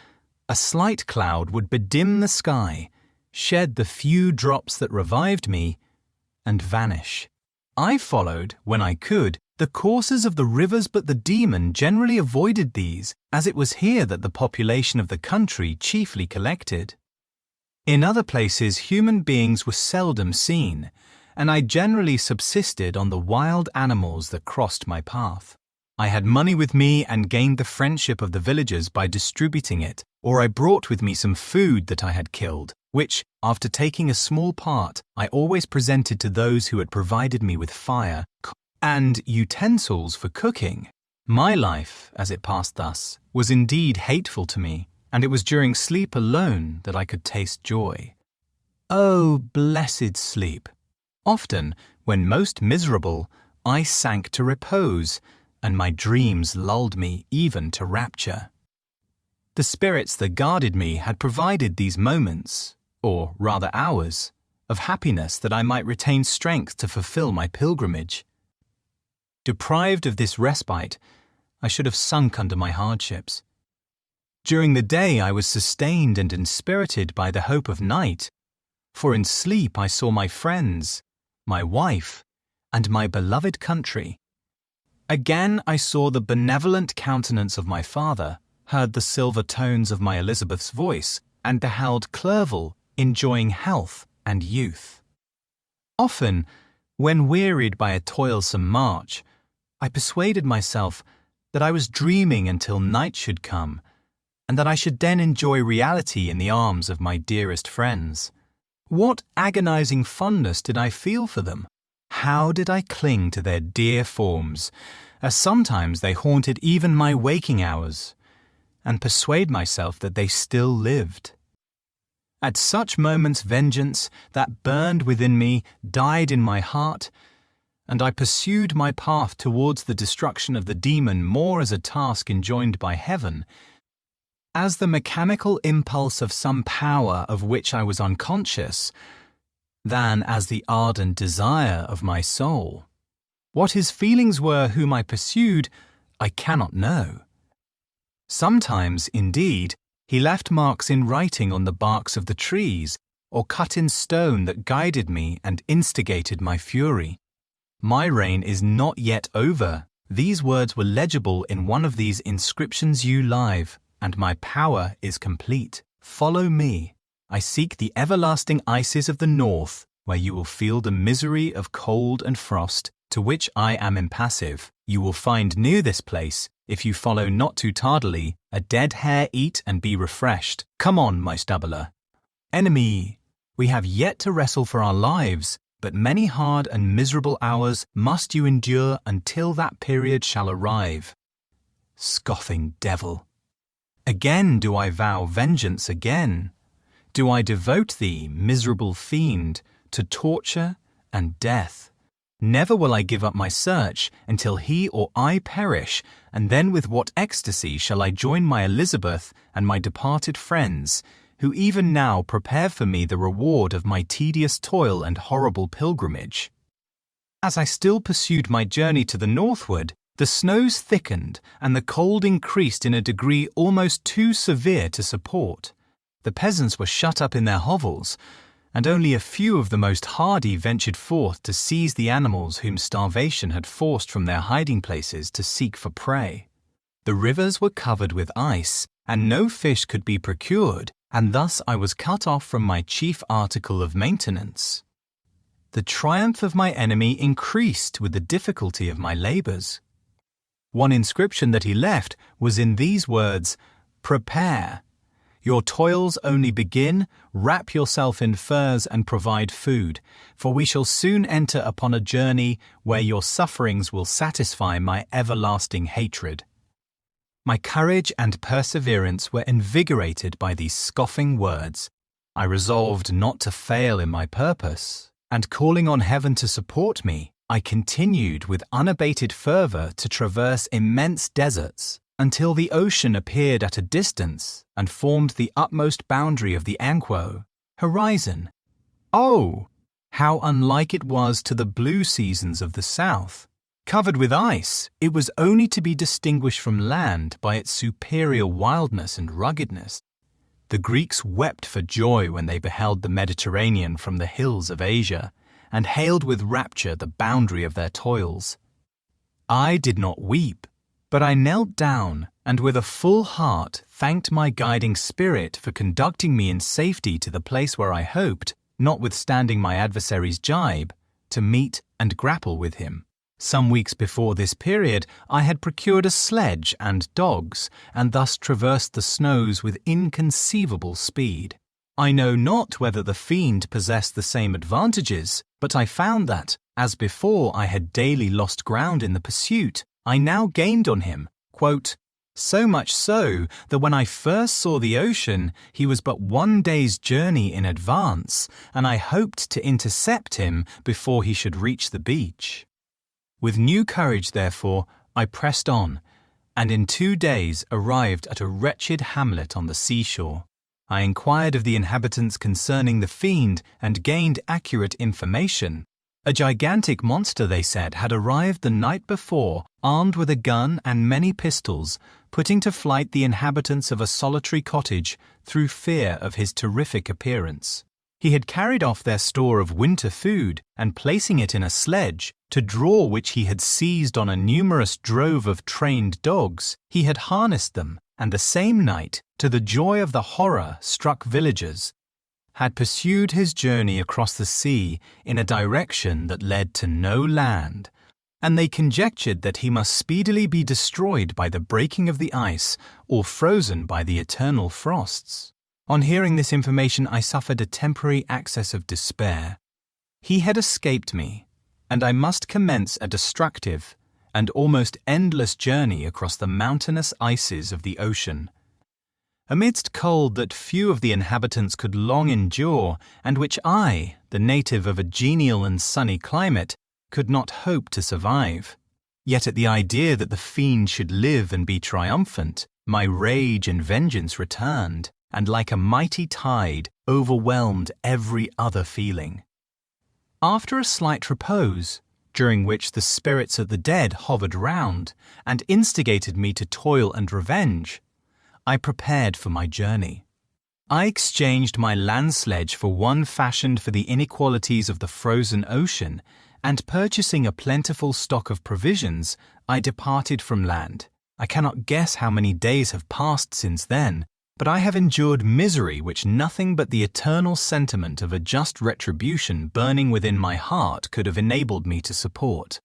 a slight cloud would bedim the sky, shed the few drops that revived me, and vanish. I followed, when I could, the courses of the rivers, but the demon generally avoided these, as it was here that the population of the country chiefly collected. In other places human beings were seldom seen, and I generally subsisted on the wild animals that crossed my path. I had money with me and gained the friendship of the villagers by distributing it, or I brought with me some food that I had killed, which, after taking a small part, I always presented to those who had provided me with fire and utensils for cooking. My life, as it passed thus, was indeed hateful to me, and it was during sleep alone that I could taste joy. Oh, blessed sleep! Often, when most miserable, I sank to repose, and my dreams lulled me even to rapture. The spirits that guarded me had provided these moments, or rather hours, of happiness that I might retain strength to fulfill my pilgrimage. Deprived of this respite, I should have sunk under my hardships. During the day I was sustained and inspirited by the hope of night, for in sleep I saw my friends, my wife, and my beloved country. Again I saw the benevolent countenance of my father, heard the silver tones of my Elizabeth's voice, and beheld Clerval enjoying health and youth. Often, when wearied by a toilsome march, I persuaded myself that I was dreaming until night should come, and that I should then enjoy reality in the arms of my dearest friends. What agonizing fondness did I feel for them? How did I cling to their dear forms, as sometimes they haunted even my waking hours, and persuade myself that they still lived. At such moments vengeance, that burned within me, died in my heart, and I pursued my path towards the destruction of the demon more as a task enjoined by heaven, as the mechanical impulse of some power of which I was unconscious, than as the ardent desire of my soul. What his feelings were whom I pursued, I cannot know. Sometimes, indeed, he left marks in writing on the barks of the trees, or cut in stone that guided me and instigated my fury. My reign is not yet over. These words were legible in one of these inscriptions you live, and my power is complete. Follow me. I seek the everlasting ices of the north, where you will feel the misery of cold and frost, to which I am impassive. You will find near this place, if you follow not too tardily, a dead hare eat and be refreshed. Come on, my stabler. Enemy, we have yet to wrestle for our lives, but many hard and miserable hours must you endure until that period shall arrive. Scoffing devil! Again do I vow vengeance again. Do I devote thee, miserable fiend, to torture and death. Never will I give up my search until he or I perish, and then with what ecstasy shall I join my Elizabeth and my departed friends, who even now prepare for me the reward of my tedious toil and horrible pilgrimage. As I still pursued my journey to the northward, the snows thickened and the cold increased in a degree almost too severe to support. The peasants were shut up in their hovels, and only a few of the most hardy ventured forth to seize the animals whom starvation had forced from their hiding places to seek for prey. The rivers were covered with ice, and no fish could be procured, and thus I was cut off from my chief article of maintenance. The triumph of my enemy increased with the difficulty of my labours. One inscription that he left was in these words, "Prepare. Your toils only begin, wrap yourself in furs and provide food, for we shall soon enter upon a journey where your sufferings will satisfy my everlasting hatred." My courage and perseverance were invigorated by these scoffing words. I resolved not to fail in my purpose, and calling on heaven to support me, I continued with unabated fervour to traverse immense deserts, until the ocean appeared at a distance and formed the utmost boundary of the Anquo horizon. Oh, how unlike it was to the blue seasons of the south! Covered with ice, it was only to be distinguished from land by its superior wildness and ruggedness. The Greeks wept for joy when they beheld the Mediterranean from the hills of Asia, and hailed with rapture the boundary of their toils. I did not weep, but I knelt down and with a full heart thanked my guiding spirit for conducting me in safety to the place where I hoped, notwithstanding my adversary's jibe, to meet and grapple with him. Some weeks before this period, I had procured a sledge and dogs, and thus traversed the snows with inconceivable speed. I know not whether the fiend possessed the same advantages, but I found that, as before I had daily lost ground in the pursuit, I now gained on him, quote, so much so that when I first saw the ocean, he was but 1 day's journey in advance, and I hoped to intercept him before he should reach the beach. With new courage, therefore, I pressed on, and in 2 days arrived at a wretched hamlet on the seashore. I inquired of the inhabitants concerning the fiend and gained accurate information. A gigantic monster, they said, had arrived the night before, armed with a gun and many pistols, putting to flight the inhabitants of a solitary cottage through fear of his terrific appearance. He had carried off their store of winter food, and placing it in a sledge, to draw which he had seized on a numerous drove of trained dogs, he had harnessed them, and the same night, to the joy of the horror-struck villagers, had pursued his journey across the sea in a direction that led to no land, and they conjectured that he must speedily be destroyed by the breaking of the ice or frozen by the eternal frosts. On hearing this information, I suffered a temporary access of despair. He had escaped me, and I must commence a destructive and almost endless journey across the mountainous ices of the ocean. Amidst cold that few of the inhabitants could long endure, and which I, the native of a genial and sunny climate, could not hope to survive. Yet at the idea that the fiend should live and be triumphant, my rage and vengeance returned, and like a mighty tide overwhelmed every other feeling. After a slight repose, during which the spirits of the dead hovered round and instigated me to toil and revenge, I prepared for my journey. I exchanged my land sledge for one fashioned for the inequalities of the frozen ocean, and purchasing a plentiful stock of provisions, I departed from land. I cannot guess how many days have passed since then, but I have endured misery which nothing but the eternal sentiment of a just retribution burning within my heart could have enabled me to support.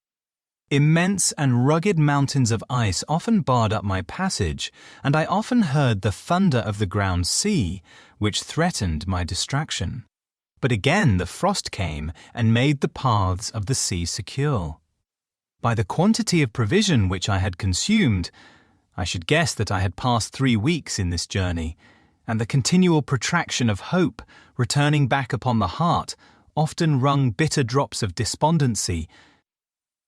Immense and rugged mountains of ice often barred up my passage, and I often heard the thunder of the ground sea, which threatened my distraction. But again the frost came and made the paths of the sea secure. By the quantity of provision which I had consumed, I should guess that I had passed 3 weeks in this journey, and the continual protraction of hope, returning back upon the heart, often wrung bitter drops of despondency,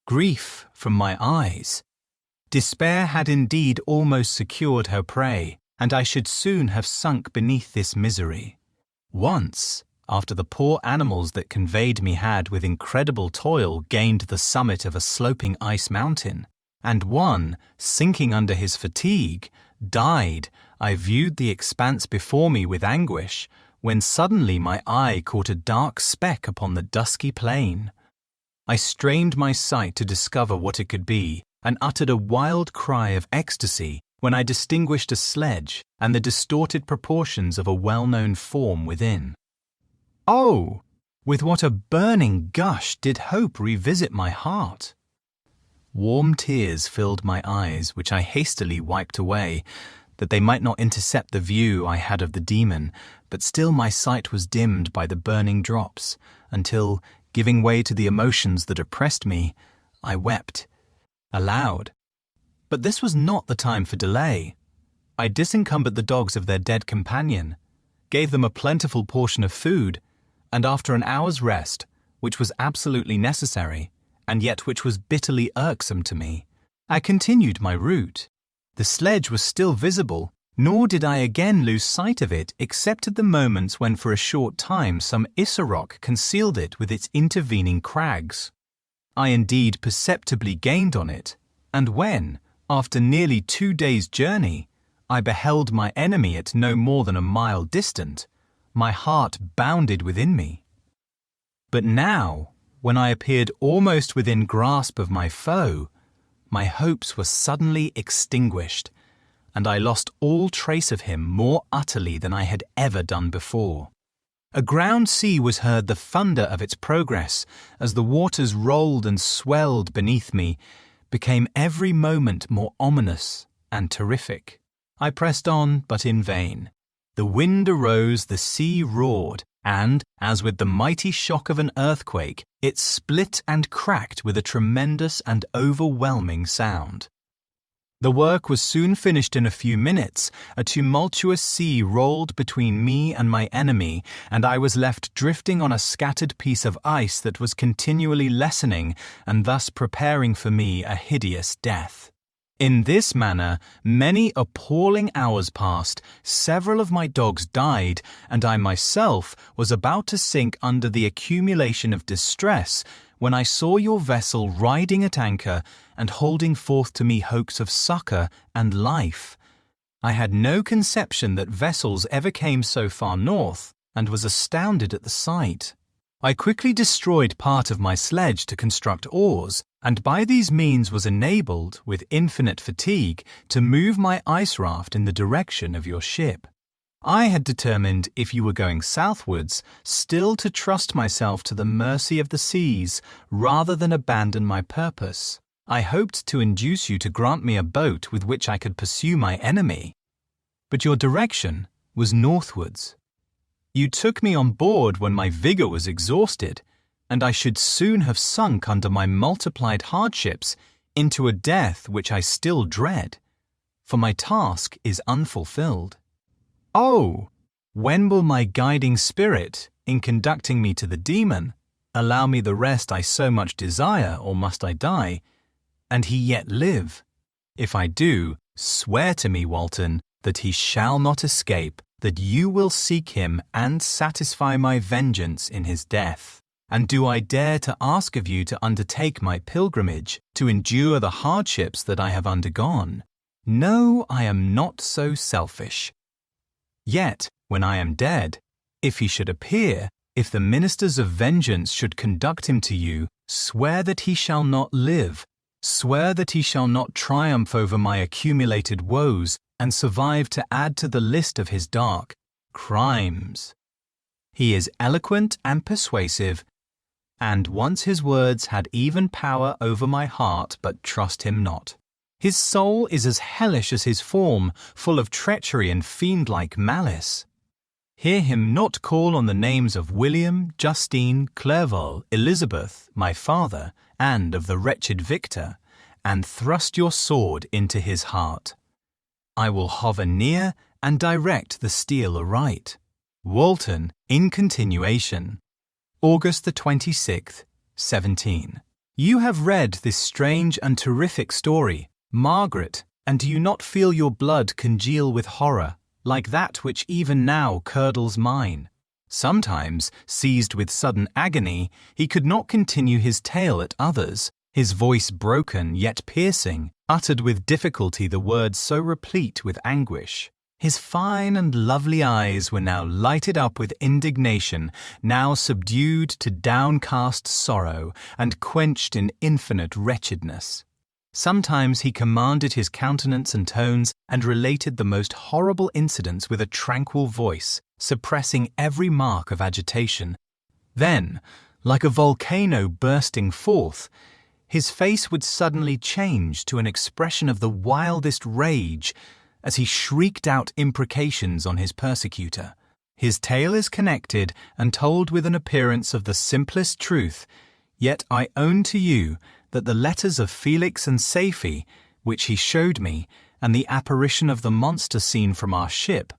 grief from my eyes. Despair had indeed almost secured her prey, and I should soon have sunk beneath this misery. Once, after the poor animals that conveyed me had with incredible toil gained the summit of a sloping ice mountain, and one, sinking under his fatigue, died, I viewed the expanse before me with anguish, when suddenly my eye caught a dark speck upon the dusky plain. I strained my sight to discover what it could be, and uttered a wild cry of ecstasy when I distinguished a sledge and the distorted proportions of a well-known form within. Oh, with what a burning gush did hope revisit my heart! Warm tears filled my eyes, which I hastily wiped away, that they might not intercept the view I had of the demon, but still my sight was dimmed by the burning drops, until, giving way to the emotions that oppressed me, I wept aloud. But this was not the time for delay. I disencumbered the dogs of their dead companion, gave them a plentiful portion of food, and after an hour's rest, which was absolutely necessary, and yet which was bitterly irksome to me, I continued my route. The sledge was still visible, nor did I again lose sight of it except at the moments when for a short time some isorock concealed it with its intervening crags. I indeed perceptibly gained on it, and when, after nearly 2 days' journey, I beheld my enemy at no more than a mile distant, my heart bounded within me. But now, when I appeared almost within grasp of my foe, my hopes were suddenly extinguished, and I lost all trace of him more utterly than I had ever done before. Aground sea was heard the thunder of its progress as the waters rolled and swelled beneath me, became every moment more ominous and terrific. I pressed on, but in vain. The wind arose, the sea roared, and, as with the mighty shock of an earthquake, it split and cracked with a tremendous and overwhelming sound. The work was soon finished in a few minutes. A tumultuous sea rolled between me and my enemy, and I was left drifting on a scattered piece of ice that was continually lessening and thus preparing for me a hideous death. In this manner, many appalling hours passed, several of my dogs died, and I myself was about to sink under the accumulation of distress when I saw your vessel riding at anchor and holding forth to me hopes of succor and life. I had no conception that vessels ever came so far north, and was astounded at the sight. I quickly destroyed part of my sledge to construct oars, and by these means was enabled, with infinite fatigue, to move my ice raft in the direction of your ship. I had determined, if you were going southwards, still to trust myself to the mercy of the seas, rather than abandon my purpose. I hoped to induce you to grant me a boat with which I could pursue my enemy. But your direction was northwards. You took me on board when my vigour was exhausted, and I should soon have sunk under my multiplied hardships into a death which I still dread, for my task is unfulfilled. Oh, when will my guiding spirit, in conducting me to the demon, allow me the rest I so much desire, or must I die, and he yet live? If I do, swear to me, Walton, that he shall not escape, that you will seek him and satisfy my vengeance in his death. And do I dare to ask of you to undertake my pilgrimage, to endure the hardships that I have undergone? No, I am not so selfish. Yet, when I am dead, if he should appear, if the ministers of vengeance should conduct him to you, swear that he shall not live, swear that he shall not triumph over my accumulated woes, and survive to add to the list of his dark crimes. He is eloquent and persuasive, and once his words had even power over my heart, but trust him not. His soul is as hellish as his form, full of treachery and fiend-like malice. Hear him not call on the names of William, Justine, Clerval, Elizabeth, my father, and of the wretched Victor, and thrust your sword into his heart. I will hover near and direct the steel aright. Walton, in continuation. August the 26th, 17. You have read this strange and terrific story, Margaret, and do you not feel your blood congeal with horror, like that which even now curdles mine? Sometimes, seized with sudden agony, he could not continue his tale at others, his voice broken yet piercing, uttered with difficulty the words so replete with anguish. His fine and lovely eyes were now lighted up with indignation, now subdued to downcast sorrow, and quenched in infinite wretchedness. Sometimes he commanded his countenance and tones, and related the most horrible incidents with a tranquil voice, suppressing every mark of agitation. Then, like a volcano bursting forth, his face would suddenly change to an expression of the wildest rage, as he shrieked out imprecations on his persecutor. His tale is connected and told with an appearance of the simplest truth, yet I own to you that the letters of Felix and Safie, which he showed me, and the apparition of the monster seen from our ship,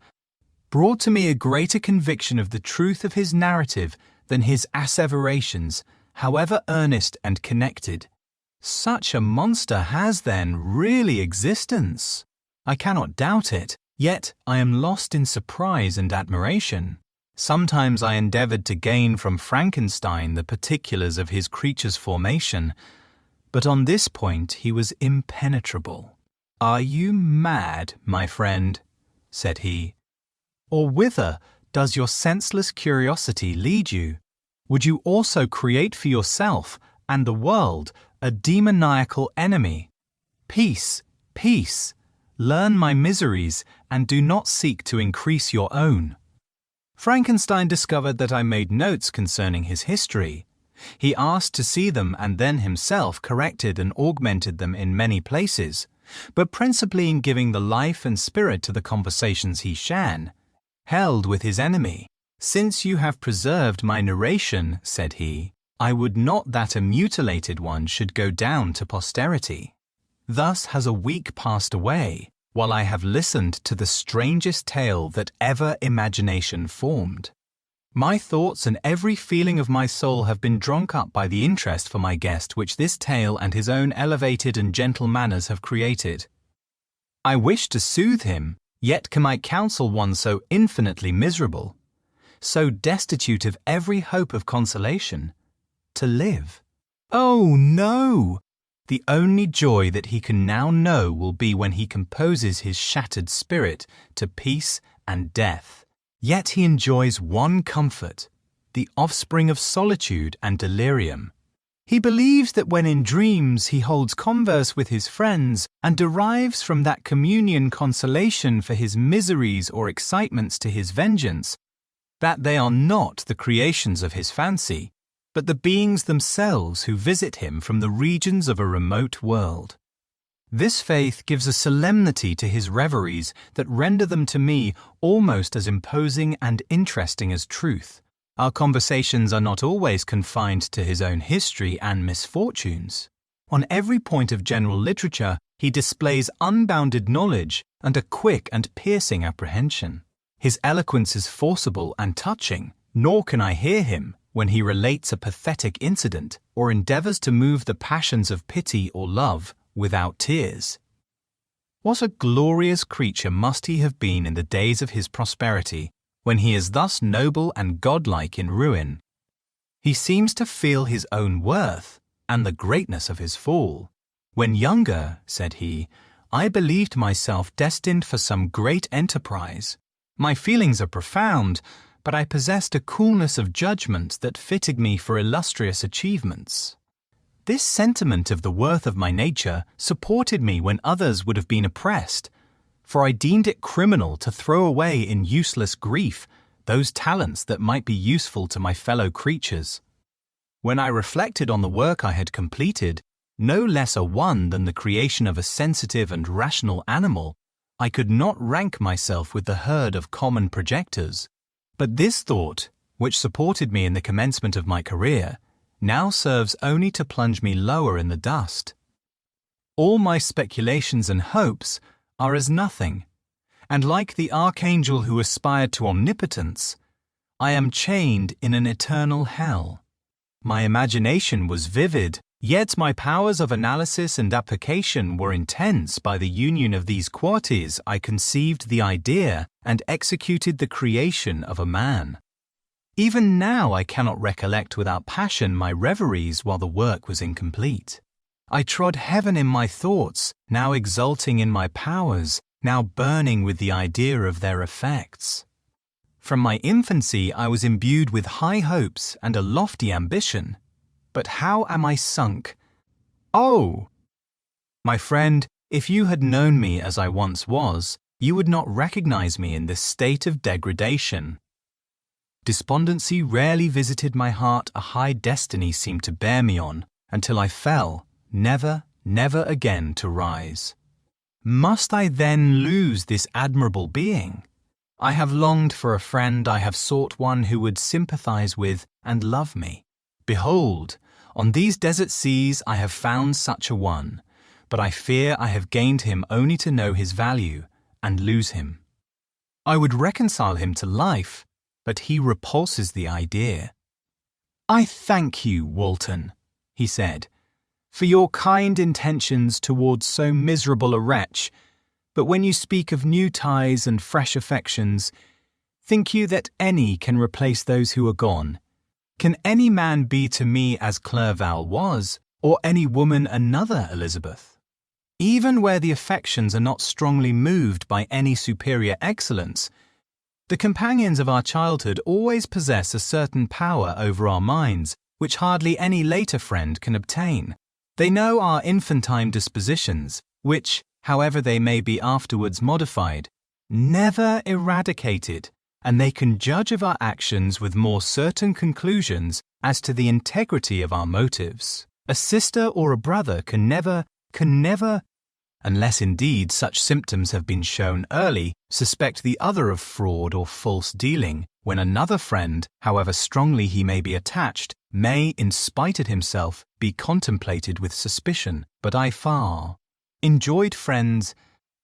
brought to me a greater conviction of the truth of his narrative than his asseverations, however earnest and connected. Such a monster has, then, really existence. I cannot doubt it, yet I am lost in surprise and admiration. Sometimes I endeavoured to gain from Frankenstein the particulars of his creature's formation, but on this point he was impenetrable. "Are you mad, my friend?" said he. "Or whither does your senseless curiosity lead you? Would you also create for yourself and the world a demoniacal enemy? Peace, peace! Learn my miseries and do not seek to increase your own." Frankenstein discovered that I made notes concerning his history. He asked to see them and then himself corrected and augmented them in many places, but principally in giving the life and spirit to the conversations he held with his enemy. "Since you have preserved my narration," said he, "I would not that a mutilated one should go down to posterity. Thus has a week passed away, while I have listened to the strangest tale that ever imagination formed. My thoughts and every feeling of my soul have been drunk up by the interest for my guest which this tale and his own elevated and gentle manners have created. I wish to soothe him, yet can I counsel one so infinitely miserable, so destitute of every hope of consolation, to live? Oh, no! The only joy that he can now know will be when he composes his shattered spirit to peace and death. Yet he enjoys one comfort, the offspring of solitude and delirium. He believes that when in dreams he holds converse with his friends and derives from that communion consolation for his miseries or excitements to his vengeance, that they are not the creations of his fancy, but the beings themselves who visit him from the regions of a remote world. This faith gives a solemnity to his reveries that render them to me almost as imposing and interesting as truth. Our conversations are not always confined to his own history and misfortunes. On every point of general literature, he displays unbounded knowledge and a quick and piercing apprehension. His eloquence is forcible and touching, nor can I hear him, when he relates a pathetic incident or endeavors to move the passions of pity or love, without tears. What a glorious creature must he have been in the days of his prosperity, when he is thus noble and godlike in ruin. He seems to feel his own worth and the greatness of his fall. "When younger," said he, "I believed myself destined for some great enterprise. My feelings are profound, but I possessed a coolness of judgment that fitted me for illustrious achievements. This sentiment of the worth of my nature supported me when others would have been oppressed, for I deemed it criminal to throw away in useless grief those talents that might be useful to my fellow creatures. When I reflected on the work I had completed, no less a one than the creation of a sensitive and rational animal, I could not rank myself with the herd of common projectors. But this thought, which supported me in the commencement of my career, now serves only to plunge me lower in the dust. All my speculations and hopes are as nothing, and like the archangel who aspired to omnipotence, I am chained in an eternal hell. My imagination was vivid, yet my powers of analysis and application were intense. By the union of these qualities I conceived the idea and executed the creation of a man. Even now I cannot recollect without passion my reveries while the work was incomplete. I trod heaven in my thoughts, now exulting in my powers, now burning with the idea of their effects. From my infancy I was imbued with high hopes and a lofty ambition. But how am I sunk? Oh! My friend, if you had known me as I once was, you would not recognize me in this state of degradation. Despondency rarely visited my heart. A high destiny seemed to bear me on, until I fell, never, never again to rise. Must I then lose this admirable being? I have longed for a friend, I have sought one who would sympathize with and love me. Behold, on these desert seas I have found such a one, but I fear I have gained him only to know his value and lose him. I would reconcile him to life, but he repulses the idea. "I thank you, Walton," he said, "for your kind intentions towards so miserable a wretch, but when you speak of new ties and fresh affections, think you that any can replace those who are gone? Can any man be to me as Clerval was, or any woman another Elizabeth? Even where the affections are not strongly moved by any superior excellence, the companions of our childhood always possess a certain power over our minds, which hardly any later friend can obtain. They know our infantine dispositions, which, however they may be afterwards modified, never eradicated, and they can judge of our actions with more certain conclusions as to the integrity of our motives. A sister or a brother can never, unless indeed such symptoms have been shown early, suspect the other of fraud or false dealing, when another friend, however strongly he may be attached, may, in spite of himself, be contemplated with suspicion. But I far enjoyed friends,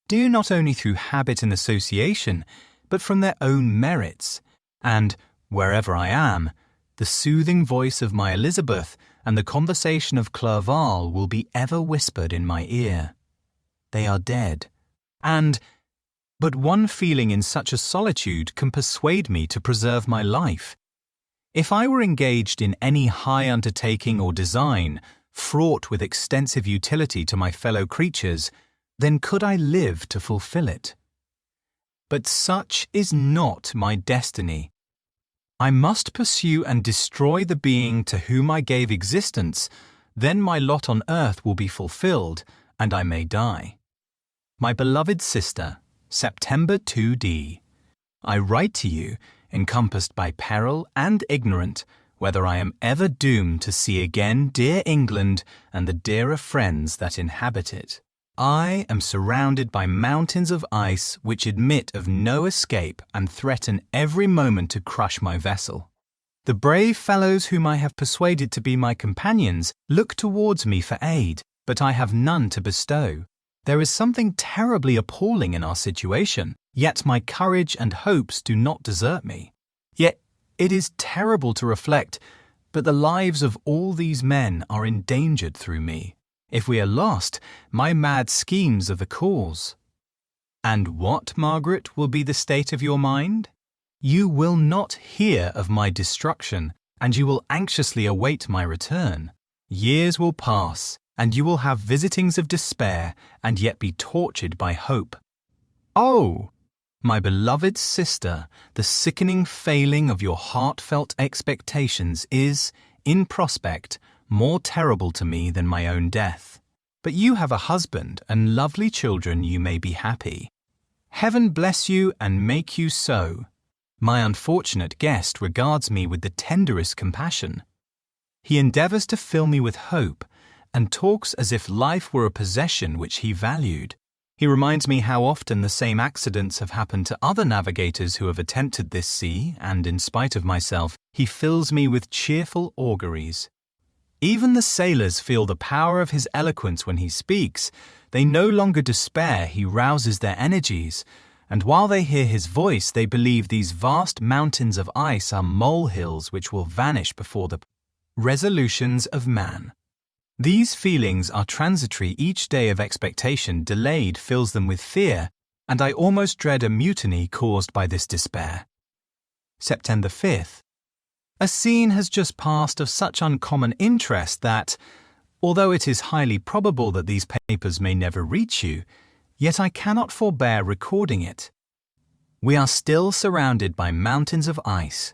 due not only through habit and association, but from their own merits, and, wherever I am, the soothing voice of my Elizabeth and the conversation of Clerval will be ever whispered in my ear. They are dead, and but one feeling in such a solitude can persuade me to preserve my life. If I were engaged in any high undertaking or design, fraught with extensive utility to my fellow creatures, then could I live to fulfill it. But such is not my destiny. I must pursue and destroy the being to whom I gave existence, then my lot on earth will be fulfilled, and I may die. My beloved sister, September 2d. I write to you, encompassed by peril and ignorant, whether I am ever doomed to see again dear England and the dearer friends that inhabit it. I am surrounded by mountains of ice which admit of no escape and threaten every moment to crush my vessel. The brave fellows whom I have persuaded to be my companions look towards me for aid, but I have none to bestow. There is something terribly appalling in our situation, yet my courage and hopes do not desert me. Yet it is terrible to reflect, but the lives of all these men are endangered through me. If we are lost, my mad schemes are the cause. And what, Margaret, will be the state of your mind? You will not hear of my destruction, and you will anxiously await my return. Years will pass, and you will have visitings of despair, and yet be tortured by hope. Oh, my beloved sister, the sickening failing of your heartfelt expectations is, in prospect, more terrible to me than my own death. But you have a husband and lovely children, you may be happy. Heaven bless you and make you so. My unfortunate guest regards me with the tenderest compassion. He endeavours to fill me with hope, and talks as if life were a possession which he valued. He reminds me how often the same accidents have happened to other navigators who have attempted this sea, and in spite of myself, he fills me with cheerful auguries. Even the sailors feel the power of his eloquence when he speaks. They no longer despair, he rouses their energies, and while they hear his voice, they believe these vast mountains of ice are molehills which will vanish before the resolutions of man. These feelings are transitory. Each day of expectation delayed fills them with fear, and I almost dread a mutiny caused by this despair. September 5th. A scene has just passed of such uncommon interest that, although it is highly probable that these papers may never reach you, yet I cannot forbear recording it. We are still surrounded by mountains of ice,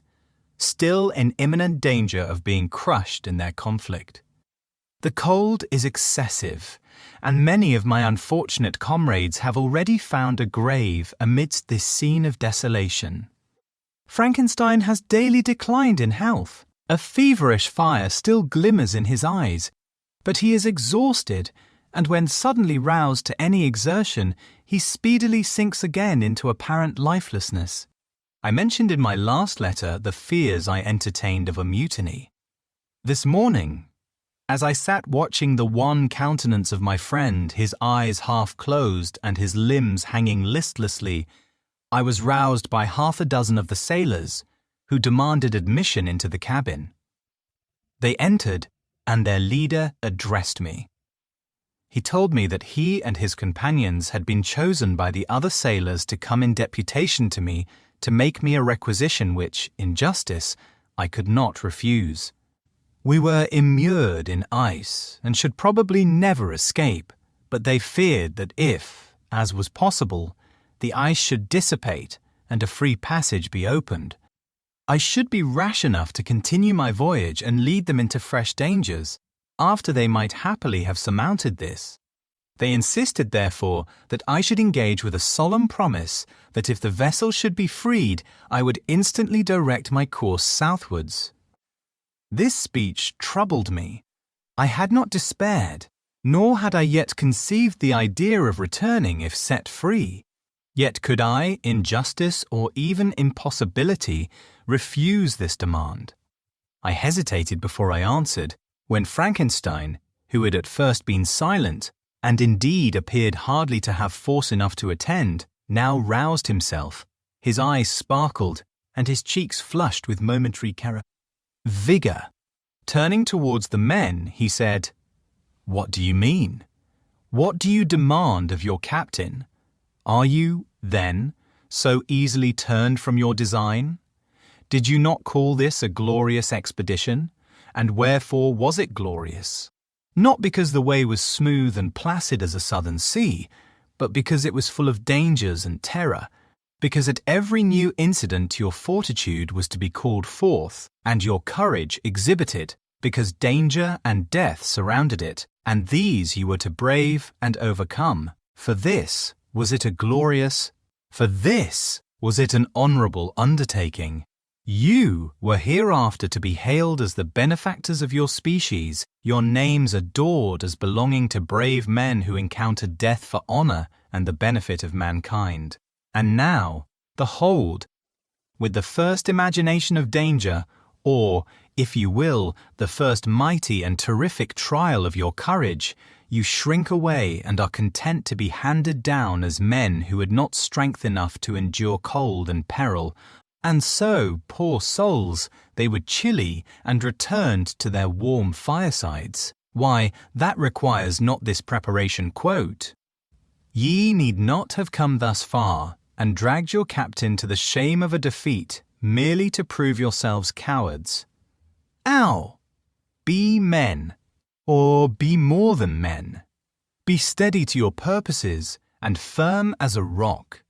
still in imminent danger of being crushed in their conflict. The cold is excessive, and many of my unfortunate comrades have already found a grave amidst this scene of desolation. Frankenstein has daily declined in health. A feverish fire still glimmers in his eyes, but he is exhausted, and when suddenly roused to any exertion, he speedily sinks again into apparent lifelessness. I mentioned in my last letter the fears I entertained of a mutiny. This morning, as I sat watching the wan countenance of my friend, his eyes half closed and his limbs hanging listlessly, I was roused by half a dozen of the sailors, who demanded admission into the cabin. They entered, and their leader addressed me. He told me that he and his companions had been chosen by the other sailors to come in deputation to me to make me a requisition which, in justice, I could not refuse. We were immured in ice and should probably never escape, but they feared that if, as was possible, the ice should dissipate and a free passage be opened, I should be rash enough to continue my voyage and lead them into fresh dangers, after they might happily have surmounted this. They insisted, therefore, that I should engage with a solemn promise that if the vessel should be freed, I would instantly direct my course southwards. This speech troubled me. I had not despaired, nor had I yet conceived the idea of returning if set free. Yet could I, in justice or even impossibility, refuse this demand? I hesitated before I answered, when Frankenstein, who had at first been silent, and indeed appeared hardly to have force enough to attend, now roused himself. His eyes sparkled, and his cheeks flushed with momentary vigor. Turning towards the men, he said, "What do you mean? What do you demand of your captain? Are you, then, so easily turned from your design? Did you not call this a glorious expedition? And wherefore was it glorious? Not because the way was smooth and placid as a southern sea, but because it was full of dangers and terror, because at every new incident your fortitude was to be called forth, and your courage exhibited, because danger and death surrounded it, and these you were to brave and overcome. For this was it an honourable undertaking. You were hereafter to be hailed as the benefactors of your species, your names adored as belonging to brave men who encountered death for honour and the benefit of mankind. And now, behold, with the first imagination of danger, or, if you will, the first mighty and terrific trial of your courage, you shrink away and are content to be handed down as men who had not strength enough to endure cold and peril, and so, poor souls, they were chilly and returned to their warm firesides. Why, that requires not this preparation quote. Ye need not have come thus far, and dragged your captain to the shame of a defeat, merely to prove yourselves cowards. Ow! Be men, or be more than men. Be steady to your purposes, and firm as a rock.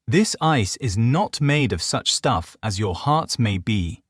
This ice is not made of such stuff as your hearts may be.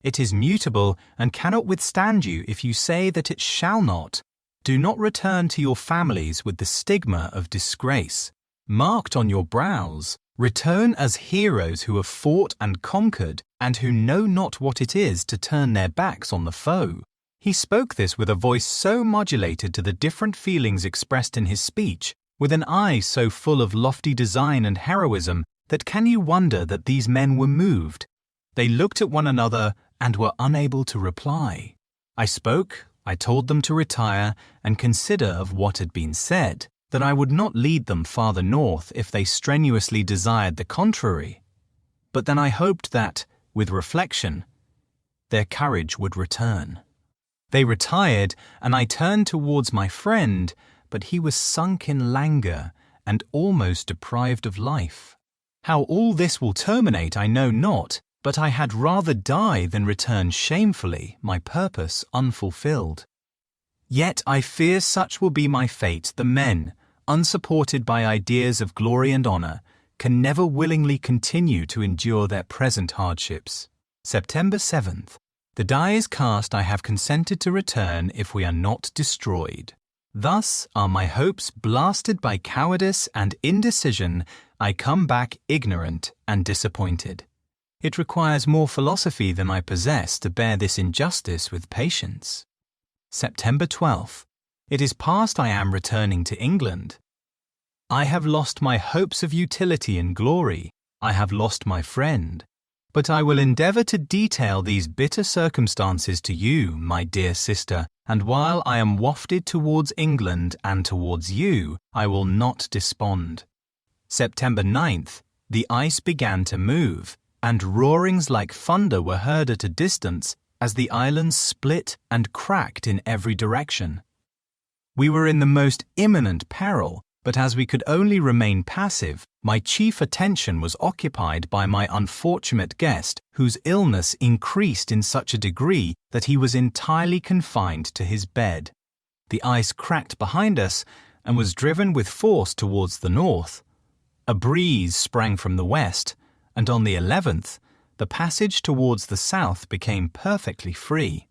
It is mutable and cannot withstand you if you say that it shall not. Do not return to your families with the stigma of disgrace marked on your brows. Return as heroes who have fought and conquered, and who know not what it is to turn their backs on the foe. He spoke this with a voice so modulated to the different feelings expressed in his speech, with an eye so full of lofty design and heroism, that can you wonder that these men were moved? They looked at one another and were unable to reply. I spoke, I told them to retire and consider of what had been said, that I would not lead them farther north if they strenuously desired the contrary. But then I hoped that, with reflection, their courage would return. They retired, and I turned towards my friend, but he was sunk in languor and almost deprived of life. How all this will terminate I know not, but I had rather die than return shamefully, my purpose unfulfilled. Yet I fear such will be my fate. The men, unsupported by ideas of glory and honour, can never willingly continue to endure their present hardships. September 7th. The die is cast. I have consented to return if we are not destroyed. Thus are my hopes blasted by cowardice and indecision. I come back ignorant and disappointed. It requires more philosophy than I possess to bear this injustice with patience. September 12th. It is past. I am returning to England. I have lost my hopes of utility and glory. I have lost my friend. But I will endeavour to detail these bitter circumstances to you, my dear sister, and while I am wafted towards England and towards you, I will not despond. September 9th. The ice began to move, and roarings like thunder were heard at a distance as the islands split and cracked in every direction. We were in the most imminent peril, but as we could only remain passive, my chief attention was occupied by my unfortunate guest, whose illness increased in such a degree that he was entirely confined to his bed. The ice cracked behind us, and was driven with force towards the north. A breeze sprang from the west, and on the 11th, the passage towards the south became perfectly free.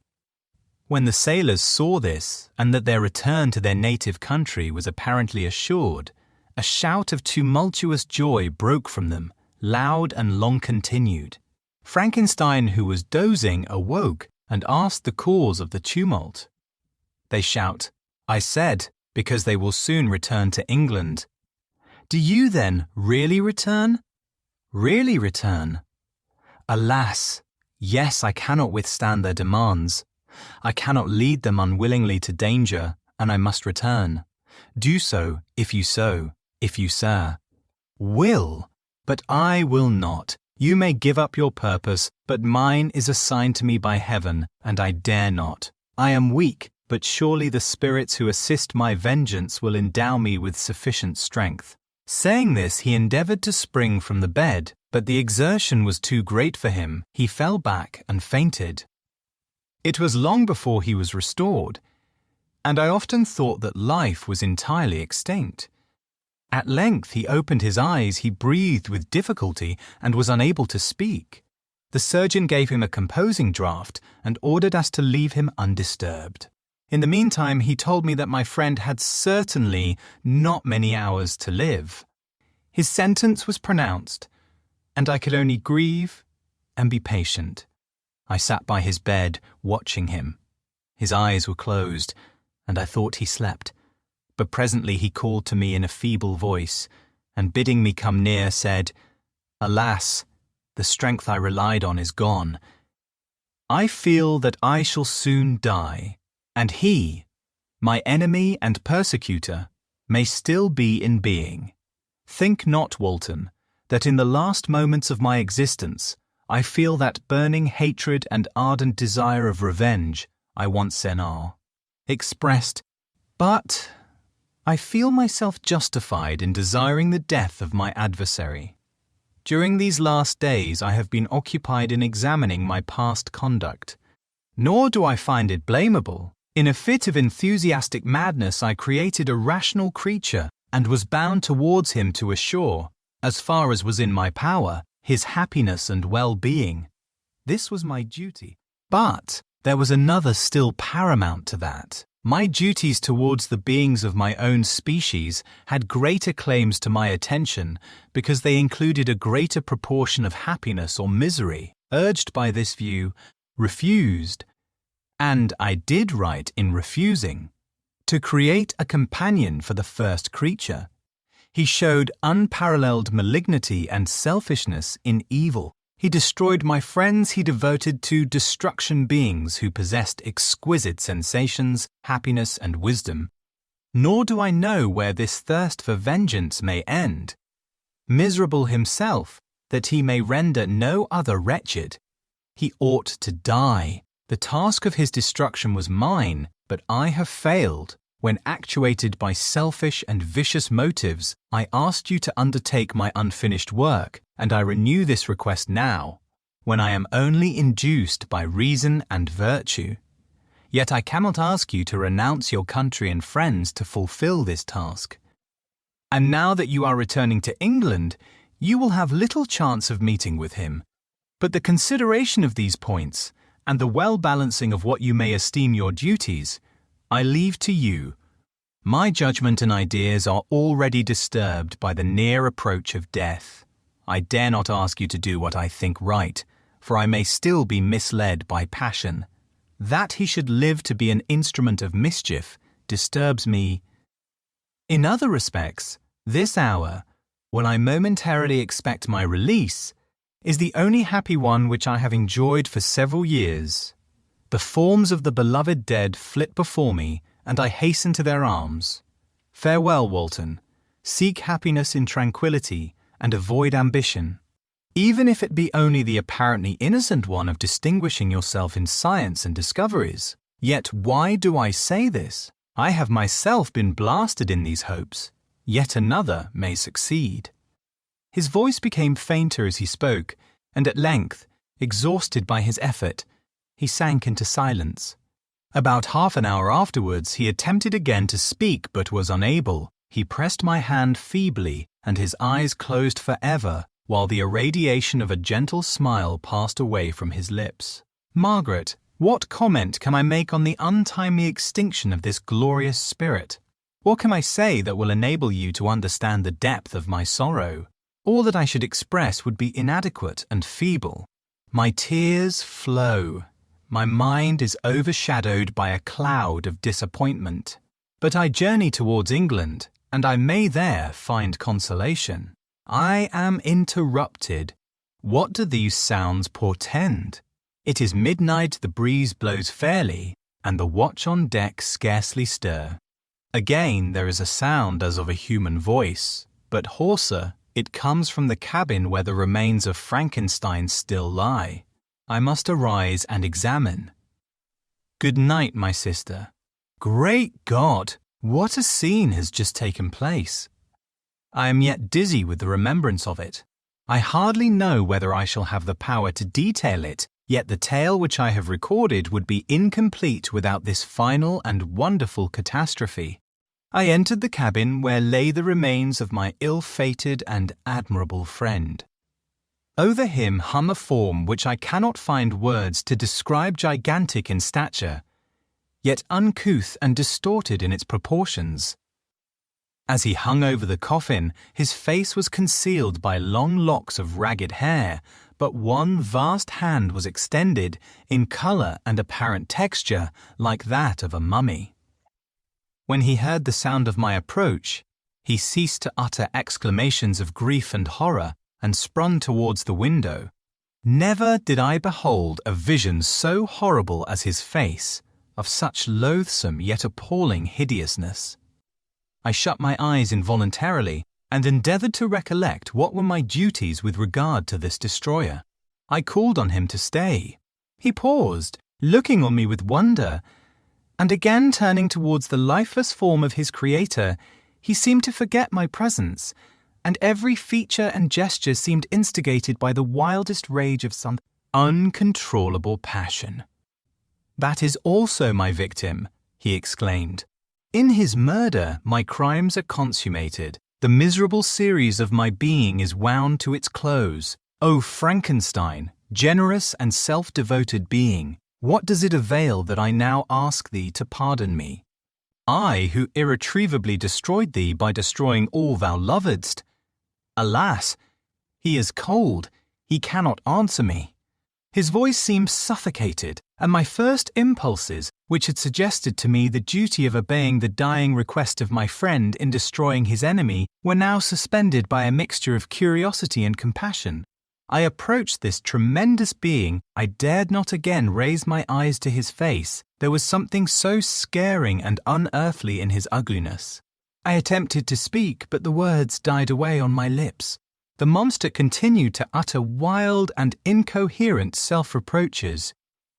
When the sailors saw this, and that their return to their native country was apparently assured, a shout of tumultuous joy broke from them, loud and long continued. Frankenstein, who was dozing, awoke and asked the cause of the tumult. They shout, "I said, because they will soon return to England." "Do you then really return?" "Really return?" "Alas, yes, I cannot withstand their demands. I cannot lead them unwillingly to danger, and I must return. Do so, if you so, if you, sir." "Will? But I will not. You may give up your purpose, but mine is assigned to me by heaven, and I dare not. I am weak, but surely the spirits who assist my vengeance will endow me with sufficient strength." Saying this, he endeavored to spring from the bed, but the exertion was too great for him. He fell back and fainted. It was long before he was restored, and I often thought that life was entirely extinct. At length he opened his eyes, he breathed with difficulty, and was unable to speak. The surgeon gave him a composing draught and ordered us to leave him undisturbed. In the meantime, he told me that my friend had certainly not many hours to live. His sentence was pronounced, and I could only grieve and be patient. I sat by his bed, watching him. His eyes were closed, and I thought he slept. But presently he called to me in a feeble voice, and bidding me come near, said, "Alas, the strength I relied on is gone. I feel that I shall soon die, and he, my enemy and persecutor, may still be in being. Think not, Walton, that in the last moments of my existence I feel that burning hatred and ardent desire of revenge I once expressed, but I feel myself justified in desiring the death of my adversary. During these last days I have been occupied in examining my past conduct, nor do I find it blamable. In a fit of enthusiastic madness I created a rational creature and was bound towards him to assure, as far as was in my power, his happiness and well-being. This was my duty. But there was another still paramount to that. My duties towards the beings of my own species had greater claims to my attention because they included a greater proportion of happiness or misery. Urged by this view, refused, and I did right in refusing, to create a companion for the first creature. He showed unparalleled malignity and selfishness in evil. He destroyed my friends he devoted to destruction beings who possessed exquisite sensations, happiness, and wisdom. Nor do I know where this thirst for vengeance may end. Miserable himself, that he may render no other wretched. He ought to die. The task of his destruction was mine, but I have failed. When actuated by selfish and vicious motives, I asked you to undertake my unfinished work, and I renew this request now, when I am only induced by reason and virtue. Yet I cannot ask you to renounce your country and friends to fulfill this task. And now that you are returning to England, you will have little chance of meeting with him. But the consideration of these points, and the well-balancing of what you may esteem your duties, I leave to you. My judgment and ideas are already disturbed by the near approach of death. I dare not ask you to do what I think right, for I may still be misled by passion. That he should live to be an instrument of mischief disturbs me. In other respects, this hour, when I momentarily expect my release, is the only happy one which I have enjoyed for several years. The forms of the beloved dead flit before me, and I hasten to their arms. Farewell, Walton. Seek happiness in tranquility, and avoid ambition. Even if it be only the apparently innocent one of distinguishing yourself in science and discoveries. Yet why do I say this? I have myself been blasted in these hopes. Yet another may succeed. His voice became fainter as he spoke, and at length, exhausted by his effort, he sank into silence. About half an hour afterwards, he attempted again to speak but was unable. He pressed my hand feebly, and his eyes closed forever, while the irradiation of a gentle smile passed away from his lips. Margaret, what comment can I make on the untimely extinction of this glorious spirit? What can I say that will enable you to understand the depth of my sorrow? All that I should express would be inadequate and feeble. My tears flow. My mind is overshadowed by a cloud of disappointment. But I journey towards England, and I may there find consolation. I am interrupted. What do these sounds portend? It is midnight, the breeze blows fairly, and the watch on deck scarcely stir. Again there is a sound as of a human voice, but hoarser. It comes from the cabin where the remains of Frankenstein still lie. I must arise and examine. Good night, my sister. Great God! What a scene has just taken place! I am yet dizzy with the remembrance of it. I hardly know whether I shall have the power to detail it, yet the tale which I have recorded would be incomplete without this final and wonderful catastrophe. I entered the cabin where lay the remains of my ill-fated and admirable friend. Over him hung a form which I cannot find words to describe, gigantic in stature, yet uncouth and distorted in its proportions. As he hung over the coffin, his face was concealed by long locks of ragged hair, but one vast hand was extended, in colour and apparent texture, like that of a mummy. When he heard the sound of my approach, he ceased to utter exclamations of grief and horror, and sprung towards the window. Never did I behold a vision so horrible as his face, of such loathsome yet appalling hideousness. I shut my eyes involuntarily, and endeavoured to recollect what were my duties with regard to this destroyer. I called on him to stay. He paused, looking on me with wonder, and again turning towards the lifeless form of his creator, he seemed to forget my presence, and every feature and gesture seemed instigated by the wildest rage of some uncontrollable passion. That is also my victim, he exclaimed. In his murder, my crimes are consummated. The miserable series of my being is wound to its close. O Frankenstein, generous and self-devoted being, what does it avail that I now ask thee to pardon me? I, who irretrievably destroyed thee by destroying all thou lovedst. Alas, he is cold, he cannot answer me. His voice seemed suffocated, and my first impulses, which had suggested to me the duty of obeying the dying request of my friend in destroying his enemy, were now suspended by a mixture of curiosity and compassion. I approached this tremendous being. I dared not again raise my eyes to his face. There was something so scaring and unearthly in his ugliness. I attempted to speak, but the words died away on my lips. The monster continued to utter wild and incoherent self-reproaches.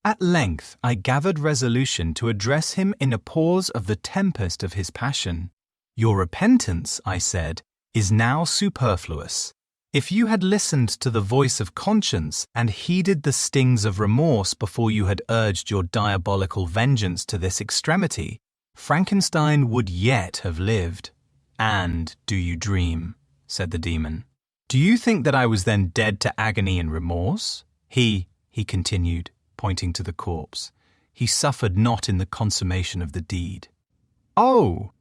At length I gathered resolution to address him in a pause of the tempest of his passion. Your repentance, I said, is now superfluous. If you had listened to the voice of conscience and heeded the stings of remorse before you had urged your diabolical vengeance to this extremity, Frankenstein would yet have lived. And do you dream? Said the demon. Do you think that I was then dead to agony and remorse? He continued, pointing to the corpse, he suffered not in the consummation of the deed. Oh!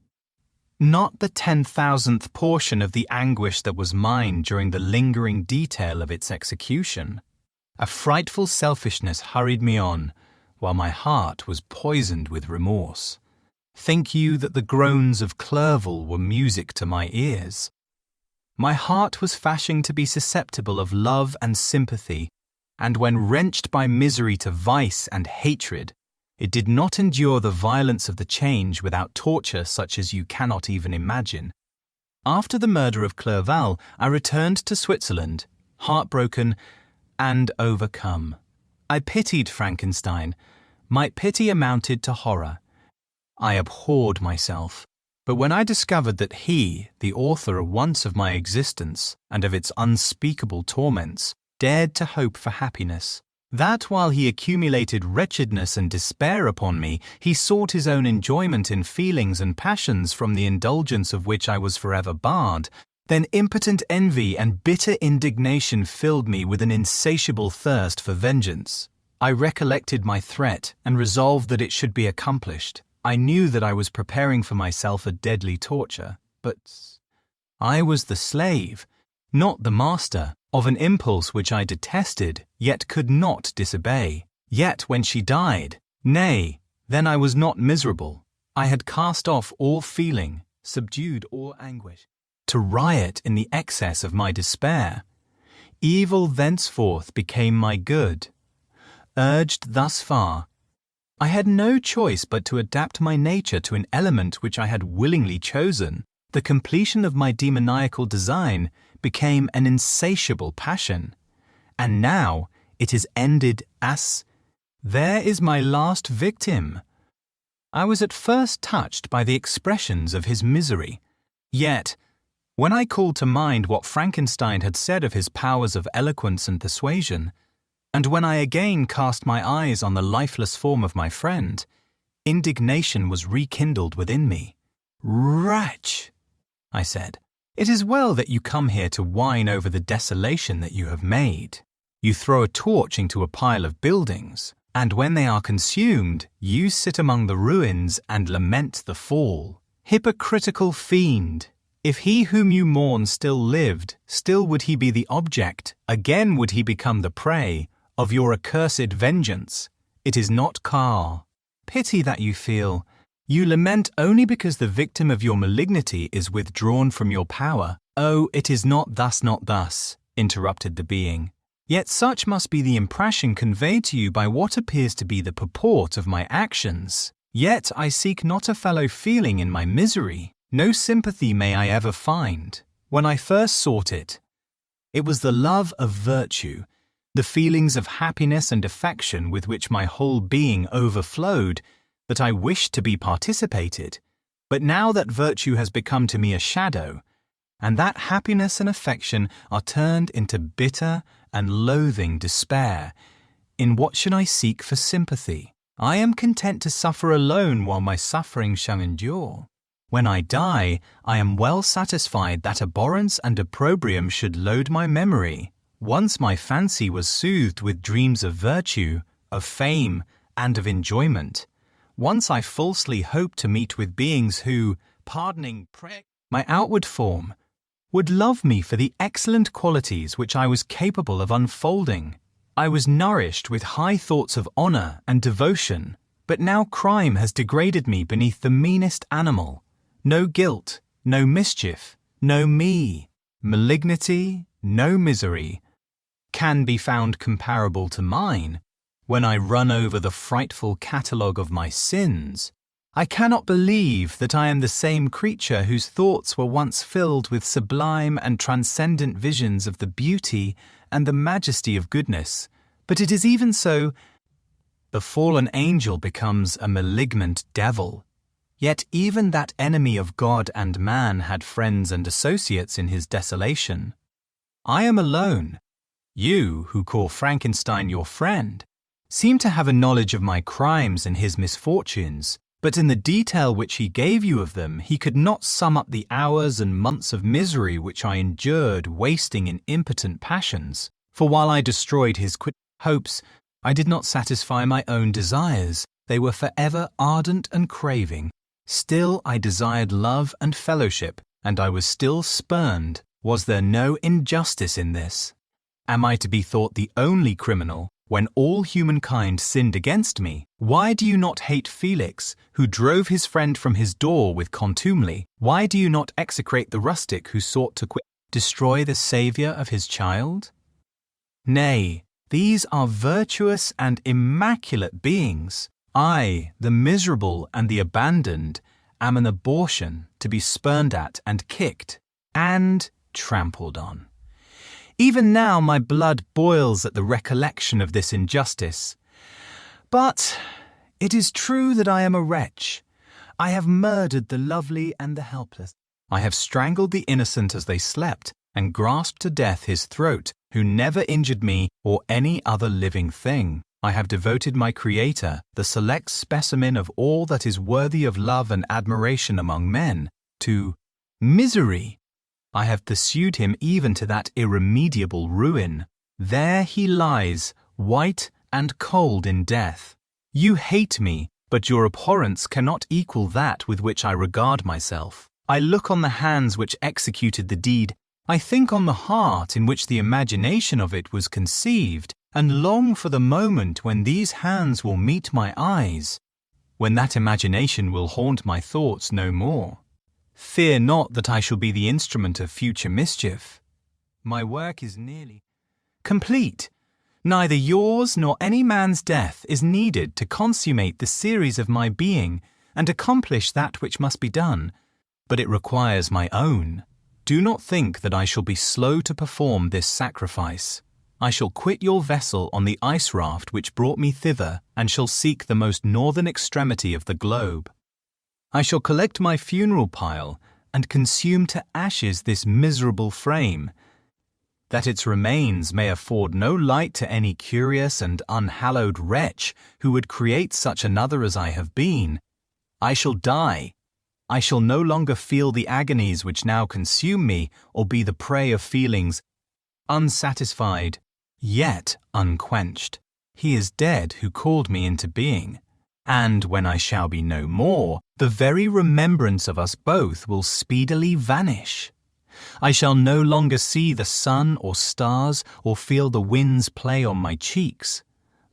Not the 10,000th portion of the anguish that was mine during the lingering detail of its execution. A frightful selfishness hurried me on, while my heart was poisoned with remorse. Think you that the groans of Clerval were music to my ears? My heart was fashioned to be susceptible of love and sympathy, and when wrenched by misery to vice and hatred, it did not endure the violence of the change without torture such as you cannot even imagine. After the murder of Clerval, I returned to Switzerland, heartbroken and overcome. I pitied Frankenstein. My pity amounted to horror. I abhorred myself. But when I discovered that he, the author once of my existence and of its unspeakable torments, dared to hope for happiness, That while he accumulated wretchedness and despair upon me, he sought his own enjoyment in feelings and passions from the indulgence of which I was forever barred, then impotent envy and bitter indignation filled me with an insatiable thirst for vengeance. I recollected my threat and resolved that it should be accomplished. I knew that I was preparing for myself a deadly torture, but I was the slave, not the master, of an impulse which I detested, yet could not disobey. Yet when she died, nay, then I was not miserable. I had cast off all feeling, subdued all anguish, to riot in the excess of my despair. Evil thenceforth became my good. Urged thus far, I had no choice but to adapt my nature to an element which I had willingly chosen. The completion of my demoniacal design became an insatiable passion, and now it is ended as, there is my last victim. I was at first touched by the expressions of his misery, yet, when I called to mind what Frankenstein had said of his powers of eloquence and persuasion, and when I again cast my eyes on the lifeless form of my friend, indignation was rekindled within me. "Wretch," I said, "it is well that you come here to whine over the desolation that you have made. You throw a torch into a pile of buildings, and when they are consumed, you sit among the ruins and lament the fall. Hypocritical fiend! If he whom you mourn still lived, still would he be the object, again would he become the prey, of your accursed vengeance. It is not car. Pity that you feel. You lament only because the victim of your malignity is withdrawn from your power. Oh, it is not thus, interrupted the being. Yet such must be the impression conveyed to you by what appears to be the purport of my actions. Yet I seek not a fellow feeling in my misery. No sympathy may I ever find. When I first sought it, it was the love of virtue, the feelings of happiness and affection with which my whole being overflowed, that I wished to be participated. But now that virtue has become to me a shadow, and that happiness and affection are turned into bitter and loathing despair, in what should I seek for sympathy? I am content to suffer alone while my suffering shall endure. When I die, I am well satisfied that abhorrence and opprobrium should load my memory. Once my fancy was soothed with dreams of virtue, of fame, and of enjoyment. Once I falsely hoped to meet with beings who, pardoning my outward form, would love me for the excellent qualities which I was capable of unfolding. I was nourished with high thoughts of honor and devotion, but now crime has degraded me beneath the meanest animal. No guilt, no mischief, no me, malignity, no misery, can be found comparable to mine. When I run over the frightful catalogue of my sins, I cannot believe that I am the same creature whose thoughts were once filled with sublime and transcendent visions of the beauty and the majesty of goodness. But it is even so. The fallen angel becomes a malignant devil. Yet even that enemy of God and man had friends and associates in his desolation. I am alone. You, who call Frankenstein your friend, seem to have a knowledge of my crimes and his misfortunes, but in the detail which he gave you of them, he could not sum up the hours and months of misery which I endured wasting in impotent passions. For while I destroyed his hopes, I did not satisfy my own desires. They were forever ardent and craving. Still I desired love and fellowship, and I was still spurned. Was there no injustice in this? Am I to be thought the only criminal when all humankind sinned against me? Why do you not hate Felix, who drove his friend from his door with contumely? Why do you not execrate the rustic who sought to destroy the saviour of his child? Nay, these are virtuous and immaculate beings. I, the miserable and the abandoned, am an abortion to be spurned at and kicked and trampled on. Even now my blood boils at the recollection of this injustice. But it is true that I am a wretch. I have murdered the lovely and the helpless. I have strangled the innocent as they slept, and grasped to death his throat, who never injured me or any other living thing. I have devoted my Creator, the select specimen of all that is worthy of love and admiration among men, to misery. I have pursued him even to that irremediable ruin. There he lies, white and cold in death. You hate me, but your abhorrence cannot equal that with which I regard myself. I look on the hands which executed the deed. I think on the heart in which the imagination of it was conceived, and long for the moment when these hands will meet my eyes, when that imagination will haunt my thoughts no more. Fear not that I shall be the instrument of future mischief. My work is nearly complete. Neither yours nor any man's death is needed to consummate the series of my being and accomplish that which must be done, but it requires my own. Do not think that I shall be slow to perform this sacrifice. I shall quit your vessel on the ice raft which brought me thither, and shall seek the most northern extremity of the globe. I shall collect my funeral pile and consume to ashes this miserable frame, that its remains may afford no light to any curious and unhallowed wretch who would create such another as I have been. I shall die. I shall no longer feel the agonies which now consume me, or be the prey of feelings unsatisfied, yet unquenched. He is dead who called me into being, and when I shall be no more, the very remembrance of us both will speedily vanish. I shall no longer see the sun or stars, or feel the winds play on my cheeks.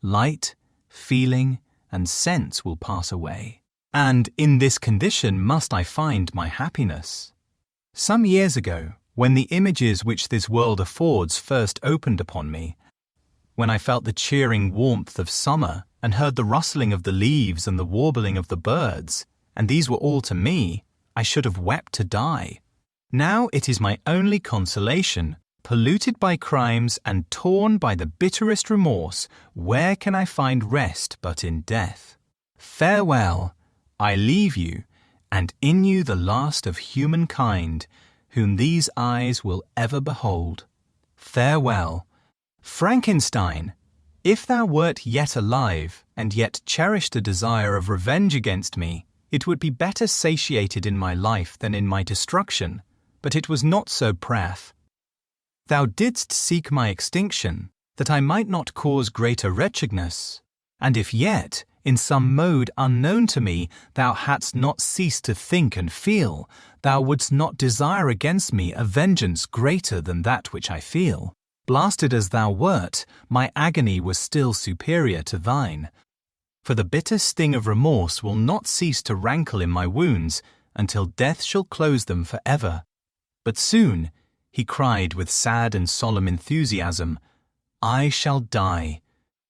Light, feeling, and sense will pass away, and in this condition must I find my happiness. Some years ago, when the images which this world affords first opened upon me, when I felt the cheering warmth of summer and heard the rustling of the leaves and the warbling of the birds, and these were all to me, I should have wept to die. Now it is my only consolation, polluted by crimes and torn by the bitterest remorse. Where can I find rest but in death? Farewell, I leave you, and in you the last of humankind, whom these eyes will ever behold. Farewell. Frankenstein, if thou wert yet alive, and yet cherished a desire of revenge against me, it would be better satiated in my life than in my destruction, but it was not so prayeth. Thou didst seek my extinction, that I might not cause greater wretchedness, and if yet, in some mode unknown to me, thou hadst not ceased to think and feel, thou wouldst not desire against me a vengeance greater than that which I feel. Blasted as thou wert, my agony was still superior to thine. For the bitter sting of remorse will not cease to rankle in my wounds until death shall close them for ever. But soon, he cried with sad and solemn enthusiasm, I shall die,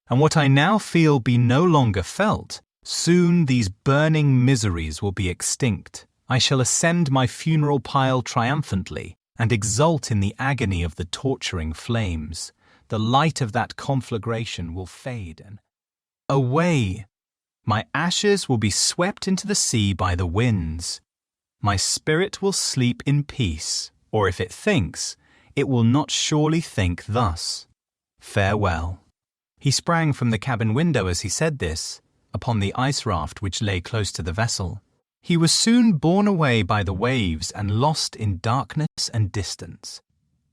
and what I now feel be no longer felt. Soon these burning miseries will be extinct. I shall ascend my funeral pile triumphantly, and exult in the agony of the torturing flames. The light of that conflagration will fade, and away! My ashes will be swept into the sea by the winds. My spirit will sleep in peace, or if it thinks, it will not surely think thus. Farewell. He sprang from the cabin window as he said this, upon the ice raft which lay close to the vessel. He was soon borne away by the waves and lost in darkness and distance.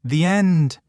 The end!